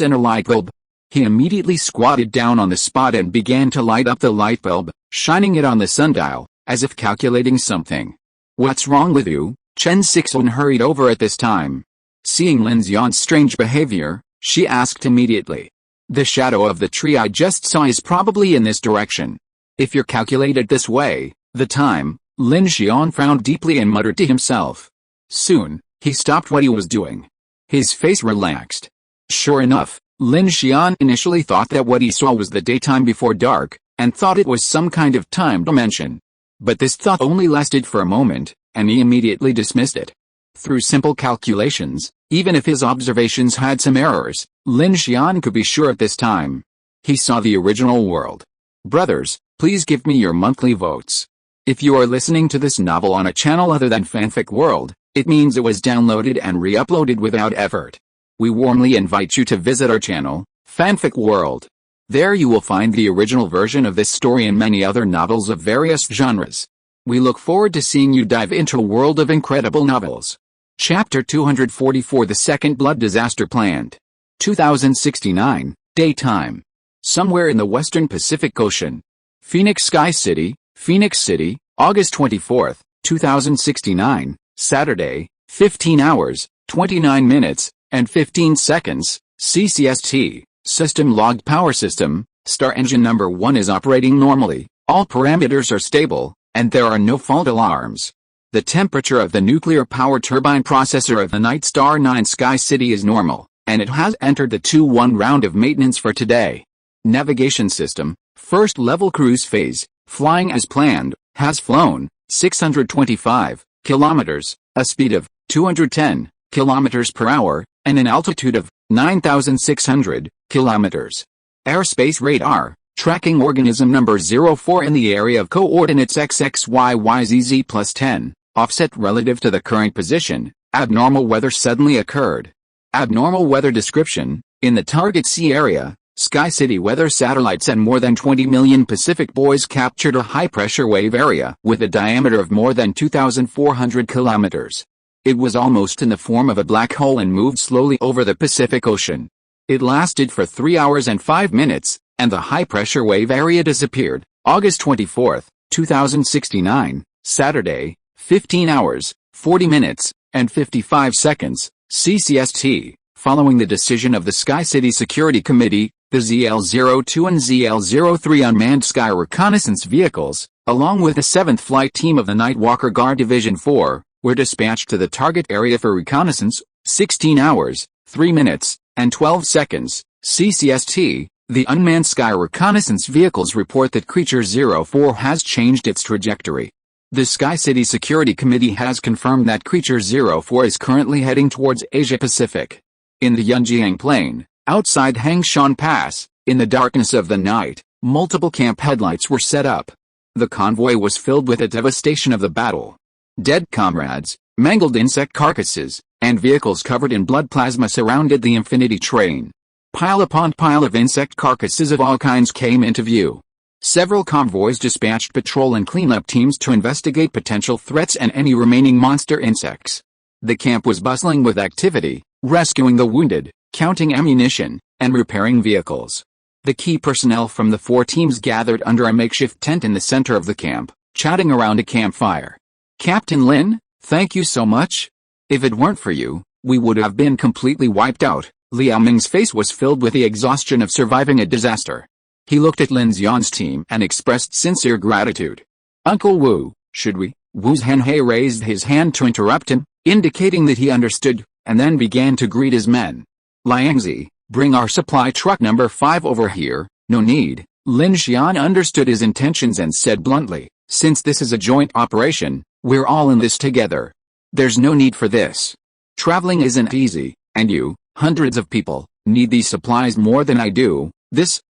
and a light bulb. He immediately squatted down on the spot and began to light up the light bulb, shining it on the sundial, as if calculating something. What's wrong with you? Chen Sixuan hurried over at this time. Seeing Lin Xian's strange behavior, she asked immediately. The shadow of the tree I just saw is probably in this direction. If you're calculated this way, the time, Lin Xian frowned deeply and muttered to himself. Soon, he stopped what he was doing. His face relaxed. Sure enough, Lin Xian initially thought that what he saw was the daytime before dark, and thought it was some kind of time dimension. But this thought only lasted for a moment, and he immediately dismissed it. Through simple calculations, even if his observations had some errors, Lin Xian could be sure at this time. He saw the original world. Brothers, please give me your monthly votes. If you are listening to this novel on a channel other than Fanfic World, it means it was downloaded and re-uploaded without effort. We warmly invite you to visit our channel, Fanfic World. There you will find the original version of this story and many other novels of various genres. We look forward to seeing you dive into a world of incredible novels. Chapter 244 The Second Blood Disaster Planned. 2069, Daytime. Somewhere in the western Pacific Ocean. Phoenix Sky City, Phoenix City, August 24, 2069, Saturday, 15 hours, 29 minutes, and 15 seconds, CCST. System logged power system, star engine number 1 is operating normally, all parameters are stable, and there are no fault alarms. The temperature of the nuclear power turbine processor of the Night Star 9 Sky City is normal, and it has entered the 2-1 round of maintenance for today. Navigation system, first level cruise phase, flying as planned, has flown 625 kilometers, a speed of 210 kilometers per hour, and an altitude of 9,600 kilometers. Airspace radar, tracking organism number 04 in the area of coordinates XXYYZZ plus 10, offset relative to the current position. Abnormal weather suddenly occurred. Abnormal weather description, in the target sea area, Sky City weather satellites and more than 20 million Pacific buoys captured a high-pressure wave area with a diameter of more than 2,400 kilometers. It was almost in the form of a black hole and moved slowly over the Pacific Ocean. It lasted for 3 hours and 5 minutes, and the high-pressure wave area disappeared. August 24, 2069, Saturday, 15 hours, 40 minutes, and 55 seconds, CCST. Following the decision of the Sky City Security Committee, the ZL-02 and ZL-03 unmanned sky reconnaissance vehicles, along with the 7th Flight Team of the Nightwalker Guard Division 4, were dispatched to the target area for reconnaissance. 16 hours, 3 minutes, and 12 seconds, CCST. The unmanned sky reconnaissance vehicles report that Creature 04 has changed its trajectory. The Sky City Security Committee has confirmed that Creature 04 is currently heading towards Asia-Pacific. In the Yunjiang Plain, outside Hangshan Pass, in the darkness of the night, multiple camp headlights were set up. The convoy was filled with the devastation of the battle. Dead comrades, mangled insect carcasses, and vehicles covered in blood plasma surrounded the Infinity train. Pile upon pile of insect carcasses of all kinds came into view. Several convoys dispatched patrol and cleanup teams to investigate potential threats and any remaining monster insects. The camp was bustling with activity, rescuing the wounded, counting ammunition, and repairing vehicles. The key personnel from the 4 teams gathered under a makeshift tent in the center of the camp, chatting around a campfire. Captain Lin, thank you so much. If it weren't for you, we would have been completely wiped out. Liao Ming's face was filled with the exhaustion of surviving a disaster. He looked at Lin Xian's team and expressed sincere gratitude. Uncle Wu, should we? Wu Zhenhe raised his hand to interrupt him, indicating that he understood, and then began to greet his men. Liangzi, bring our supply truck number 5 over here. No need. Lin Xian understood his intentions and said bluntly, since this is a joint operation, we're all in this together. There's no need for this. Traveling isn't easy, and you, hundreds of people, need these supplies more than I do.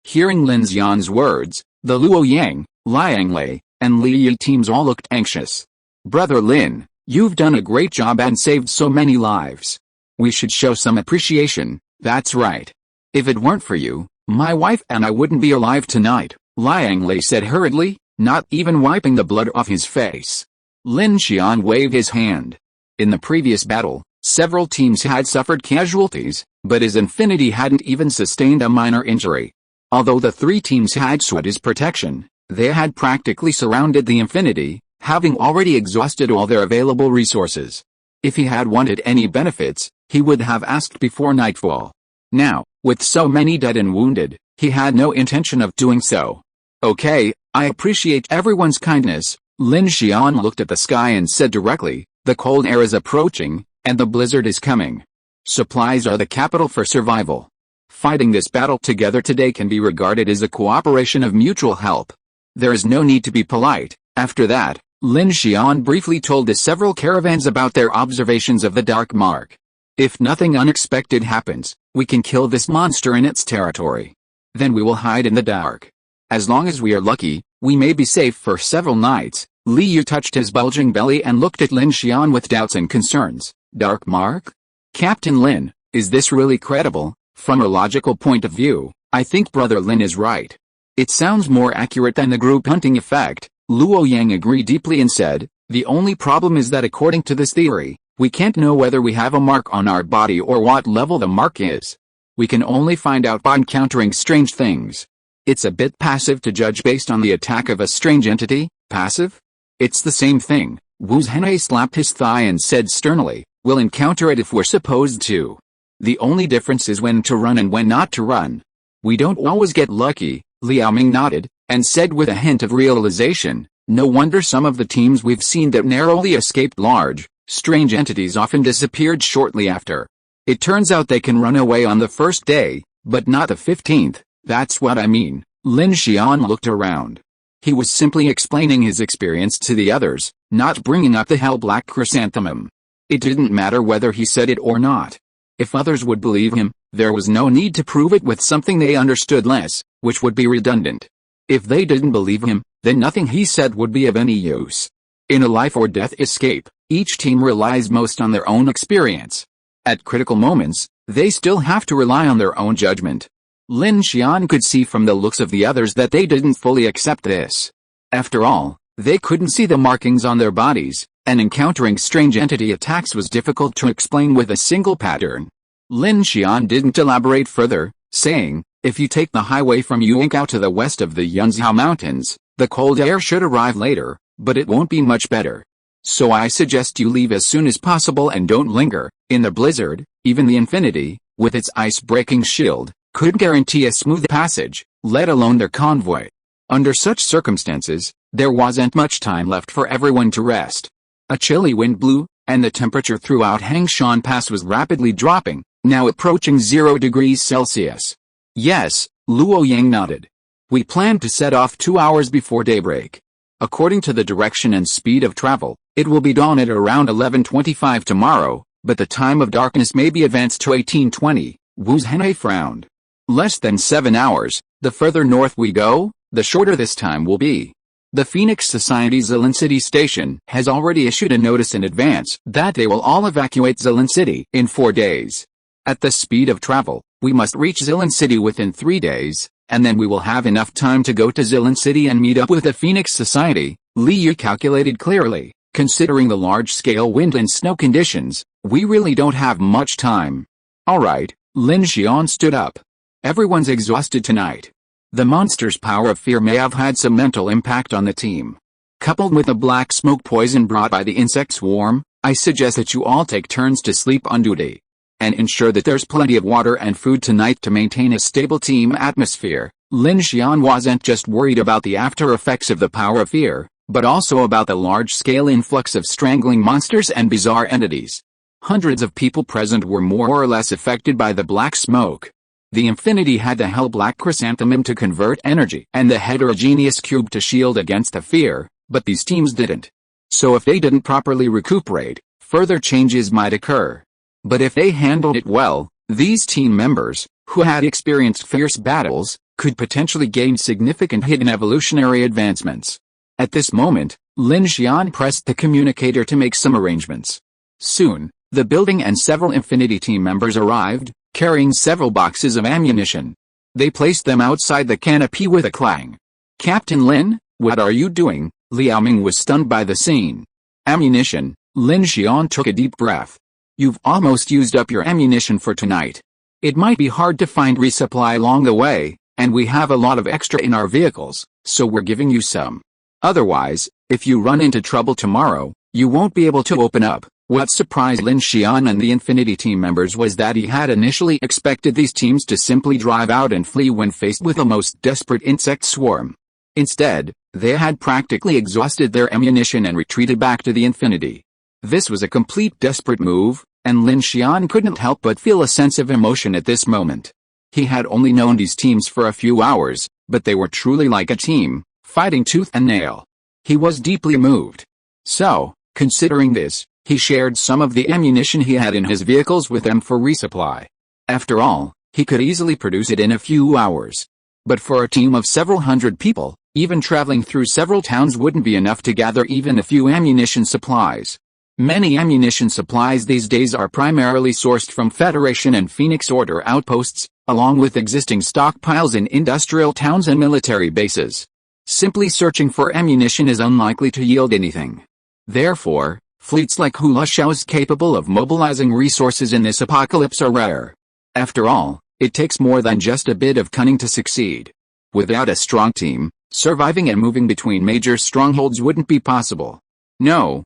Hearing Lin Xian's words, the Luo Yang, Liang Lei, and Li Yi teams all looked anxious. Brother Lin, you've done a great job and saved so many lives. We should show some appreciation. That's right. If it weren't for you, my wife and I wouldn't be alive tonight, Liang Lei said hurriedly, not even wiping the blood off his face. Lin Xian waved his hand. In the previous battle, several teams had suffered casualties, but his Infinity hadn't even sustained a minor injury. Although the 3 teams had sought his protection, they had practically surrounded the Infinity, having already exhausted all their available resources. If he had wanted any benefits, he would have asked before nightfall. Now, with so many dead and wounded, he had no intention of doing so. Okay, I appreciate everyone's kindness. Lin Xian looked at the sky and said directly, the cold air is approaching, and the blizzard is coming. Supplies are the capital for survival. Fighting this battle together today can be regarded as a cooperation of mutual help. There is no need to be polite. After that, Lin Xian briefly told the several caravans about their observations of the Dark Mark. If nothing unexpected happens, we can kill this monster in its territory. Then we will hide in the dark. As long as we are lucky, we may be safe for several nights. Li Yu touched his bulging belly and looked at Lin Xian with doubts and concerns. Dark Mark? Captain Lin, is this really credible? From a logical point of view, I think Brother Lin is right. It sounds more accurate than the group hunting effect. Luo Yang agreed deeply and said, the only problem is that according to this theory, we can't know whether we have a mark on our body or what level the mark is. We can only find out by encountering strange things. It's a bit passive to judge based on the attack of a strange entity. Passive? It's the same thing. Wu Zhenhe slapped his thigh and said sternly, we'll encounter it if we're supposed to. The only difference is when to run and when not to run. We don't always get lucky. Liao Ming nodded, and said with a hint of realization, no wonder some of the teams we've seen that narrowly escaped large, strange entities often disappeared shortly after. It turns out they can run away on the first day, but not the 15th, that's what I mean. Lin Xian looked around. He was simply explaining his experience to the others, not bringing up the hell-black chrysanthemum. It didn't matter whether he said it or not. If others would believe him, there was no need to prove it with something they understood less, which would be redundant. If they didn't believe him, then nothing he said would be of any use. In a life-or-death escape, each team relies most on their own experience. At critical moments, they still have to rely on their own judgment. Lin Xian could see from the looks of the others that they didn't fully accept this. After all, they couldn't see the markings on their bodies, and encountering strange entity attacks was difficult to explain with a single pattern. Lin Xian didn't elaborate further, saying, if you take the highway from Yuankao to the west of the Yunzhao Mountains, the cold air should arrive later, but it won't be much better. So I suggest you leave as soon as possible and don't linger. In the blizzard, even the Infinity, with its ice-breaking shield, couldn't guarantee a smooth passage, let alone their convoy. Under such circumstances, there wasn't much time left for everyone to rest. A chilly wind blew, and the temperature throughout Hangshan Pass was rapidly dropping, now approaching 0 degrees Celsius. Yes, Luo Yang nodded. We planned to set off 2 hours before daybreak. According to the direction and speed of travel, it will be dawn at around 11:25 tomorrow, but the time of darkness may be advanced to 18:20. Wu Zhenhe frowned. Less than 7 hours. The further north we go, the shorter this time will be. The Phoenix Society's Zilin City Station has already issued a notice in advance that they will all evacuate Zilin City in 4 days. At the speed of travel, we must reach Zilin City within 3 days, and then we will have enough time to go to Zilin City and meet up with the Phoenix Society. Li Yu calculated clearly. Considering the large-scale wind and snow conditions, we really don't have much time. Alright, Lin Xian stood up. Everyone's exhausted tonight. The monster's power of fear may have had some mental impact on the team. Coupled with the black smoke poison brought by the insect swarm, I suggest that you all take turns to sleep on duty. And ensure that there's plenty of water and food tonight to maintain a stable team atmosphere. Lin Xian wasn't just worried about the after effects of the power of fear, but also about the large-scale influx of strangling monsters and bizarre entities. Hundreds of people present were more or less affected by the black smoke. The Infinity had the hell-black chrysanthemum to convert energy and the heterogeneous cube to shield against the fear, but these teams didn't. So if they didn't properly recuperate, further changes might occur. But if they handled it well, these team members, who had experienced fierce battles, could potentially gain significant hidden evolutionary advancements. At this moment, Lin Xian pressed the communicator to make some arrangements. Soon, the building and several Infinity team members arrived, carrying several boxes of ammunition. They placed them outside the canopy with a clang. Captain Lin, what are you doing? Liao Ming was stunned by the scene. Ammunition. Lin Xian took a deep breath. You've almost used up your ammunition for tonight. It might be hard to find resupply along the way, and we have a lot of extra in our vehicles, so we're giving you some. Otherwise, if you run into trouble tomorrow, you won't be able to open up. What surprised Lin Xian and the Infinity team members was that he had initially expected these teams to simply drive out and flee when faced with a most desperate insect swarm. Instead, they had practically exhausted their ammunition and retreated back to the Infinity. This was a complete desperate move, and Lin Xian couldn't help but feel a sense of emotion at this moment. He had only known these teams for a few hours, but they were truly like a team, fighting tooth and nail. He was deeply moved. So, considering this, he shared some of the ammunition he had in his vehicles with them for resupply. After all, he could easily produce it in a few hours. But for a team of several hundred people, even traveling through several towns wouldn't be enough to gather even a few ammunition supplies. Many ammunition supplies these days are primarily sourced from Federation and Phoenix Order outposts, along with existing stockpiles in industrial towns and military bases. Simply searching for ammunition is unlikely to yield anything. Therefore, fleets like Hula Shao's capable of mobilizing resources in this apocalypse are rare. After all, it takes more than just a bit of cunning to succeed. Without a strong team, surviving and moving between major strongholds wouldn't be possible. No,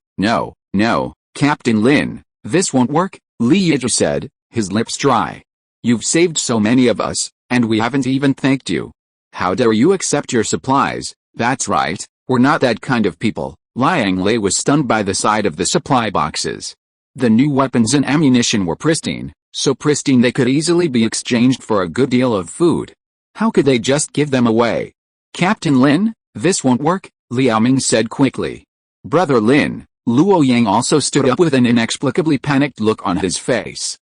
Captain Lin, this won't work, Li Yizhi said, his lips dry. You've saved so many of us, and we haven't even thanked you. How dare you accept your supplies? That's right, we're not that kind of people. Liang Lei was stunned by the sight of the supply boxes. The new weapons and ammunition were pristine, so pristine they could easily be exchanged for a good deal of food. How could they just give them away? Captain Lin, this won't work, Liao Ming said quickly. Brother Lin, Luo Yang also stood up with an inexplicably panicked look on his face.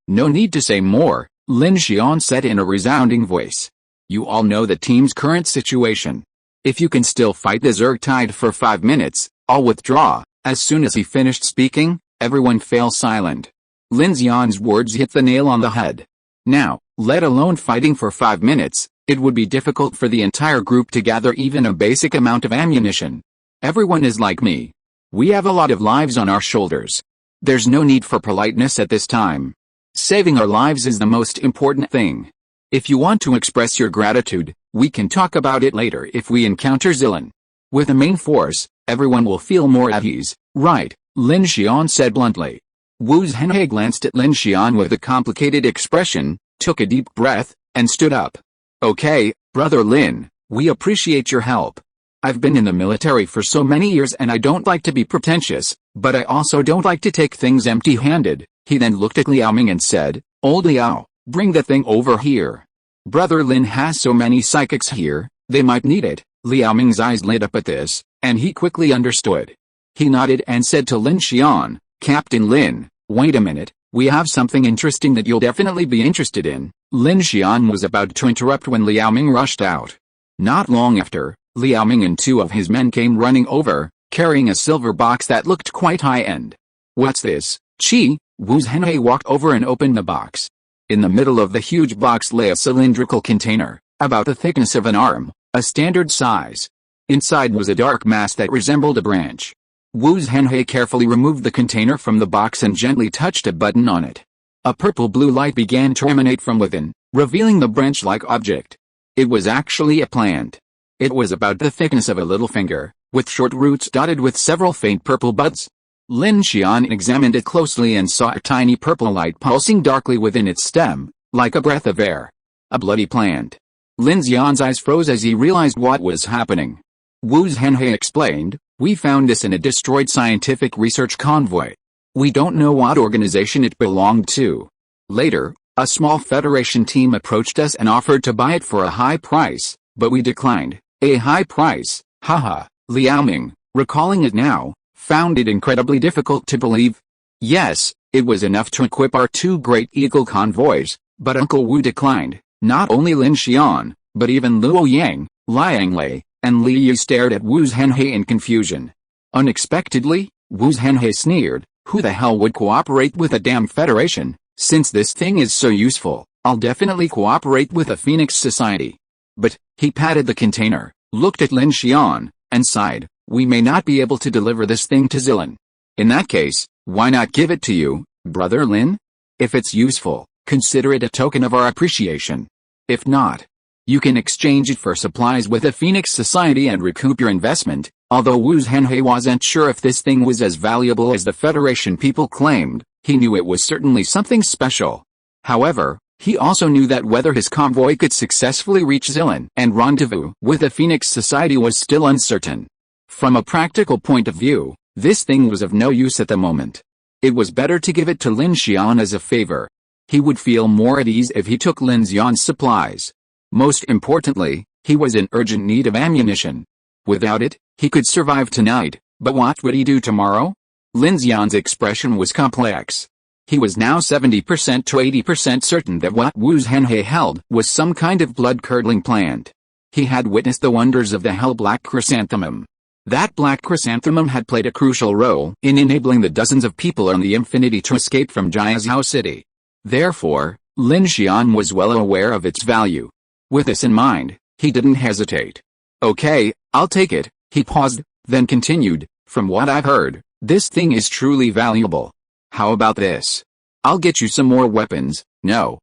No need to say more, Lin Xian said in a resounding voice. You all know the team's current situation. If you can still fight the Zerg Tide for 5 minutes, I'll withdraw. As soon as he finished speaking, everyone fell silent. Lin Xian's words hit the nail on the head. Now, let alone fighting for 5 minutes, it would be difficult for the entire group to gather even a basic amount of ammunition. Everyone is like me. We have a lot of lives on our shoulders. There's no need for politeness at this time. Saving our lives is the most important thing. If you want to express your gratitude, we can talk about it later if we encounter Zilan. With a main force, everyone will feel more at ease, right? Lin Xian said bluntly. Wu Zhenhe glanced at Lin Xian with a complicated expression, took a deep breath, and stood up. Okay, Brother Lin, we appreciate your help. I've been in the military for so many years and I don't like to be pretentious, but I also don't like to take things empty-handed. He then looked at Liao Ming and said, Old Liao, bring the thing over here. Brother Lin has so many psychics here, they might need it. Liao Ming's eyes lit up at this, and he quickly understood. He nodded and said to Lin Xian, Captain Lin, wait a minute, we have something interesting that you'll definitely be interested in. Lin Xian was about to interrupt when Liao Ming rushed out. Not long after, Liao Ming and 2 of his men came running over, carrying a silver box that looked quite high-end. What's this, Chi? Wu Zhenhe walked over and opened the box. In the middle of the huge box lay a cylindrical container, about the thickness of an arm, a standard size. Inside was a dark mass that resembled a branch. Wu Zhenhe carefully removed the container from the box and gently touched a button on it. A purple-blue light began to emanate from within, revealing the branch-like object. It was actually a plant. It was about the thickness of a little finger, with short roots dotted with several faint purple buds. Lin Xian examined it closely and saw a tiny purple light pulsing darkly within its stem, like a breath of air. A bloody plant. Lin Xian's eyes froze as he realized what was happening. Wu Zhenhe explained, we found this in a destroyed scientific research convoy. We don't know what organization it belonged to. Later, a small Federation team approached us and offered to buy it for a high price, but we declined. A high price, haha. Liao Ming, recalling it now, found it incredibly difficult to believe. Yes, it was enough to equip our 2 great eagle convoys, but Uncle Wu declined. Not only Lin Xian, but even Luo Yang, Liang Lei, and Li Yu stared at Wu Zhenhe in confusion. Unexpectedly, Wu Zhenhe sneered, who the hell would cooperate with a damn Federation? Since this thing is so useful, I'll definitely cooperate with a Phoenix Society. But, he patted the container, looked at Lin Xian, and sighed, we may not be able to deliver this thing to Zilan. In that case, why not give it to you, Brother Lin? If it's useful, consider it a token of our appreciation. If not, you can exchange it for supplies with the Phoenix Society and recoup your investment. Although Wu Zhenhe wasn't sure if this thing was as valuable as the Federation people claimed, he knew it was certainly something special. However, he also knew that whether his convoy could successfully reach Zilan and rendezvous with the Phoenix Society was still uncertain. From a practical point of view, this thing was of no use at the moment. It was better to give it to Lin Xian as a favor. He would feel more at ease if he took Lin Xian's supplies. Most importantly, he was in urgent need of ammunition. Without it, he could survive tonight, but what would he do tomorrow? Lin Xian's expression was complex. He was now 70% to 80% certain that what Wu Zhenhe held was some kind of blood-curdling plant. He had witnessed the wonders of the hell-black chrysanthemum. That black chrysanthemum had played a crucial role in enabling the dozens of people on the Infinity to escape from Jiazhou City. Therefore, Lin Xian was well aware of its value. With this in mind, he didn't hesitate. Okay, I'll take it, he paused, then continued, from what I've heard, this thing is truly valuable. How about this? I'll get you some more weapons. No,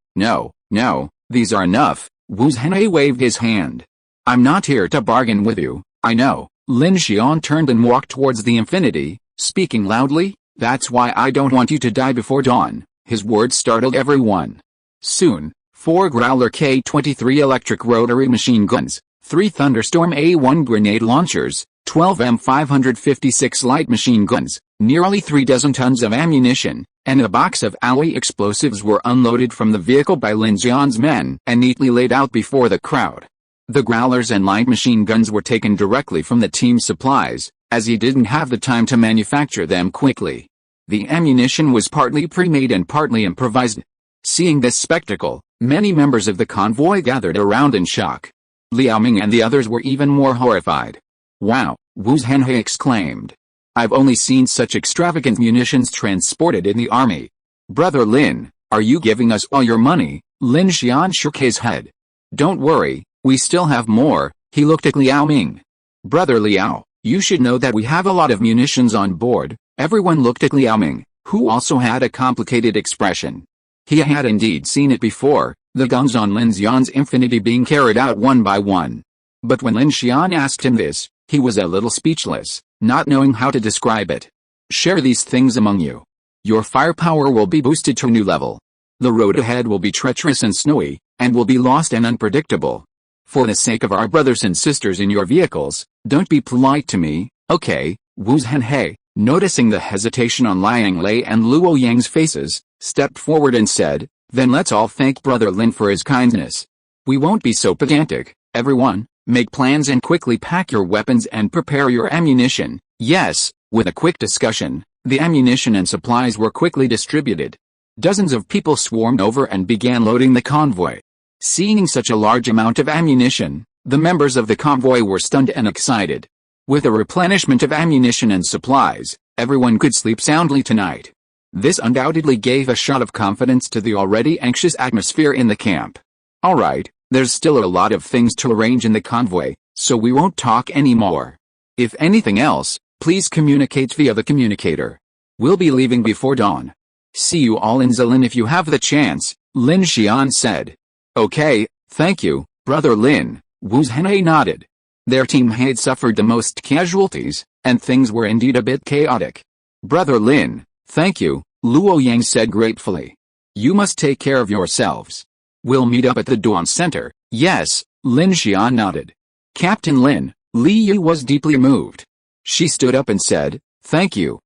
these are enough. Wu Zhenhe waved his hand. I'm not here to bargain with you, I know. Lin Xian turned and walked towards the Infinity, speaking loudly, that's why I don't want you to die before dawn. His words startled everyone. Soon, 4 Growler K-23 electric rotary machine guns, 3 Thunderstorm A-1 grenade launchers, 12 M556 light machine guns, nearly 3 dozen tons of ammunition, and a box of alloy explosives were unloaded from the vehicle by Lin Xian's men and neatly laid out before the crowd. The growlers and light machine guns were taken directly from the team's supplies, as he didn't have the time to manufacture them quickly. The ammunition was partly pre-made and partly improvised. Seeing this spectacle, many members of the convoy gathered around in shock. Liao Ming and the others were even more horrified. Wow, Wu Zhenhe exclaimed. I've only seen such extravagant munitions transported in the army. Brother Lin, are you giving us all your money? Lin Xian shook his head. Don't worry, we still have more, he looked at Liao Ming. Brother Liao, you should know that we have a lot of munitions on board. Everyone looked at Liao Ming, who also had a complicated expression. He had indeed seen it before, the guns on Lin Xian's Infinity being carried out one by one. But when Lin Xian asked him this, he was a little speechless, not knowing how to describe it. Share these things among you. Your firepower will be boosted to a new level. The road ahead will be treacherous and snowy, and will be lost and unpredictable. For the sake of our brothers and sisters in your vehicles, don't be polite to me, okay? Wu Zhenhe, noticing the hesitation on Liang Lei and Luo Yang's faces, stepped forward and said, then let's all thank Brother Lin for his kindness. We won't be so pedantic, everyone, make plans and quickly pack your weapons and prepare your ammunition. Yes, with a quick discussion, the ammunition and supplies were quickly distributed. Dozens of people swarmed over and began loading the convoy. Seeing such a large amount of ammunition, the members of the convoy were stunned and excited. With a replenishment of ammunition and supplies, everyone could sleep soundly tonight. This undoubtedly gave a shot of confidence to the already anxious atmosphere in the camp. Alright, there's still a lot of things to arrange in the convoy, so we won't talk anymore. If anything else, please communicate via the communicator. We'll be leaving before dawn. See you all in Zilin if you have the chance, Lin Xian said. Okay, thank you, Brother Lin, Wu Zhenhe nodded. Their team had suffered the most casualties, and things were indeed a bit chaotic. Brother Lin, thank you, Luo Yang said gratefully. You must take care of yourselves. We'll meet up at the Dawn Center. Yes, Lin Xian nodded. Captain Lin, Li Yu was deeply moved. She stood up and said, thank you.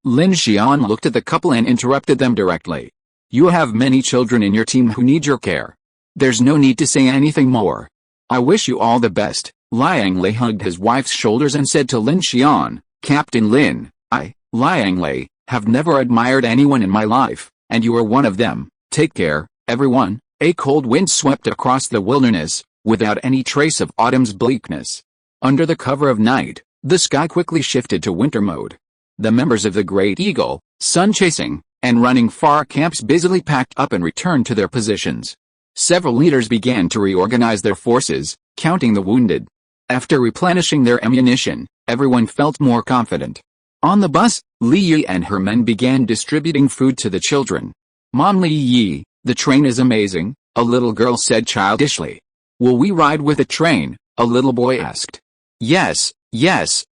Lin Xian looked at the couple and interrupted them directly. You have many children in your team who need your care. There's no need to say anything more. I wish you all the best. Liang Lei hugged his wife's shoulders and said to Lin Xian, Captain Lin, I, Liang Lei, have never admired anyone in my life, and you are one of them. Take care, everyone. A cold wind swept across the wilderness, without any trace of autumn's bleakness. Under the cover of night, the sky quickly shifted to winter mode. The members of the Great Eagle, sun-chasing, and running far camps busily packed up and returned to their positions. Several leaders began to reorganize their forces, counting the wounded. After replenishing their ammunition, everyone felt more confident. On the bus, Li Yi and her men began distributing food to the children. Mom Li Yi, the train is amazing, a little girl said childishly. Will we ride with the train? A little boy asked. Yes,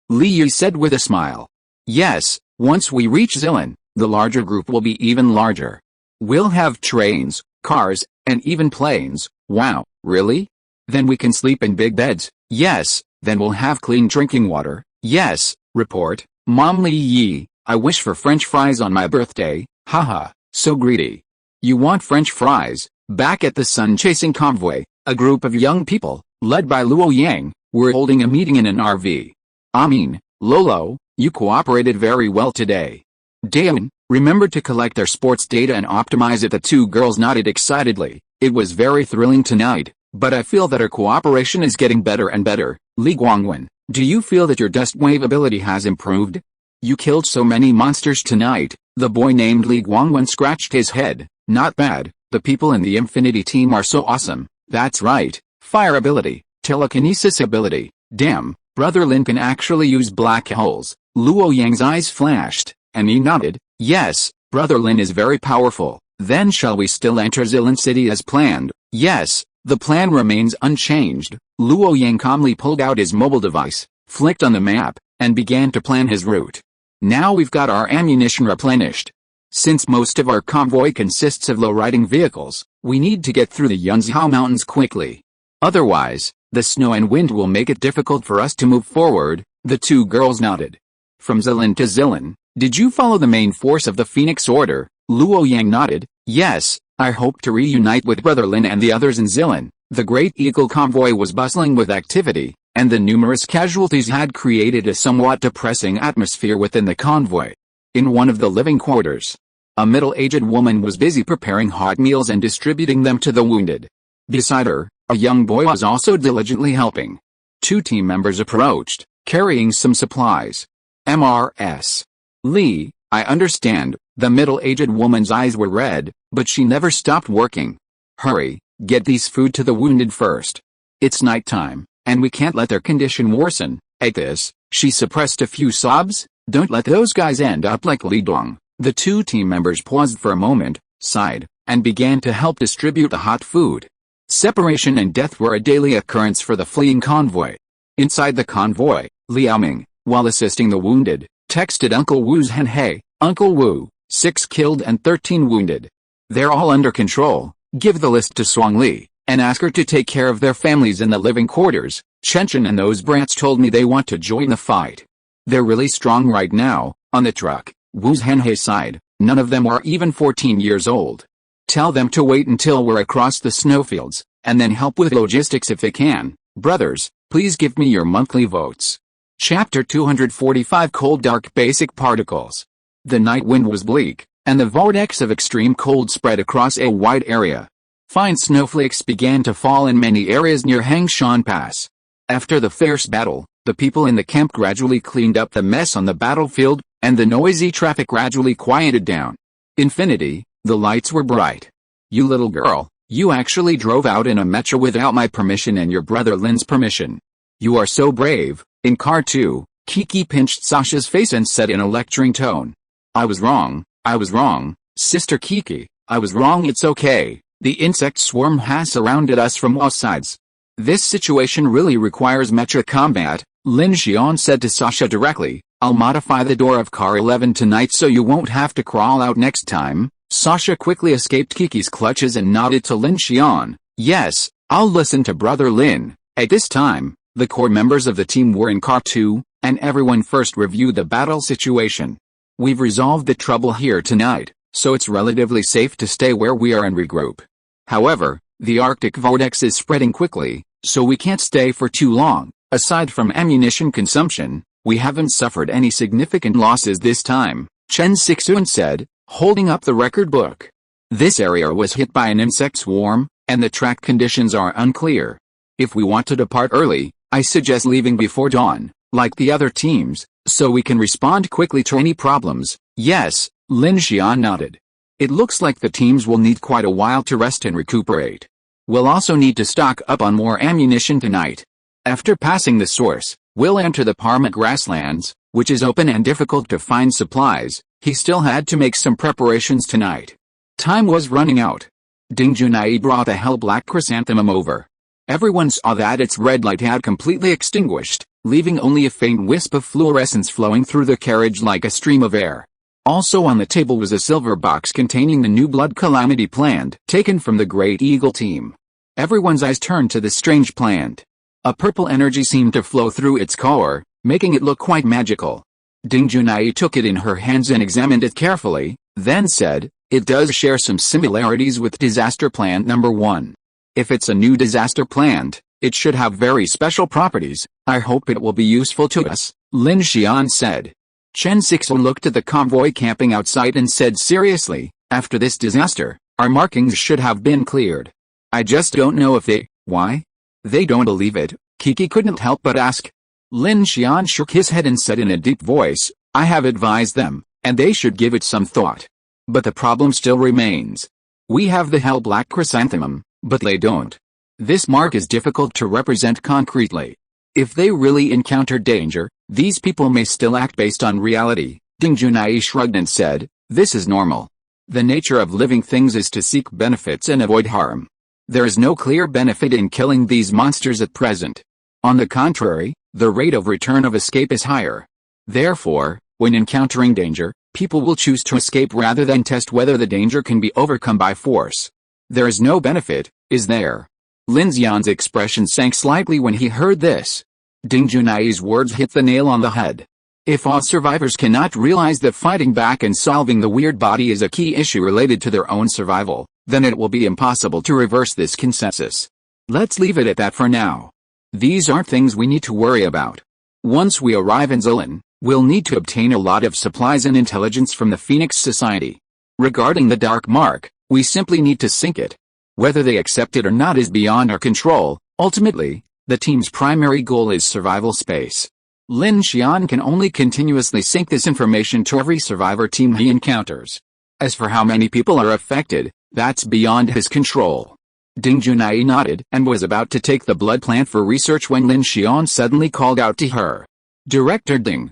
Li Yi said with a smile. Yes, once we reach Zilin, the larger group will be even larger. We'll have trains, cars, and even planes. Wow, really? Then we can sleep in big beds. Yes, then we'll have clean drinking water. Yes, report, Mom Li Yi, I wish for French fries on my birthday, haha, so greedy. You want French fries? Back at the sun-chasing convoy, a group of young people, led by Luo Yang, were holding a meeting in an RV. I mean, Lolo, you cooperated very well today. Damn, remembered to collect their sports data and optimize it. The two girls nodded excitedly. It was very thrilling tonight, but I feel that our cooperation is getting better and better. Li Guangwen, do you feel that your dust wave ability has improved? You killed so many monsters tonight. The boy named Li Guangwen scratched his head. Not bad, the people in the Infinity team are so awesome. That's right, fire ability, telekinesis ability. Damn, Brother Lin can actually use black holes. Luo Yang's eyes flashed, and he nodded. Yes, Brother Lin is very powerful. Then shall we still enter Zilan City as planned? Yes, the plan remains unchanged. Luo Yang calmly pulled out his mobile device, flicked on the map, and began to plan his route. Now we've got our ammunition replenished. Since most of our convoy consists of low-riding vehicles, we need to get through the Yunzhao Mountains quickly. Otherwise, the snow and wind will make it difficult for us to move forward. The two girls nodded. From Zilan to Zilan, did you follow the main force of the Phoenix Order? Luo Yang nodded. Yes, I hope to reunite with Brother Lin and the others in Zilan. The Great Eagle convoy was bustling with activity, and the numerous casualties had created a somewhat depressing atmosphere within the convoy. In one of the living quarters, a middle-aged woman was busy preparing hot meals and distributing them to the wounded. Beside her, a young boy was also diligently helping. Two team members approached, carrying some supplies. MRS. Lee, I understand. The middle-aged woman's eyes were red, but she never stopped working. Hurry, get these food to the wounded first. It's nighttime, and we can't let their condition worsen. At this, she suppressed a few sobs. Don't let those guys end up like Li Dong. The two team members paused for a moment, sighed, and began to help distribute the hot food. Separation and death were a daily occurrence for the fleeing convoy. Inside the convoy, Liao Ming, while assisting the wounded, texted Uncle Wu's Hen, "Hey, Uncle Wu, 6 killed and 13 wounded. They're all under control. Give the list to Suang Li, and ask her to take care of their families in the living quarters. Chen Sixuan and those brats told me they want to join the fight. They're really strong right now." On the truck, Wu's Henhe sighed. None of them are even 14 years old. Tell them to wait until we're across the snowfields, and then help with logistics if they can. Brothers, please give me your monthly votes. Chapter 245 Cold Dark Basic Particles. The night wind was bleak, and the vortex of extreme cold spread across a wide area. Fine snowflakes began to fall in many areas near Hangshan Pass. After the fierce battle, the people in the camp gradually cleaned up the mess on the battlefield, and the noisy traffic gradually quieted down. Infinity, the lights were bright. You little girl, you actually drove out in a metro without my permission and your brother Lin's permission. You are so brave. In car 2, Kiki pinched Sasha's face and said in a lecturing tone. I was wrong, Sister Kiki, I was wrong. It's okay. The insect swarm has surrounded us from all sides. This situation really requires mecha combat, Lin Xian said to Sasha directly. I'll modify the door of car 11 tonight so you won't have to crawl out next time. Sasha quickly escaped Kiki's clutches and nodded to Lin Xian. Yes, I'll listen to Brother Lin. At this time, the core members of the team were in car 2, and everyone first reviewed the battle situation. We've resolved the trouble here tonight, so it's relatively safe to stay where we are and regroup. However, the Arctic vortex is spreading quickly, so we can't stay for too long. Aside from ammunition consumption, we haven't suffered any significant losses this time, Chen Sixuan said, holding up the record book. This area was hit by an insect swarm, and the track conditions are unclear. If we want to depart early, I suggest leaving before dawn, like the other teams, so we can respond quickly to any problems. Yes, Lin Xian nodded. It looks like the teams will need quite a while to rest and recuperate. We'll also need to stock up on more ammunition tonight. After passing the source, we'll enter the Parma grasslands, which is open and difficult to find supplies. He still had to make some preparations tonight. Time was running out. Ding Junai brought a hell-black chrysanthemum over. Everyone saw that its red light had completely extinguished, leaving only a faint wisp of fluorescence flowing through the carriage like a stream of air. Also on the table was a silver box containing the new blood calamity plant, taken from the Great Eagle team. Everyone's eyes turned to the strange plant. A purple energy seemed to flow through its core, making it look quite magical. Ding Junai took it in her hands and examined it carefully, then said, "It does share some similarities with disaster plant number 1. If it's a new disaster plant, it should have very special properties. I hope it will be useful to us," Lin Xian said. Chen Sixuan looked at the convoy camping outside and said seriously, "After this disaster, our markings should have been cleared. I just don't know if they..." "Why? They don't believe it," Kiki couldn't help but ask. Lin Xian shook his head and said in a deep voice, "I have advised them, and they should give it some thought. But the problem still remains. We have the hell black chrysanthemum, but they don't. This mark is difficult to represent concretely. If they really encounter danger, these people may still act based on reality." Ding Junai shrugged and said, "This is normal. The nature of living things is to seek benefits and avoid harm. There is no clear benefit in killing these monsters at present. On the contrary, the rate of return of escape is higher. Therefore, when encountering danger, people will choose to escape rather than test whether the danger can be overcome by force. There is no benefit, is there?" Lin Xian's expression sank slightly when he heard this. Ding Junai's words hit the nail on the head. If all survivors cannot realize that fighting back and solving the weird body is a key issue related to their own survival, then it will be impossible to reverse this consensus. Let's leave it at that for now. These aren't things we need to worry about. Once we arrive in Zilin, we'll need to obtain a lot of supplies and intelligence from the Phoenix Society. Regarding the Dark Mark, we simply need to sink it. Whether they accept it or not is beyond our control. Ultimately, the team's primary goal is survival space. Lin Xian can only continuously sink this information to every survivor team he encounters. As for how many people are affected, that's beyond his control. Ding Junai nodded and was about to take the blood plant for research when Lin Xian suddenly called out to her. "Director Ding."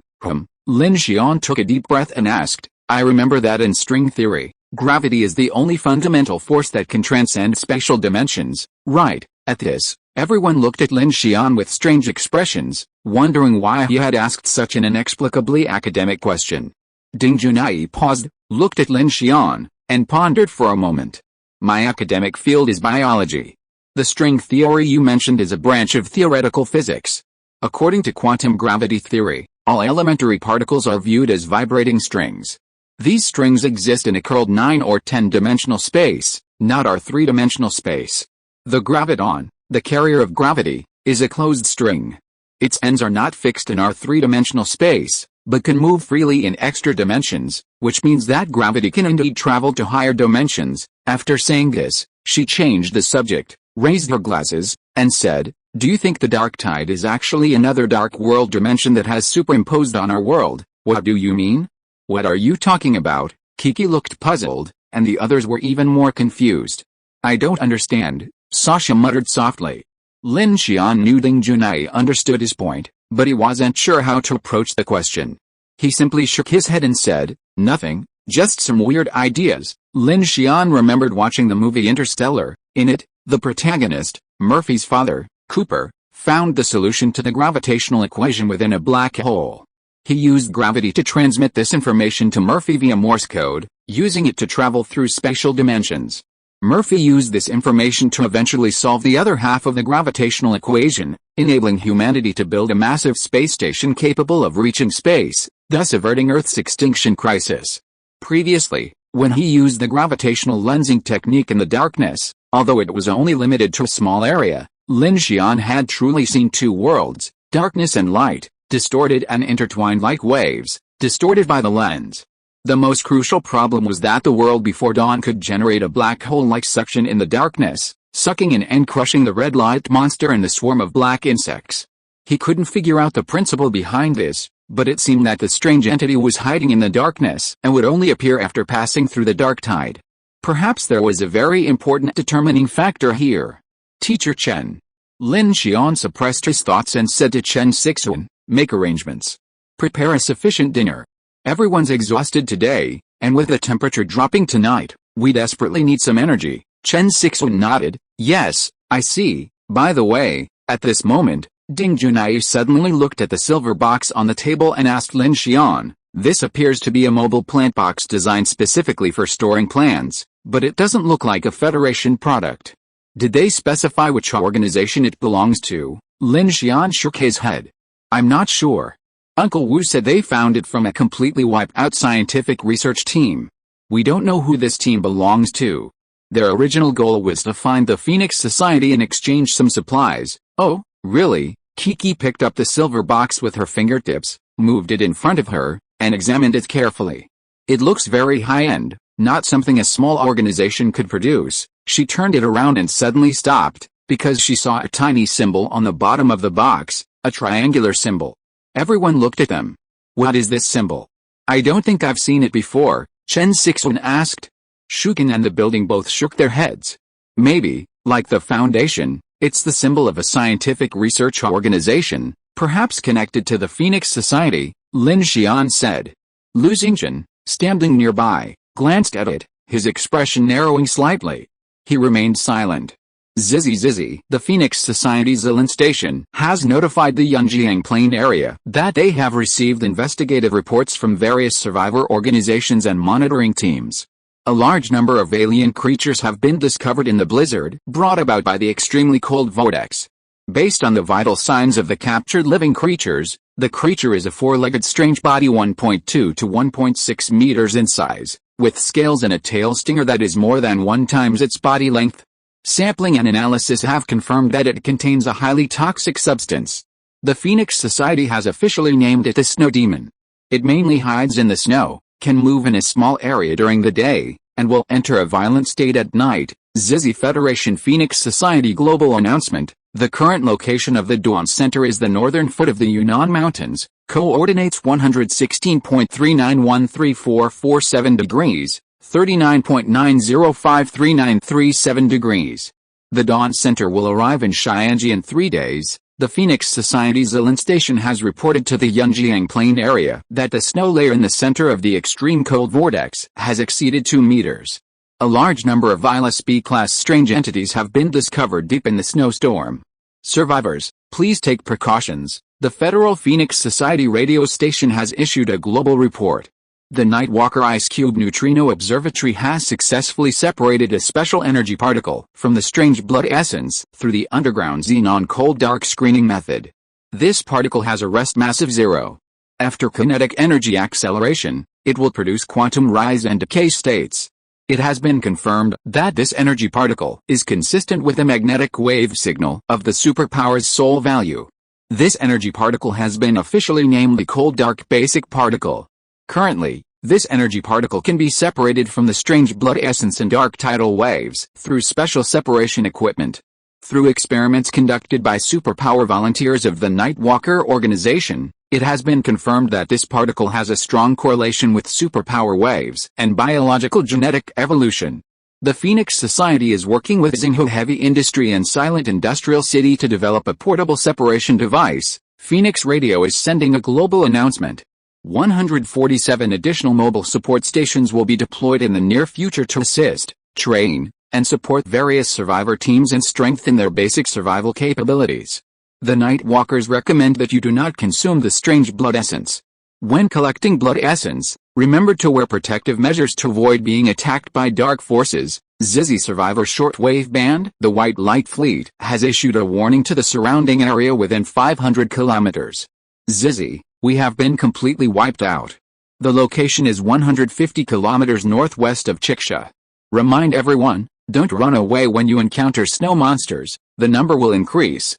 Lin Xian took a deep breath and asked, "I remember that in string theory, gravity is the only fundamental force that can transcend spatial dimensions, right?" At this, everyone looked at Lin Xian with strange expressions, wondering why he had asked such an inexplicably academic question. Ding Junai paused, looked at Lin Xian, and pondered for a moment. "My academic field is biology. The string theory you mentioned is a branch of theoretical physics. According to quantum gravity theory, all elementary particles are viewed as vibrating strings. These strings exist in a curled 9 or 10-dimensional space, not our 3-dimensional space. The graviton, the carrier of gravity, is a closed string. Its ends are not fixed in our 3-dimensional space, but can move freely in extra dimensions, which means that gravity can indeed travel to higher dimensions." After saying this, she changed the subject, raised her glasses, and said, "Do you think the dark tide is actually another dark world dimension that has superimposed on our world?" "What do you mean? What are you talking about?" Kiki looked puzzled, and the others were even more confused. "I don't understand," Sasha muttered softly. Lin Xian knew Ding Junai understood his point, but he wasn't sure how to approach the question. He simply shook his head and said, "Nothing, just some weird ideas." Lin Xian remembered watching the movie Interstellar. In it, the protagonist, Murphy's father, Cooper, found the solution to the gravitational equation within a black hole. He used gravity to transmit this information to Murphy via Morse code, using it to travel through spatial dimensions. Murphy used this information to eventually solve the other half of the gravitational equation, enabling humanity to build a massive space station capable of reaching space, thus averting Earth's extinction crisis. Previously, when he used the gravitational lensing technique in the darkness, although it was only limited to a small area, Lin Xian had truly seen two worlds, darkness and light, distorted and intertwined like waves, distorted by the lens. The most crucial problem was that the world before dawn could generate a black hole-like suction in the darkness, sucking in and crushing the red light monster and the swarm of black insects. He couldn't figure out the principle behind this, but it seemed that the strange entity was hiding in the darkness and would only appear after passing through the dark tide. Perhaps there was a very important determining factor here. "Teacher Chen." Lin Xian suppressed his thoughts and said to Chen Sixuan, "Make arrangements. Prepare a sufficient dinner. Everyone's exhausted today, and with the temperature dropping tonight, we desperately need some energy." Chen Sixuan nodded. "Yes, I see. By the way," at this moment, Ding Junai suddenly looked at the silver box on the table and asked Lin Xian, "This appears to be a mobile plant box designed specifically for storing plants, but it doesn't look like a Federation product. Did they specify which organization it belongs to?" Lin Xian shook his head. "I'm not sure. Uncle Wu said they found it from a completely wiped-out scientific research team. We don't know who this team belongs to. Their original goal was to find the Phoenix Society and exchange some supplies. Oh, really? Kiki picked up the silver box with her fingertips, moved it in front of her, and examined it carefully. It looks very high-end, not something a small organization could produce. She turned it around and suddenly stopped, because she saw a tiny symbol on the bottom of the box, a triangular symbol. Everyone looked at them. What is this symbol? I don't think I've seen it before, Chen Sixuan asked. Shukin and the building both shook their heads. Maybe, like the Foundation, it's the symbol of a scientific research organization, perhaps connected to the Phoenix Society, Lin Xian said. Lu Xingchen, standing nearby, glanced at it, his expression narrowing slightly. He remained silent. Zizzy, the Phoenix Society's Lin Station has notified the Yunjiang Plain area that they have received investigative reports from various survivor organizations and monitoring teams. A large number of alien creatures have been discovered in the blizzard brought about by the extremely cold vortex. Based on the vital signs of the captured living creatures, the creature is a four-legged strange body 1.2 to 1.6 meters in size, with scales and a tail stinger that is more than 1 times its body length. Sampling and analysis have confirmed that it contains a highly toxic substance. The Phoenix Society has officially named it the Snow Demon. It mainly hides in the snow, can move in a small area during the day, and will enter a violent state at night. Zizzy Federation Phoenix Society Global Announcement. The current location of the Dawn Center is the northern foot of the Yunnan Mountains, coordinates 116.39134447 degrees. 39.90539337 degrees. The Dawn Center will arrive in Xianji in 3 days. The Phoenix Society's Lin Station has reported to the Yunjiang Plain area that the snow layer in the center of the extreme cold vortex has exceeded 2 meters. A large number of Ilus B-class strange entities have been discovered deep in the snowstorm. Survivors, please take precautions. The Federal Phoenix Society radio station has issued a global report. The Nightwalker Ice Cube Neutrino Observatory has successfully separated a special energy particle from the strange blood essence through the underground xenon cold dark screening method. This particle has a rest mass of 0. After kinetic energy acceleration, it will produce quantum rise and decay states. It has been confirmed that this energy particle is consistent with the magnetic wave signal of the superpower's soul value. This energy particle has been officially named the cold dark basic particle. Currently, this energy particle can be separated from the strange blood essence and dark tidal waves through special separation equipment. Through experiments conducted by superpower volunteers of the Nightwalker organization, it has been confirmed that this particle has a strong correlation with superpower waves and biological genetic evolution. The Phoenix Society is working with Xinghu Heavy Industry and Silent Industrial City to develop a portable separation device. Phoenix Radio is sending a global announcement. 147 additional mobile support stations will be deployed in the near future to assist, train, and support various survivor teams and strengthen their basic survival capabilities. The Nightwalkers recommend that you do not consume the strange blood essence. When collecting blood essence, remember to wear protective measures to avoid being attacked by dark forces. Zizzy Survivor Shortwave Band. The White Light Fleet has issued a warning to the surrounding area within 500 kilometers. Zizzy, we have been completely wiped out. The location is 150 kilometers northwest of Chiksha. Remind everyone, don't run away when you encounter snow monsters, the number will increase.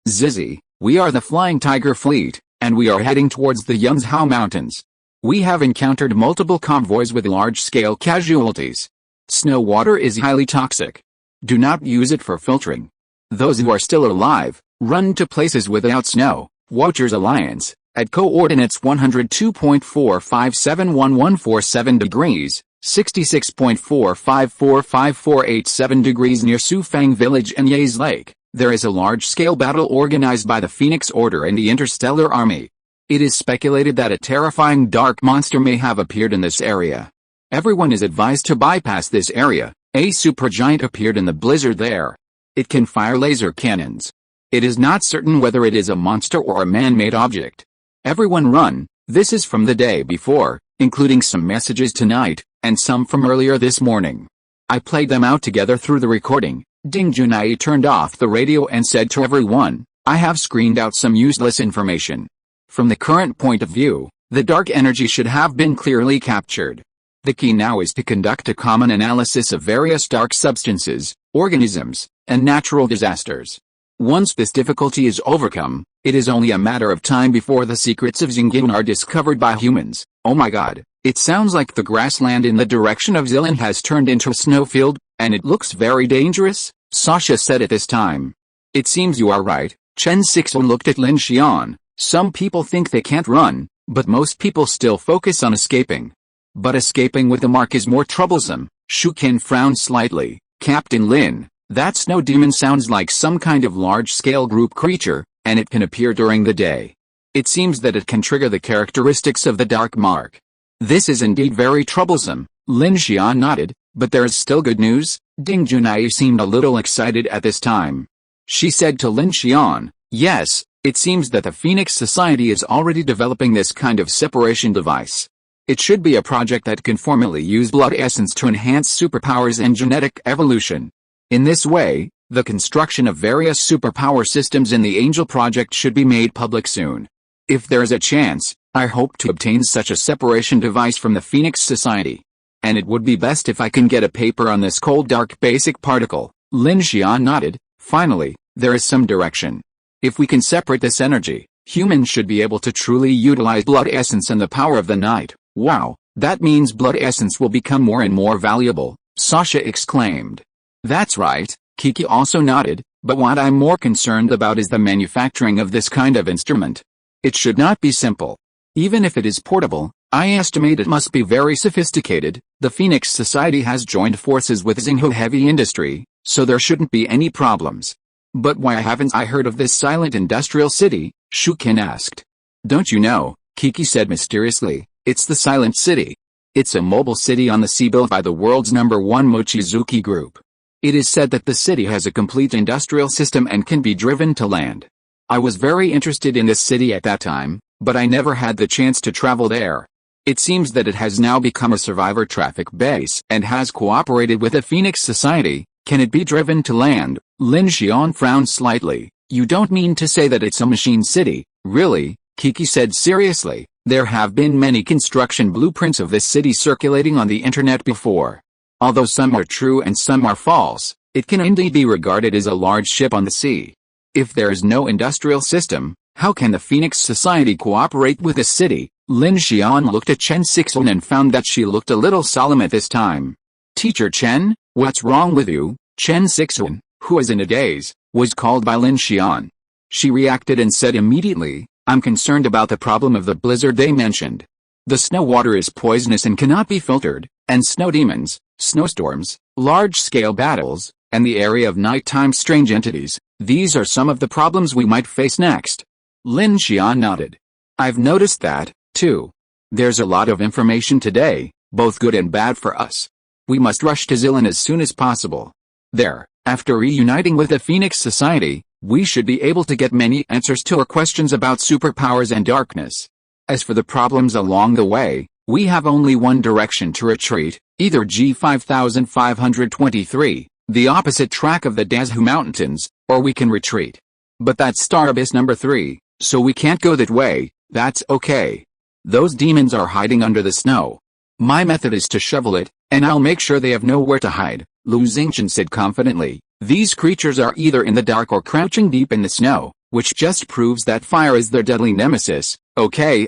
Zizzy, we are the Flying Tiger Fleet, and we are heading towards the Yunzhou Mountains. We have encountered multiple convoys with large-scale casualties. Snow water is highly toxic. Do not use it for filtering. Those who are still alive, run to places without snow. Watchers Alliance, at coordinates 102.457147 degrees, 66.454547 degrees near Sufang Village and Yays Lake, there is a large-scale battle organized by the Phoenix Order and the Interstellar Army. It is speculated that a terrifying dark monster may have appeared in this area. Everyone is advised to bypass this area. A supergiant appeared in the blizzard there. It can fire laser cannons. It is not certain whether it is a monster or a man-made object. Everyone run. This is from the day before, including some messages tonight, and some from earlier this morning. I played them out together through the recording. Ding Junai turned off the radio and said to everyone, I have screened out some useless information. From the current point of view, the dark energy should have been clearly captured. The key now is to conduct a common analysis of various dark substances, organisms, and natural disasters. Once this difficulty is overcome, it is only a matter of time before the secrets of Xingqian are discovered by humans. Oh my god, it sounds like the grassland in the direction of Zilin has turned into a snowfield, and it looks very dangerous, Sasha said at this time. It seems you are right, Chen Sixuan looked at Lin Xian. Some people think they can't run, but most people still focus on escaping. But escaping with the mark is more troublesome. Shukin frowned slightly. Captain Lin, that snow demon sounds like some kind of large-scale group creature, and it can appear during the day. It seems that it can trigger the characteristics of the dark mark. This is indeed very troublesome, Lin Xian nodded, but there is still good news. Ding Junai seemed a little excited at this time. She said to Lin Xian, yes, it seems that the Phoenix Society is already developing this kind of separation device. It should be a project that can formally use blood essence to enhance superpowers and genetic evolution. In this way, the construction of various superpower systems in the Angel Project should be made public soon. If there is a chance, I hope to obtain such a separation device from the Phoenix Society. And it would be best if I can get a paper on this cold dark basic particle. Lin Xian nodded. Finally, there is some direction. If we can separate this energy, humans should be able to truly utilize blood essence and the power of the night. Wow, that means blood essence will become more and more valuable, Sasha exclaimed. That's right, Kiki also nodded, but what I'm more concerned about is the manufacturing of this kind of instrument. It should not be simple. Even if it is portable, I estimate it must be very sophisticated. The Phoenix Society has joined forces with Xinghu Heavy Industry, so there shouldn't be any problems. But why haven't I heard of this silent industrial city? Shukin asked. Don't you know, Kiki said mysteriously, it's the Silent City. It's a mobile city on the sea built by the world's #1 Mochizuki group. It is said that the city has a complete industrial system and can be driven to land. I was very interested in this city at that time, but I never had the chance to travel there. It seems that it has now become a survivor traffic base and has cooperated with the Phoenix Society. Can it be driven to land? Lin Xian frowned slightly. You don't mean to say that it's a machine city, really? Kiki said seriously. There have been many construction blueprints of this city circulating on the internet before. Although some are true and some are false, it can indeed be regarded as a large ship on the sea. If there is no industrial system, how can the Phoenix Society cooperate with the city? Lin Xian looked at Chen Sixuan and found that she looked a little solemn at this time. Teacher Chen, what's wrong with you? Chen Sixuan, who was in a daze, was called by Lin Xian. She reacted and said immediately, I'm concerned about the problem of the blizzard they mentioned. The snow water is poisonous and cannot be filtered, and snow demons, snowstorms, large-scale battles, and the area of nighttime strange entities, these are some of the problems we might face next. Lin Xian nodded. I've noticed that, too. There's a lot of information today, both good and bad for us. We must rush to Zilin as soon as possible. There, after reuniting with the Phoenix Society, we should be able to get many answers to our questions about superpowers and darkness. As for the problems along the way, we have only one direction to retreat, either G5523, the opposite track of the Dazhu Mountains, or we can retreat. But that's Star Abyss number 3, so we can't go that way. That's okay. Those demons are hiding under the snow. My method is to shovel it, and I'll make sure they have nowhere to hide, Lu Xingqian said confidently. These creatures are either in the dark or crouching deep in the snow, which just proves that fire is their deadly nemesis. Okay,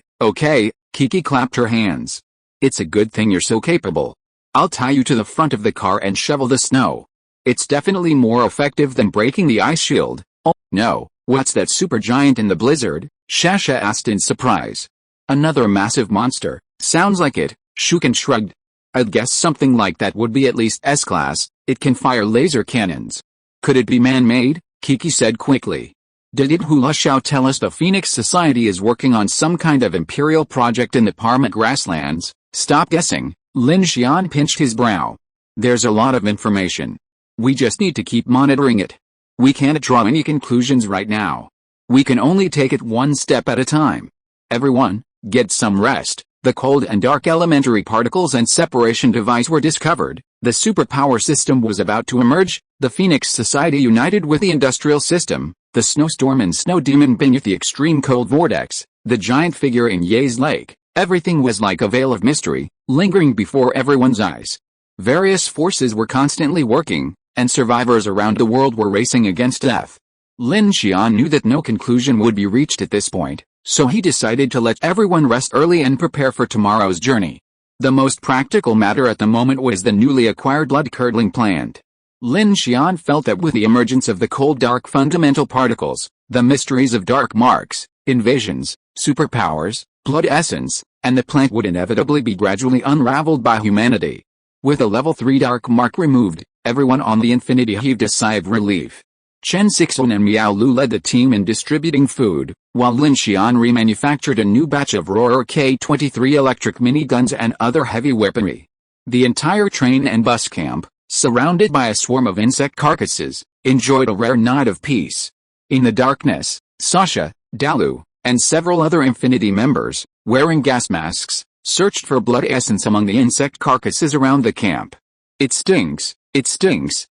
Kiki clapped her hands. It's a good thing you're so capable. I'll tie you to the front of the car and shovel the snow. It's definitely more effective than breaking the ice shield. Oh, no, what's that supergiant in the blizzard? Shasha asked in surprise. Another massive monster, sounds like it, Shukin shrugged. I'd guess something like that would be at least S-class, it can fire laser cannons. Could it be man-made? Kiki said quickly. Did Hula Xiao tell us the Phoenix Society is working on some kind of imperial project in the Parma grasslands? Stop guessing, Lin Xian pinched his brow. There's a lot of information. We just need to keep monitoring it. We can't draw any conclusions right now. We can only take it one step at a time. Everyone, get some rest. The cold and dark elementary particles and separation device were discovered. The superpower system was about to emerge. The Phoenix Society united with the industrial system. The snowstorm and snow demon beneath the extreme cold vortex. The giant figure in Ye's lake, everything was like a veil of mystery, lingering before everyone's eyes. Various forces were constantly working, and survivors around the world were racing against death. Lin Xian knew that no conclusion would be reached at this point, so he decided to let everyone rest early and prepare for tomorrow's journey. The most practical matter at the moment was the newly acquired blood-curdling plant. Lin Xian felt that with the emergence of the cold dark fundamental particles, the mysteries of dark marks, invasions, superpowers, blood essence, and the plant would inevitably be gradually unraveled by humanity. With a level 3 dark mark removed, everyone on the Infinity heaved a sigh of relief. Chen Sixuan and Miao Lu led the team in distributing food, while Lin Xian remanufactured a new batch of Roar K-23 electric miniguns and other heavy weaponry. The entire train and bus camp, surrounded by a swarm of insect carcasses, enjoyed a rare night of peace. In the darkness, Sasha, Dalu, and several other Infinity members, wearing gas masks, searched for blood essence among the insect carcasses around the camp. It stings,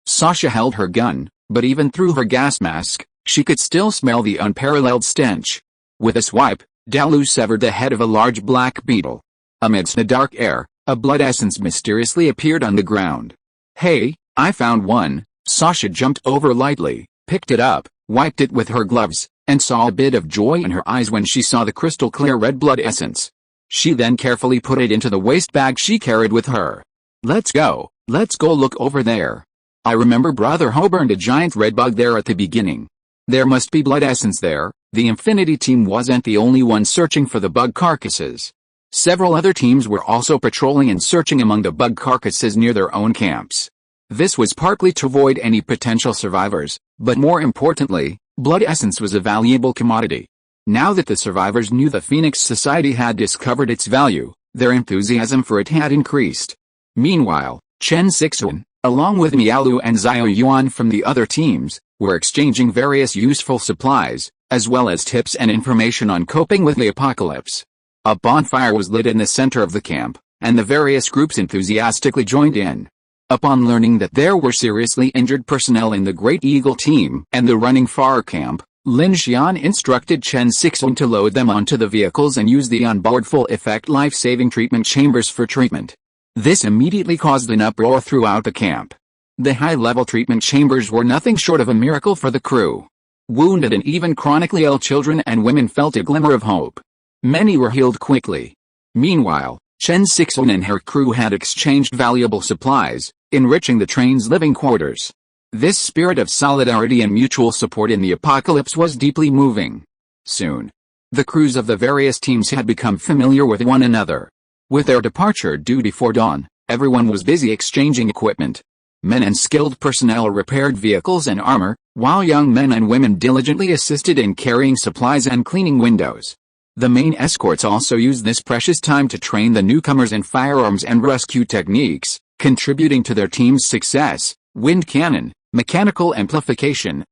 Sasha held her gun, but even through her gas mask, she could still smell the unparalleled stench. With a swipe, Dalu severed the head of a large black beetle. Amidst the dark air, a blood essence mysteriously appeared on the ground. Hey, I found one. Sasha jumped over lightly, picked it up, wiped it with her gloves, and saw a bit of joy in her eyes when she saw the crystal-clear red blood essence. She then carefully put it into the waste bag she carried with her. Let's go look over there. I remember Brother Ho burned a giant red bug there at the beginning. There must be blood essence there. The Infinity team wasn't the only one searching for the bug carcasses. Several other teams were also patrolling and searching among the bug carcasses near their own camps. This was partly to avoid any potential survivors, but more importantly, blood essence was a valuable commodity. Now that the survivors knew the Phoenix Society had discovered its value, their enthusiasm for it had increased. Meanwhile, Chen Sixuan, along with Miaolu and Xiao Yuan from the other teams, were exchanging various useful supplies, as well as tips and information on coping with the apocalypse. A bonfire was lit in the center of the camp, and the various groups enthusiastically joined in. Upon learning that there were seriously injured personnel in the Great Eagle team and the Running Far camp, Lin Xian instructed Chen Sixuan to load them onto the vehicles and use the onboard full-effect life-saving treatment chambers for treatment. This immediately caused an uproar throughout the camp. The high-level treatment chambers were nothing short of a miracle for the crew. Wounded and even chronically ill children and women felt a glimmer of hope. Many were healed quickly. Meanwhile, Chen Sixuan and her crew had exchanged valuable supplies, enriching the train's living quarters. This spirit of solidarity and mutual support in the apocalypse was deeply moving. Soon, the crews of the various teams had become familiar with one another. With their departure due before dawn, everyone was busy exchanging equipment. Men and skilled personnel repaired vehicles and armor, while young men and women diligently assisted in carrying supplies and cleaning windows. The main escorts also used this precious time to train the newcomers in firearms and rescue techniques, contributing to their team's success. Wind cannon, mechanical amplification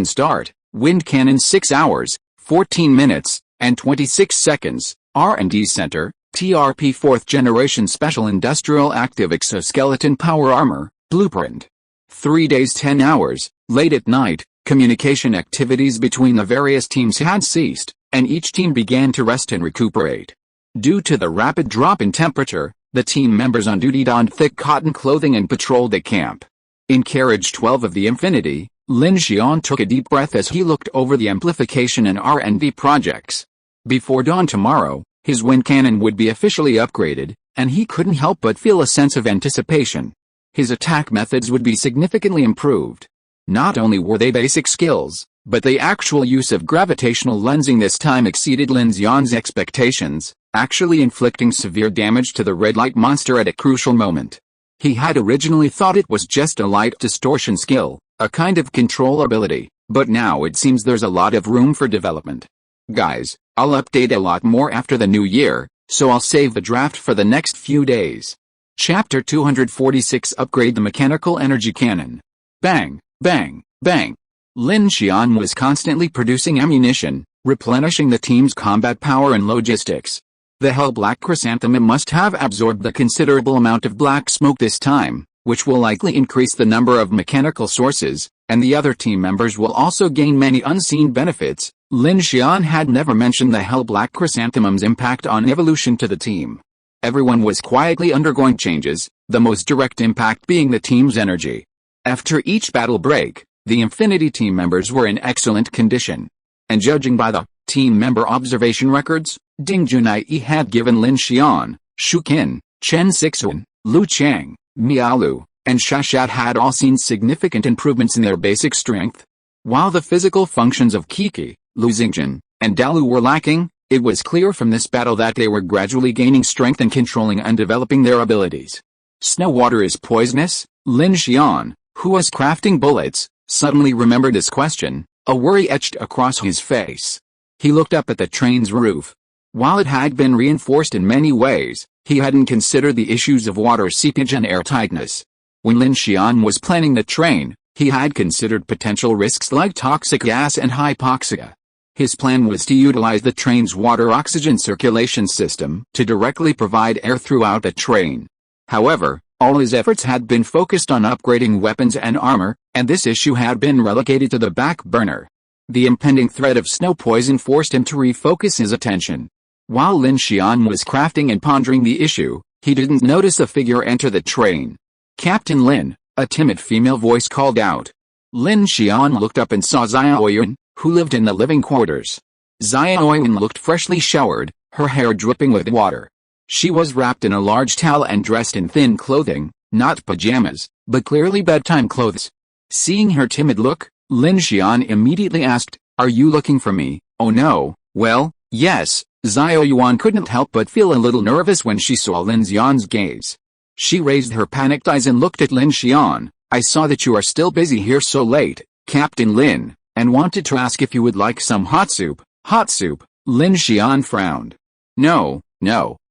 start, wind cannon 6 hours, 14 minutes, and 26 seconds, R&D Center, TRP 4th Generation Special Industrial Active Exoskeleton Power Armor, Blueprint. 3 days 10 hours, late at night, communication activities between the various teams had ceased, and each team began to rest and recuperate. Due to the rapid drop in temperature, the team members on duty donned thick cotton clothing and patrolled the camp. In Carriage 12 of the Infinity, Lin Xian took a deep breath as he looked over the amplification and R&D projects. Before dawn tomorrow, his wind cannon would be officially upgraded, and he couldn't help but feel a sense of anticipation. His attack methods would be significantly improved. Not only were they basic skills, but the actual use of gravitational lensing this time exceeded Lin Xian's expectations, actually inflicting severe damage to the red light monster at a crucial moment. He had originally thought it was just a light distortion skill, a kind of control ability, but now it seems there's a lot of room for development. Guys, I'll update a lot more after the new year, so I'll save the draft for the next few days. Chapter 246 Upgrade the Mechanical Energy Cannon. Bang, bang, bang. Lin Xian was constantly producing ammunition, replenishing the team's combat power and logistics. The hell black chrysanthemum must have absorbed the considerable amount of black smoke this time, which will likely increase the number of mechanical sources, and the other team members will also gain many unseen benefits. Lin Xian had never mentioned the Hell-Black Chrysanthemum's impact on evolution to the team. Everyone was quietly undergoing changes, the most direct impact being the team's energy. After each battle break, the Infinity team members were in excellent condition. And judging by the team member observation records, Ding Junai had given Lin Xian, Shu Qin, Chen Sixuan, Lu Chang, Miaolu, and Shashat had all seen significant improvements in their basic strength. While the physical functions of Kiki, Lu Xingjin, and Dalu were lacking, it was clear from this battle that they were gradually gaining strength and controlling and developing their abilities. Snow water is poisonous? Lin Xian, who was crafting bullets, suddenly remembered this question, a worry etched across his face. He looked up at the train's roof. While it had been reinforced in many ways, he hadn't considered the issues of water seepage and airtightness. When Lin Xian was planning the train, he had considered potential risks like toxic gas and hypoxia. His plan was to utilize the train's water-oxygen circulation system to directly provide air throughout the train. However, all his efforts had been focused on upgrading weapons and armor, and this issue had been relegated to the back burner. The impending threat of snow poison forced him to refocus his attention. While Lin Xian was crafting and pondering the issue, he didn't notice a figure enter the train. "Captain Lin," a timid female voice called out. Lin Xian looked up and saw Xiaoyuan, who lived in the living quarters. Xiaoyuan looked freshly showered, her hair dripping with water. She was wrapped in a large towel and dressed in thin clothing, not pajamas, but clearly bedtime clothes. Seeing her timid look, Lin Xian immediately asked, "Are you looking for me?" "Oh no, well, yes." Xiaoyuan couldn't help but feel a little nervous when she saw Lin Xian's gaze. She raised her panicked eyes and looked at Lin Xian. "I saw that you are still busy here so late, Captain Lin, and wanted to ask if you would like some hot soup." "Hot soup?" Lin Xian frowned. No,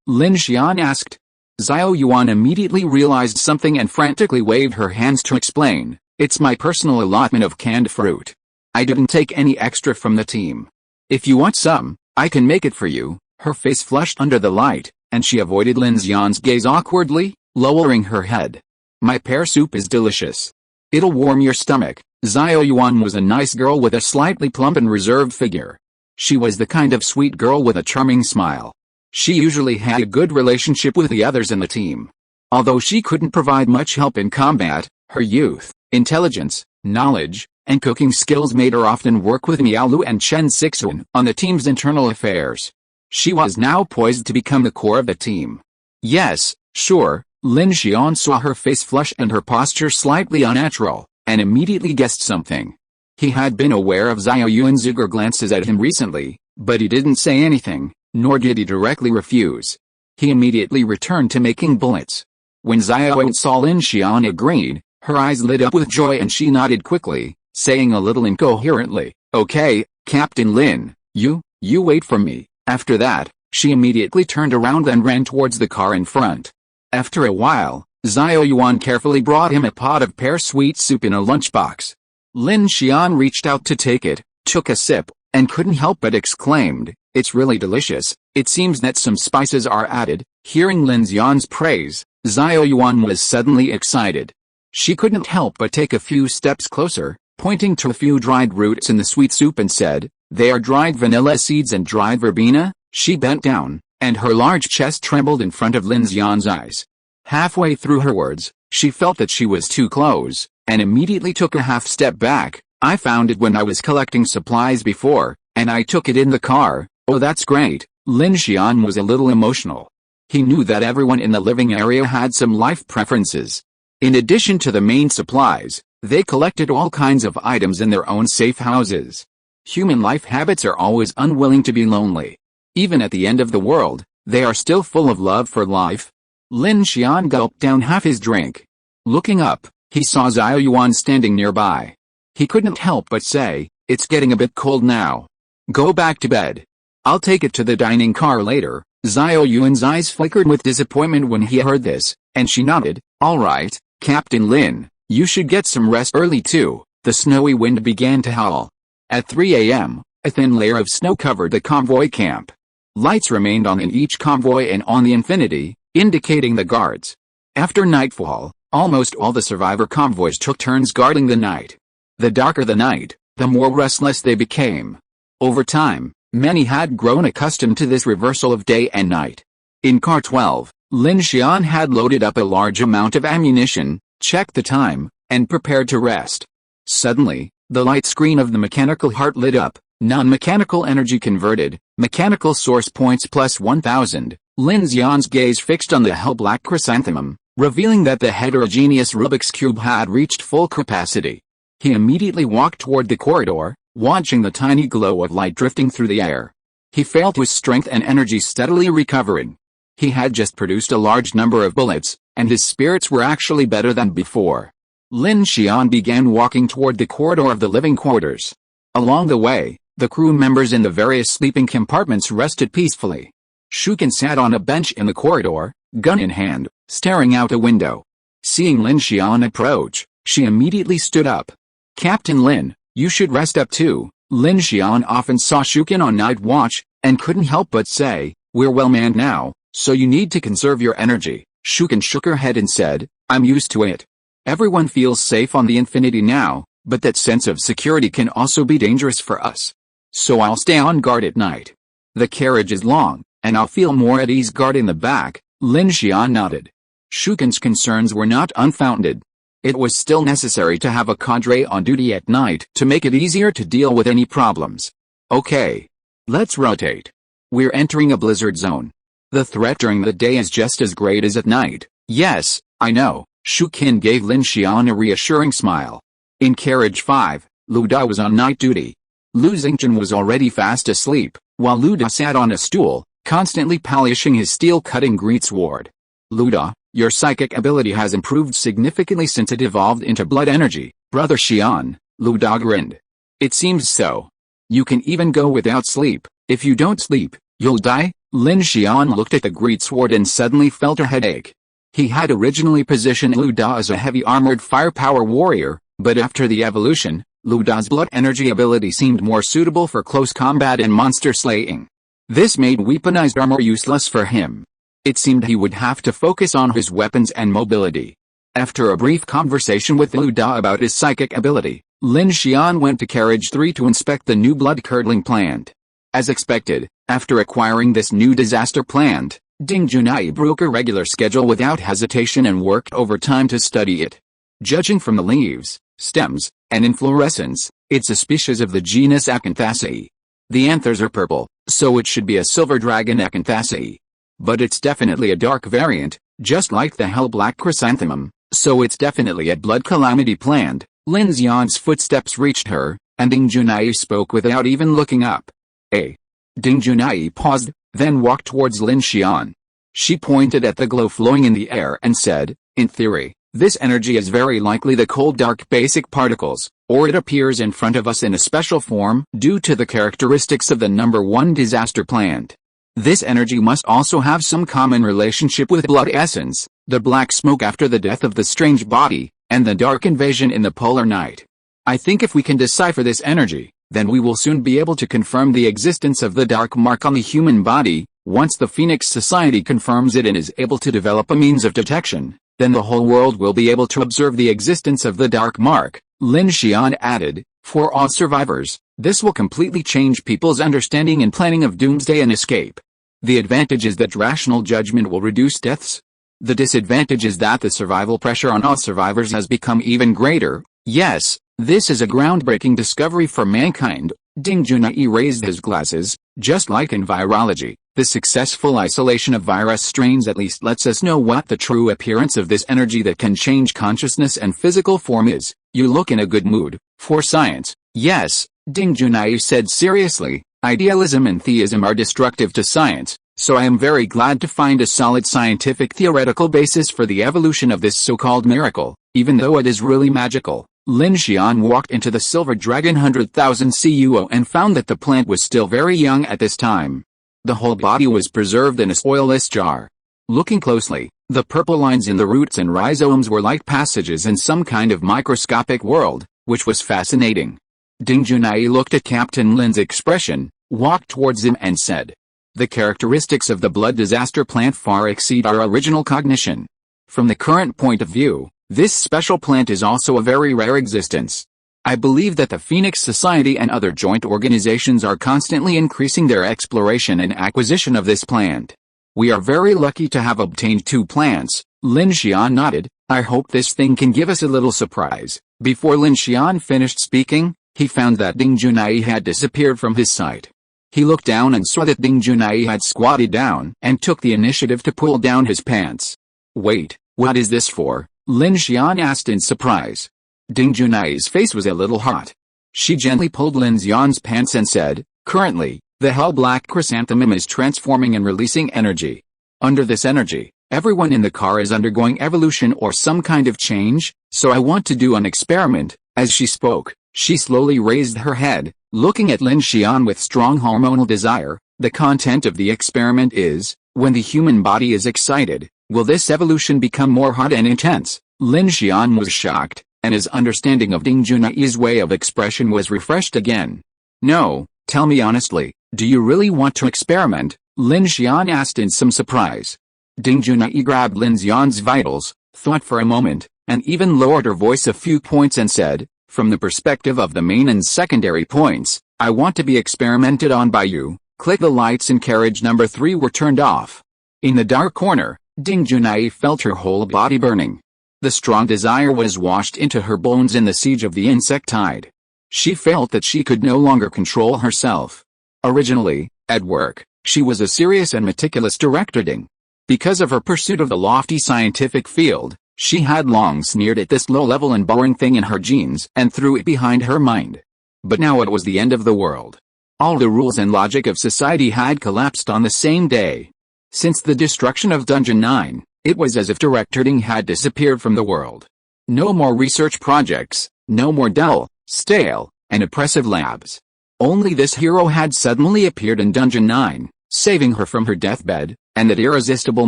Lin Xian asked. Xiaoyuan immediately realized something and frantically waved her hands to explain, "It's my personal allotment of canned fruit. I didn't take any extra from the team. If you want some, I can make it for you." Her face flushed under the light, and she avoided Lin Xian's gaze awkwardly, lowering her head. "My pear soup is delicious. It'll warm your stomach." Xiaoyuan was a nice girl with a slightly plump and reserved figure. She was the kind of sweet girl with a charming smile. She usually had a good relationship with the others in the team. Although she couldn't provide much help in combat, her youth, intelligence, knowledge, and cooking skills made her often work with Miaolu and Chen Sixuan on the team's internal affairs. She was now poised to become the core of the team. "Yes, sure." Lin Xian saw her face flush and her posture slightly unnatural, and immediately guessed something. He had been aware of Xiaoyuan's eager glances at him recently, but he didn't say anything, nor did he directly refuse. He immediately returned to making bullets. When Xiaoyuan saw Lin Xian agreed, her eyes lit up with joy and she nodded quickly, saying a little incoherently, "Okay, Captain Lin, you wait for me." After that, she immediately turned around and ran towards the car in front. After a while, Xiaoyuan carefully brought him a pot of pear sweet soup in a lunchbox. Lin Xian reached out to take it, took a sip, and couldn't help but exclaimed, "It's really delicious." It seems that some spices are added. Hearing Lin Xian's praise, Xiaoyuan was suddenly excited. She couldn't help but take a few steps closer, pointing to a few dried roots in the sweet soup and said, "They are dried vanilla seeds and dried verbena." She bent down, and her large chest trembled in front of Lin Xian's eyes. Halfway through her words, she felt that she was too close, and immediately took a half step back. "I found it when I was collecting supplies before, and I took it in the car." "Oh, that's great." Lin Xian was a little emotional. He knew that everyone in the living area had some life preferences. In addition to the main supplies, they collected all kinds of items in their own safe houses. Human life habits are always unwilling to be lonely. Even at the end of the world, they are still full of love for life. Lin Xian gulped down half his drink. Looking up, he saw Xiaoyuan standing nearby. He couldn't help but say, "It's getting a bit cold now. Go back to bed. I'll take it to the dining car later." Xiaoyuan's eyes flickered with disappointment when he heard this, and she nodded, "All right, Captain Lin, you should get some rest early too." The snowy wind began to howl. At 3 a.m., a thin layer of snow covered the convoy camp. Lights remained on in each convoy and on the Infinity, indicating the guards. After nightfall, Almost all the survivor convoys took turns guarding the night. The darker the night, the more restless they became. Over time, many had grown accustomed to this reversal of day and night. In Car 12, Lin Xian had loaded up a large amount of ammunition, checked the time, and prepared to rest. Suddenly, the light screen of the mechanical heart lit up. Non-mechanical energy converted, mechanical source points plus 1000. Lin Xian's gaze fixed on the hell-black chrysanthemum, revealing that the heterogeneous Rubik's Cube had reached full capacity. He immediately walked toward the corridor, watching the tiny glow of light drifting through the air. He felt his strength and energy steadily recovering. He had just produced a large number of bullets, and his spirits were actually better than before. Lin Xian began walking toward the corridor of the living quarters. Along the way, the crew members in the various sleeping compartments rested peacefully. Shuken sat on a bench in the corridor, gun in hand, staring out a window. Seeing Lin Xian approach, she immediately stood up. "Captain Lin, you should rest up too." Lin Xian often saw Shuken on night watch, and couldn't help but say, "We're well manned now, so you need to conserve your energy." Shuken shook her head and said, "I'm used to it. Everyone feels safe on the Infinity now, but that sense of security can also be dangerous for us. So I'll stay on guard at night. The carriage is long, and I'll feel more at ease guarding the back." Lin Xian nodded. Shuken's concerns were not unfounded. It was still necessary to have a cadre on duty at night to make it easier to deal with any problems. "Okay. Let's rotate. We're entering a blizzard zone. The threat during the day is just as great as at night." "Yes, I know." Shuken gave Lin Xian a reassuring smile. In Carriage 5, Lu Da was on night duty. Lu Xingchen was already fast asleep, while Lu Da sat on a stool, constantly polishing his steel-cutting greatsword. "Lu Da, your psychic ability has improved significantly since it evolved into blood energy, Brother Xian," Lu Da grinned. "It seems so. You can even go without sleep. If you don't sleep, you'll die." Lin Xian looked at the greatsword and suddenly felt a headache. He had originally positioned Lu Da as a heavy-armored firepower warrior, but after the evolution, Lu Da's blood energy ability seemed more suitable for close combat and monster slaying. This made weaponized armor useless for him. It seemed he would have to focus on his weapons and mobility. After a brief conversation with Lu Da about his psychic ability, Lin Xian went to Carriage 3 to inspect the new blood-curdling plant. As expected, after acquiring this new disaster plant, Ding Junai broke a regular schedule without hesitation and worked overtime to study it. Judging from the leaves, stems, and inflorescence, it's a species of the genus Acanthaceae. The anthers are purple, so it should be a silver dragon Acanthaceae. But it's definitely a dark variant, just like the hell-black chrysanthemum, so it's definitely a blood calamity plant. Lin Xian's footsteps reached her, and Ding Junai spoke without even looking up. Ding Junai paused, then walked towards Lin Xian. She pointed at the glow flowing in the air and said, "In theory, this energy is very likely the cold dark basic particles, or it appears in front of us in a special form due to the characteristics of the number 1 disaster plant. This energy must also have some common relationship with blood essence, the black smoke after the death of the strange body, and the dark invasion in the polar night. I think if we can decipher this energy, then we will soon be able to confirm the existence of the dark mark on the human body. Once the Phoenix Society confirms it and is able to develop a means of detection, then the whole world will be able to observe the existence of the dark mark." Lin Xian added, "For all survivors, this will completely change people's understanding and planning of doomsday and escape. The advantage is that rational judgment will reduce deaths. The disadvantage is that the survival pressure on all survivors has become even greater. Yes, this is a groundbreaking discovery for mankind." Ding Junai raised his glasses. "Just like in virology, the successful isolation of virus strains at least lets us know what the true appearance of this energy that can change consciousness and physical form is." "You look in a good mood." "For science, yes," Ding Junai said seriously. "Idealism and theism are destructive to science, so I am very glad to find a solid scientific theoretical basis for the evolution of this so-called miracle, even though it is really magical." Lin Xian walked into the Silver Dragon 100,000 CUO and found that the plant was still very young at this time. The whole body was preserved in a soilless jar. Looking closely, the purple lines in the roots and rhizomes were like passages in some kind of microscopic world, which was fascinating. Ding Junai looked at Captain Lin's expression, walked towards him and said, "The characteristics of the blood disaster plant far exceed our original cognition. From the current point of view, This special plant is also a very rare existence. I believe that the Phoenix Society and other joint organizations are constantly increasing their exploration and acquisition of this plant. We are very lucky to have obtained 2 plants. Lin Xian nodded. I hope this thing can give us a little surprise. Before Lin Xian finished speaking, he found that Ding Junai had disappeared from his sight. He looked down and saw that Ding Junai had squatted down and took the initiative to pull down his pants. Wait, what is this for? Lin Xian asked in surprise. Ding Junai's face was a little hot. She gently pulled Lin Xian's pants and said, currently, the hell-black chrysanthemum is transforming and releasing energy. Under this energy, everyone in the car is undergoing evolution or some kind of change, so I want to do an experiment. As she spoke, she slowly raised her head, looking at Lin Xian with strong hormonal desire. The content of the experiment is, when the human body is excited, will this evolution become more hot and intense? Lin Xian was shocked, and his understanding of Ding Junai's way of expression was refreshed again. No, tell me honestly, do you really want to experiment? Lin Xian asked in some surprise. Ding Junai grabbed Lin Xian's vitals, thought for a moment, and even lowered her voice a few points and said, from the perspective of the main and secondary points, I want to be experimented on by you. Click the lights in carriage number 3 were turned off. In the dark corner, Ding Junai felt her whole body burning. The strong desire was washed into her bones in the siege of the insectide. She felt that she could no longer control herself. Originally, at work, she was a serious and meticulous director Ding. Because of her pursuit of the lofty scientific field, she had long sneered at this low-level and boring thing in her genes and threw it behind her mind. But now it was the end of the world. All the rules and logic of society had collapsed on the same day. Since the destruction of Dungeon 9, it was as if Director Ding had disappeared from the world. No more research projects, no more dull, stale, and oppressive labs. Only this hero had suddenly appeared in Dungeon 9, saving her from her deathbed, and that irresistible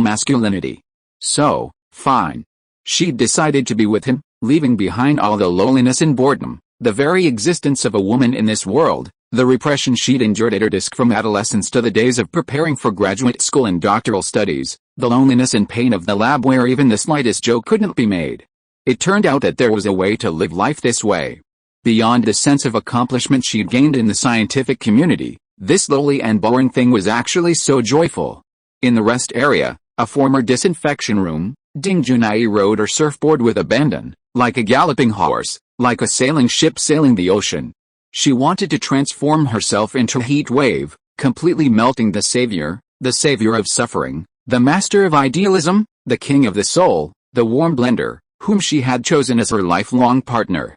masculinity. So, fine. She'd decided to be with him, leaving behind all the loneliness and boredom, the very existence of a woman in this world, the repression she'd endured at her desk from adolescence to the days of preparing for graduate school and doctoral studies, the loneliness and pain of the lab where even the slightest joke couldn't be made. It turned out that there was a way to live life this way. Beyond the sense of accomplishment she'd gained in the scientific community, this lowly and boring thing was actually so joyful. In the rest area, a former disinfection room, Ding Junai rode her surfboard with abandon, like a galloping horse, like a sailing ship sailing the ocean. She wanted to transform herself into a heat wave, completely melting the savior of suffering, the master of idealism, the king of the soul, the warm blender, whom she had chosen as her lifelong partner.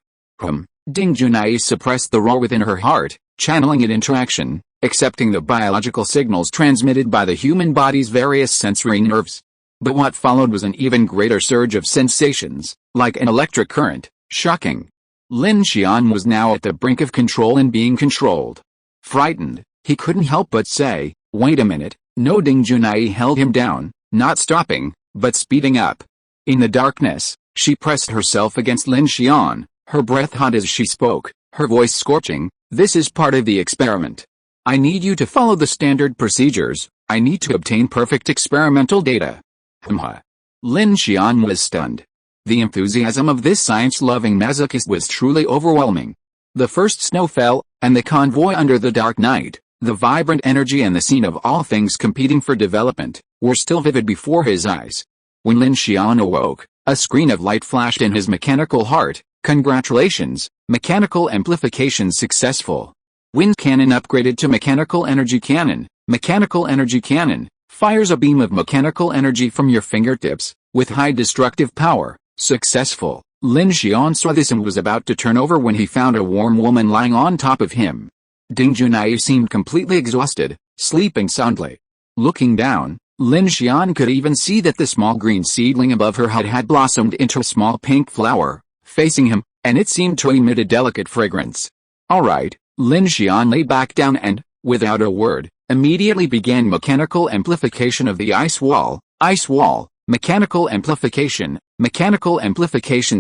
Ding Junai suppressed the roar within her heart, channeling it into action, accepting the biological signals transmitted by the human body's various sensory nerves. But what followed was an even greater surge of sensations, like an electric current, shocking. Lin Xian was now at the brink of control and being controlled. Frightened, he couldn't help but say, wait a minute. No. Ding Junai held him down, not stopping, but speeding up. In the darkness, she pressed herself against Lin Xian, her breath hot as she spoke, her voice scorching. This is part of the experiment. I need you to follow the standard procedures. I need to obtain perfect experimental data. Lin Xian was stunned. The enthusiasm of this science-loving masochist was truly overwhelming. The first snow fell, and the convoy under the dark night, the vibrant energy and the scene of all things competing for development, were still vivid before his eyes. When Lin Xian awoke, a screen of light flashed in his mechanical heart. Congratulations, mechanical amplification successful. Wind cannon upgraded to mechanical energy cannon. Mechanical energy cannon fires a beam of mechanical energy from your fingertips, with high destructive power. Successful. Lin Xian saw this and was about to turn over when he found a warm woman lying on top of him. Ding Junai seemed completely exhausted, sleeping soundly. Looking down, Lin Xian could even see that the small green seedling above her head had blossomed into a small pink flower, facing him, and it seemed to emit a delicate fragrance. Alright, Lin Xian lay back down and, without a word, immediately began mechanical amplification of the ice wall. Ice wall, mechanical amplification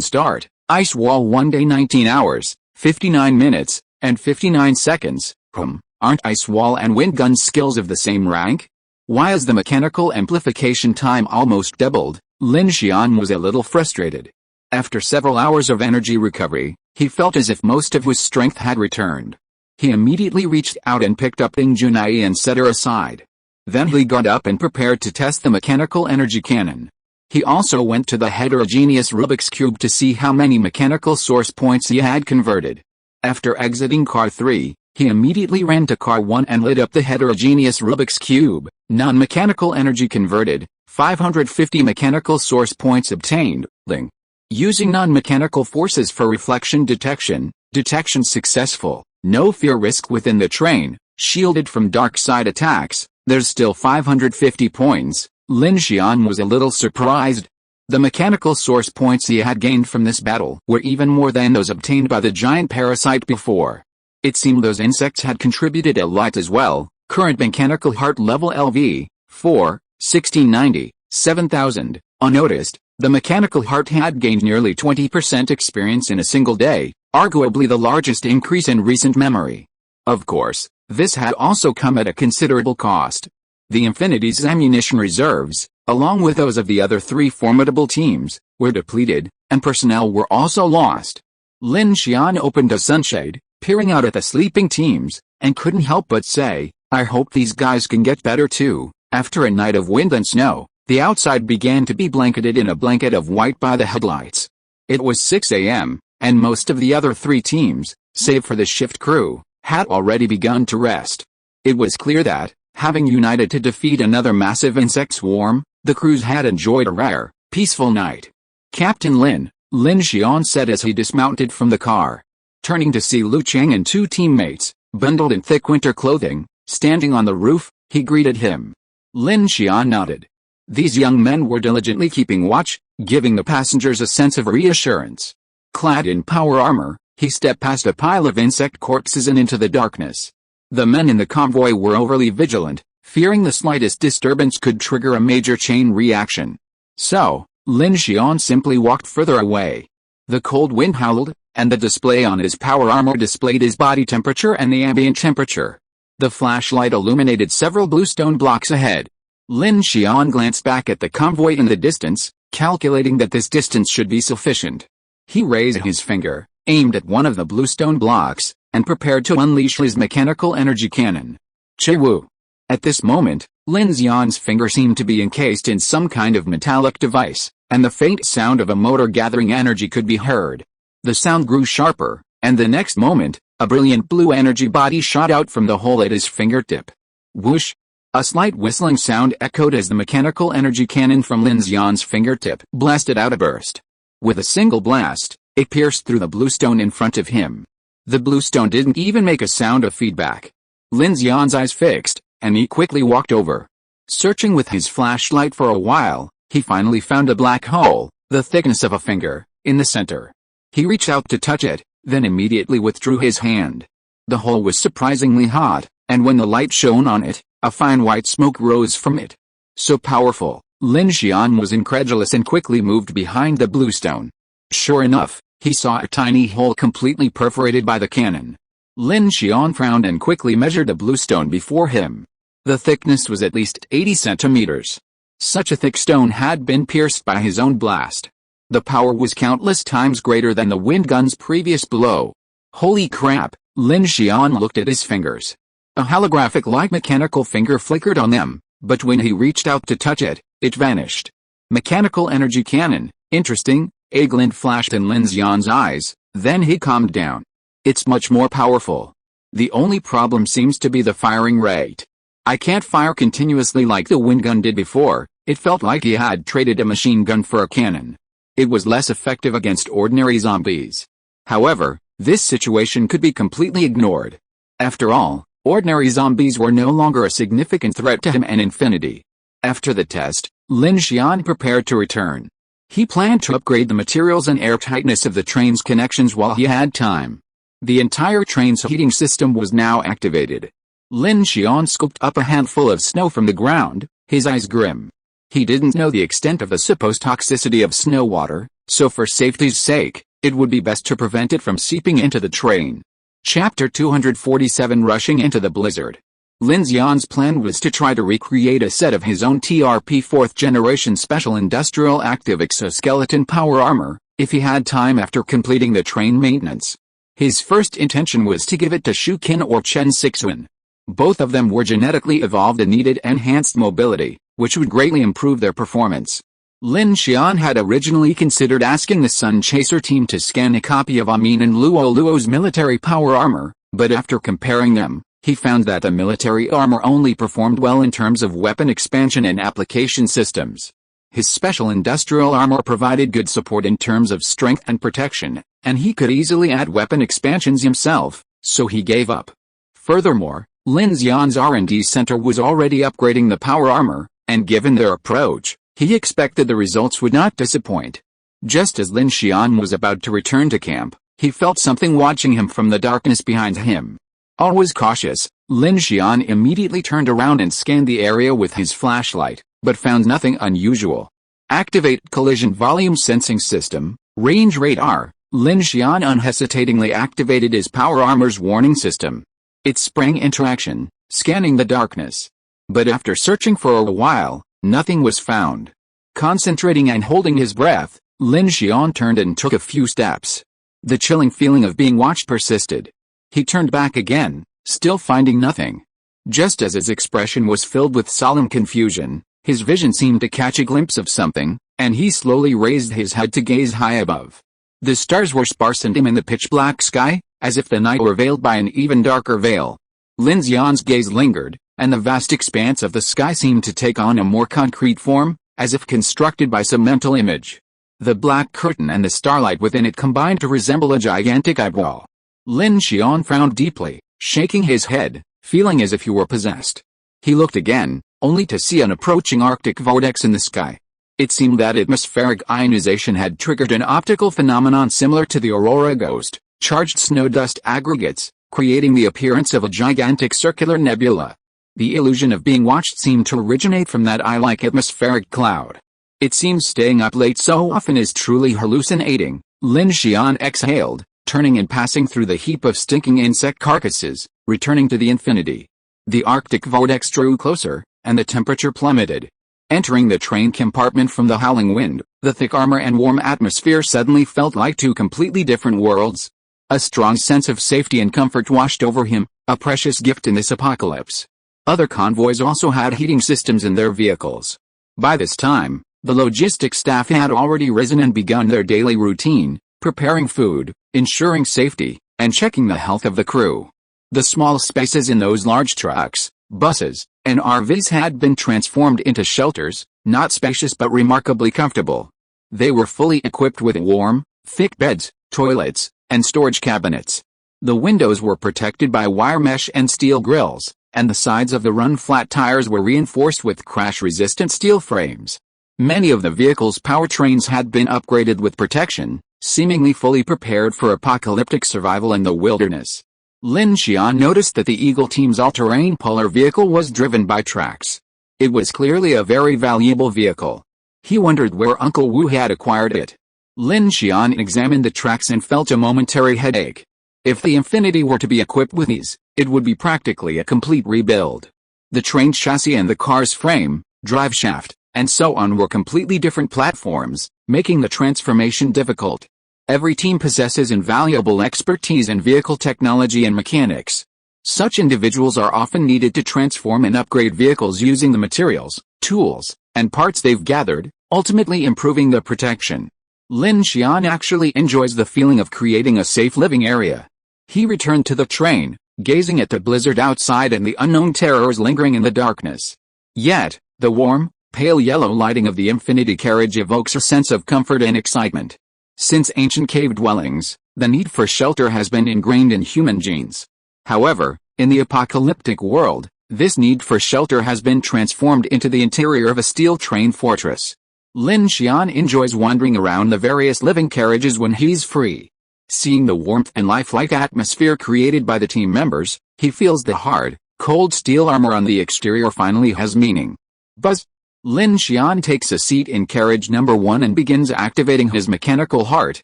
start. Ice wall 1 day 19 hours, 59 minutes, and 59 seconds. Aren't ice wall and wind gun skills of the same rank? Why is the mechanical amplification time almost doubled? Lin Xian was a little frustrated. After several hours of energy recovery, he felt as if most of his strength had returned. He immediately reached out and picked up Ding Junai and set her aside. Then he got up and prepared to test the mechanical energy cannon. He also went to the heterogeneous Rubik's Cube to see how many mechanical source points he had converted. After exiting car 3, he immediately ran to car 1 and lit up the heterogeneous Rubik's Cube. Non-mechanical energy converted, 550 mechanical source points obtained. Ling. Using non-mechanical forces for reflection detection, detection successful. No fear risk within the train, shielded from dark side attacks. There's still 550 points. Lin Xian was a little surprised. The mechanical source points he had gained from this battle were even more than those obtained by the giant parasite before. It seemed those insects had contributed a lot as well. Current mechanical heart level LV, 4, 1690, 7000, unnoticed. The mechanical heart had gained nearly 20% experience in a single day, arguably the largest increase in recent memory. Of course, this had also come at a considerable cost. The Infinity's ammunition reserves, along with those of the other 3 formidable teams, were depleted, and personnel were also lost. Lin Xian opened a sunshade, peering out at the sleeping teams, and couldn't help but say, I hope these guys can get better too. After a night of wind and snow, the outside began to be blanketed in a blanket of white by the headlights. It was 6 a.m., and most of the other 3 teams, save for the shift crew, had already begun to rest. It was clear that, having united to defeat another massive insect swarm, the crews had enjoyed a rare, peaceful night. Captain Lin Xian said as he dismounted from the car. Turning to see Lu Cheng and 2 teammates, bundled in thick winter clothing, standing on the roof, he greeted him. Lin Xian nodded. These young men were diligently keeping watch, giving the passengers a sense of reassurance. Clad in power armor, he stepped past a pile of insect corpses and into the darkness. The men in the convoy were overly vigilant, fearing the slightest disturbance could trigger a major chain reaction. So, Lin Xian simply walked further away. The cold wind howled, and the display on his power armor displayed his body temperature and the ambient temperature. The flashlight illuminated several bluestone blocks ahead. Lin Xian glanced back at the convoy in the distance, calculating that this distance should be sufficient. He raised his finger, aimed at one of the bluestone blocks, and prepared to unleash his mechanical energy cannon. Che-woo. At this moment, Lin Xian's finger seemed to be encased in some kind of metallic device, and the faint sound of a motor gathering energy could be heard. The sound grew sharper, and the next moment, a brilliant blue energy body shot out from the hole at his fingertip. Whoosh! A slight whistling sound echoed as the mechanical energy cannon from Lin Xian's fingertip blasted out a burst. With a single blast, it pierced through the bluestone in front of him. The bluestone didn't even make a sound of feedback. Lin Xian's eyes fixed, and he quickly walked over. Searching with his flashlight for a while, he finally found a black hole, the thickness of a finger, in the center. He reached out to touch it, then immediately withdrew his hand. The hole was surprisingly hot, and when the light shone on it, a fine white smoke rose from it. So powerful, Lin Xian was incredulous and quickly moved behind the bluestone. Sure enough, he saw a tiny hole completely perforated by the cannon. Lin Xian frowned and quickly measured the bluestone before him. The thickness was at least 80 centimeters. Such a thick stone had been pierced by his own blast. The power was countless times greater than the wind gun's previous blow. Holy crap, Lin Xian looked at his fingers. A holographic-like mechanical finger flickered on them, but when he reached out to touch it, it vanished. Mechanical energy cannon, interesting, a glint flashed in Lin Xian's eyes, then he calmed down. It's much more powerful. The only problem seems to be the firing rate. I can't fire continuously like the wind gun did before. It felt like he had traded a machine gun for a cannon. It was less effective against ordinary zombies. However, this situation could be completely ignored. After all, ordinary zombies were no longer a significant threat to him and Infinity. After the test, Lin Xian prepared to return. He planned to upgrade the materials and airtightness of the train's connections while he had time. The entire train's heating system was now activated. Lin Xian scooped up a handful of snow from the ground, his eyes grim. He didn't know the extent of the supposed toxicity of snow water, so for safety's sake, it would be best to prevent it from seeping into the train. Chapter 247 Rushing into the Blizzard. Lin Xian's plan was to try to recreate a set of his own TRP 4th generation special industrial active exoskeleton power armor, if he had time after completing the train maintenance. His first intention was to give it to Shukin or Chen Sixuan. Both of them were genetically evolved and needed enhanced mobility, which would greatly improve their performance. Lin Xian had originally considered asking the Sun Chaser team to scan a copy of Amin and Luo Luo's military power armor, but after comparing them, he found that the military armor only performed well in terms of weapon expansion and application systems. His special industrial armor provided good support in terms of strength and protection, and he could easily add weapon expansions himself, so he gave up. Furthermore, Lin Xian's R&D center was already upgrading the power armor, and given their approach, he expected the results would not disappoint. Just as Lin Xian was about to return to camp, he felt something watching him from the darkness behind him. Always cautious, Lin Xian immediately turned around and scanned the area with his flashlight, but found nothing unusual. Activate collision volume sensing system, range radar. Lin Xian unhesitatingly activated his power armor's warning system. It sprang into action, scanning the darkness. But after searching for a while, nothing was found. Concentrating and holding his breath, Lin Xian turned and took a few steps. The chilling feeling of being watched persisted. He turned back again, still finding nothing. Just as his expression was filled with solemn confusion, his vision seemed to catch a glimpse of something, and he slowly raised his head to gaze high above. The stars were sparse and dim in the pitch-black sky, as if the night were veiled by an even darker veil. Lin Xian's gaze lingered, and the vast expanse of the sky seemed to take on a more concrete form, as if constructed by some mental image. The black curtain and the starlight within it combined to resemble a gigantic eyeball. Lin Xian frowned deeply, shaking his head, feeling as if he were possessed. He looked again, only to see an approaching Arctic vortex in the sky. It seemed that atmospheric ionization had triggered an optical phenomenon similar to the aurora ghost, charged snow dust aggregates, creating the appearance of a gigantic circular nebula. The illusion of being watched seemed to originate from that eye-like atmospheric cloud. It seems staying up late so often is truly hallucinating. Lin Xian exhaled, turning and passing through the heap of stinking insect carcasses, returning to the infinity. The Arctic vortex drew closer, and the temperature plummeted. Entering the train compartment from the howling wind, the thick armor and warm atmosphere suddenly felt like two completely different worlds. A strong sense of safety and comfort washed over him, a precious gift in this apocalypse. Other convoys also had heating systems in their vehicles. By this time, the logistics staff had already risen and begun their daily routine, preparing food, ensuring safety, and checking the health of the crew. The small spaces in those large trucks, buses, and RVs had been transformed into shelters, not spacious but remarkably comfortable. They were fully equipped with warm, thick beds, toilets, and storage cabinets. The windows were protected by wire mesh and steel grills, and the sides of the run-flat tires were reinforced with crash-resistant steel frames. Many of the vehicle's powertrains had been upgraded with protection, seemingly fully prepared for apocalyptic survival in the wilderness. Lin Xian noticed that the Eagle team's all-terrain polar vehicle was driven by tracks. It was clearly a very valuable vehicle. He wondered where Uncle Wu had acquired it. Lin Xian examined the tracks and felt a momentary headache. If the Infinity were to be equipped with these, it would be practically a complete rebuild. The train chassis and the car's frame, drive shaft, and so on were completely different platforms, making the transformation difficult. Every team possesses invaluable expertise in vehicle technology and mechanics. Such individuals are often needed to transform and upgrade vehicles using the materials, tools, and parts they've gathered, ultimately improving their protection. Lin Xian actually enjoys the feeling of creating a safe living area. He returned to the train, gazing at the blizzard outside and the unknown terrors lingering in the darkness. Yet, the warm, pale yellow lighting of the Infinity carriage evokes a sense of comfort and excitement. Since ancient cave dwellings, the need for shelter has been ingrained in human genes. However, in the apocalyptic world, this need for shelter has been transformed into the interior of a steel train fortress. Lin Xian enjoys wandering around the various living carriages when he's free. Seeing the warmth and lifelike atmosphere created by the team members, he feels the hard, cold steel armor on the exterior finally has meaning. Buzz! Lin Xian takes a seat in carriage number 1 and begins activating his mechanical heart,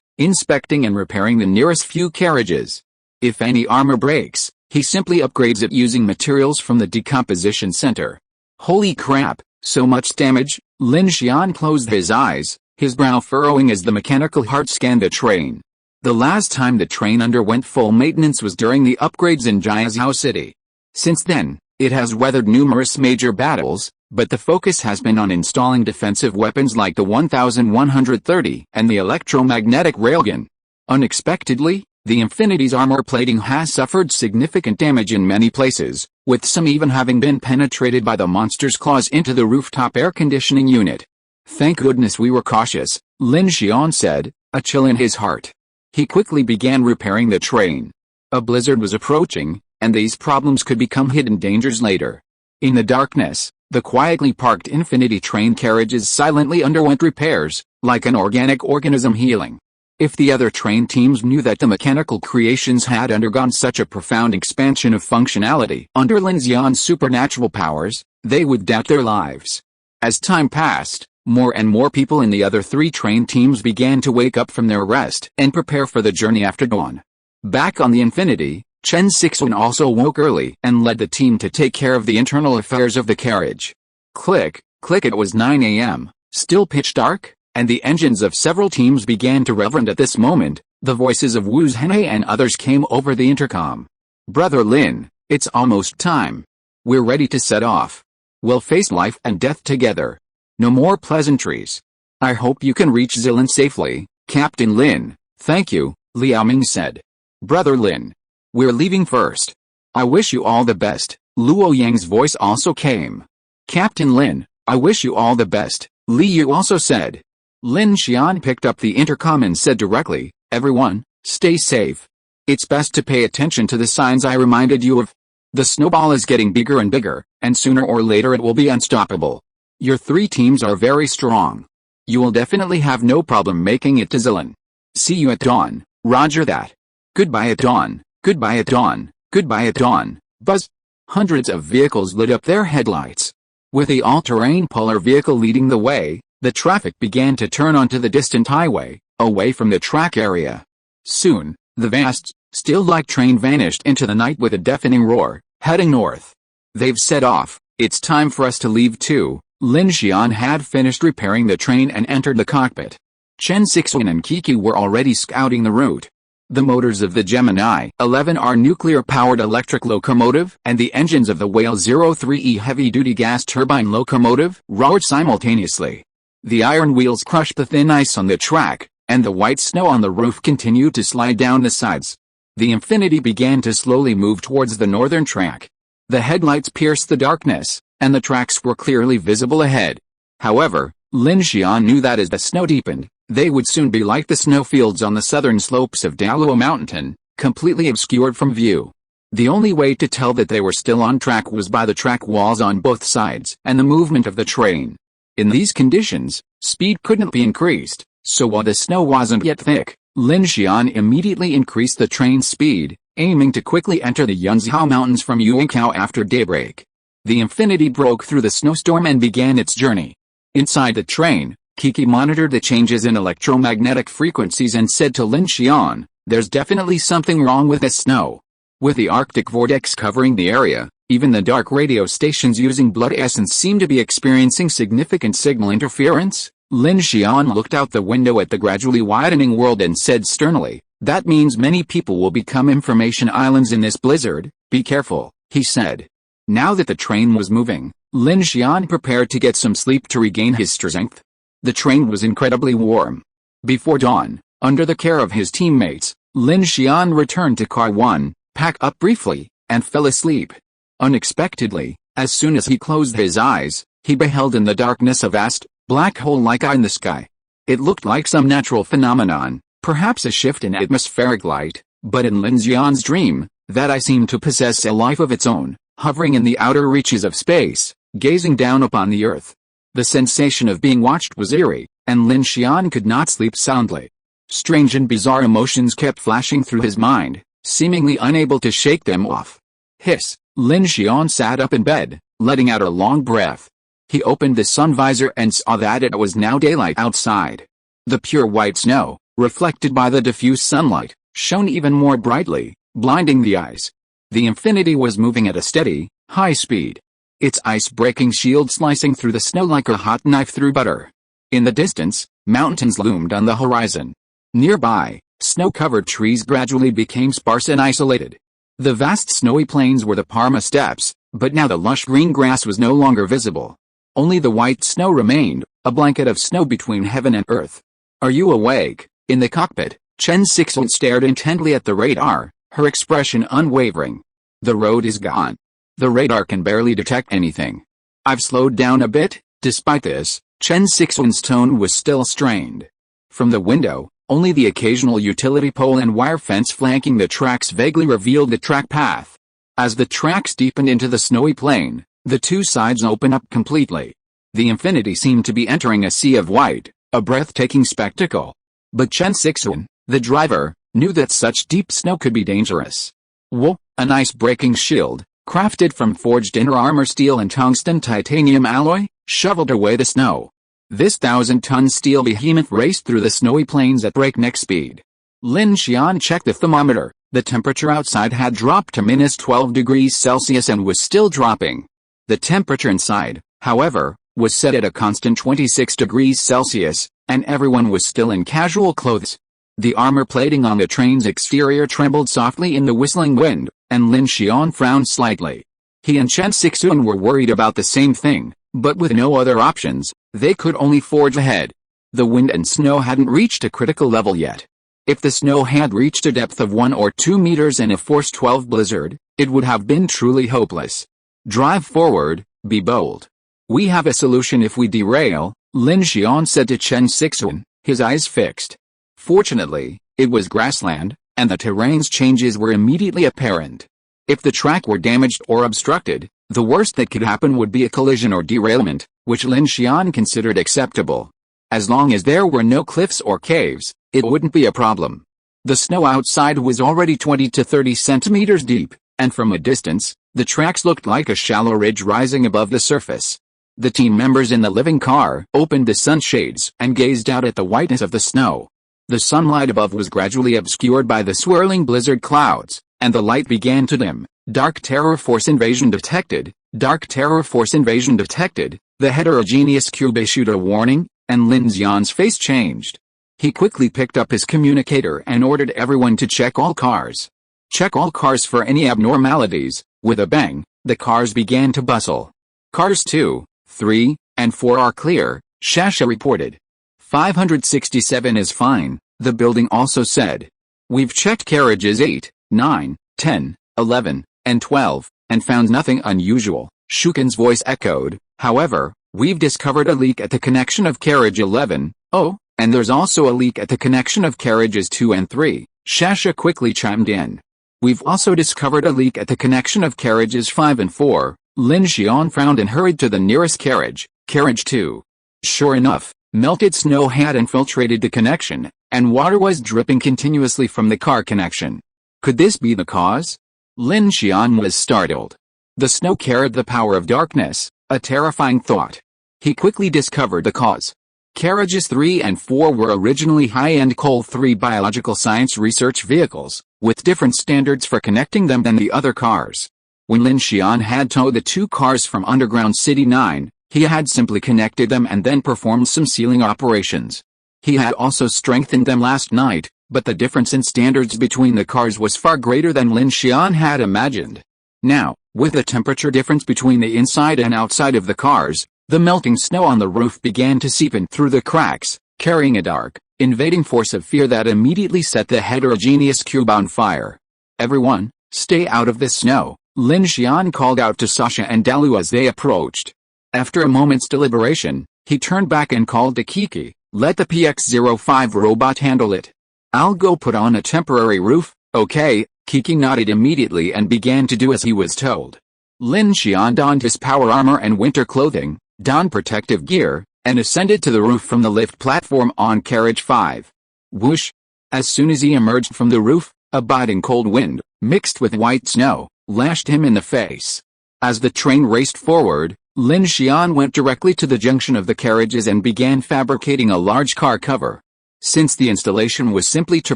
inspecting and repairing the nearest few carriages. If any armor breaks, he simply upgrades it using materials from the decomposition center. Holy crap, so much damage! Lin Xian closed his eyes, his brow furrowing as the mechanical heart scanned the train. The last time the train underwent full maintenance was during the upgrades in Jiazhou City. Since then, it has weathered numerous major battles, but the focus has been on installing defensive weapons like the 1130 and the electromagnetic railgun. Unexpectedly, the Infinity's armor plating has suffered significant damage in many places, with some even having been penetrated by the monster's claws into the rooftop air conditioning unit. "Thank goodness we were cautious," Lin Xian said, a chill in his heart. He quickly began repairing the train. A blizzard was approaching, and these problems could become hidden dangers later. In the darkness, the quietly parked Infinity train carriages silently underwent repairs, like an organic organism healing. If the other train teams knew that the mechanical creations had undergone such a profound expansion of functionality under Lin Xian's supernatural powers, they would doubt their lives. As time passed, more and more people in the other three train teams began to wake up from their rest and prepare for the journey after dawn. Back on the Infinity, Chen Sixuan also woke early and led the team to take care of the internal affairs of the carriage. Click, click. It was 9 a.m., still pitch dark, and the engines of several teams began to rev. At this moment, the voices of Wu Zhenhe and others came over the intercom. "Brother Lin, it's almost time. We're ready to set off. We'll face life and death together. No more pleasantries. I hope you can reach Zilin safely, Captain Lin." "Thank you," Liao Ming said. "Brother Lin, we're leaving first. I wish you all the best," Luo Yang's voice also came. "Captain Lin, I wish you all the best," Li Yu also said. Lin Xian picked up the intercom and said directly, "Everyone, stay safe. It's best to pay attention to the signs I reminded you of. The snowball is getting bigger and bigger, and sooner or later it will be unstoppable. Your three teams are very strong. You will definitely have no problem making it to Zilin. See you at dawn." "Roger that. Goodbye at dawn, goodbye at dawn, goodbye at dawn." Buzz! Hundreds of vehicles lit up their headlights. With the all-terrain polar vehicle leading the way, the traffic began to turn onto the distant highway, away from the track area. Soon, the vast, still-like train vanished into the night with a deafening roar, heading north. "They've set off. It's time for us to leave too." Lin Xian had finished repairing the train and entered the cockpit. Chen Sixuan and Kiki were already scouting the route. The motors of the Gemini 11R nuclear-powered electric locomotive and the engines of the Whale 03E heavy-duty gas turbine locomotive roared simultaneously. The iron wheels crushed the thin ice on the track, and the white snow on the roof continued to slide down the sides. The Infinity began to slowly move towards the northern track. The headlights pierced the darkness, and the tracks were clearly visible ahead. However, Lin Xian knew that as the snow deepened, they would soon be like the snowfields on the southern slopes of Daluo Mountain, completely obscured from view. The only way to tell that they were still on track was by the track walls on both sides and the movement of the train. In these conditions, speed couldn't be increased, so while the snow wasn't yet thick, Lin Xian immediately increased the train's speed, aiming to quickly enter the Yunzhao Mountains from Yuankao after daybreak. The Infinity broke through the snowstorm and began its journey. Inside the train, Kiki monitored the changes in electromagnetic frequencies and said to Lin Xian, "There's definitely something wrong with this snow." With the Arctic vortex covering the area, even the dark radio stations using blood essence seemed to be experiencing significant signal interference. Lin Xian looked out the window at the gradually widening world and said sternly, "That means many people will become information islands in this blizzard. Be careful," he said. Now that the train was moving, Lin Xian prepared to get some sleep to regain his strength. The train was incredibly warm. Before dawn, under the care of his teammates, Lin Xian returned to Car 1, packed up briefly, and fell asleep. Unexpectedly, as soon as he closed his eyes, he beheld in the darkness a vast, black hole-like eye in the sky. It looked like some natural phenomenon, perhaps a shift in atmospheric light, but in Lin Xian's dream, that eye seemed to possess a life of its own, hovering in the outer reaches of space, gazing down upon the earth. The sensation of being watched was eerie, and Lin Xian could not sleep soundly. Strange and bizarre emotions kept flashing through his mind, seemingly unable to shake them off. Hiss! Lin Xian sat up in bed, letting out a long breath. He opened the sun visor and saw that it was now daylight outside. The pure white snow, reflected by the diffuse sunlight, shone even more brightly, blinding the eyes. The Infinity was moving at a steady, high speed. Its ice-breaking shield slicing through the snow like a hot knife through butter. In the distance, Mountains loomed on the horizon. Nearby, snow-covered trees gradually became sparse and isolated. The vast snowy plains were the Parma steppes, but now the lush green grass was no longer visible. Only the white snow remained, a blanket of snow between heaven and earth. "Are you awake?" In the cockpit, Chen Sixuan stared intently at the radar, her expression unwavering. "The road is gone. The radar can barely detect anything." "I've slowed down a bit." Despite this, Chen Sixuan's tone was still strained. From the window, only the occasional utility pole and wire fence flanking the tracks vaguely revealed the track path. As the tracks deepened into the snowy plain, the two sides opened up completely. The infinity seemed to be entering a sea of white, a breathtaking spectacle. But Chen Sixuan, the driver, knew that such deep snow could be dangerous. Whoa, an ice-breaking shield, crafted from forged inner armor steel and tungsten titanium alloy, shoveled away the snow. This 1,000-ton steel behemoth raced through the snowy plains at breakneck speed. Lin Xian checked the thermometer. The temperature outside had dropped to -12 degrees Celsius and was still dropping. The temperature inside, however, was set at a constant 26 degrees Celsius, and everyone was still in casual clothes. The armor plating on the train's exterior trembled softly in the whistling wind, and Lin Xian frowned slightly. He and Chen Sixuan were worried about the same thing, but with no other options, they could only forge ahead. The wind and snow hadn't reached a critical level yet. If the snow had reached a depth of 1 or 2 meters in a force 12 blizzard, it would have been truly hopeless. "Drive forward, be bold. We have a solution if we derail," Lin Xian said to Chen Sixuan, his eyes fixed. Fortunately, it was grassland, and the terrain's changes were immediately apparent. If the track were damaged or obstructed, the worst that could happen would be a collision or derailment, which Lin Xian considered acceptable. As long as there were no cliffs or caves, it wouldn't be a problem. The snow outside was already 20 to 30 centimeters deep, and from a distance, the tracks looked like a shallow ridge rising above the surface. The team members in the living car opened the sunshades and gazed out at the whiteness of the snow. The sunlight above was gradually obscured by the swirling blizzard clouds, and the light began to dim. "Dark Terror Force Invasion detected. Dark Terror Force Invasion detected." The heterogeneous cube issued a warning, and Lin Xian's face changed. He quickly picked up his communicator and ordered everyone to check all cars. "Check all cars for any abnormalities." With a bang, the cars began to bustle. "Cars 2, 3, and 4 are clear," Shasha reported. 567 is fine, the building also said. "We've checked carriages 8, 9, 10, 11, and 12, and found nothing unusual," Shukin's voice echoed. "However, we've discovered a leak at the connection of carriage 11, oh, and there's also a leak at the connection of carriages 2 and 3, Shasha quickly chimed in. "We've also discovered a leak at the connection of carriages 5 and 4, Lin Xian frowned and hurried to the nearest carriage, carriage 2. Sure enough, melted snow had infiltrated the connection, and water was dripping continuously from the car connection. Could this be the cause? Lin Xian was startled. The snow carried the power of darkness, a terrifying thought. He quickly discovered the cause. Carriages 3 and 4 were originally high-end Col-3 biological science research vehicles, with different standards for connecting them than the other cars. When Lin Xian had towed the 2 cars from Underground City 9, he had simply connected them and then performed some sealing operations. He had also strengthened them last night, but the difference in standards between the cars was far greater than Lin Xian had imagined. Now, with the temperature difference between the inside and outside of the cars, the melting snow on the roof began to seep in through the cracks, carrying a dark, invading force of fear that immediately set the heterogeneous cube on fire. "Everyone, stay out of the snow," Lin Xian called out to Sasha and Dalu as they approached. After a moment's deliberation, he turned back and called to Kiki, "Let the PX-05 robot handle it. I'll go put on a temporary roof." "Okay," Kiki nodded immediately and began to do as he was told. Lin Xian donned his power armor and winter clothing, donned protective gear, and ascended to the roof from the lift platform on carriage 5. Whoosh! As soon as he emerged from the roof, a biting cold wind, mixed with white snow, lashed him in the face. As the train raced forward, Lin Xian went directly to the junction of the carriages and began fabricating a large car cover. Since the installation was simply to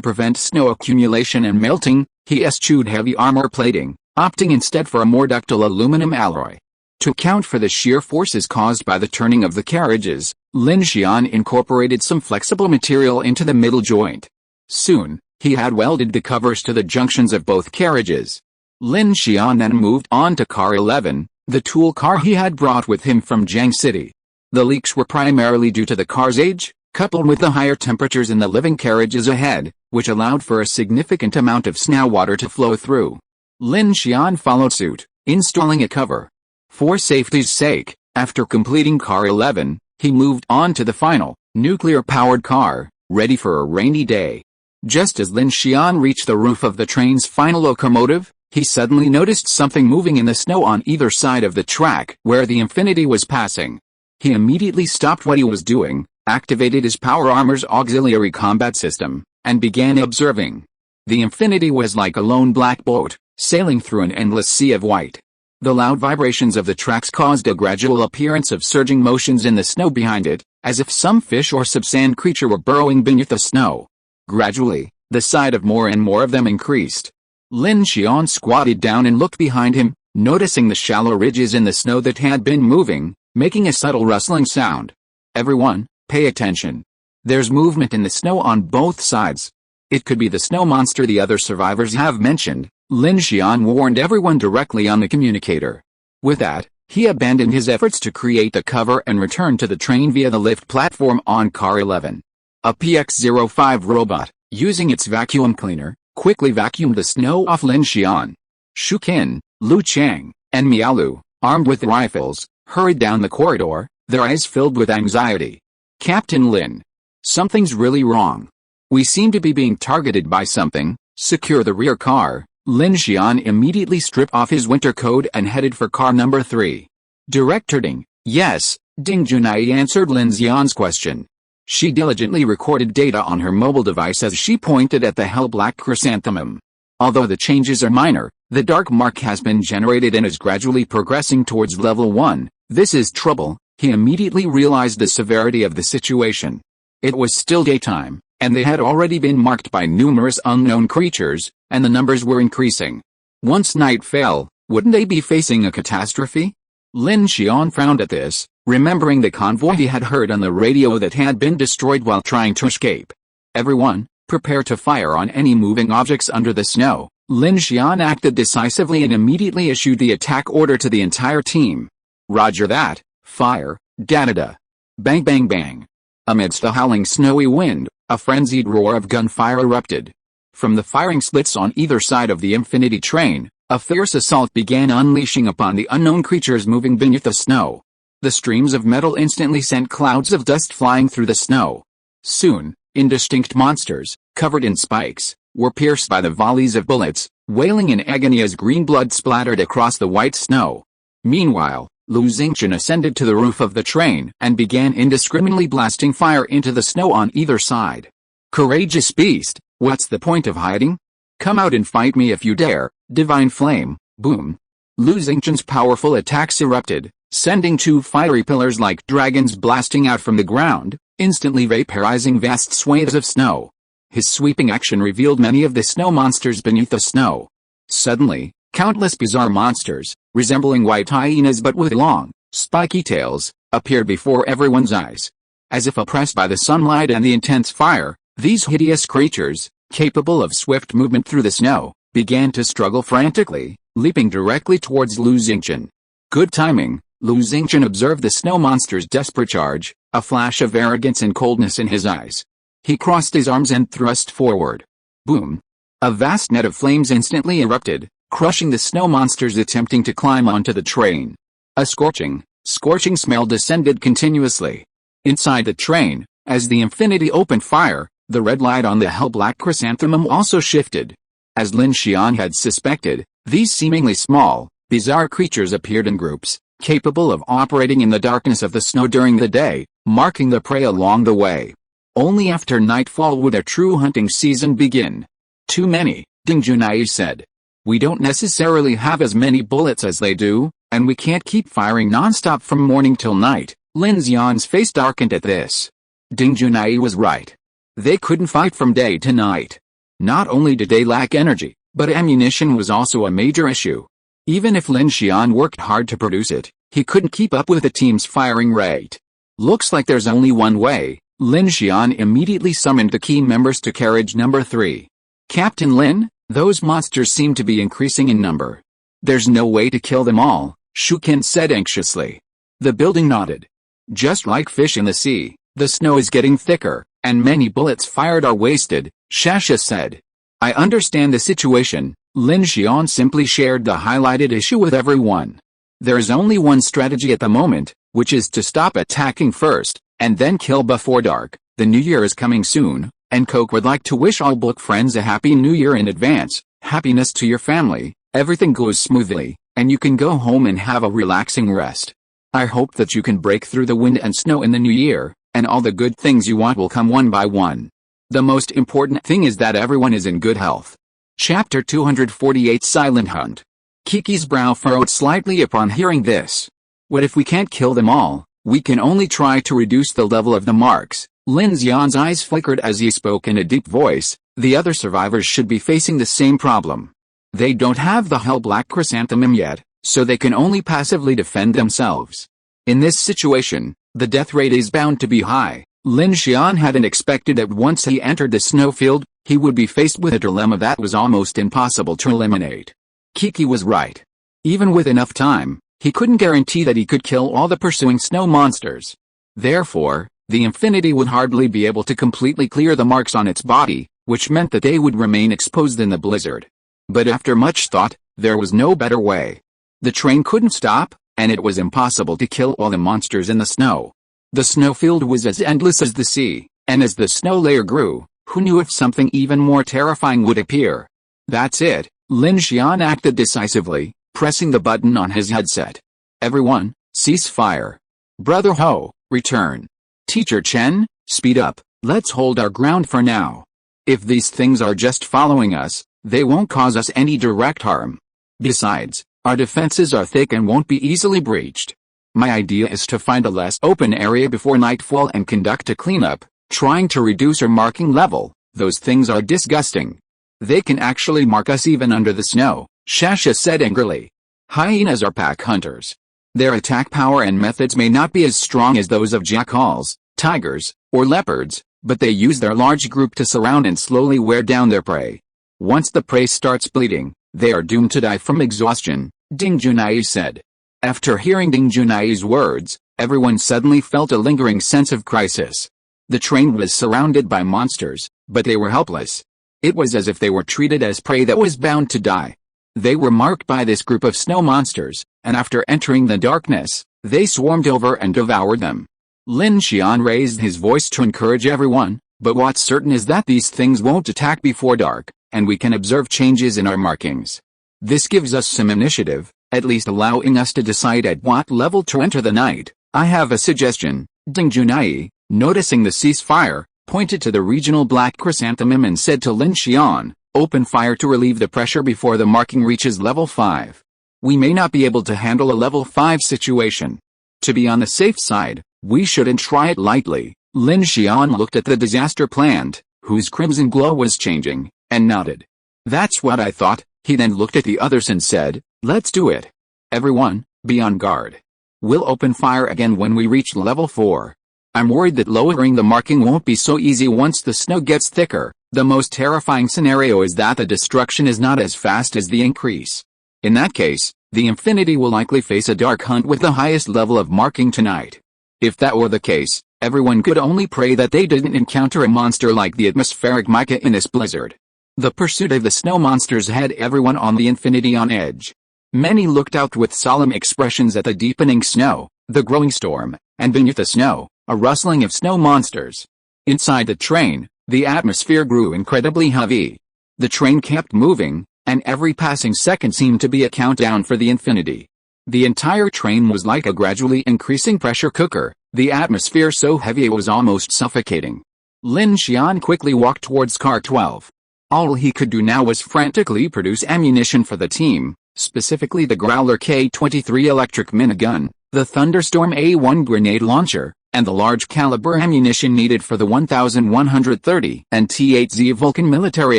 prevent snow accumulation and melting, he eschewed heavy armor plating, opting instead for a more ductile aluminum alloy. To account for the shear forces caused by the turning of the carriages, Lin Xian incorporated some flexible material into the middle joint. Soon, he had welded the covers to the junctions of both carriages. Lin Xian then moved on to Car 11, the tool car he had brought with him from Jiang City. The leaks were primarily due to the car's age, coupled with the higher temperatures in the living carriages ahead, which allowed for a significant amount of snow water to flow through. Lin Xian followed suit, installing a cover. For safety's sake, after completing Car 11, he moved on to the final, nuclear-powered car, ready for a rainy day. Just as Lin Xian reached the roof of the train's final locomotive, he suddenly noticed something moving in the snow on either side of the track where the Infinity was passing. He immediately stopped what he was doing, activated his power armor's auxiliary combat system, and began observing. The Infinity was like a lone black boat, sailing through an endless sea of white. The loud vibrations of the tracks caused a gradual appearance of surging motions in the snow behind it, as if some fish or subsand creature were burrowing beneath the snow. Gradually, the sight of more and more of them increased. Lin Xian squatted down and looked behind him, noticing the shallow ridges in the snow that had been moving, making a subtle rustling sound. Everyone, pay attention. There's movement in the snow on both sides. It could be the snow monster the other survivors have mentioned, Lin Xian warned everyone directly on the communicator. With that, he abandoned his efforts to create the cover and returned to the train via the lift platform on Car 11. A PX-05 robot, using its vacuum cleaner, quickly vacuumed the snow off Lin Xian. Shu Qin, Lu Chang, and Miaolu, armed with rifles, hurried down the corridor, their eyes filled with anxiety. Captain Lin. Something's really wrong. We seem to be being targeted by something. Secure the rear car. Lin Xian immediately stripped off his winter coat and headed for car number 3. Director Ding. Yes, Ding Junai answered Lin Xian's question. She diligently recorded data on her mobile device as she pointed at the hell-black chrysanthemum. Although the changes are minor, the dark mark has been generated and is gradually progressing towards level 1. This is trouble. He immediately realized the severity of the situation. It was still daytime, and they had already been marked by numerous unknown creatures, and the numbers were increasing. Once night fell, wouldn't they be facing a catastrophe? Lin Xian frowned at this, remembering the convoy he had heard on the radio that had been destroyed while trying to escape. Everyone, prepare to fire on any moving objects under the snow. Lin Xian acted decisively and immediately issued the attack order to the entire team. Roger that, fire, da-da-da. Bang bang bang. Amidst the howling snowy wind, a frenzied roar of gunfire erupted. From the firing slits on either side of the Infinity train, a fierce assault began unleashing upon the unknown creatures moving beneath the snow. The streams of metal instantly sent clouds of dust flying through the snow. Soon, indistinct monsters, covered in spikes, were pierced by the volleys of bullets, wailing in agony as green blood splattered across the white snow. Meanwhile, Lu Xingchen ascended to the roof of the train and began indiscriminately blasting fire into the snow on either side. Courageous beast, what's the point of hiding? Come out and fight me if you dare, divine flame, boom. Lu Xingchen's powerful attacks erupted, sending 2 fiery pillars like dragons blasting out from the ground, instantly vaporizing vast swathes of snow. His sweeping action revealed many of the snow monsters beneath the snow. Suddenly, countless bizarre monsters, resembling white hyenas but with long, spiky tails, appeared before everyone's eyes. As if oppressed by the sunlight and the intense fire, these hideous creatures, capable of swift movement through the snow, began to struggle frantically, leaping directly towards Lu Xingchen. Good timing, Lu Xingchen observed the snow monster's desperate charge, a flash of arrogance and coldness in his eyes. He crossed his arms and thrust forward. Boom! A vast net of flames instantly erupted, crushing the snow monsters attempting to climb onto the train. A scorching smell descended continuously. Inside the train, as the Infinity opened fire, the red light on the hell-black chrysanthemum also shifted. As Lin Xian had suspected, these seemingly small, bizarre creatures appeared in groups, capable of operating in the darkness of the snow during the day, marking the prey along the way. Only after nightfall would their true hunting season begin. Too many, Ding Junai said. We don't necessarily have as many bullets as they do, and we can't keep firing non-stop from morning till night. Lin Xian's face darkened at this. Ding Junai was right. They couldn't fight from day to night. Not only did they lack energy, but ammunition was also a major issue. Even if Lin Xian worked hard to produce it, he couldn't keep up with the team's firing rate. Looks like there's only one way. Lin Xian immediately summoned the key members to carriage number 3. Captain Lin, those monsters seem to be increasing in number. There's no way to kill them all, Shukin said anxiously. The building nodded. Just like fish in the sea, the snow is getting thicker, and many bullets fired are wasted, Shasha said. I understand the situation. Lin Xian simply shared the highlighted issue with everyone. There is only one strategy at the moment, which is to stop attacking first, and then kill before dark. The new year is coming soon, and Coke would like to wish all book friends a happy new year in advance. Happiness to your family, everything goes smoothly, and you can go home and have a relaxing rest. I hope that you can break through the wind and snow in the new year, and all the good things you want will come one by one. The most important thing is that everyone is in good health. Chapter 248 Silent Hunt. Kiki's brow furrowed slightly upon hearing this. What if we can't kill them all? We can only try to reduce the level of the marks. Lin Xian's eyes flickered as he spoke in a deep voice. The other survivors should be facing the same problem. They don't have the Hell Black Chrysanthemum yet, so they can only passively defend themselves. In this situation, the death rate is bound to be high. Lin Xian hadn't expected that once he entered the snowfield, he would be faced with a dilemma that was almost impossible to eliminate. Kiki was right. Even with enough time, he couldn't guarantee that he could kill all the pursuing snow monsters. Therefore, the Infinity would hardly be able to completely clear the marks on its body, which meant that they would remain exposed in the blizzard. But after much thought, there was no better way. The train couldn't stop, and it was impossible to kill all the monsters in the snow. The snowfield was as endless as the sea, and as the snow layer grew, who knew if something even more terrifying would appear? That's it, Lin Xian acted decisively, pressing the button on his headset. Everyone, cease fire. Brother Ho, return. Teacher Chen, speed up, let's hold our ground for now. If these things are just following us, they won't cause us any direct harm. Besides, our defenses are thick and won't be easily breached. My idea is to find a less open area before nightfall and conduct a cleanup, trying to reduce our marking level. Those things are disgusting. They can actually mark us even under the snow, Shasha said angrily. Hyenas are pack hunters. Their attack power and methods may not be as strong as those of jackals, tigers, or leopards, but they use their large group to surround and slowly wear down their prey. Once the prey starts bleeding, they are doomed to die from exhaustion, Ding Junai said. After hearing Ding Junai's words, everyone suddenly felt a lingering sense of crisis. The train was surrounded by monsters, but they were helpless. It was as if they were treated as prey that was bound to die. They were marked by this group of snow monsters, and after entering the darkness, they swarmed over and devoured them. Lin Xian raised his voice to encourage everyone, but what's certain is that these things won't attack before dark, and we can observe changes in our markings. This gives us some initiative, at least allowing us to decide at what level to enter the night. I have a suggestion. Ding Junai, noticing the ceasefire, pointed to the regional black chrysanthemum and said to Lin Xian, open fire to relieve the pressure before the marking reaches level 5. We may not be able to handle a level 5 situation. To be on the safe side, we shouldn't try it lightly. Lin Xian looked at the disaster plant, whose crimson glow was changing, and nodded. That's what I thought. He then looked at the others and said, let's do it. Everyone, be on guard. We'll open fire again when we reach level 4. I'm worried that lowering the marking won't be so easy once the snow gets thicker. The most terrifying scenario is that the destruction is not as fast as the increase. In that case, the Infinity will likely face a dark hunt with the highest level of marking tonight. If that were the case, everyone could only pray that they didn't encounter a monster like the atmospheric mica in this blizzard. The pursuit of the snow monsters had everyone on the Infinity on edge. Many looked out with solemn expressions at the deepening snow, the growing storm, and beneath the snow, a rustling of snow monsters. Inside the train, the atmosphere grew incredibly heavy. The train kept moving, and every passing second seemed to be a countdown for the Infinity. The entire train was like a gradually increasing pressure cooker, the atmosphere so heavy it was almost suffocating. Lin Xian quickly walked towards car 12. All he could do now was frantically produce ammunition for the team, specifically the Growler K-23 electric minigun, the Thunderstorm A-1 grenade launcher, and the large caliber ammunition needed for the 1130 and T-8Z Vulcan military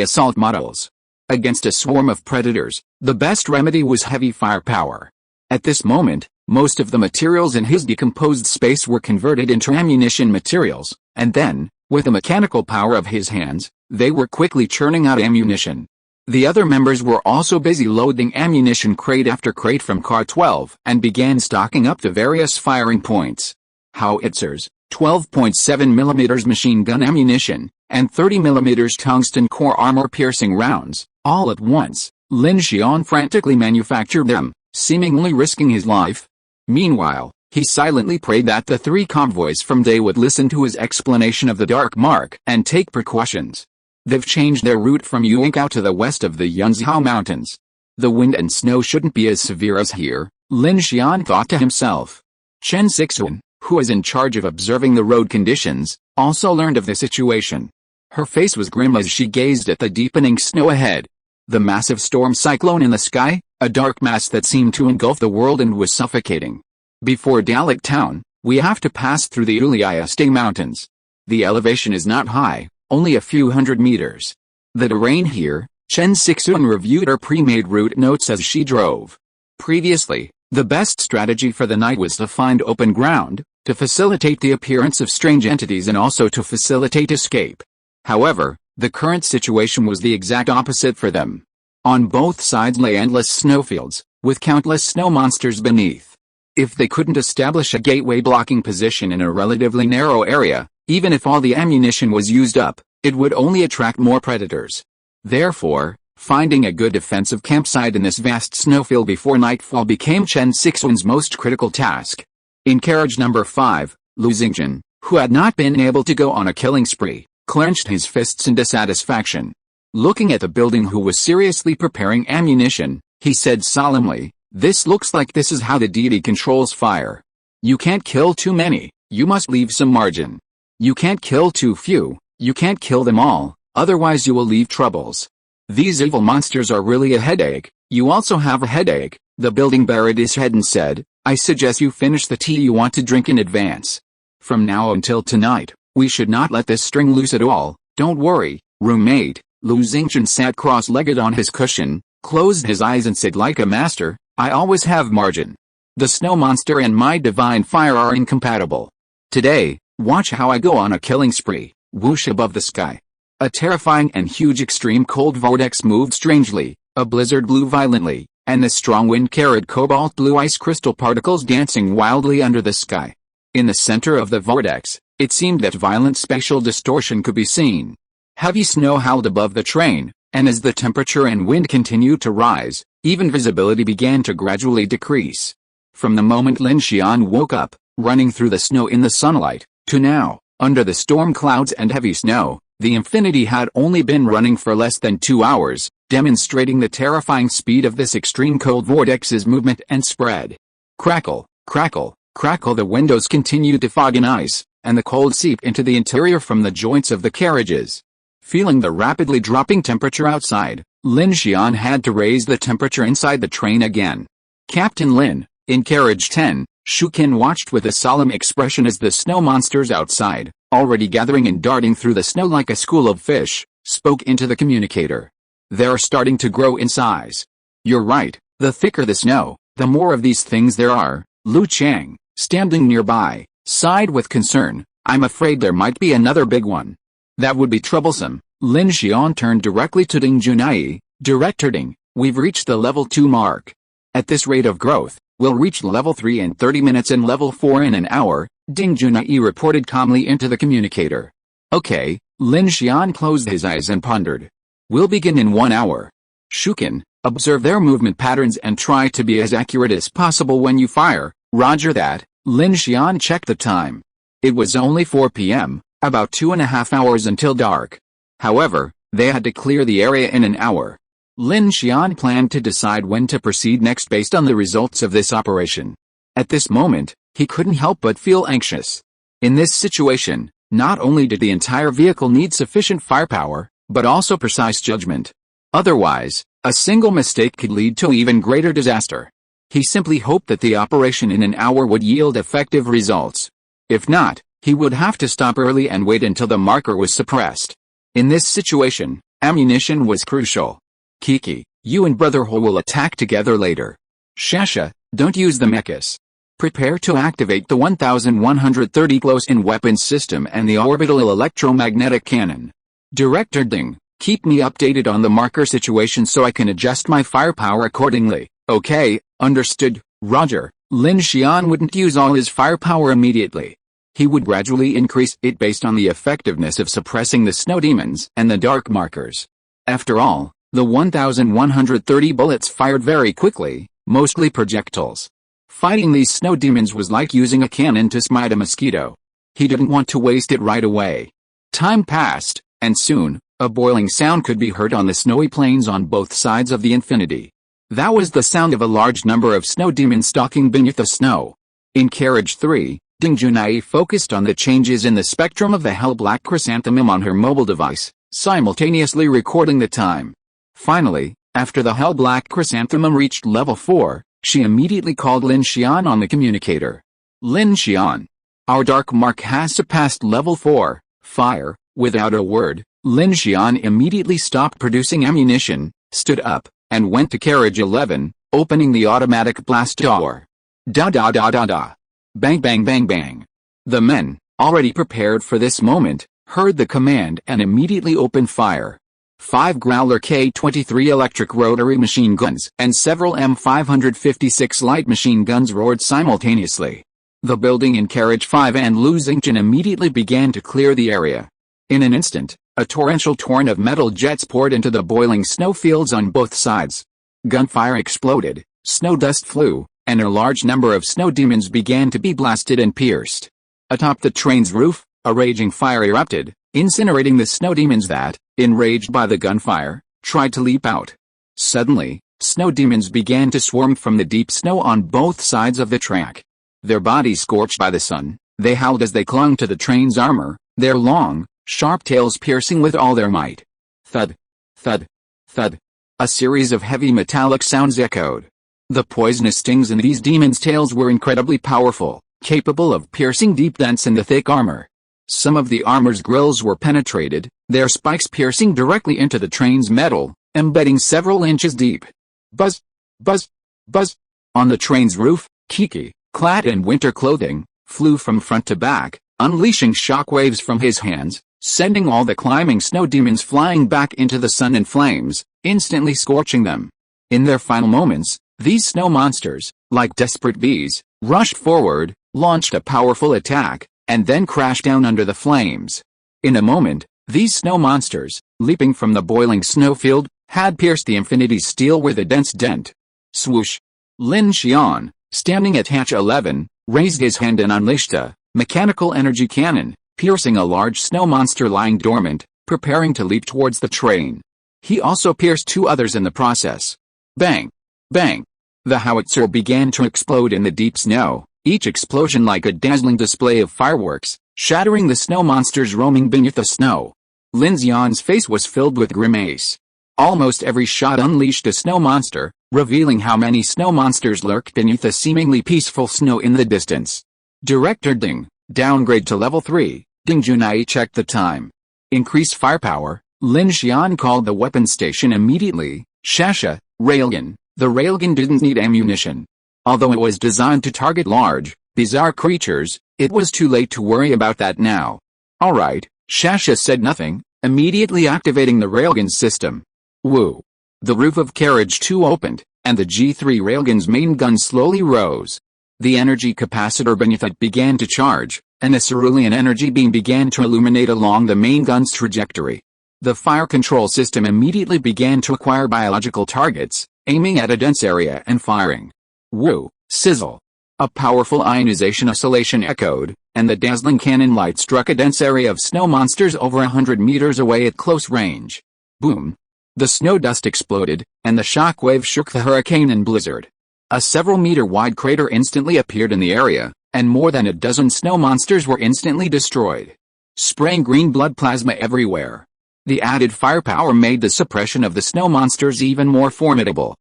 assault models. Against a swarm of predators, the best remedy was heavy firepower. At this moment, most of the materials in his decomposed space were converted into ammunition materials, and then, with the mechanical power of his hands, they were quickly churning out ammunition. The other members were also busy loading ammunition crate after crate from Car 12 and began stocking up the various firing points. Howitzers, 12.7mm machine gun ammunition, and 30mm tungsten core armor-piercing rounds, all at once. Lin Xian frantically manufactured them, seemingly risking his life. Meanwhile, he silently prayed that the 3 convoys from Day would listen to his explanation of the Dark Mark and take precautions. They've changed their route from Yuankao to the west of the Yunzhao Mountains. The wind and snow shouldn't be as severe as here, Lin Xian thought to himself. Chen Sixuan, who is in charge of observing the road conditions, also learned of the situation. Her face was grim as she gazed at the deepening snow ahead. The massive storm cyclone in the sky, a dark mass that seemed to engulf the world and was suffocating. Before Dalek Town, we have to pass through the Uliaste Mountains. The elevation is not high, only a few hundred meters. The terrain here, Chen Sixuan reviewed her pre-made route notes as she drove. Previously, the best strategy for the night was to find open ground, to facilitate the appearance of strange entities and also to facilitate escape. However, the current situation was the exact opposite for them. On both sides lay endless snowfields, with countless snow monsters beneath. If they couldn't establish a gateway blocking position in a relatively narrow area, even if all the ammunition was used up, it would only attract more predators. Therefore, finding a good defensive campsite in this vast snowfield before nightfall became Chen Sixuan's most critical task. In carriage number 5, Lin Xian, who had not been able to go on a killing spree, clenched his fists in dissatisfaction. Looking at the building who was seriously preparing ammunition, he said solemnly, "This looks like this is how the deity controls fire. You can't kill too many, you must leave some margin. You can't kill too few, you can't kill them all, otherwise you will leave troubles. These evil monsters are really a headache, you also have a headache." The building buried his head and said, "I suggest you finish the tea you want to drink in advance. From now until tonight, we should not let this string loose at all, don't worry, roommate." Lin Xian sat cross-legged on his cushion, closed his eyes and said like a master, "I always have margin. The snow monster and my divine fire are incompatible. Today, watch how I go on a killing spree." Whoosh above the sky. A terrifying and huge extreme cold vortex moved strangely, a blizzard blew violently, and the strong wind carried cobalt blue ice crystal particles dancing wildly under the sky. In the center of the vortex, it seemed that violent spatial distortion could be seen. Heavy snow howled above the train, and as the temperature and wind continued to rise, even visibility began to gradually decrease. From the moment Lin Xian woke up, running through the snow in the sunlight, to now, under the storm clouds and heavy snow, the Infinity had only been running for less than 2 hours, demonstrating the terrifying speed of this extreme cold vortex's movement and spread. Crackle, crackle, crackle, the windows continued to fog in ice, and the cold seeped into the interior from the joints of the carriages. Feeling the rapidly dropping temperature outside, Lin Xian had to raise the temperature inside the train again. Captain Lin, in carriage 10, Shukin watched with a solemn expression as the snow monsters outside, already gathering and darting through the snow like a school of fish, spoke into the communicator. "They're starting to grow in size. You're right, the thicker the snow, the more of these things there are." Lu Chang, standing nearby, sighed with concern. "I'm afraid there might be another big one. That would be troublesome." Lin Xian turned directly to Ding Junai. "Director Ding, we've reached the level 2 mark. At this rate of growth, we'll reach level 3 in 30 minutes and level 4 in an hour," Ding Junai reported calmly into the communicator. "Okay," Lin Xian closed his eyes and pondered. "We'll begin in 1 hour. Shukin, observe their movement patterns and try to be as accurate as possible when you fire." "Roger that." Lin Xian checked the time. It was only 4 p.m., about 2.5 hours until dark. However, they had to clear the area in an hour. Lin Xian planned to decide when to proceed next based on the results of this operation. At this moment, he couldn't help but feel anxious. In this situation, not only did the entire vehicle need sufficient firepower, but also precise judgment. Otherwise, a single mistake could lead to even greater disaster. He simply hoped that the operation in an hour would yield effective results. If not, he would have to stop early and wait until the marker was suppressed. In this situation, ammunition was crucial. "Kiki, you and Brother Ho will attack together later. Shasha, Don't use the mechas. Prepare to activate the 1130 close-in weapons system and the orbital electromagnetic cannon. Director Ding, keep me updated on the marker situation so I can adjust my firepower accordingly. Okay, understood, Roger. Lin Xian wouldn't use all his firepower immediately. He would gradually increase it based on the effectiveness of suppressing the snow demons and the dark markers. After all, the 1130 bullets fired very quickly, mostly projectiles. Fighting these snow demons was like using a cannon to smite a mosquito. He didn't want to waste it right away. Time passed, and soon, a boiling sound could be heard on the snowy plains on both sides of the infinity. That was the sound of a large number of snow demons stalking beneath the snow. In Carriage 3, Ding Junai focused on the changes in the spectrum of the hell-black chrysanthemum on her mobile device, simultaneously recording the time. Finally, after the hell-black chrysanthemum reached level 4, she immediately called Lin Xian on the communicator. Lin Xian. Our dark mark has surpassed level 4, fire. Without a word, Lin Xian immediately stopped producing ammunition, stood up, and went to Carriage 11, opening the automatic blast door. Da da da da da. Bang bang bang bang. The men, already prepared for this moment, heard the command and immediately opened fire. 5 Growler K-23 electric rotary machine guns and several M556 light machine guns roared simultaneously. The building in Carriage 5 and Lu Xingchen immediately began to clear the area. In an instant, a torrential torrent of metal jets poured into the boiling snowfields on both sides. Gunfire exploded, snow dust flew, and a large number of snow demons began to be blasted and pierced. Atop the train's roof, a raging fire erupted, incinerating the snow demons that, enraged by the gunfire, tried to leap out. Suddenly, snow demons began to swarm from the deep snow on both sides of the track. Their bodies scorched by the sun, they howled as they clung to the train's armor, their long, sharp tails piercing with all their might. Thud, thud, thud. A series of heavy metallic sounds echoed. The poisonous stings in these demons' tails were incredibly powerful, capable of piercing deep dents in the thick armor. Some of the armor's grills were penetrated, their spikes piercing directly into the train's metal, embedding several inches deep. Buzz, buzz, buzz. On the train's roof, Kiki, clad in winter clothing, flew from front to back, unleashing shockwaves from his hands, sending all the climbing snow demons flying back into the sun in flames, instantly scorching them. In their final moments, these snow monsters, like desperate bees, rushed forward, launched a powerful attack, and then crashed down under the flames. In a moment, these snow monsters, leaping from the boiling snowfield, had pierced the infinity's steel with a dense dent. Swoosh! Lin Xian, standing at hatch 11, raised his hand and unleashed a mechanical energy cannon, piercing a large snow monster lying dormant, preparing to leap towards the train. He also pierced 2 others in the process. Bang! Bang! The howitzer began to explode in the deep snow, each explosion like a dazzling display of fireworks, shattering the snow monsters roaming beneath the snow. Lin Xian's face was filled with grimace. Almost every shot unleashed a snow monster, revealing how many snow monsters lurked beneath the seemingly peaceful snow in the distance. Director Ding, downgrade to level 3, Ding Junai checked the time. Increase firepower, Lin Xian called the weapons station immediately. Shasha, railgun. The railgun didn't need ammunition. Although it was designed to target large, bizarre creatures, it was too late to worry about that now. Alright, Shasha said nothing, immediately activating the railgun system. Woo! The roof of Carriage 2 opened, and the G3 railgun's main gun slowly rose. The energy capacitor beneath it began to charge, and a cerulean energy beam began to illuminate along the main gun's trajectory. The fire control system immediately began to acquire biological targets, aiming at a dense area and firing. Woo! Sizzle! A powerful ionization oscillation echoed, and the dazzling cannon light struck a dense area of snow monsters over 100 meters away at close range. Boom! The snow dust exploded, and the shockwave shook the hurricane and blizzard. A several-meter-wide crater instantly appeared in the area, and more than a dozen snow monsters were instantly destroyed. Spraying green blood plasma everywhere. The added firepower made the suppression of the snow monsters even more formidable.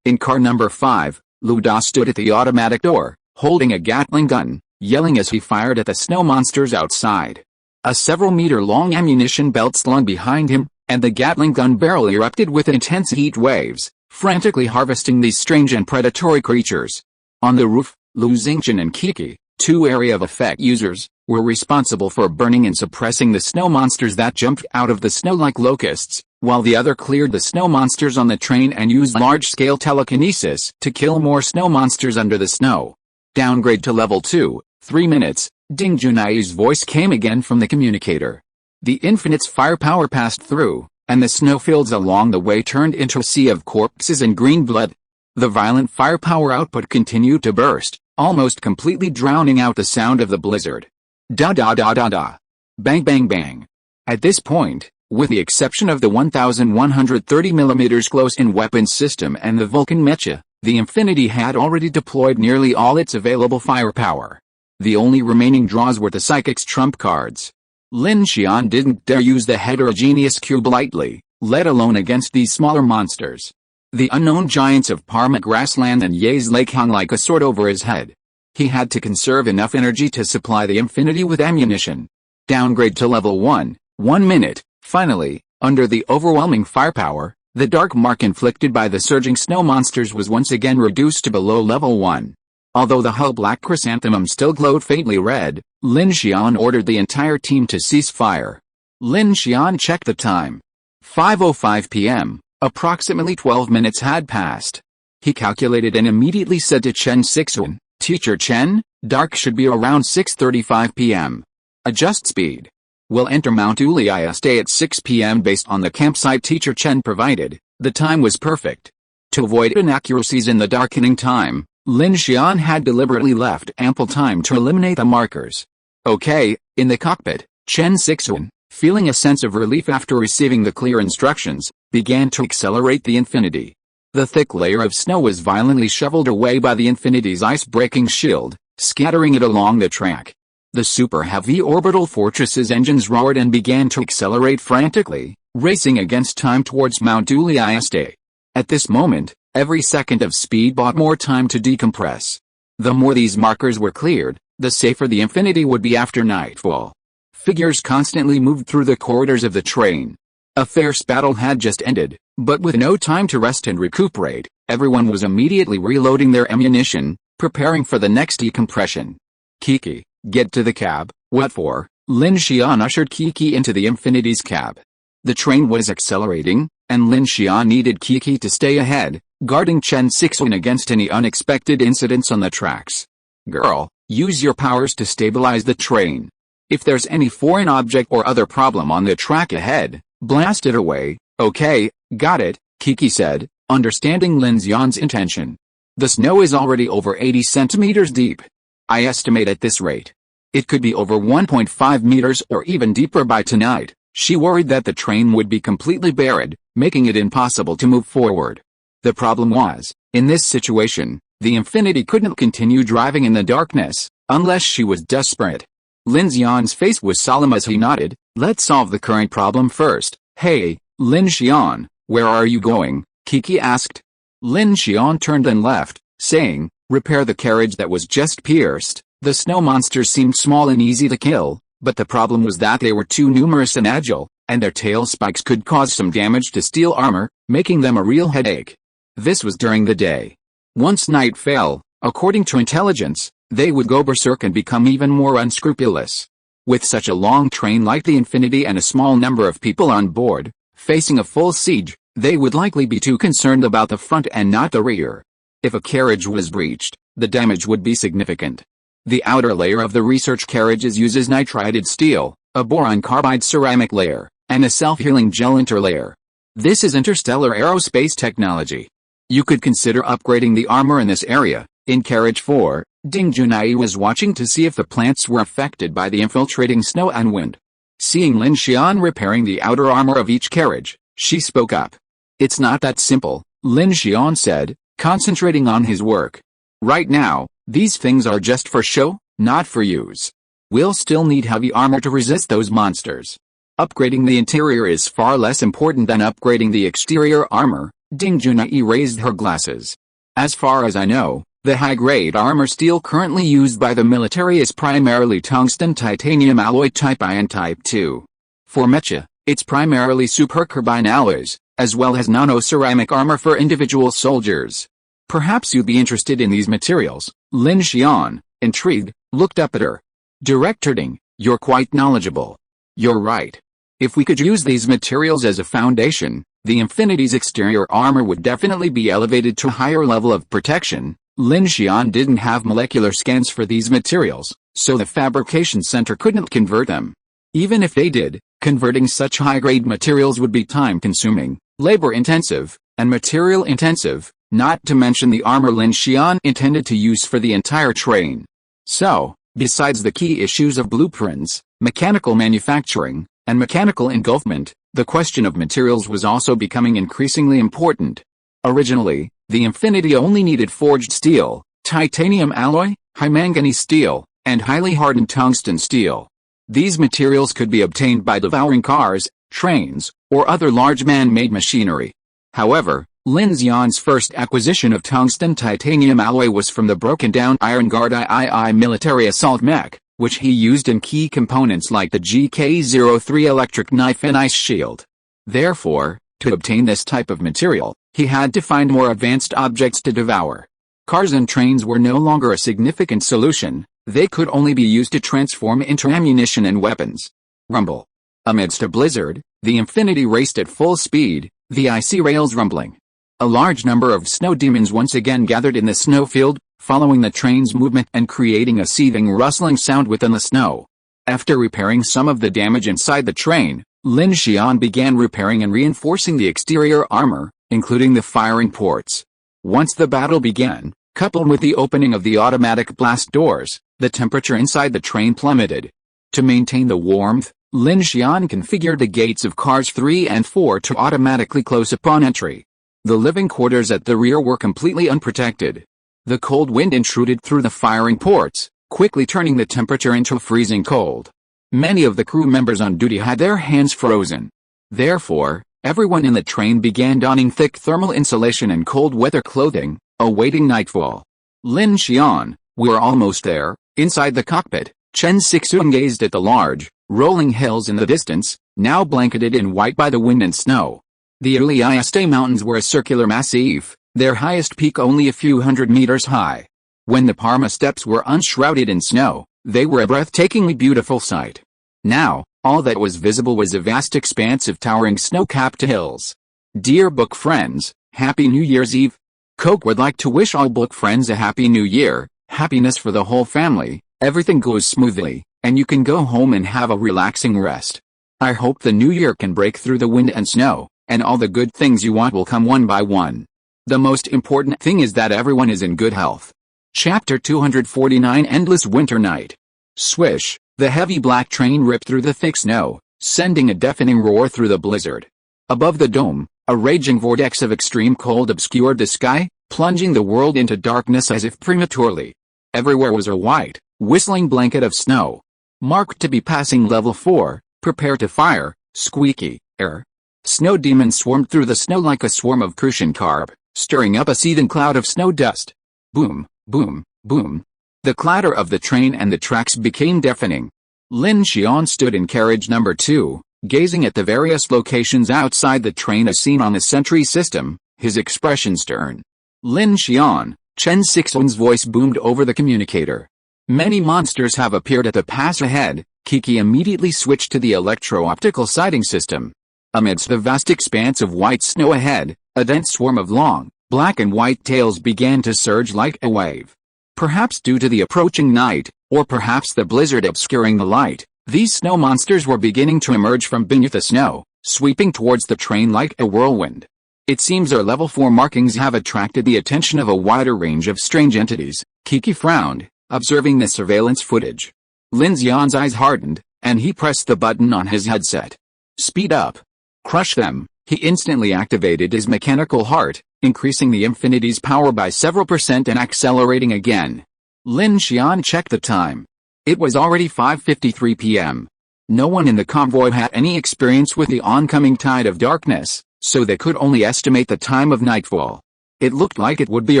In car number 5, Lu Da stood at the automatic door, holding a Gatling gun, yelling as he fired at the snow monsters outside. A several-meter-long ammunition belt slung behind him, and the Gatling gun barrel erupted with intense heat waves, frantically harvesting these strange and predatory creatures. On the roof, Lin Xian and Kiki, two area of effect users, were responsible for burning and suppressing the snow monsters that jumped out of the snow like locusts, while the other cleared the snow monsters on the train and used large-scale telekinesis to kill more snow monsters under the snow. Downgrade to level 2, 3 minutes, Ding Junai's voice came again from the communicator. The Infinite's firepower passed through, and the snowfields along the way turned into a sea of corpses and green blood. The violent firepower output continued to burst, almost completely drowning out the sound of the blizzard. Da da da da da. Bang bang bang. At this point, with the exception of the 1130mm close-in weapon system and the Vulcan Mecha, the Infinity had already deployed nearly all its available firepower. The only remaining draws were the Psychic's trump cards. Lin Xian didn't dare use the heterogeneous cube lightly, let alone against these smaller monsters. The unknown giants of Parma Grassland and Ye's Lake hung like a sword over his head. He had to conserve enough energy to supply the Infinity with ammunition. Downgrade to level 1, 1 minute. Finally, under the overwhelming firepower, the dark mark inflicted by the surging snow monsters was once again reduced to below level 1. Although the hull black chrysanthemum still glowed faintly red, Lin Xian ordered the entire team to cease fire. Lin Xian checked the time. 5:05 p.m., approximately 12 minutes had passed. He calculated and immediately said to Chen Sixuan, "Teacher Chen, dark should be around 6:35 p.m. Adjust speed. We'll enter Mount Uliaste at 6 p.m. based on the campsite Teacher Chen provided." The time was perfect. To avoid inaccuracies in the darkening time, Lin Xian had deliberately left ample time to eliminate the markers. Okay, in the cockpit, Chen Sixuan, feeling a sense of relief after receiving the clear instructions, began to accelerate the Infinity. The thick layer of snow was violently shoveled away by the Infinity's ice-breaking shield, scattering it along the track. The super-heavy orbital fortress's engines roared and began to accelerate frantically, racing against time towards Mount Uliaste. At this moment, every second of speed bought more time to decompress. The more these markers were cleared, the safer the Infinity would be after nightfall. Figures constantly moved through the corridors of the train. A fierce battle had just ended, but with no time to rest and recuperate, everyone was immediately reloading their ammunition, preparing for the next decompression. "Kiki, get to the cab." "What for?" Lin Xian ushered Kiki into the Infinity's cab. The train was accelerating, and Lin Xian needed Kiki to stay ahead, guarding Chen Sixuan against any unexpected incidents on the tracks. "Girl, use your powers to stabilize the train. If there's any foreign object or other problem on the track ahead, blast it away." "Okay, got it," Kiki said, understanding Lin Xian's intention. "The snow is already over 80 centimeters deep. I estimate at this rate, it could be over 1.5 meters or even deeper by tonight." She worried that the train would be completely buried, making it impossible to move forward. The problem was, in this situation, the Infinity couldn't continue driving in the darkness, unless she was desperate. Lin Xian's face was solemn as he nodded. "Let's solve the current problem first." "Hey, Lin Xian, where are you going?" Kiki asked. Lin Xian turned and left, saying, "Repair the carriage that was just pierced." The snow monsters seemed small and easy to kill, but the problem was that they were too numerous and agile, and their tail spikes could cause some damage to steel armor, making them a real headache. This was during the day. Once night fell, according to intelligence, they would go berserk and become even more unscrupulous. With such a long train like the Infinity and a small number of people on board, facing a full siege, they would likely be too concerned about the front and not the rear. If a carriage was breached, the damage would be significant. The outer layer of the research carriages uses nitrided steel, a boron carbide ceramic layer, and a self-healing gel interlayer. This is interstellar aerospace technology. You could consider upgrading the armor in this area. In Carriage 4, Ding Junai was watching to see if the plants were affected by the infiltrating snow and wind. Seeing Lin Xian repairing the outer armor of each carriage, she spoke up. "It's not that simple," Lin Xian said, concentrating on his work. "Right now, these things are just for show, not for use. We'll still need heavy armor to resist those monsters. Upgrading the interior is far less important than upgrading the exterior armor." Ding Junai raised her glasses. "As far as I know, the high-grade armor steel currently used by the military is primarily tungsten titanium alloy type I and type 2. For mecha, it's primarily supercarbine alloys, as well as nano-ceramic armor for individual soldiers. Perhaps you'd be interested in these materials. Lin Xian, intrigued, looked up at her. Director Ding, you're quite knowledgeable. You're right. If we could use these materials as a foundation, the Infinity's exterior armor would definitely be elevated to a higher level of protection. Lin Xian didn't have molecular scans for these materials, so the fabrication center couldn't convert them. Even if they did, converting such high-grade materials would be time-consuming, labor-intensive, and material-intensive, not to mention the armor Lin Xian intended to use for the entire train. So, besides the key issues of blueprints, mechanical manufacturing, and mechanical engulfment, the question of materials was also becoming increasingly important. Originally, the Infinity only needed forged steel, titanium alloy, high manganese steel, and highly hardened tungsten steel. These materials could be obtained by devouring cars, trains, or other large man-made machinery. However, Lin Xian's first acquisition of tungsten titanium alloy was from the broken-down Iron Guard III military assault mech, which he used in key components like the GK-03 electric knife and ice shield. Therefore, to obtain this type of material, he had to find more advanced objects to devour. Cars and trains were no longer a significant solution, they could only be used to transform into ammunition and weapons. Rumble. Amidst a blizzard, the Infinity raced at full speed, the icy rails rumbling. A large number of snow demons once again gathered in the snowfield, following the train's movement and creating a seething rustling sound within the snow. After repairing some of the damage inside the train, Lin Xian began repairing and reinforcing the exterior armor, including the firing ports. Once the battle began, coupled with the opening of the automatic blast doors, the temperature inside the train plummeted. To maintain the warmth, Lin Xian configured the gates of cars 3 and 4 to automatically close upon entry. The living quarters at the rear were completely unprotected. The cold wind intruded through the firing ports, quickly turning the temperature into freezing cold. Many of the crew members on duty had their hands frozen. Therefore, everyone in the train began donning thick thermal insulation and cold weather clothing, awaiting nightfall. Lin Xian, we're almost there. Inside the cockpit, Chen Sixuan gazed at the large, rolling hills in the distance, now blanketed in white by the wind and snow. The Uliaste Mountains were a circular massif, their highest peak only a few hundred meters high. When the Parma steppes were unshrouded in snow, they were a breathtakingly beautiful sight. Now, all that was visible was a vast expanse of towering snow-capped hills. Dear book friends, Happy New Year's Eve! Coke would like to wish all book friends a Happy New Year, happiness for the whole family, everything goes smoothly, and you can go home and have a relaxing rest. I hope the new year can break through the wind and snow, and all the good things you want will come one by one. The most important thing is that everyone is in good health. Chapter 249 Endless Winter Night. Swish, the heavy black train ripped through the thick snow, sending a deafening roar through the blizzard. Above the dome, a raging vortex of extreme cold obscured the sky, plunging the world into darkness as if prematurely. Everywhere was a white, whistling blanket of snow. Marked to be passing level 4, prepare to fire, squeaky, air. Snow demons swarmed through the snow like a swarm of Crucian carp, stirring up a seething cloud of snow dust. Boom, boom, boom. The clatter of the train and the tracks became deafening. Lin Xian stood in carriage number 2, gazing at the various locations outside the train as seen on the sentry system, his expression stern. Lin Xian, Chen Sixuan's voice boomed over the communicator. Many monsters have appeared at the pass ahead. Kiki immediately switched to the electro-optical sighting system. Amidst the vast expanse of white snow ahead, a dense swarm of long, black and white tails began to surge like a wave. Perhaps due to the approaching night, or perhaps the blizzard obscuring the light, these snow monsters were beginning to emerge from beneath the snow, sweeping towards the train like a whirlwind. It seems our level 4 markings have attracted the attention of a wider range of strange entities. Kiki frowned, observing the surveillance footage. Lin Xian's eyes hardened, and he pressed the button on his headset. Speed up. Crush them. He instantly activated his mechanical heart, increasing the Infinity's power by several percent and accelerating again. Lin Xian checked the time. It was already 5:53 p.m. No one in the convoy had any experience with the oncoming tide of darkness, so they could only estimate the time of nightfall. It looked like it would be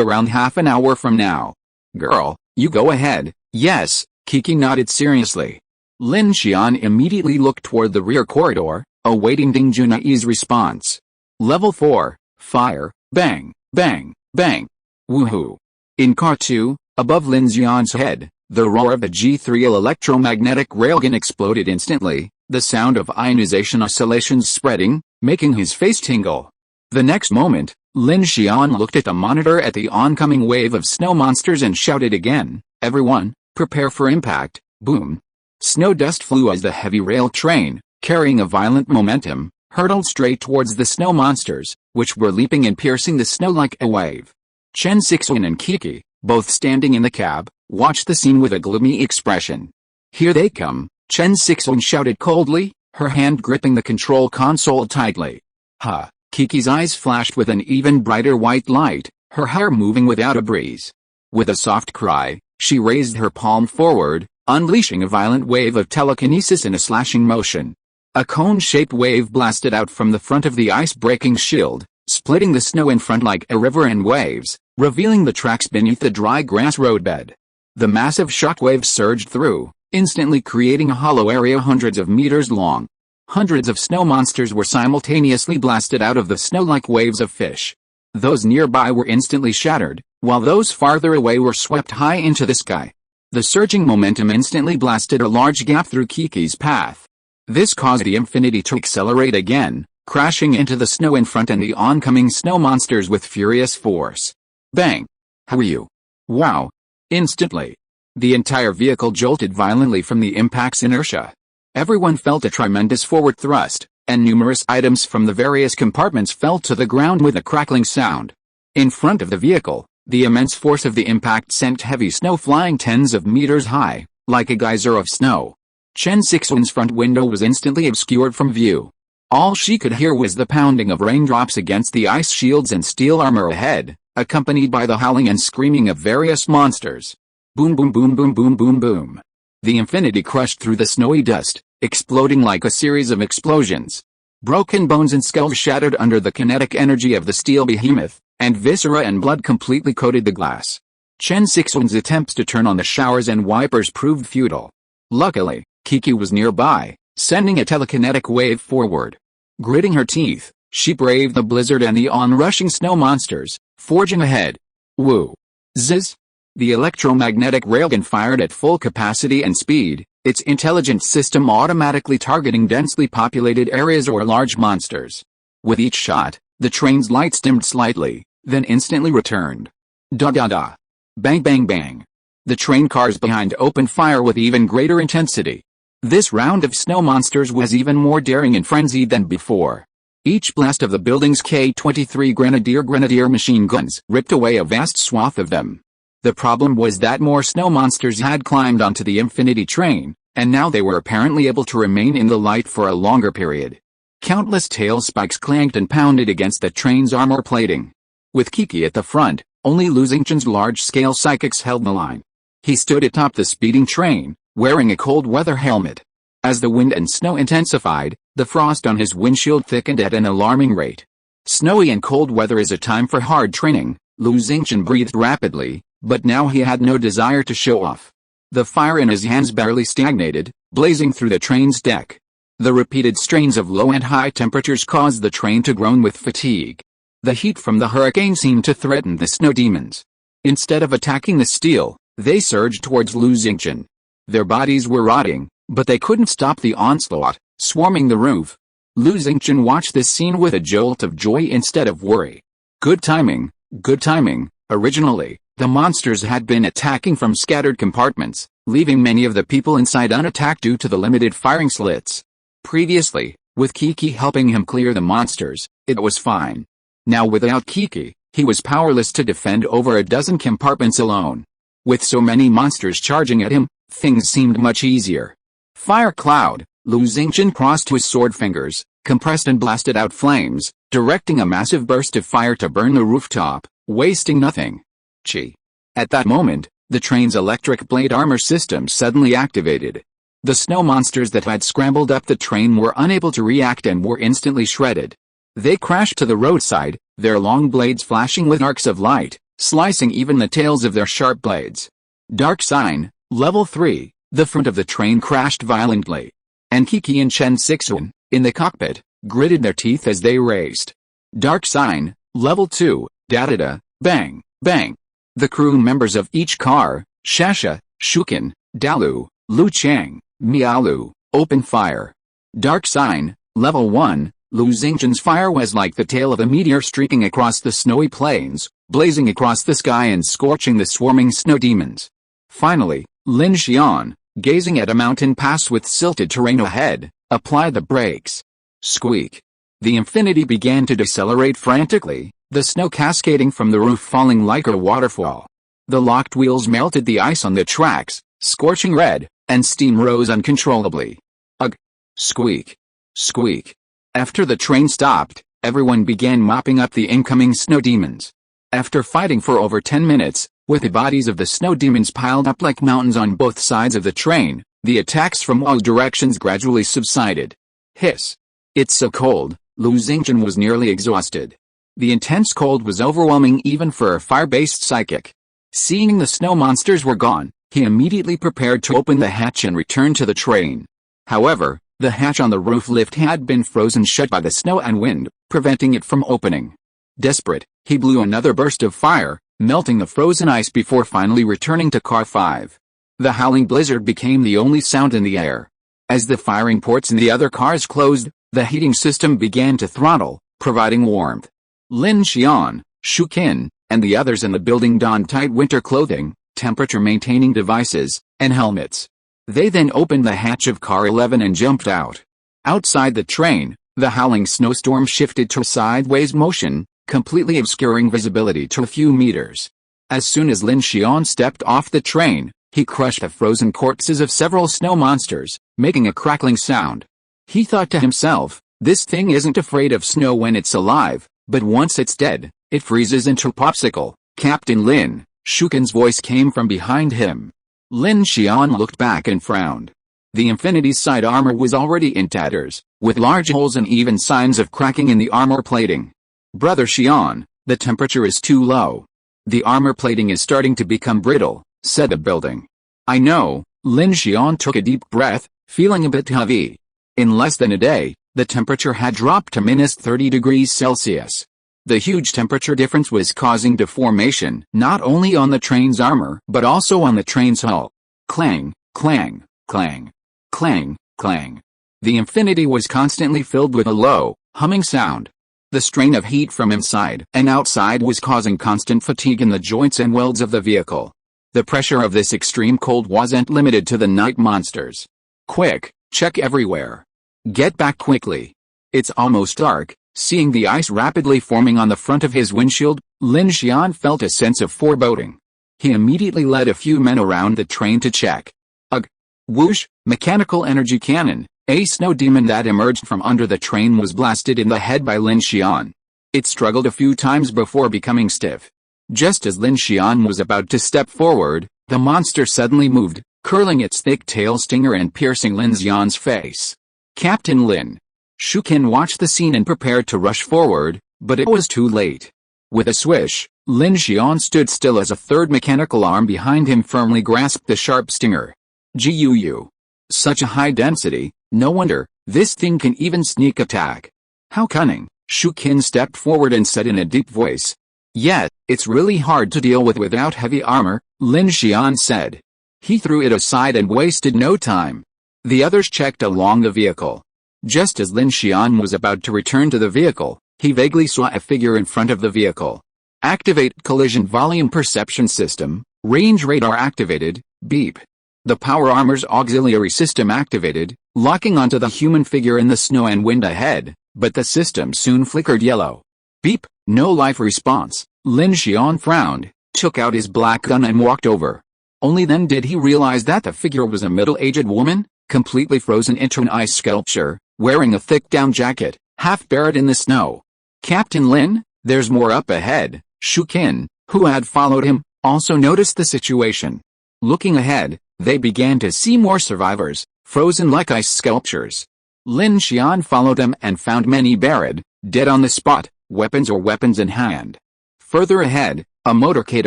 around half an hour from now. Girl, you go ahead. Yes, Kiki nodded seriously. Lin Xian immediately looked toward the rear corridor, awaiting Ding Junai's response. Level 4, fire, bang, bang, bang. Woohoo! In Car 2, above Lin Xian's head, the roar of the G3 electromagnetic railgun exploded instantly, the sound of ionization oscillations spreading, making his face tingle. The next moment, Lin Xian looked at the monitor at the oncoming wave of snow monsters and shouted again, "Everyone, prepare for impact!" Boom! Snow dust flew as the heavy rail train, carrying a violent momentum, hurtled straight towards the snow monsters, which were leaping and piercing the snow like a wave. Chen Sixuan and Kiki, both standing in the cab, watched the scene with a gloomy expression. "Here they come," Chen Sixuan shouted coldly, her hand gripping the control console tightly. "Ha!" Kiki's eyes flashed with an even brighter white light, her hair moving without a breeze. With a soft cry, she raised her palm forward, unleashing a violent wave of telekinesis in a slashing motion. A cone-shaped wave blasted out from the front of the ice-breaking shield, splitting the snow in front like a river in waves, revealing the tracks beneath the dry grass roadbed. The massive shockwave surged through, instantly creating a hollow area hundreds of meters long. Hundreds of snow monsters were simultaneously blasted out of the snow like waves of fish. Those nearby were instantly shattered, while those farther away were swept high into the sky. The surging momentum instantly blasted a large gap through Kiki's path. This caused the Infinity to accelerate again, crashing into the snow in front and the oncoming snow monsters with furious force. Bang! Hoo! Wow! Instantly, the entire vehicle jolted violently from the impact's inertia. Everyone felt a tremendous forward thrust, and numerous items from the various compartments fell to the ground with a crackling sound. In front of the vehicle, the immense force of the impact sent heavy snow flying tens of meters high, like a geyser of snow. Chen Sixuan's front window was instantly obscured from view. All she could hear was the pounding of raindrops against the ice shields and steel armor ahead, accompanied by the howling and screaming of various monsters. Boom boom boom boom boom boom boom. The Infinity crushed through the snowy dust, exploding like a series of explosions. Broken bones and skulls shattered under the kinetic energy of the steel behemoth, and viscera and blood completely coated the glass. Chen Sixuan's attempts to turn on the showers and wipers proved futile. Luckily, Kiki was nearby, sending a telekinetic wave forward. Gritting her teeth, she braved the blizzard and the onrushing snow monsters, forging ahead. Woo! Zzz! The electromagnetic railgun fired at full capacity and speed, its intelligent system automatically targeting densely populated areas or large monsters. With each shot, the train's lights dimmed slightly, then instantly returned. Da-da-da. Bang bang bang. The train cars behind opened fire with even greater intensity. This round of snow monsters was even more daring and frenzied than before. Each blast of the building's K-23 Grenadier machine guns ripped away a vast swath of them. The problem was that more snow monsters had climbed onto the Infinity train, and now they were apparently able to remain in the light for a longer period. Countless tail spikes clanged and pounded against the train's armor plating. With Kiki at the front, only Lin Xian's large-scale psychics held the line. He stood atop the speeding train, wearing a cold-weather helmet. As the wind and snow intensified, the frost on his windshield thickened at an alarming rate. Snowy and cold weather is a time for hard training, Lin Xian breathed rapidly, but now he had no desire to show off. The fire in his hands barely stagnated, blazing through the train's deck. The repeated strains of low and high temperatures caused the train to groan with fatigue. The heat from the hurricane seemed to threaten the snow demons. Instead of attacking the steel, they surged towards Lin Xian. Their bodies were rotting, but they couldn't stop the onslaught, swarming the roof. Lin Xian watched this scene with a jolt of joy instead of worry. Good timing, good timing. Originally, the monsters had been attacking from scattered compartments, leaving many of the people inside unattacked due to the limited firing slits. Previously, with Kiki helping him clear the monsters, it was fine. Now without Kiki, he was powerless to defend over a dozen compartments alone. With so many monsters charging at him, things seemed much easier. Fire cloud, Lin Xian crossed his sword fingers, compressed and blasted out flames, directing a massive burst of fire to burn the rooftop, wasting nothing. Chi. At that moment, the train's electric blade armor system suddenly activated. The snow monsters that had scrambled up the train were unable to react and were instantly shredded. They crashed to the roadside, their long blades flashing with arcs of light, slicing even the tails of their sharp blades. Dark sign, level 3, the front of the train crashed violently. And Kiki and Chen Sixuan, in the cockpit, gritted their teeth as they raced. Dark sign, level 2, da-da-da, bang, bang. The crew members of each car, Shasha, Shukin, Dalu, Lu Chang, Miaolu, opened fire. Dark sign, level 1, Lu Xingqian's fire was like the tail of a meteor streaking across the snowy plains, blazing across the sky and scorching the swarming snow demons. Finally, Lin Xian, gazing at a mountain pass with silted terrain ahead, applied the brakes. Squeak. The Infinity began to decelerate frantically, the snow cascading from the roof falling like a waterfall. The locked wheels melted the ice on the tracks, scorching red, and steam rose uncontrollably. Ugh! Squeak! Squeak! After the train stopped, everyone began mopping up the incoming snow demons. After fighting for over 10 minutes, with the bodies of the snow demons piled up like mountains on both sides of the train, the attacks from all directions gradually subsided. Hiss! It's so cold, Lu Xingqian was nearly exhausted. The intense cold was overwhelming even for a fire-based psychic. Seeing the snow monsters were gone, he immediately prepared to open the hatch and return to the train. However, the hatch on the roof lift had been frozen shut by the snow and wind, preventing it from opening. Desperate, he blew another burst of fire, melting the frozen ice before finally returning to Car 5. The howling blizzard became the only sound in the air. As the firing ports in the other cars closed, the heating system began to throttle, providing warmth. Lin Xian, Shukin, and the others in the building donned tight winter clothing, temperature-maintaining devices, and helmets. They then opened the hatch of Car 11 and jumped out. Outside the train, the howling snowstorm shifted to sideways motion, completely obscuring visibility to a few meters. As soon as Lin Xian stepped off the train, he crushed the frozen corpses of several snow monsters, making a crackling sound. He thought to himself, this thing isn't afraid of snow when it's alive, but once it's dead, it freezes into a popsicle. Captain Lin, Shukin's voice came from behind him. Lin Xian looked back and frowned. The Infinity's side armor was already in tatters, with large holes and even signs of cracking in the armor plating. Brother Xian, the temperature is too low. The armor plating is starting to become brittle, said the building. I know, Lin Xian took a deep breath, feeling a bit heavy. In less than a day, the temperature had dropped to -30 degrees Celsius. The huge temperature difference was causing deformation not only on the train's armor but also on the train's hull. Clang, clang, clang, clang, clang. The Infinity was constantly filled with a low, humming sound. The strain of heat from inside and outside was causing constant fatigue in the joints and welds of the vehicle. The pressure of this extreme cold wasn't limited to the night monsters. Quick, check everywhere. Get back quickly. It's almost dark. Seeing the ice rapidly forming on the front of his windshield, Lin Xian felt a sense of foreboding. He immediately led a few men around the train to check. Ugh! Whoosh! Mechanical energy cannon, a snow demon that emerged from under the train was blasted in the head by Lin Xian. It struggled a few times before becoming stiff. Just as Lin Xian was about to step forward, the monster suddenly moved, curling its thick tail stinger and piercing Lin Xian's face. Captain Lin Shukin watched the scene and prepared to rush forward, but it was too late. With a swish, Lin Xian stood still as a third mechanical arm behind him firmly grasped the sharp stinger. Guu. Such a high density, no wonder, this thing can even sneak attack. How cunning, Shukin stepped forward and said in a deep voice. Yet, it's really hard to deal with without heavy armor, Lin Xian said. He threw it aside and wasted no time. The others checked along the vehicle. Just as Lin Xian was about to return to the vehicle, he vaguely saw a figure in front of the vehicle. Activate collision volume perception system, range radar activated, beep. The power armor's auxiliary system activated, locking onto the human figure in the snow and wind ahead, but the system soon flickered yellow. Beep, no life response. Lin Xian frowned, took out his black gun and walked over. Only then did he realize that the figure was a middle-aged woman, completely frozen into an ice sculpture, wearing a thick down jacket, half buried in the snow. Captain Lin, there's more up ahead. Shukin, who had followed him, also noticed the situation. Looking ahead, they began to see more survivors, frozen like ice sculptures. Lin Xian followed them and found many buried, dead on the spot, weapons in hand. Further ahead, a motorcade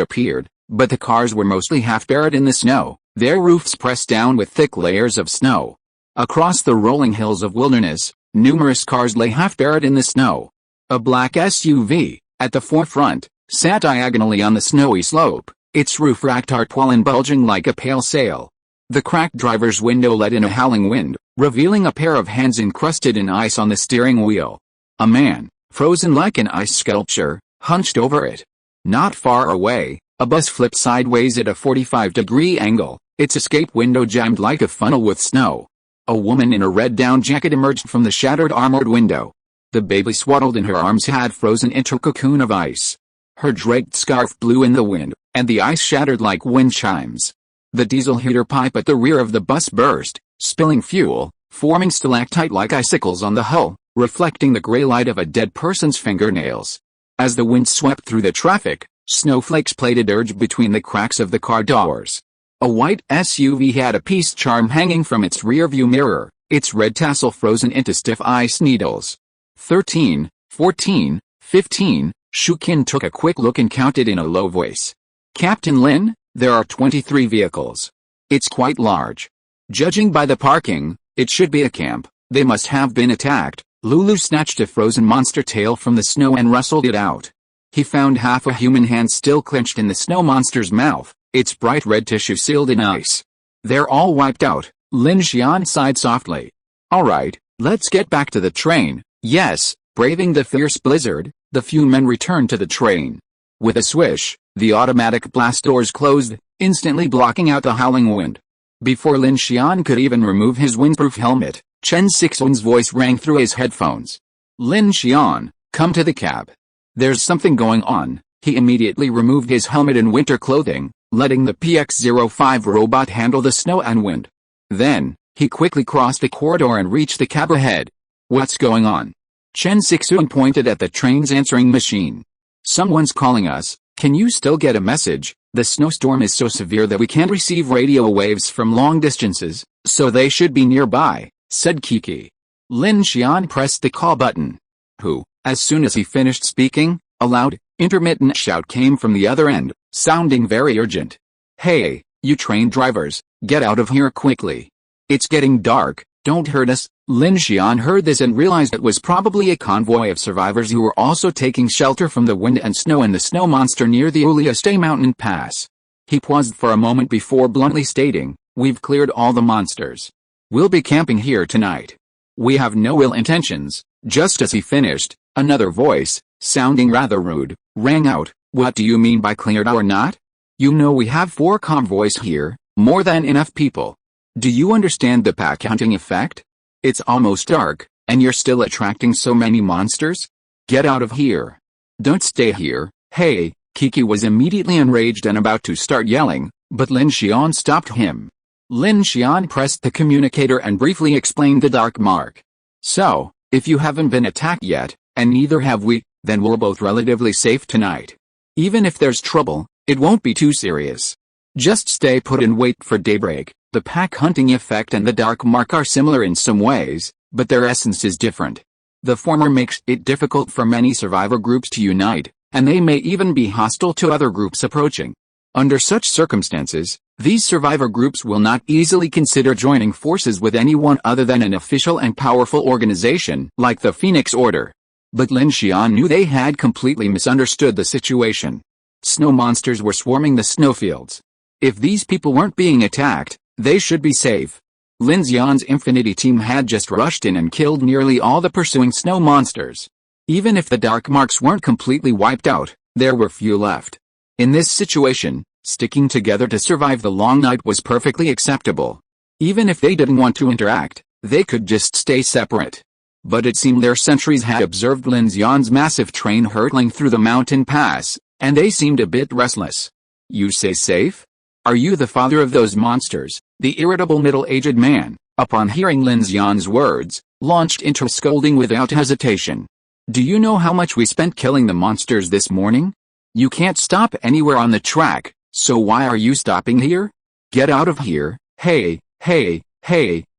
appeared, but the cars were mostly half buried in the snow, their roofs pressed down with thick layers of snow. Across the rolling hills of wilderness, numerous cars lay half buried in the snow. A black SUV, at the forefront, sat diagonally on the snowy slope, its roof racked tarpaulin and bulging like a pale sail. The cracked driver's window let in a howling wind, revealing a pair of hands encrusted in ice on the steering wheel. A man, frozen like an ice sculpture, hunched over it. Not far away, a bus flipped sideways at a 45-degree angle, its escape window jammed like a funnel with snow. A woman in a red down jacket emerged from the shattered armored window. The baby swaddled in her arms had frozen into a cocoon of ice. Her draped scarf blew in the wind, and the ice shattered like wind chimes. The diesel heater pipe at the rear of the bus burst, spilling fuel, forming stalactite-like icicles on the hull, reflecting the gray light of a dead person's fingernails. As the wind swept through the traffic, snowflakes played a dirge between the cracks of the car doors. A white SUV had a peace charm hanging from its rearview mirror, its red tassel frozen into stiff ice needles. 13, 14, 15, Shukin took a quick look and counted in a low voice. Captain Lin, there are 23 vehicles. It's quite large. Judging by the parking, it should be a camp. They must have been attacked. Lulu snatched a frozen monster tail from the snow and wrestled it out. He found half a human hand still clenched in the snow monster's mouth, its bright red tissue sealed in ice. They're all wiped out, Lin Xian sighed softly. All right, let's get back to the train. Yes, braving the fierce blizzard, the few men returned to the train. With a swish, the automatic blast doors closed, instantly blocking out the howling wind. Before Lin Xian could even remove his windproof helmet, Chen Sixuan's voice rang through his headphones. Lin Xian, come to the cab. There's something going on. He immediately removed his helmet and winter clothing, letting the PX-05 robot handle the snow and wind. Then, he quickly crossed a corridor and reached the cab ahead. What's going on? Chen Sixuan pointed at the train's answering machine. Someone's calling us. Can you still get a message? The snowstorm is so severe that we can't receive radio waves from long distances, so they should be nearby, said Kiki. Lin Xian pressed the call button. Who? As soon as he finished speaking, a loud, intermittent shout came from the other end, sounding very urgent. Hey, you train drivers, get out of here quickly. It's getting dark, don't hurt us. Lin Xian heard this and realized it was probably a convoy of survivors who were also taking shelter from the wind and snow in the snow monster near the Uliaste mountain pass. He paused for a moment before bluntly stating, we've cleared all the monsters. We'll be camping here tonight. We have no ill intentions. Just as he finished, another voice, sounding rather rude, rang out, what do you mean by cleared or not? You know we have 4 convoys here, more than enough people. Do you understand the pack hunting effect? It's almost dark, and you're still attracting so many monsters? Get out of here. Don't stay here. Hey, Kiki was immediately enraged and about to start yelling, but Lin Xian stopped him. Lin Xian pressed the communicator and briefly explained the dark mark. So, if you haven't been attacked yet, and neither have we, then we're both relatively safe tonight. Even if there's trouble, it won't be too serious. Just stay put and wait for daybreak. The pack hunting effect and the dark mark are similar in some ways, but their essence is different. The former makes it difficult for many survivor groups to unite, and they may even be hostile to other groups approaching. Under such circumstances, these survivor groups will not easily consider joining forces with anyone other than an official and powerful organization like the Phoenix Order. But Lin Xian knew they had completely misunderstood the situation. Snow monsters were swarming the snowfields. If these people weren't being attacked, they should be safe. Lin Xian's Infinity team had just rushed in and killed nearly all the pursuing snow monsters. Even if the dark marks weren't completely wiped out, there were few left. In this situation, sticking together to survive the long night was perfectly acceptable. Even if they didn't want to interact, they could just stay separate. But it seemed their sentries had observed Lin Xian's massive train hurtling through the mountain pass, and they seemed a bit restless. You say safe? Are you the father of those monsters? The irritable middle-aged man, upon hearing Lin Xian's words, launched into scolding without hesitation. Do you know how much we spent killing the monsters this morning? You can't stop anywhere on the track, so why are you stopping here? Get out of here. Hey,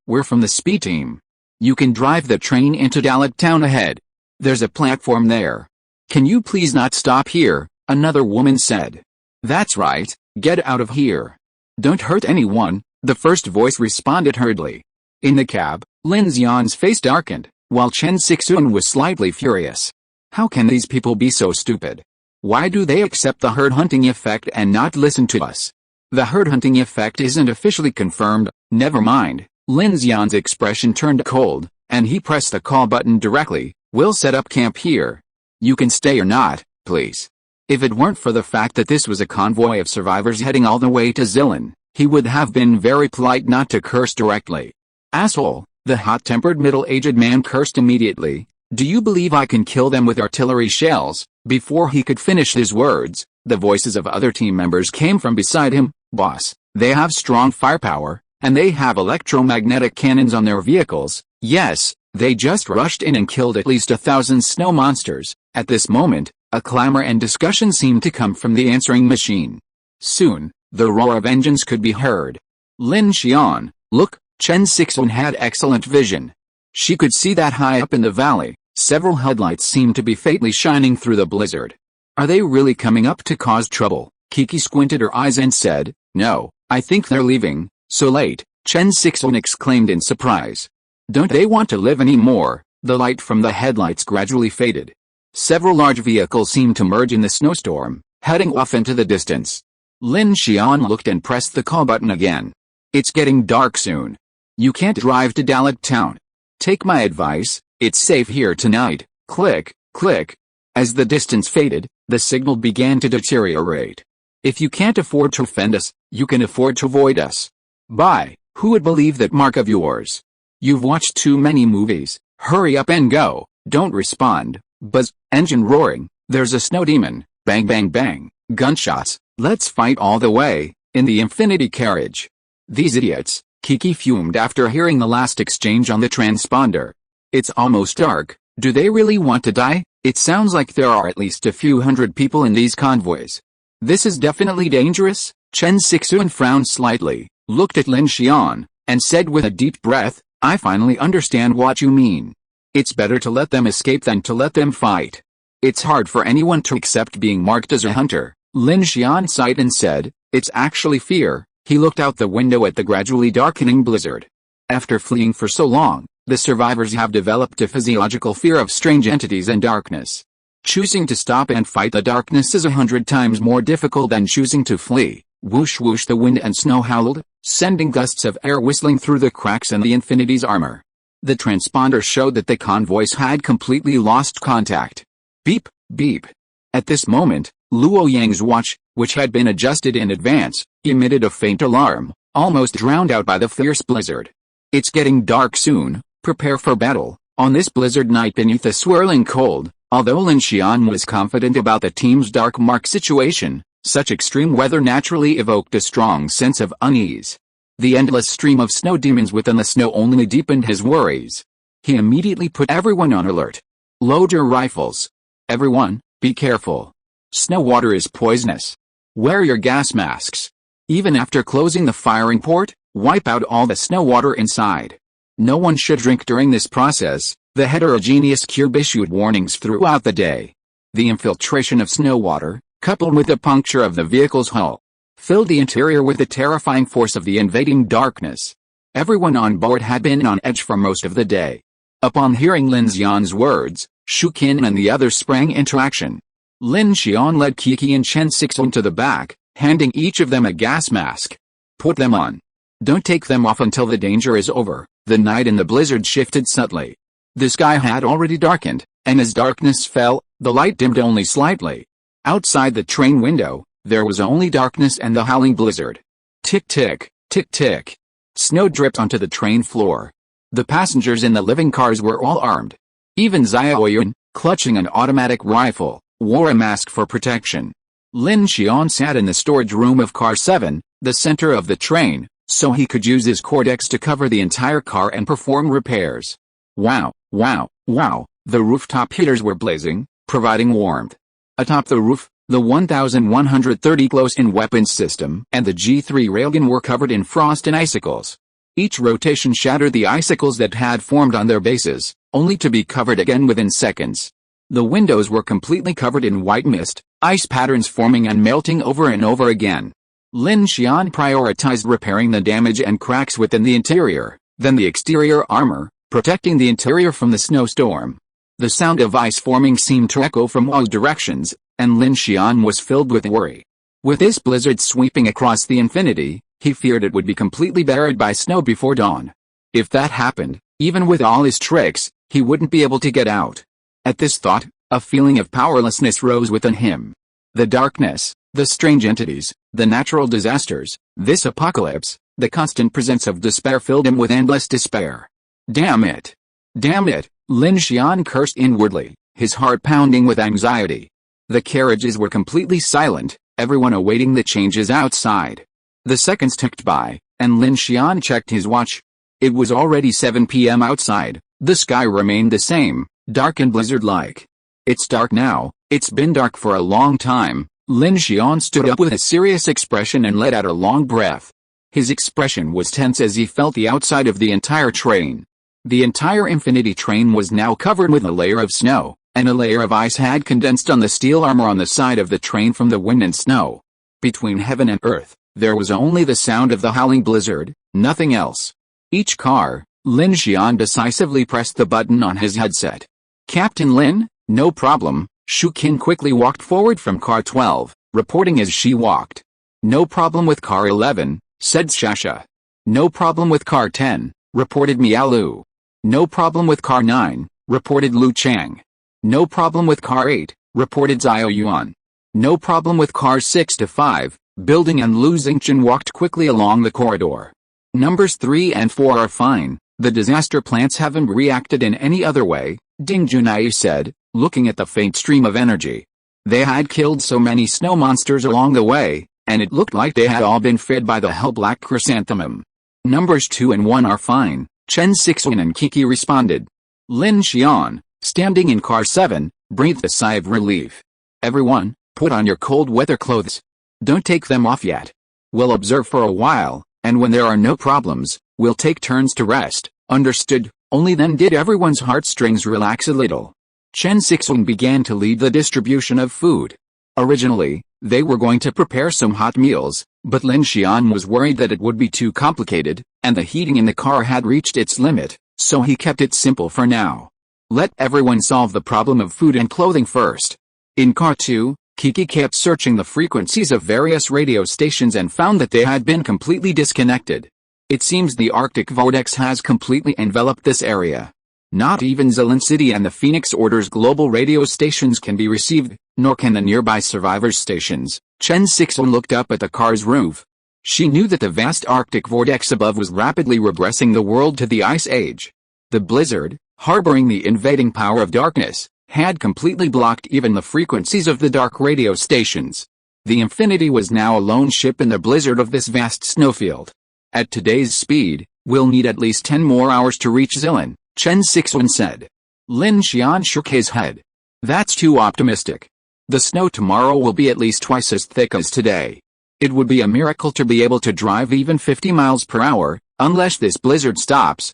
we're from the speed team. You can drive the train into Dalit town ahead. There's a platform there. Can you please not stop here? Another woman said. That's right. Get out of here. Don't hurt anyone, the first voice responded hurriedly. In the cab, Lin Xian's face darkened, while Chen Sixuan was slightly furious. How can these people be so stupid? Why do they accept the herd hunting effect and not listen to us? The herd hunting effect isn't officially confirmed. Never mind. Lin Xian's expression turned cold, and he pressed the call button directly. We'll set up camp here. You can stay or not, please. If it weren't for the fact that this was a convoy of survivors heading all the way to Zilin, he would have been very polite not to curse directly. Asshole, the hot-tempered middle-aged man cursed immediately. Do you believe I can kill them with artillery shells? Before he could finish his words, the voices of other team members came from beside him. Boss, they have strong firepower, and they have electromagnetic cannons on their vehicles. Yes, they just rushed in and killed at least 1,000 snow monsters. At this moment, a clamor and discussion seemed to come from the answering machine. Soon, the roar of engines could be heard. Lin Xian, look, Chen Sixuan had excellent vision. She could see that high up in the valley, several headlights seemed to be faintly shining through the blizzard. Are they really coming up to cause trouble? Kiki squinted her eyes and said, no, I think they're leaving. So late, Chen Sixuan exclaimed in surprise. Don't they want to live anymore? The light from the headlights gradually faded. Several large vehicles seemed to merge in the snowstorm, heading off into the distance. Lin Xian looked and pressed the call button again. It's getting dark soon. You can't drive to Dalit Town. Take my advice, it's safe here tonight. Click, click. As the distance faded, the signal began to deteriorate. If you can't afford to offend us, you can afford to avoid us. Bye. Who would believe that mark of yours? You've watched too many movies. Hurry up and go. Don't respond. Buzz, engine roaring. There's a snow demon. Bang bang bang. Gunshots. Let's fight all the way, in the infinity carriage. These idiots, Kiki fumed after hearing the last exchange on the transponder. It's almost dark. Do they really want to die? It sounds like there are at least a few hundred people in these convoys. This is definitely dangerous. Chen Sixuan frowned slightly, looked at Lin Xian, and said with a deep breath, I finally understand what you mean. It's better to let them escape than to let them fight. It's hard for anyone to accept being marked as a hunter. Lin Xian sighed and said, it's actually fear. He looked out the window at the gradually darkening blizzard. After fleeing for so long, the survivors have developed a physiological fear of strange entities and darkness. Choosing to stop and fight the darkness is 100 times more difficult than choosing to flee. Whoosh whoosh, the wind and snow howled, sending gusts of air whistling through the cracks in the Infinity's armor. The transponder showed that the convoys had completely lost contact. Beep, beep. At this moment, Luo Yang's watch, which had been adjusted in advance, emitted a faint alarm, almost drowned out by the fierce blizzard. It's getting dark soon, prepare for battle. On this blizzard night beneath the swirling cold, although Lin Xian was confident about the team's dark mark situation, such extreme weather naturally evoked a strong sense of unease. The endless stream of snow demons within the snow only deepened his worries. He immediately put everyone on alert. Load your rifles. Everyone, be careful. Snow water is poisonous. Wear your gas masks. Even after closing the firing port, wipe out all the snow water inside. No one should drink during this process. The heterogeneous cube issued warnings throughout the day. The infiltration of snow water, coupled with the puncture of the vehicle's hull, filled the interior with the terrifying force of the invading darkness. Everyone on board had been on edge for most of the day. Upon hearing Lin Xian's words, Shu Qin and the others sprang into action. Lin Xian led Kiki and Chen Sixuan to the back, handing each of them a gas mask. Put them on. Don't take them off until the danger is over. The night in the blizzard shifted subtly. The sky had already darkened, and as darkness fell, the light dimmed only slightly. Outside the train window, there was only darkness and the howling blizzard. Tick tick, tick tick. Snow dripped onto the train floor. The passengers in the living cars were all armed. Even Xiaoyun, clutching an automatic rifle, wore a mask for protection. Lin Xian sat in the storage room of Car 7, the center of the train, so he could use his cortex to cover the entire car and perform repairs. Wow, wow, wow, the rooftop heaters were blazing, providing warmth. Atop the roof, the 1130 close-in weapons system and the G3 railgun were covered in frost and icicles. Each rotation shattered the icicles that had formed on their bases, only to be covered again within seconds. The windows were completely covered in white mist, ice patterns forming and melting over and over again. Lin Xian prioritized repairing the damage and cracks within the interior, then the exterior armor, protecting the interior from the snowstorm. The sound of ice forming seemed to echo from all directions, and Lin Xian was filled with worry. With this blizzard sweeping across the infinity, he feared it would be completely buried by snow before dawn. If that happened, even with all his tricks, he wouldn't be able to get out. At this thought, a feeling of powerlessness rose within him. The darkness, the strange entities, the natural disasters, this apocalypse, the constant presence of despair filled him with endless despair. Damn it! Damn it! Lin Xian cursed inwardly, his heart pounding with anxiety. The carriages were completely silent, everyone awaiting the changes outside. The seconds ticked by, and Lin Xian checked his watch. It was already 7 p.m. outside, the sky remained the same, dark and blizzard-like. It's dark now, it's been dark for a long time. Lin Xian stood up with a serious expression and let out a long breath. His expression was tense as he felt the outside of the entire train. The entire infinity train was now covered with a layer of snow, and a layer of ice had condensed on the steel armor on the side of the train from the wind and snow. Between heaven and earth, there was only the sound of the howling blizzard, nothing else. Each car, Lin Xian decisively pressed the button on his headset. Captain Lin, no problem. Shu Qin quickly walked forward from car 12, reporting as she walked. No problem with car 11, said Shasha. No problem with car 10, reported Miao Lu. No problem with car 9, reported Lu Chang. No problem with car 8, reported Zhao Yuan. No problem with cars 6 to 5, Building and Lu Xingchen walked quickly along the corridor. Numbers 3 and 4 are fine, the disaster plants haven't reacted in any other way, Ding Junai said, looking at the faint stream of energy. They had killed so many snow monsters along the way, and it looked like they had all been fed by the hell-black chrysanthemum. Numbers 2 and 1 are fine, Chen Sixuan and Kiki responded. Lin Xian, standing in car 7, breathed a sigh of relief. Everyone, put on your cold weather clothes. Don't take them off yet. We'll observe for a while, and when there are no problems, we'll take turns to rest. Understood? Only then did everyone's heartstrings relax a little. Chen Sixuan began to lead the distribution of food. Originally, they were going to prepare some hot meals, but Lin Xian was worried that it would be too complicated, and the heating in the car had reached its limit, so he kept it simple for now. Let everyone solve the problem of food and clothing first. In car 2, Kiki kept searching the frequencies of various radio stations and found that they had been completely disconnected. It seems the Arctic vortex has completely enveloped this area. Not even Zilin City and the Phoenix Order's global radio stations can be received, nor can the nearby survivors' stations. Chen Sixuan looked up at the car's roof. She knew that the vast Arctic vortex above was rapidly regressing the world to the Ice Age. The blizzard, harboring the invading power of darkness, had completely blocked even the frequencies of the dark radio stations. The Infinity was now a lone ship in the blizzard of this vast snowfield. At today's speed, we'll need at least 10 more hours to reach Zilin, Chen Sixuan said. Lin Xian shook his head. That's too optimistic. The snow tomorrow will be at least twice as thick as today. It would be a miracle to be able to drive even 50 miles per hour, unless this blizzard stops.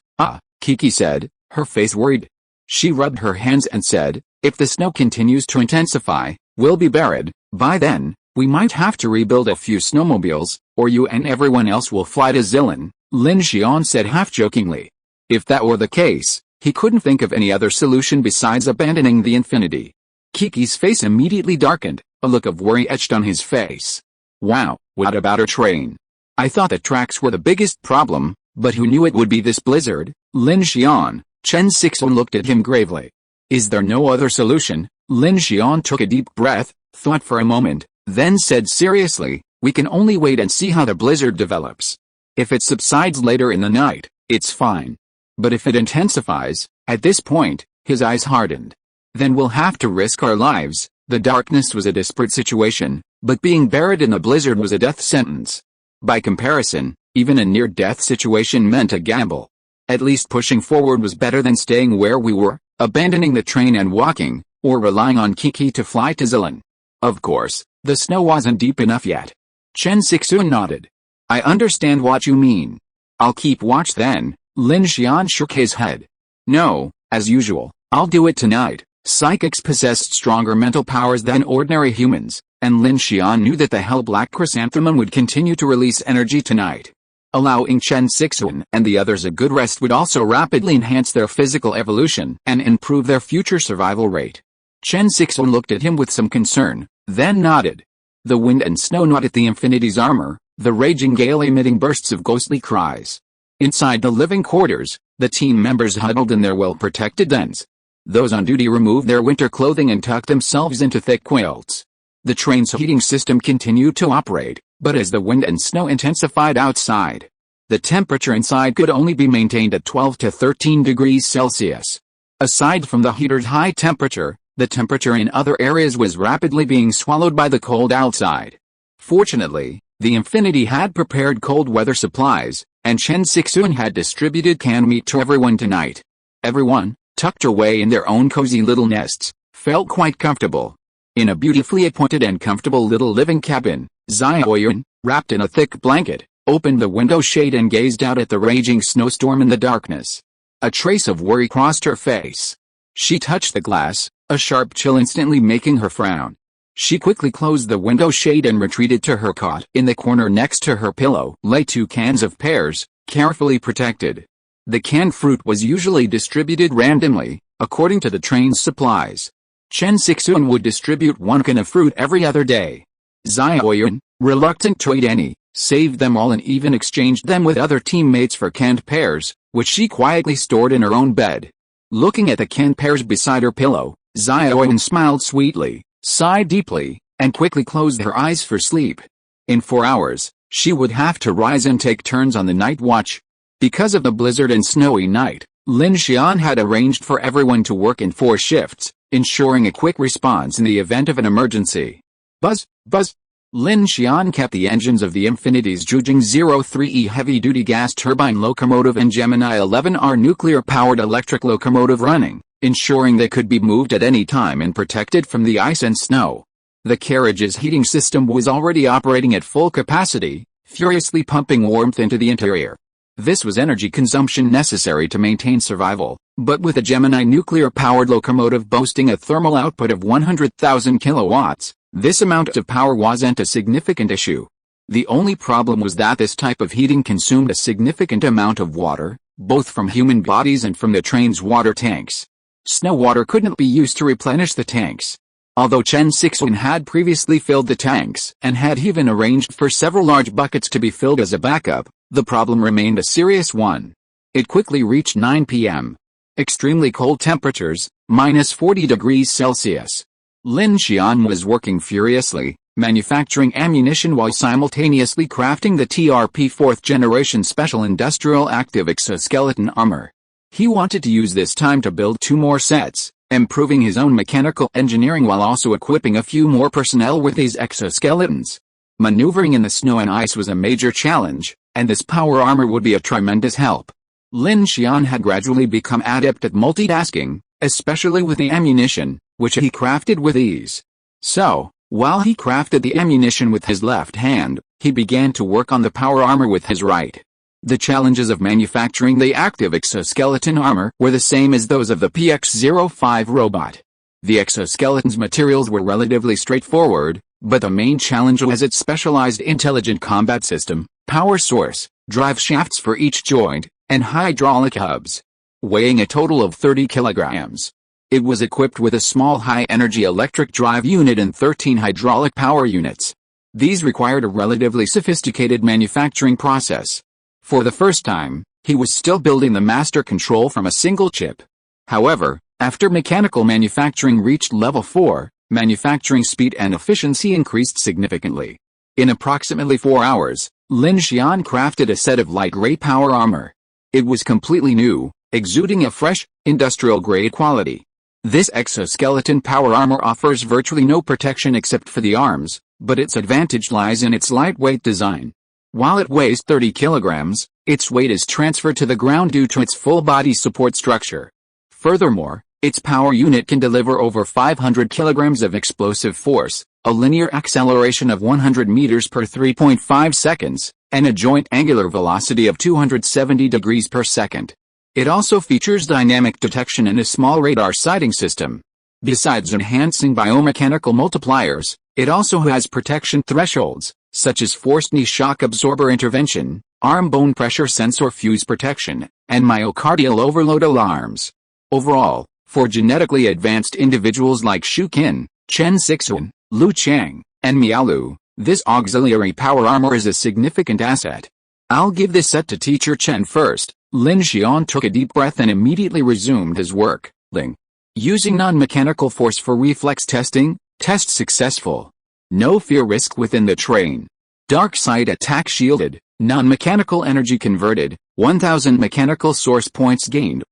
Kiki said, her face worried. She rubbed her hands and said, if the snow continues to intensify, we'll be buried. By then, we might have to rebuild a few snowmobiles, or you and everyone else will fly to Zilin, Lin Xian said half-jokingly. If that were the case, he couldn't think of any other solution besides abandoning the Infinity. Kiki's face immediately darkened, a look of worry etched on his face. Wow, what about our train? I thought the tracks were the biggest problem, but who knew it would be this blizzard? Lin Xian, Chen Sixuan looked at him gravely. Is there no other solution? Lin Xian took a deep breath, thought for a moment, then said seriously, we can only wait and see how the blizzard develops. If it subsides later in the night, it's fine. But if it intensifies, at this point, his eyes hardened. Then we'll have to risk our lives. The darkness was a desperate situation, but being buried in the blizzard was a death sentence. By comparison, even a near-death situation meant a gamble. At least pushing forward was better than staying where we were, abandoning the train and walking, or relying on Kiki to fly to Zilin. Of course, the snow wasn't deep enough yet. Chen Sixuan nodded. I understand what you mean. I'll keep watch then. Lin Xian shook his head. No, as usual, I'll do it tonight. Psychics possessed stronger mental powers than ordinary humans, and Lin Xian knew that the hell-black chrysanthemum would continue to release energy tonight. Allowing Chen Sixuan and the others a good rest would also rapidly enhance their physical evolution and improve their future survival rate. Chen Sixuan looked at him with some concern, then nodded. The wind and snow gnawed at the Infinity's armor, the raging gale emitting bursts of ghostly cries. Inside the living quarters, the team members huddled in their well-protected dens. Those on duty removed their winter clothing and tucked themselves into thick quilts. The train's heating system continued to operate, but as the wind and snow intensified outside, the temperature inside could only be maintained at 12 to 13 degrees Celsius. Aside from the heater's high temperature, the temperature in other areas was rapidly being swallowed by the cold outside. Fortunately, the Infinity had prepared cold weather supplies, and Chen Sixuan had distributed canned meat to everyone tonight. Everyone, tucked away in their own cozy little nests, felt quite comfortable. In a beautifully appointed and comfortable little living cabin, Xiaoyan, wrapped in a thick blanket, opened the window shade and gazed out at the raging snowstorm in the darkness. A trace of worry crossed her face. She touched the glass, a sharp chill instantly making her frown. She quickly closed the window shade and retreated to her cot. In the corner next to her pillow lay 2 cans of pears, carefully protected. The canned fruit was usually distributed randomly, according to the train's supplies. Chen Sixuan would distribute 1 can of fruit every other day. Xiaoyan, reluctant to eat any, saved them all and even exchanged them with other teammates for canned pears, which she quietly stored in her own bed. Looking at the canned pears beside her pillow, Xiaoyan smiled sweetly, sighed deeply, and quickly closed her eyes for sleep. In 4 hours, she would have to rise and take turns on the night watch. Because of the blizzard and snowy night, Lin Xian had arranged for everyone to work in 4 shifts, ensuring a quick response in the event of an emergency. Buzz, buzz. Lin Xian kept the engines of the Infinity's Zhujing 03E heavy-duty gas turbine locomotive and Gemini 11R nuclear-powered electric locomotive running, ensuring they could be moved at any time and protected from the ice and snow. The carriage's heating system was already operating at full capacity, furiously pumping warmth into the interior. This was energy consumption necessary to maintain survival, but with a Gemini nuclear-powered locomotive boasting a thermal output of 100,000 kilowatts, this amount of power wasn't a significant issue. The only problem was that this type of heating consumed a significant amount of water, both from human bodies and from the train's water tanks. Snow water couldn't be used to replenish the tanks. Although Chen Sixuan had previously filled the tanks and had even arranged for several large buckets to be filled as a backup, the problem remained a serious one. It quickly reached 9 p.m. Extremely cold temperatures, minus 40 degrees Celsius. Lin Xian was working furiously, manufacturing ammunition while simultaneously crafting the TRP 4th generation special industrial active exoskeleton armor. He wanted to use this time to build 2 more sets, improving his own mechanical engineering while also equipping a few more personnel with these exoskeletons. Maneuvering in the snow and ice was a major challenge, and this power armor would be a tremendous help. Lin Xian had gradually become adept at multitasking, especially with the ammunition, which he crafted with ease. So, while he crafted the ammunition with his left hand, he began to work on the power armor with his right. The challenges of manufacturing the active exoskeleton armor were the same as those of the PX-05 robot. The exoskeleton's materials were relatively straightforward, but the main challenge was its specialized intelligent combat system, power source, drive shafts for each joint, and hydraulic hubs. Weighing a total of 30 kilograms. It was equipped with a small high-energy electric drive unit and 13 hydraulic power units. These required a relatively sophisticated manufacturing process. For the first time, he was still building the master control from a single chip. However, after mechanical manufacturing reached level 4, manufacturing speed and efficiency increased significantly. In approximately 4 hours, Lin Xian crafted a set of light gray power armor. It was completely new, exuding a fresh, industrial-grade quality. This exoskeleton power armor offers virtually no protection except for the arms, but its advantage lies in its lightweight design. While it weighs 30 kilograms, its weight is transferred to the ground due to its full-body support structure. Furthermore, its power unit can deliver over 500 kilograms of explosive force, a linear acceleration of 100 meters per 3.5 seconds, and a joint angular velocity of 270 degrees per second. It also features dynamic detection and a small radar sighting system. Besides enhancing biomechanical multipliers, it also has protection thresholds, such as forced knee shock absorber intervention, arm bone pressure sensor fuse protection, and myocardial overload alarms. Overall, For genetically advanced individuals like Shu Qin, Chen Sixuan, Lu Chang, and Miaolu, this auxiliary power armor is a significant asset. I'll give this set to Teacher Chen first. Lin Xian took a deep breath and immediately resumed his work. Ling. Using non-mechanical force for reflex testing, test successful. No fear risk within the train. Dark side attack shielded, non-mechanical energy converted, 1000 mechanical source points gained.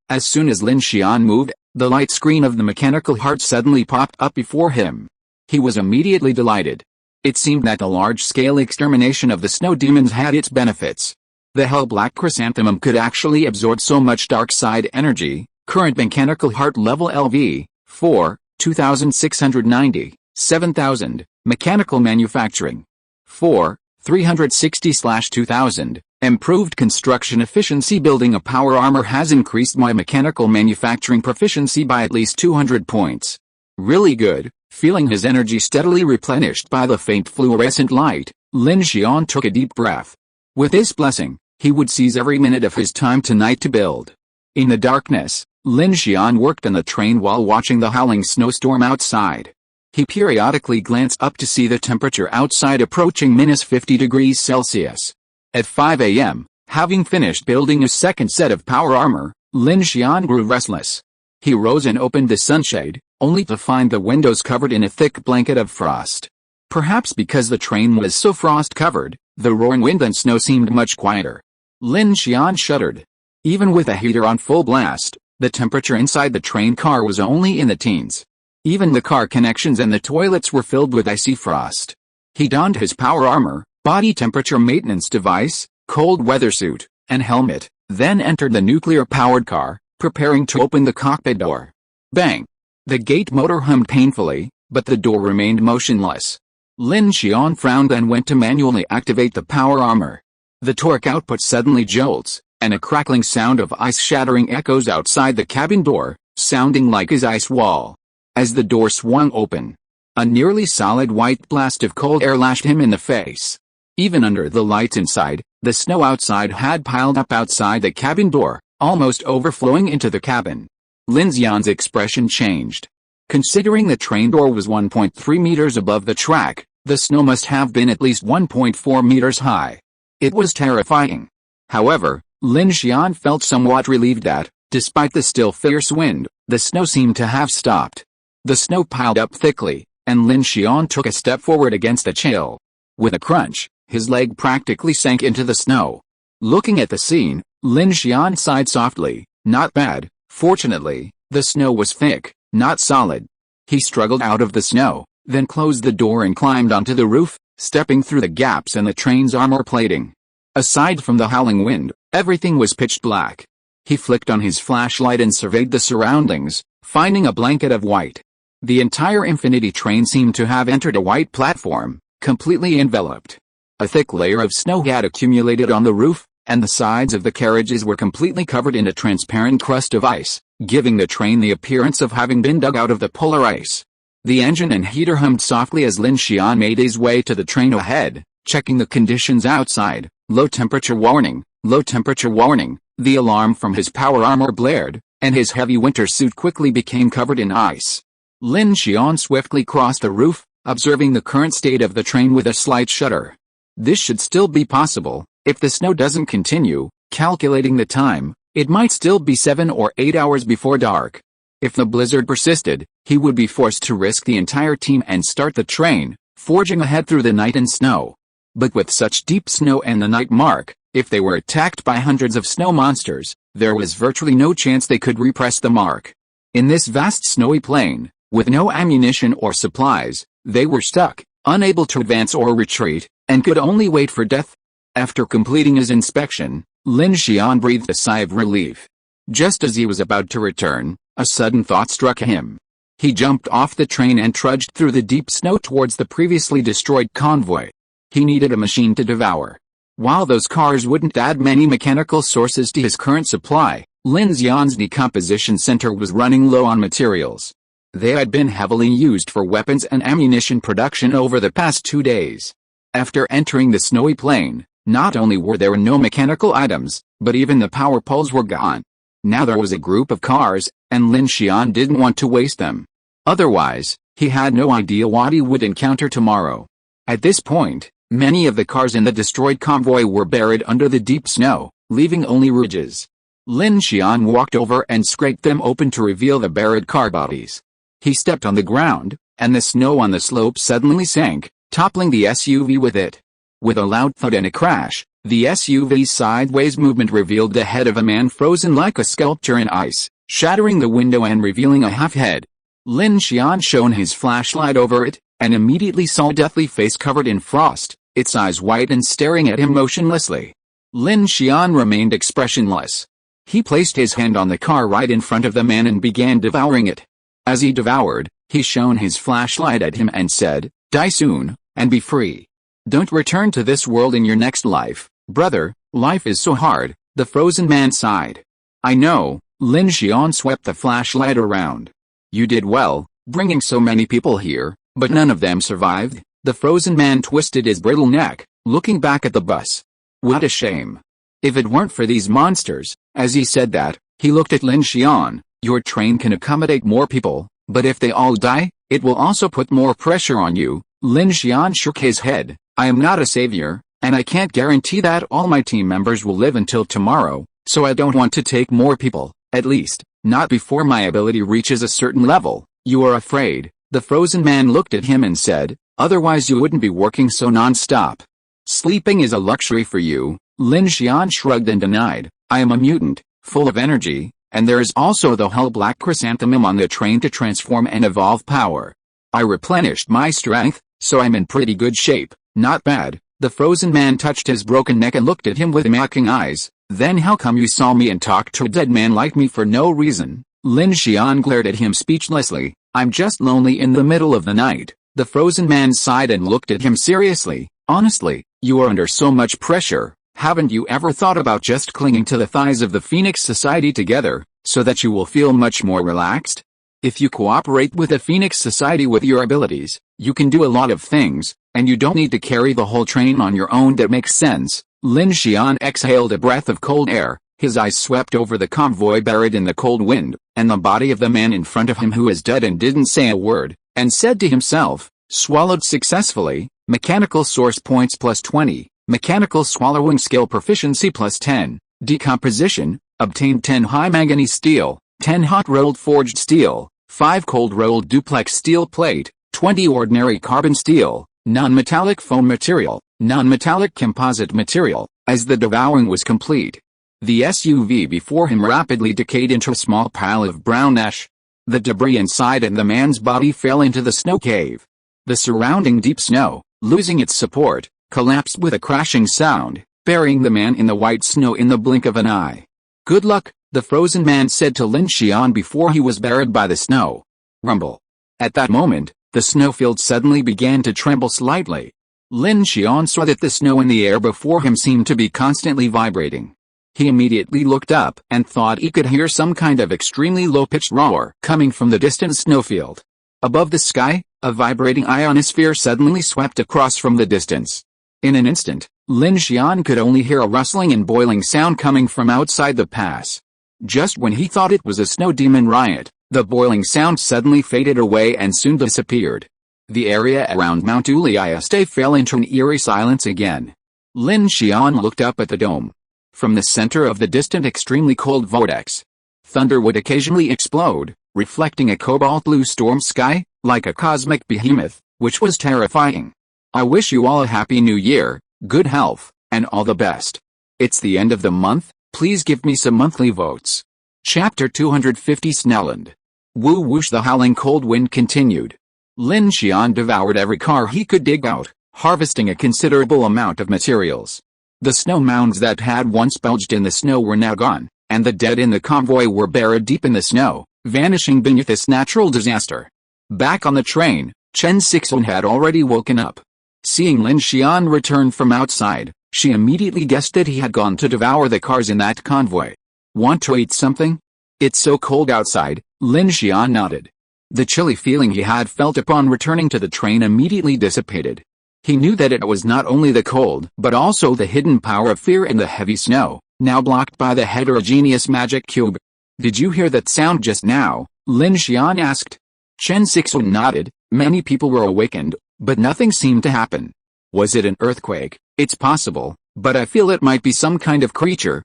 As soon as Lin Xian moved, the light screen of the mechanical heart suddenly popped up before him. He was immediately delighted. It seemed that the large-scale extermination of the snow demons had its benefits. The hell-black chrysanthemum could actually absorb so much dark side energy. Current mechanical heart level LV, 4, 2690, 7000, mechanical manufacturing. 4, 360/2000, improved construction efficiency. Building a power armor has increased my mechanical manufacturing proficiency by at least 200 points. Really good. Feeling his energy steadily replenished by the faint fluorescent light, Lin Xian took a deep breath. With this blessing, he would seize every minute of his time tonight to build. In the darkness, Lin Xian worked on the train while watching the howling snowstorm outside. He periodically glanced up to see the temperature outside approaching -50 degrees Celsius. At 5 a.m., having finished building a second set of power armor, Lin Xian grew restless. He rose and opened the sunshade, only to find the windows covered in a thick blanket of frost. Perhaps because the train was so frost-covered, the roaring wind and snow seemed much quieter. Lin Xian shuddered. Even with a heater on full blast, the temperature inside the train car was only in the teens. Even the car connections and the toilets were filled with icy frost. He donned his power armor, body temperature maintenance device, cold weather suit, and helmet, then entered the nuclear-powered car, preparing to open the cockpit door. Bang! The gate motor hummed painfully, but the door remained motionless. Lin Xian frowned and went to manually activate the power armor. The torque output suddenly jolts, and a crackling sound of ice shattering echoes outside the cabin door, sounding like his ice wall. As the door swung open, a nearly solid white blast of cold air lashed him in the face. Even under the lights inside, the snow outside had piled up outside the cabin door, almost overflowing into the cabin. Lin Xian's expression changed. Considering the train door was 1.3 meters above the track, the snow must have been at least 1.4 meters high. It was terrifying. However, Lin Xian felt somewhat relieved that, despite the still fierce wind, the snow seemed to have stopped. The snow piled up thickly, and Lin Xian took a step forward against the chill. With a crunch, his leg practically sank into the snow. Looking at the scene, Lin Xian sighed softly. Not bad. Fortunately, the snow was thick, not solid. He struggled out of the snow, then closed the door and climbed onto the roof, stepping through the gaps in the train's armor plating. Aside from the howling wind, everything was pitch black. He flicked on his flashlight and surveyed the surroundings, finding a blanket of white. The entire Infinity train seemed to have entered a white platform, completely enveloped. A thick layer of snow had accumulated on the roof, and the sides of the carriages were completely covered in a transparent crust of ice, giving the train the appearance of having been dug out of the polar ice. The engine and heater hummed softly as Lin Xian made his way to the train ahead, checking the conditions outside. Low temperature warning, low temperature warning. The alarm from his power armor blared, and his heavy winter suit quickly became covered in ice. Lin Xian swiftly crossed the roof, observing the current state of the train with a slight shudder. This should still be possible. If the snow doesn't continue, calculating the time, it might still be 7 or 8 hours before dark. If the blizzard persisted, he would be forced to risk the entire team and start the train, forging ahead through the night and snow. But with such deep snow and the night mark, if they were attacked by hundreds of snow monsters, there was virtually no chance they could repress the mark. In this vast snowy plain, with no ammunition or supplies, they were stuck, unable to advance or retreat, and could only wait for death. After completing his inspection, Lin Xian breathed a sigh of relief. Just as he was about to return, a sudden thought struck him. He jumped off the train and trudged through the deep snow towards the previously destroyed convoy. He needed a machine to devour. While those cars wouldn't add many mechanical sources to his current supply, Lin Xian's decomposition center was running low on materials. They had been heavily used for weapons and ammunition production over the past 2 days. After entering the snowy plain, not only were there no mechanical items, but even the power poles were gone. Now there was a group of cars, and Lin Xian didn't want to waste them. Otherwise, he had no idea what he would encounter tomorrow. At this point, many of the cars in the destroyed convoy were buried under the deep snow, leaving only ridges. Lin Xian walked over and scraped them open to reveal the buried car bodies. He stepped on the ground, and the snow on the slope suddenly sank, toppling the SUV with it. With a loud thud and a crash, the SUV's sideways movement revealed the head of a man frozen like a sculpture in ice, shattering the window and revealing a half head. Lin Xian shone his flashlight over it, and immediately saw a deathly face covered in frost, its eyes white and staring at him motionlessly. Lin Xian remained expressionless. He placed his hand on the car right in front of the man and began devouring it. As he devoured, he shone his flashlight at him and said, "Die soon, and be free. Don't return to this world in your next life, brother, life is so hard," the frozen man sighed. "I know," Lin Xian swept the flashlight around. "You did well, bringing so many people here, but none of them survived." The frozen man twisted his brittle neck, looking back at the bus. "What a shame. If it weren't for these monsters," as he said that, he looked at Lin Xian, "your train can accommodate more people, but if they all die, it will also put more pressure on you." Lin Xian shook his head. "I am not a savior, and I can't guarantee that all my team members will live until tomorrow, so I don't want to take more people, at least, not before my ability reaches a certain level." "You are afraid," the frozen man looked at him and said, "otherwise you wouldn't be working so non-stop. Sleeping is a luxury for you." Lin Xian shrugged and denied, "I am a mutant, full of energy, and there is also the whole black chrysanthemum on the train to transform and evolve power. I replenished my strength, so I'm in pretty good shape." "Not bad." The frozen man touched his broken neck and looked at him with mocking eyes. "Then how come you saw me and talked to a dead man like me for no reason?" Lin Xian glared at him speechlessly. "I'm just lonely in the middle of the night." The frozen man sighed and looked at him seriously. "Honestly, you are under so much pressure. Haven't you ever thought about just clinging to the thighs of the Phoenix Society together, so that you will feel much more relaxed? If you cooperate with the Phoenix Society with your abilities, you can do a lot of things, and you don't need to carry the whole train on your own." "That makes sense." Lin Xian exhaled a breath of cold air. His eyes swept over the convoy buried in the cold wind, and the body of the man in front of him who is dead and didn't say a word, and said to himself, "Swallowed successfully, mechanical source points plus 20, mechanical swallowing skill proficiency plus 10, decomposition, obtained 10 high manganese steel, 10 hot rolled forged steel, 5 cold rolled duplex steel plate, 20 ordinary carbon steel, non-metallic foam material, non-metallic composite material." As the devouring was complete, the SUV before him rapidly decayed into a small pile of brown ash. The debris inside and the man's body fell into the snow cave. The surrounding deep snow, losing its support, collapsed with a crashing sound, burying the man in the white snow in the blink of an eye. "Good luck," the frozen man said to Lin Xian before he was buried by the snow. Rumble. At that moment, the snowfield suddenly began to tremble slightly. Lin Xian saw that the snow in the air before him seemed to be constantly vibrating. He immediately looked up and thought he could hear some kind of extremely low-pitched roar coming from the distant snowfield. Above the sky, a vibrating ionosphere suddenly swept across from the distance. In an instant, Lin Xian could only hear a rustling and boiling sound coming from outside the pass. Just when he thought it was a snow demon riot, the boiling sound suddenly faded away and soon disappeared. The area around Mount Uliaste fell into an eerie silence again. Lin Xian looked up at the dome. From the center of the distant extremely cold vortex, thunder would occasionally explode, reflecting a cobalt blue storm sky, like a cosmic behemoth, which was terrifying. "I wish you all a happy new year, good health, and all the best. It's the end of the month, please give me some monthly votes." Chapter 250 Snelland. Woo whoosh. The howling cold wind continued. Lin Xian devoured every car he could dig out, harvesting a considerable amount of materials. The snow mounds that had once bulged in the snow were now gone, and the dead in the convoy were buried deep in the snow, vanishing beneath this natural disaster. Back on the train, Chen Sixuan had already woken up. Seeing Lin Xian return from outside, she immediately guessed that he had gone to devour the cars in that convoy. "Want to eat something? It's so cold outside." Lin Xian nodded. The chilly feeling he had felt upon returning to the train immediately dissipated. He knew that it was not only the cold but also the hidden power of fear in the heavy snow, now blocked by the heterogeneous magic cube. Did you hear that sound just now? Lin Xian asked. Chen Sixuan nodded. Many people were awakened, but nothing seemed to happen. Was it an earthquake? It's possible, but I feel it might be some kind of creature.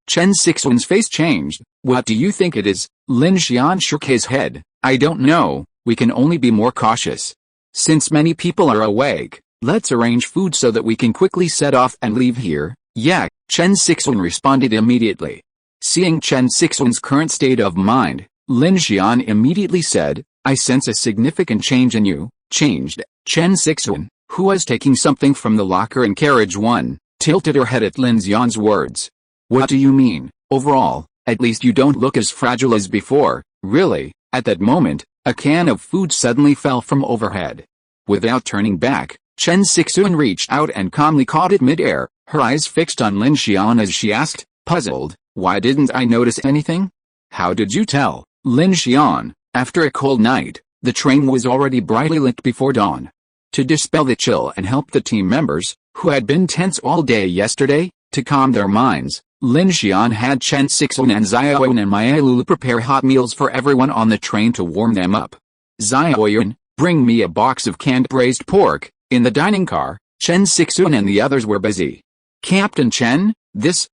Chen Sixuan's face changed. What do you think it is? Lin Xian shook his head. I don't know, we can only be more cautious. Since many people are awake, let's arrange food so that we can quickly set off and leave here. Yeah, Chen Sixuan responded immediately. Seeing Chen Sixuan's current state of mind, Lin Xian immediately said, I sense a significant change in you. Changed. Chen Sixuan, who was taking something from the locker in carriage 1, tilted her head at Lin Xian's words. What do you mean? Overall, at least you don't look as fragile as before. Really? At that moment, a can of food suddenly fell from overhead. Without turning back, Chen Sixuan reached out and calmly caught it mid-air, her eyes fixed on Lin Xian as she asked, puzzled, why didn't I notice anything? How did you tell? Lin Xian, after a cold night, the train was already brightly lit before dawn. To dispel the chill and help the team members, who had been tense all day yesterday, to calm their minds, Lin Xian had Chen Sixuan and Xiaoyan and Maialulu prepare hot meals for everyone on the train to warm them up. Xiaoyan, bring me a box of canned braised pork. In the dining car, Chen Sixuan and the others were busy. Captain Chen, this,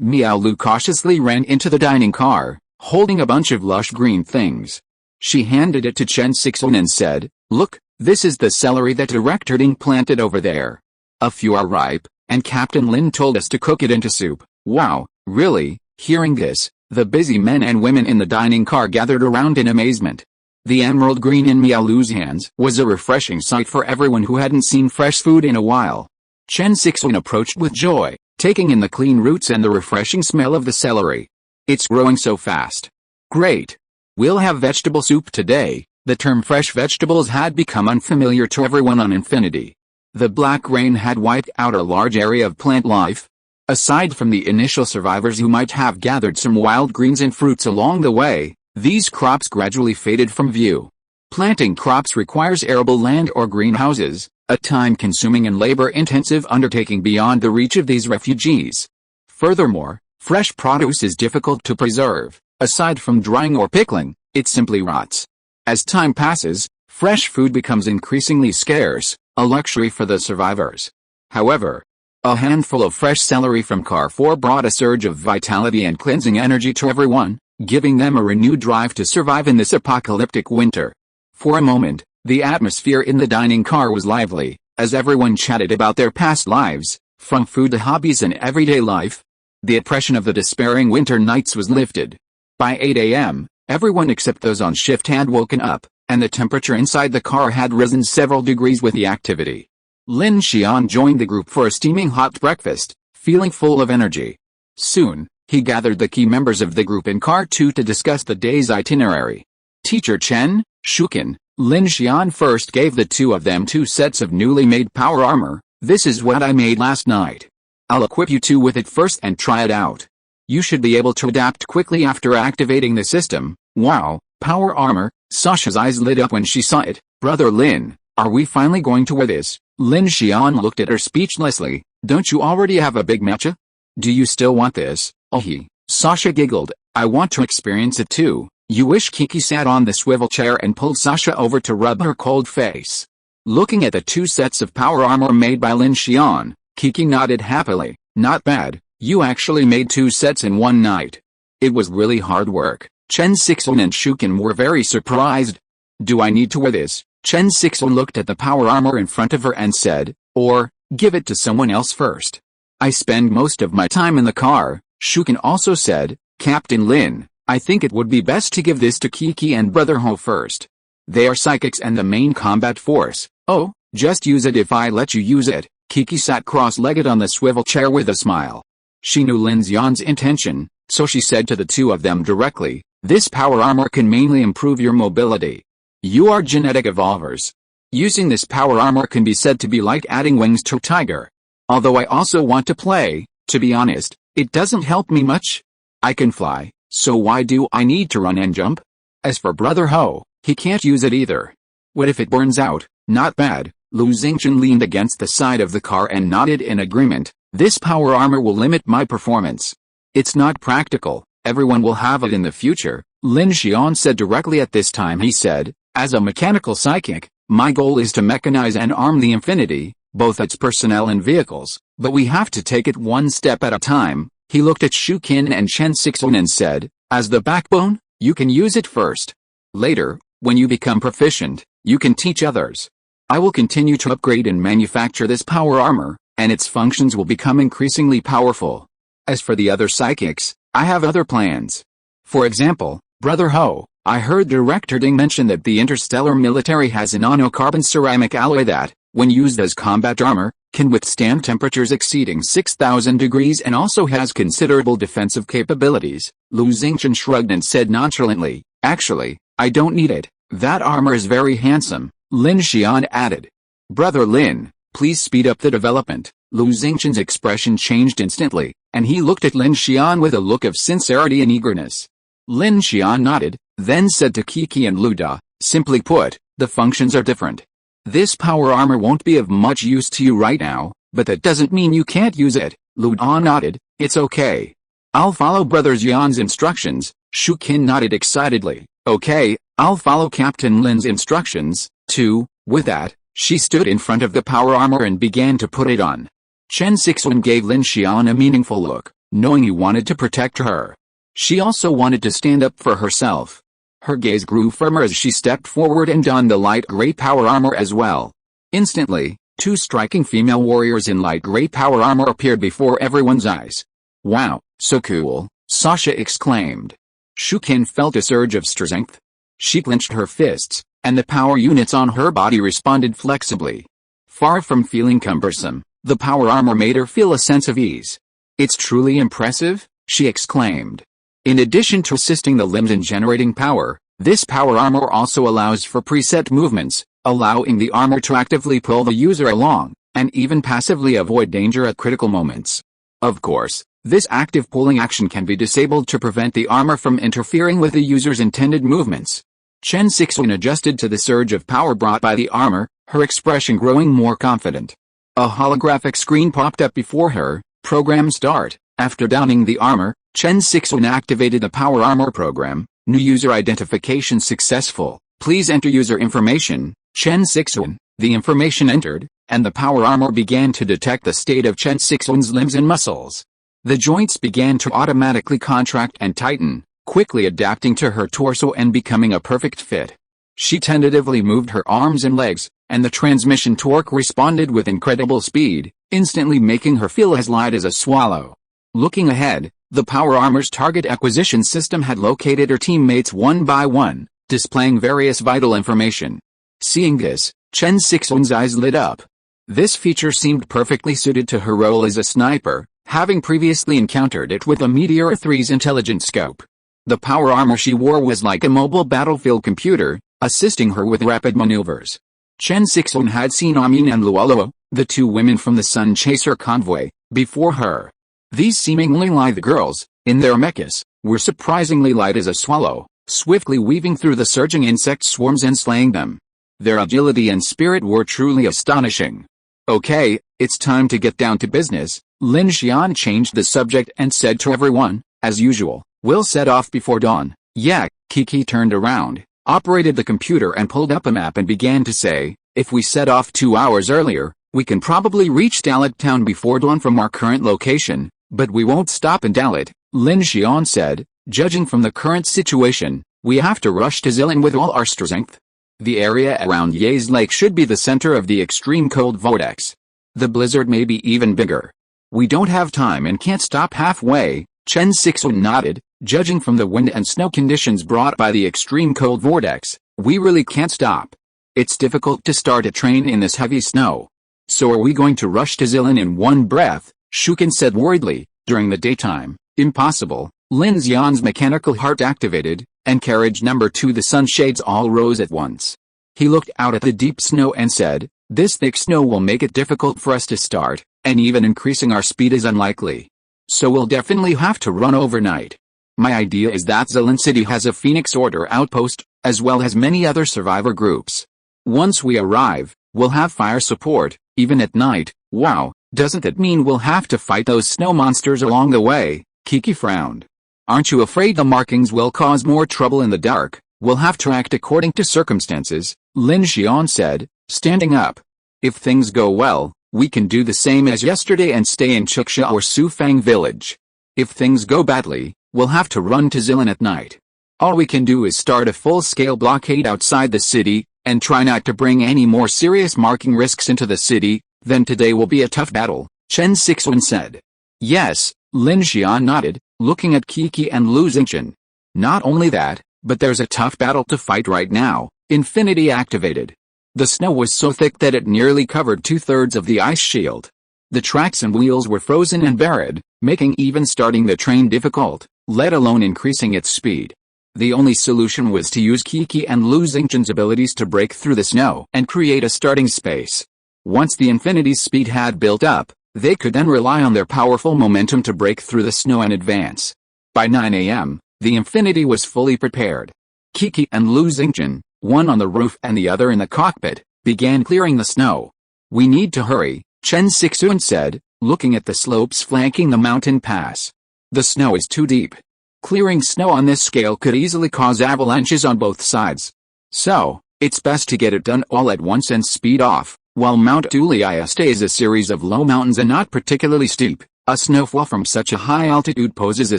Miaolu cautiously ran into the dining car, holding a bunch of lush green things. She handed it to Chen Sixuan and said, look, this is the celery that Director Ding planted over there. A few are ripe, and Captain Lin told us to cook it into soup. Wow, really? Hearing this, the busy men and women in the dining car gathered around in amazement. The emerald green in Miaolu's hands was a refreshing sight for everyone who hadn't seen fresh food in a while. Chen Sixuan approached with joy, taking in the clean roots and the refreshing smell of the celery. It's growing so fast. Great. We'll have vegetable soup today. The term fresh vegetables had become unfamiliar to everyone on Infinity. The black rain had wiped out a large area of plant life. Aside from the initial survivors who might have gathered some wild greens and fruits along the way, these crops gradually faded from view. Planting crops requires arable land or greenhouses, a time-consuming and labor-intensive undertaking beyond the reach of these refugees. Furthermore, fresh produce is difficult to preserve. Aside from drying or pickling, it simply rots. As time passes, fresh food becomes increasingly scarce, a luxury for the survivors. However, a handful of fresh celery from Car 4 brought a surge of vitality and cleansing energy to everyone, giving them a renewed drive to survive in this apocalyptic winter. For a moment, the atmosphere in the dining car was lively, as everyone chatted about their past lives, from food to hobbies and everyday life. The oppression of the despairing winter nights was lifted. By 8 a.m., everyone except those on shift had woken up, and the temperature inside the car had risen several degrees with the activity. Lin Xian joined the group for a steaming hot breakfast, feeling full of energy. Soon, he gathered the key members of the group in Car 2 to discuss the day's itinerary. Teacher Chen Sixuan, Lin Xian first gave the two of them 2 sets of newly made power armor. This is what I made last night. I'll equip you two with it first and try it out. You should be able to adapt quickly after activating the system. Wow, power armor. Sasha's eyes lit up when she saw it. Brother Lin, are we finally going to wear this? Lin Xian looked at her speechlessly. Don't you already have a big mecha? Do you still want this? Oh Sasha giggled. I want to experience it too. You wish. Kiki sat on the swivel chair and pulled Sasha over to rub her cold face. Looking at the 2 sets of power armor made by Lin Xian, Kiki nodded happily. Not bad, you actually made 2 sets in one night. It was really hard work. Chen Sixuan and Shukin were very surprised. Do I need to wear this? Chen Sixuan looked at the power armor in front of her and said, or, give it to someone else first. I spend most of my time in the car. Shukin also said, Captain Lin, I think it would be best to give this to Kiki and Brother Ho first. They are psychics and the main combat force. Oh, just use it if I let you use it. Kiki sat cross-legged on the swivel chair with a smile. She knew Lin Xian's intention, so she said to the two of them directly, this power armor can mainly improve your mobility. You are genetic evolvers. Using this power armor can be said to be like adding wings to a tiger. Although I also want to play, to be honest, it doesn't help me much. I can fly, so why do I need to run and jump? As for Brother Ho, he can't use it either. What if it burns out? Not bad. Lu Xingchen leaned against the side of the car and nodded in agreement. This power armor will limit my performance. It's not practical. Everyone will have it in the future, Lin Xian said directly. At this time he said, as a mechanical psychic, my goal is to mechanize and arm the infinity, both its personnel and vehicles, but we have to take it one step at a time. He looked at Shu Qin and Chen Sixuan and said, as the backbone, you can use it first. Later, when you become proficient, you can teach others. I will continue to upgrade and manufacture this power armor, and its functions will become increasingly powerful. As for the other psychics, I have other plans. For example, Brother Ho, I heard Director Ding mention that the interstellar military has a nanocarbon ceramic alloy that, when used as combat armor, can withstand temperatures exceeding 6,000 degrees and also has considerable defensive capabilities. Lu Xingchen shrugged and said nonchalantly, actually, I don't need it, that armor is very handsome. Lin Xian added. Brother Lin, please speed up the development. Lu Xingchen's expression changed instantly, and he looked at Lin Xian with a look of sincerity and eagerness. Lin Xian nodded, then said to Kiki and Lu Da, simply put, the functions are different. This power armor won't be of much use to you right now, but that doesn't mean you can't use it. Lu Da nodded, it's okay. I'll follow Brother Xian's instructions. Shu Qin nodded excitedly, okay, I'll follow Captain Lin's instructions, too. With that, she stood in front of the power armor and began to put it on. Chen Sixuan gave Lin Xian a meaningful look, knowing he wanted to protect her. She also wanted to stand up for herself. Her gaze grew firmer as she stepped forward and donned the light gray power armor as well. Instantly, two striking female warriors in light gray power armor appeared before everyone's eyes. Wow, so cool, Sasha exclaimed. Shu Qin felt a surge of strength. She clenched her fists, and the power units on her body responded flexibly. Far from feeling cumbersome, the power armor made her feel a sense of ease. It's truly impressive, she exclaimed. In addition to assisting the limbs in generating power, this power armor also allows for preset movements, allowing the armor to actively pull the user along, and even passively avoid danger at critical moments. Of course, this active pulling action can be disabled to prevent the armor from interfering with the user's intended movements. Chen Sixuan adjusted to the surge of power brought by the armor, her expression growing more confident. A holographic screen popped up before her. Program start. After donning the armor, Chen Sixuan activated the power armor program. New user identification successful. Please enter user information. Chen Sixuan. The information entered, and the power armor began to detect the state of Chen Sixuan's limbs and muscles. The joints began to automatically contract and tighten, quickly adapting to her torso and becoming a perfect fit. She tentatively moved her arms and legs, and the transmission torque responded with incredible speed, instantly making her feel as light as a swallow. Looking ahead, the power armor's target acquisition system had located her teammates one by one, displaying various vital information. Seeing this, Chen Sixuan's eyes lit up. This feature seemed perfectly suited to her role as a sniper, having previously encountered it with a Meteor 3's intelligent scope. The power armor she wore was like a mobile battlefield computer, assisting her with rapid maneuvers. Chen Sixuan had seen Amin and Luoluo, the two women from the Sun Chaser convoy, before her. These seemingly lithe girls, in their mechas, were surprisingly light as a swallow, swiftly weaving through the surging insect swarms and slaying them. Their agility and spirit were truly astonishing. Okay, it's time to get down to business. Lin Xian changed the subject and said to everyone, as usual, we'll set off before dawn. Yeah, Kiki turned around, operated the computer and pulled up a map and began to say, if we set off 2 hours earlier, we can probably reach Dalit town before dawn from our current location, but we won't stop in Dalit, Lin Xian said. Judging from the current situation, we have to rush to Zilin with all our strength. The area around Ye's Lake should be the center of the extreme cold vortex. The blizzard may be even bigger. We don't have time and can't stop halfway. Chen Sixuan nodded. Judging from the wind and snow conditions brought by the extreme cold vortex, we really can't stop. It's difficult to start a train in this heavy snow. So are we going to rush to Zilin in one breath? Shu Qin said worriedly. During the daytime, impossible. Lin Xian's mechanical heart activated, and carriage number 2 the sunshades all rose at once. He looked out at the deep snow and said, this thick snow will make it difficult for us to start, and even increasing our speed is unlikely. So we'll definitely have to run overnight. My idea is that Zilin City has a Phoenix Order outpost, as well as many other survivor groups. Once we arrive, we'll have fire support, even at night. Wow, doesn't that mean we'll have to fight those snow monsters along the way? Kiki frowned. Aren't you afraid the markings will cause more trouble in the dark? We'll have to act according to circumstances, Lin Xian said, standing up. If things go well, we can do the same as yesterday and stay in Chiksha or Sufang village. If things go badly, we'll have to run to Zilin at night. All we can do is start a full-scale blockade outside the city, and try not to bring any more serious marking risks into the city. Then today will be a tough battle, Chen Sixuan said. Yes, Lin Xian nodded, looking at Kiki and Lu Xingchen. Not only that, but there's a tough battle to fight right now, Infinity activated. The snow was so thick that it nearly covered 2/3 of the ice shield. The tracks and wheels were frozen and buried, making even starting the train difficult, let alone increasing its speed. The only solution was to use Kiki and Lu Xingchen's abilities to break through the snow and create a starting space. Once the Infinity's speed had built up, they could then rely on their powerful momentum to break through the snow and advance. By 9 a.m., the Infinity was fully prepared. Kiki and Lu Xingchen, one on the roof and the other in the cockpit, began clearing the snow. We need to hurry, Chen Sixuan said, looking at the slopes flanking the mountain pass. The snow is too deep. Clearing snow on this scale could easily cause avalanches on both sides. So, it's best to get it done all at once and speed off. While Mount Uliasta is a series of low mountains and not particularly steep, a snowfall from such a high altitude poses a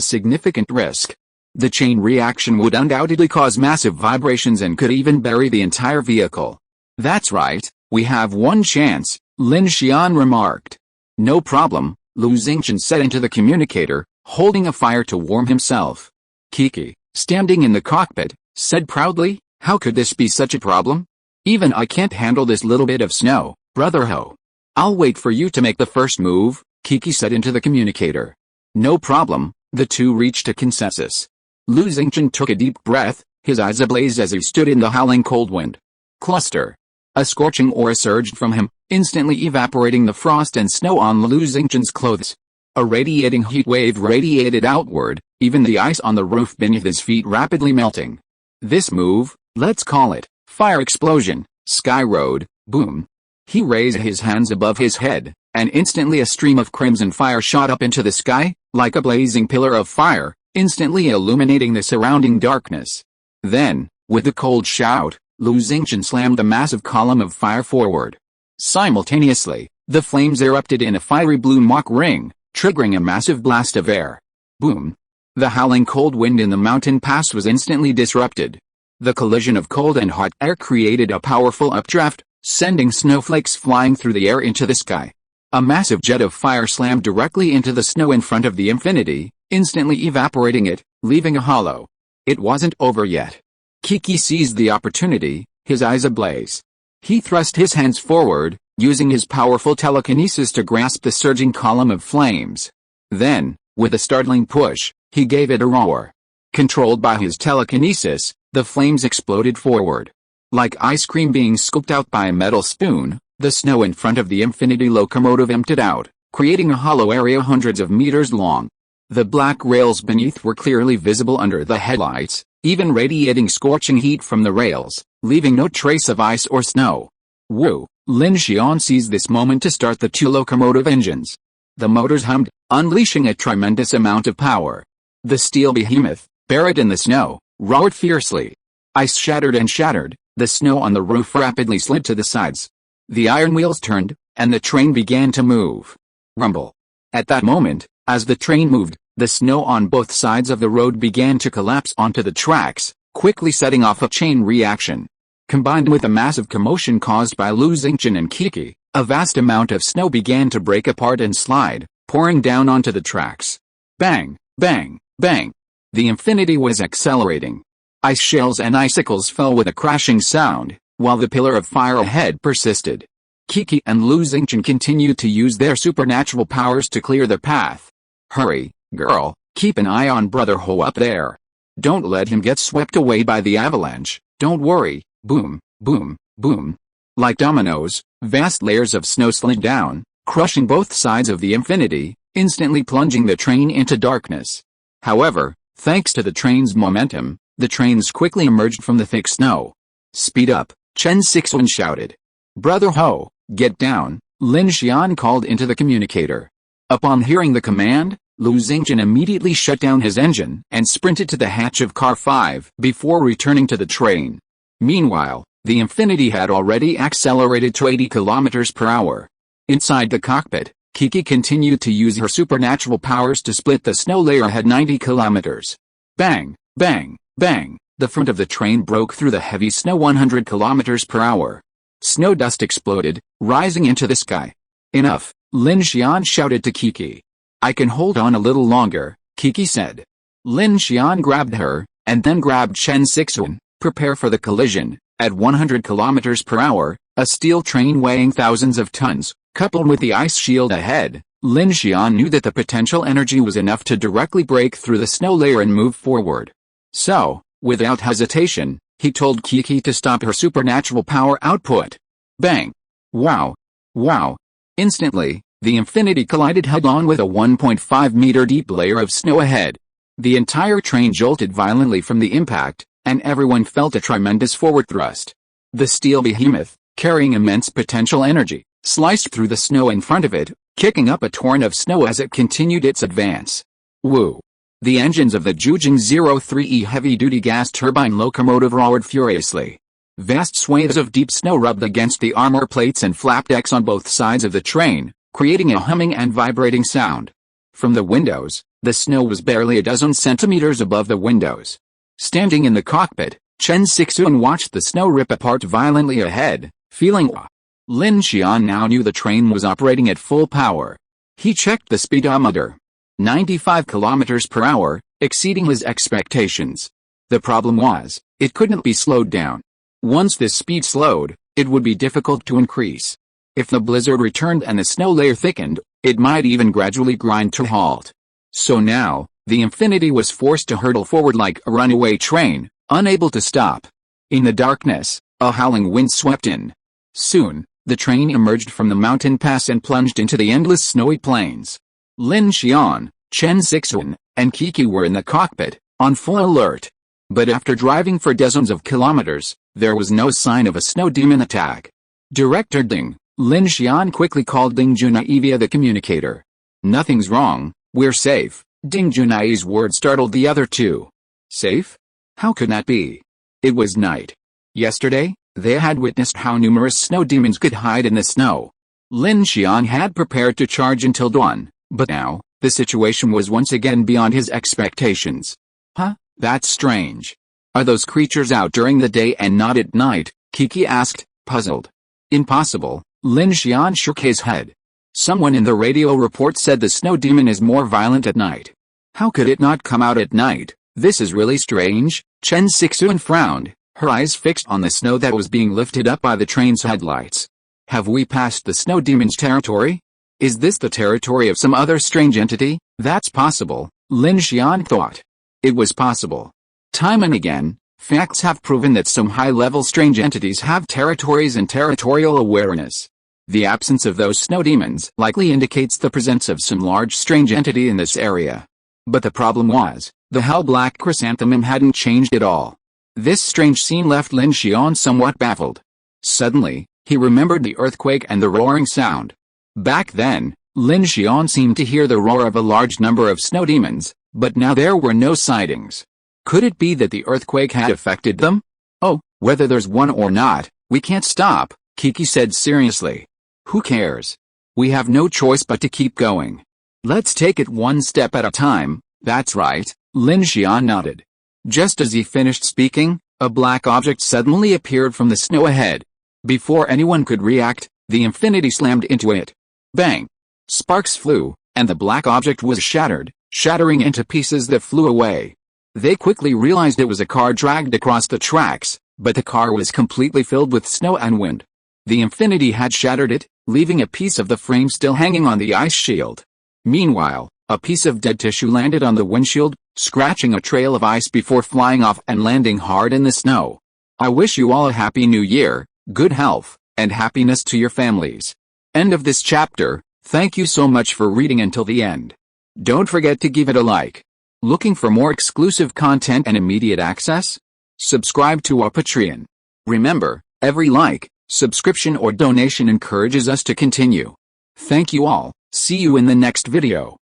significant risk. The chain reaction would undoubtedly cause massive vibrations and could even bury the entire vehicle. That's right, we have one chance, Lin Xian remarked. No problem, Lu Xingchen said into the communicator, holding a fire to warm himself. Kiki, standing in the cockpit, said proudly, how could this be such a problem? Even I can't handle this little bit of snow, brother Ho. I'll wait for you to make the first move, Kiki said into the communicator. No problem, the two reached a consensus. Lu Xingchen took a deep breath, his eyes ablaze as he stood in the howling cold wind. Cluster. A scorching aura surged from him, instantly evaporating the frost and snow on Lu Xingchen's clothes. A radiating heat wave radiated outward, even the ice on the roof beneath his feet rapidly melting. This move, let's call it, fire explosion, sky road, boom. He raised his hands above his head, and instantly a stream of crimson fire shot up into the sky, like a blazing pillar of fire, instantly illuminating the surrounding darkness. Then, with a cold shout, Lu Xingchen slammed the massive column of fire forward. Simultaneously, the flames erupted in a fiery blue Mach ring, triggering a massive blast of air. Boom! The howling cold wind in the mountain pass was instantly disrupted. The collision of cold and hot air created a powerful updraft, sending snowflakes flying through the air into the sky. A massive jet of fire slammed directly into the snow in front of the Infinity, instantly evaporating it, leaving a hollow. It wasn't over yet. Kiki seized the opportunity, his eyes ablaze. He thrust his hands forward, using his powerful telekinesis to grasp the surging column of flames. Then, with a startling push, he gave it a roar. Controlled by his telekinesis, the flames exploded forward. Like ice cream being scooped out by a metal spoon, the snow in front of the Infinity locomotive emptied out, creating a hollow area hundreds of meters long. The black rails beneath were clearly visible under the headlights, even radiating scorching heat from the rails, leaving no trace of ice or snow. Woo! Lin Xian seized this moment to start the two locomotive engines. The motors hummed, unleashing a tremendous amount of power. The steel behemoth, buried in the snow, roared fiercely. Ice shattered and shattered, the snow on the roof rapidly slid to the sides. The iron wheels turned, and the train began to move. Rumble. At that moment, as the train moved, the snow on both sides of the road began to collapse onto the tracks, quickly setting off a chain reaction. Combined with the massive commotion caused by Lu Xingchen and Kiki, a vast amount of snow began to break apart and slide, pouring down onto the tracks. Bang, bang, bang. The Infinity was accelerating. Ice shells and icicles fell with a crashing sound, while the pillar of fire ahead persisted. Kiki and Lu Xingchen continued to use their supernatural powers to clear the path. Hurry, girl, keep an eye on Brother Ho up there. Don't let him get swept away by the avalanche, don't worry. Boom, boom, boom. Like dominoes, vast layers of snow slid down, crushing both sides of the Infinity, instantly plunging the train into darkness. However, thanks to the train's momentum, the trains quickly emerged from the thick snow. Speed up, Chen Sixuan shouted. Brother Ho, get down, Lin Xian called into the communicator. Upon hearing the command, Lin Xian immediately shut down his engine and sprinted to the hatch of Car 5 before returning to the train. Meanwhile, the Infinity had already accelerated to 80 kilometers per hour. Inside the cockpit, Kiki continued to use her supernatural powers to split the snow layer ahead 90 kilometers. Bang, bang, bang, the front of the train broke through the heavy snow 100 kilometers per hour. Snow dust exploded, rising into the sky. Enough, Lin Xian shouted to Kiki. I can hold on a little longer, Kiki said. Lin Xian grabbed her, and then grabbed Chen Sixuan. Prepare for the collision. At 100 kilometers per hour, a steel train weighing thousands of tons, coupled with the ice shield ahead, Lin Xian knew that the potential energy was enough to directly break through the snow layer and move forward. So, without hesitation, he told Kiki to stop her supernatural power output. Bang! Wow! Wow! Instantly, the Infinity collided head-on with a 1.5-meter deep layer of snow ahead. The entire train jolted violently from the impact, and everyone felt a tremendous forward thrust. The steel behemoth, carrying immense potential energy, sliced through the snow in front of it, kicking up a torrent of snow as it continued its advance. Woo! The engines of the Jujing 03E heavy-duty gas turbine locomotive roared furiously. Vast swathes of deep snow rubbed against the armor plates and flap decks on both sides of the train, creating a humming and vibrating sound. From the windows, the snow was barely a dozen centimeters above the windows. Standing in the cockpit, Chen Sixuan watched the snow rip apart violently ahead, feeling awe. Lin Xian now knew the train was operating at full power. He checked the speedometer. 95 kilometers per hour, exceeding his expectations. The problem was, it couldn't be slowed down. Once this speed slowed, it would be difficult to increase. If the blizzard returned and the snow layer thickened, it might even gradually grind to a halt. So now, the Infinity was forced to hurtle forward like a runaway train, unable to stop. In the darkness, a howling wind swept in. Soon, the train emerged from the mountain pass and plunged into the endless snowy plains. Lin Xian, Chen Sixuan, and Kiki were in the cockpit, on full alert. But after driving for dozens of kilometers, there was no sign of a snow demon attack. Director Ding, Lin Xian quickly called Ding Junai via the communicator. Nothing's wrong, we're safe. Ding Junai's words startled the other two. Safe? How could that be? It was night. Yesterday, they had witnessed how numerous snow demons could hide in the snow. Lin Xian had prepared to charge until dawn, but now, the situation was once again beyond his expectations. Huh? That's strange. Are those creatures out during the day and not at night? Kiki asked, puzzled. Impossible, Lin Xian shook his head. Someone in the radio report said the snow demon is more violent at night. How could it not come out at night? This is really strange. Chen Sixuan frowned, her eyes fixed on the snow that was being lifted up by the train's headlights. Have we passed the snow demon's territory? Is this the territory of some other strange entity? That's possible, Lin Xian thought. It was possible. Time and again, facts have proven that some high-level strange entities have territories and territorial awareness. The absence of those snow demons likely indicates the presence of some large strange entity in this area. But the problem was, the hell-black chrysanthemum hadn't changed at all. This strange scene left Lin Xian somewhat baffled. Suddenly, he remembered the earthquake and the roaring sound. Back then, Lin Xian seemed to hear the roar of a large number of snow demons, but now there were no sightings. Could it be that the earthquake had affected them? Oh, whether there's one or not, we can't stop, Kiki said seriously. Who cares? We have no choice but to keep going. Let's take it one step at a time. That's right, Lin Xian nodded. Just as he finished speaking, a black object suddenly appeared from the snow ahead. Before anyone could react, the Infinity slammed into it. Bang! Sparks flew, and the black object was shattered, shattering into pieces that flew away. They quickly realized it was a car dragged across the tracks, but the car was completely filled with snow and wind. The Infinity had shattered it, leaving a piece of the frame still hanging on the ice shield. Meanwhile, a piece of dead tissue landed on the windshield, scratching a trail of ice before flying off and landing hard in the snow. I wish you all a happy new year, good health, and happiness to your families. End of this chapter. Thank you so much for reading until the end. Don't forget to give it a like. Looking for more exclusive content and immediate access? Subscribe to our Patreon. Remember, every like, subscription or donation encourages us to continue. Thank you all. See you in the next video.